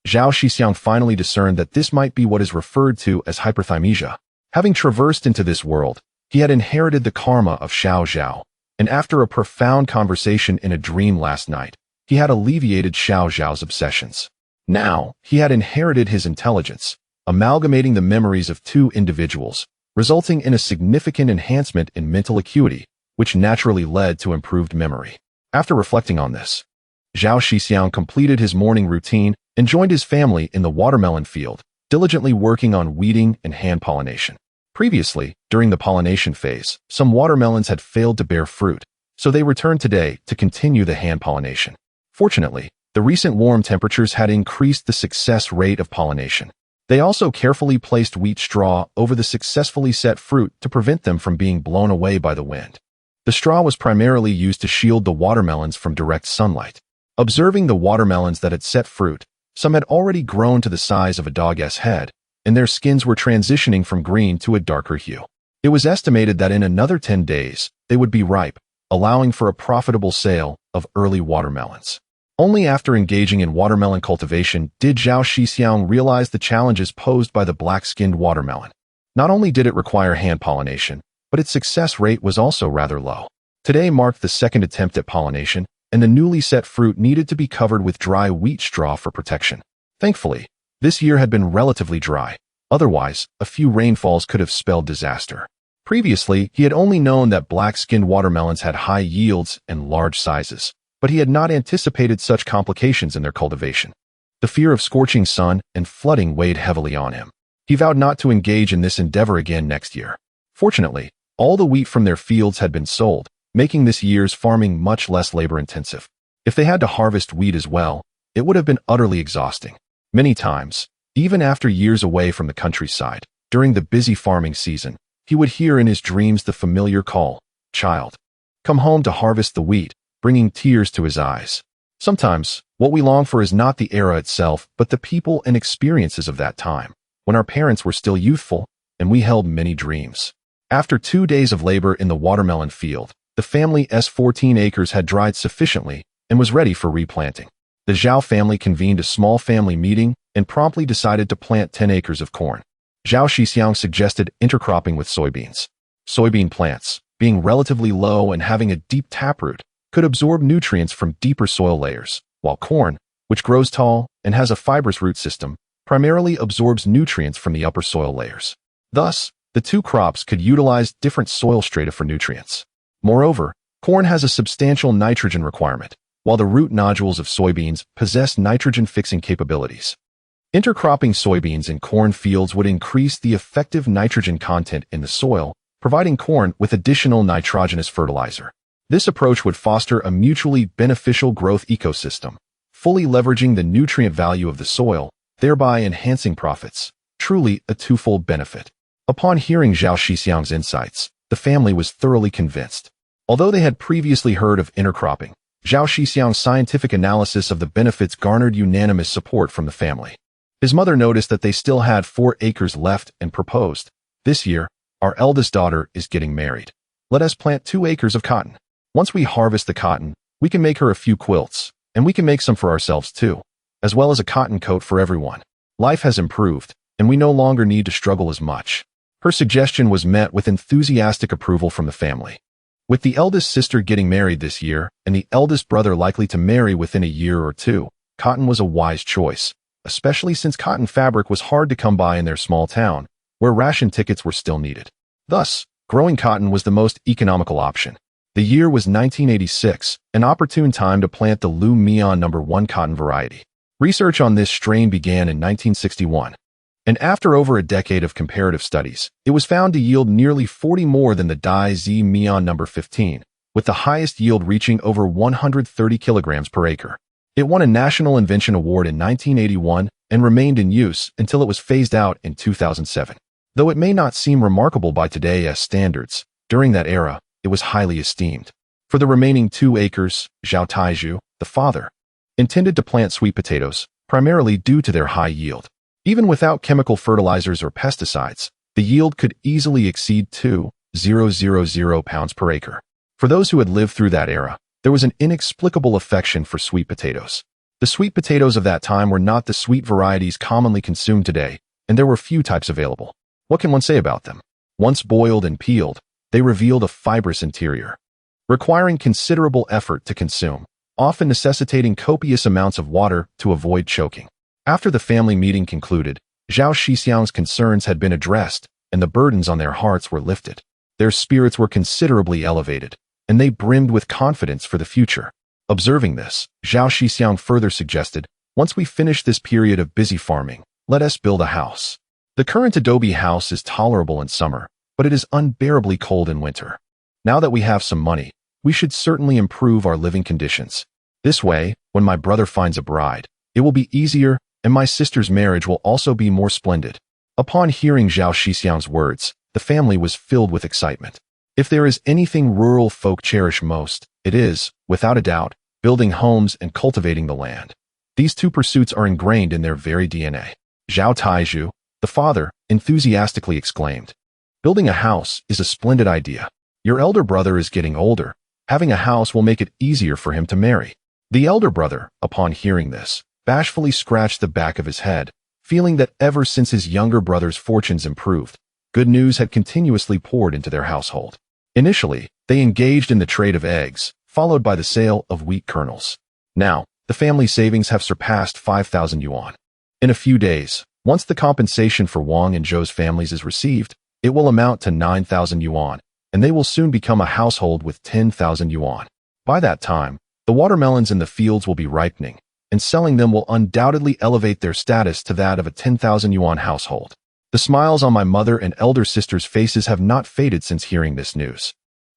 [SPEAKER 1] Zhao Shixiong finally discerned that this might be what is referred to as hyperthymesia. Having traversed into this world, he had inherited the karma of Xiao Zhao, and after a profound conversation in a dream last night, he had alleviated Xiao Zhao's obsessions. Now, he had inherited his intelligence, amalgamating the memories of two individuals, resulting in a significant enhancement in mental acuity, which naturally led to improved memory. After reflecting on this, Zhao Shixiong completed his morning routine and joined his family in the watermelon field, diligently working on weeding and hand pollination. Previously, during the pollination phase, some watermelons had failed to bear fruit, so they returned today to continue the hand pollination. Fortunately, the recent warm temperatures had increased the success rate of pollination. They also carefully placed wheat straw over the successfully set fruit to prevent them from being blown away by the wind. The straw was primarily used to shield the watermelons from direct sunlight. Observing the watermelons that had set fruit, some had already grown to the size of a dog's head, and their skins were transitioning from green to a darker hue. It was estimated that in another 10 days, they would be ripe, allowing for a profitable sale of early watermelons. Only after engaging in watermelon cultivation did Zhao Shixiong realize the challenges posed by the black-skinned watermelon. Not only did it require hand pollination, but its success rate was also rather low. Today marked the second attempt at pollination, and the newly set fruit needed to be covered with dry wheat straw for protection. Thankfully, this year had been relatively dry. Otherwise, a few rainfalls could have spelled disaster. Previously, he had only known that black-skinned watermelons had high yields and large sizes, but he had not anticipated such complications in their cultivation. The fear of scorching sun and flooding weighed heavily on him. He vowed not to engage in this endeavor again next year. Fortunately, all the wheat from their fields had been sold, making this year's farming much less labor-intensive. If they had to harvest wheat as well, it would have been utterly exhausting. Many times, even after years away from the countryside, during the busy farming season, he would hear in his dreams the familiar call, "Child, come home to harvest the wheat," bringing tears to his eyes. Sometimes, what we long for is not the era itself, but the people and experiences of that time, when our parents were still youthful, and we held many dreams. After 2 days of labor in the watermelon field, the family's 14 acres had dried sufficiently and was ready for replanting. The Zhao family convened a small family meeting and promptly decided to plant 10 acres of corn. Zhao Shixiong suggested intercropping with soybeans. Soybean plants, being relatively low and having a deep taproot, could absorb nutrients from deeper soil layers, while corn, which grows tall and has a fibrous root system, primarily absorbs nutrients from the upper soil layers. Thus, the two crops could utilize different soil strata for nutrients. Moreover, corn has a substantial nitrogen requirement, while the root nodules of soybeans possess nitrogen-fixing capabilities. Intercropping soybeans in corn fields would increase the effective nitrogen content in the soil, providing corn with additional nitrogenous fertilizer. This approach would foster a mutually beneficial growth ecosystem, fully leveraging the nutrient value of the soil, thereby enhancing profits. Truly a twofold benefit. Upon hearing Zhao Shixiong's insights, the family was thoroughly convinced. Although they had previously heard of intercropping, Zhao Shixiong's scientific analysis of the benefits garnered unanimous support from the family. His mother noticed that they still had 4 acres left and proposed, "This year, our eldest daughter is getting married. Let us plant 2 acres of cotton. Once we harvest the cotton, we can make her a few quilts, and we can make some for ourselves too, as well as a cotton coat for everyone. Life has improved, and we no longer need to struggle as much." Her suggestion was met with enthusiastic approval from the family. With the eldest sister getting married this year, and the eldest brother likely to marry within a year or two, cotton was a wise choice, especially since cotton fabric was hard to come by in their small town, where ration tickets were still needed. Thus, growing cotton was the most economical option. The year was 1986, an opportune time to plant the Lu Mian No. 1 cotton variety. Research on this strain began in 1961, and after over a decade of comparative studies, it was found to yield nearly 40 more than the Dai Zi Mian No. 15, with the highest yield reaching over 130 kilograms per acre. It won a National Invention Award in 1981 and remained in use until it was phased out in 2007. Though it may not seem remarkable by today's standards, during that era, it was highly esteemed. For the remaining 2 acres, Zhao Taizhu, the father, intended to plant sweet potatoes, primarily due to their high yield. Even without chemical fertilizers or pesticides, the yield could easily exceed 2,000 pounds per acre. For those who had lived through that era, there was an inexplicable affection for sweet potatoes. The sweet potatoes of that time were not the sweet varieties commonly consumed today, and there were few types available. What can one say about them? Once boiled and peeled, they revealed a fibrous interior, requiring considerable effort to consume, often necessitating copious amounts of water to avoid choking. After the family meeting concluded, Zhao Shixiong's concerns had been addressed, and the burdens on their hearts were lifted. Their spirits were considerably elevated, and they brimmed with confidence for the future. Observing this, Zhao Shixiong further suggested, once we finish this period of busy farming, let us build a house. The current adobe house is tolerable in summer, but it is unbearably cold in winter. Now that we have some money, we should certainly improve our living conditions. This way, when my brother finds a bride, it will be easier, and my sister's marriage will also be more splendid. Upon hearing Zhao Shixiong's words, the family was filled with excitement. If there is anything rural folk cherish most, it is, without a doubt, building homes and cultivating the land. These 2 pursuits are ingrained in their very DNA. Zhao Taizhu, the father, enthusiastically exclaimed, "Building a house is a splendid idea. Your elder brother is getting older. Having a house will make it easier for him to marry." The elder brother, upon hearing this, bashfully scratched the back of his head, feeling that ever since his younger brother's fortunes improved, good news had continuously poured into their household. Initially, they engaged in the trade of eggs, followed by the sale of wheat kernels. Now, the family savings have surpassed 5,000 yuan. In a few days, once the compensation for Wang and Zhou's families is received, it will amount to 9,000 yuan, and they will soon become a household with 10,000 yuan. By that time, the watermelons in the fields will be ripening, and selling them will undoubtedly elevate their status to that of a 10,000 yuan household. The smiles on my mother and elder sister's faces have not faded since hearing this news.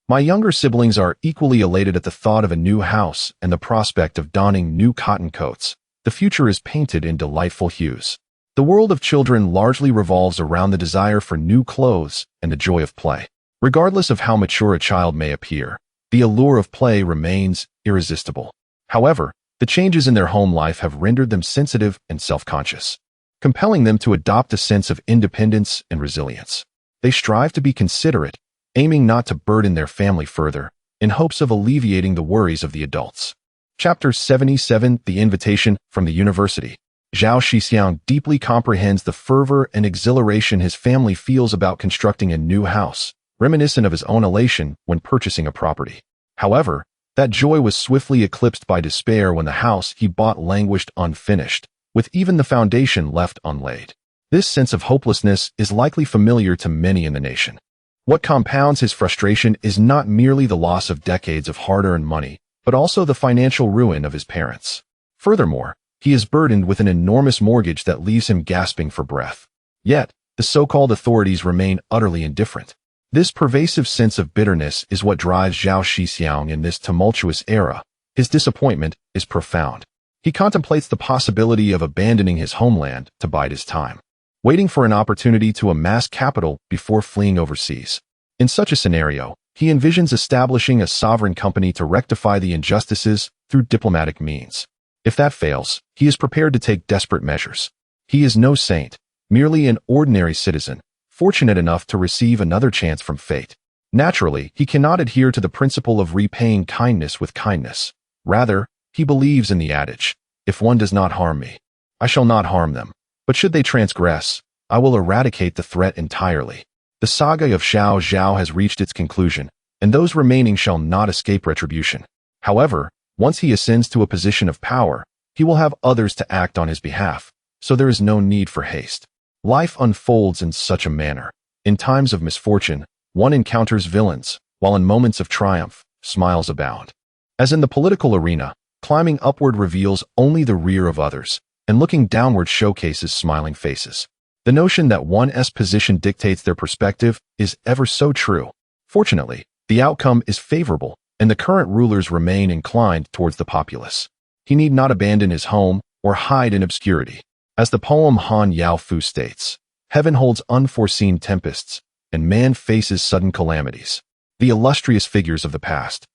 [SPEAKER 1] My younger siblings are equally elated at the thought of a new house and the prospect of donning new cotton coats. The future is painted in delightful hues. The world of children largely revolves around the desire for new clothes and the joy of play. Regardless of how mature a child may appear, the allure of play remains irresistible. However, the changes in their home life have rendered them sensitive and self-conscious, compelling them to adopt a sense of independence and resilience. They strive to be considerate, aiming not to burden their family further, in hopes of alleviating the worries of the adults. Chapter 77, The Invitation from the University. Zhao Shixiong deeply comprehends the fervor and exhilaration his family feels about constructing a new house, reminiscent of his own elation when purchasing a property. However, that joy was swiftly eclipsed by despair when the house he bought languished unfinished, with even the foundation left unlaid. This sense of hopelessness is likely familiar to many in the nation. What compounds his frustration is not merely the loss of decades of hard-earned money, but also the financial ruin of his parents. Furthermore, he is burdened with an enormous mortgage that leaves him gasping for breath. Yet, the so-called authorities remain utterly indifferent. This pervasive sense of bitterness is what drives Zhao Shixiong in this tumultuous era. His disappointment is profound. He contemplates the possibility of abandoning his homeland to bide his time, waiting for an opportunity to amass capital before fleeing overseas. In such a scenario, he envisions establishing a sovereign company to rectify the injustices through diplomatic means. If that fails, he is prepared to take desperate measures. He is no saint, merely an ordinary citizen, fortunate enough to receive another chance from fate. Naturally, he cannot adhere to the principle of repaying kindness with kindness. Rather, he believes in the adage, "If one does not harm me, I shall not harm them. But should they transgress, I will eradicate the threat entirely." The saga of Xiao Zhao has reached its conclusion, and those remaining shall not escape retribution. However, once he ascends to a position of power, he will have others to act on his behalf, so there is no need for haste. Life unfolds in such a manner. In times of misfortune, one encounters villains, while in moments of triumph, smiles abound. As in the political arena, climbing upward reveals only the rear of others, and looking downward showcases smiling faces. The notion that one's position dictates their perspective is ever so true. Fortunately, the outcome is favorable, and the current rulers remain inclined towards the populace. He need not abandon his home or hide in obscurity. As the poem Han Yao Fu states, heaven holds unforeseen tempests, and man faces sudden calamities. The illustrious figures of the past,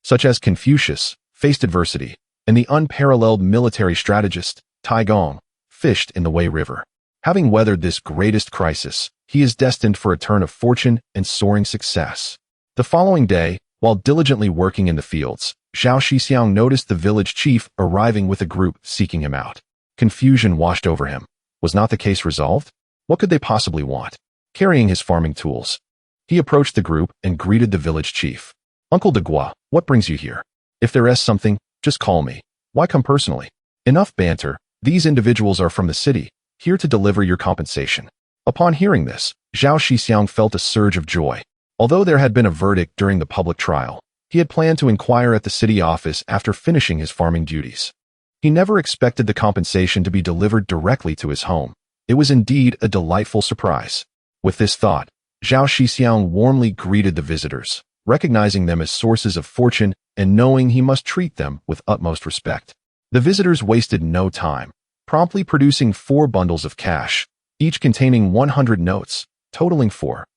[SPEAKER 1] such as Confucius, faced adversity, and the unparalleled military strategist, Taigong, fished in the Wei River. Having weathered this greatest crisis, he is destined for a turn of fortune and soaring success. The following day, while diligently working in the fields, Zhao Shixiong noticed the village chief arriving with a group seeking him out. Confusion washed over him. Was not the case resolved? What could they possibly want? Carrying his farming tools, he approached the group and greeted the village chief. Uncle de Gua, what brings you here? If there is something, just call me. Why come personally? Enough banter. These individuals are from the city, here to deliver your compensation. Upon hearing this, Zhao Shixiong felt a surge of joy. Although there had been a verdict during the public trial, he had planned to inquire at the city office after finishing his farming duties. He never expected the compensation to be delivered directly to his home. It was indeed a delightful surprise. With this thought, Zhao Shixiong warmly greeted the visitors, recognizing them as sources of fortune and knowing he must treat them with utmost respect. The visitors wasted no time, promptly producing 4 bundles of cash, each containing 100 notes, totaling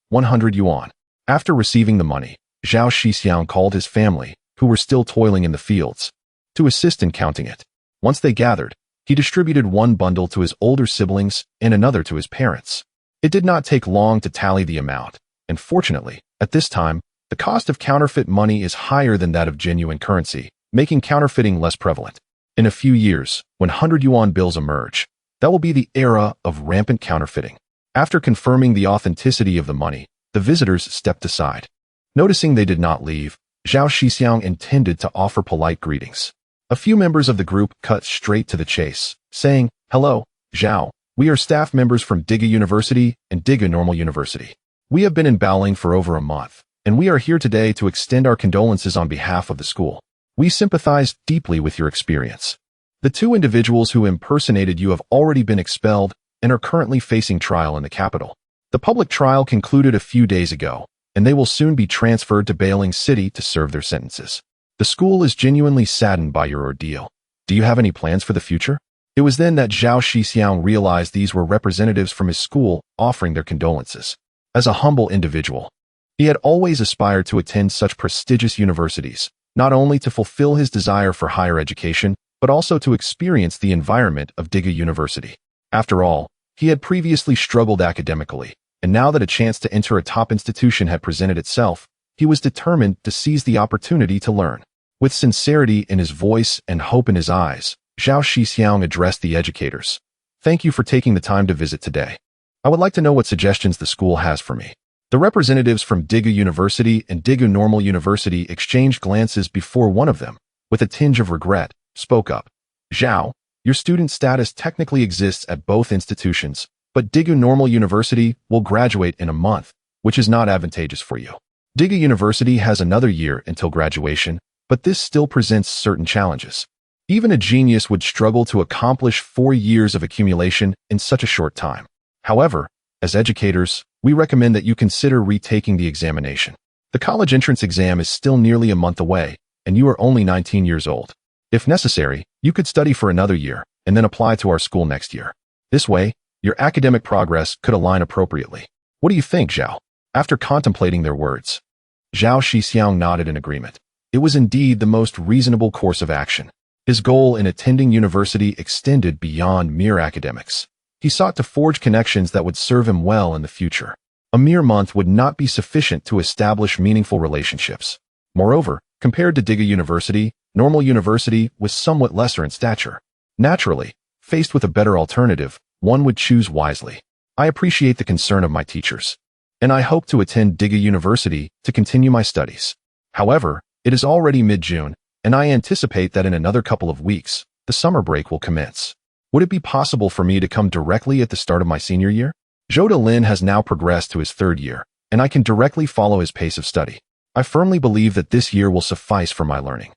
[SPEAKER 1] 100 yuan. After receiving the money, Zhao Shixiong called his family, who were still toiling in the fields, to assist in counting it. Once they gathered, he distributed 1 bundle to his older siblings and another to his parents. It did not take long to tally the amount, and fortunately, at this time, the cost of counterfeit money is higher than that of genuine currency, making counterfeiting less prevalent. In a few years, when 100 yuan bills emerge, that will be the era of rampant counterfeiting. After confirming the authenticity of the money, the visitors stepped aside. Noticing they did not leave, Zhao Shixiong intended to offer polite greetings. A few members of the group cut straight to the chase, saying, "Hello, Zhao. We are staff members from Diga University and Diga Normal University. We have been in Baoling for over a month, and we are here today to extend our condolences on behalf of the school. We sympathize deeply with your experience. The 2 individuals who impersonated you have already been expelled and are currently facing trial in the capital. The public trial concluded a few days ago, and they will soon be transferred to Baoling City to serve their sentences. The school is genuinely saddened by your ordeal. Do you have any plans for the future?" It was then that Zhao Shixiong realized these were representatives from his school offering their condolences. As a humble individual, he had always aspired to attend such prestigious universities, not only to fulfill his desire for higher education, but also to experience the environment of Diga University. After all, he had previously struggled academically, and now that a chance to enter a top institution had presented itself, he was determined to seize the opportunity to learn. With sincerity in his voice and hope in his eyes, Zhao Shixiong addressed the educators. "Thank you for taking the time to visit today. I would like to know what suggestions the school has for me." The representatives from Diga University and Diga Normal University exchanged glances before one of them, with a tinge of regret, spoke up. "Zhao, your student status technically exists at both institutions, but Diga Normal University will graduate in a month, which is not advantageous for you. Diga University has another year until graduation, but this still presents certain challenges. Even a genius would struggle to accomplish 4 years of accumulation in such a short time. However, as educators, we recommend that you consider retaking the examination. The college entrance exam is still nearly a month away, and you are only 19 years old. If necessary, you could study for another year and then apply to our school next year. This way, your academic progress could align appropriately. What do you think, Zhao?" After contemplating their words, Zhao Shixiong nodded in agreement. It was indeed the most reasonable course of action. His goal in attending university extended beyond mere academics. He sought to forge connections that would serve him well in the future. A mere month would not be sufficient to establish meaningful relationships. Moreover, compared to Diga University, Normal University was somewhat lesser in stature. Naturally, faced with a better alternative, one would choose wisely. I appreciate the concern of my teachers, and I hope to attend Diga University to continue my studies. However, it is already mid-June, and I anticipate that in another couple of weeks, the summer break will commence. Would it be possible for me to come directly at the start of my senior year? Zhou Lin has now progressed to his 3rd year, and I can directly follow his pace of study. I firmly believe that this year will suffice for my learning.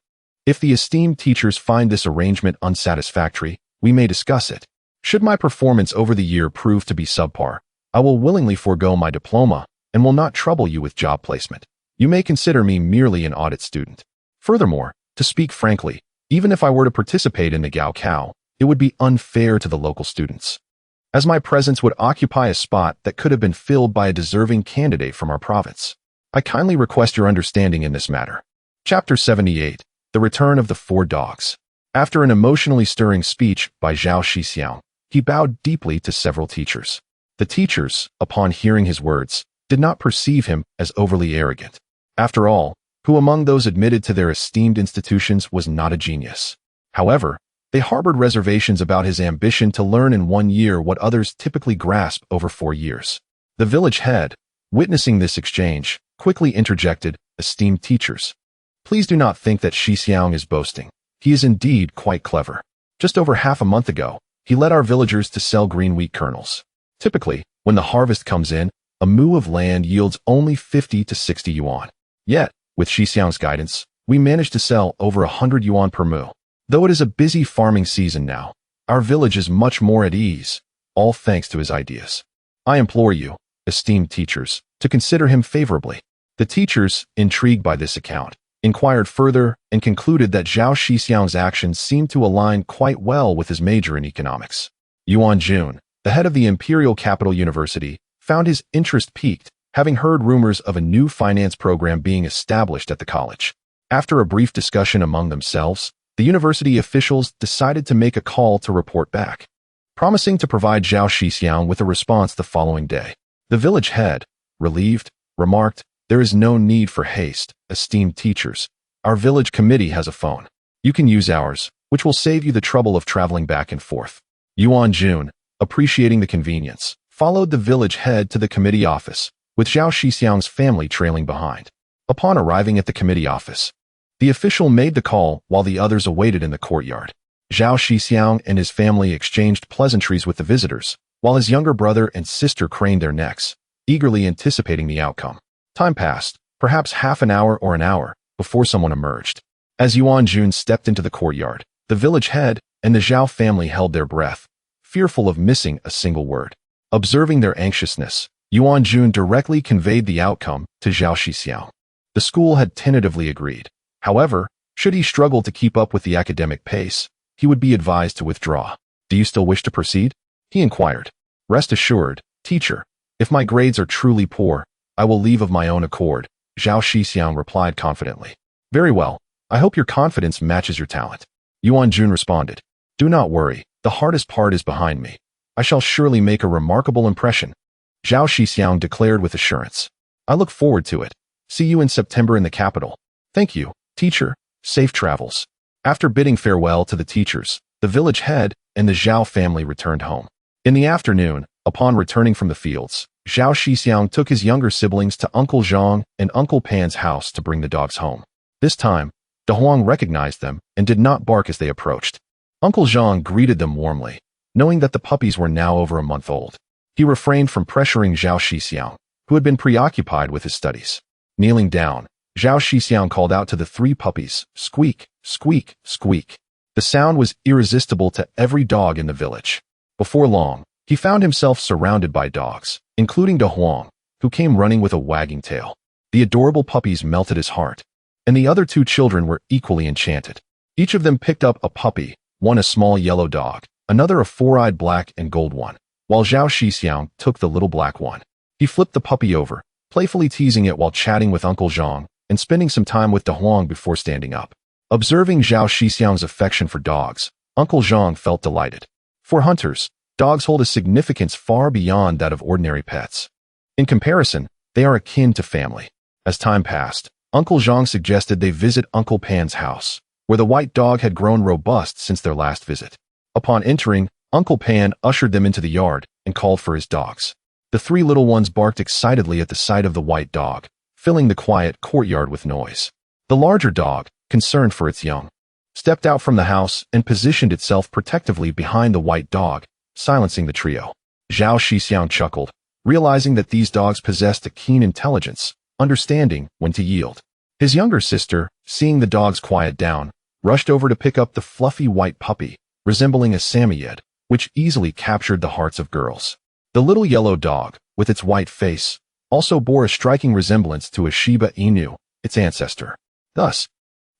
[SPEAKER 1] If the esteemed teachers find this arrangement unsatisfactory, we may discuss it. Should my performance over the year prove to be subpar, I will willingly forego my diploma and will not trouble you with job placement. You may consider me merely an audit student. Furthermore, to speak frankly, even if I were to participate in the Gaokao, it would be unfair to the local students, as my presence would occupy a spot that could have been filled by a deserving candidate from our province. I kindly request your understanding in this matter. Chapter 78. The Return of the Four Dogs. After an emotionally stirring speech by Zhao Shixiong, he bowed deeply to several teachers. The teachers, upon hearing his words, did not perceive him as overly arrogant. After all, who among those admitted to their esteemed institutions was not a genius? However, they harbored reservations about his ambition to learn in 1 year what others typically grasp over 4 years. The village head, witnessing this exchange, quickly interjected, "Esteemed teachers, please do not think that Shixiong is boasting. He is indeed quite clever. Just over half a month ago, he led our villagers to sell green wheat kernels. Typically, when the harvest comes in, a moo of land yields only 50 to 60 yuan. Yet, with Shixiong's guidance, we managed to sell over 100 yuan per moo. Though it is a busy farming season now, our village is much more at ease, all thanks to his ideas. I implore you, esteemed teachers, to consider him favorably." The teachers, intrigued by this account, inquired further and concluded that Zhao Shixiong's actions seemed to align quite well with his major in economics. Yuan Jun, the head of the Imperial Capital University, found his interest piqued, having heard rumors of a new finance program being established at the college. After a brief discussion among themselves, the university officials decided to make a call to report back, promising to provide Zhao Shixiong with a response the following day. The village head, relieved, remarked, "There is no need for haste, esteemed teachers. Our village committee has a phone. You can use ours, which will save you the trouble of traveling back and forth." Yuan Jun, appreciating the convenience, followed the village head to the committee office, with Zhao Shixiong's family trailing behind. Upon arriving at the committee office, the official made the call while the others awaited in the courtyard. Zhao Shixiong and his family exchanged pleasantries with the visitors, while his younger brother and sister craned their necks, eagerly anticipating the outcome. Time passed, perhaps half an hour or an hour, before someone emerged. As Yuan Jun stepped into the courtyard, the village head and the Zhao family held their breath, fearful of missing a single word. Observing their anxiousness, Yuan Jun directly conveyed the outcome to Zhao Shixiong. The school had tentatively agreed. However, should he struggle to keep up with the academic pace, he would be advised to withdraw. "Do you still wish to proceed?" he inquired. "Rest assured, teacher, if my grades are truly poor, I will leave of my own accord," Zhao Shixiong replied confidently. "Very well, I hope your confidence matches your talent." Yuan Jun responded, "Do not worry, the hardest part is behind me. I shall surely make a remarkable impression," Zhao Shixiong declared with assurance. "I look forward to it. See you in September in the capital." "Thank you, teacher. Safe travels." After bidding farewell to the teachers, the village head and the Zhao family returned home. In the afternoon, upon returning from the fields, Zhao Shixiong took his younger siblings to Uncle Zhang and Uncle Pan's house to bring the dogs home. This time, De Huang recognized them and did not bark as they approached. Uncle Zhang greeted them warmly, knowing that the puppies were now over a month old. He refrained from pressuring Zhao Shixiong, who had been preoccupied with his studies. Kneeling down, Zhao Shixiong called out to the 3 puppies, "Squeak, squeak, squeak." The sound was irresistible to every dog in the village. Before long, he found himself surrounded by dogs, including De Huang, who came running with a wagging tail. The adorable puppies melted his heart, and the other 2 children were equally enchanted. Each of them picked up a puppy, one a small yellow dog, another a 4-eyed black and gold one, while Zhao Shixiong took the little black one. He flipped the puppy over, playfully teasing it while chatting with Uncle Zhang and spending some time with De Huang before standing up. Observing Zhao Shixiong's affection for dogs, Uncle Zhang felt delighted. For hunters, dogs hold a significance far beyond that of ordinary pets. In comparison, they are akin to family. As time passed, Uncle Zhang suggested they visit Uncle Pan's house, where the white dog had grown robust since their last visit. Upon entering, Uncle Pan ushered them into the yard and called for his dogs. The 3 little ones barked excitedly at the sight of the white dog, filling the quiet courtyard with noise. The larger dog, concerned for its young, stepped out from the house and positioned itself protectively behind the white dog, silencing the trio. Zhao Shixiong chuckled, realizing that these dogs possessed a keen intelligence, understanding when to yield. His younger sister, seeing the dogs quiet down, rushed over to pick up the fluffy white puppy, resembling a Samoyed, which easily captured the hearts of girls. The little yellow dog, with its white face, also bore a striking resemblance to a Shiba Inu, its ancestor. Thus,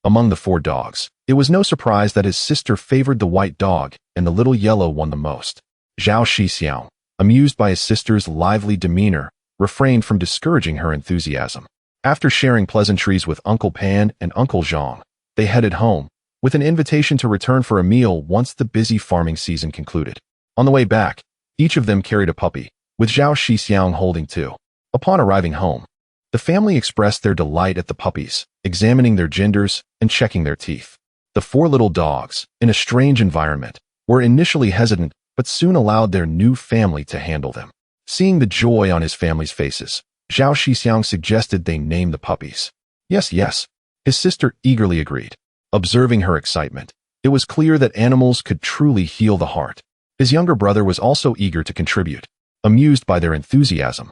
[SPEAKER 1] among the 4 dogs, it was no surprise that his sister favored the white dog and the little yellow one the most. Zhao Shixiong, amused by his sister's lively demeanor, refrained from discouraging her enthusiasm. After sharing pleasantries with Uncle Pan and Uncle Zhang, they headed home, with an invitation to return for a meal once the busy farming season concluded. On the way back, each of them carried a puppy, with Zhao Shixiong holding two. Upon arriving home, the family expressed their delight at the puppies, examining their genders and checking their teeth. The four little dogs, in a strange environment, were initially hesitant but soon allowed their new family to handle them. Seeing the joy on his family's faces, Zhao Shixiong suggested they name the puppies. Yes, yes, his sister eagerly agreed. Observing her excitement, it was clear that animals could truly heal the heart. His younger brother was also eager to contribute, amused by their enthusiasm.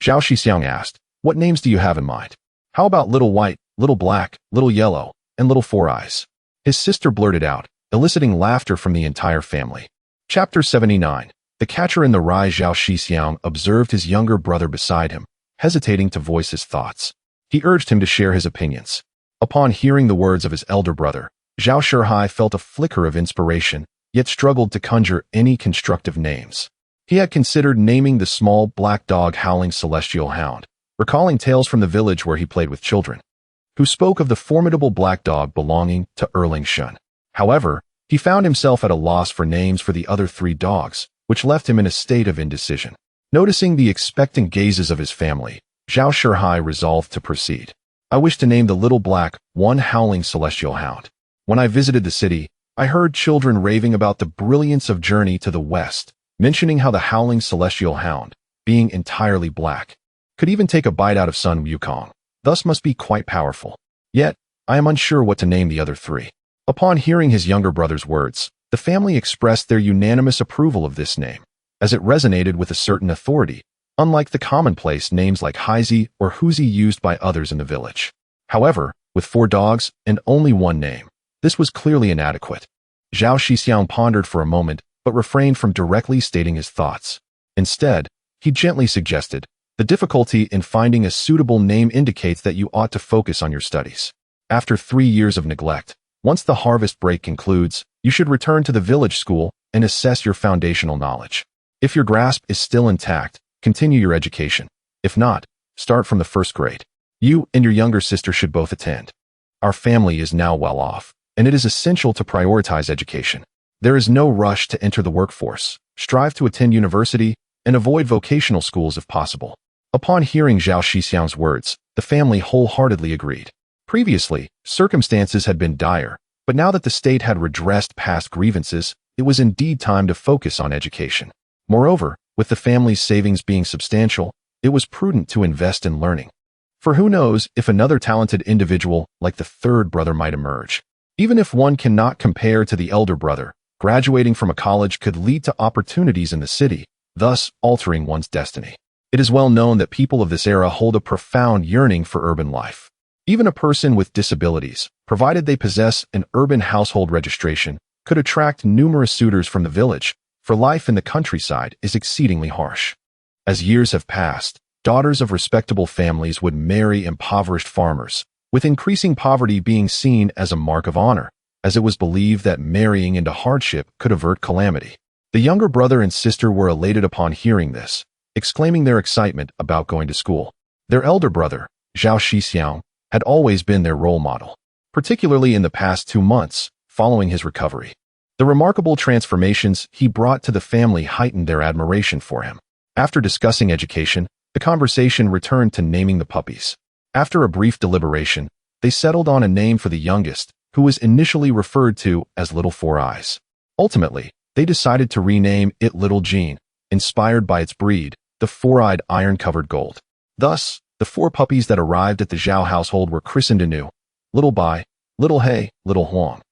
[SPEAKER 1] Zhao Shixiong asked, "What names do you have in mind? How about Little White, Little Black, Little Yellow, and Little Four Eyes?" His sister blurted out, eliciting laughter from the entire family. Chapter 79. The Catcher in the Rye. Zhao Shixiong observed his younger brother beside him, hesitating to voice his thoughts. He urged him to share his opinions. Upon hearing the words of his elder brother, Zhao Shixiong felt a flicker of inspiration, yet struggled to conjure any constructive names. He had considered naming the small black dog Howling Celestial Hound, recalling tales from the village where he played with children, who spoke of the formidable black dog belonging to Erling Shun. However, he found himself at a loss for names for the other three dogs, which left him in a state of indecision. Noticing the expectant gazes of his family, Zhao Shixiong resolved to proceed. "I wish to name the little black one Howling Celestial Hound. When I visited the city, I heard children raving about the brilliance of Journey to the West, mentioning how the Howling Celestial Hound, being entirely black, could even take a bite out of Sun Wukong, thus must be quite powerful. Yet, I am unsure what to name the other three." Upon hearing his younger brother's words, the family expressed their unanimous approval of this name, as it resonated with a certain authority, unlike the commonplace names like Heizi or Huzi used by others in the village. However, with four dogs and only one name, this was clearly inadequate. Zhao Shixiong pondered for a moment, but refrained from directly stating his thoughts. Instead, he gently suggested, "The difficulty in finding a suitable name indicates that you ought to focus on your studies. After 3 years of neglect, once the harvest break concludes, you should return to the village school and assess your foundational knowledge. If your grasp is still intact, continue your education. If not, start from the first grade. You and your younger sister should both attend. Our family is now well off, and it is essential to prioritize education. There is no rush to enter the workforce. Strive to attend university and avoid vocational schools if possible." Upon hearing Zhao Shixiong's words, the family wholeheartedly agreed. Previously, circumstances had been dire, but now that the state had redressed past grievances, it was indeed time to focus on education. Moreover, with the family's savings being substantial, it was prudent to invest in learning. For who knows if another talented individual like the third brother might emerge. Even if one cannot compare to the elder brother, graduating from a college could lead to opportunities in the city, thus altering one's destiny. It is well known that people of this era hold a profound yearning for urban life. Even a person with disabilities, provided they possess an urban household registration, could attract numerous suitors from the village, for life in the countryside is exceedingly harsh. As years have passed, daughters of respectable families would marry impoverished farmers, with increasing poverty being seen as a mark of honor, as it was believed that marrying into hardship could avert calamity. The younger brother and sister were elated upon hearing this, exclaiming their excitement about going to school. Their elder brother, Zhao Shixiong, had always been their role model, particularly in the past 2 months following his recovery. The remarkable transformations he brought to the family heightened their admiration for him. After discussing education, the conversation returned to naming the puppies. After a brief deliberation, they settled on a name for the youngest, who was initially referred to as Little Four Eyes. Ultimately, they decided to rename it Little Jean, inspired by its breed, the four-eyed iron-covered gold. Thus, the 4 puppies that arrived at the Zhao household were christened anew: Little Bai, Little He, Little Huang,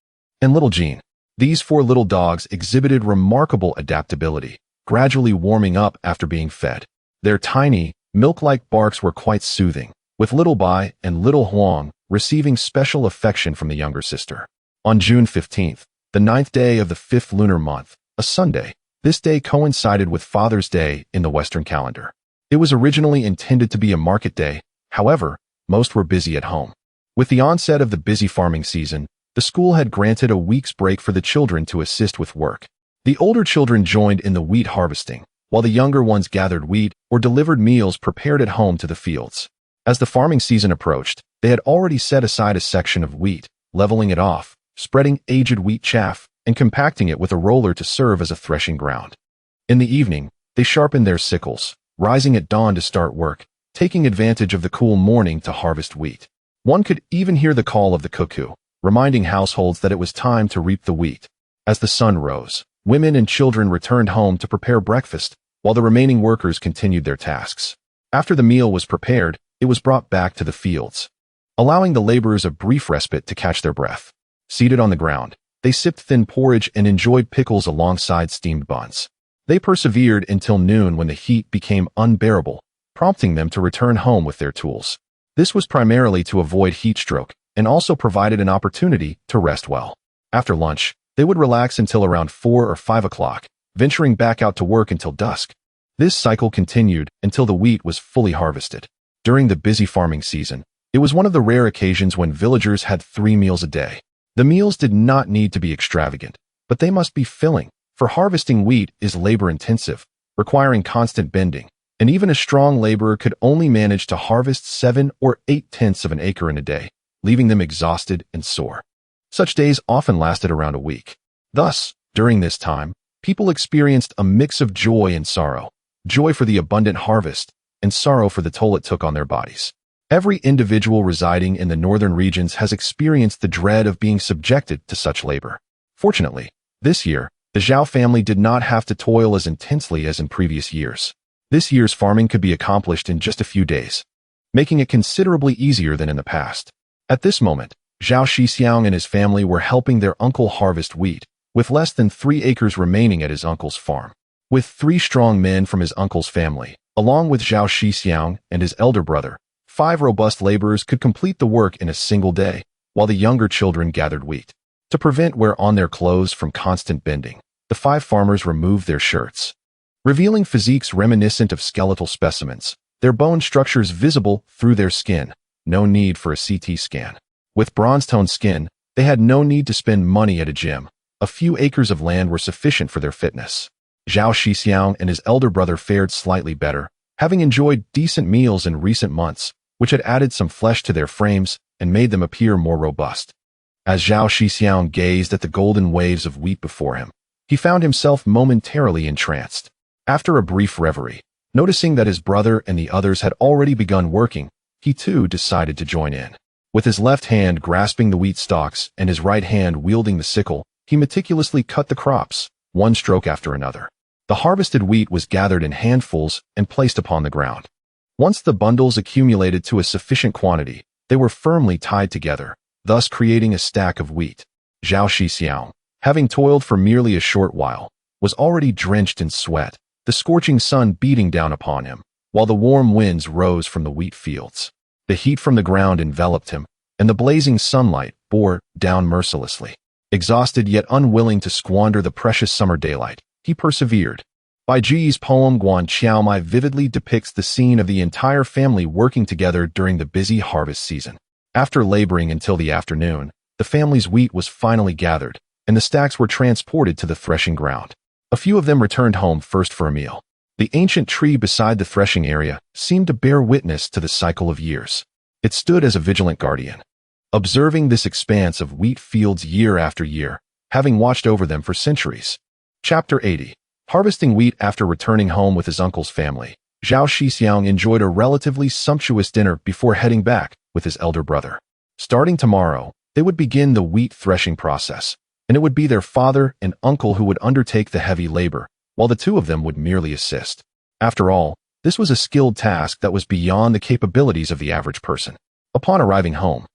[SPEAKER 1] and Little Jean. These 4 little dogs exhibited remarkable adaptability, gradually warming up after being fed. Their tiny, milk-like barks were quite soothing, with Little Bai and Little Huang receiving special affection from the younger sister. On June 15th, the 9th day of the 5th lunar month, a Sunday, this day coincided with Father's Day in the Western calendar. It was originally intended to be a market day, however, most were busy at home. With the onset of the busy farming season, the school had granted a week's break for the children to assist with work. The older children joined in the wheat harvesting, while the younger ones gathered wheat or delivered meals prepared at home to the fields. As the farming season approached, they had already set aside a section of wheat, leveling it off, spreading aged wheat chaff, and compacting it with a roller to serve as a threshing ground. In the evening, they sharpened their sickles, rising at dawn to start work, taking advantage of the cool morning to harvest wheat. One could even hear the call of the cuckoo, reminding households that it was time to reap the wheat. As the sun rose, women and children returned home to prepare breakfast, while the remaining workers continued their tasks. After the meal was prepared, it was brought back to the fields, allowing the laborers a brief respite to catch their breath. Seated on the ground, they sipped thin porridge and enjoyed pickles alongside steamed buns. They persevered until noon when the heat became unbearable, prompting them to return home with their tools. This was primarily to avoid heat stroke and also provided an opportunity to rest well. After lunch, they would relax until around 4 or 5 o'clock, venturing back out to work until dusk. This cycle continued until the wheat was fully harvested. During the busy farming season, it was one of the rare occasions when villagers had 3 meals a day. The meals did not need to be extravagant, but they must be filling, for harvesting wheat is labor-intensive, requiring constant bending, and even a strong laborer could only manage to harvest 7 or 8/10 of an acre in a day, leaving them exhausted and sore. Such days often lasted around a week. Thus, during this time, people experienced a mix of joy and sorrow, joy for the abundant harvest, and sorrow for the toll it took on their bodies. Every individual residing in the northern regions has experienced the dread of being subjected to such labor. Fortunately, this year, the Zhao family did not have to toil as intensely as in previous years. This year's farming could be accomplished in just a few days, making it considerably easier than in the past. At this moment, Zhao Shixiong and his family were helping their uncle harvest wheat, with less than 3 acres remaining at his uncle's farm. With 3 strong men from his uncle's family, along with Zhao Shixiong and his elder brother, 5 robust laborers could complete the work in a single day, while the younger children gathered wheat. To prevent wear on their clothes from constant bending, the 5 farmers removed their shirts, revealing physiques reminiscent of skeletal specimens, their bone structures visible through their skin. No need for a CT scan. With bronze-toned skin, they had no need to spend money at a gym. A few acres of land were sufficient for their fitness. Zhao Shixiong and his elder brother fared slightly better, having enjoyed decent meals in recent months, which had added some flesh to their frames and made them appear more robust. As Zhao Shixiong gazed at the golden waves of wheat before him, he found himself momentarily entranced. After a brief reverie, noticing that his brother and the others had already begun working, he too decided to join in. With his left hand grasping the wheat stalks and his right hand wielding the sickle, he meticulously cut the crops, one stroke after another. The harvested wheat was gathered in handfuls and placed upon the ground. Once the bundles accumulated to a sufficient quantity, they were firmly tied together, thus creating a stack of wheat. Zhao Shixiong, having toiled for merely a short while, was already drenched in sweat, the scorching sun beating down upon him, while the warm winds rose from the wheat fields. The heat from the ground enveloped him, and the blazing sunlight bore down mercilessly. Exhausted yet unwilling to squander the precious summer daylight, he persevered. Bai Ji's poem Guan Qiaomai vividly depicts the scene of the entire family working together during the busy harvest season. After laboring until the afternoon, the family's wheat was finally gathered, and the stacks were transported to the threshing ground. A few of them returned home first for a meal. The ancient tree beside the threshing area seemed to bear witness to the cycle of years. It stood as a vigilant guardian, observing this expanse of wheat fields year after year, having watched over them for centuries. Chapter 80. Harvesting wheat after returning home with his uncle's family, Zhao Shixiong enjoyed a relatively sumptuous dinner before heading back with his elder brother. Starting tomorrow, they would begin the wheat threshing process, and it would be their father and uncle who would undertake the heavy labor, while the 2 of them would merely assist. After all, this was a skilled task that was beyond the capabilities of the average person. Upon arriving home,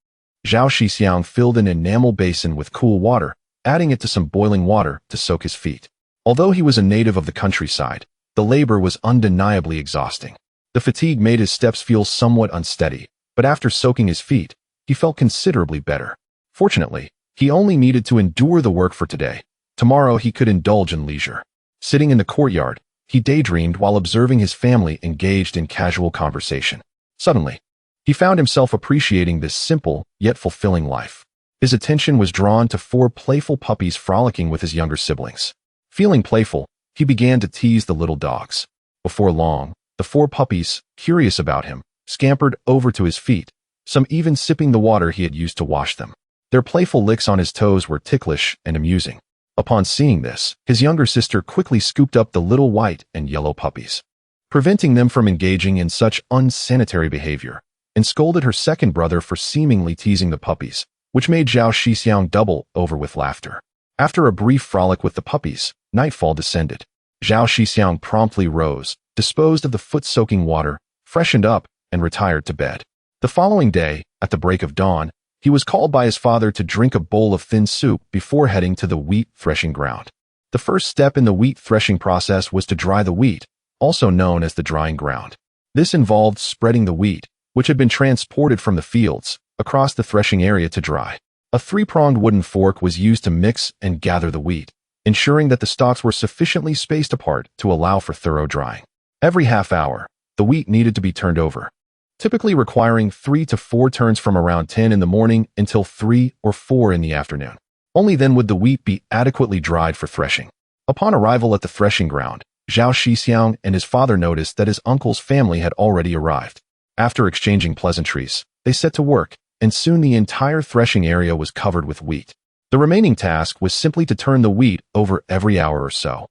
[SPEAKER 1] Zhao Shixiong filled an enamel basin with cool water, adding it to some boiling water to soak his feet. Although he was a native of the countryside, the labor was undeniably exhausting. The fatigue made his steps feel somewhat unsteady, but after soaking his feet, he felt considerably better. Fortunately, he only needed to endure the work for today. Tomorrow he could indulge in leisure. Sitting in the courtyard, he daydreamed while observing his family engaged in casual conversation. Suddenly, he found himself appreciating this simple yet fulfilling life. His attention was drawn to 4 playful puppies frolicking with his younger siblings. Feeling playful, he began to tease the little dogs. Before long, the 4 puppies, curious about him, scampered over to his feet, some even sipping the water he had used to wash them. Their playful licks on his toes were ticklish and amusing. Upon seeing this, his younger sister quickly scooped up the little white and yellow puppies, preventing them from engaging in such unsanitary behavior, and scolded her second brother for seemingly teasing the puppies, which made Zhao Shixiong double over with laughter. After a brief frolic with the puppies, nightfall descended. Zhao Shixiong promptly rose, disposed of the foot-soaking water, freshened up, and retired to bed. The following day, at the break of dawn, he was called by his father to drink a bowl of thin soup before heading to the wheat threshing ground. The first step in the wheat threshing process was to dry the wheat, also known as the drying ground. This involved spreading the wheat, which had been transported from the fields, across the threshing area to dry. A three-pronged wooden fork was used to mix and gather the wheat, ensuring that the stalks were sufficiently spaced apart to allow for thorough drying. Every half hour, the wheat needed to be turned over, typically requiring 3 to 4 turns from around 10 in the morning until 3 or 4 in the afternoon. Only then would the wheat be adequately dried for threshing. Upon arrival at the threshing ground, Zhao Shixiong and his father noticed that his uncle's family had already arrived. After exchanging pleasantries, they set to work, and soon the entire threshing area was covered with wheat. The remaining task was simply to turn the wheat over every hour or so,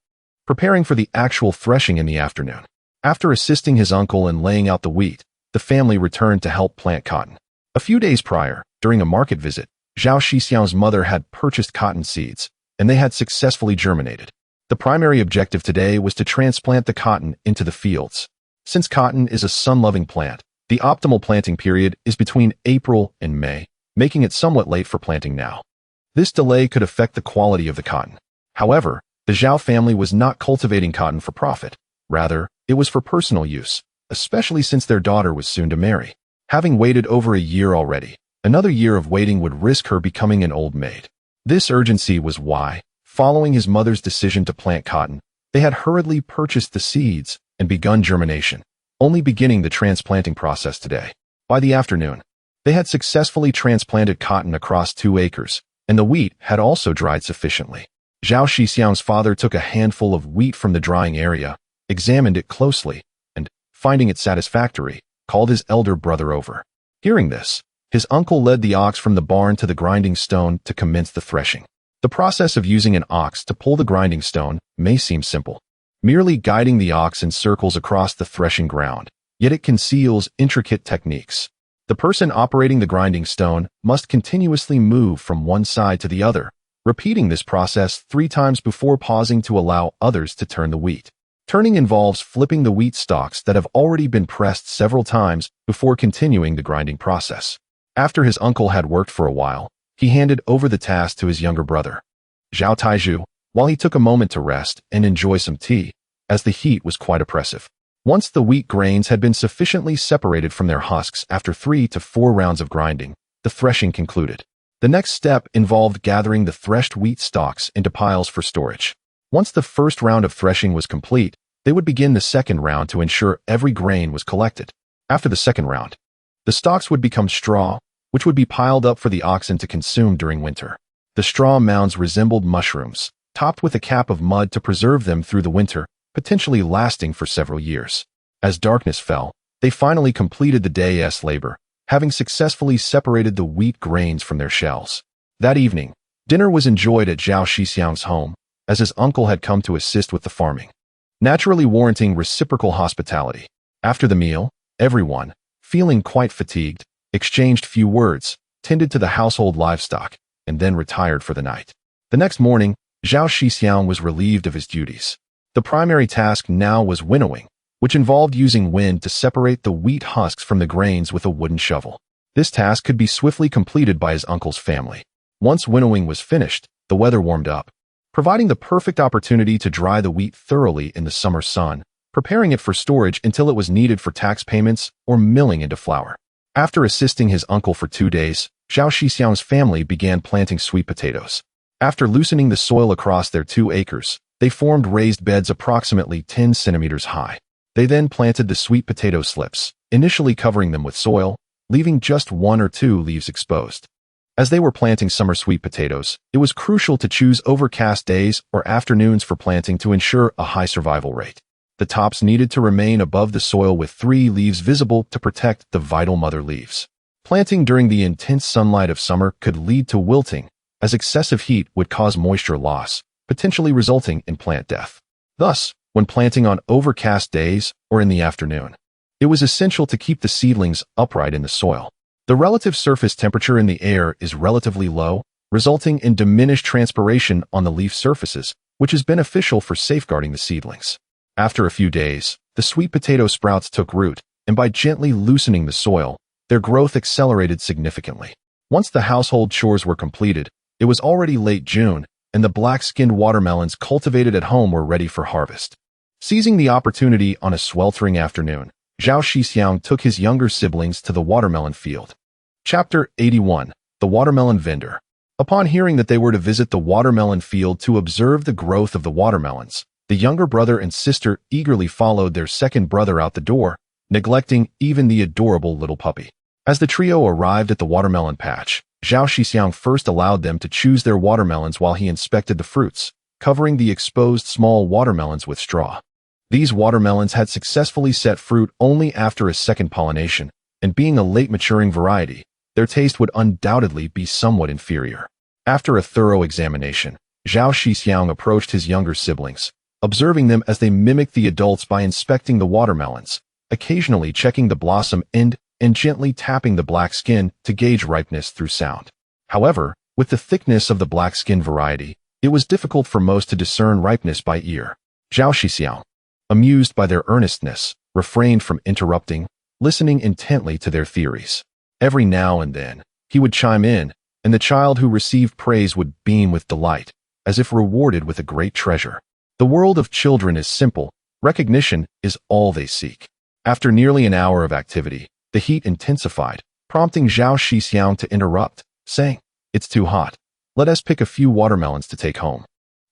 [SPEAKER 1] preparing for the actual threshing in the afternoon. After assisting his uncle in laying out the wheat, the family returned to help plant cotton. A few days prior, during a market visit, Zhao Shixiang's mother had purchased cotton seeds, and they had successfully germinated. The primary objective today was to transplant the cotton into the fields. Since cotton is a sun-loving plant, the optimal planting period is between April and May, making it somewhat late for planting now. This delay could affect the quality of the cotton. However, the Zhao family was not cultivating cotton for profit. Rather, it was for personal use, especially since their daughter was soon to marry. Having waited over a year already, another year of waiting would risk her becoming an old maid. This urgency was why, following his mother's decision to plant cotton, they had hurriedly purchased the seeds and begun germination, only beginning the transplanting process today. By the afternoon, they had successfully transplanted cotton across 2 acres, and the wheat had also dried sufficiently. Zhao Shixiang's father took a handful of wheat from the drying area, examined it closely, and, finding it satisfactory, called his elder brother over. Hearing this, his uncle led the ox from the barn to the grinding stone to commence the threshing. The process of using an ox to pull the grinding stone may seem simple, merely guiding the ox in circles across the threshing ground, yet it conceals intricate techniques. The person operating the grinding stone must continuously move from one side to the other, repeating this process 3 times before pausing to allow others to turn the wheat. Turning involves flipping the wheat stalks that have already been pressed several times before continuing the grinding process. After his uncle had worked for a while, he handed over the task to his younger brother, Zhao Taizhu, while he took a moment to rest and enjoy some tea, as the heat was quite oppressive. Once the wheat grains had been sufficiently separated from their husks after 3 to 4 rounds of grinding, the threshing concluded. The next step involved gathering the threshed wheat stalks into piles for storage. Once the first round of threshing was complete, they would begin the second round to ensure every grain was collected. After the second round, the stalks would become straw, which would be piled up for the oxen to consume during winter. The straw mounds resembled mushrooms, topped with a cap of mud to preserve them through the winter, potentially lasting for several years. As darkness fell, they finally completed the day's labor, having successfully separated the wheat grains from their shells. That evening, dinner was enjoyed at Zhao Shixiang's home, as his uncle had come to assist with the farming, naturally warranting reciprocal hospitality. After the meal, everyone, feeling quite fatigued, exchanged few words, tended to the household livestock, and then retired for the night. The next morning, Zhao Shixiong was relieved of his duties. The primary task now was winnowing, which involved using wind to separate the wheat husks from the grains with a wooden shovel. This task could be swiftly completed by his uncle's family. Once winnowing was finished, the weather warmed up, providing the perfect opportunity to dry the wheat thoroughly in the summer sun, preparing it for storage until it was needed for tax payments or milling into flour. After assisting his uncle for 2 days, Zhao Shixiang's family began planting sweet potatoes. After loosening the soil across their 2 acres, they formed raised beds approximately 10 centimeters high. They then planted the sweet potato slips, initially covering them with soil, leaving just 1 or 2 leaves exposed. As they were planting summer sweet potatoes, it was crucial to choose overcast days or afternoons for planting to ensure a high survival rate. The tops needed to remain above the soil with 3 leaves visible to protect the vital mother leaves. Planting during the intense sunlight of summer could lead to wilting, as excessive heat would cause moisture loss, potentially resulting in plant death. Thus, when planting on overcast days or in the afternoon, it was essential to keep the seedlings upright in the soil. The relative surface temperature in the air is relatively low, resulting in diminished transpiration on the leaf surfaces, which is beneficial for safeguarding the seedlings. After a few days, the sweet potato sprouts took root, and by gently loosening the soil, their growth accelerated significantly. Once the household chores were completed, it was already late June, and the black-skinned watermelons cultivated at home were ready for harvest. Seizing the opportunity on a sweltering afternoon, Zhao Shixiong took his younger siblings to the watermelon field. Chapter 81. The Watermelon Vendor. Upon hearing that they were to visit the watermelon field to observe the growth of the watermelons, the younger brother and sister eagerly followed their second brother out the door, neglecting even the adorable little puppy. As the trio arrived at the watermelon patch, Zhao Shixiong first allowed them to choose their watermelons while he inspected the fruits, covering the exposed small watermelons with straw. These watermelons had successfully set fruit only after a second pollination, and being a late-maturing variety, their taste would undoubtedly be somewhat inferior. After a thorough examination, Zhao Shixiong approached his younger siblings, observing them as they mimicked the adults by inspecting the watermelons, occasionally checking the blossom end and gently tapping the black skin to gauge ripeness through sound. However, with the thickness of the black skin variety, it was difficult for most to discern ripeness by ear. Zhao Shixiong, amused by their earnestness, refrained from interrupting, listening intently to their theories. Every now and then, he would chime in, and the child who received praise would beam with delight, as if rewarded with a great treasure. The world of children is simple. Recognition is all they seek. After nearly an hour of activity, the heat intensified, prompting Zhao Shixiong to interrupt, saying, "It's too hot. Let us pick a few watermelons to take home.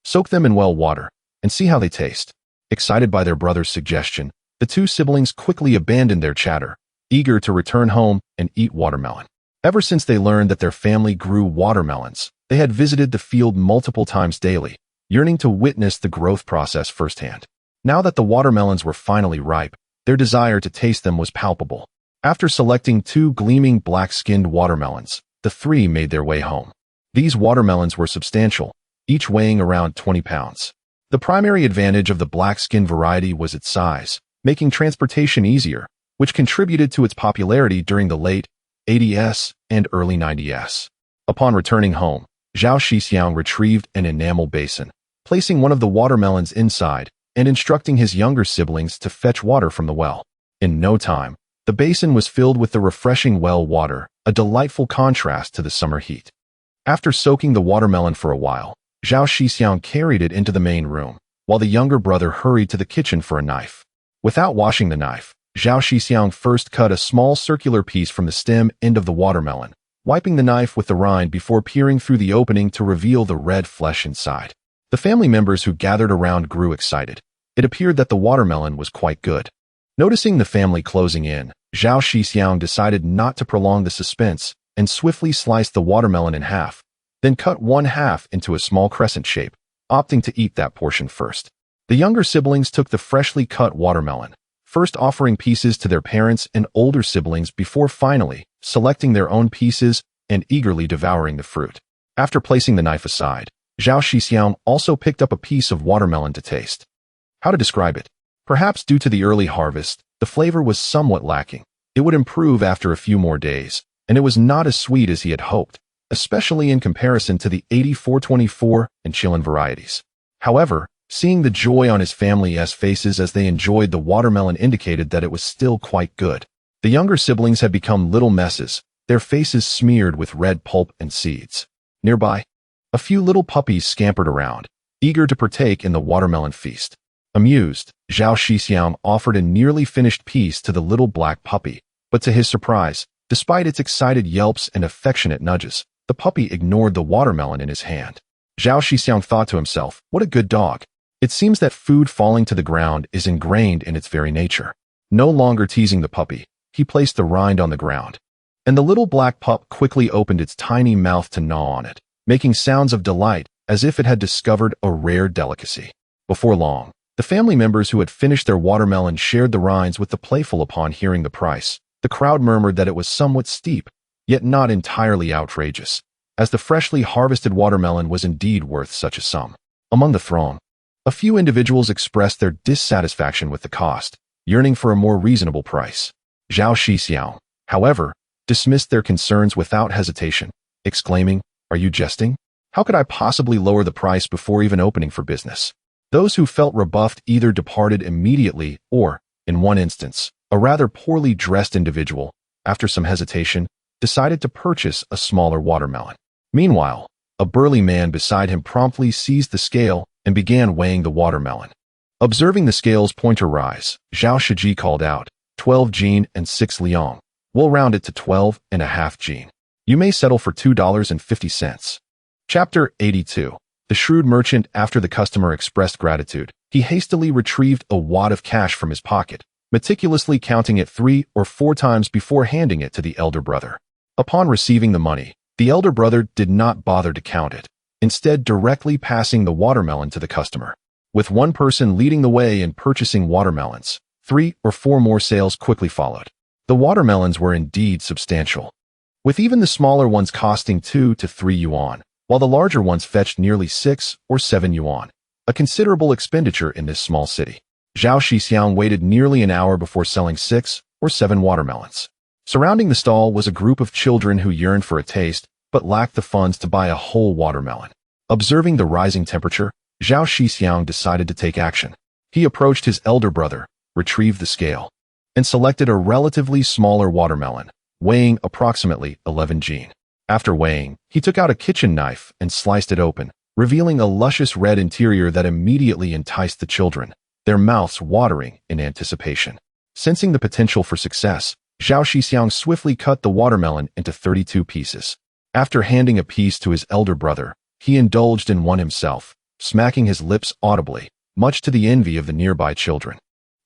[SPEAKER 1] Soak them in well water, and see how they taste." Excited by their brother's suggestion, the two siblings quickly abandoned their chatter, eager to return home and eat watermelon. Ever since they learned that their family grew watermelons, they had visited the field multiple times daily, yearning to witness the growth process firsthand. Now that the watermelons were finally ripe, their desire to taste them was palpable. After selecting 2 gleaming black-skinned watermelons, the 3 made their way home. These watermelons were substantial, each weighing around 20 pounds. The primary advantage of the black-skin variety was its size, making transportation easier, which contributed to its popularity during the late 80s and early 90s. Upon returning home, Zhao Shixiong retrieved an enamel basin, placing one of the watermelons inside and instructing his younger siblings to fetch water from the well. In no time, the basin was filled with the refreshing well water, a delightful contrast to the summer heat. After soaking the watermelon for a while, Zhao Shixiong carried it into the main room, while the younger brother hurried to the kitchen for a knife. Without washing the knife, Zhao Shixiong first cut a small circular piece from the stem end of the watermelon, wiping the knife with the rind before peering through the opening to reveal the red flesh inside. The family members who gathered around grew excited. It appeared that the watermelon was quite good. Noticing the family closing in, Zhao Shixiong decided not to prolong the suspense and swiftly sliced the watermelon in half, then cut one half into a small crescent shape, opting to eat that portion first. The younger siblings took the freshly cut watermelon, first offering pieces to their parents and older siblings before finally selecting their own pieces and eagerly devouring the fruit. After placing the knife aside, Zhao Shixiong also picked up a piece of watermelon to taste. How to describe it? Perhaps due to the early harvest, the flavor was somewhat lacking. It would improve after a few more days, and it was not as sweet as he had hoped, especially in comparison to the 8424 and Chilean varieties. However, seeing the joy on his family's faces as they enjoyed the watermelon indicated that it was still quite good. The younger siblings had become little messes, their faces smeared with red pulp and seeds. Nearby, a few little puppies scampered around, eager to partake in the watermelon feast. Amused, Zhao Shixiong offered a nearly finished piece to the little black puppy, but to his surprise, despite its excited yelps and affectionate nudges, the puppy ignored the watermelon in his hand. Zhao Shixiong thought to himself, what a good dog. It seems that food falling to the ground is ingrained in its very nature. No longer teasing the puppy, he placed the rind on the ground, and the little black pup quickly opened its tiny mouth to gnaw on it, making sounds of delight as if it had discovered a rare delicacy. Before long, The family members who had finished their watermelon shared the rinds with the playful. Upon hearing the price, the crowd murmured that it was somewhat steep, yet not entirely outrageous, as the freshly harvested watermelon was indeed worth such a sum. Among the throng, a few individuals expressed their dissatisfaction with the cost, yearning for a more reasonable price. Zhao Shixiong, however, dismissed their concerns without hesitation, exclaiming, "Are you jesting? How could I possibly lower the price before even opening for business?" Those who felt rebuffed either departed immediately or, in one instance, a rather poorly dressed individual, after some hesitation, decided to purchase a smaller watermelon. Meanwhile, a burly man beside him promptly seized the scale and began weighing the watermelon. Observing the scale's pointer rise, Zhao Shixiong called out, 12 jin and 6 liang. We'll round it to 12.5 jin. You may settle for $2.50. Chapter 82. The shrewd merchant. After the customer expressed gratitude, he hastily retrieved a wad of cash from his pocket, meticulously counting it 3 or 4 times before handing it to the elder brother. Upon receiving the money, the elder brother did not bother to count it, instead directly passing the watermelon to the customer. With one person leading the way in purchasing watermelons, 3 or 4 more sales quickly followed. The watermelons were indeed substantial, with even the smaller ones costing 2 to 3 yuan, while the larger ones fetched nearly 6 or 7 yuan, a considerable expenditure in this small city. Zhao Shixiong waited nearly an hour before selling 6 or 7 watermelons. Surrounding the stall was a group of children who yearned for a taste, but lacked the funds to buy a whole watermelon. Observing the rising temperature, Zhao Shixiong decided to take action. He approached his elder brother, retrieved the scale, and selected a relatively smaller watermelon, weighing approximately 11 jin. After weighing, he took out a kitchen knife and sliced it open, revealing a luscious red interior that immediately enticed the children, their mouths watering in anticipation. Sensing the potential for success, Zhao Shixiong swiftly cut the watermelon into 32 pieces. After handing a piece to his elder brother, he indulged in one himself, smacking his lips audibly, much to the envy of the nearby children.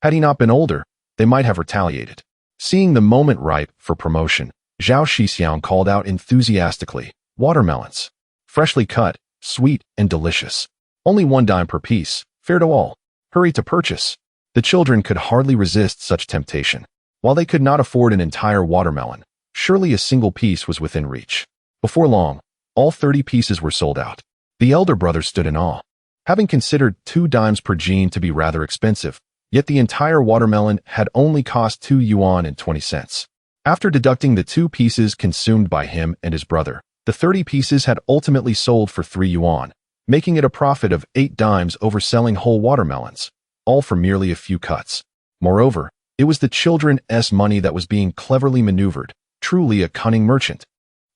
[SPEAKER 1] Had he not been older, they might have retaliated. Seeing the moment ripe for promotion, Zhao Shixiong called out enthusiastically, "Watermelons! Freshly cut, sweet, and delicious. Only 1 dime per piece, fair to all. Hurry to purchase." The children could hardly resist such temptation. While they could not afford an entire watermelon, surely a single piece was within reach. Before long, all 30 pieces were sold out. The elder brother stood in awe. Having considered 2 dimes per jin to be rather expensive, yet the entire watermelon had only cost 2 yuan and 20 cents. After deducting the 2 pieces consumed by him and his brother, the 30 pieces had ultimately sold for 3 yuan, making it a profit of 8 dimes over selling whole watermelons, all for merely a few cuts. Moreover, it was the children's money that was being cleverly maneuvered, truly a cunning merchant.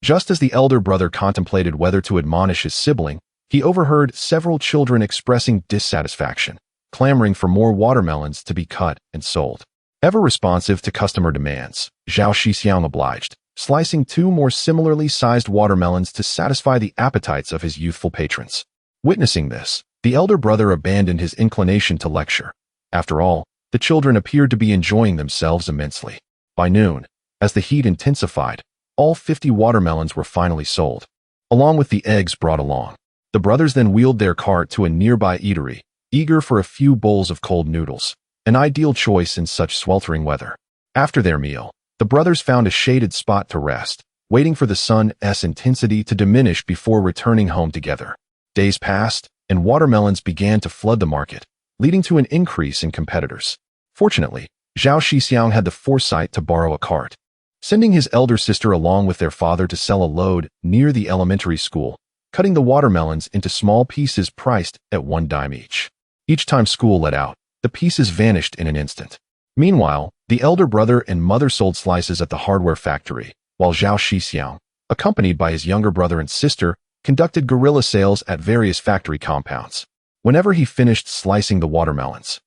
[SPEAKER 1] Just as the elder brother contemplated whether to admonish his sibling, he overheard several children expressing dissatisfaction, clamoring for more watermelons to be cut and sold. Ever responsive to customer demands, Zhao Shixiong obliged, slicing 2 more similarly sized watermelons to satisfy the appetites of his youthful patrons. Witnessing this, the elder brother abandoned his inclination to lecture. After all, the children appeared to be enjoying themselves immensely. By noon, as the heat intensified, all 50 watermelons were finally sold, along with the eggs brought along. The brothers then wheeled their cart to a nearby eatery, eager for a few bowls of cold noodles, an ideal choice in such sweltering weather. After their meal, the brothers found a shaded spot to rest, waiting for the sun's intensity to diminish before returning home together. Days passed, and watermelons began to flood the market, leading to an increase in competitors. Fortunately, Zhao Shixiong had the foresight to borrow a cart. Sending his elder sister along with their father to sell a load near the elementary school, cutting the watermelons into small pieces priced at 1 dime each. Each time school let out, the pieces vanished in an instant. Meanwhile, the elder brother and mother sold slices at the hardware factory, while Zhao Shixiong, accompanied by his younger brother and sister, conducted guerrilla sales at various factory compounds. Whenever he finished slicing the watermelons,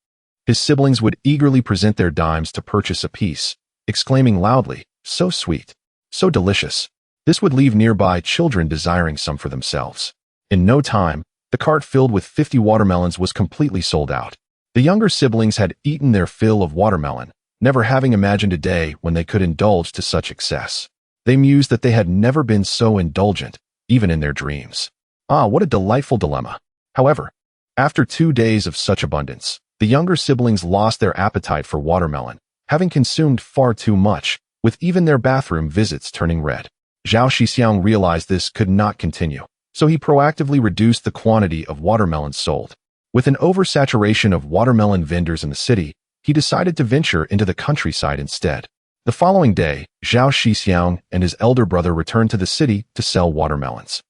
[SPEAKER 1] his siblings would eagerly present their dimes to purchase a piece, exclaiming loudly, "So sweet, so delicious." This would leave nearby children desiring some for themselves. In no time, the cart filled with 50 watermelons was completely sold out. The younger siblings had eaten their fill of watermelon, never having imagined a day when they could indulge to such excess. They mused that they had never been so indulgent, even in their dreams. Ah, what a delightful dilemma. However, after 2 days of such abundance, the younger siblings lost their appetite for watermelon, having consumed far too much, with even their bathroom visits turning red. Zhao Shixiong realized this could not continue, so he proactively reduced the quantity of watermelons sold. With an oversaturation of watermelon vendors in the city, he decided to venture into the countryside instead. The following day, Zhao Shixiong and his elder brother returned to the city to sell watermelons,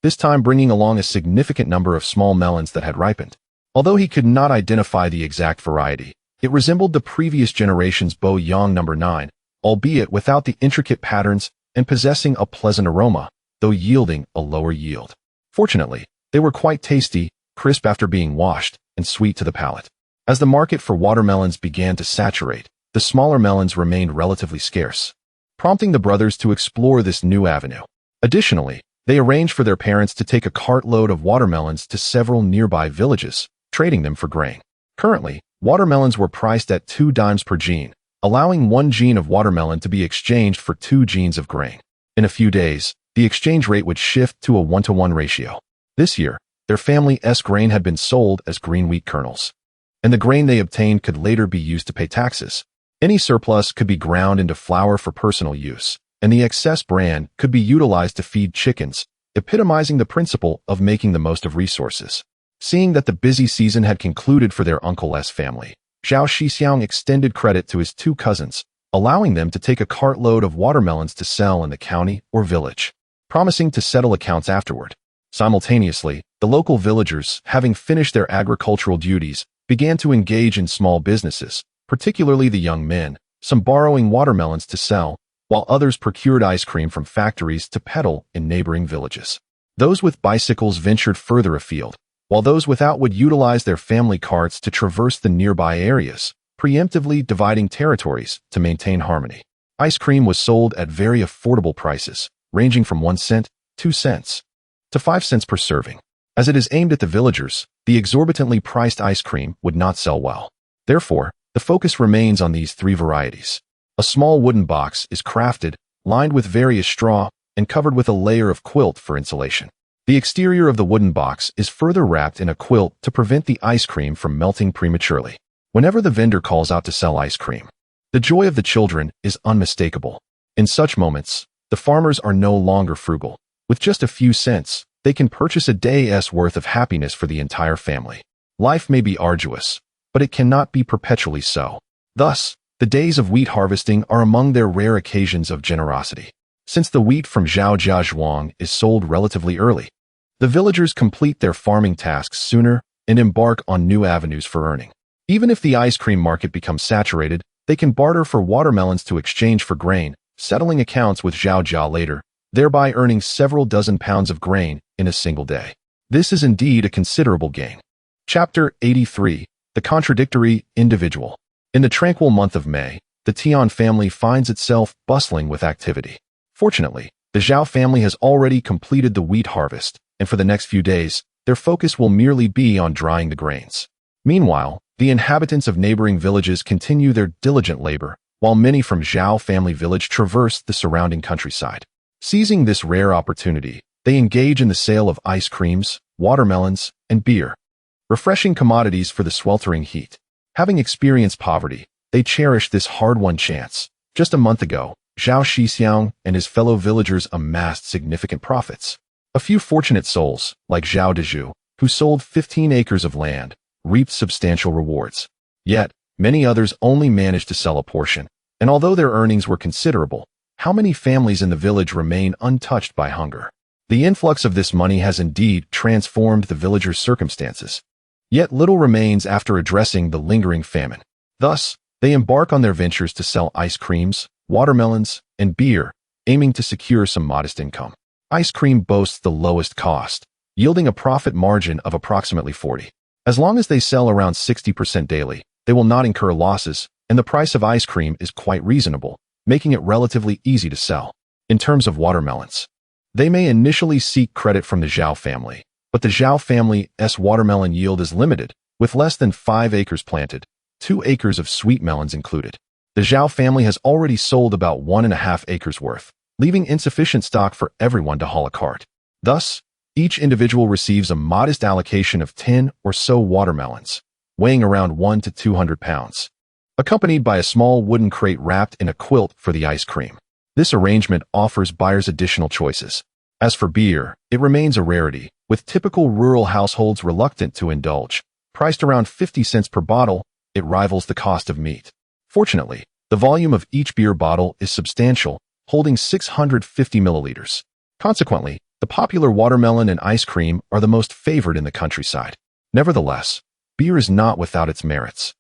[SPEAKER 1] this time bringing along a significant number of small melons that had ripened. Although he could not identify the exact variety, it resembled the previous generation's Bo Yang No. 9, albeit without the intricate patterns and possessing a pleasant aroma, though yielding a lower yield. Fortunately, they were quite tasty, crisp after being washed, and sweet to the palate. As the market for watermelons began to saturate, the smaller melons remained relatively scarce, prompting the brothers to explore this new avenue. Additionally, they arranged for their parents to take a cartload of watermelons to several nearby villages, trading them for grain. Currently, watermelons were priced at 2 dimes per gene, allowing 1 gene of watermelon to be exchanged for 2 genes of grain. In a few days, the exchange rate would shift to a 1-to-1 ratio. This year, their family's grain had been sold as green wheat kernels, and the grain they obtained could later be used to pay taxes. Any surplus could be ground into flour for personal use, and the excess bran could be utilized to feed chickens, epitomizing the principle of making the most of resources. Seeing that the busy season had concluded for their uncle's family, Zhao Shixiong extended credit to his 2 cousins, allowing them to take a cartload of watermelons to sell in the county or village, promising to settle accounts afterward. Simultaneously, the local villagers, having finished their agricultural duties, began to engage in small businesses, particularly the young men, some borrowing watermelons to sell, while others procured ice cream from factories to peddle in neighboring villages. Those with bicycles ventured further afield, while those without would utilize their family carts to traverse the nearby areas, preemptively dividing territories to maintain harmony. Ice cream was sold at very affordable prices, ranging from 1 cent, 2 cents, to 5 cents per serving. As it is aimed at the villagers, the exorbitantly priced ice cream would not sell well. Therefore, the focus remains on these 3 varieties. A small wooden box is crafted, lined with various straw, and covered with a layer of quilt for insulation. The exterior of the wooden box is further wrapped in a quilt to prevent the ice cream from melting prematurely. Whenever the vendor calls out to sell ice cream, the joy of the children is unmistakable. In such moments, the farmers are no longer frugal. With just a few cents, they can purchase a day's worth of happiness for the entire family. Life may be arduous, but it cannot be perpetually so. Thus, the days of wheat harvesting are among their rare occasions of generosity. Since the wheat from Zhao is sold relatively early, the villagers complete their farming tasks sooner and embark on new avenues for earning. Even if the ice cream market becomes saturated, they can barter for watermelons to exchange for grain, settling accounts with Zhao later, thereby earning several dozen pounds of grain in a single day. This is indeed a considerable gain. Chapter 83. The Contradictory Individual. In the tranquil month of May, the Tian family finds itself bustling with activity. Fortunately, the Zhao family has already completed the wheat harvest, and for the next few days, their focus will merely be on drying the grains. Meanwhile, the inhabitants of neighboring villages continue their diligent labor, while many from Zhao family village traverse the surrounding countryside. Seizing this rare opportunity, they engage in the sale of ice creams, watermelons, and beer, refreshing commodities for the sweltering heat. Having experienced poverty, they cherish this hard-won chance. Just a month ago, Zhao Shixiong and his fellow villagers amassed significant profits. A few fortunate souls, like Zhao Dezhu, who sold 15 acres of land, reaped substantial rewards. Yet, many others only managed to sell a portion, and although their earnings were considerable, how many families in the village remain untouched by hunger? The influx of this money has indeed transformed the villagers' circumstances. Yet little remains after addressing the lingering famine. Thus, they embark on their ventures to sell ice creams, watermelons, and beer, aiming to secure some modest income. Ice cream boasts the lowest cost, yielding a profit margin of approximately 40%. As long as they sell around 60% daily, they will not incur losses, and the price of ice cream is quite reasonable, making it relatively easy to sell. In terms of watermelons, they may initially seek credit from the Zhao family, but the Zhao family's watermelon yield is limited, with less than 5 acres planted, 2 acres of sweet melons included. The Zhao family has already sold about 1.5 acres worth, leaving insufficient stock for everyone to haul a cart. Thus, each individual receives a modest allocation of 10 or so watermelons, weighing around 1 to 200 pounds, accompanied by a small wooden crate wrapped in a quilt for the ice cream. This arrangement offers buyers additional choices. As for beer, it remains a rarity, with typical rural households reluctant to indulge. Priced around 50 cents per bottle, it rivals the cost of meat. Fortunately, the volume of each beer bottle is substantial, holding 650 milliliters. Consequently, the popular watermelon and ice cream are the most favored in the countryside. Nevertheless, beer is not without its merits.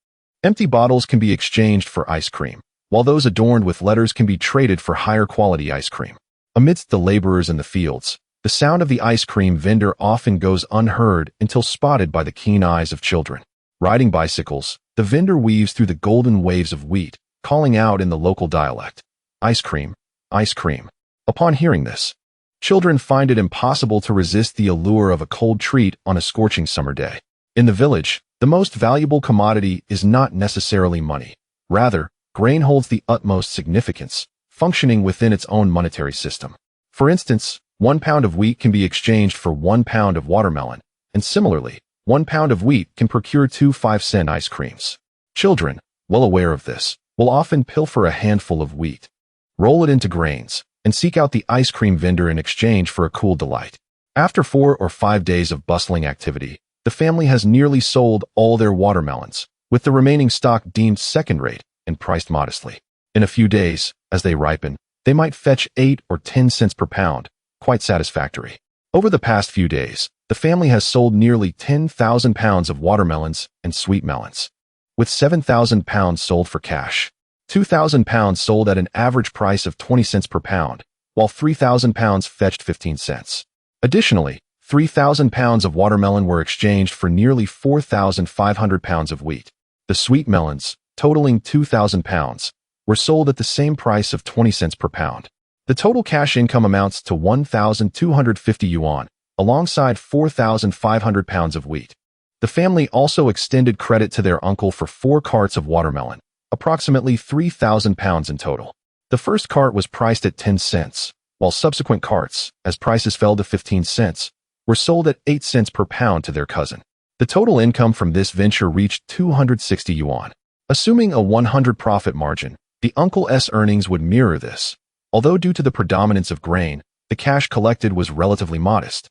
[SPEAKER 1] Empty bottles can be exchanged for ice cream, while those adorned with letters can be traded for higher quality ice cream. Amidst the laborers in the fields, the sound of the ice cream vendor often goes unheard until spotted by the keen eyes of children. Riding bicycles, the vendor weaves through the golden waves of wheat, calling out in the local dialect, "Ice cream, ice cream." Upon hearing this, children find it impossible to resist the allure of a cold treat on a scorching summer day. In the village, the most valuable commodity is not necessarily money. Rather, grain holds the utmost significance, functioning within its own monetary system. For instance, 1 pound of wheat can be exchanged for 1 pound of watermelon, and similarly, 1 pound of wheat can procure 2 5-cent ice creams. Children, well aware of this, will often pilfer a handful of wheat, roll it into grains, and seek out the ice cream vendor in exchange for a cool delight. After 4 or 5 days of bustling activity, the family has nearly sold all their watermelons, with the remaining stock deemed second-rate and priced modestly. In a few days, as they ripen, they might fetch 8 or 10 cents per pound, quite satisfactory. Over the past few days, the family has sold nearly 10,000 pounds of watermelons and sweet melons, with 7,000 pounds sold for cash, 2,000 pounds sold at an average price of 20 cents per pound, while 3,000 pounds fetched 15 cents. Additionally, 3,000 pounds of watermelon were exchanged for nearly 4,500 pounds of wheat. The sweet melons, totaling 2,000 pounds, were sold at the same price of 20 cents per pound. The total cash income amounts to 1,250 yuan, alongside 4,500 pounds of wheat. The family also extended credit to their uncle for 4 carts of watermelon, approximately 3,000 pounds in total. The first cart was priced at 10 cents, while subsequent carts, as prices fell to 15 cents, were sold at 8 cents per pound to their cousin. The total income from this venture reached 260 yuan. Assuming a 100 profit margin, the uncle's earnings would mirror this, although due to the predominance of grain, the cash collected was relatively modest,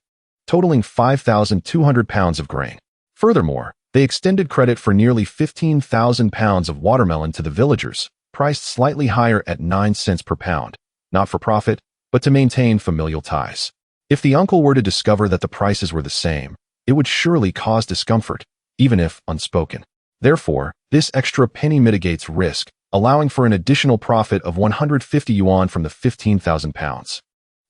[SPEAKER 1] totaling 5,200 pounds of grain. Furthermore, they extended credit for nearly 15,000 pounds of watermelon to the villagers, priced slightly higher at 9 cents per pound, not for profit, but to maintain familial ties. If the uncle were to discover that the prices were the same, it would surely cause discomfort, even if unspoken. Therefore, this extra penny mitigates risk, allowing for an additional profit of 150 yuan from the 15,000 pounds.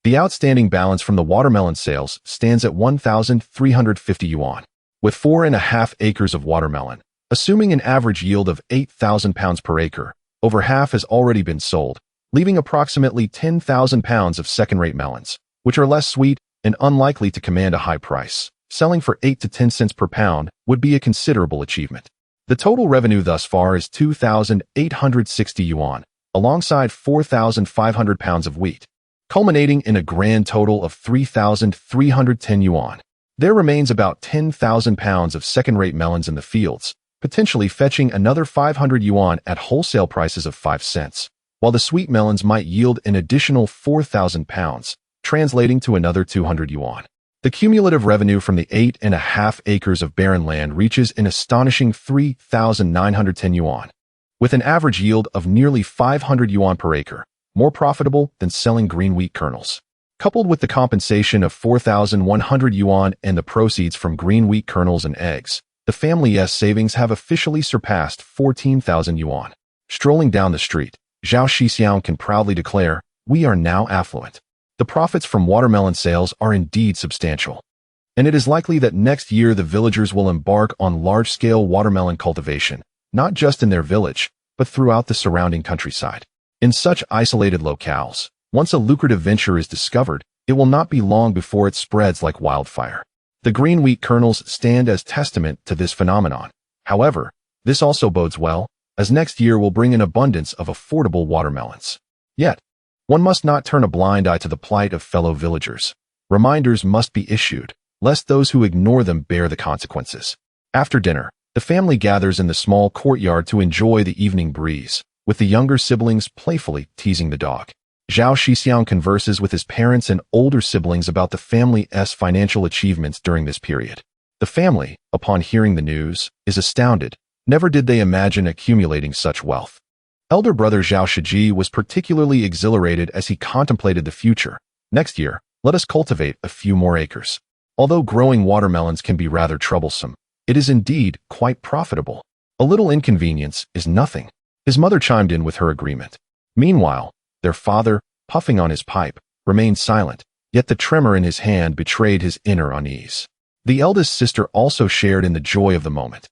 [SPEAKER 1] The outstanding balance from the watermelon sales stands at 1,350 yuan. With 4.5 acres of watermelon, assuming an average yield of 8,000 pounds per acre, over half has already been sold, leaving approximately 10,000 pounds of second-rate melons, which are less sweet and unlikely to command a high price. Selling for 8 to 10 cents per pound would be a considerable achievement. The total revenue thus far is 2,860 yuan, alongside 4,500 pounds of wheat, culminating in a grand total of 3,310 yuan. There remains about 10,000 pounds of second-rate melons in the fields, potentially fetching another 500 yuan at wholesale prices of 5 cents, while the sweet melons might yield an additional 4,000 pounds, translating to another 200 yuan. The cumulative revenue from the 8.5 acres of barren land reaches an astonishing 3,910 yuan, with an average yield of nearly 500 yuan per acre, more profitable than selling green wheat kernels. Coupled with the compensation of 4,100 yuan and the proceeds from green wheat kernels and eggs, the family's savings have officially surpassed 14,000 yuan. Strolling down the street, Zhao Shixiong can proudly declare, "We are now affluent." The profits from watermelon sales are indeed substantial, and it is likely that next year the villagers will embark on large-scale watermelon cultivation, not just in their village, but throughout the surrounding countryside. In such isolated locales, once a lucrative venture is discovered, it will not be long before it spreads like wildfire. The green wheat kernels stand as testament to this phenomenon. However, this also bodes well, as next year will bring an abundance of affordable watermelons. Yet, one must not turn a blind eye to the plight of fellow villagers. Reminders must be issued, lest those who ignore them bear the consequences. After dinner, The family gathers in the small courtyard to enjoy the evening breeze, with the younger siblings playfully teasing the dog. Zhao Shixiong converses with his parents and older siblings about the family's financial achievements during this period. The family, upon hearing the news, is astounded. Never did they imagine accumulating such wealth. Elder brother Zhao Shiji was particularly exhilarated as he contemplated the future. Next year, let us cultivate a few more acres. Although growing watermelons can be rather troublesome, it is indeed quite profitable. A little inconvenience is nothing. His mother chimed in with her agreement. Meanwhile, their father, puffing on his pipe, remained silent, yet the tremor in his hand betrayed his inner unease. The eldest sister also shared in the joy of the moment.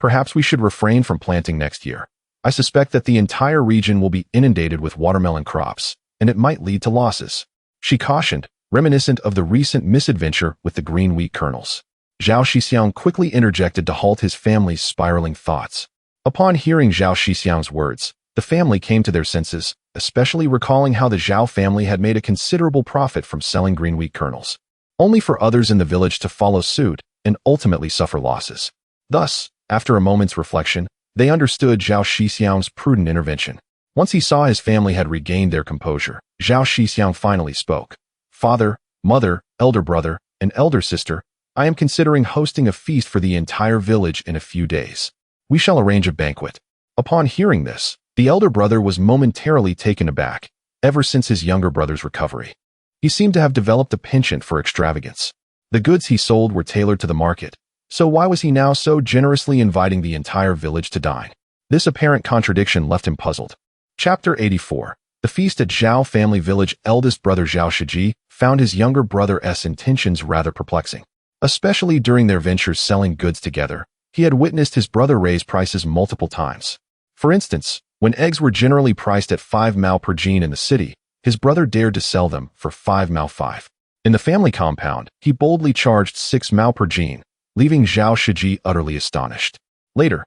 [SPEAKER 1] Perhaps we should refrain from planting next year. I suspect that the entire region will be inundated with watermelon crops, and it might lead to losses. She cautioned, reminiscent of the recent misadventure with the green wheat kernels. Zhao Shixiong quickly interjected to halt his family's spiraling thoughts. Upon hearing Zhao Shixiong's words, the family came to their senses, especially recalling how the Zhao family had made a considerable profit from selling green wheat kernels, only for others in the village to follow suit and ultimately suffer losses. Thus, after a moment's reflection, they understood Zhao Shixiong's prudent intervention. Once he saw his family had regained their composure, Zhao Shixiong finally spoke. Father, mother, elder brother, and elder sister, I am considering hosting a feast for the entire village in a few days. We shall arrange a banquet. Upon hearing this, the elder brother was momentarily taken aback, ever since his younger brother's recovery. He seemed to have developed a penchant for extravagance. The goods he sold were tailored to the market, so why was he now so generously inviting the entire village to dine? This apparent contradiction left him puzzled. Chapter 84. The feast at Zhao family village. Eldest brother Zhao Shiji found his younger brother's intentions rather perplexing. Especially during their ventures selling goods together, he had witnessed his brother raise prices multiple times. For instance, when eggs were generally priced at 5 mao per jean in the city, his brother dared to sell them for 5 mao 5. In the family compound, he boldly charged 6 mao per jean, leaving Zhao Shiji utterly astonished. Later,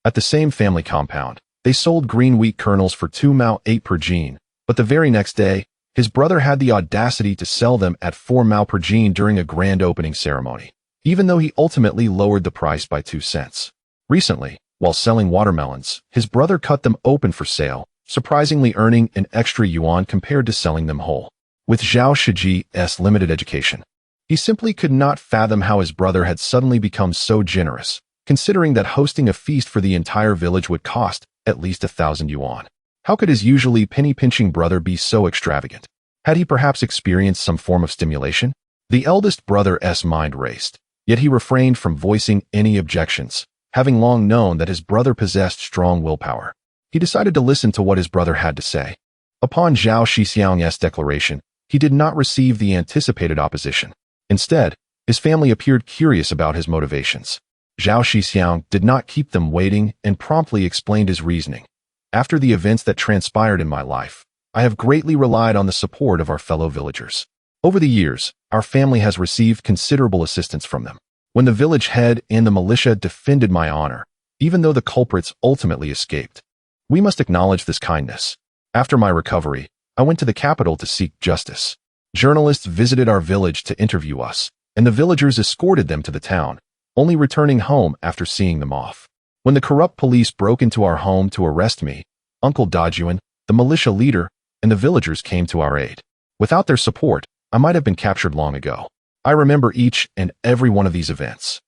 [SPEAKER 1] at the same family compound, they sold green wheat kernels for 2 mao 8 per jean, but the very next day, his brother had the audacity to sell them at 4 mao per jean during a grand opening ceremony, even though he ultimately lowered the price by 2 cents. Recently, while selling watermelons, his brother cut them open for sale, surprisingly earning an extra yuan compared to selling them whole. With Zhao Shiji's limited education, he simply could not fathom how his brother had suddenly become so generous, considering that hosting a feast for the entire village would cost at least 1,000 yuan. How could his usually penny-pinching brother be so extravagant? Had he perhaps experienced some form of stimulation? The eldest brother's mind raced, yet he refrained from voicing any objections, having long known that his brother possessed strong willpower. He decided to listen to what his brother had to say. Upon Zhao Shixiong's declaration, he did not receive the anticipated opposition. Instead, his family appeared curious about his motivations. Zhao Shixiong did not keep them waiting and promptly explained his reasoning. After the events that transpired in my life, I have greatly relied on the support of our fellow villagers. Over the years, our family has received considerable assistance from them. When the village head and the militia defended my honor, even though the culprits ultimately escaped. We must acknowledge this kindness. After my recovery, I went to the capital to seek justice. Journalists visited our village to interview us, and the villagers escorted them to the town, only returning home after seeing them off. When the corrupt police broke into our home to arrest me, Uncle Dajuan, the militia leader, and the villagers came to our aid. Without their support, I might have been captured long ago. I remember each and every one of these events.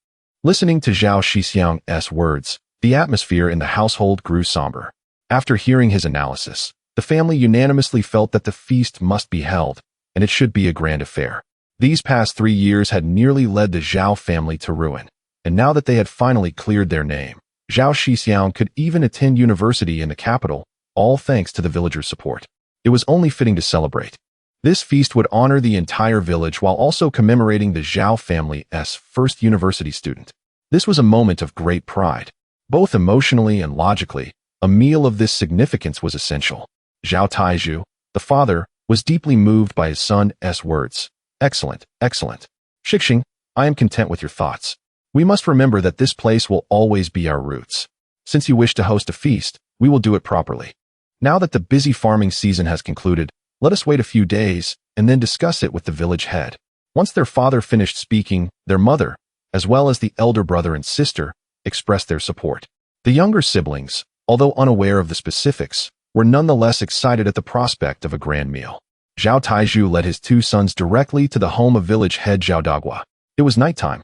[SPEAKER 1] Listening to Zhao Shixiong's words, the atmosphere in the household grew somber. After hearing his analysis, the family unanimously felt that the feast must be held, and it should be a grand affair. These past 3 years had nearly led the Zhao family to ruin, and now that they had finally cleared their name, Zhao Shixiong could even attend university in the capital, all thanks to the villagers' support. It was only fitting to celebrate. This feast would honor the entire village while also commemorating the Zhao family's first university student. This was a moment of great pride. Both emotionally and logically, a meal of this significance was essential. Zhao Taizhu, the father, was deeply moved by his son's words. Excellent, excellent. Shixiong, I am content with your thoughts. We must remember that this place will always be our roots. Since you wish to host a feast, we will do it properly. Now that the busy farming season has concluded, let us wait a few days and then discuss it with the village head. Once their father finished speaking, their mother, as well as the elder brother and sister, expressed their support. The younger siblings, although unaware of the specifics, were nonetheless excited at the prospect of a grand meal. Zhao Taizhu led his two sons directly to the home of village head Zhao Dagua. It was nighttime,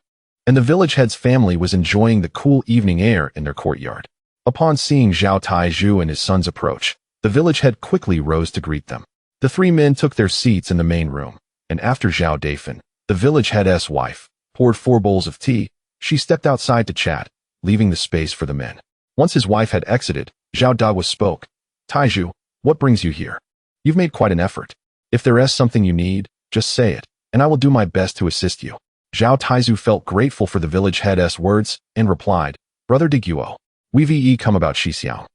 [SPEAKER 1] and the village head's family was enjoying the cool evening air in their courtyard. Upon seeing Zhao Taizhu and his sons approach, the village head quickly rose to greet them. The three men took their seats in the main room, and after Zhao Dafan, the village head's wife, poured 4 bowls of tea, she stepped outside to chat, leaving the space for the men. Once his wife had exited, Zhao Dagua spoke. Taizhu, what brings you here? You've made quite an effort. If there is something you need, just say it, and I will do my best to assist you. Zhao Taizhu felt grateful for the village head's words and replied, Brother Diguo, we've come about Shixiong.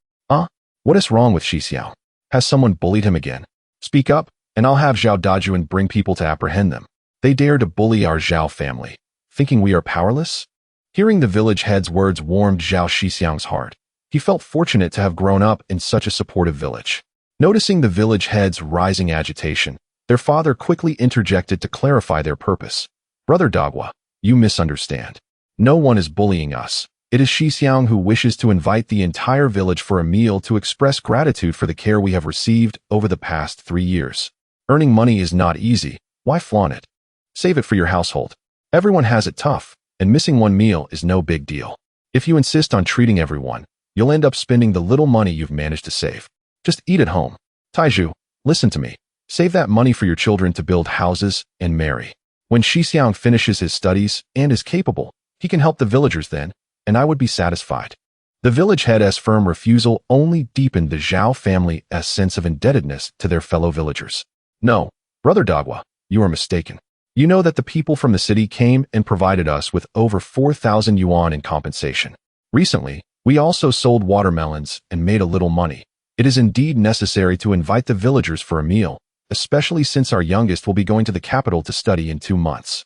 [SPEAKER 1] What is wrong with Shixiong? Has someone bullied him again? Speak up, and I'll have Zhao Dajuan bring people to apprehend them. They dare to bully our Zhao family, thinking we are powerless? Hearing the village head's words warmed Zhao Shixiong's heart. He felt fortunate to have grown up in such a supportive village. Noticing the village head's rising agitation, their father quickly interjected to clarify their purpose. Brother Dagua, you misunderstand. No one is bullying us. It is Shixiong who wishes to invite the entire village for a meal to express gratitude for the care we have received over the past 3 years. Earning money is not easy. Why flaunt it? Save it for your household. Everyone has it tough, and missing one meal is no big deal. If you insist on treating everyone, you'll end up spending the little money you've managed to save. Just eat at home. Taizhu, listen to me. Save that money for your children to build houses and marry. When Shixiong finishes his studies and is capable, he can help the villagers then, and I would be satisfied. The village head's firm refusal only deepened the Zhao family's sense of indebtedness to their fellow villagers. No, Brother Dagua, you are mistaken. You know that the people from the city came and provided us with over 4,000 yuan in compensation. Recently, we also sold watermelons and made a little money. It is indeed necessary to invite the villagers for a meal, especially since our youngest will be going to the capital to study in 2 months.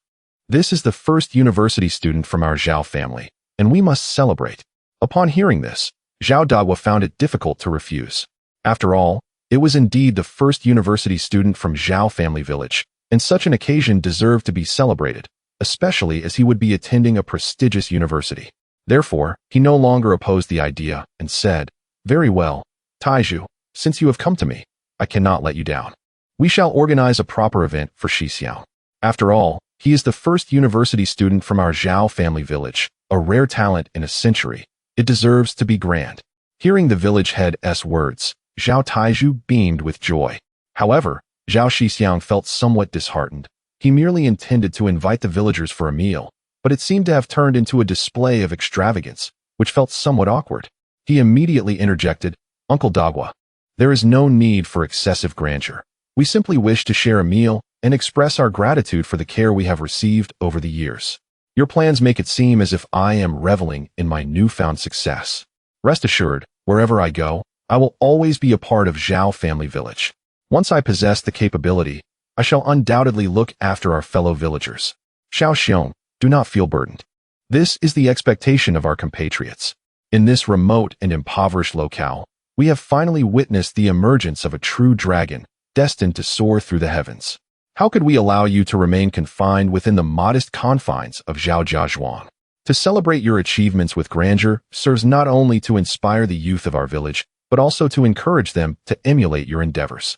[SPEAKER 1] This is the first university student from our Zhao family, and we must celebrate. Upon hearing this, Zhao Dagua found it difficult to refuse. After all, it was indeed the first university student from Zhao family village, and such an occasion deserved to be celebrated, especially as he would be attending a prestigious university. Therefore, he no longer opposed the idea and said, Very well, Taizhu, since you have come to me, I cannot let you down. We shall organize a proper event for Shixiong. After all, he is the first university student from our Zhao family village, a rare talent in a century. It deserves to be grand. Hearing the village head's words, Zhao Taizhu beamed with joy. However, Zhao Shixiong felt somewhat disheartened. He merely intended to invite the villagers for a meal, but it seemed to have turned into a display of extravagance, which felt somewhat awkward. He immediately interjected, Uncle Dagua, there is no need for excessive grandeur. We simply wish to share a meal and express our gratitude for the care we have received over the years. Your plans make it seem as if I am reveling in my newfound success. Rest assured, wherever I go, I will always be a part of Zhao family village. Once I possess the capability, I shall undoubtedly look after our fellow villagers. Zhao Shixiong, do not feel burdened. This is the expectation of our compatriots. In this remote and impoverished locale, we have finally witnessed the emergence of a true dragon, destined to soar through the heavens. How could we allow you to remain confined within the modest confines of Zhao Jiazhuang? To celebrate your achievements with grandeur serves not only to inspire the youth of our village, but also to encourage them to emulate your endeavors.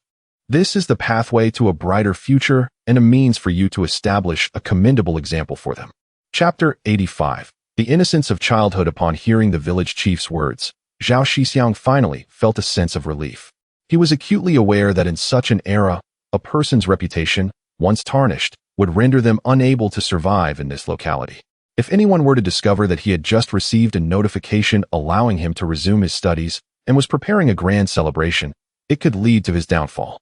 [SPEAKER 1] This is the pathway to a brighter future and a means for you to establish a commendable example for them. Chapter 85. The innocence of childhood. Upon hearing the village chief's words, Zhao Shixiong finally felt a sense of relief. He was acutely aware that in such an era, a person's reputation, once tarnished, would render them unable to survive in this locality. If anyone were to discover that he had just received a notification allowing him to resume his studies and was preparing a grand celebration, it could lead to his downfall.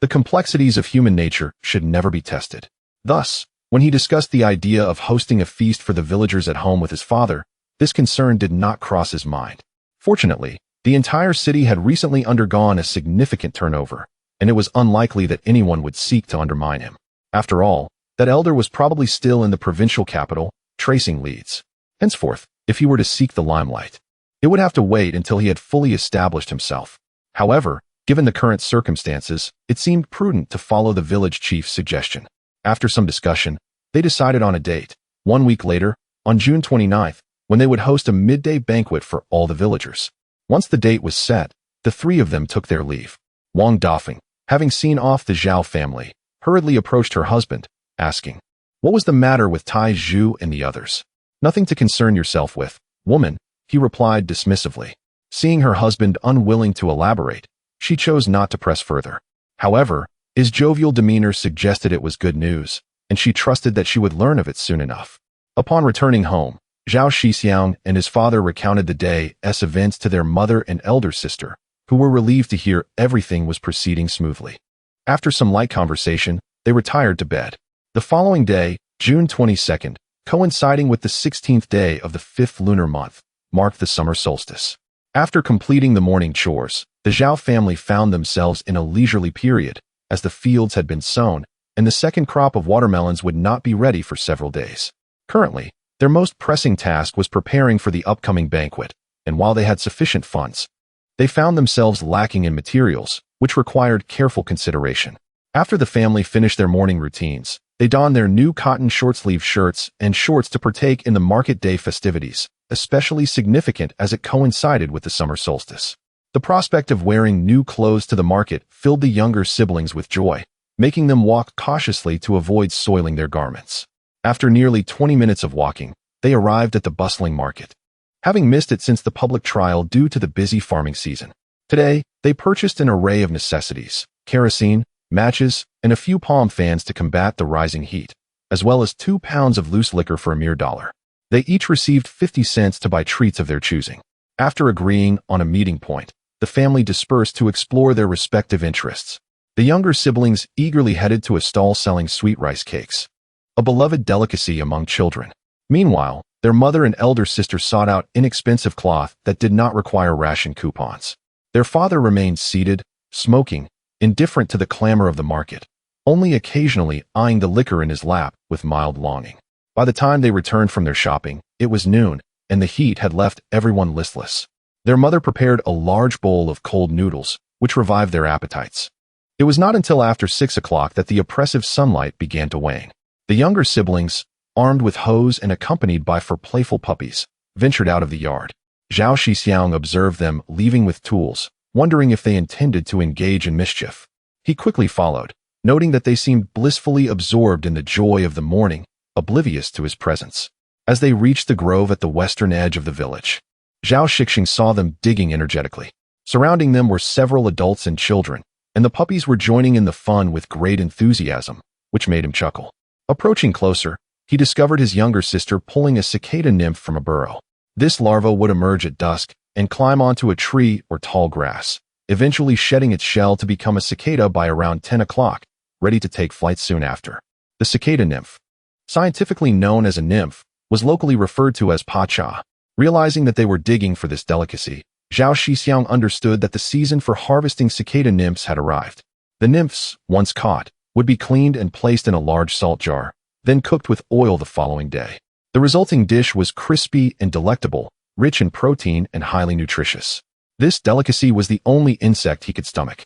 [SPEAKER 1] The complexities of human nature should never be tested. Thus, when he discussed the idea of hosting a feast for the villagers at home with his father, this concern did not cross his mind. Fortunately, the entire city had recently undergone a significant turnover, and it was unlikely that anyone would seek to undermine him. After all, that elder was probably still in the provincial capital, tracing leads. Henceforth, if he were to seek the limelight, it would have to wait until he had fully established himself. However, given the current circumstances, it seemed prudent to follow the village chief's suggestion. After some discussion, they decided on a date. 1 week later, on June 29th, when they would host a midday banquet for all the villagers. Once the date was set, the three of them took their leave. Wang Dafeng, having seen off the Zhao family, hurriedly approached her husband, asking, "What was the matter with Tai Zhu and the others?" "Nothing to concern yourself with, woman," he replied dismissively. Seeing her husband unwilling to elaborate, she chose not to press further. However, his jovial demeanor suggested it was good news, and she trusted that she would learn of it soon enough. Upon returning home, Zhao Shixiong and his father recounted the day's events to their mother and elder sister, who were relieved to hear everything was proceeding smoothly. After some light conversation, they retired to bed. The following day, June 22nd, coinciding with the 16th day of the 5th lunar month, marked the summer solstice. After completing the morning chores, the Zhao family found themselves in a leisurely period, as the fields had been sown, and the second crop of watermelons would not be ready for several days. Currently, their most pressing task was preparing for the upcoming banquet, and while they had sufficient funds, they found themselves lacking in materials, which required careful consideration. After the family finished their morning routines, they donned their new cotton short-sleeve shirts and shorts to partake in the market day festivities, especially significant as it coincided with the summer solstice. The prospect of wearing new clothes to the market filled the younger siblings with joy, making them walk cautiously to avoid soiling their garments. After nearly 20 minutes of walking, they arrived at the bustling market, having missed it since the public trial due to the busy farming season. Today, they purchased an array of necessities, kerosene, matches, and a few palm fans to combat the rising heat, as well as 2 pounds of loose liquor for a mere $1. They each received 50 cents to buy treats of their choosing. After agreeing on a meeting point, the family dispersed to explore their respective interests. The younger siblings eagerly headed to a stall selling sweet rice cakes, a beloved delicacy among children. Meanwhile, their mother and elder sister sought out inexpensive cloth that did not require ration coupons. Their father remained seated, smoking, indifferent to the clamor of the market, only occasionally eyeing the liquor in his lap with mild longing. By the time they returned from their shopping, it was noon, and the heat had left everyone listless. Their mother prepared a large bowl of cold noodles, which revived their appetites. It was not until after 6 o'clock that the oppressive sunlight began to wane. The younger siblings, armed with hoes and accompanied by 4 playful puppies, ventured out of the yard. Zhao Shixiong observed them leaving with tools, wondering if they intended to engage in mischief. He quickly followed, noting that they seemed blissfully absorbed in the joy of the morning, oblivious to his presence. As they reached the grove at the western edge of the village, Zhao Shixiong saw them digging energetically. Surrounding them were several adults and children, and the puppies were joining in the fun with great enthusiasm, which made him chuckle. Approaching closer, he discovered his younger sister pulling a cicada nymph from a burrow. This larva would emerge at dusk and climb onto a tree or tall grass, eventually shedding its shell to become a cicada by around 10 o'clock, ready to take flight soon after. The cicada nymph, scientifically known as a nymph, was locally referred to as pacha. Realizing that they were digging for this delicacy, Zhao Shixiong understood that the season for harvesting cicada nymphs had arrived. The nymphs, once caught, would be cleaned and placed in a large salt jar, then cooked with oil the following day. The resulting dish was crispy and delectable, rich in protein and highly nutritious. This delicacy was the only insect he could stomach,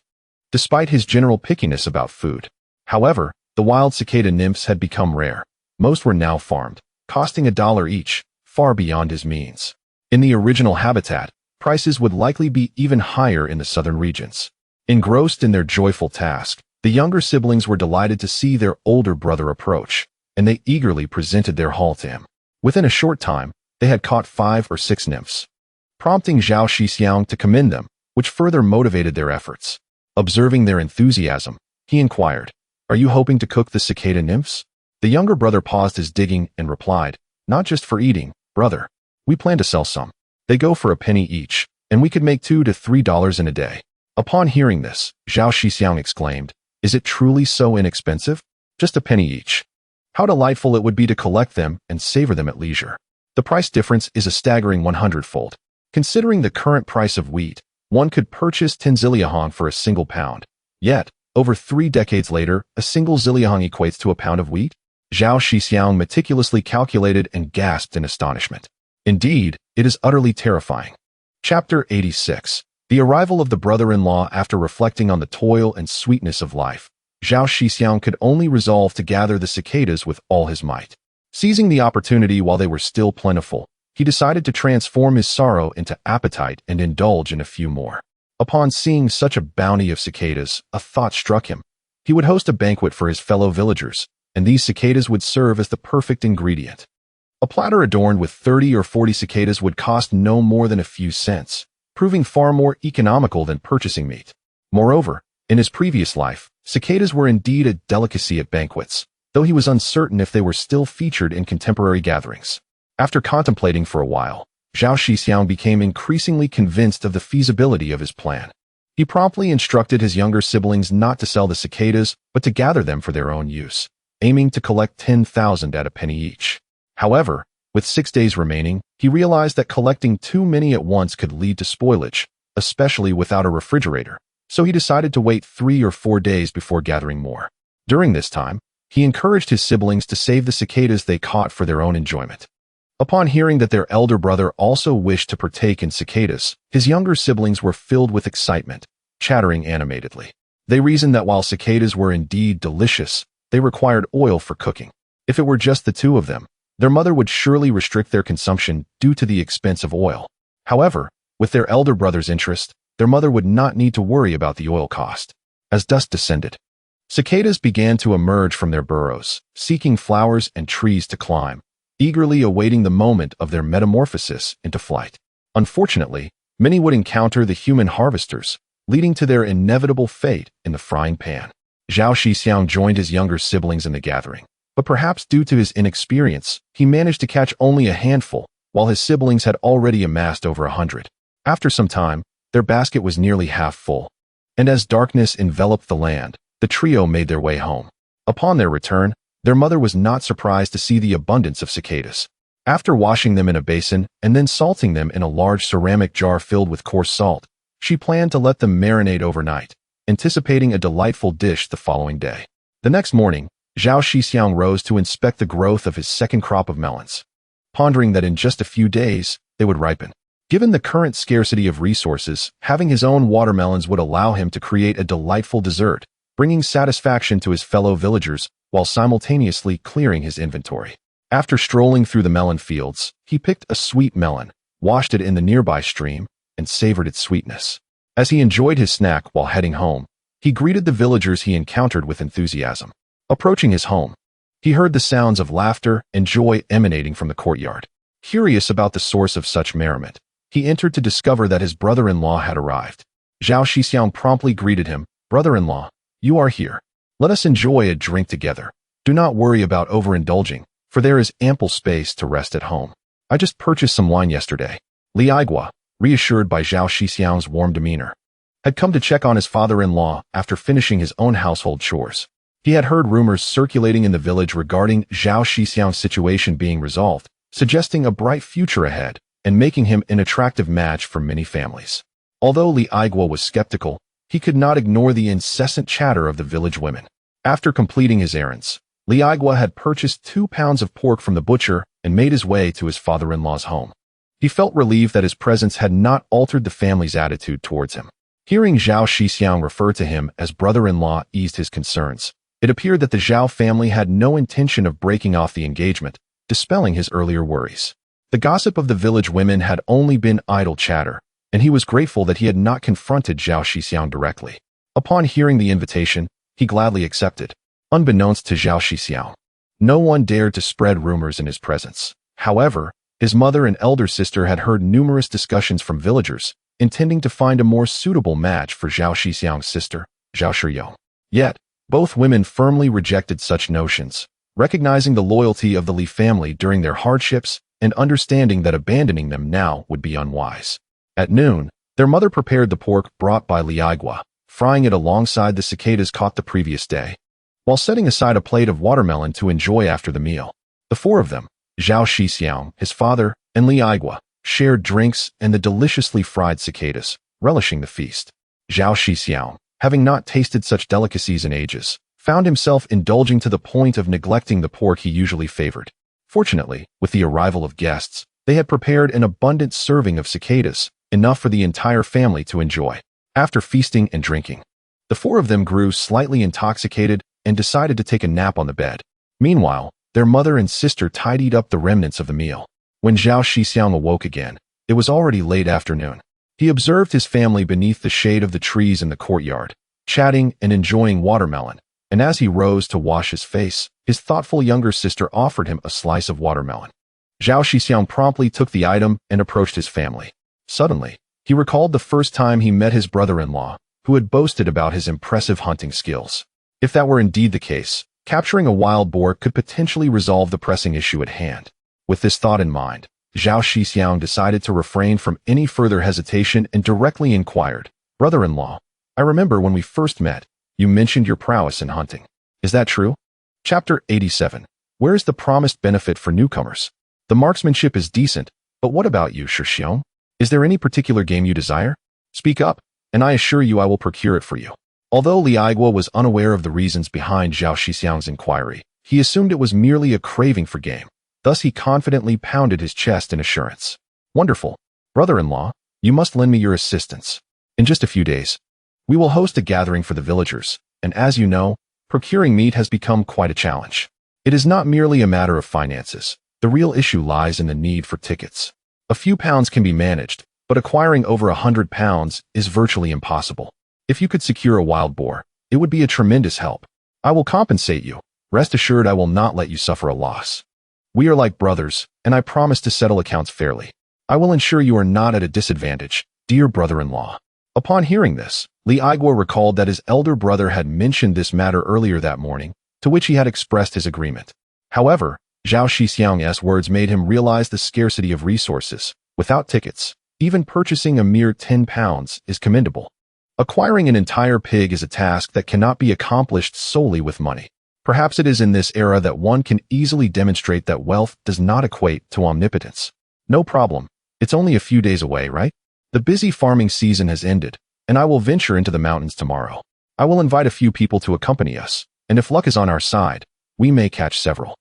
[SPEAKER 1] despite his general pickiness about food. However, the wild cicada nymphs had become rare. Most were now farmed, costing $1 each, far beyond his means. In the original habitat, prices would likely be even higher in the southern regions. Engrossed in their joyful task, the younger siblings were delighted to see their older brother approach, and they eagerly presented their haul to him. Within a short time, they had caught 5 or 6 nymphs, prompting Zhao Shixiong to commend them, which further motivated their efforts. Observing their enthusiasm, he inquired, "Are you hoping to cook the cicada nymphs?" The younger brother paused his digging and replied, "Not just for eating, brother. We plan to sell some. They go for a penny each, and we could make $2 to $3 in a day." Upon hearing this, Zhao Shixiong exclaimed, "Is it truly so inexpensive? Just a penny each. How delightful it would be to collect them and savor them at leisure." The price difference is a staggering 100-fold. Considering the current price of wheat, one could purchase 10 zilliahong for a single pound. Yet, over 3 decades later, a single zilliahong equates to a pound of wheat? Zhao Shixiong meticulously calculated and gasped in astonishment. Indeed, it is utterly terrifying. Chapter 86. The arrival of the brother-in-law. After reflecting on the toil and sweetness of life, Zhao Shixiong could only resolve to gather the cicadas with all his might. Seizing the opportunity while they were still plentiful, he decided to transform his sorrow into appetite and indulge in a few more. Upon seeing such a bounty of cicadas, a thought struck him. He would host a banquet for his fellow villagers, and these cicadas would serve as the perfect ingredient. A platter adorned with 30 or 40 cicadas would cost no more than a few cents, proving far more economical than purchasing meat. Moreover, in his previous life, cicadas were indeed a delicacy at banquets, though he was uncertain if they were still featured in contemporary gatherings. After contemplating for a while, Zhao Shixiong became increasingly convinced of the feasibility of his plan. He promptly instructed his younger siblings not to sell the cicadas, but to gather them for their own use, aiming to collect 10,000 at a penny each. However, with 6 days remaining, he realized that collecting too many at once could lead to spoilage, especially without a refrigerator, so he decided to wait 3 or 4 days before gathering more. During this time, he encouraged his siblings to save the cicadas they caught for their own enjoyment. Upon hearing that their elder brother also wished to partake in cicadas, his younger siblings were filled with excitement, chattering animatedly. They reasoned that while cicadas were indeed delicious, they required oil for cooking. If it were just the two of them, their mother would surely restrict their consumption due to the expense of oil. However, with their elder brother's interest, their mother would not need to worry about the oil cost. As dusk descended, cicadas began to emerge from their burrows, seeking flowers and trees to climb, eagerly awaiting the moment of their metamorphosis into flight. Unfortunately, many would encounter the human harvesters, leading to their inevitable fate in the frying pan. Zhao Shixiong joined his younger siblings in the gathering, but perhaps due to his inexperience, he managed to catch only a handful, while his siblings had already amassed over 100. After some time, their basket was nearly half full, and as darkness enveloped the land, the trio made their way home. Upon their return, their mother was not surprised to see the abundance of cicadas. After washing them in a basin and then salting them in a large ceramic jar filled with coarse salt, she planned to let them marinate overnight, anticipating a delightful dish the following day. The next morning, Zhao Shixiong rose to inspect the growth of his second crop of melons, pondering that in just a few days, they would ripen. Given the current scarcity of resources, having his own watermelons would allow him to create a delightful dessert, bringing satisfaction to his fellow villagers while simultaneously clearing his inventory. After strolling through the melon fields, he picked a sweet melon, washed it in the nearby stream, and savored its sweetness. As he enjoyed his snack while heading home, he greeted the villagers he encountered with enthusiasm. Approaching his home, he heard the sounds of laughter and joy emanating from the courtyard. Curious about the source of such merriment, he entered to discover that his brother-in-law had arrived. Zhao Shixiong promptly greeted him, "Brother-in-law, you are here. Let us enjoy a drink together. Do not worry about overindulging, for there is ample space to rest at home. I just purchased some wine yesterday." Li Aigua, reassured by Zhao Shixiong's warm demeanor, had come to check on his father-in-law after finishing his own household chores. He had heard rumors circulating in the village regarding Zhao Shixiong's situation being resolved, suggesting a bright future ahead and making him an attractive match for many families. Although Li Aigua was skeptical, he could not ignore the incessant chatter of the village women. After completing his errands, Li Aigua had purchased 2 pounds of pork from the butcher and made his way to his father-in-law's home. He felt relieved that his presence had not altered the family's attitude towards him. Hearing Zhao Shixiong refer to him as brother-in-law eased his concerns. It appeared that the Zhao family had no intention of breaking off the engagement, dispelling his earlier worries. The gossip of the village women had only been idle chatter, and he was grateful that he had not confronted Zhao Shixiong directly. Upon hearing the invitation, he gladly accepted. Unbeknownst to Zhao Shixiong, no one dared to spread rumors in his presence. However, his mother and elder sister had heard numerous discussions from villagers, intending to find a more suitable match for Zhao Shixiong's sister, Zhao Shixiong. Yet, both women firmly rejected such notions, recognizing the loyalty of the Li family during their hardships and understanding that abandoning them now would be unwise. At noon, their mother prepared the pork brought by Li Aigua, frying it alongside the cicadas caught the previous day, while setting aside a plate of watermelon to enjoy after the meal. The four of them, Zhao Shixiong, his father, and Li Aigua, shared drinks and the deliciously fried cicadas, relishing the feast. Zhao Shixiong, having not tasted such delicacies in ages, found himself indulging to the point of neglecting the pork he usually favored. Fortunately, with the arrival of guests, they had prepared an abundant serving of cicadas, enough for the entire family to enjoy. After feasting and drinking, the four of them grew slightly intoxicated and decided to take a nap on the bed. Meanwhile, their mother and sister tidied up the remnants of the meal. When Zhao Shixiong awoke again, it was already late afternoon. He observed his family beneath the shade of the trees in the courtyard, chatting and enjoying watermelon, and as he rose to wash his face, his thoughtful younger sister offered him a slice of watermelon. Zhao Shixiong promptly took the item and approached his family. Suddenly, he recalled the first time he met his brother-in-law, who had boasted about his impressive hunting skills. If that were indeed the case, capturing a wild boar could potentially resolve the pressing issue at hand. With this thought in mind, Zhao Shixiong decided to refrain from any further hesitation and directly inquired, "Brother-in-law, I remember when we first met, you mentioned your prowess in hunting. Is that true?" Chapter 87. Where is the promised benefit for newcomers? The marksmanship is decent, but what about you, Shixiong? Is there any particular game you desire? Speak up, and I assure you I will procure it for you. Although Li Aigua was unaware of the reasons behind Zhao Shixiong's inquiry, he assumed it was merely a craving for game. Thus he confidently pounded his chest in assurance. "Wonderful. Brother-in-law, you must lend me your assistance. In just a few days, we will host a gathering for the villagers, and as you know, procuring meat has become quite a challenge. It is not merely a matter of finances. The real issue lies in the need for tickets. A few pounds can be managed, but acquiring over 100 pounds is virtually impossible. If you could secure a wild boar, it would be a tremendous help. I will compensate you. Rest assured I will not let you suffer a loss. We are like brothers, and I promise to settle accounts fairly. I will ensure you are not at a disadvantage, dear brother-in-law." Upon hearing this, Li Aigua recalled that his elder brother had mentioned this matter earlier that morning, to which he had expressed his agreement. However, Zhao Shixiong's words made him realize the scarcity of resources. Without tickets, even purchasing a mere 10 pounds is commendable. Acquiring an entire pig is a task that cannot be accomplished solely with money. Perhaps it is in this era that one can easily demonstrate that wealth does not equate to omnipotence. No problem. It's only a few days away, right? The busy farming season has ended, and I will venture into the mountains tomorrow. I will invite a few people to accompany us, and if luck is on our side, we may catch several.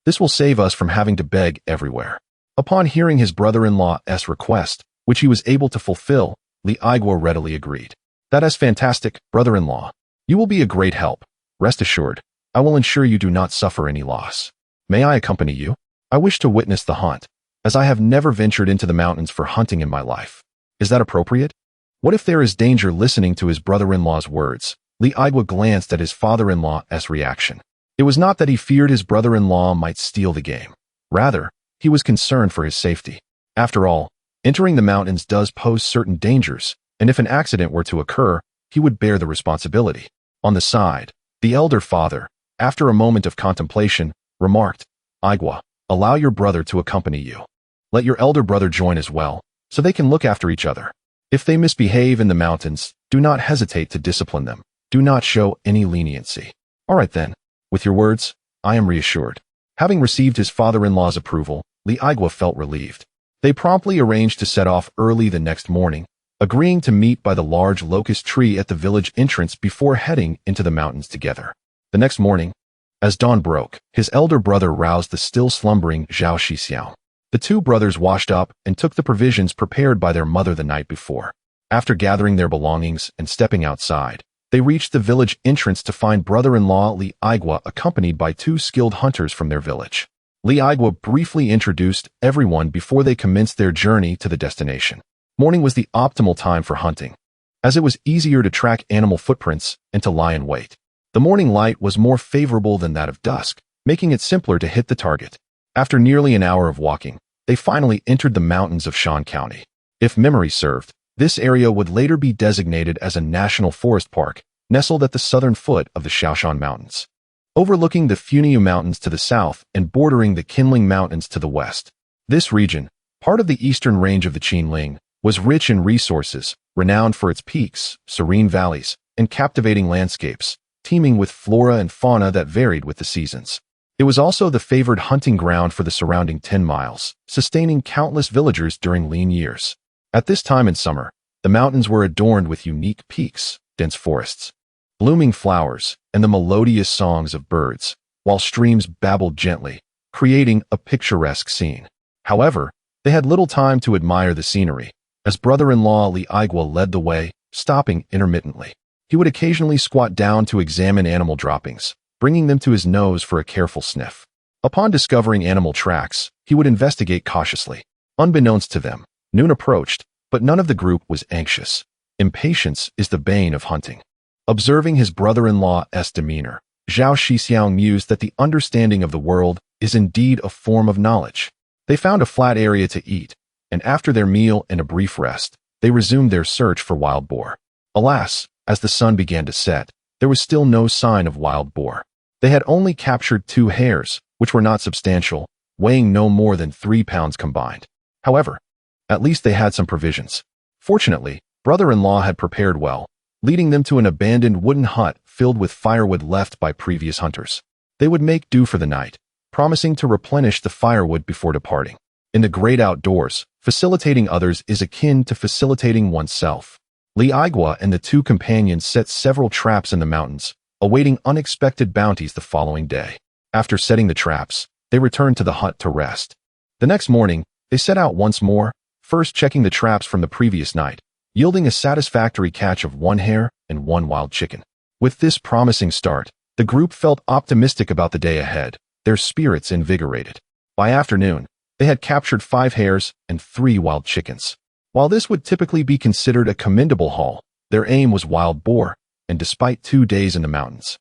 [SPEAKER 1] This will save us from having to beg everywhere." Upon hearing his brother-in-law's request, which he was able to fulfill, Li Aigua readily agreed. "That is fantastic, brother-in-law. You will be a great help. Rest assured, I will ensure you do not suffer any loss. May I accompany you? I wish to witness the hunt, as I have never ventured into the mountains for hunting in my life. Is that appropriate?" What if there is danger? Listening to his brother-in-law's words, Li Aigua glanced at his father-in-law's reaction. It was not that he feared his brother-in-law might steal the game. Rather, he was concerned for his safety. After all, entering the mountains does pose certain dangers, and if an accident were to occur, he would bear the responsibility. On the side, the elder father, after a moment of contemplation, remarked, "Aigua, allow your brother to accompany you. Let your elder brother join as well, so they can look after each other. If they misbehave in the mountains, do not hesitate to discipline them. Do not show any leniency." "All right then. With your words, I am reassured." Having received his father-in-law's approval, Li Aigua felt relieved. They promptly arranged to set off early the next morning, agreeing to meet by the large locust tree at the village entrance before heading into the mountains together. The next morning, as dawn broke, his elder brother roused the still slumbering Zhao Shixiong. The two brothers washed up and took the provisions prepared by their mother the night before. After gathering their belongings and stepping outside, they reached the village entrance to find brother-in-law Li Aigua accompanied by two skilled hunters from their village. Li Aigua briefly introduced everyone before they commenced their journey to the destination. Morning was the optimal time for hunting, as it was easier to track animal footprints and to lie in wait. The morning light was more favorable than that of dusk, making it simpler to hit the target. After nearly an hour of walking, they finally entered the mountains of Shan County. If memory served, this area would later be designated as a national forest park, nestled at the southern foot of the Shaoshan Mountains, overlooking the Funiu Mountains to the south and bordering the Qinling Mountains to the west. This region, part of the eastern range of the Qinling, was rich in resources, renowned for its peaks, serene valleys, and captivating landscapes, teeming with flora and fauna that varied with the seasons. It was also the favored hunting ground for the surrounding 10 miles, sustaining countless villagers during lean years. At this time in summer, the mountains were adorned with unique peaks, dense forests, blooming flowers, and the melodious songs of birds, while streams babbled gently, creating a picturesque scene. However, they had little time to admire the scenery, as brother-in-law Li Aigua led the way, stopping intermittently. He would occasionally squat down to examine animal droppings, bringing them to his nose for a careful sniff. Upon discovering animal tracks, he would investigate cautiously. Unbeknownst to them, noon approached, but none of the group was anxious. Impatience is the bane of hunting. Observing his brother-in-law's demeanor, Zhao Shixiong mused that the understanding of the world is indeed a form of knowledge. They found a flat area to eat, and after their meal and a brief rest, they resumed their search for wild boar. Alas, as the sun began to set, there was still no sign of wild boar. They had only captured 2 hares, which were not substantial, weighing no more than 3 pounds combined. However, at least they had some provisions. Fortunately, brother-in-law had prepared well, leading them to an abandoned wooden hut filled with firewood left by previous hunters. They would make do for the night, promising to replenish the firewood before departing. In the great outdoors, facilitating others is akin to facilitating oneself. Li Aigua and the 2 companions set several traps in the mountains, awaiting unexpected bounties the following day. After setting the traps, they returned to the hut to rest. The next morning, they set out once more, first checking the traps from the previous night, yielding a satisfactory catch of 1 hare and 1 wild chicken. With this promising start, the group felt optimistic about the day ahead, their spirits invigorated. By afternoon, they had captured 5 hares and 3 wild chickens. While this would typically be considered a commendable haul, their aim was wild boar, and despite 2 days in the mountains,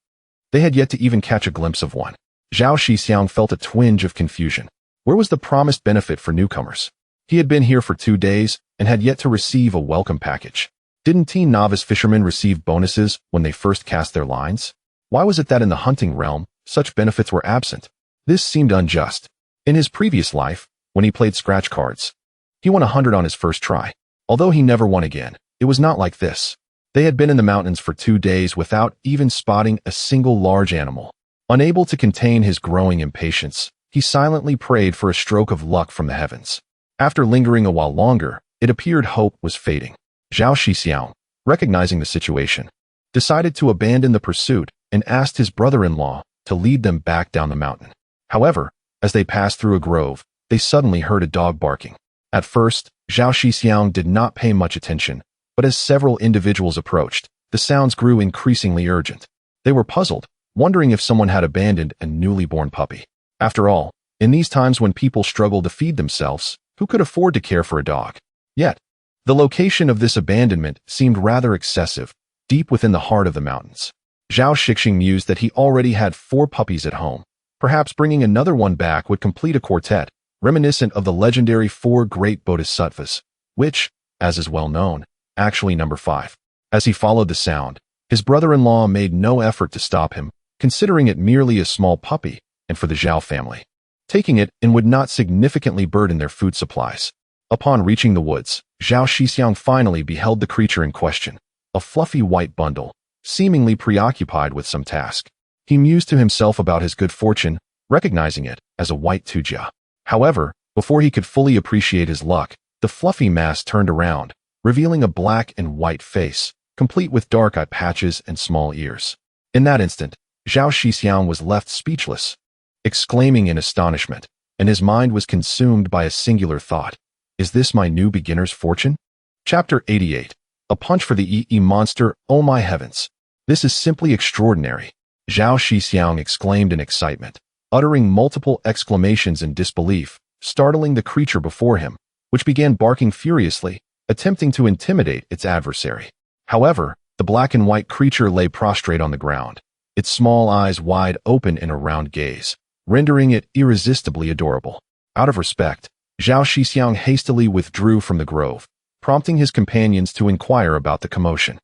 [SPEAKER 1] they had yet to even catch a glimpse of one. Zhao Shixiong felt a twinge of confusion. Where was the promised benefit for newcomers? He had been here for 2 days and had yet to receive a welcome package. Didn't teen novice fishermen receive bonuses when they first cast their lines? Why was it that in the hunting realm, such benefits were absent? This seemed unjust. In his previous life, when he played scratch cards, he won 100 on his first try. Although he never won again, it was not like this. They had been in the mountains for 2 days without even spotting a single large animal. Unable to contain his growing impatience, he silently prayed for a stroke of luck from the heavens. After lingering a while longer, it appeared hope was fading. Zhao Shixiong, recognizing the situation, decided to abandon the pursuit and asked his brother-in-law to lead them back down the mountain. However, as they passed through a grove, they suddenly heard a dog barking. At first, Zhao Shixiong did not pay much attention, but as several individuals approached, the sounds grew increasingly urgent. They were puzzled, wondering if someone had abandoned a newly born puppy. After all, in these times when people struggle to feed themselves, who could afford to care for a dog? Yet, the location of this abandonment seemed rather excessive, deep within the heart of the mountains. Zhao Shixiong mused that he already had 4 puppies at home. Perhaps bringing another one back would complete a quartet, reminiscent of the legendary 4 great bodhisattvas, which, as is well known, actually number 5. As he followed the sound, his brother-in-law made no effort to stop him, considering it merely a small puppy, and for the Zhao family, taking it in would not significantly burden their food supplies. Upon reaching the woods, Zhao Shixiong finally beheld the creature in question, a fluffy white bundle, seemingly preoccupied with some task. He mused to himself about his good fortune, recognizing it as a white tujia. However, before he could fully appreciate his luck, the fluffy mass turned around, revealing a black and white face, complete with dark eye patches and small ears. In that instant, Zhao Shixiong was left speechless, exclaiming in astonishment, and his mind was consumed by a singular thought. Is this my new beginner's fortune? Chapter 88. A punch for the EE monster, oh my heavens. This is simply extraordinary. Zhao Shixiong exclaimed in excitement, uttering multiple exclamations in disbelief, startling the creature before him, which began barking furiously, attempting to intimidate its adversary. However, the black and white creature lay prostrate on the ground, its small eyes wide open in a round gaze, rendering it irresistibly adorable. Out of respect, Zhao Shixiong hastily withdrew from the grove, prompting his companions to inquire about the commotion.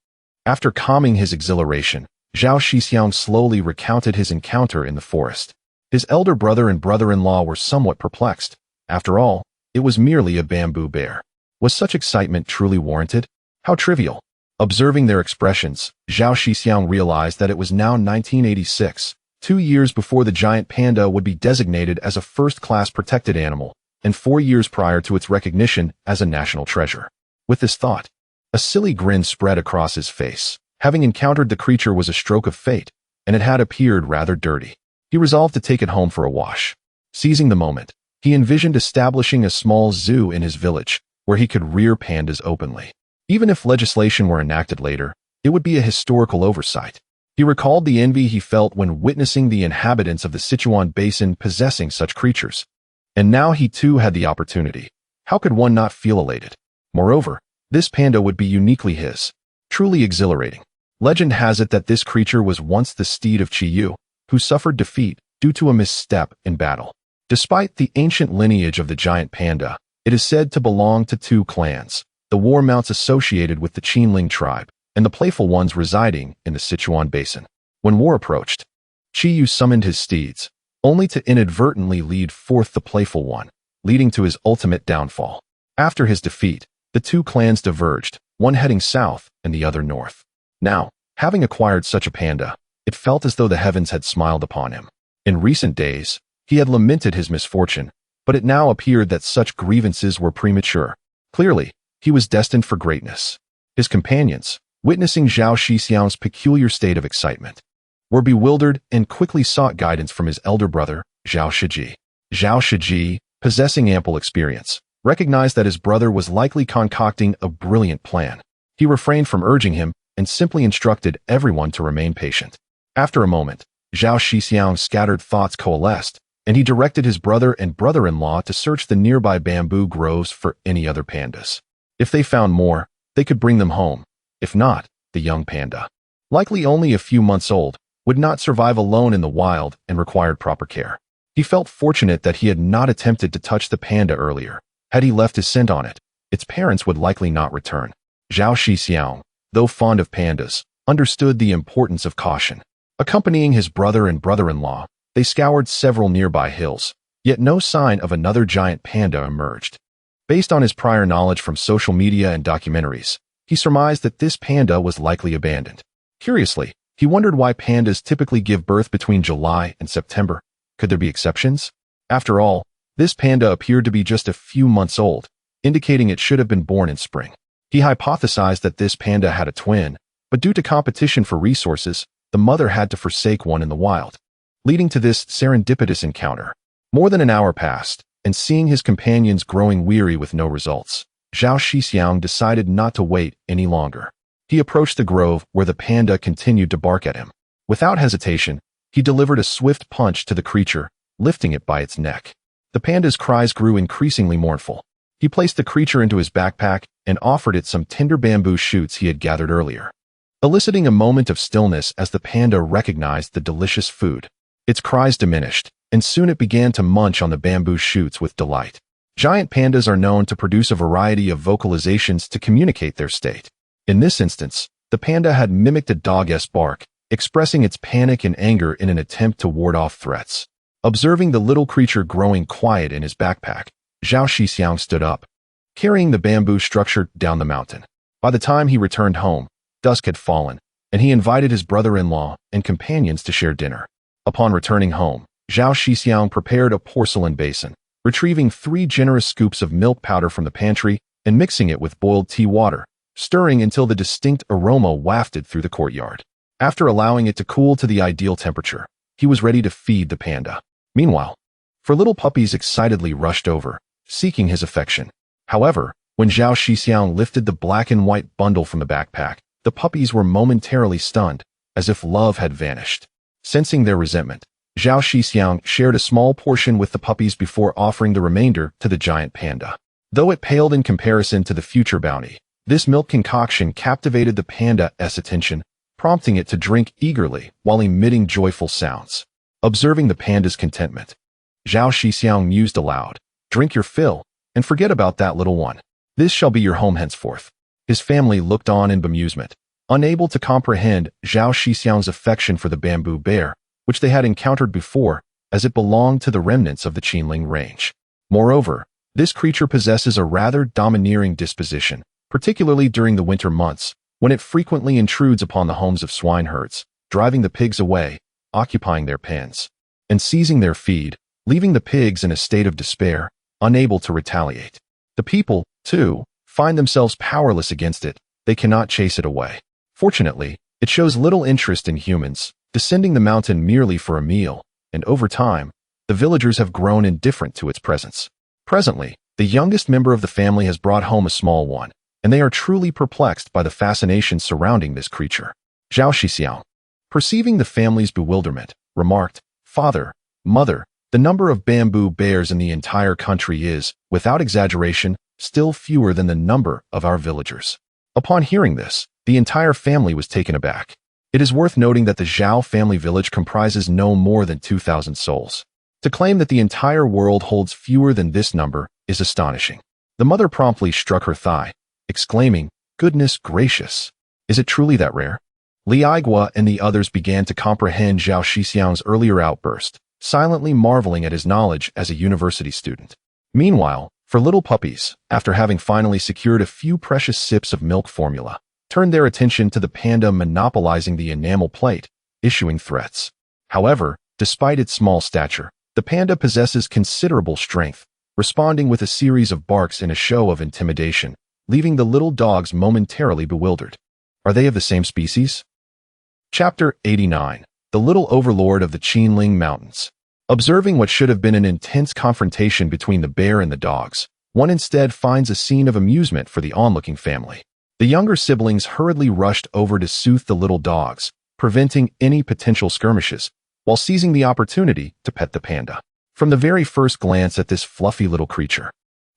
[SPEAKER 1] After calming his exhilaration, Zhao Shixiong slowly recounted his encounter in the forest. His elder brother and brother-in-law were somewhat perplexed. After all, it was merely a bamboo bear. Was such excitement truly warranted? How trivial. Observing their expressions, Zhao Shixiong realized that it was now 1986, 2 years before the giant panda would be designated as a first-class protected animal, and 4 years prior to its recognition as a national treasure. With this thought, a silly grin spread across his face. Having encountered the creature was a stroke of fate, and it had appeared rather dirty. He resolved to take it home for a wash. Seizing the moment, he envisioned establishing a small zoo in his village, where he could rear pandas openly. Even if legislation were enacted later, it would be a historical oversight. He recalled the envy he felt when witnessing the inhabitants of the Sichuan Basin possessing such creatures. And now he too had the opportunity. How could one not feel elated? Moreover, this panda would be uniquely his. Truly exhilarating. Legend has it that this creature was once the steed of Qiyu, who suffered defeat due to a misstep in battle. Despite the ancient lineage of the giant panda, it is said to belong to two clans, the war mounts associated with the Qinling tribe, and the playful ones residing in the Sichuan Basin. When war approached, Qiyu summoned his steeds, only to inadvertently lead forth the playful one, leading to his ultimate downfall. After his defeat, the two clans diverged, one heading south and the other north. Now, having acquired such a panda, it felt as though the heavens had smiled upon him. In recent days, he had lamented his misfortune, but it now appeared that such grievances were premature. Clearly, he was destined for greatness. His companions, witnessing Zhao Shixiong's peculiar state of excitement, were bewildered and quickly sought guidance from his elder brother, Zhao Shiji. Zhao Shiji, possessing ample experience, recognized that his brother was likely concocting a brilliant plan. He refrained from urging him and simply instructed everyone to remain patient. After a moment, Zhao Shixiong's scattered thoughts coalesced, and he directed his brother and brother-in-law to search the nearby bamboo groves for any other pandas. If they found more, they could bring them home. If not, the young panda, likely only a few months old, would not survive alone in the wild and required proper care. He felt fortunate that he had not attempted to touch the panda earlier. Had he left his scent on it, its parents would likely not return. Zhao Shixiong, though fond of pandas, understood the importance of caution. Accompanying his brother and brother-in-law, they scoured several nearby hills, yet no sign of another giant panda emerged. Based on his prior knowledge from social media and documentaries, he surmised that this panda was likely abandoned. Curiously, he wondered why pandas typically give birth between July and September. Could there be exceptions? After all, this panda appeared to be just a few months old, indicating it should have been born in spring. He hypothesized that this panda had a twin, but due to competition for resources, the mother had to forsake one in the wild, leading to this serendipitous encounter. More than an hour passed, and seeing his companions growing weary with no results, Zhao Shixiong decided not to wait any longer. He approached the grove where the panda continued to bark at him. Without hesitation, he delivered a swift punch to the creature, lifting it by its neck. The panda's cries grew increasingly mournful. He placed the creature into his backpack and offered it some tender bamboo shoots he had gathered earlier, eliciting a moment of stillness as the panda recognized the delicious food. Its cries diminished, and soon it began to munch on the bamboo shoots with delight. Giant pandas are known to produce a variety of vocalizations to communicate their state. In this instance, the panda had mimicked a dog-esque bark, expressing its panic and anger in an attempt to ward off threats. Observing the little creature growing quiet in his backpack, Zhao Shixiong stood up, carrying the bamboo structure down the mountain. By the time he returned home, dusk had fallen, and he invited his brother-in-law and companions to share dinner. Upon returning home, Zhao Shixiong prepared a porcelain basin, retrieving 3 generous scoops of milk powder from the pantry and mixing it with boiled tea water, stirring until the distinct aroma wafted through the courtyard. After allowing it to cool to the ideal temperature, he was ready to feed the panda. Meanwhile, 4 little puppies excitedly rushed over, seeking his affection. However, when Zhao Shixiong lifted the black and white bundle from the backpack, the puppies were momentarily stunned, as if love had vanished. Sensing their resentment, Zhao Shixiong shared a small portion with the puppies before offering the remainder to the giant panda. Though it paled in comparison to the future bounty, this milk concoction captivated the panda's attention, prompting it to drink eagerly while emitting joyful sounds. Observing the panda's contentment, Zhao Shixiong mused aloud, "Drink your fill, and forget about that little one. This shall be your home henceforth." His family looked on in bemusement, unable to comprehend Zhao Shixiong's affection for the bamboo bear, which they had encountered before, as it belonged to the remnants of the Qinling range. Moreover, this creature possesses a rather domineering disposition, particularly during the winter months, when it frequently intrudes upon the homes of swineherds, driving the pigs away, occupying their pens, and seizing their feed, leaving the pigs in a state of despair, unable to retaliate. The people, too, find themselves powerless against it. They cannot chase it away. Fortunately, it shows little interest in humans, descending the mountain merely for a meal, and over time, the villagers have grown indifferent to its presence. Presently, the youngest member of the family has brought home a small one, and they are truly perplexed by the fascination surrounding this creature. Zhao Shixiong, perceiving the family's bewilderment, remarked, "Father, Mother, The number of bamboo bears in the entire country is, without exaggeration, still fewer than the number of our villagers. Upon hearing this, the entire family was taken aback. It is worth noting that the Zhao family village comprises no more than 2,000 souls. To claim that the entire world holds fewer than this number is astonishing. The mother promptly struck her thigh, exclaiming, "Goodness gracious! Is it truly that rare?" Li Aigua and the others began to comprehend Zhao Shixiong's earlier outburst, silently marveling at his knowledge as a university student. Meanwhile, for little puppies, after having finally secured a few precious sips of milk formula, turned their attention to the panda monopolizing the enamel plate, issuing threats. However, despite its small stature, the panda possesses considerable strength, responding with a series of barks in a show of intimidation, leaving the little dogs momentarily bewildered. Are they of the same species? Chapter 89. The Little Overlord of the Qinling Mountains. Observing what should have been an intense confrontation between the bear and the dogs, one instead finds a scene of amusement for the onlooking family. The younger siblings hurriedly rushed over to soothe the little dogs, preventing any potential skirmishes, while seizing the opportunity to pet the panda. From the very first glance at this fluffy little creature,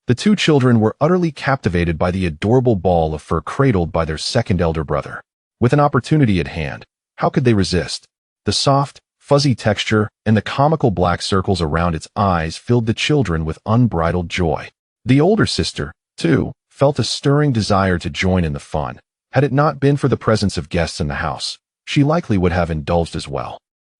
[SPEAKER 1] the two children were utterly captivated by the adorable ball of fur cradled by their second elder brother. With an opportunity at hand, how could they resist? The soft, fuzzy texture and the comical black circles around its eyes filled the children with unbridled joy. The older sister, too, felt a stirring desire to join in the fun. Had it not been for the presence of guests in the house, she likely would have indulged as well.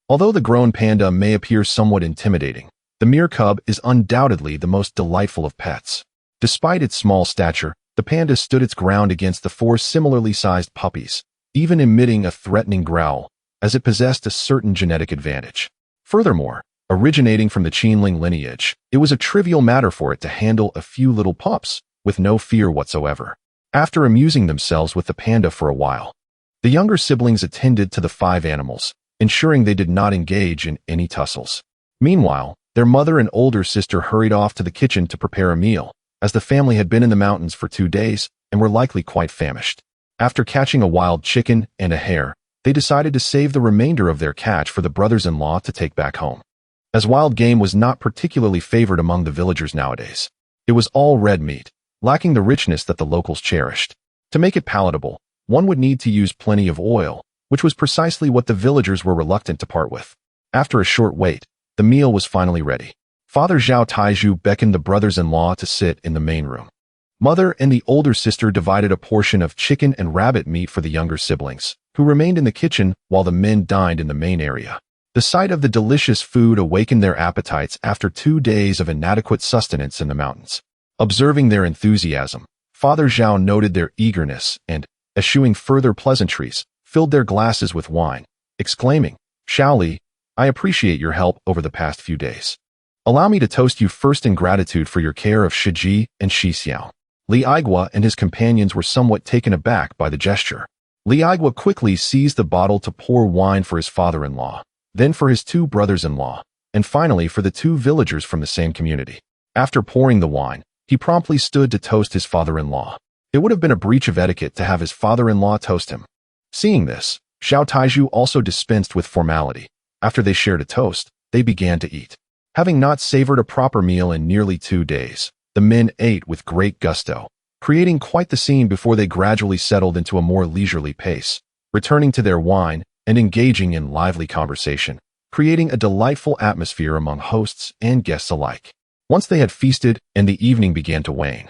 [SPEAKER 1] Although the grown panda may appear somewhat intimidating, the mere cub is undoubtedly the most delightful of pets. Despite its small stature, the panda stood its ground against the four similarly sized puppies, even emitting a threatening growl, as it possessed a certain genetic advantage. Furthermore, originating from the Qinling lineage, it was a trivial matter for it to handle a few little pups, with no fear whatsoever. After amusing themselves with the panda for a while, the younger siblings attended to the 5 animals, ensuring they did not engage in any tussles. Meanwhile, their mother and older sister hurried off to the kitchen to prepare a meal, as the family had been in the mountains for 2 days and were likely quite famished. After catching a wild chicken and a hare, they decided to save the remainder of their catch for the brothers-in-law to take back home. As wild game was not particularly favored among the villagers nowadays, it was all red meat, lacking the richness that the locals cherished. To make it palatable, one would need to use plenty of oil, which was precisely what the villagers were reluctant to part with. After a short wait, the meal was finally ready. Father Zhao Taizhu beckoned the brothers-in-law to sit in the main room. Mother and the older sister divided a portion of chicken and rabbit meat for the younger siblings, who remained in the kitchen while the men dined in the main area. The sight of the delicious food awakened their appetites after 2 days of inadequate sustenance in the mountains. Observing their enthusiasm, Father Zhao noted their eagerness and, eschewing further pleasantries, filled their glasses with wine, exclaiming, "Shaoli, I appreciate your help over the past few days. Allow me to toast you first in gratitude for your care of Shiji and Shixiao." Li Aigua and his companions were somewhat taken aback by the gesture. Li Aigua quickly seized the bottle to pour wine for his father-in-law, then for his 2 brothers-in-law, and finally for the 2 villagers from the same community. After pouring the wine, he promptly stood to toast his father-in-law. It would have been a breach of etiquette to have his father-in-law toast him. Seeing this, Zhao Taizhu also dispensed with formality. After they shared a toast, they began to eat. Having not savored a proper meal in nearly 2 days, the men ate with great gusto, creating quite the scene before they gradually settled into a more leisurely pace, returning to their wine and engaging in lively conversation, creating a delightful atmosphere among hosts and guests alike. Once they had feasted and the evening began to wane,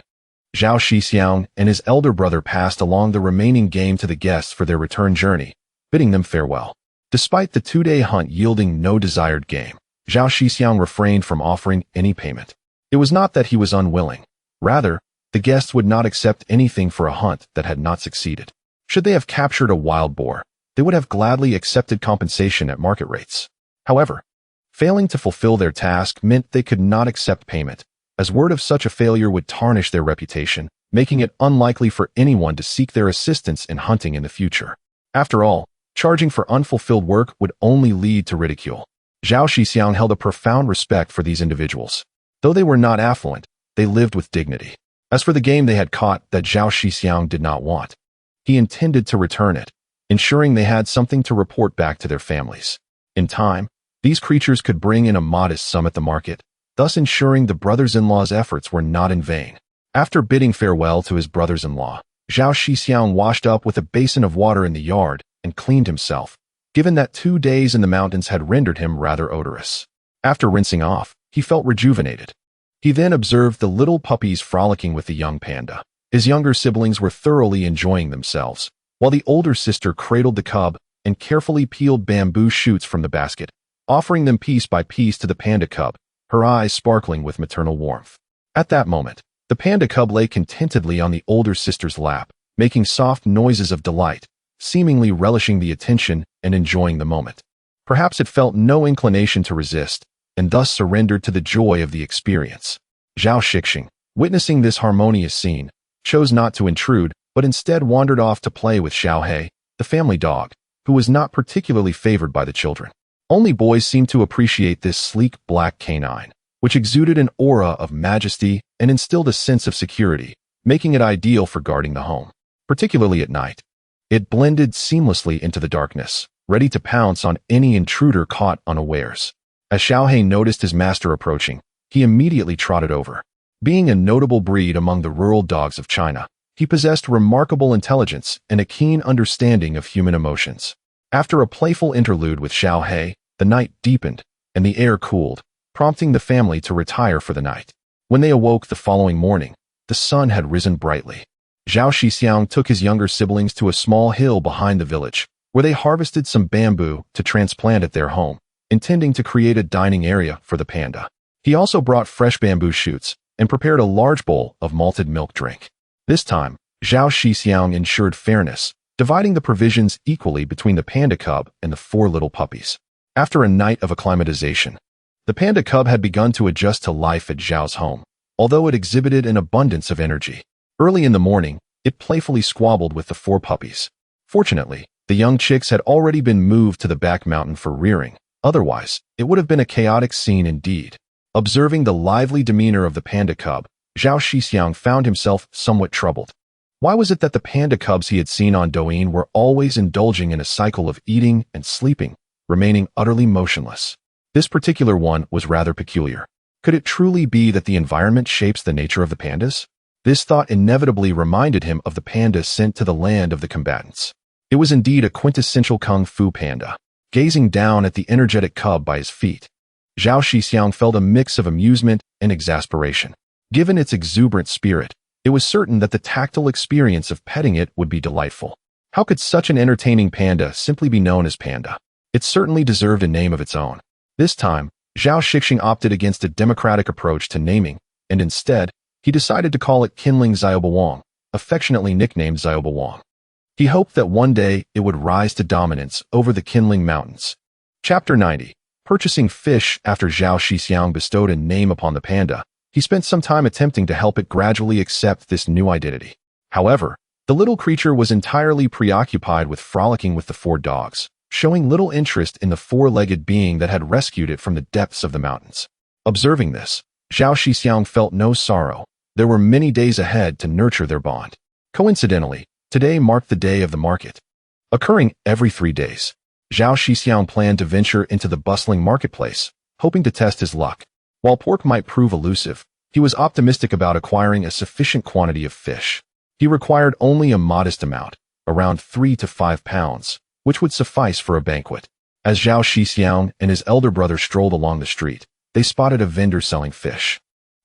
[SPEAKER 1] Zhao Shixiong and his elder brother passed along the remaining game to the guests for their return journey, bidding them farewell. Despite the 2-day hunt yielding no desired game, Zhao Shixiong refrained from offering any payment. It was not that he was unwilling. Rather, the guests would not accept anything for a hunt that had not succeeded. Should they have captured a wild boar, they would have gladly accepted compensation at market rates. However, failing to fulfill their task meant they could not accept payment, as word of such a failure would tarnish their reputation, making it unlikely for anyone to seek their assistance in hunting in the future. After all, charging for unfulfilled work would only lead to ridicule. Zhao Shixiong held a profound respect for these individuals. Though they were not affluent, they lived with dignity. As for the game they had caught that Zhao Shixiong did not want, he intended to return it, ensuring they had something to report back to their families. In time, These creatures could bring in a modest sum at the market, thus ensuring the brothers-in-law's efforts were not in vain. After bidding farewell to his brothers-in-law, Zhao Shixiong washed up with a basin of water in the yard and cleaned himself, given that 2 days in the mountains had rendered him rather odorous. After rinsing off, he felt rejuvenated. He then observed the little puppies frolicking with the young panda. His younger siblings were thoroughly enjoying themselves, while the older sister cradled the cub and carefully peeled bamboo shoots from the basket, offering them piece by piece to the panda cub, her eyes sparkling with maternal warmth. At that moment, the panda cub lay contentedly on the older sister's lap, making soft noises of delight, seemingly relishing the attention and enjoying the moment. Perhaps it felt no inclination to resist, and thus surrendered to the joy of the experience. Zhao Shixiong, witnessing this harmonious scene, chose not to intrude, but instead wandered off to play with Xiaohei, the family dog, who was not particularly favored by the children. Only boys seemed to appreciate this sleek black canine, which exuded an aura of majesty and instilled a sense of security, making it ideal for guarding the home, particularly at night. It blended seamlessly into the darkness, ready to pounce on any intruder caught unawares. As Xiaohei noticed his master approaching, he immediately trotted over. Being a notable breed among the rural dogs of China, he possessed remarkable intelligence and a keen understanding of human emotions. After a playful interlude with Xiaohei, the night deepened and the air cooled, prompting the family to retire for the night. When they awoke the following morning, the sun had risen brightly. Zhao Shixiong took his younger siblings to a small hill behind the village, where they harvested some bamboo to transplant at their home, intending to create a dining area for the panda. He also brought fresh bamboo shoots and prepared a large bowl of malted milk drink. This time, Zhao Shixiong ensured fairness, dividing the provisions equally between the panda cub and the 4 little puppies. After a night of acclimatization, the panda cub had begun to adjust to life at Zhao's home, although it exhibited an abundance of energy. Early in the morning, it playfully squabbled with the 4 puppies. Fortunately, the young chicks had already been moved to the back mountain for rearing. Otherwise, it would have been a chaotic scene indeed. Observing the lively demeanor of the panda cub, Zhao Shixiong found himself somewhat troubled. Why was it that the panda cubs he had seen on Douyin were always indulging in a cycle of eating and sleeping, remaining utterly motionless? This particular one was rather peculiar. Could it truly be that the environment shapes the nature of the pandas? This thought inevitably reminded him of the panda sent to the land of the combatants. It was indeed a quintessential kung fu panda, gazing down at the energetic cub by his feet. Zhao Shixiong felt a mix of amusement and exasperation. Given its exuberant spirit, it was certain that the tactile experience of petting it would be delightful. How could such an entertaining panda simply be known as panda? It certainly deserved a name of its own. This time, Zhao Shixiong opted against a democratic approach to naming, and instead, he decided to call it Kinling Xiaobawang, affectionately nicknamed Xiaobawang. He hoped that one day it would rise to dominance over the Kinling Mountains. Chapter 90. Purchasing fish. After Zhao Shixiong bestowed a name upon the panda, he spent some time attempting to help it gradually accept this new identity. However, the little creature was entirely preoccupied with frolicking with the 4 dogs, showing little interest in the 4-legged being that had rescued it from the depths of the mountains. Observing this, Zhao Shixiong felt no sorrow. There were many days ahead to nurture their bond. Coincidentally, today marked the day of the market. Occurring every 3 days, Zhao Shixiong planned to venture into the bustling marketplace, hoping to test his luck. While pork might prove elusive, he was optimistic about acquiring a sufficient quantity of fish. He required only a modest amount, around 3 to 5 pounds, which would suffice for a banquet. As Zhao Shixiong and his elder brother strolled along the street, they spotted a vendor selling fish.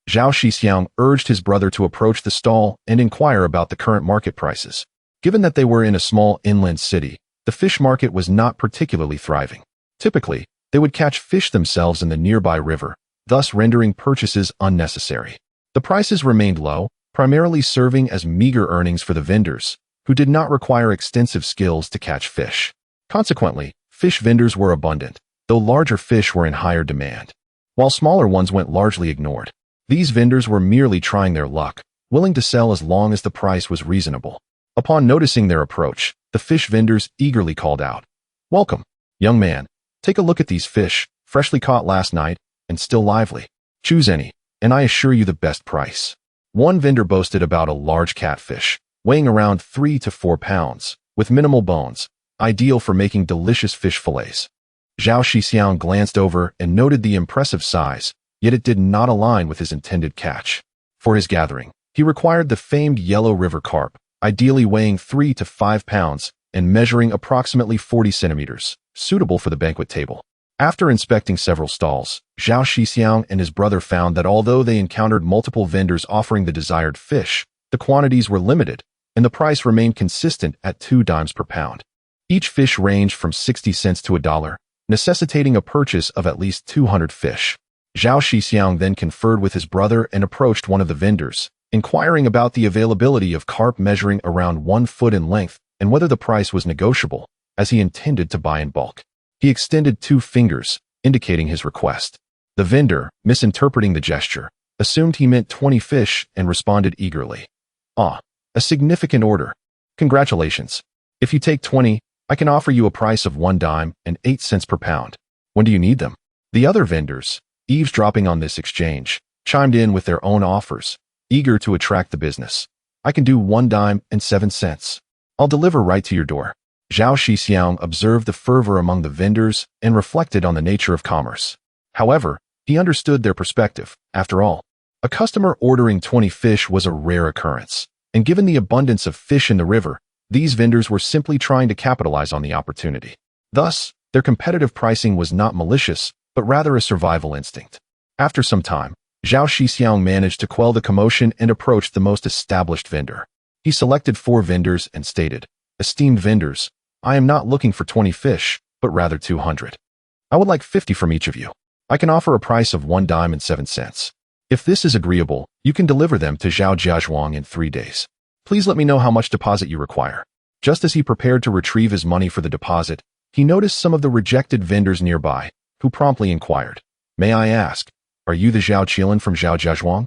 [SPEAKER 1] Zhao Shixiong urged his brother to approach the stall and inquire about the current market prices. Given that they were in a small inland city, the fish market was not particularly thriving. Typically, they would catch fish themselves in the nearby river, thus rendering purchases unnecessary. The prices remained low, primarily serving as meager earnings for the vendors, who did not require extensive skills to catch fish. Consequently, fish vendors were abundant, though larger fish were in higher demand, while smaller ones went largely ignored. These vendors were merely trying their luck, willing to sell as long as the price was reasonable. Upon noticing their approach, the fish vendors eagerly called out, "Welcome, young man. Take a look at these fish, freshly caught last night, and still lively. Choose any, and I assure you the best price." One vendor boasted about a large catfish, weighing around 3 to 4 pounds, with minimal bones, ideal for making delicious fish fillets. Zhao Shixiong glanced over and noted the impressive size, yet it did not align with his intended catch. For his gathering, he required the famed yellow river carp, ideally weighing 3 to 5 pounds and measuring approximately 40 centimeters, suitable for the banquet table. After inspecting several stalls, Zhao Shixiong and his brother found that although they encountered multiple vendors offering the desired fish, the quantities were limited, and the price remained consistent at 2 dimes per pound. Each fish ranged from 60 cents to $1, necessitating a purchase of at least 200 fish. Zhao Shixiong then conferred with his brother and approached one of the vendors, inquiring about the availability of carp measuring around 1 foot in length and whether the price was negotiable, as he intended to buy in bulk. He extended 2 fingers, indicating his request. The vendor, misinterpreting the gesture, assumed he meant 20 fish and responded eagerly. "Ah, a significant order. Congratulations. If you take 20, I can offer you a price of 1 dime and 8 cents per pound. When do you need them?" The other vendors, eavesdropping on this exchange, chimed in with their own offers, eager to attract the business. "I can do 1 dime and 7 cents. I'll deliver right to your door." Zhao Shixiong observed the fervor among the vendors and reflected on the nature of commerce. However, he understood their perspective. After all, a customer ordering 20 fish was a rare occurrence, and given the abundance of fish in the river, these vendors were simply trying to capitalize on the opportunity. Thus, their competitive pricing was not malicious, but rather a survival instinct. After some time, Zhao Shixiong managed to quell the commotion and approached the most established vendor. He selected 4 vendors and stated, "Esteemed vendors, I am not looking for 20 fish, but rather 200. I would like 50 from each of you. I can offer a price of 1 dime and 7 cents. If this is agreeable, you can deliver them to Zhao Jiazhuang in 3 days. Please let me know how much deposit you require." Just as he prepared to retrieve his money for the deposit, he noticed some of the rejected vendors nearby, who promptly inquired, "May I ask, are you the Zhao Qilin from Zhao Jiazhuang?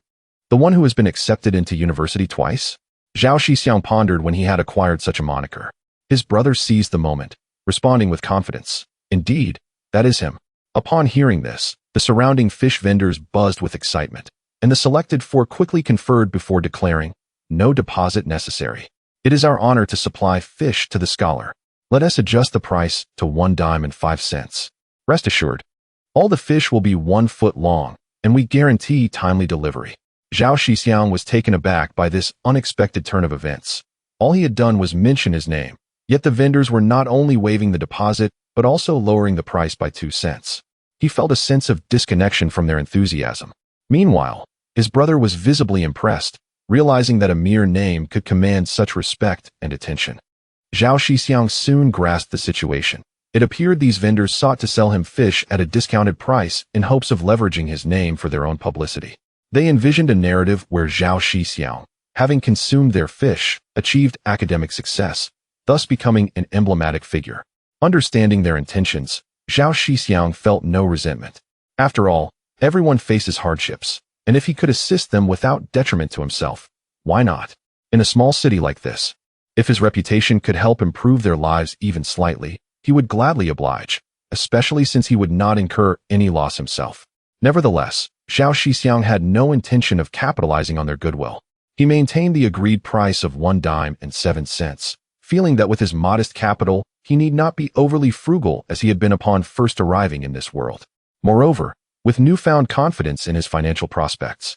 [SPEAKER 1] The one who has been accepted into university twice?" Zhao Shixiong pondered when he had acquired such a moniker. His brother seized the moment, responding with confidence, "Indeed, that is him." Upon hearing this, the surrounding fish vendors buzzed with excitement, and the selected 4 quickly conferred before declaring, "No deposit necessary. It is our honor to supply fish to the scholar. Let us adjust the price to 1 dime and 5 cents. Rest assured, all the fish will be 1 foot long, and we guarantee timely delivery." Zhao Shixiong was taken aback by this unexpected turn of events. All he had done was mention his name, yet the vendors were not only waiving the deposit, but also lowering the price by 2 cents. He felt a sense of disconnection from their enthusiasm. Meanwhile, his brother was visibly impressed, realizing that a mere name could command such respect and attention. Zhao Shixiong soon grasped the situation. It appeared these vendors sought to sell him fish at a discounted price in hopes of leveraging his name for their own publicity. They envisioned a narrative where Zhao Shixiong, having consumed their fish, achieved academic success, thus becoming an emblematic figure. Understanding their intentions, Zhao Shixiong felt no resentment. After all, everyone faces hardships, and if he could assist them without detriment to himself, why not? In a small city like this, if his reputation could help improve their lives even slightly, he would gladly oblige, especially since he would not incur any loss himself. Nevertheless, Zhao Shixiong had no intention of capitalizing on their goodwill. He maintained the agreed price of 1 dime and 7 cents, feeling that with his modest capital, he need not be overly frugal as he had been upon first arriving in this world. Moreover, with newfound confidence in his financial prospects,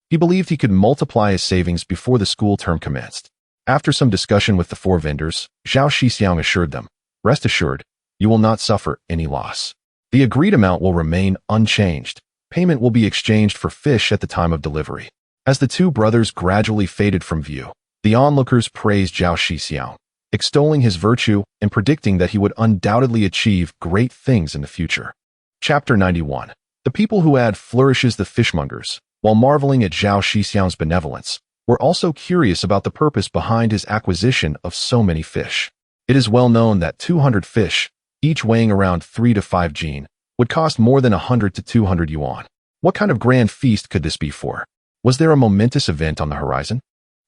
[SPEAKER 1] he believed he could multiply his savings before the school term commenced. After some discussion with the 4 vendors, Zhao Shixiong assured them, "Rest assured, you will not suffer any loss. The agreed amount will remain unchanged. Payment will be exchanged for fish at the time of delivery." As the 2 brothers gradually faded from view, the onlookers praised Zhao Shixiong, extolling his virtue and predicting that he would undoubtedly achieve great things in the future. Chapter 91. The people who had flourishes the fishmongers, while marveling at Zhao Shixiong's benevolence, were also curious about the purpose behind his acquisition of so many fish. It is well known that 200 fish, each weighing around 3 to 5 jin, would cost more than 100 to 200 yuan. What kind of grand feast could this be for? Was there a momentous event on the horizon?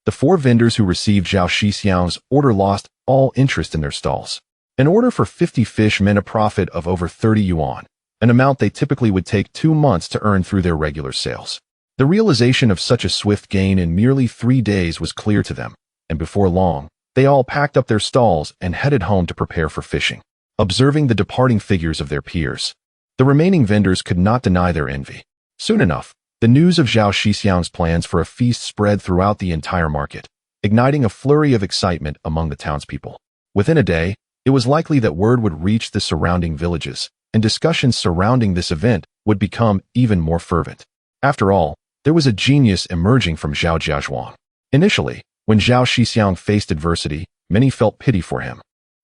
[SPEAKER 1] The 4 vendors who received Zhao Shixiong's order lost all interest in their stalls. An order for 50 fish meant a profit of over 30 yuan, an amount they typically would take 2 months to earn through their regular sales. The realization of such a swift gain in merely 3 days was clear to them, and before long, they all packed up their stalls and headed home to prepare for fishing. observing the departing figures of their peers. The remaining vendors could not deny their envy. Soon enough, the news of Zhao Shixiong's plans for a feast spread throughout the entire market, igniting a flurry of excitement among the townspeople. Within a day, it was likely that word would reach the surrounding villages, and discussions surrounding this event would become even more fervent. After all, there was a genius emerging from Zhao Jiazhuang. Initially, when Zhao Shixiong faced adversity, many felt pity for him.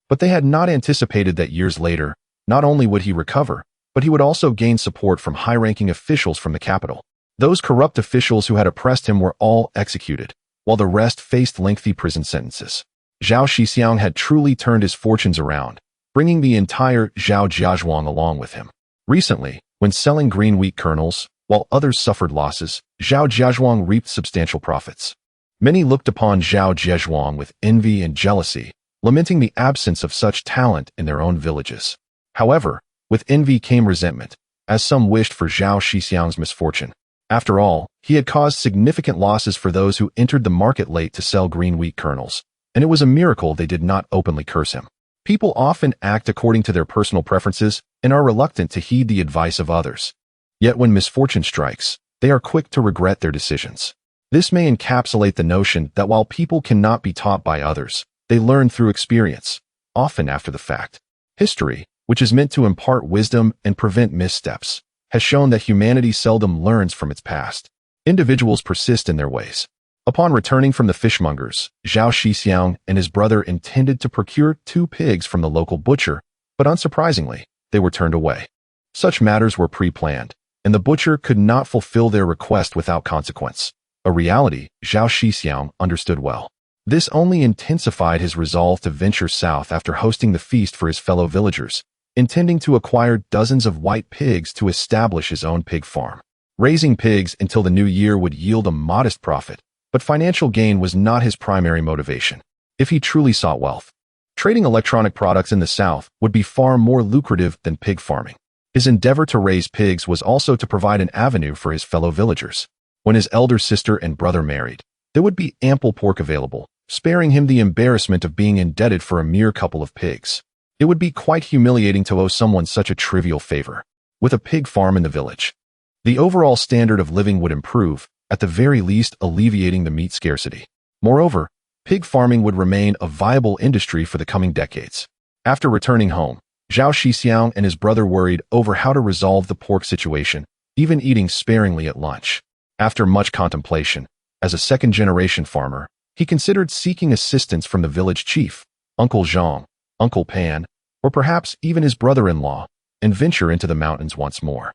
[SPEAKER 1] But they had not anticipated that years later, not only would he recover, but he would also gain support from high-ranking officials from the capital. Those corrupt officials who had oppressed him were all executed, while the rest faced lengthy prison sentences. Zhao Shixiong had truly turned his fortunes around, bringing the entire Zhao Jiazhuang along with him. Recently, when selling green wheat kernels, while others suffered losses, Zhao Jiazhuang reaped substantial profits. Many looked upon Zhao Jiazhuang with envy and jealousy, lamenting the absence of such talent in their own villages. However, with envy came resentment, as some wished for Zhao Shixiong's misfortune. After all, he had caused significant losses for those who entered the market late to sell green wheat kernels, and it was a miracle they did not openly curse him. People often act according to their personal preferences and are reluctant to heed the advice of others. Yet when misfortune strikes, they are quick to regret their decisions. This may encapsulate the notion that while people cannot be taught by others, they learn through experience, often after the fact. History, which is meant to impart wisdom and prevent missteps, has shown that humanity seldom learns from its past. Individuals persist in their ways. Upon returning from the fishmongers, Zhao Shixiong and his brother intended to procure 2 pigs from the local butcher, but unsurprisingly, they were turned away. Such matters were pre-planned, and the butcher could not fulfill their request without consequence. A reality Zhao Shixiong understood well. This only intensified his resolve to venture south after hosting the feast for his fellow villagers, intending to acquire dozens of white pigs to establish his own pig farm. Raising pigs until the new year would yield a modest profit, but financial gain was not his primary motivation. If he truly sought wealth, trading electronic products in the south would be far more lucrative than pig farming. His endeavor to raise pigs was also to provide an avenue for his fellow villagers. When his elder sister and brother married, there would be ample pork available, sparing him the embarrassment of being indebted for a mere couple of pigs. It would be quite humiliating to owe someone such a trivial favor. With a pig farm in the village, the overall standard of living would improve, at the very least alleviating the meat scarcity. Moreover, pig farming would remain a viable industry for the coming decades. After returning home, Zhao Shixiong and his brother worried over how to resolve the pork situation, even eating sparingly at lunch. After much contemplation, as a second-generation farmer, he considered seeking assistance from the village chief, Uncle Zhang, Uncle Pan, or perhaps even his brother-in-law, and venture into the mountains once more.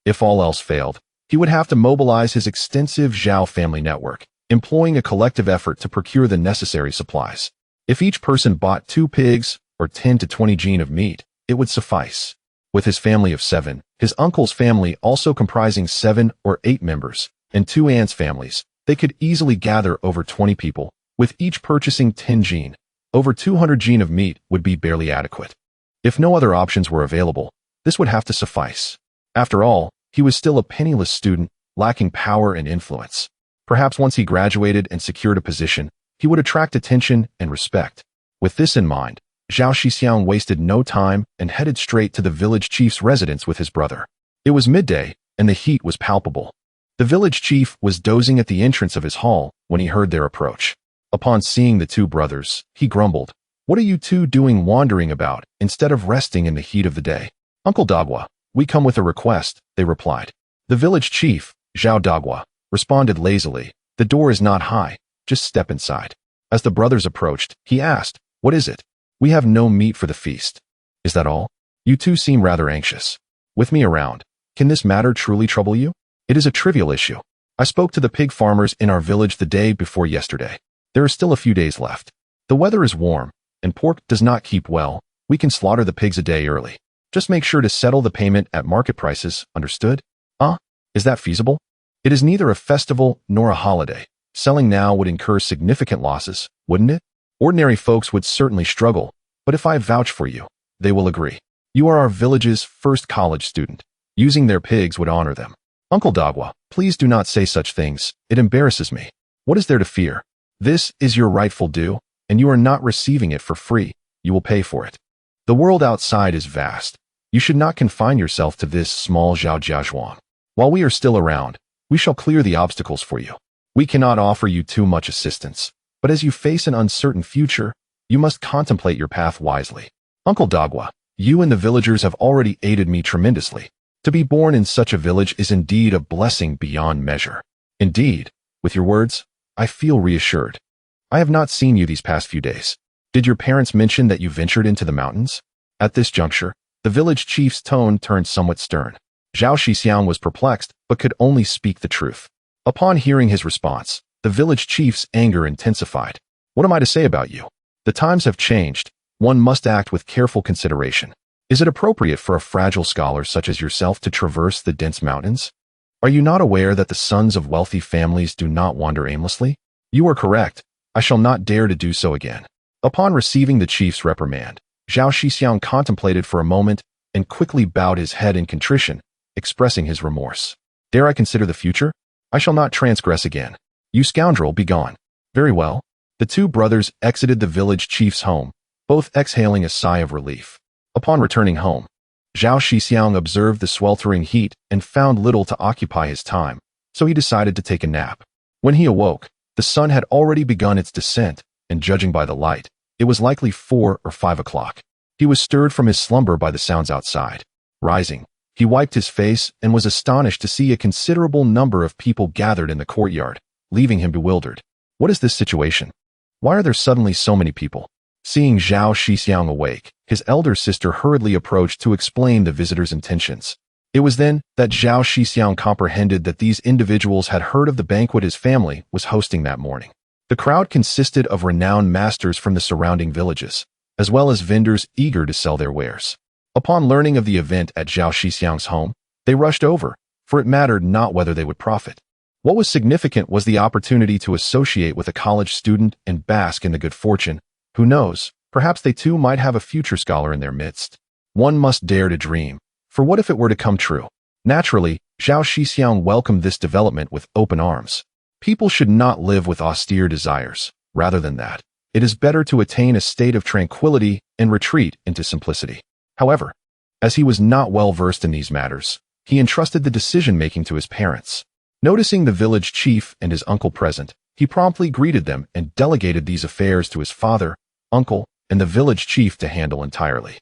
[SPEAKER 1] If all else failed, he would have to mobilize his extensive Zhao family network, employing a collective effort to procure the necessary supplies. If each person bought 2 pigs or 10 to 20 jin of meat, it would suffice. With his family of 7, his uncle's family also comprising 7 or 8 members, and 2 aunts' families, they could easily gather over 20 people, with each purchasing 10 jin. Over 200 jin of meat would be barely adequate. If no other options were available, this would have to suffice. After all, he was still a penniless student, lacking power and influence. Perhaps once he graduated and secured a position, he would attract attention and respect. With this in mind, Zhao Shixiong wasted no time and headed straight to the village chief's residence with his brother. It was midday, and the heat was palpable. The village chief was dozing at the entrance of his hall when he heard their approach. Upon seeing the 2 brothers, he grumbled, "What are you 2 doing wandering about instead of resting in the heat of the day?" "Uncle Dagua, we come with a request," they replied. The village chief, Zhao Dagua, responded lazily, "The door is not high, just step inside." As the brothers approached, he asked, "What is it?" "We have no meat for the feast." "Is that all? You 2 seem rather anxious. With me around, can this matter truly trouble you?" "It is a trivial issue. I spoke to the pig farmers in our village the day before yesterday. There are still a few days left. The weather is warm, and pork does not keep well. We can slaughter the pigs a day early. Just make sure to settle the payment at market prices, understood?" Is that feasible?" "It is neither a festival nor a holiday. Selling now would incur significant losses, wouldn't it? Ordinary folks would certainly struggle, but if I vouch for you, they will agree. You are our village's first college student. Using their pigs would honor them." "Uncle Dagua, please do not say such things. It embarrasses me. What is there to fear? This is your rightful due, and you are not receiving it for free. You will pay for it." The world outside is vast. You should not confine yourself to this small Zhao Jiazhuang. While we are still around, we shall clear the obstacles for you. We cannot offer you too much assistance, but as you face an uncertain future, you must contemplate your path wisely. Uncle Dagua, you and the villagers have already aided me tremendously. To be born in such a village is indeed a blessing beyond measure. Indeed, with your words, I feel reassured. I have not seen you these past few days. Did your parents mention that you ventured into the mountains? At this juncture, the village chief's tone turned somewhat stern. Zhao Shixiong was perplexed, but could only speak the truth. Upon hearing his response, the village chief's anger intensified. What am I to say about you? The times have changed. One must act with careful consideration. Is it appropriate for a fragile scholar such as yourself to traverse the dense mountains? Are you not aware that the sons of wealthy families do not wander aimlessly? You are correct. I shall not dare to do so again. Upon receiving the chief's reprimand, Zhao Shixiong contemplated for a moment and quickly bowed his head in contrition, expressing his remorse. Dare I consider the future? I shall not transgress again. You scoundrel, be gone. Very well. The two brothers exited the village chief's home, both exhaling a sigh of relief. Upon returning home, Zhao Shixiong observed the sweltering heat and found little to occupy his time, so he decided to take a nap. When he awoke, the sun had already begun its descent, and judging by the light, it was likely 4 or 5 o'clock. He was stirred from his slumber by the sounds outside. Rising, he wiped his face and was astonished to see a considerable number of people gathered in the courtyard, leaving him bewildered. What is this situation? Why are there suddenly so many people? Seeing Zhao Shixiong awake, his elder sister hurriedly approached to explain the visitor's intentions. It was then that Zhao Shixiong comprehended that these individuals had heard of the banquet his family was hosting that morning. The crowd consisted of renowned masters from the surrounding villages, as well as vendors eager to sell their wares. Upon learning of the event at Zhao Shixiong's home, they rushed over, for it mattered not whether they would profit. What was significant was the opportunity to associate with a college student and bask in the good fortune. Who knows, perhaps they too might have a future scholar in their midst. One must dare to dream, for what if it were to come true? Naturally, Zhao Shixiong welcomed this development with open arms. People should not live with austere desires. Rather than that, it is better to attain a state of tranquility and retreat into simplicity. However, as he was not well versed in these matters, he entrusted the decision-making to his parents. Noticing the village chief and his uncle present, he promptly greeted them and delegated these affairs to his father, uncle, and the village chief to handle entirely.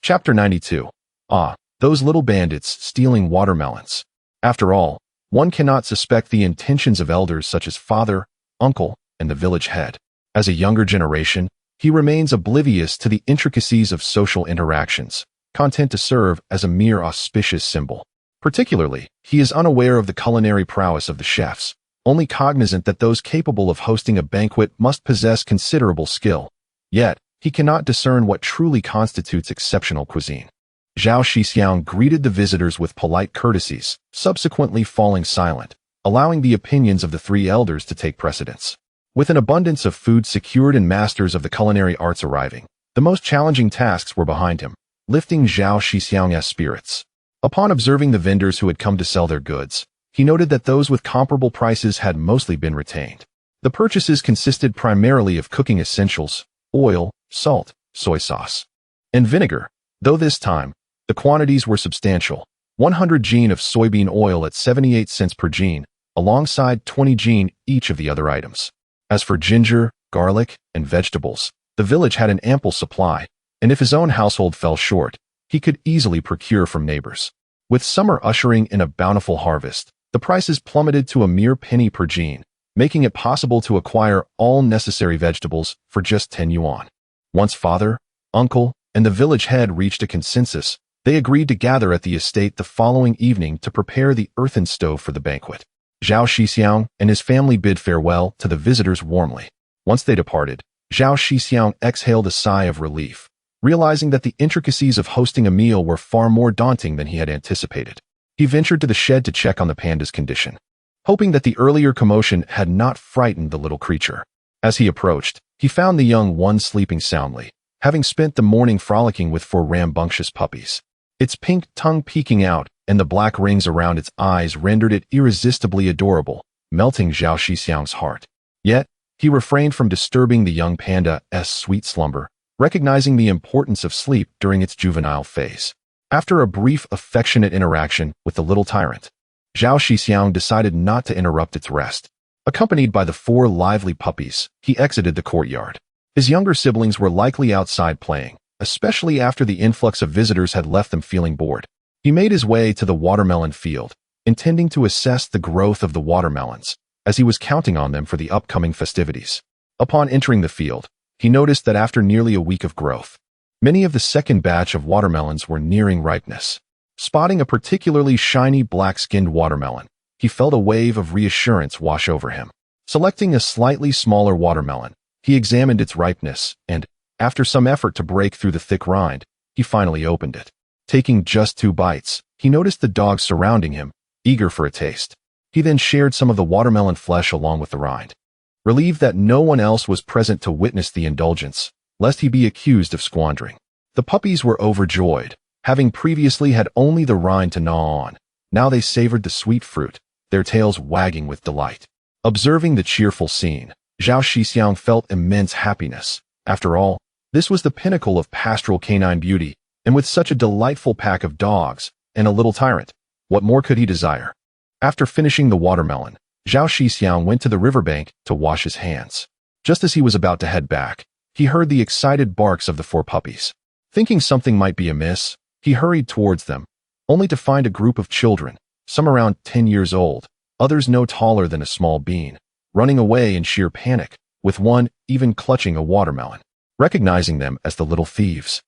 [SPEAKER 1] Chapter 92. Ah, those little bandits stealing watermelons. After all, one cannot suspect the intentions of elders such as father, uncle, and the village head. As a younger generation, he remains oblivious to the intricacies of social interactions, content to serve as a mere auspicious symbol. Particularly, he is unaware of the culinary prowess of the chefs, only cognizant that those capable of hosting a banquet must possess considerable skill. Yet, he cannot discern what truly constitutes exceptional cuisine. Zhao Shixiong greeted the visitors with polite courtesies, subsequently falling silent, allowing the opinions of the three elders to take precedence. With an abundance of food secured and masters of the culinary arts arriving, the most challenging tasks were behind him, lifting Zhao Shixiong's spirits. Upon observing the vendors who had come to sell their goods, he noted that those with comparable prices had mostly been retained. The purchases consisted primarily of cooking essentials, oil, salt, soy sauce, and vinegar, though this time, the quantities were substantial. 100 jin of soybean oil at 78 cents per jin, alongside 20 jin each of the other items. As for ginger, garlic, and vegetables, the village had an ample supply, and if his own household fell short, he could easily procure from neighbors. With summer ushering in a bountiful harvest, the prices plummeted to a mere penny per jin, making it possible to acquire all necessary vegetables for just 10 yuan. Once father, uncle, and the village head reached a consensus, they agreed to gather at the estate the following evening to prepare the earthen stove for the banquet. Zhao Shixiong and his family bid farewell to the visitors warmly. Once they departed, Zhao Shixiong exhaled a sigh of relief, realizing that the intricacies of hosting a meal were far more daunting than he had anticipated. He ventured to the shed to check on the panda's condition, hoping that the earlier commotion had not frightened the little creature. As he approached, he found the young one sleeping soundly, having spent the morning frolicking with four rambunctious puppies. Its pink tongue peeking out and the black rings around its eyes rendered it irresistibly adorable, melting Zhao Shixiong's heart. Yet, he refrained from disturbing the young panda's sweet slumber, recognizing the importance of sleep during its juvenile phase. After a brief, affectionate interaction with the little tyrant, Zhao Shixiong decided not to interrupt its rest. Accompanied by the 4 lively puppies, he exited the courtyard. His younger siblings were likely outside playing, especially after the influx of visitors had left them feeling bored. He made his way to the watermelon field, intending to assess the growth of the watermelons, as he was counting on them for the upcoming festivities. Upon entering the field, he noticed that after nearly a week of growth, many of the second batch of watermelons were nearing ripeness. Spotting a particularly shiny black-skinned watermelon, he felt a wave of reassurance wash over him. Selecting a slightly smaller watermelon, he examined its ripeness and, after some effort to break through the thick rind, he finally opened it. Taking just 2 bites, he noticed the dogs surrounding him, eager for a taste. He then shared some of the watermelon flesh along with the rind. Relieved that no one else was present to witness the indulgence, lest he be accused of squandering. The puppies were overjoyed, having previously had only the rind to gnaw on. Now they savored the sweet fruit, their tails wagging with delight. Observing the cheerful scene, Zhao Shixiong felt immense happiness. After all, this was the pinnacle of pastoral canine beauty, and with such a delightful pack of dogs and a little tyrant, what more could he desire? After finishing the watermelon, Zhao Shixiong went to the riverbank to wash his hands. Just as he was about to head back, he heard the excited barks of the 4 puppies. Thinking something might be amiss, he hurried towards them, only to find a group of children, some around 10 years old, others no taller than a small bean, running away in sheer panic, with one even clutching a watermelon. Recognizing them as the little thieves,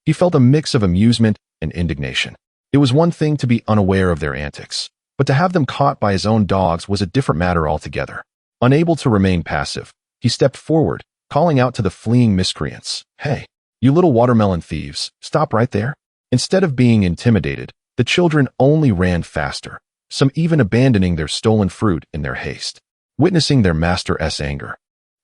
[SPEAKER 1] he felt a mix of amusement and indignation. It was one thing to be unaware of their antics, but to have them caught by his own dogs was a different matter altogether. Unable to remain passive, he stepped forward, calling out to the fleeing miscreants, "Hey, you little watermelon thieves, stop right there." Instead of being intimidated, the children only ran faster, some even abandoning their stolen fruit in their haste. Witnessing their master's anger,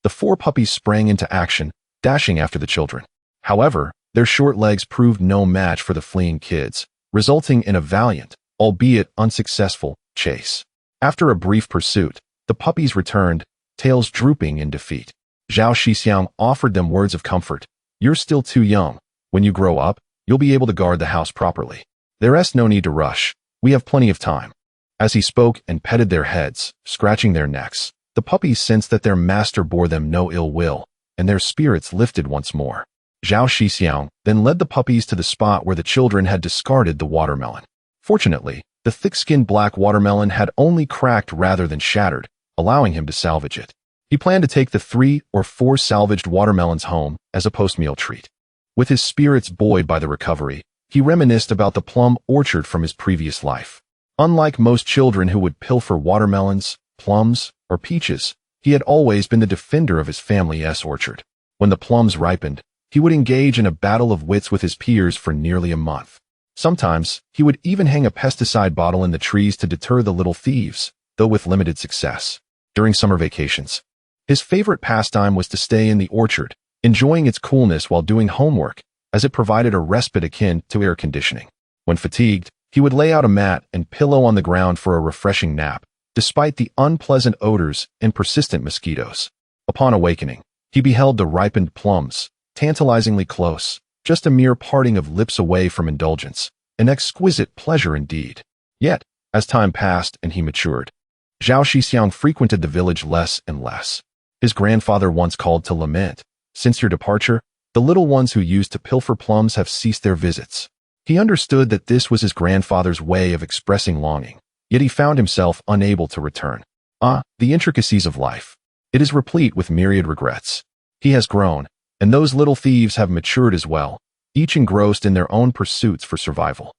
[SPEAKER 1] the 4 puppies sprang into action, dashing after the children. However, their short legs proved no match for the fleeing kids, resulting in a valiant, albeit unsuccessful, chase. After a brief pursuit, the puppies returned, tails drooping in defeat. Zhao Shixiong offered them words of comfort. "You're still too young. When you grow up, you'll be able to guard the house properly. There's no need to rush. We have plenty of time." As he spoke and petted their heads, scratching their necks, the puppies sensed that their master bore them no ill will, and their spirits lifted once more. Zhao Shixiong then led the puppies to the spot where the children had discarded the watermelon. Fortunately, the thick-skinned black watermelon had only cracked rather than shattered, allowing him to salvage it. He planned to take the 3 or 4 salvaged watermelons home as a post-meal treat. With his spirits buoyed by the recovery, he reminisced about the plum orchard from his previous life. Unlike most children who would pilfer watermelons, plums, or peaches, he had always been the defender of his family's orchard. When the plums ripened, he would engage in a battle of wits with his peers for nearly a month. Sometimes, he would even hang a pesticide bottle in the trees to deter the little thieves, though with limited success. During summer vacations, his favorite pastime was to stay in the orchard, enjoying its coolness while doing homework, as it provided a respite akin to air conditioning. When fatigued, he would lay out a mat and pillow on the ground for a refreshing nap, despite the unpleasant odors and persistent mosquitoes. Upon awakening, he beheld the ripened plums, tantalizingly close, just a mere parting of lips away from indulgence, an exquisite pleasure indeed. Yet, as time passed and he matured, Zhao Shixiong frequented the village less and less. His grandfather once called to lament, "Since your departure, the little ones who used to pilfer plums have ceased their visits." He understood that this was his grandfather's way of expressing longing, yet he found himself unable to return. The intricacies of life. It is replete with myriad regrets. He has grown, and those little thieves have matured as well, each engrossed in their own pursuits for survival.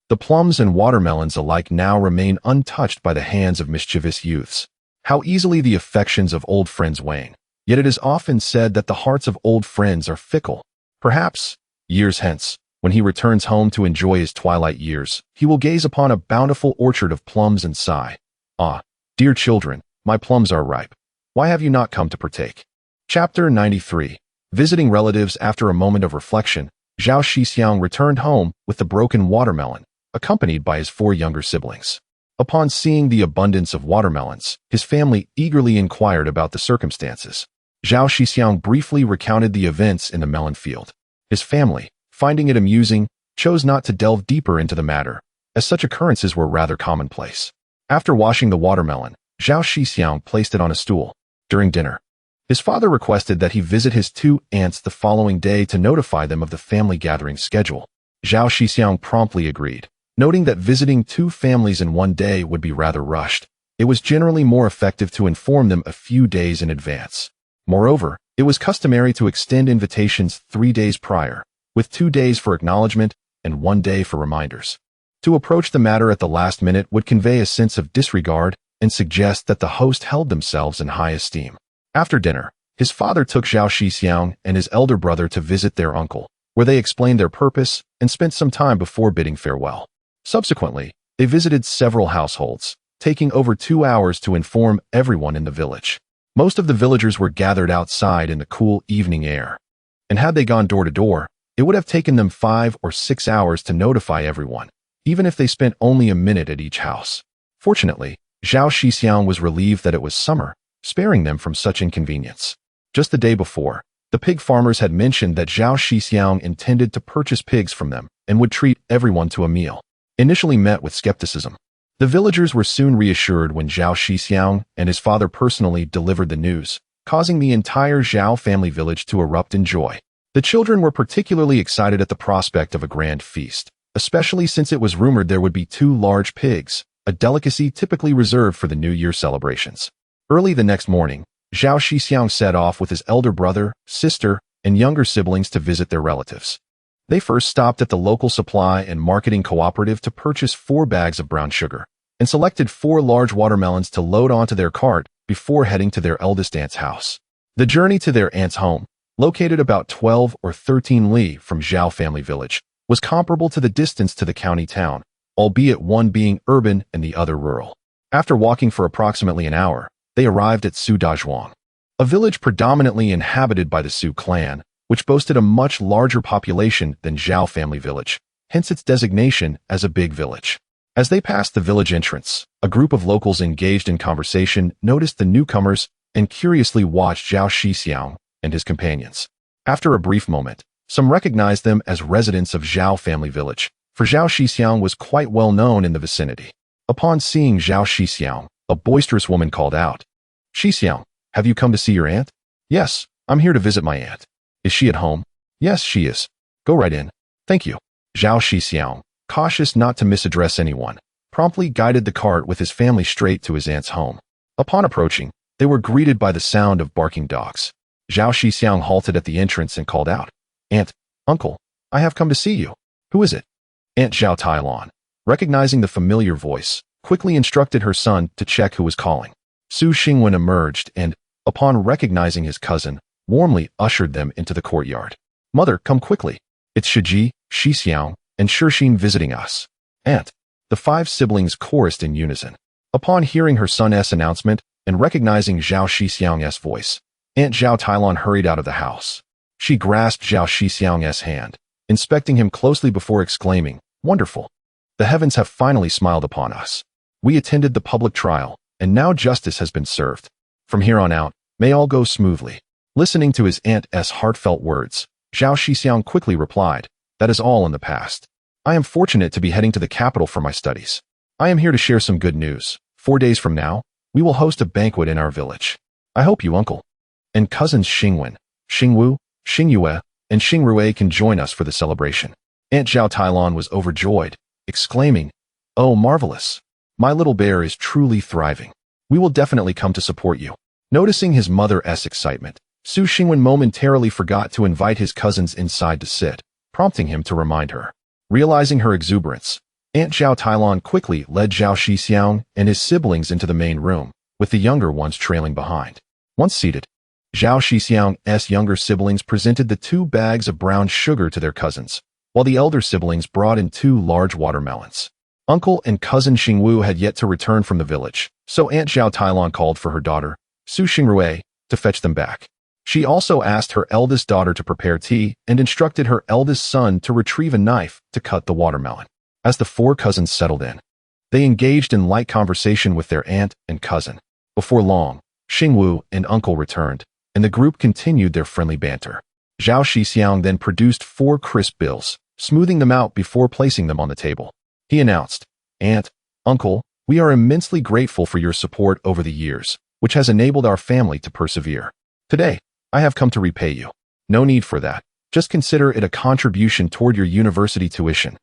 [SPEAKER 1] The plums and watermelons alike now remain untouched by the hands of mischievous youths. How easily the affections of old friends wane. Yet it is often said that the hearts of old friends are fickle. Perhaps, years hence, when he returns home to enjoy his twilight years, he will gaze upon a bountiful orchard of plums and sigh, "Ah, dear children, my plums are ripe. Why have you not come to partake?" Chapter 93. Visiting relatives. After a moment of reflection, Zhao Shixiong returned home with the broken watermelon, accompanied by his 4 younger siblings. Upon seeing the abundance of watermelons, his family eagerly inquired about the circumstances. Zhao Shixiong briefly recounted the events in the melon field. His family, finding it amusing, chose not to delve deeper into the matter, as such occurrences were rather commonplace. After washing the watermelon, Zhao Shixiong placed it on a stool. During dinner, his father requested that he visit his two aunts the following day to notify them of the family gathering schedule. Zhao Shixiong promptly agreed, noting that visiting two families in one day would be rather rushed. It was generally more effective to inform them a few days in advance. Moreover, it was customary to extend invitations 3 days prior, with 2 days for acknowledgement and 1 day for reminders. To approach the matter at the last minute would convey a sense of disregard and suggest that the host held themselves in high esteem. After dinner, his father took Zhao Shixiong and his elder brother to visit their uncle, where they explained their purpose and spent some time before bidding farewell. Subsequently, they visited several households, taking over 2 hours to inform everyone in the village. Most of the villagers were gathered outside in the cool evening air, and had they gone door to door, it would have taken them 5 or 6 hours to notify everyone, even if they spent only a minute at each house. Fortunately, Zhao Shixiong was relieved that it was summer, sparing them from such inconvenience. Just the day before, the pig farmers had mentioned that Zhao Shixiong intended to purchase pigs from them and would treat everyone to a meal. Initially met with skepticism, the villagers were soon reassured when Zhao Shixiong and his father personally delivered the news, causing the entire Zhao family village to erupt in joy. The children were particularly excited at the prospect of a grand feast, especially since it was rumored there would be 2 large pigs, a delicacy typically reserved for the New Year celebrations. Early the next morning, Zhao Shixiong set off with his elder brother, sister, and younger siblings to visit their relatives. They first stopped at the local supply and marketing cooperative to purchase 4 bags of brown sugar, and selected 4 large watermelons to load onto their cart before heading to their eldest aunt's house. The journey to their aunt's home, located about 12 or 13 li from Zhao family village, was comparable to the distance to the county town, albeit one being urban and the other rural. After walking for approximately an hour, they arrived at Sudazhuang, a village predominantly inhabited by the Su clan, which boasted a much larger population than Zhao family village, hence its designation as a big village. As they passed the village entrance, a group of locals engaged in conversation noticed the newcomers and curiously watched Zhao Shixiong and his companions. After a brief moment, some recognized them as residents of Zhao family village, for Zhao Shixiong was quite well known in the vicinity. Upon seeing Zhao Shixiong, a boisterous woman called out, "Shixiong, have you come to see your aunt?" "Yes, I'm here to visit my aunt." "Is she at home?" "Yes, she is." "Go right in." "Thank you." Zhao Shixiong, cautious not to misaddress anyone, promptly guided the cart with his family straight to his aunt's home. Upon approaching, they were greeted by the sound of barking dogs. Zhao Shixiong halted at the entrance and called out, "Aunt, uncle, I have come to see you." "Who is it?" Aunt Zhao Tailan, recognizing the familiar voice, quickly instructed her son to check who was calling. Su Xingwen emerged and, upon recognizing his cousin, warmly ushered them into the courtyard. "Mother, come quickly. It's Shiji, Shixiong, and Shixin visiting us." "Aunt," the 5 siblings chorused in unison. Upon hearing her son's announcement and recognizing Zhao Shixiong's voice, Aunt Zhao Tailan hurried out of the house. She grasped Zhao Shixiong's hand, inspecting him closely before exclaiming, "Wonderful! The heavens have finally smiled upon us. We attended the public trial, and now justice has been served. From here on out, may all go smoothly." Listening to his aunt's heartfelt words, Zhao Shixiong quickly replied, "That is all in the past. I am fortunate to be heading to the capital for my studies. I am here to share some good news. 4 days from now, we will host a banquet in our village. I hope you, uncle, and cousins Xingwen, Xingwu, Xingyue, and Xingrui can join us for the celebration." Aunt Zhao Tailan was overjoyed, exclaiming, "Oh, marvelous! My little bear is truly thriving. We will definitely come to support you." Noticing his mother's excitement, Su Xingwen momentarily forgot to invite his cousins inside to sit, prompting him to remind her. Realizing her exuberance, Aunt Zhao Tailan quickly led Zhao Shixiong and his siblings into the main room, with the younger ones trailing behind. Once seated, Zhao Shixiong's younger siblings presented the 2 bags of brown sugar to their cousins, while the elder siblings brought in 2 large watermelons. Uncle and cousin Xingwu had yet to return from the village, so Aunt Zhao Tailan called for her daughter, Su Xingrui, to fetch them back. She also asked her eldest daughter to prepare tea and instructed her eldest son to retrieve a knife to cut the watermelon. As the 4 cousins settled in, they engaged in light conversation with their aunt and cousin. Before long, Xingwu and uncle returned, and the group continued their friendly banter. Zhao Shixiong then produced 4 crisp bills, smoothing them out before placing them on the table. He announced, "Aunt, Uncle, we are immensely grateful for your support over the years, which has enabled our family to persevere. Today, I have come to repay you. No need for that. Just consider it a contribution toward your university tuition."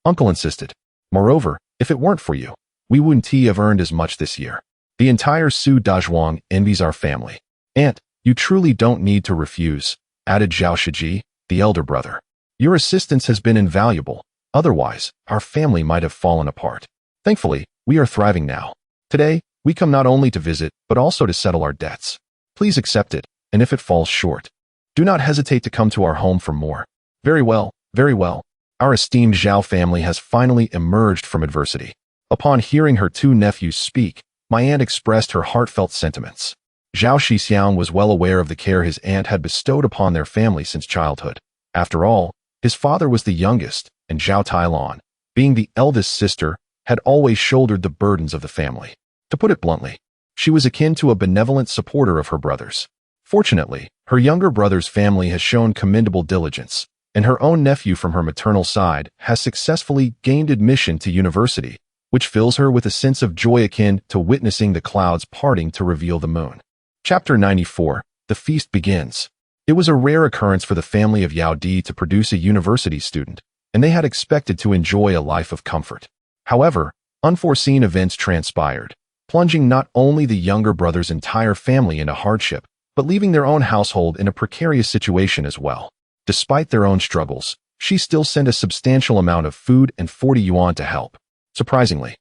[SPEAKER 1] Uncle insisted. "Moreover, if it weren't for you, we wouldn't have earned as much this year. The entire Su Dazhuang envies our family." "Aunt, you truly don't need to refuse," added Zhao Shiji, the elder brother. "Your assistance has been invaluable. Otherwise, our family might have fallen apart. Thankfully, we are thriving now. Today, we come not only to visit, but also to settle our debts. Please accept it, and if it falls short, do not hesitate to come to our home for more." Very well, very well. Our esteemed Zhao family has finally emerged from adversity. Upon hearing her 2 nephews speak, my aunt expressed her heartfelt sentiments. Zhao Shixiong was well aware of the care his aunt had bestowed upon their family since childhood. After all, his father was the youngest, and Zhao Tailan, being the eldest sister, had always shouldered the burdens of the family. To put it bluntly, she was akin to a benevolent supporter of her brothers. Fortunately, her younger brother's family has shown commendable diligence, and her own nephew from her maternal side has successfully gained admission to university, which fills her with a sense of joy akin to witnessing the clouds parting to reveal the moon. Chapter 94. The Feast Begins. It was a rare occurrence for the family of Yao Di to produce a university student, and they had expected to enjoy a life of comfort. However, unforeseen events transpired, plunging not only the younger brother's entire family into hardship, but leaving their own household in a precarious situation as well. Despite their own struggles, she still sent a substantial amount of food and 40 yuan to help. Surprisingly,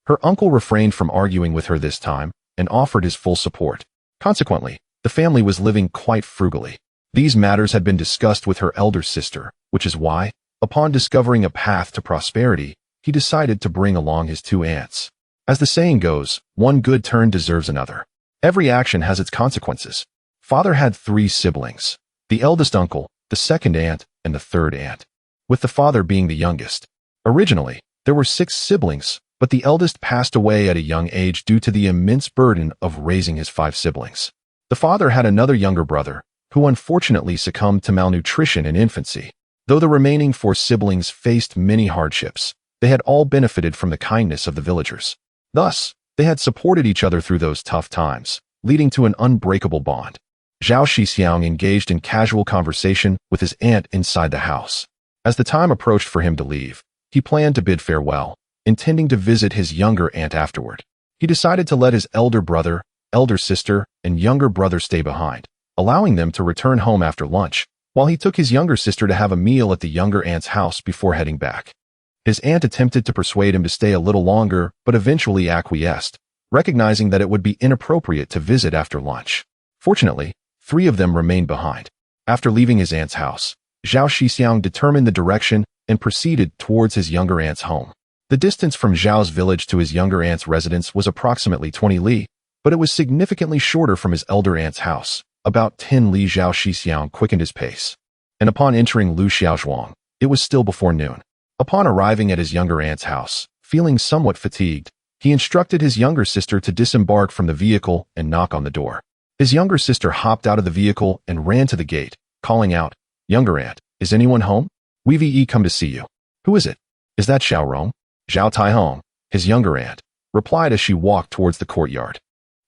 [SPEAKER 1] her uncle refrained from arguing with her this time and offered his full support. Consequently, the family was living quite frugally. These matters had been discussed with her elder sister, which is why, upon discovering a path to prosperity, he decided to bring along his 2 aunts. As the saying goes, one good turn deserves another. Every action has its consequences. Father had 3 siblings, the eldest uncle, the second aunt, and the third aunt, with the father being the youngest. Originally, there were 6 siblings, but the eldest passed away at a young age due to the immense burden of raising his 5 siblings. The father had another younger brother, who unfortunately succumbed to malnutrition in infancy. Though the remaining 4 siblings faced many hardships, they had all benefited from the kindness of the villagers. Thus, they had supported each other through those tough times, leading to an unbreakable bond. Zhao Shixiong engaged in casual conversation with his aunt inside the house. As the time approached for him to leave, he planned to bid farewell, intending to visit his younger aunt afterward. He decided to let his elder brother, elder sister, and younger brother stay behind, allowing them to return home after lunch, while he took his younger sister to have a meal at the younger aunt's house before heading back. His aunt attempted to persuade him to stay a little longer, but eventually acquiesced, recognizing that it would be inappropriate to visit after lunch. Fortunately, 3 of them remained behind. After leaving his aunt's house, Zhao Shixiong determined the direction and proceeded towards his younger aunt's home. The distance from Zhao's village to his younger aunt's residence was approximately 20 li, but it was significantly shorter from his elder aunt's house, about 10 li. Zhao Shixiong quickened his pace, and upon entering Lu Xiaozhuang, it was still before noon. Upon arriving at his younger aunt's house, feeling somewhat fatigued, he instructed his younger sister to disembark from the vehicle and knock on the door. His younger sister hopped out of the vehicle and ran to the gate, calling out, "Younger aunt, is anyone home? We've come to see you." "Who is it?" "Is that Xiao Rong?" Zhao Taihong, his younger aunt, replied as she walked towards the courtyard.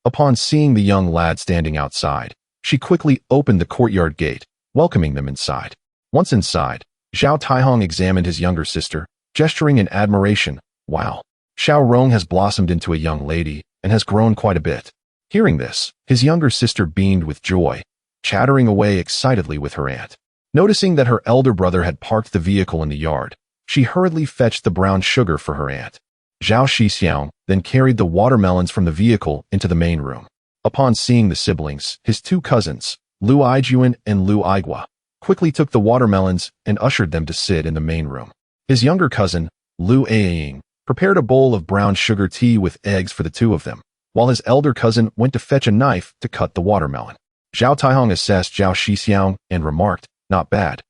[SPEAKER 1] Upon seeing the young lad standing outside, she quickly opened the courtyard gate, welcoming them inside. Once inside, Zhao Taihong examined his younger sister, gesturing in admiration. "Wow, Xiao Rong has blossomed into a young lady and has grown quite a bit." Hearing this, his younger sister beamed with joy, chattering away excitedly with her aunt. Noticing that her elder brother had parked the vehicle in the yard, she hurriedly fetched the brown sugar for her aunt. Zhao Shixiong then carried the watermelons from the vehicle into the main room. Upon seeing the siblings, his 2 cousins, Lu Aijuan and Lu Aigua, quickly took the watermelons and ushered them to sit in the main room. His younger cousin, Lu Aiying, prepared a bowl of brown sugar tea with eggs for the 2 of them, while his elder cousin went to fetch a knife to cut the watermelon. Zhao Taihong assessed Zhao Shixiong and remarked, "Not bad.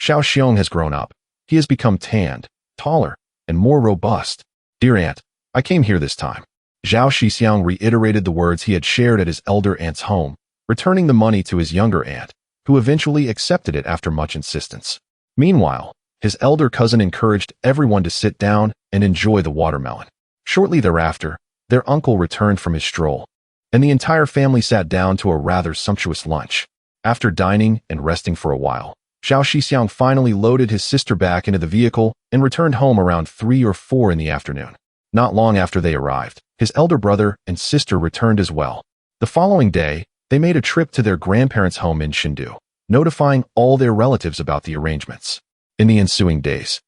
[SPEAKER 1] Zhao Xiong has grown up. He has become tanned, taller, and more robust. Dear aunt, I came here this time." Zhao Shixiong reiterated the words he had shared at his elder aunt's home, returning the money to his younger aunt, who eventually accepted it after much insistence. Meanwhile, his elder cousin encouraged everyone to sit down and enjoy the watermelon. Shortly thereafter, their uncle returned from his stroll, and the entire family sat down to a rather sumptuous lunch. After dining and resting for a while, Zhao Shixiong finally loaded his sister back into the vehicle and returned home around 3 or 4 in the afternoon. Not long after they arrived, his elder brother and sister returned as well. The following day, they made a trip to their grandparents' home in Chengdu, notifying all their relatives about the arrangements. In the ensuing days,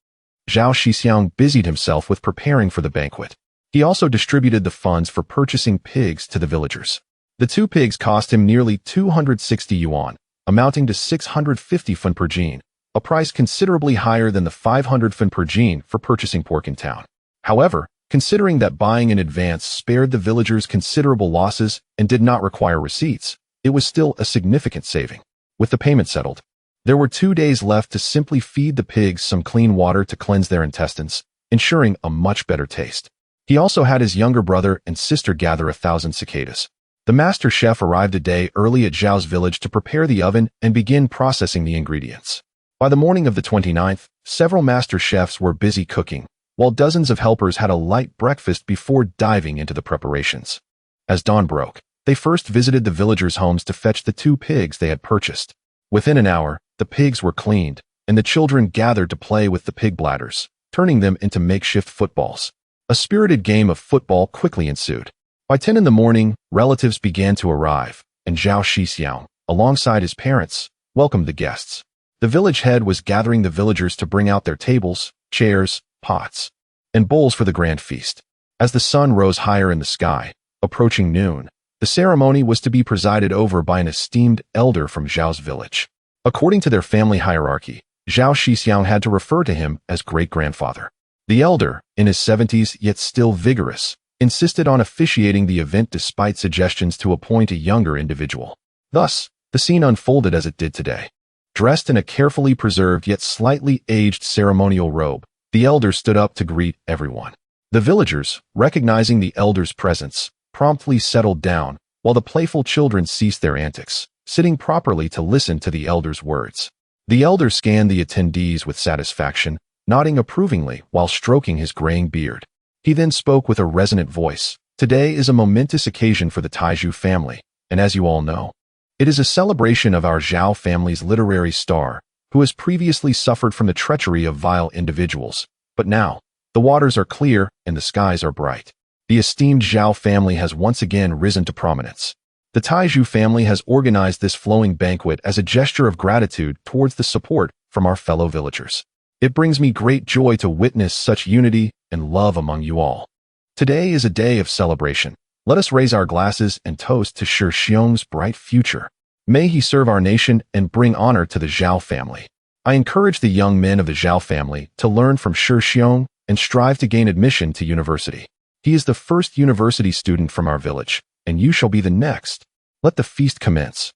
[SPEAKER 1] Zhao Shixiong busied himself with preparing for the banquet. He also distributed the funds for purchasing pigs to the villagers. The 2 pigs cost him nearly 260 yuan, amounting to 650 fun per gene, a price considerably higher than the 500 fun per gene for purchasing pork in town. However, considering that buying in advance spared the villagers considerable losses and did not require receipts, it was still a significant saving. With the payment settled, there were 2 days left to simply feed the pigs some clean water to cleanse their intestines, ensuring a much better taste. He also had his younger brother and sister gather 1,000 cicadas. The master chef arrived a day early at Zhao's village to prepare the oven and begin processing the ingredients. By the morning of the 29th, several master chefs were busy cooking, while dozens of helpers had a light breakfast before diving into the preparations. As dawn broke, they first visited the villagers' homes to fetch the 2 pigs they had purchased. Within an hour, the pigs were cleaned, and the children gathered to play with the pig bladders, turning them into makeshift footballs. A spirited game of football quickly ensued. By 10 in the morning, relatives began to arrive, and Zhao Shixiong, alongside his parents, welcomed the guests. The village head was gathering the villagers to bring out their tables, chairs, pots, and bowls for the grand feast. As the sun rose higher in the sky, approaching noon, the ceremony was to be presided over by an esteemed elder from Zhao's village. According to their family hierarchy, Zhao Shixiong had to refer to him as great-grandfather. The elder, in his 70s yet still vigorous, insisted on officiating the event despite suggestions to appoint a younger individual. Thus, the scene unfolded as it did today. Dressed in a carefully preserved yet slightly aged ceremonial robe, the elder stood up to greet everyone. The villagers, recognizing the elder's presence, promptly settled down, while the playful children ceased their antics, sitting properly to listen to the elder's words. The elder scanned the attendees with satisfaction, nodding approvingly while stroking his graying beard. He then spoke with a resonant voice. Today is a momentous occasion for the Taizhu family, and as you all know, it is a celebration of our Zhao family's literary star, who has previously suffered from the treachery of vile individuals. But now, the waters are clear and the skies are bright. The esteemed Zhao family has once again risen to prominence. The Taizhu family has organized this flowing banquet as a gesture of gratitude towards the support from our fellow villagers. It brings me great joy to witness such unity and love among you all. Today is a day of celebration. Let us raise our glasses and toast to Shixiong's bright future. May he serve our nation and bring honor to the Zhao family. I encourage the young men of the Zhao family to learn from Shixiong and strive to gain admission to university. He is the first university student from our village, and you shall be the next. Let the feast commence.